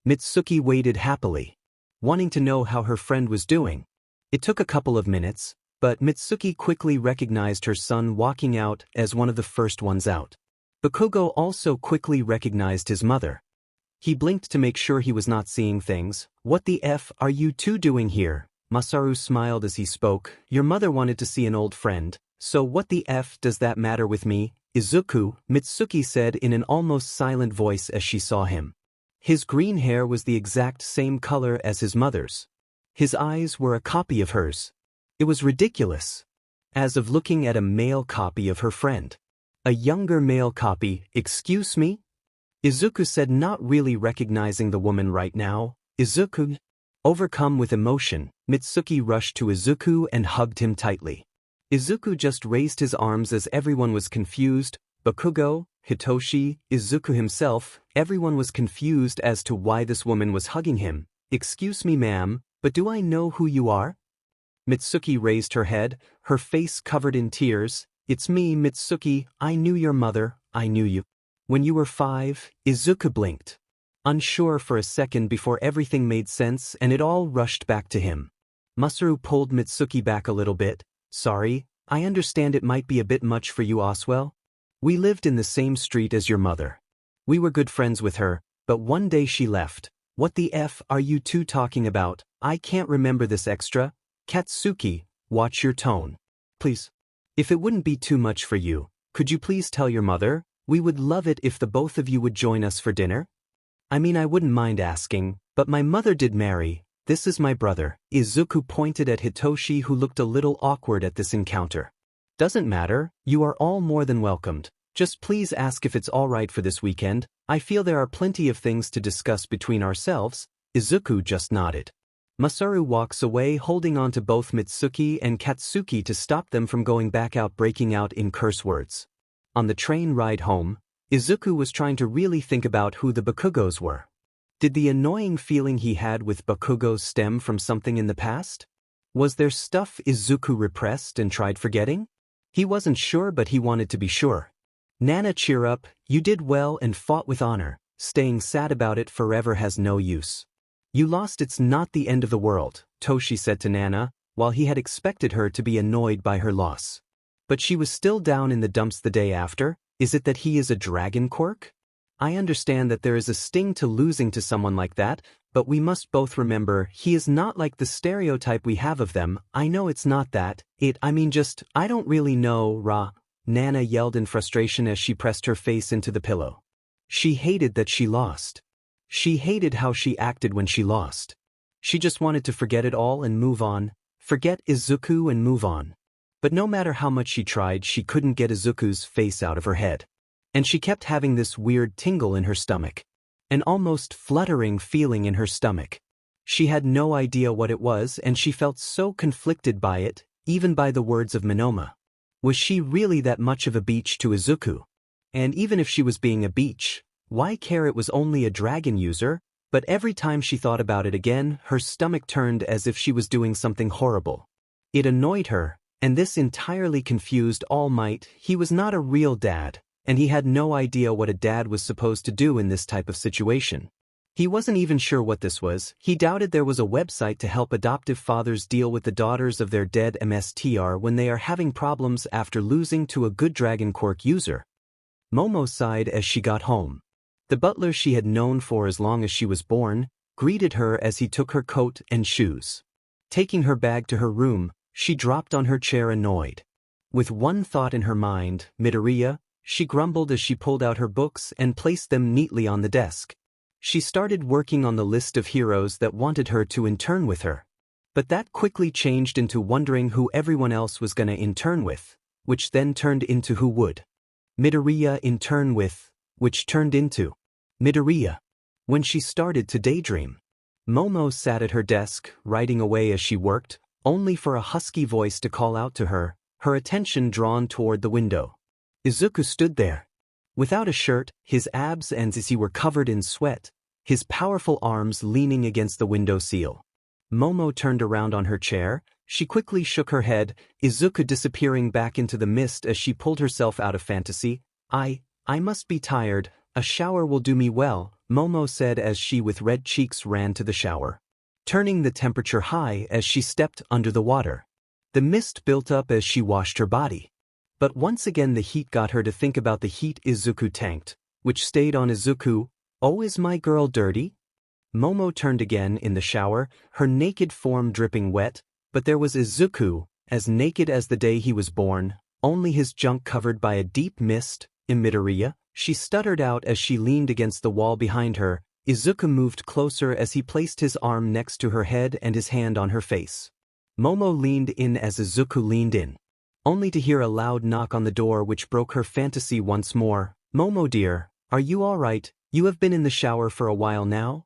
Mitsuki waited happily, wanting to know how her friend was doing. It took a couple of minutes, but Mitsuki quickly recognized her son walking out as one of the first ones out. Bakugo also quickly recognized his mother. He blinked to make sure he was not seeing things. What the F are you two doing here? Masaru smiled as he spoke. Your mother wanted to see an old friend, so what the F does that matter with me? Izuku, Mitsuki said in an almost silent voice as she saw him. His green hair was the exact same color as his mother's. His eyes were a copy of hers. It was ridiculous. As of looking at a male copy of her friend. A younger male copy, excuse me? Izuku said, not really recognizing the woman right now. Izuku? Overcome with emotion, Mitsuki rushed to Izuku and hugged him tightly. Izuku just raised his arms as everyone was confused. Bakugo, Hitoshi, Izuku himself, everyone was confused as to why this woman was hugging him. Excuse me, ma'am, but do I know who you are? Mitsuki raised her head, her face covered in tears. It's me, Mitsuki. I knew your mother. I knew you. When you were 5, Izuku blinked. Unsure for a second before everything made sense and it all rushed back to him. Masaru pulled Mitsuki back a little bit. Sorry, I understand it might be a bit much for you, Oswell. We lived in the same street as your mother. We were good friends with her, but one day she left. What the F are you two talking about? I can't remember this extra. Katsuki, watch your tone. Please. If it wouldn't be too much for you, could you please tell your mother? We would love it if the both of you would join us for dinner. I mean, I wouldn't mind asking, but my mother did marry. This is my brother. Izuku pointed at Hitoshi, who looked a little awkward at this encounter. Doesn't matter, you are all more than welcomed. Just please ask if it's all right for this weekend. I feel there are plenty of things to discuss between ourselves. Izuku just nodded. Masaru walks away, holding on to both Mitsuki and Katsuki to stop them from going back out, breaking out in curse words. On the train ride home, Izuku was trying to really think about who the Bakugos were. Did the annoying feeling he had with Bakugos stem from something in the past? Was there stuff Izuku repressed and tried forgetting? He wasn't sure, but he wanted to be sure. Nana, cheer up, you did well and fought with honor. Staying sad about it forever has no use. You lost, it's not the end of the world, Toshi said to Nana, while he had expected her to be annoyed by her loss. But she was still down in the dumps the day after. Is it that he is a dragon quirk? I understand that there is a sting to losing to someone like that, but we must both remember he is not like the stereotype we have of them. I know it's not that. I don't really know, Nana yelled in frustration as she pressed her face into the pillow. She hated that she lost. She hated how she acted when she lost. She just wanted to forget it all and move on. Forget Izuku and move on. But no matter how much she tried, she couldn't get Izuku's face out of her head. And she kept having this weird tingle in her stomach. An almost fluttering feeling in her stomach. She had no idea what it was, and she felt so conflicted by it, even by the words of Minoma. Was she really that much of a beach to Izuku? And even if she was being a beach, why care? It was only a dragon user. But every time she thought about it again, her stomach turned as if she was doing something horrible. It annoyed her, And this entirely confused All Might. He was not a real dad, and he had no idea what a dad was supposed to do in this type of situation. He wasn't even sure what this was. He doubted there was a website to help adoptive fathers deal with the daughters of their dead MSTR when they are having problems after losing to a good Dragon Quirk user. Momo sighed as she got home. The butler she had known for as long as she was born greeted her as he took her coat and shoes. Taking her bag to her room, she dropped on her chair annoyed. With one thought in her mind, MidoRyuu, she grumbled as she pulled out her books and placed them neatly on the desk. She started working on the list of heroes that wanted her to intern with her. But that quickly changed into wondering who everyone else was gonna intern with, which then turned into who would MidoRyuu intern with, which turned into MidoRyuu. When she started to daydream, Momo sat at her desk, writing away as she worked, only for a husky voice to call out to her, her attention drawn toward the window. Izuku stood there. Without a shirt, his abs and he were covered in sweat, his powerful arms leaning against the window sill. Momo turned around on her chair. She quickly shook her head, Izuku disappearing back into the mist as she pulled herself out of fantasy. I must be tired. A shower will do me well, Momo said as she with red cheeks ran to the shower, turning the temperature high as she stepped under the water. The mist built up as she washed her body. But once again the heat got her to think about the heat Izuku tanked, which stayed on Izuku. Oh, is my girl dirty? Momo turned again in the shower, her naked form dripping wet, but there was Izuku, as naked as the day he was born, only his junk covered by a deep mist. MidoRyuu, she stuttered out as she leaned against the wall behind her. Izuku moved closer as he placed his arm next to her head and his hand on her face. Momo leaned in as Izuku leaned in, only to hear a loud knock on the door which broke her fantasy once more. Momo dear, are you all right? You have been in the shower for a while now?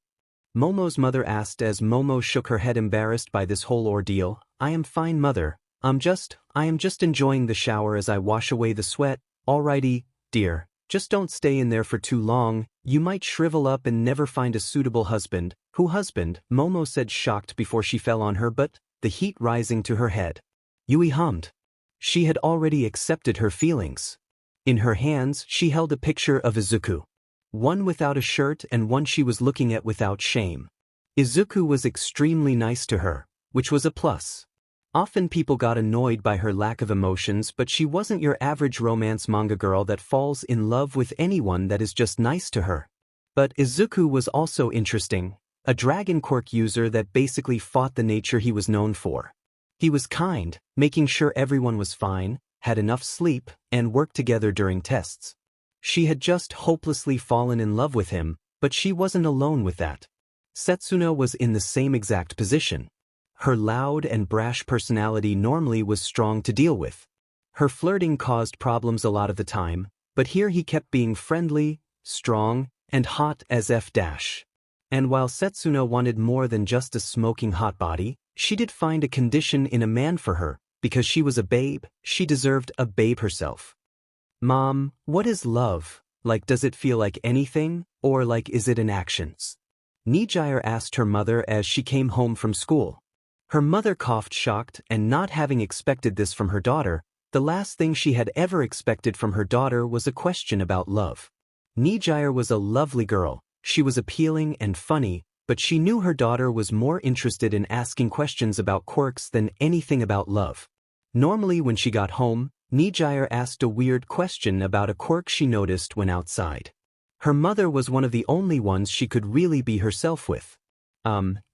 Momo's mother asked as Momo shook her head embarrassed by this whole ordeal. I am fine mother, I am just enjoying the shower as I wash away the sweat. Alrighty, dear, just don't stay in there for too long, you might shrivel up and never find a suitable husband. Who husband? Momo said shocked before she fell on her but, the heat rising to her head. Yui hummed. She had already accepted her feelings. In her hands she held a picture of Izuku. One without a shirt and one she was looking at without shame. Izuku was extremely nice to her, which was a plus. Often people got annoyed by her lack of emotions, but she wasn't your average romance manga girl that falls in love with anyone that is just nice to her. But Izuku was also interesting, a Dragon Quirk user that basically fought the nature he was known for. He was kind, making sure everyone was fine, had enough sleep, and worked together during tests. She had just hopelessly fallen in love with him, but she wasn't alone with that. Setsuno was in the same exact position. Her loud and brash personality normally was strong to deal with. Her flirting caused problems a lot of the time, but here he kept being friendly, strong, and hot as F-. And while Setsuno wanted more than just a smoking hot body, she did find a condition in a man for her. Because she was a babe, she deserved a babe herself. Mom, what is love? Like, does it feel like anything, or like is it in actions? Nijire asked her mother as she came home from school. Her mother coughed shocked and not having expected this from her daughter. The last thing she had ever expected from her daughter was a question about love. Nijire was a lovely girl, she was appealing and funny, but she knew her daughter was more interested in asking questions about quirks than anything about love. Normally when she got home, Nijire asked a weird question about a quirk she noticed when outside. Her mother was one of the only ones she could really be herself with.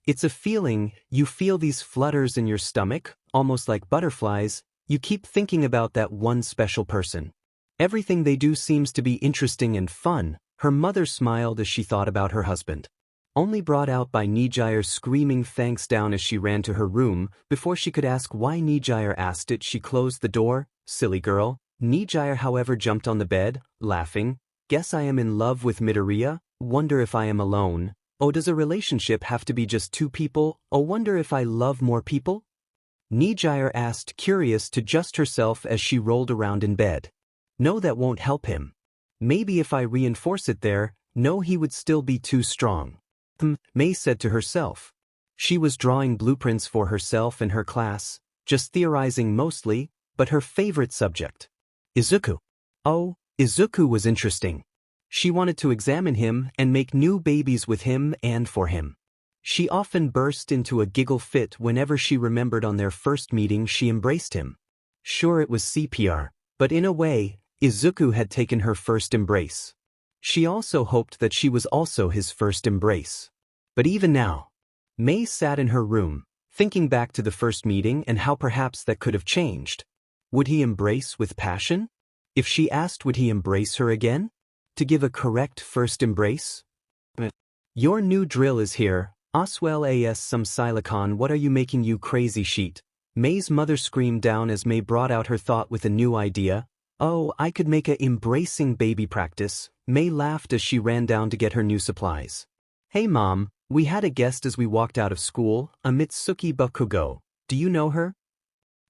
It's a feeling, you feel these flutters in your stomach, almost like butterflies, you keep thinking about that one special person. Everything they do seems to be interesting and fun. Her mother smiled as she thought about her husband. Only brought out by Nijire screaming thanks down as she ran to her room. Before she could ask why Nijire asked it, she closed the door. Silly girl. Nijire however jumped on the bed, laughing. Guess I am in love with MidoRyuu, wonder if I am alone. Oh, does a relationship have to be just two people? Oh, wonder if I love more people? Nijire asked, curious to just herself as she rolled around in bed. No, that won't help him. Maybe if I reinforce it there, no, he would still be too strong. May said to herself. She was drawing blueprints for herself and her class. just theorizing mostly, but her favorite subject. Izuku. Oh, Izuku was interesting. She wanted to examine him and make new babies with him and for him. She often burst into a giggle fit whenever she remembered on their first meeting she embraced him. Sure, it was CPR, but in a way, Izuku had taken her first embrace. She also hoped that she was also his first embrace. But even now, Mei sat in her room, thinking back to the first meeting and how perhaps that could have changed. Would he embrace with passion? If she asked, would he embrace her again? To give a correct first embrace? Your new drill is here. Oswell as some silicon, what are you making, you crazy sheet? Mei's mother screamed down as Mei brought out her thought with a new idea. Oh, I could make a embracing baby practice. Mei laughed as she ran down to get her new supplies. Hey mom, we had a guest as we walked out of school, a Mitsuki Bakugo. Do you know her?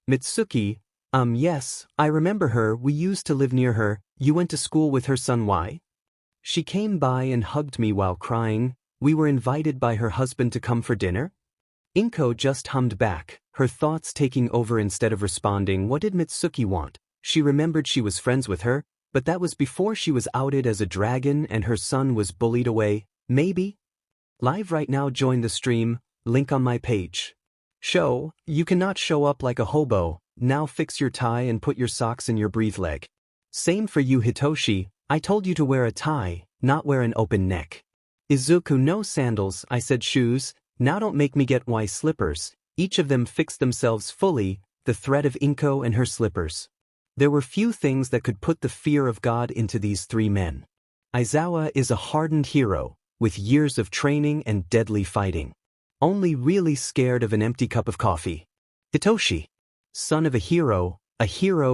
Mitsuki? Yes, I remember her, we used to live near her. You went to school with her son, why? She came by and hugged me while crying. We were invited by her husband to come for dinner? Inko just hummed back, her thoughts taking over instead of responding. What did Mitsuki want? She remembered she was friends with her, but that was before she was outed as a dragon and her son was bullied away, maybe? Live right now, join the stream, link on my page. Show, you cannot show up like a hobo, now fix your tie and put your socks in your breathe leg. Same for you Hitoshi, I told you to wear a tie, not wear an open neck. Izuku, no sandals, I said shoes, now don't make me get why slippers. Each of them fixed themselves fully, the thread of Inko and her slippers. There were few things that could put the fear of God into these three men. Aizawa is a hardened hero, with years of training and deadly fighting. Only really scared of an empty cup of coffee. Hitoshi. Son of a hero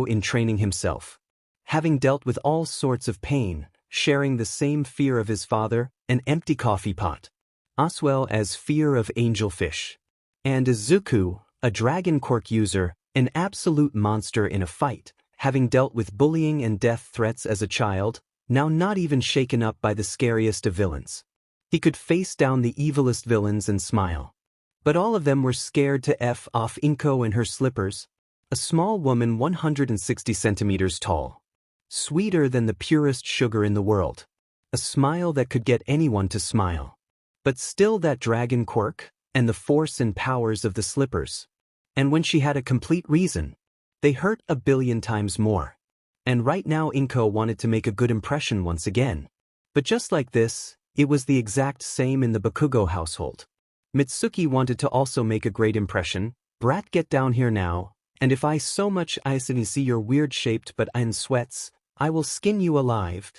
in training himself. Having dealt with all sorts of pain, sharing the same fear of his father, an empty coffee pot. Oswell as fear of angelfish. And Izuku, a dragon quirk user, an absolute monster in a fight, having dealt with bullying and death threats as a child, now not even shaken up by the scariest of villains. He could face down the evilest villains and smile. But all of them were scared to F off Inko and her slippers, a small woman 160 centimeters tall. Sweeter than the purest sugar in the world. A smile that could get anyone to smile. But still that dragon quirk, and the force and powers of the slippers. And when she had a complete reason, they hurt a billion times more. And right now Inko wanted to make a good impression once again. But just like this, it was the exact same in the Bakugo household. Mitsuki wanted to also make a great impression. Brat, get down here now, and if I so much see your weird shaped but in sweats, I will skin you alive.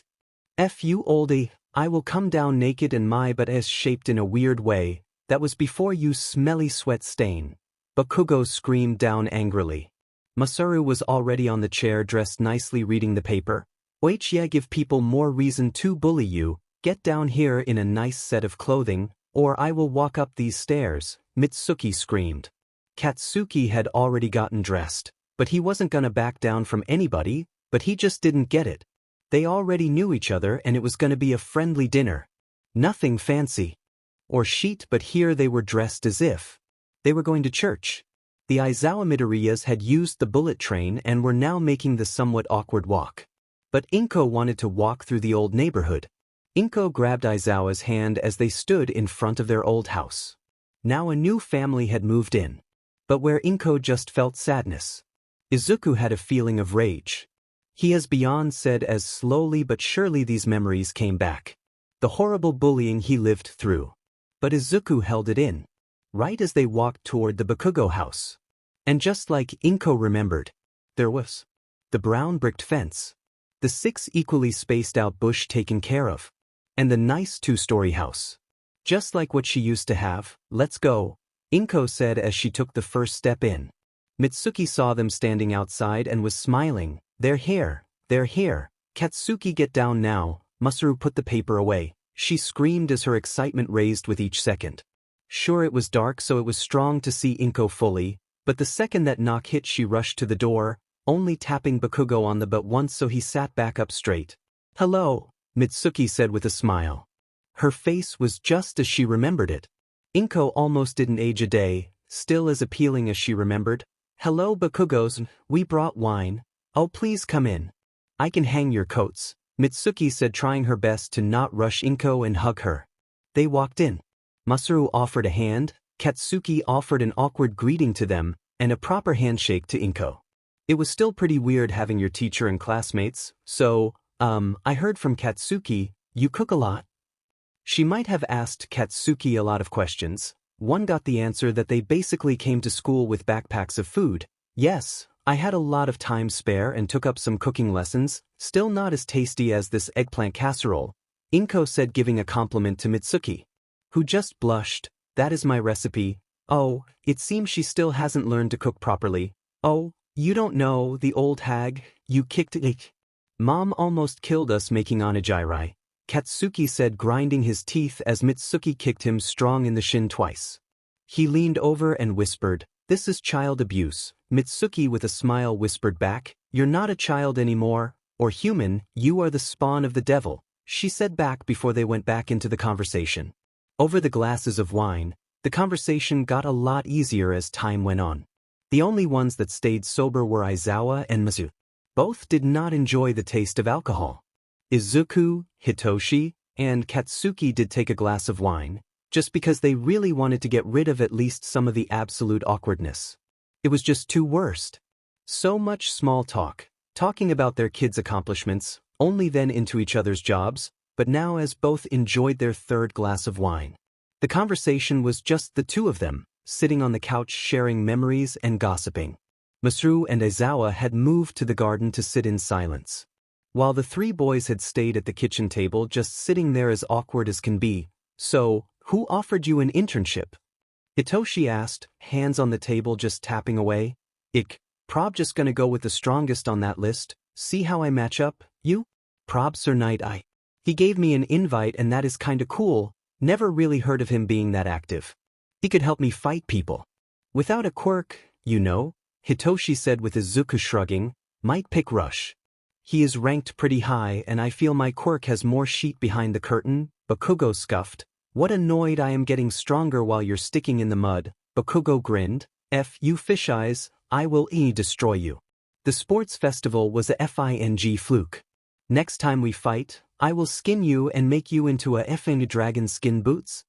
F you oldie, I will come down naked and my butt is shaped in a weird way, that was before you smelly sweat stain. Bakugo screamed down angrily. Masaru was already on the chair dressed nicely reading the paper. Wait, yeah, give people more reason to bully you, get down here in a nice set of clothing, or I will walk up these stairs, Mitsuki screamed. Katsuki had already gotten dressed, but he wasn't gonna back down from anybody, but he just didn't get it. They already knew each other and it was gonna be a friendly dinner. Nothing fancy. Or chic, but here they were dressed as if they were going to church. The Aizawa Midoriyus had used the bullet train and were now making the somewhat awkward walk. But Inko wanted to walk through the old neighborhood. Inko grabbed Aizawa's hand as they stood in front of their old house. Now a new family had moved in. But where Inko just felt sadness, Izuku had a feeling of rage. He as beyond said as slowly but surely these memories came back. The horrible bullying he lived through. But Izuku held it in. Right as they walked toward the Bakugo house. And just like Inko remembered, there was the brown bricked fence, the 6 equally spaced out bush taken care of, and the nice 2-story house. Just like what she used to have. Let's go, Inko said as she took the first step in. Mitsuki saw them standing outside and was smiling. They're here. Katsuki, get down now. Masaru put the paper away. She screamed as her excitement raised with each second. Sure, it was dark so it was strong to see Inko fully, but the second that knock hit she rushed to the door, only tapping Bakugo on the butt once so he sat back up straight. Hello, Mitsuki said with a smile. Her face was just as she remembered it. Inko almost didn't age a day, still as appealing as she remembered. Hello Bakugos, we brought wine. Oh please come in. I can hang your coats, Mitsuki said, trying her best to not rush Inko and hug her. They walked in. Masaru offered a hand, Katsuki offered an awkward greeting to them, and a proper handshake to Inko. It was still pretty weird having your teacher and classmates, so, I heard from Katsuki, you cook a lot? She might have asked Katsuki a lot of questions. One got the answer that they basically came to school with backpacks of food. Yes, I had a lot of time spare and took up some cooking lessons, still not as tasty as this eggplant casserole, Inko said, giving a compliment to Mitsuki, who just blushed. That is my recipe. Oh, it seems she still hasn't learned to cook properly. Oh, you don't know, the old hag, you kicked it. Mom almost killed us making onigiri, Katsuki said, grinding his teeth as Mitsuki kicked him strong in the shin twice. He leaned over and whispered, "This is child abuse." Mitsuki with a smile whispered back, "You're not a child anymore, or human, you are the spawn of the devil," she said back before they went back into the conversation. Over the glasses of wine, the conversation got a lot easier as time went on. The only ones that stayed sober were Aizawa and Mizu. Both did not enjoy the taste of alcohol. Izuku, Hitoshi, and Katsuki did take a glass of wine, just because they really wanted to get rid of at least some of the absolute awkwardness. It was just too worst. So much small talk, talking about their kids' accomplishments, only then into each other's jobs, but now as both enjoyed their third glass of wine. The conversation was just the two of them, sitting on the couch sharing memories and gossiping. Masaru and Aizawa had moved to the garden to sit in silence, while the three boys had stayed at the kitchen table just sitting there as awkward as can be. "So, who offered you an internship?" Hitoshi asked, hands on the table just tapping away. Prob just gonna go with the strongest on that list, see how I match up, you? Prob Sir Knight I. He gave me an invite and that is kinda cool, never really heard of him being that active. He could help me fight people. Without a quirk, you know, Hitoshi said with Izuku shrugging, might pick Rush. He is ranked pretty high and I feel my quirk has more sheet behind the curtain, Bakugo scuffed. What annoyed I am getting stronger while you're sticking in the mud, Bakugo grinned. F you fish eyes, I will destroy you. The sports festival was a FING fluke. Next time we fight, I will skin you and make you into a effing dragon skin boots.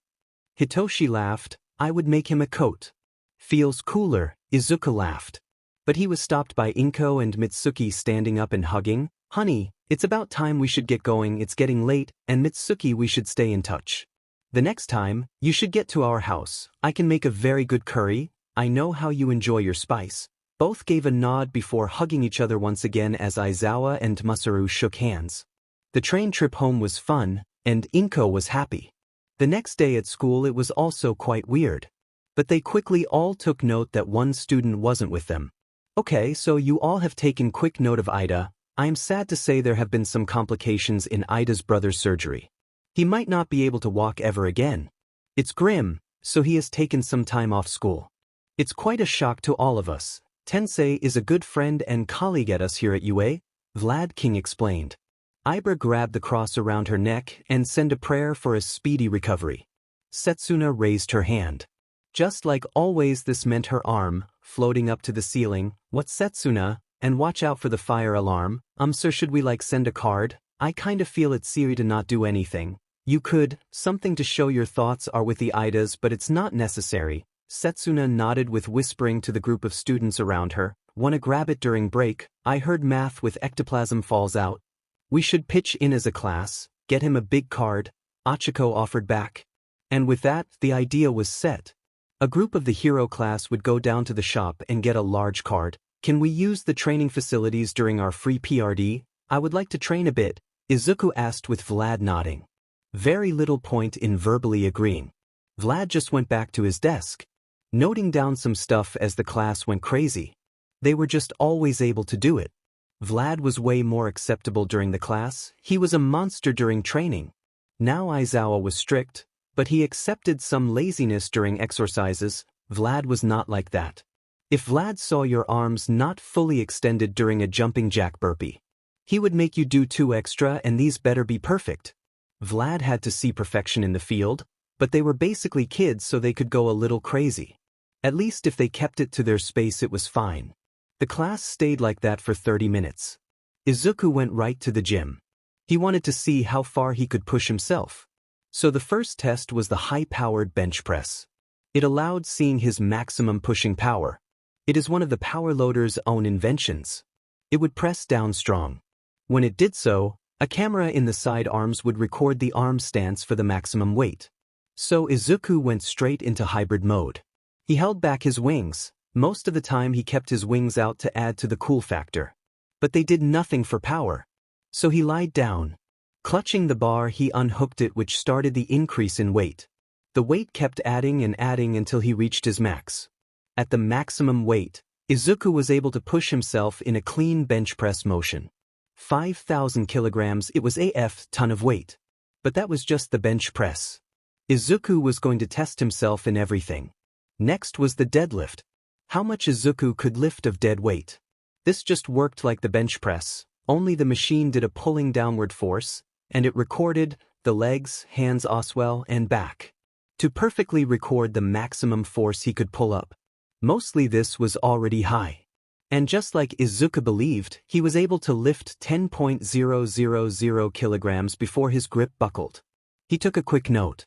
Hitoshi laughed, I would make him a coat. Feels cooler, Izuku laughed. But he was stopped by Inko and Mitsuki standing up and hugging. Honey, it's about time we should get going, it's getting late, and Mitsuki we should stay in touch. The next time, you should get to our house, I can make a very good curry, I know how you enjoy your spice. Both gave a nod before hugging each other once again as Aizawa and Masaru shook hands. The train trip home was fun, and Inko was happy. The next day at school it was also quite weird. But they quickly all took note that one student wasn't with them. Okay, so you all have taken quick note of Ida. I am sad to say there have been some complications in Ida's brother's surgery. He might not be able to walk ever again. It's grim, so he has taken some time off school. It's quite a shock to all of us. Tensei is a good friend and colleague at us here at UA, Vlad King explained. Ibra grabbed the cross around her neck and sent a prayer for a speedy recovery. Setsuna raised her hand. Just like always, this meant her arm, floating up to the ceiling. What, Setsuna? And watch out for the fire alarm. Sir, should we send a card? I kinda feel it's silly to not do anything. You could, something to show your thoughts are with the Idas, but it's not necessary. Setsuna nodded with whispering to the group of students around her. Wanna grab it during break? I heard math with ectoplasm falls out. We should pitch in as a class, get him a big card, Achiko offered back. And with that, the idea was set. A group of the hero class would go down to the shop and get a large card. Can we use the training facilities during our free PRD? I would like to train a bit, Izuku asked with Vlad nodding. Very little point in verbally agreeing. Vlad just went back to his desk, noting down some stuff as the class went crazy. They were just always able to do it. Vlad was way more acceptable during the class, he was a monster during training. Now Aizawa was strict, but he accepted some laziness during exercises. Vlad was not like that. If Vlad saw your arms not fully extended during a jumping jack burpee, he would make you do 2 extra and these better be perfect. Vlad had to see perfection in the field, but they were basically kids so they could go a little crazy. At least if they kept it to their space it was fine. The class stayed like that for 30 minutes. Izuku went right to the gym. He wanted to see how far he could push himself. So the first test was the high-powered bench press. It allowed seeing his maximum pushing power. It is one of the power loader's own inventions. It would press down strong. When it did so, a camera in the side arms would record the arm stance for the maximum weight. So Izuku went straight into hybrid mode. He held back his wings. Most of the time he kept his wings out to add to the cool factor. But they did nothing for power. So he lied down. Clutching the bar he unhooked it, which started the increase in weight. The weight kept adding and adding until he reached his max. At the maximum weight, Izuku was able to push himself in a clean bench press motion. 5,000 kilograms, it was a ton of weight. But that was just the bench press. Izuku was going to test himself in everything. Next was the deadlift. How much Izuku could lift of dead weight. This just worked like the bench press, only the machine did a pulling downward force, and it recorded the legs, hands, oswell, and back. To perfectly record the maximum force he could pull up. Mostly this was already high. And just like Izuku believed, he was able to lift 10.000 kilograms before his grip buckled. He took a quick note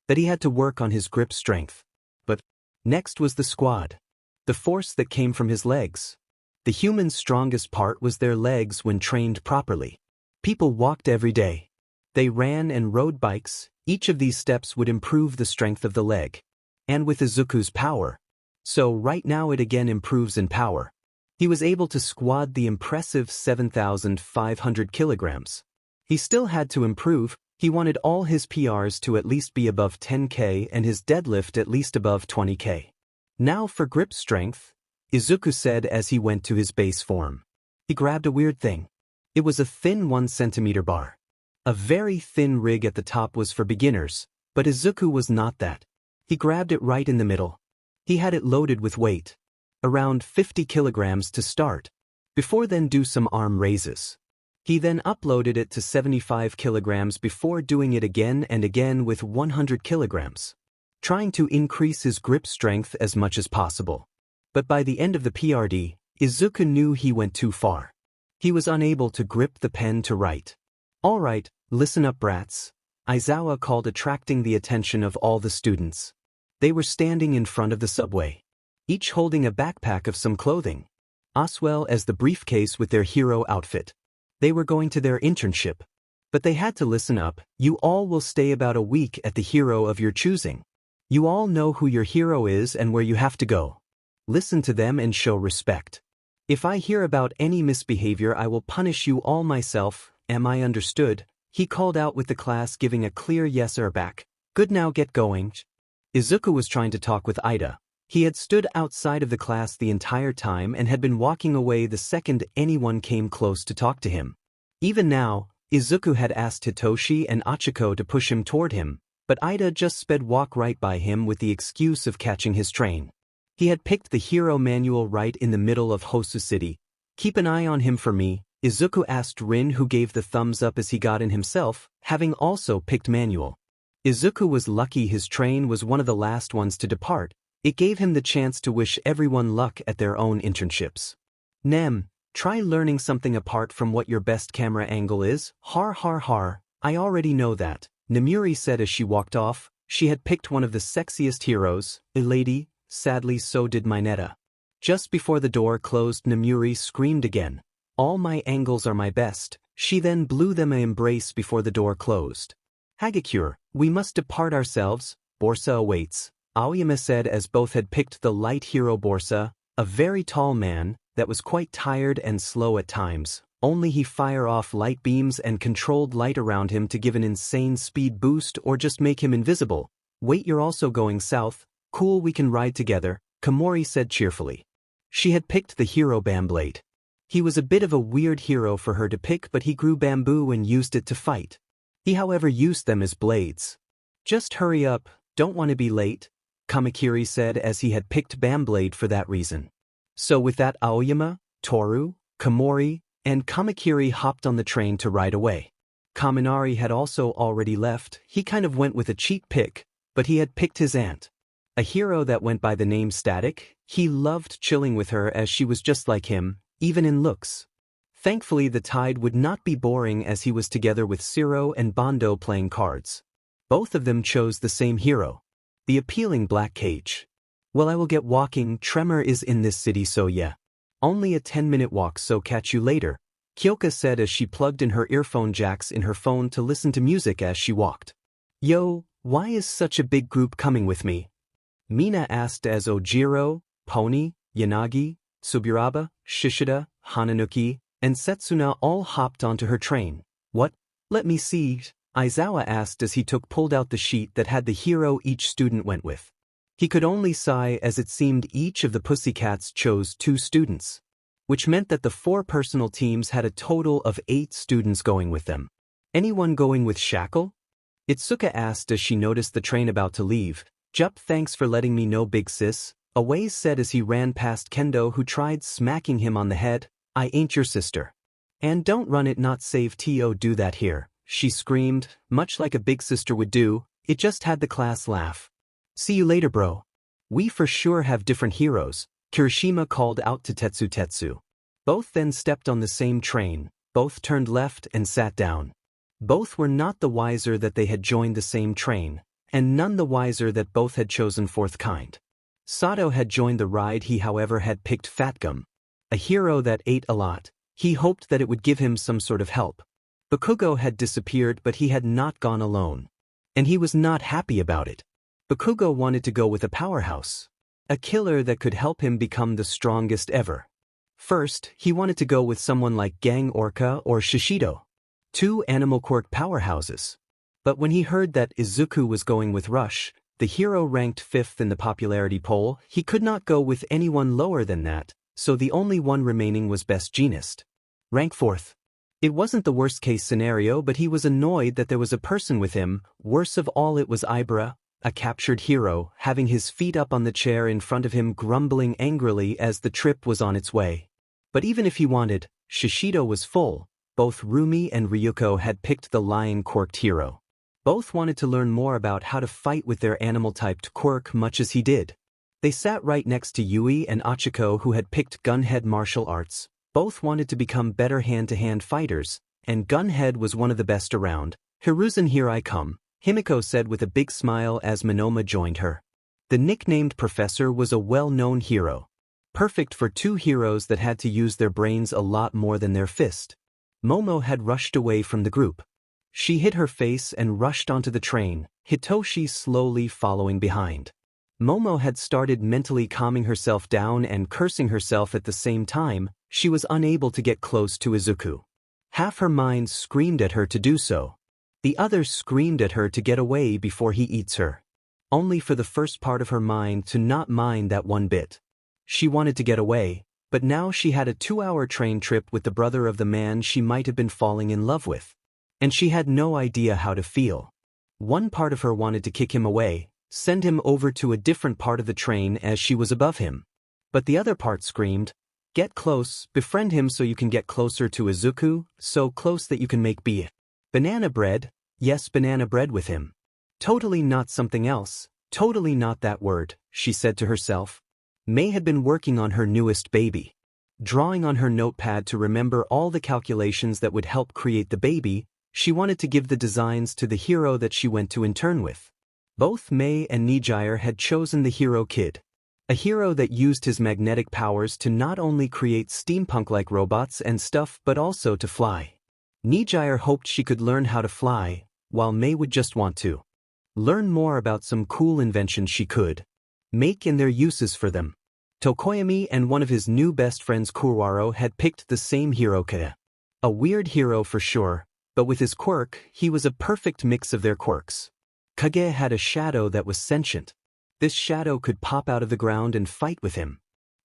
that he had to work on his grip strength. But next was the squat. The force that came from his legs. The human's strongest part was their legs when trained properly. People walked every day. They ran and rode bikes. Each of these steps would improve the strength of the leg. And with Izuku's power. So right now it again improves in power. He was able to squat the impressive 7,500 kilograms. He still had to improve. He wanted all his PRs to at least be above 10K and his deadlift at least above 20K. Now for grip strength, Izuku said as he went to his base form. He grabbed a weird thing. It was a thin 1 centimeter bar. A very thin rig at the top was for beginners, but Izuku was not that. He grabbed it right in the middle. He had it loaded with weight. Around 50 kilograms to start. Before then do some arm raises. He then uploaded it to 75 kilograms before doing it again and again with 100 kilograms. Trying to increase his grip strength as much as possible. But by the end of the PRD, Izuku knew he went too far. He was unable to grip the pen to write. "Alright, listen up brats," Aizawa called, attracting the attention of all the students. They were standing in front of the subway, each holding a backpack of some clothing, as well as the briefcase with their hero outfit. They were going to their internship. But they had to listen up. You all will stay about a week at the hero of your choosing. You all know who your hero is and where you have to go. Listen to them and show respect. If I hear about any misbehavior I will punish you all myself, am I understood? He called out with the class giving a clear yes or back. Good, now get going. Izuku was trying to talk with Ida. He had stood outside of the class the entire time and had been walking away the second anyone came close to talk to him. Even now, Izuku had asked Hitoshi and Achiko to push him toward him, but Ida just sped walk right by him with the excuse of catching his train. He had picked the hero manual right in the middle of Hosu City. Keep an eye on him for me, Izuku asked Rin, who gave the thumbs up as he got in himself, having also picked manual. Izuku was lucky his train was one of the last ones to depart. It gave him the chance to wish everyone luck at their own internships. Nem, try learning something apart from what your best camera angle is. Har har har, I already know that, Namuri said as she walked off. She had picked one of the sexiest heroes, a lady. Sadly, so did Mineta. Just before the door closed, Namuri screamed again. All my angles are my best. She then blew them an embrace before the door closed. Hagakure, we must depart ourselves. Borsa awaits, Aoyama said as both had picked the light hero Borsa, a very tall man, that was quite tired and slow at times. Only he fire off light beams and controlled light around him to give an insane speed boost or just make him invisible. Wait, you're also going south? Cool, we can ride together, Komori said cheerfully. She had picked the hero Bamblade. He was a bit of a weird hero for her to pick, but he grew bamboo and used it to fight. He however used them as blades. Just hurry up, don't want to be late, Kamakiri said as he had picked Bamblade for that reason. So with that, Aoyama, Toru, Komori, and Kamakiri hopped on the train to ride away. Kaminari had also already left. He kind of went with a cheat pick, but he had picked his aunt. A hero that went by the name Static, he loved chilling with her as she was just like him, even in looks. Thankfully the tide would not be boring as he was together with Zero and Bondo playing cards. Both of them chose the same hero. The appealing black cage. Well, I will get walking, Tremor is in this city so yeah. Only a 10-minute walk, so catch you later, Kyoka said as she plugged in her earphone jacks in her phone to listen to music as she walked. Yo, why is such a big group coming with me? Mina asked as Ojiro, Pony, Yanagi, Tsuburaba, Shishida, Hananuki, and Setsuna all hopped onto her train. What? Let me see, Aizawa asked as he pulled out the sheet that had the hero each student went with. He could only sigh as it seemed each of the pussycats chose 2 students, which meant that the 4 personal teams had a total of 8 students going with them. Anyone going with Shackle? Itsuka asked as she noticed the train about to leave. Jup, thanks for letting me know, big sis, Away said as he ran past Kendo, who tried smacking him on the head. I ain't your sister. And don't run it, not save to do that here, she screamed, much like a big sister would do. It just had the class laugh. See you later, bro. We for sure have different heroes, Kirishima called out to Tetsu. Both then stepped on the same train, both turned left and sat down. Both were not the wiser that they had joined the same train, and none the wiser that both had chosen fourth kind. Sato had joined the ride. He however had picked Fatgum, a hero that ate a lot. He hoped that it would give him some sort of help. Bakugo had disappeared, but he had not gone alone. And he was not happy about it. Bakugo wanted to go with a powerhouse, a killer that could help him become the strongest ever. First, he wanted to go with someone like Gang Orca or Shishido, 2 animal quirk powerhouses. But when he heard that Izuku was going with Rush, the hero ranked 5th in the popularity poll, he could not go with anyone lower than that, so the only one remaining was Best Jeanist, rank 4th. It wasn't the worst case scenario, but he was annoyed that there was a person with him. Worst of all, it was Ibra, a captured hero, having his feet up on the chair in front of him, grumbling angrily as the trip was on its way. But even if he wanted, Shishido was full. Both Rumi and Ryuko had picked the lion-quirked hero. Both wanted to learn more about how to fight with their animal-typed quirk much as he did. They sat right next to Yui and Achiko, who had picked Gunhead martial arts. Both wanted to become better hand-to-hand fighters, and Gunhead was one of the best around. Hiruzen, here I come, Himiko said with a big smile as Monoma joined her. The nicknamed Professor was a well-known hero. Perfect for 2 heroes that had to use their brains a lot more than their fist. Momo had rushed away from the group. She hid her face and rushed onto the train, Hitoshi slowly following behind. Momo had started mentally calming herself down and cursing herself at the same time. She was unable to get close to Izuku. Half her mind screamed at her to do so. The other screamed at her to get away before he eats her. Only for the first part of her mind to not mind that one bit. She wanted to get away, but now she had a 2-hour train trip with the brother of the man she might have been falling in love with. And she had no idea how to feel. One part of her wanted to kick him away, send him over to a different part of the train as she was above him. But the other part screamed, get close, befriend him so you can get closer to Izuku, so close that you can make banana bread, yes, banana bread with him. Totally not something else, totally not that word, she said to herself. May had been working on her newest baby. Drawing on her notepad to remember all the calculations that would help create the baby, she wanted to give the designs to the hero that she went to intern with. Both May and Nijire had chosen the hero kid. A hero that used his magnetic powers to not only create steampunk-like robots and stuff but also to fly. Nijire hoped she could learn how to fly, while May would just want to learn more about some cool inventions she could make and their uses for them. Tokoyami and one of his new best friends Kurwaro had picked the same hero Kage. A weird hero for sure, but with his quirk, he was a perfect mix of their quirks. Kage had a shadow that was sentient. This shadow could pop out of the ground and fight with him.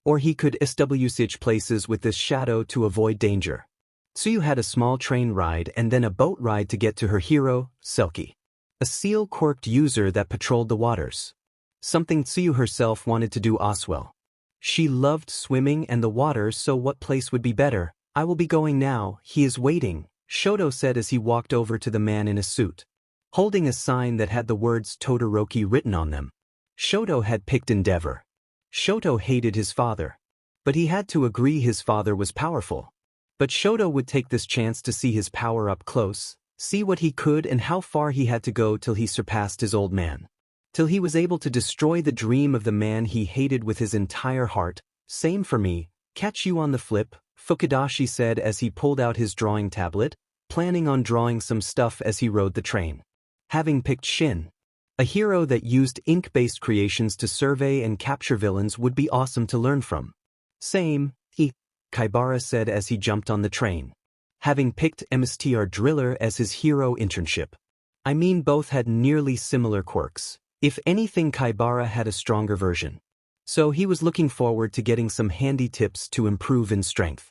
Or he could switch places with this shadow to avoid danger. Tsuyu had a small train ride and then a boat ride to get to her hero, Selkie. A seal-quirked user that patrolled the waters. Something Tsuyu herself wanted to do as well. She loved swimming and the water, so what place would be better? I will be going now, he is waiting, Shoto said as he walked over to the man in a suit, holding a sign that had the words Todoroki written on them. Shoto had picked Endeavor. Shoto hated his father. But he had to agree his father was powerful. But Shoto would take this chance to see his power up close, see what he could and how far he had to go till he surpassed his old man. Till he was able to destroy the dream of the man he hated with his entire heart. Same for me, catch you on the flip, Fukudashi said as he pulled out his drawing tablet, planning on drawing some stuff as he rode the train. Having picked Shin, a hero that used ink-based creations to survey and capture villains, would be awesome to learn from. Same, Kaibara said as he jumped on the train. Having picked MSTR Driller as his hero internship. I mean, both had nearly similar quirks. If anything, Kaibara had a stronger version. So he was looking forward to getting some handy tips to improve in strength.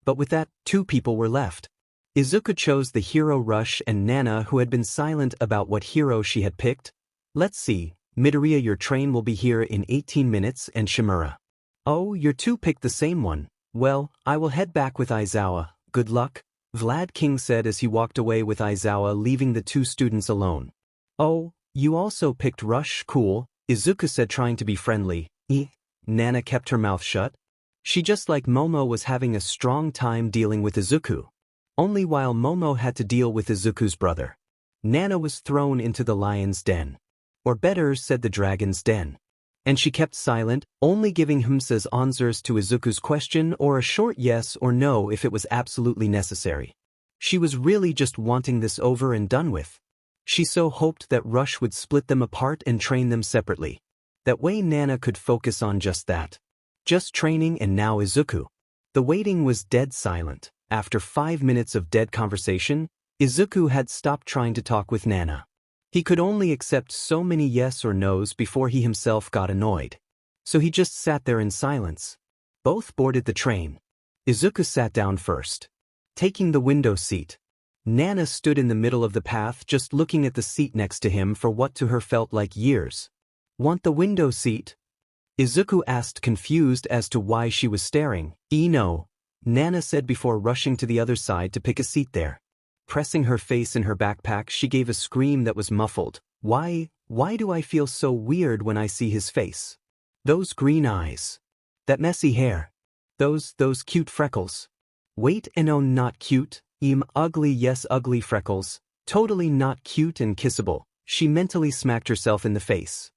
But with that, 2 people were left. Izuku chose the hero Rush and Nana, who had been silent about what hero she had picked. Let's see, MidoRyuu, your train will be here in 18 minutes, and Shimura. Oh, your 2 picked the same one. Well, I will head back with Aizawa. Good luck, Vlad King said as he walked away with Aizawa, leaving the 2 students alone. Oh, you also picked Rush, cool, Izuku said, trying to be friendly. Nana kept her mouth shut. She, just like Momo, was having a strong time dealing with Izuku. Only while Momo had to deal with Izuku's brother. Nana was thrown into the lion's den. Or better said, the dragon's den. And she kept silent, only giving Humsa's answers to Izuku's question or a short yes or no if it was absolutely necessary. She was really just wanting this over and done with. She so hoped that Rush would split them apart and train them separately. That way Nana could focus on just that. Just training. And now Izuku. The waiting was dead silent. After 5 minutes of dead conversation, Izuku had stopped trying to talk with Nana. He could only accept so many yes or no's before he himself got annoyed. So he just sat there in silence. Both boarded the train. Izuku sat down first, taking the window seat. Nana stood in the middle of the path, just looking at the seat next to him for what to her felt like years. Want the window seat? Izuku asked, confused as to why she was staring. No, Nana said before rushing to the other side to pick a seat there. Pressing her face in her backpack, she gave a scream that was muffled. Why do I feel so weird when I see his face? Those green eyes. That messy hair. Those cute freckles. Wait, no, not cute. Ugly, yes, ugly freckles. Totally not cute and kissable. She mentally smacked herself in the face,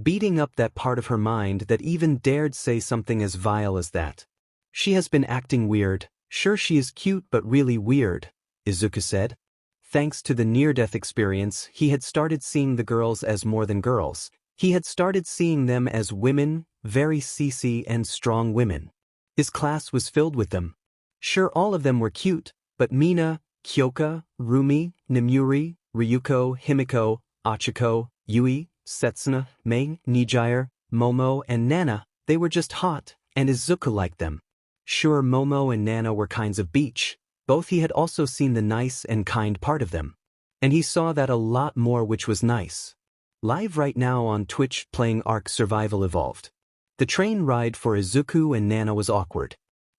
beating up that part of her mind that even dared say something as vile as that. She has been acting weird. Sure, she is cute, but really weird, Izuku said. Thanks to the near-death experience, he had started seeing the girls as more than girls. He had started seeing them as women, very CC and strong women. His class was filled with them. Sure, all of them were cute, but Mina, Kyoka, Rumi, Nimuri, Ryuko, Himiko, Achiko, Yui, Setsuna, Mei, Nijire, Momo, and Nana, they were just hot, and Izuku liked them. Sure, Momo and Nana were kinds of beach. Both he had also seen the nice and kind part of them. And he saw that a lot more, which was nice. Live right now on Twitch, playing Ark Survival Evolved. The train ride for Izuku and Nana was awkward.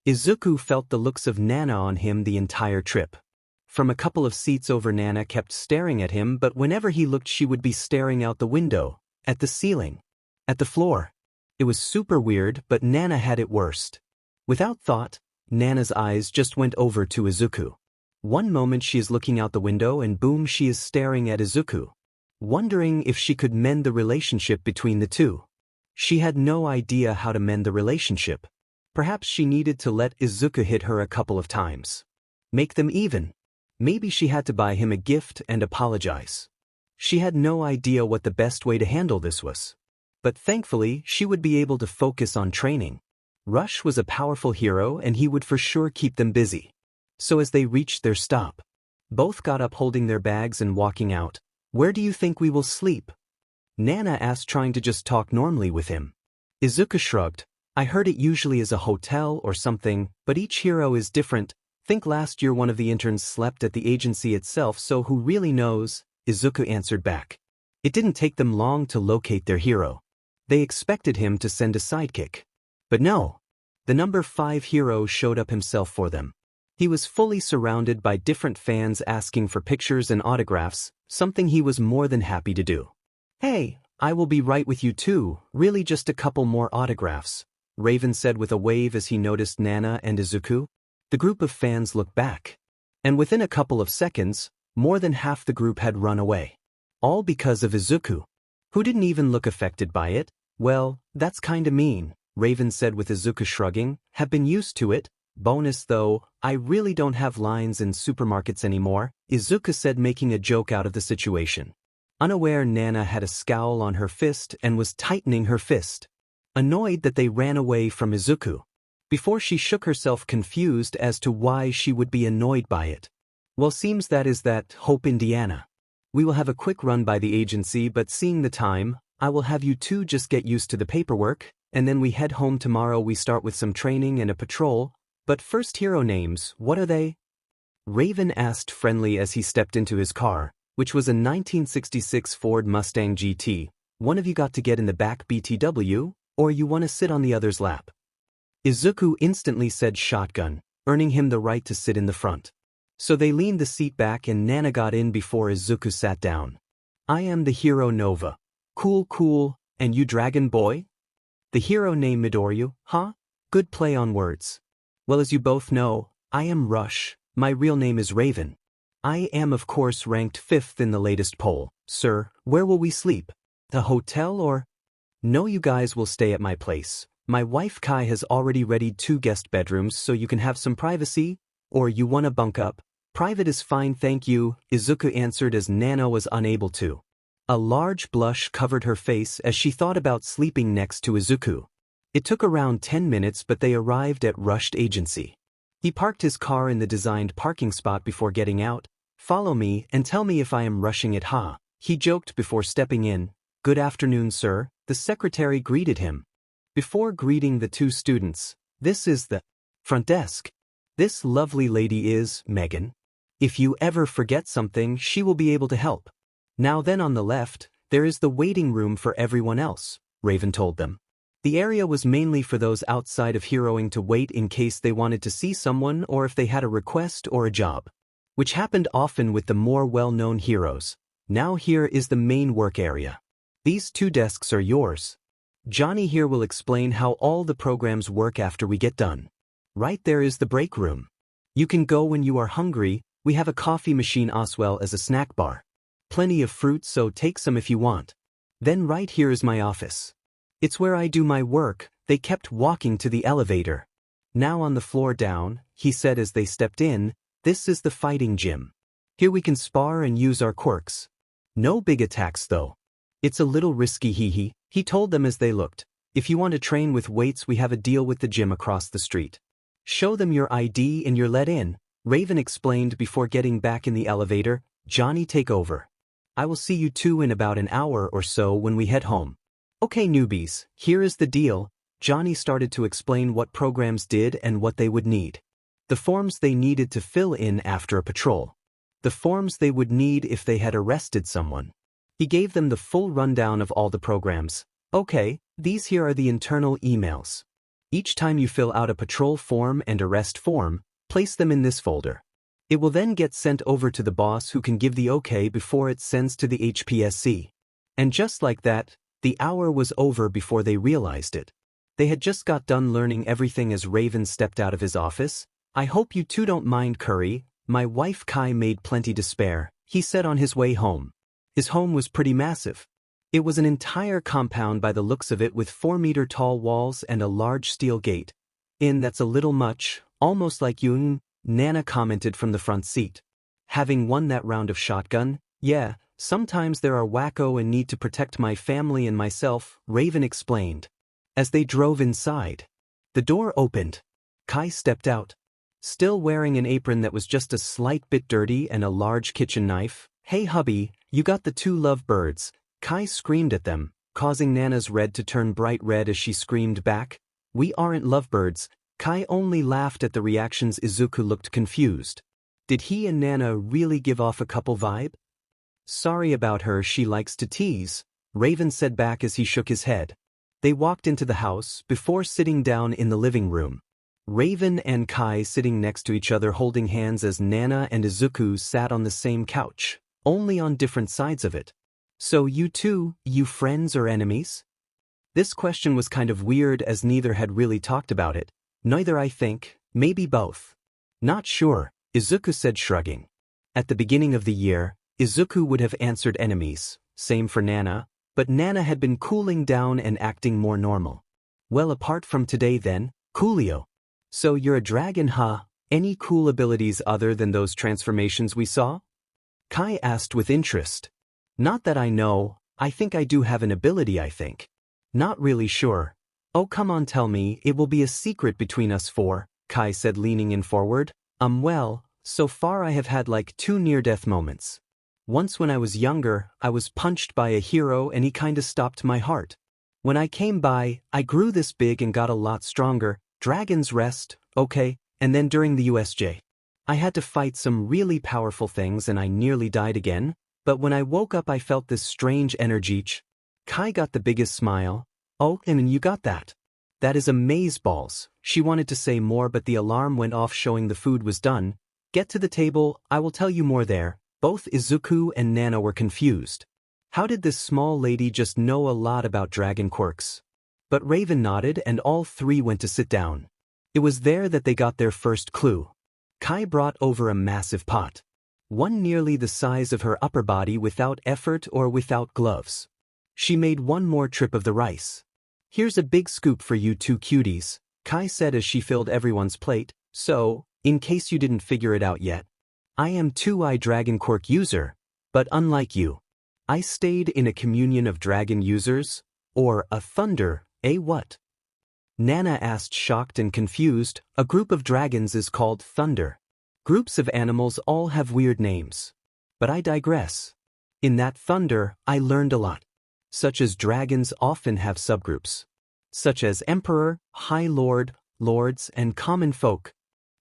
Izuku felt the looks of Nana on him the entire trip. From a couple of seats over, Nana kept staring at him, but whenever he looked she would be staring out the window, at the ceiling, at the floor. It was super weird, but Nana had it worst. Without thought, Nana's eyes just went over to Izuku. One moment she is looking out the window and boom, she is staring at Izuku, wondering if she could mend the relationship between the two. She had no idea how to mend the relationship. Perhaps she needed to let Izuku hit her a couple of times. Make them even. Maybe she had to buy him a gift and apologize. She had no idea what the best way to handle this was. But thankfully, she would be able to focus on training. Rush was a powerful hero and he would for sure keep them busy. So as they reached their stop, both got up holding their bags and walking out. Where do you think we will sleep? Nana asked, trying to just talk normally with him. Izuku shrugged. I heard it usually is a hotel or something, but each hero is different. Think last year one of the interns slept at the agency itself, so who really knows? Izuku answered back. It didn't take them long to locate their hero. They expected him to send a sidekick. But no. The number 5 hero showed up himself for them. He was fully surrounded by different fans asking for pictures and autographs, something he was more than happy to do. Hey, I will be right with you too, really just a couple more autographs, Raven said with a wave as he noticed Nana and Izuku. The group of fans looked back. And within a couple of seconds, more than half the group had run away. All because of Izuku, who didn't even look affected by it. Well, that's kinda mean, Raven said with Izuku shrugging. Have been used to it. Bonus though, I really don't have lines in supermarkets anymore, Izuku said, making a joke out of the situation. Unaware, Nana had a scowl on her fist and was tightening her fist, annoyed that they ran away from Izuku. Before she shook herself, confused as to why she would be annoyed by it. Well, seems that is that Hope, Indiana. We will have a quick run by the agency, but seeing the time, I will have you two just get used to the paperwork, and then we head home tomorrow. We start with some training and a patrol. But first, hero names, what are they? Raven asked friendly as he stepped into his car, which was a 1966 Ford Mustang GT. One of you got to get in the back BTW, or you want to sit on the other's lap? Izuku instantly said shotgun, earning him the right to sit in the front. So they leaned the seat back and Nana got in before Izuku sat down. I am the hero Nova. Cool, and you Dragon Boy? The hero name MidoRyuu, huh? Good play on words. Well, as you both know, I am Rush. My real name is Raven. I am of course ranked 5th in the latest poll. Sir, where will we sleep? The hotel or? No, you guys will stay at my place. My wife Kai has already readied 2 guest bedrooms so you can have some privacy. Or you wanna bunk up? Private is fine, thank you, Izuku answered as Nana was unable to. A large blush covered her face as she thought about sleeping next to Izuku. It took around 10 minutes, but they arrived at Rushed Agency. He parked his car in the designed parking spot before getting out. Follow me and tell me if I am rushing it, huh? He joked before stepping in. Good afternoon, sir, the secretary greeted him. Before greeting the 2 students, this is the front desk. This lovely lady is Megan. If you ever forget something, she will be able to help. Now then, on the left, there is the waiting room for everyone else, Raven told them. The area was mainly for those outside of heroing to wait in case they wanted to see someone or if they had a request or a job, which happened often with the more well-known heroes. Now here is the main work area. These 2 desks are yours. Johnny here will explain how all the programs work after we get done. Right there is the break room. You can go when you are hungry. We have a coffee machine as well as a snack bar. Plenty of fruit, so take some if you want. Then right here is my office. It's where I do my work. They kept walking to the elevator. Now on the floor down, he said as they stepped in, this is the fighting gym. Here we can spar and use our quirks. No big attacks though. It's a little risky, he told them as they looked. If you want to train with weights, we have a deal with the gym across the street. Show them your ID and you're let in, Raven explained before getting back in the elevator. Johnny, take over. I will see you 2 in about an hour or so when we head home. Okay newbies, here is the deal. Johnny started to explain what programs did and what they would need. The forms they needed to fill in after a patrol. The forms they would need if they had arrested someone. He gave them the full rundown of all the programs. Okay, these here are the internal emails. Each time you fill out a patrol form and arrest form, place them in this folder. It will then get sent over to the boss who can give the okay before it sends to the HPSC. And just like that, the hour was over before they realized it. They had just got done learning everything as Raven stepped out of his office. I hope you 2 don't mind curry. My wife Kai made plenty to spare, he said on his way home. His home was pretty massive. It was an entire compound by the looks of it with 4-meter-tall walls and a large steel gate. That's a little much, almost like you, Nana commented from the front seat. Having won that round of shotgun, yeah, sometimes there are wacko and need to protect my family and myself, Raven explained. As they drove inside, the door opened. Kai stepped out. Still wearing an apron that was just a slight bit dirty and a large kitchen knife. Hey hubby, you got the 2 lovebirds. Kai screamed at them, causing Nana's red to turn bright red as she screamed back. We aren't lovebirds. Kai only laughed at the reactions. Izuku looked confused. Did he and Nana really give off a couple vibe? Sorry about her, she likes to tease, Raven said back as he shook his head. They walked into the house before sitting down in the living room. Raven and Kai sitting next to each other holding hands as Nana and Izuku sat on the same couch, only on different sides of it. So you two, you friends or enemies? This question was kind of weird as neither had really talked about it. Neither I think, maybe both. Not sure, Izuku said shrugging. At the beginning of the year, Izuku would have answered enemies, same for Nana, but Nana had been cooling down and acting more normal. Well, apart from today then, coolio. So you're a dragon, huh? Any cool abilities other than those transformations we saw? Kai asked with interest. Not that I know, I think I do have an ability I think. Not really sure. Oh come on tell me, it will be a secret between us four, Kai said leaning in forward. Well, so far I have had like 2 near-death moments. Once when I was younger, I was punched by a hero and he kinda stopped my heart. When I came by, I grew this big and got a lot stronger, Dragon's Rest, okay, and then during the USJ. I had to fight some really powerful things and I nearly died again, but when I woke up I felt this strange energy. Kai got the biggest smile. Oh, and you got that. That is amazeballs. She wanted to say more but the alarm went off showing the food was done. Get to the table, I will tell you more there. Both Izuku and Nana were confused. How did this small lady just know a lot about dragon quirks? But Raven nodded and all three went to sit down. It was there that they got their first clue. Kai brought over a massive pot. One nearly the size of her upper body without effort or without gloves. She made one more trip of the rice. Here's a big scoop for you two cuties, Kai said as she filled everyone's plate, so, in case you didn't figure it out yet, I am 2-eye dragon quirk user, but unlike you, I stayed in a communion of dragon users, or a thunder, what? Nana asked shocked and confused. A group of dragons is called thunder. Groups of animals all have weird names. But I digress. In that thunder, I learned a lot. Such as dragons often have subgroups. Such as emperor, high lord, lords, and common folk.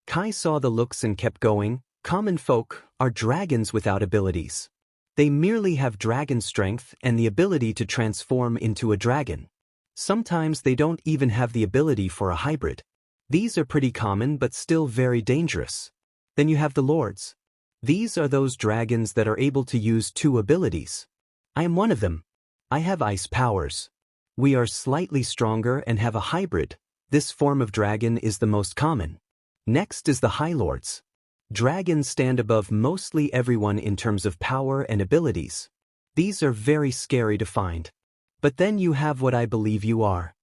Kai saw the looks and kept going. Common folk are dragons without abilities. They merely have dragon strength and the ability to transform into a dragon. Sometimes they don't even have the ability for a hybrid. These are pretty common but still very dangerous. Then you have the lords. These are those dragons that are able to use 2 abilities. I am one of them. I have ice powers. We are slightly stronger and have a hybrid. This form of dragon is the most common. Next is the High Lords. Dragons stand above mostly everyone in terms of power and abilities. These are very scary to find. But then you have what I believe you are.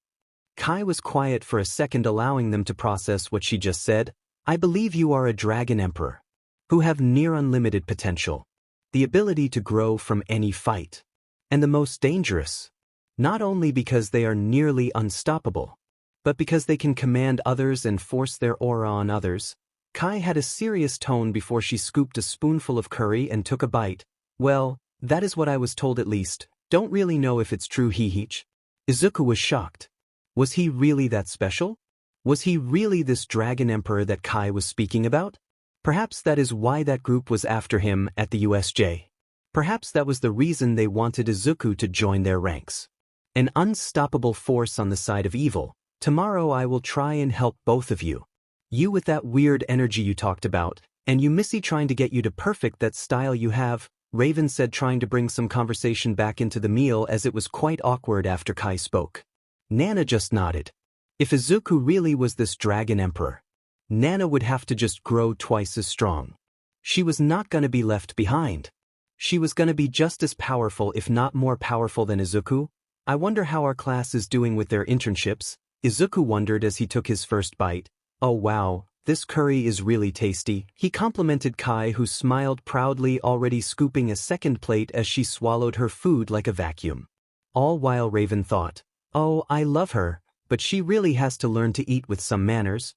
Kai was quiet for a second, allowing them to process what she just said. I believe you are a dragon emperor, who have near unlimited potential. The ability to grow from any fight. And the most dangerous. Not only because they are nearly unstoppable, but because they can command others and force their aura on others. Kai had a serious tone before she scooped a spoonful of curry and took a bite. Well, that is what I was told at least. Don't really know if it's true, Hihich. Izuku was shocked. Was he really that special? Was he really this dragon emperor that Kai was speaking about? Perhaps that is why that group was after him at the USJ. Perhaps that was the reason they wanted Izuku to join their ranks. An unstoppable force on the side of evil. Tomorrow I will try and help both of you. You with that weird energy you talked about, and you Missy trying to get you to perfect that style you have, Raven said, trying to bring some conversation back into the meal as it was quite awkward after Kai spoke. Nana just nodded. If Izuku really was this dragon emperor, Nana would have to just grow twice as strong. She was not going to be left behind. She was going to be just as powerful if not more powerful than Izuku. I wonder how our class is doing with their internships, Izuku wondered as he took his first bite. Oh wow, this curry is really tasty, he complimented Kai, who smiled proudly, already scooping a second plate as she swallowed her food like a vacuum. All while Raven thought, oh, I love her, but she really has to learn to eat with some manners.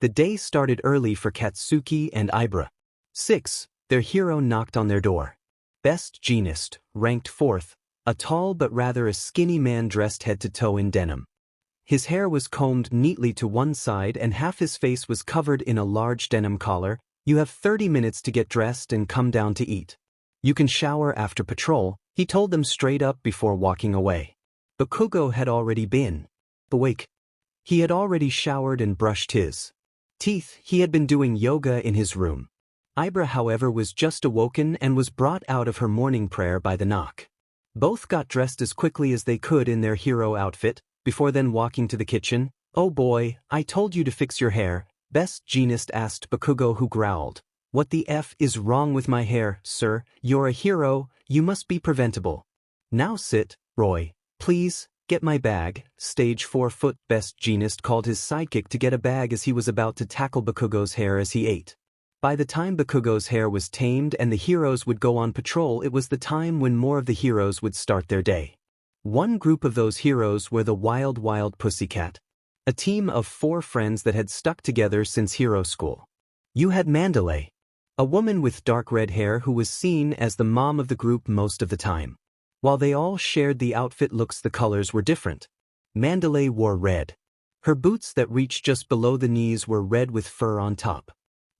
The day started early for Katsuki and Ibra. 6. Their hero knocked on their door. Best Jeanist, ranked 4th, a tall but rather a skinny man dressed head to toe in denim. His hair was combed neatly to one side and half his face was covered in a large denim collar. You have 30 minutes to get dressed and come down to eat. You can shower after patrol, he told them straight up before walking away. Bakugo had already been awake. He had already showered and brushed his teeth. He had been doing yoga in his room. Ibra, however, was just awoken and was brought out of her morning prayer by the knock. Both got dressed as quickly as they could in their hero outfit, before then walking to the kitchen. "Oh boy, I told you to fix your hair," Best Jeanist asked Bakugo, who growled. "What the F is wrong with my hair, sir? You're a hero, you must be preventable." "Now sit, Roy. Please, get my bag." Stage 4 foot Best Jeanist called his sidekick to get a bag as he was about to tackle Bakugo's hair as he ate. By the time Bakugo's hair was tamed and the heroes would go on patrol, it was the time when more of the heroes would start their day. One group of those heroes were the Wild Pussycat, a team of 4 friends that had stuck together since hero school. You had Mandalay, a woman with dark red hair who was seen as the mom of the group most of the time. While they all shared the outfit looks, the colors were different. Mandalay wore red. Her boots that reached just below the knees were red with fur on top.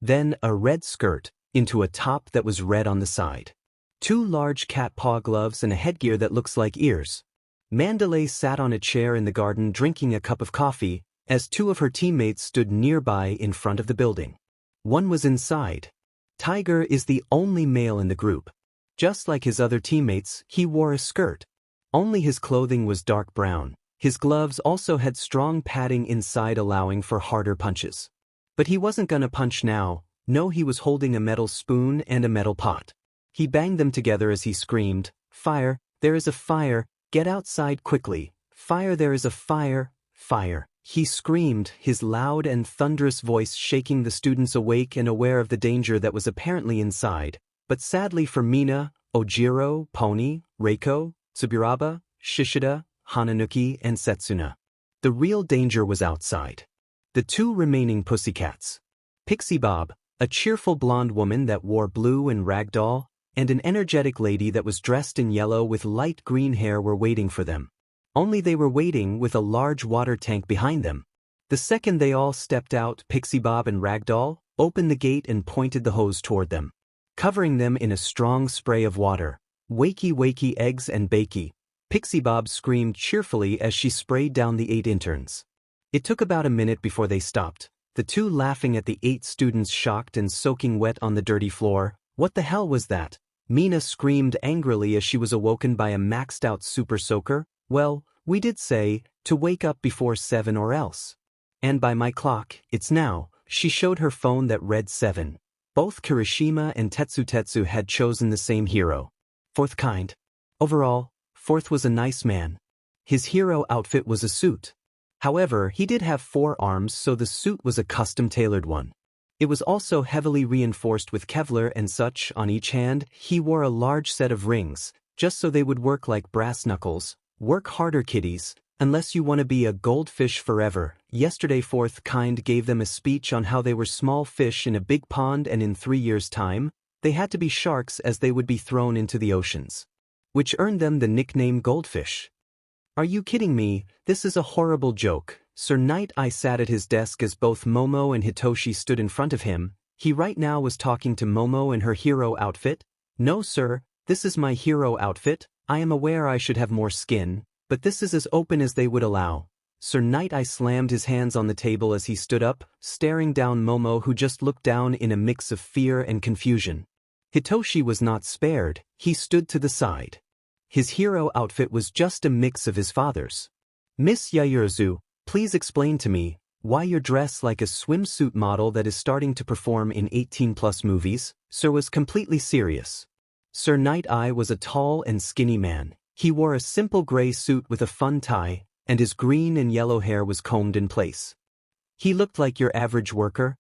Then a red skirt, into a top that was red on the side. 2 large cat paw gloves and a headgear that looks like ears. Mandalay sat on a chair in the garden drinking a cup of coffee, as 2 of her teammates stood nearby in front of the building. One was inside. Tiger is the only male in the group. Just like his other teammates, he wore a skirt. Only his clothing was dark brown. His gloves also had strong padding inside, allowing for harder punches. But he wasn't gonna punch now. No, he was holding a metal spoon and a metal pot. He banged them together as he screamed, "Fire, there is a fire, get outside quickly. Fire, there is a fire, fire." He screamed, his loud and thunderous voice shaking the students awake and aware of the danger that was apparently inside. But sadly for Mina, Ojiro, Pony, Reiko, Tsuburaba, Shishida, Hananuki, and Setsuna, the real danger was outside. The 2 remaining pussycats, Pixie Bob, a cheerful blonde woman that wore blue and ragdoll, and an energetic lady that was dressed in yellow with light green hair, were waiting for them. Only they were waiting with a large water tank behind them. The second they all stepped out, Pixie Bob and Ragdoll opened the gate and pointed the hose toward them, covering them in a strong spray of water. "Wakey wakey eggs and bakey," Pixie Bob screamed cheerfully as she sprayed down the 8 interns. It took about a minute before they stopped, the 2 laughing at the 8 students shocked and soaking wet on the dirty floor. "What the hell was that?" Mina screamed angrily as she was awoken by a maxed out super soaker. "Well, we did say to wake up before 7 or else. And by my clock, it's now." She showed her phone that read 7. Both Kirishima and Tetsu had chosen the same hero. 4th kind. Overall, 4th was a nice man. His hero outfit was a suit. However, he did have 4 arms, so the suit was a custom-tailored one. It was also heavily reinforced with Kevlar and such on each hand. He wore a large set of rings, just so they would work like brass knuckles. "Work harder, kiddies, unless you want to be a goldfish forever." Yesterday 4th kind gave them a speech on how they were small fish in a big pond, and in 3 years' time, they had to be sharks as they would be thrown into the oceans, which earned them the nickname Goldfish. "Are you kidding me? This is a horrible joke." Sir Night Eye sat at his desk as both Momo and Hitoshi stood in front of him. He right now was talking to Momo in her hero outfit. "No sir, this is my hero outfit. I am aware I should have more skin, but this is as open as they would allow." Sir Night Eye slammed his hands on the table as he stood up, staring down Momo, who just looked down in a mix of fear and confusion. Hitoshi was not spared. He stood to the side. His hero outfit was just a mix of his father's. "Miss Yayuruzu, please explain to me why you're dressed like a swimsuit model that is starting to perform in 18+ movies." Sir was completely serious. Sir Night Eye was a tall and skinny man. He wore a simple gray suit with a fun tie, and his green and yellow hair was combed in place. He looked like your average worker.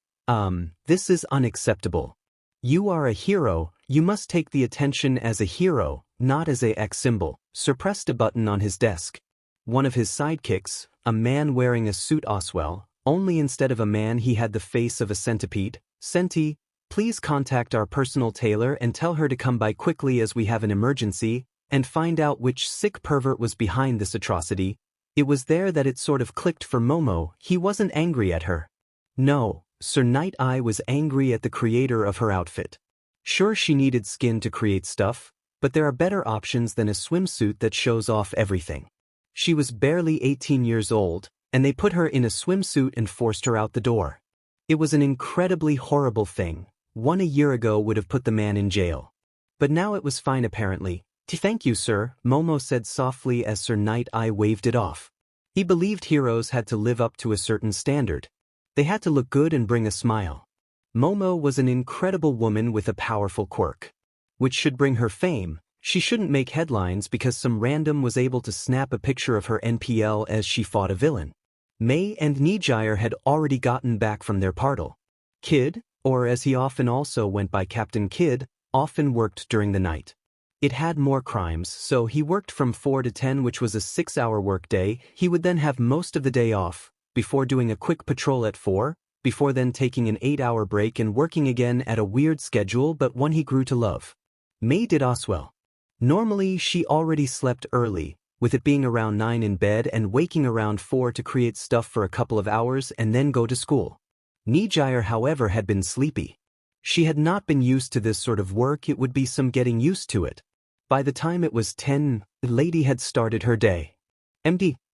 This is unacceptable. You are a hero, you must take the attention as a hero, not as a X symbol." Sir pressed a button on his desk. One of his sidekicks, a man wearing a suit Oswell, only instead of a man he had the face of a centipede. "Senti, please contact our personal tailor and tell her to come by quickly as we have an emergency, and find out which sick pervert was behind this atrocity." It was there that it sort of clicked for Momo. He wasn't angry at her. No, Sir Night Eye was angry at the creator of her outfit. Sure, she needed skin to create stuff, but there are better options than a swimsuit that shows off everything. She was barely 18 years old, and they put her in a swimsuit and forced her out the door. It was an incredibly horrible thing. One a year ago would have put the man in jail. But now it was fine apparently. Thank you, sir, Momo said softly as Sir Night-Eye waved it off. He believed heroes had to live up to a certain standard. They had to look good and bring a smile. Momo was an incredible woman with a powerful quirk. Which should bring her fame. She shouldn't make headlines because some random was able to snap a picture of her NPL as she fought a villain. May and MidoRyuu had already gotten back from their partal. Kid, or as he often also went by Captain Kid, often worked during the night. It had more crimes, so he worked from 4 to 10, which was a 6-hour workday. He would then have most of the day off, before doing a quick patrol at 4, before then taking an 8-hour break and working again at a weird schedule but one he grew to love. May did as well. Normally she already slept early, with it being around 9 in bed and waking around 4 to create stuff for a couple of hours and then go to school. MidoRyuu, however, had been sleepy. She had not been used to this sort of work. It would be some getting used to it. By the time it was 10, the lady had started her day.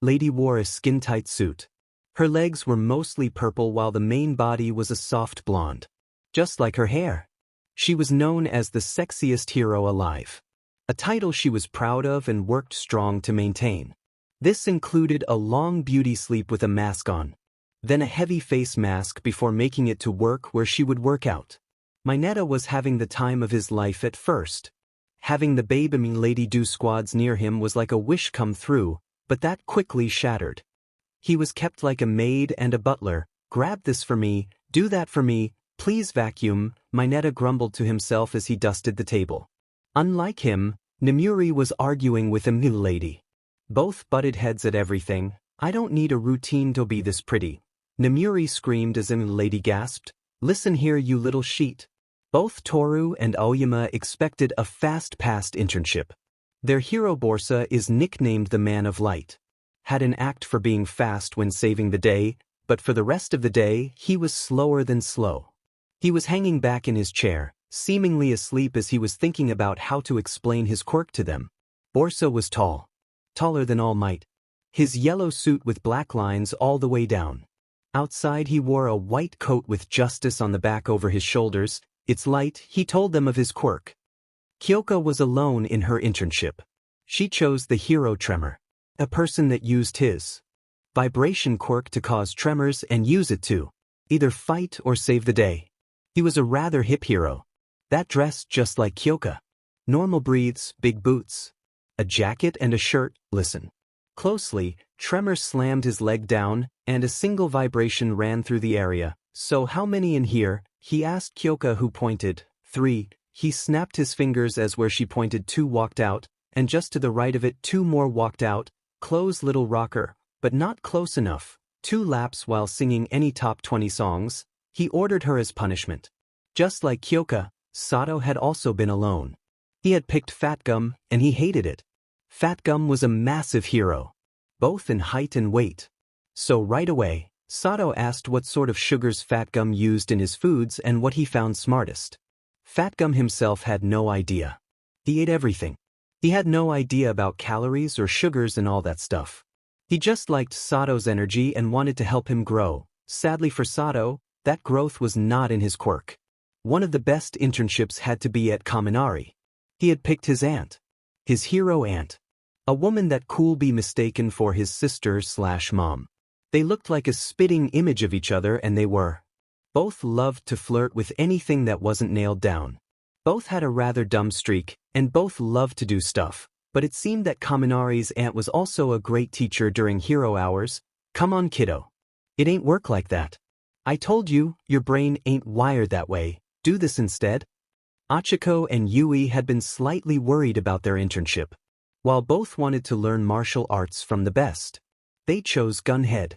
Lady wore a skin-tight suit. Her legs were mostly purple while the main body was a soft blonde. Just like her hair. She was known as the sexiest hero alive. A title she was proud of and worked strong to maintain. This included a long beauty sleep with a mask on. Then a heavy face mask before making it to work where she would work out. Mineta was having the time of his life at first. Having the BGMI Lady Do squads near him was like a wish come true, but that quickly shattered. He was kept like a maid and a butler. Grab this for me, do that for me, please vacuum, Mineta grumbled to himself as he dusted the table. Unlike him, MidoRyuu was arguing with a lady. Both butted heads at everything. I don't need a routine to be this pretty. MidoRyuu screamed as lady gasped. Listen here, you little sheet. Both Toru and Aoyama expected a fast-paced internship. Their hero Borsa is nicknamed the Man of Light. Had an act for being fast when saving the day, but for the rest of the day, he was slower than slow. He was hanging back in his chair, seemingly asleep as he was thinking about how to explain his quirk to them. Borsa was tall. Taller than All Might. His yellow suit with black lines all the way down. Outside he wore a white coat with justice on the back over his shoulders. It's light, he told them of his quirk. Kyoka was alone in her internship. She chose the hero tremor. A person that used his vibration quirk to cause tremors and use it to either fight or save the day. He was a rather hip hero. That dressed just like Kyoka. Normal breathes, big boots. A jacket and a shirt, listen. Closely, Tremor slammed his leg down, and a single vibration ran through the area. So how many in here? He asked Kyoka, who pointed. 3. He snapped his fingers as where she pointed 2 walked out, and just to the right of it 2 more walked out. Close little rocker, but not close enough. 2 laps while singing any top 20 songs. He ordered her as punishment. Just like Kyoka, Sato had also been alone. He had picked Fat Gum, and he hated it. Fat Gum was a massive hero, both in height and weight. So right away, Sato asked what sort of sugars Fat Gum used in his foods and what he found smartest. Fat Gum himself had no idea. He ate everything. He had no idea about calories or sugars and all that stuff. He just liked Sato's energy and wanted to help him grow. Sadly for Sato, that growth was not in his quirk. One of the best internships had to be at Kaminari. He had picked his aunt. His hero aunt. A woman that could be mistaken for his sister/mom. They looked like a spitting image of each other, and they were. Both loved to flirt with anything that wasn't nailed down. Both had a rather dumb streak, and both loved to do stuff. But it seemed that Kaminari's aunt was also a great teacher during hero hours. Come on, kiddo. It ain't work like that. I told you, your brain ain't wired that way. Do this instead. Achiko and Yui had been slightly worried about their internship. While both wanted to learn martial arts from the best, they chose Gunhead,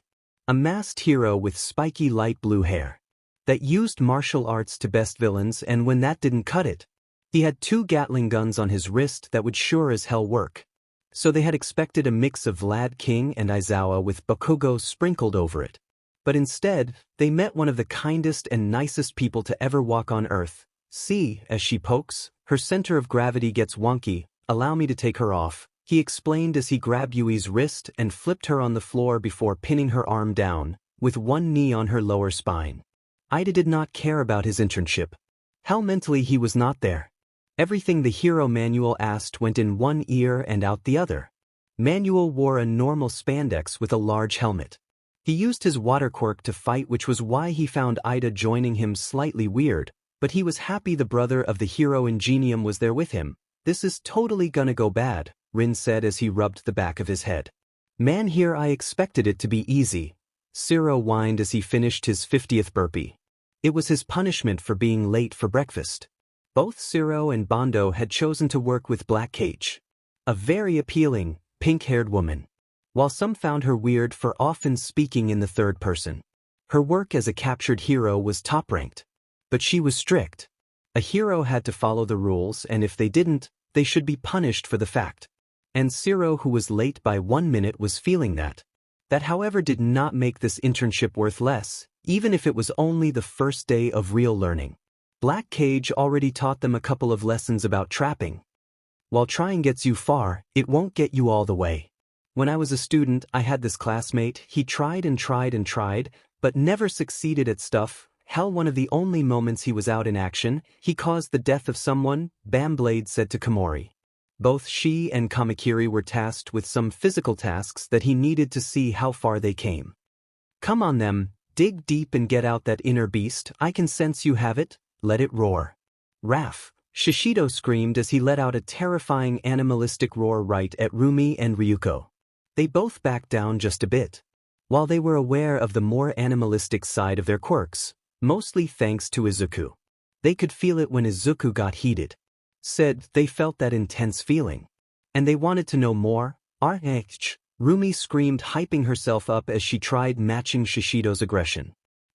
a masked hero with spiky light blue hair that used martial arts to best villains, and when that didn't cut it, he had 2 Gatling guns on his wrist that would sure as hell work. So they had expected a mix of Vlad King and Aizawa with Bakugo sprinkled over it. But instead, they met one of the kindest and nicest people to ever walk on Earth. See, as she pokes, her center of gravity gets wonky. Allow me to take her off, he explained as he grabbed Yui's wrist and flipped her on the floor before pinning her arm down, with one knee on her lower spine. Ida did not care about his internship. How mentally he was not there. Everything the hero Manuel asked went in one ear and out the other. Manuel wore a normal spandex with a large helmet. He used his water quirk to fight, which was why he found Ida joining him slightly weird, but he was happy the brother of the hero Ingenium was there with him. This is totally gonna go bad, Rin said as he rubbed the back of his head. Man, here I expected it to be easy. Ciro whined as he finished his 50th burpee. It was his punishment for being late for breakfast. Both Ciro and Bondo had chosen to work with Black Cage, a very appealing, pink-haired woman. While some found her weird for often speaking in the third person, her work as a captured hero was top-ranked. But she was strict. A hero had to follow the rules, and if they didn't, they should be punished for the fact. And Ciro, who was late by 1 minute, was feeling that. That, however, did not make this internship worth less, even if it was only the first day of real learning. Black Cage already taught them a couple of lessons about trapping. While trying gets you far, it won't get you all the way. When I was a student, I had this classmate. He tried and tried and tried, but never succeeded at stuff. Hell, one of the only moments he was out in action, he caused the death of someone, Bamblade said to Komori. Both she and Kamakiri were tasked with some physical tasks that he needed to see how far they came. Come on them, dig deep and get out that inner beast. I can sense you have it, let it roar. Raf, Shishido screamed as he let out a terrifying animalistic roar right at Rumi and Ryuko. They both backed down just a bit. While they were aware of the more animalistic side of their quirks, mostly thanks to Izuku. They could feel it when Izuku got heated. Said they felt that intense feeling. And they wanted to know more. Rumi screamed, hyping herself up as she tried matching Shishido's aggression.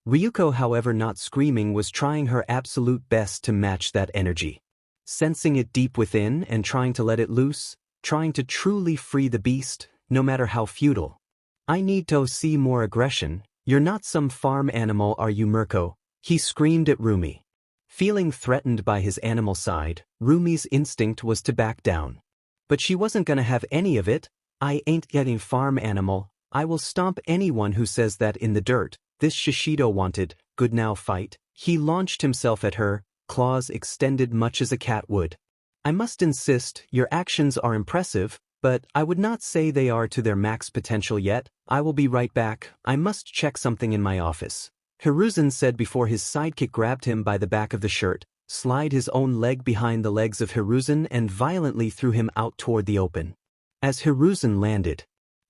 Ryuko, however, not screaming, was trying her absolute best to match that energy. Sensing it deep within and trying to let it loose, trying to truly free the beast, no matter how futile. I need to see more aggression. You're not some farm animal, are you, Mirko? He screamed at Rumi. Feeling threatened by his animal side, Rumi's instinct was to back down. But she wasn't gonna have any of it. I ain't getting farm animal. I will stomp anyone who says that in the dirt. This Shishido wanted. Good, now fight. He launched himself at her, claws extended much as a cat would. I must insist, your actions are impressive, but I would not say they are to their max potential yet. I will be right back. I must check something in my office. Hiruzen said before his sidekick grabbed him by the back of the shirt, slid his own leg behind the legs of Hiruzen and violently threw him out toward the open. As Hiruzen landed,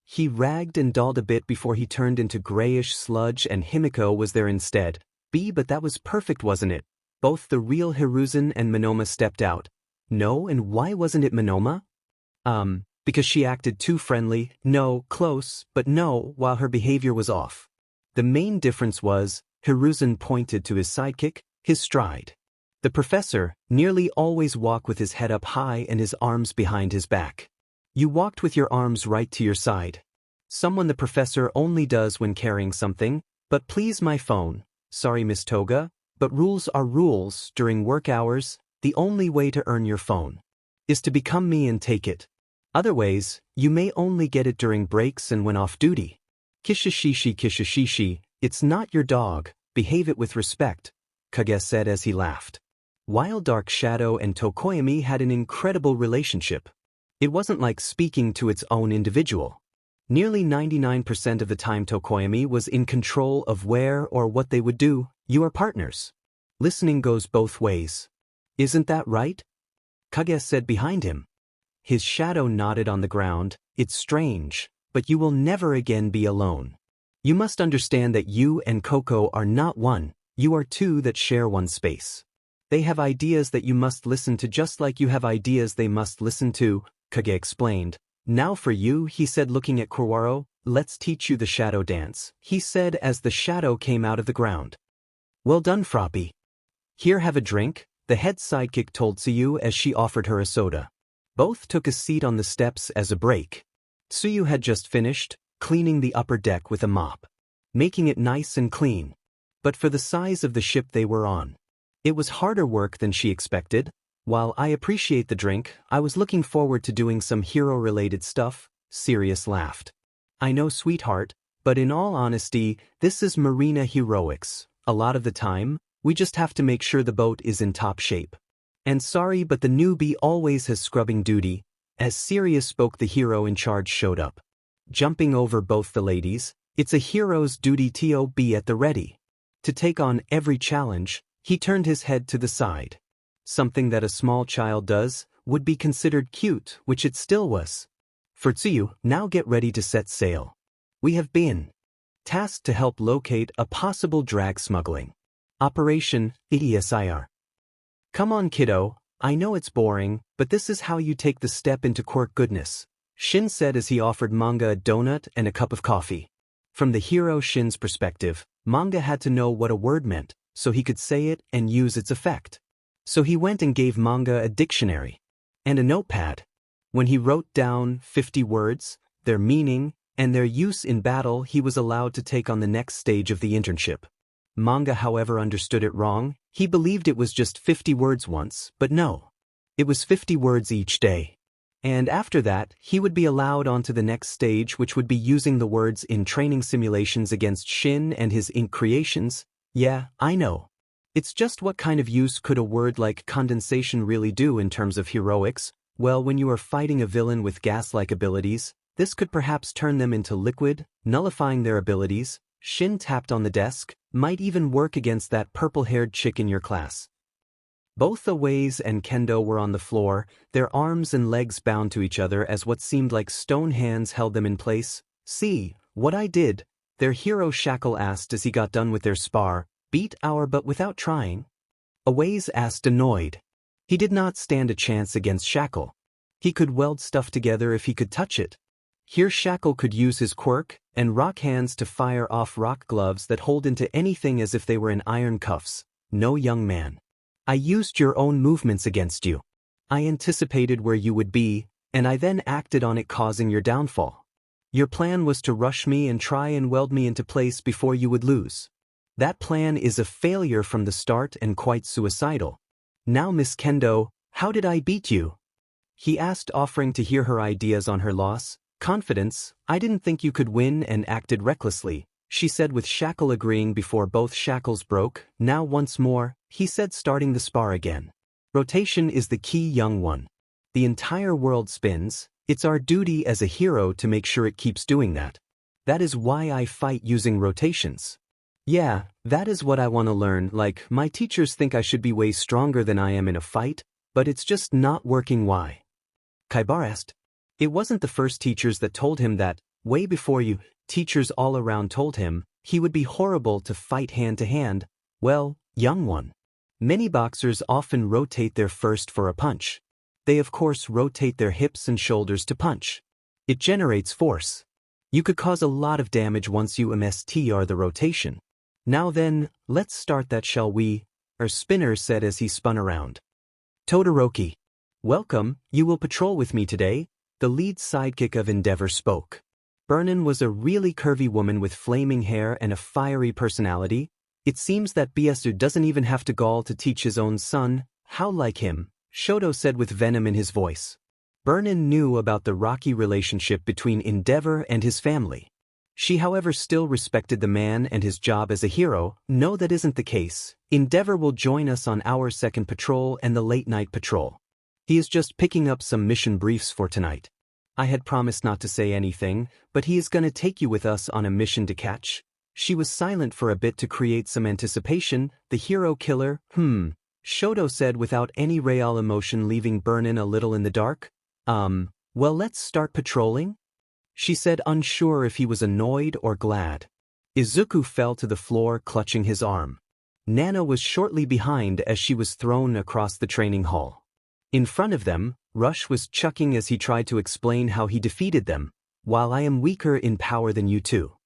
he ragged and dolled a bit before he turned into grayish sludge, and Himiko was there instead. But that was perfect, wasn't it? Both the real Hiruzen and Monoma stepped out. No, and why wasn't it Monoma? Because she acted too friendly. No, close, but no, while her behavior was off. The main difference was, Hiruzen pointed to his sidekick, his stride. The professor nearly always walked with his head up high and his arms behind his back. You walked with your arms right to your side. Someone the professor only does when carrying something. But please, my phone. Sorry, Miss Toga, but rules are rules. During work hours, the only way to earn your phone is to become me and take it. Other ways, you may only get it during breaks and when off duty. Kishishishi, it's not your dog, behave it with respect, Kage said as he laughed. While Dark Shadow and Tokoyami had an incredible relationship, it wasn't like speaking to its own individual. Nearly 99% of the time Tokoyami was in control of where or what they would do. You are partners. Listening goes both ways. Isn't that right? Kage said behind him. His shadow nodded on the ground. It's strange, but you will never again be alone. You must understand that you and Coco are not one, you are two that share one space. They have ideas that you must listen to just like you have ideas they must listen to, Kage explained. Now for you, he said looking at Kurwaro, let's teach you the shadow dance, he said as the shadow came out of the ground. Well done, Froppy. Here, have a drink, the head sidekick told Tsuyu as she offered her a soda. Both took a seat on the steps as a break. Tsuyu had just finished cleaning the upper deck with a mop, making it nice and clean. But for the size of the ship they were on, it was harder work than she expected. While I appreciate the drink, I was looking forward to doing some hero-related stuff, Sirius laughed. I know, sweetheart, but in all honesty, this is marina heroics. A lot of the time, we just have to make sure the boat is in top shape. And sorry, but the newbie always has scrubbing duty. As serious spoke, the hero in charge showed up. Jumping over both the ladies, it's a hero's duty to be at the ready. To take on every challenge, he turned his head to the side. Something that a small child does would be considered cute, which it still was. For Tsuyu, now get ready to set sail. We have been tasked to help locate a possible drag smuggling operation, ESIR. Come on, kiddo, I know it's boring, but this is how you take the step into quirk goodness, Shin said as he offered Manga a donut and a cup of coffee. From the hero Shin's perspective, Manga had to know what a word meant, so he could say it and use its effect. So he went and gave Manga a dictionary and a notepad. When he wrote down 50 words, their meaning, and their use in battle, he was allowed to take on the next stage of the internship. Manga, however, understood it wrong. He believed it was just 50 words once, but no. It was 50 words each day. And after that, he would be allowed onto the next stage, which would be using the words in training simulations against Shin and his ink creations. Yeah, I know. It's just what kind of use could a word like condensation really do in terms of heroics? Well, when you are fighting a villain with gas-like abilities, this could perhaps turn them into liquid, nullifying their abilities. Shin tapped on the desk, might even work against that purple-haired chick in your class. Both Aways and Kendo were on the floor, their arms and legs bound to each other as what seemed like stone hands held them in place. See, what I did? Their hero Shackle asked as he got done with their spar. Beat our butt without trying? Aways asked, annoyed. He did not stand a chance against Shackle. He could weld stuff together if he could touch it. Here Shackle could use his quirk and rock hands to fire off rock gloves that hold into anything as if they were in iron cuffs. No, young man. I used your own movements against you. I anticipated where you would be, and I then acted on it, causing your downfall. Your plan was to rush me and try and weld me into place before you would lose. That plan is a failure from the start and quite suicidal. Now, Miss Kendo, how did I beat you? He asked, offering to hear her ideas on her loss. Confidence, I didn't think you could win and acted recklessly, she said, with Shackle agreeing before both shackles broke. Now once more, he said, starting the spar again. Rotation is the key, young one. The entire world spins. It's our duty as a hero to make sure it keeps doing that. That is why I fight using rotations. Yeah, that is what I want to learn. Like, my teachers think I should be way stronger than I am in a fight, but it's just not working. Why? Kaibar asked. It wasn't the first teachers that told him that. Way before you, teachers all around told him he would be horrible to fight hand to hand. Well, young one. Many boxers often rotate their first for a punch. They of course rotate their hips and shoulders to punch. It generates force. You could cause a lot of damage once you MSTR the rotation. Now then, let's start that, shall we? Spinner said as he spun around. Todoroki. Welcome, you will patrol with me today, the lead sidekick of Endeavor spoke. Burnin was a really curvy woman with flaming hair and a fiery personality. It seems that BSU doesn't even have to gall to teach his own son. How like him, Shoto said with venom in his voice. Burnin knew about the rocky relationship between Endeavor and his family. She, however, still respected the man and his job as a hero. No, that isn't the case. Endeavor will join us on our second patrol and the late-night patrol. He is just picking up some mission briefs for tonight. I had promised not to say anything, but he is gonna take you with us on a mission to catch. She was silent for a bit to create some anticipation. The hero killer, Shoto said without any real emotion, leaving Burnin a little in the dark. Well, let's start patrolling? She said, unsure if he was annoyed or glad. Izuku fell to the floor, clutching his arm. Nana was shortly behind as she was thrown across the training hall. In front of them, Rush was chuckling as he tried to explain how he defeated them. While I am weaker in power than you two,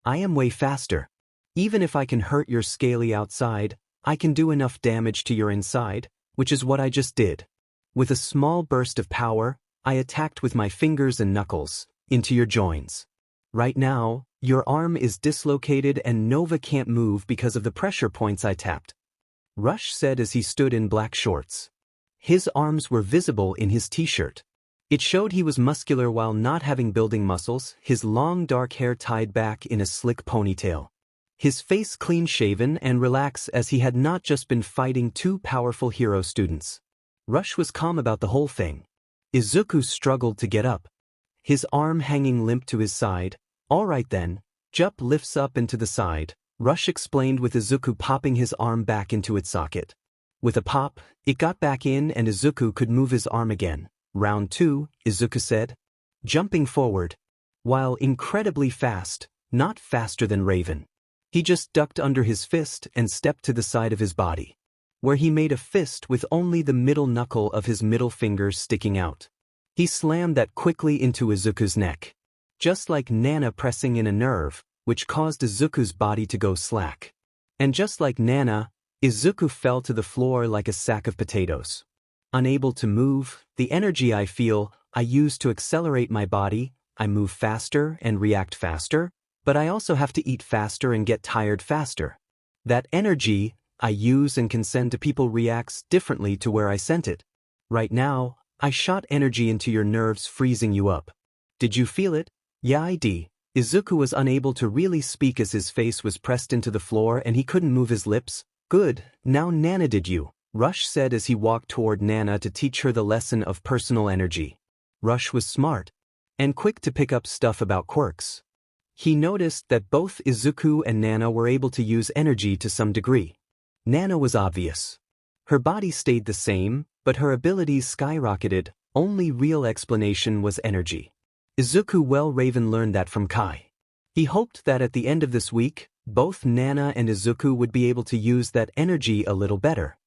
I am way faster. Even if I can hurt your scaly outside, I can do enough damage to your inside, which is what I just did. With a small burst of power, I attacked with my fingers and knuckles into your joints. Right now, your arm is dislocated and Nova can't move because of the pressure points I tapped. Rush said as he stood in black shorts. His arms were visible in his t-shirt. It showed he was muscular while not having building muscles, his long dark hair tied back in a slick ponytail. His face clean-shaven and relaxed as he had not just been fighting two powerful hero students. Rush was calm about the whole thing. Izuku struggled to get up, his arm hanging limp to his side. All right then, Jup lifts up and to the side, Rush explained with Izuku popping his arm back into its socket. With a pop, it got back in and Izuku could move his arm again. Round 2, Izuku said, jumping forward. While incredibly fast, not faster than Raven. He just ducked under his fist and stepped to the side of his body, where he made a fist with only the middle knuckle of his middle finger sticking out. He slammed that quickly into Izuku's neck, just like Nana pressing in a nerve, which caused Izuku's body to go slack. And just like Nana, Izuku fell to the floor like a sack of potatoes. Unable to move, the energy I feel, I use to accelerate my body. I move faster and react faster, but I also have to eat faster and get tired faster. That energy I use and can send to people reacts differently to where I sent it. Right now, I shot energy into your nerves, freezing you up. Did you feel it? Yeah, I did. Izuku was unable to really speak as his face was pressed into the floor and he couldn't move his lips. Good, now Nana, did you? Rush said as he walked toward Nana to teach her the lesson of personal energy. Rush was smart and quick to pick up stuff about quirks. He noticed that both Izuku and Nana were able to use energy to some degree. Nana was obvious. Her body stayed the same, but her abilities skyrocketed. Only real explanation was energy. Izuku, well, Raven learned that from Kai. He hoped that at the end of this week, both Nana and Izuku would be able to use that energy a little better.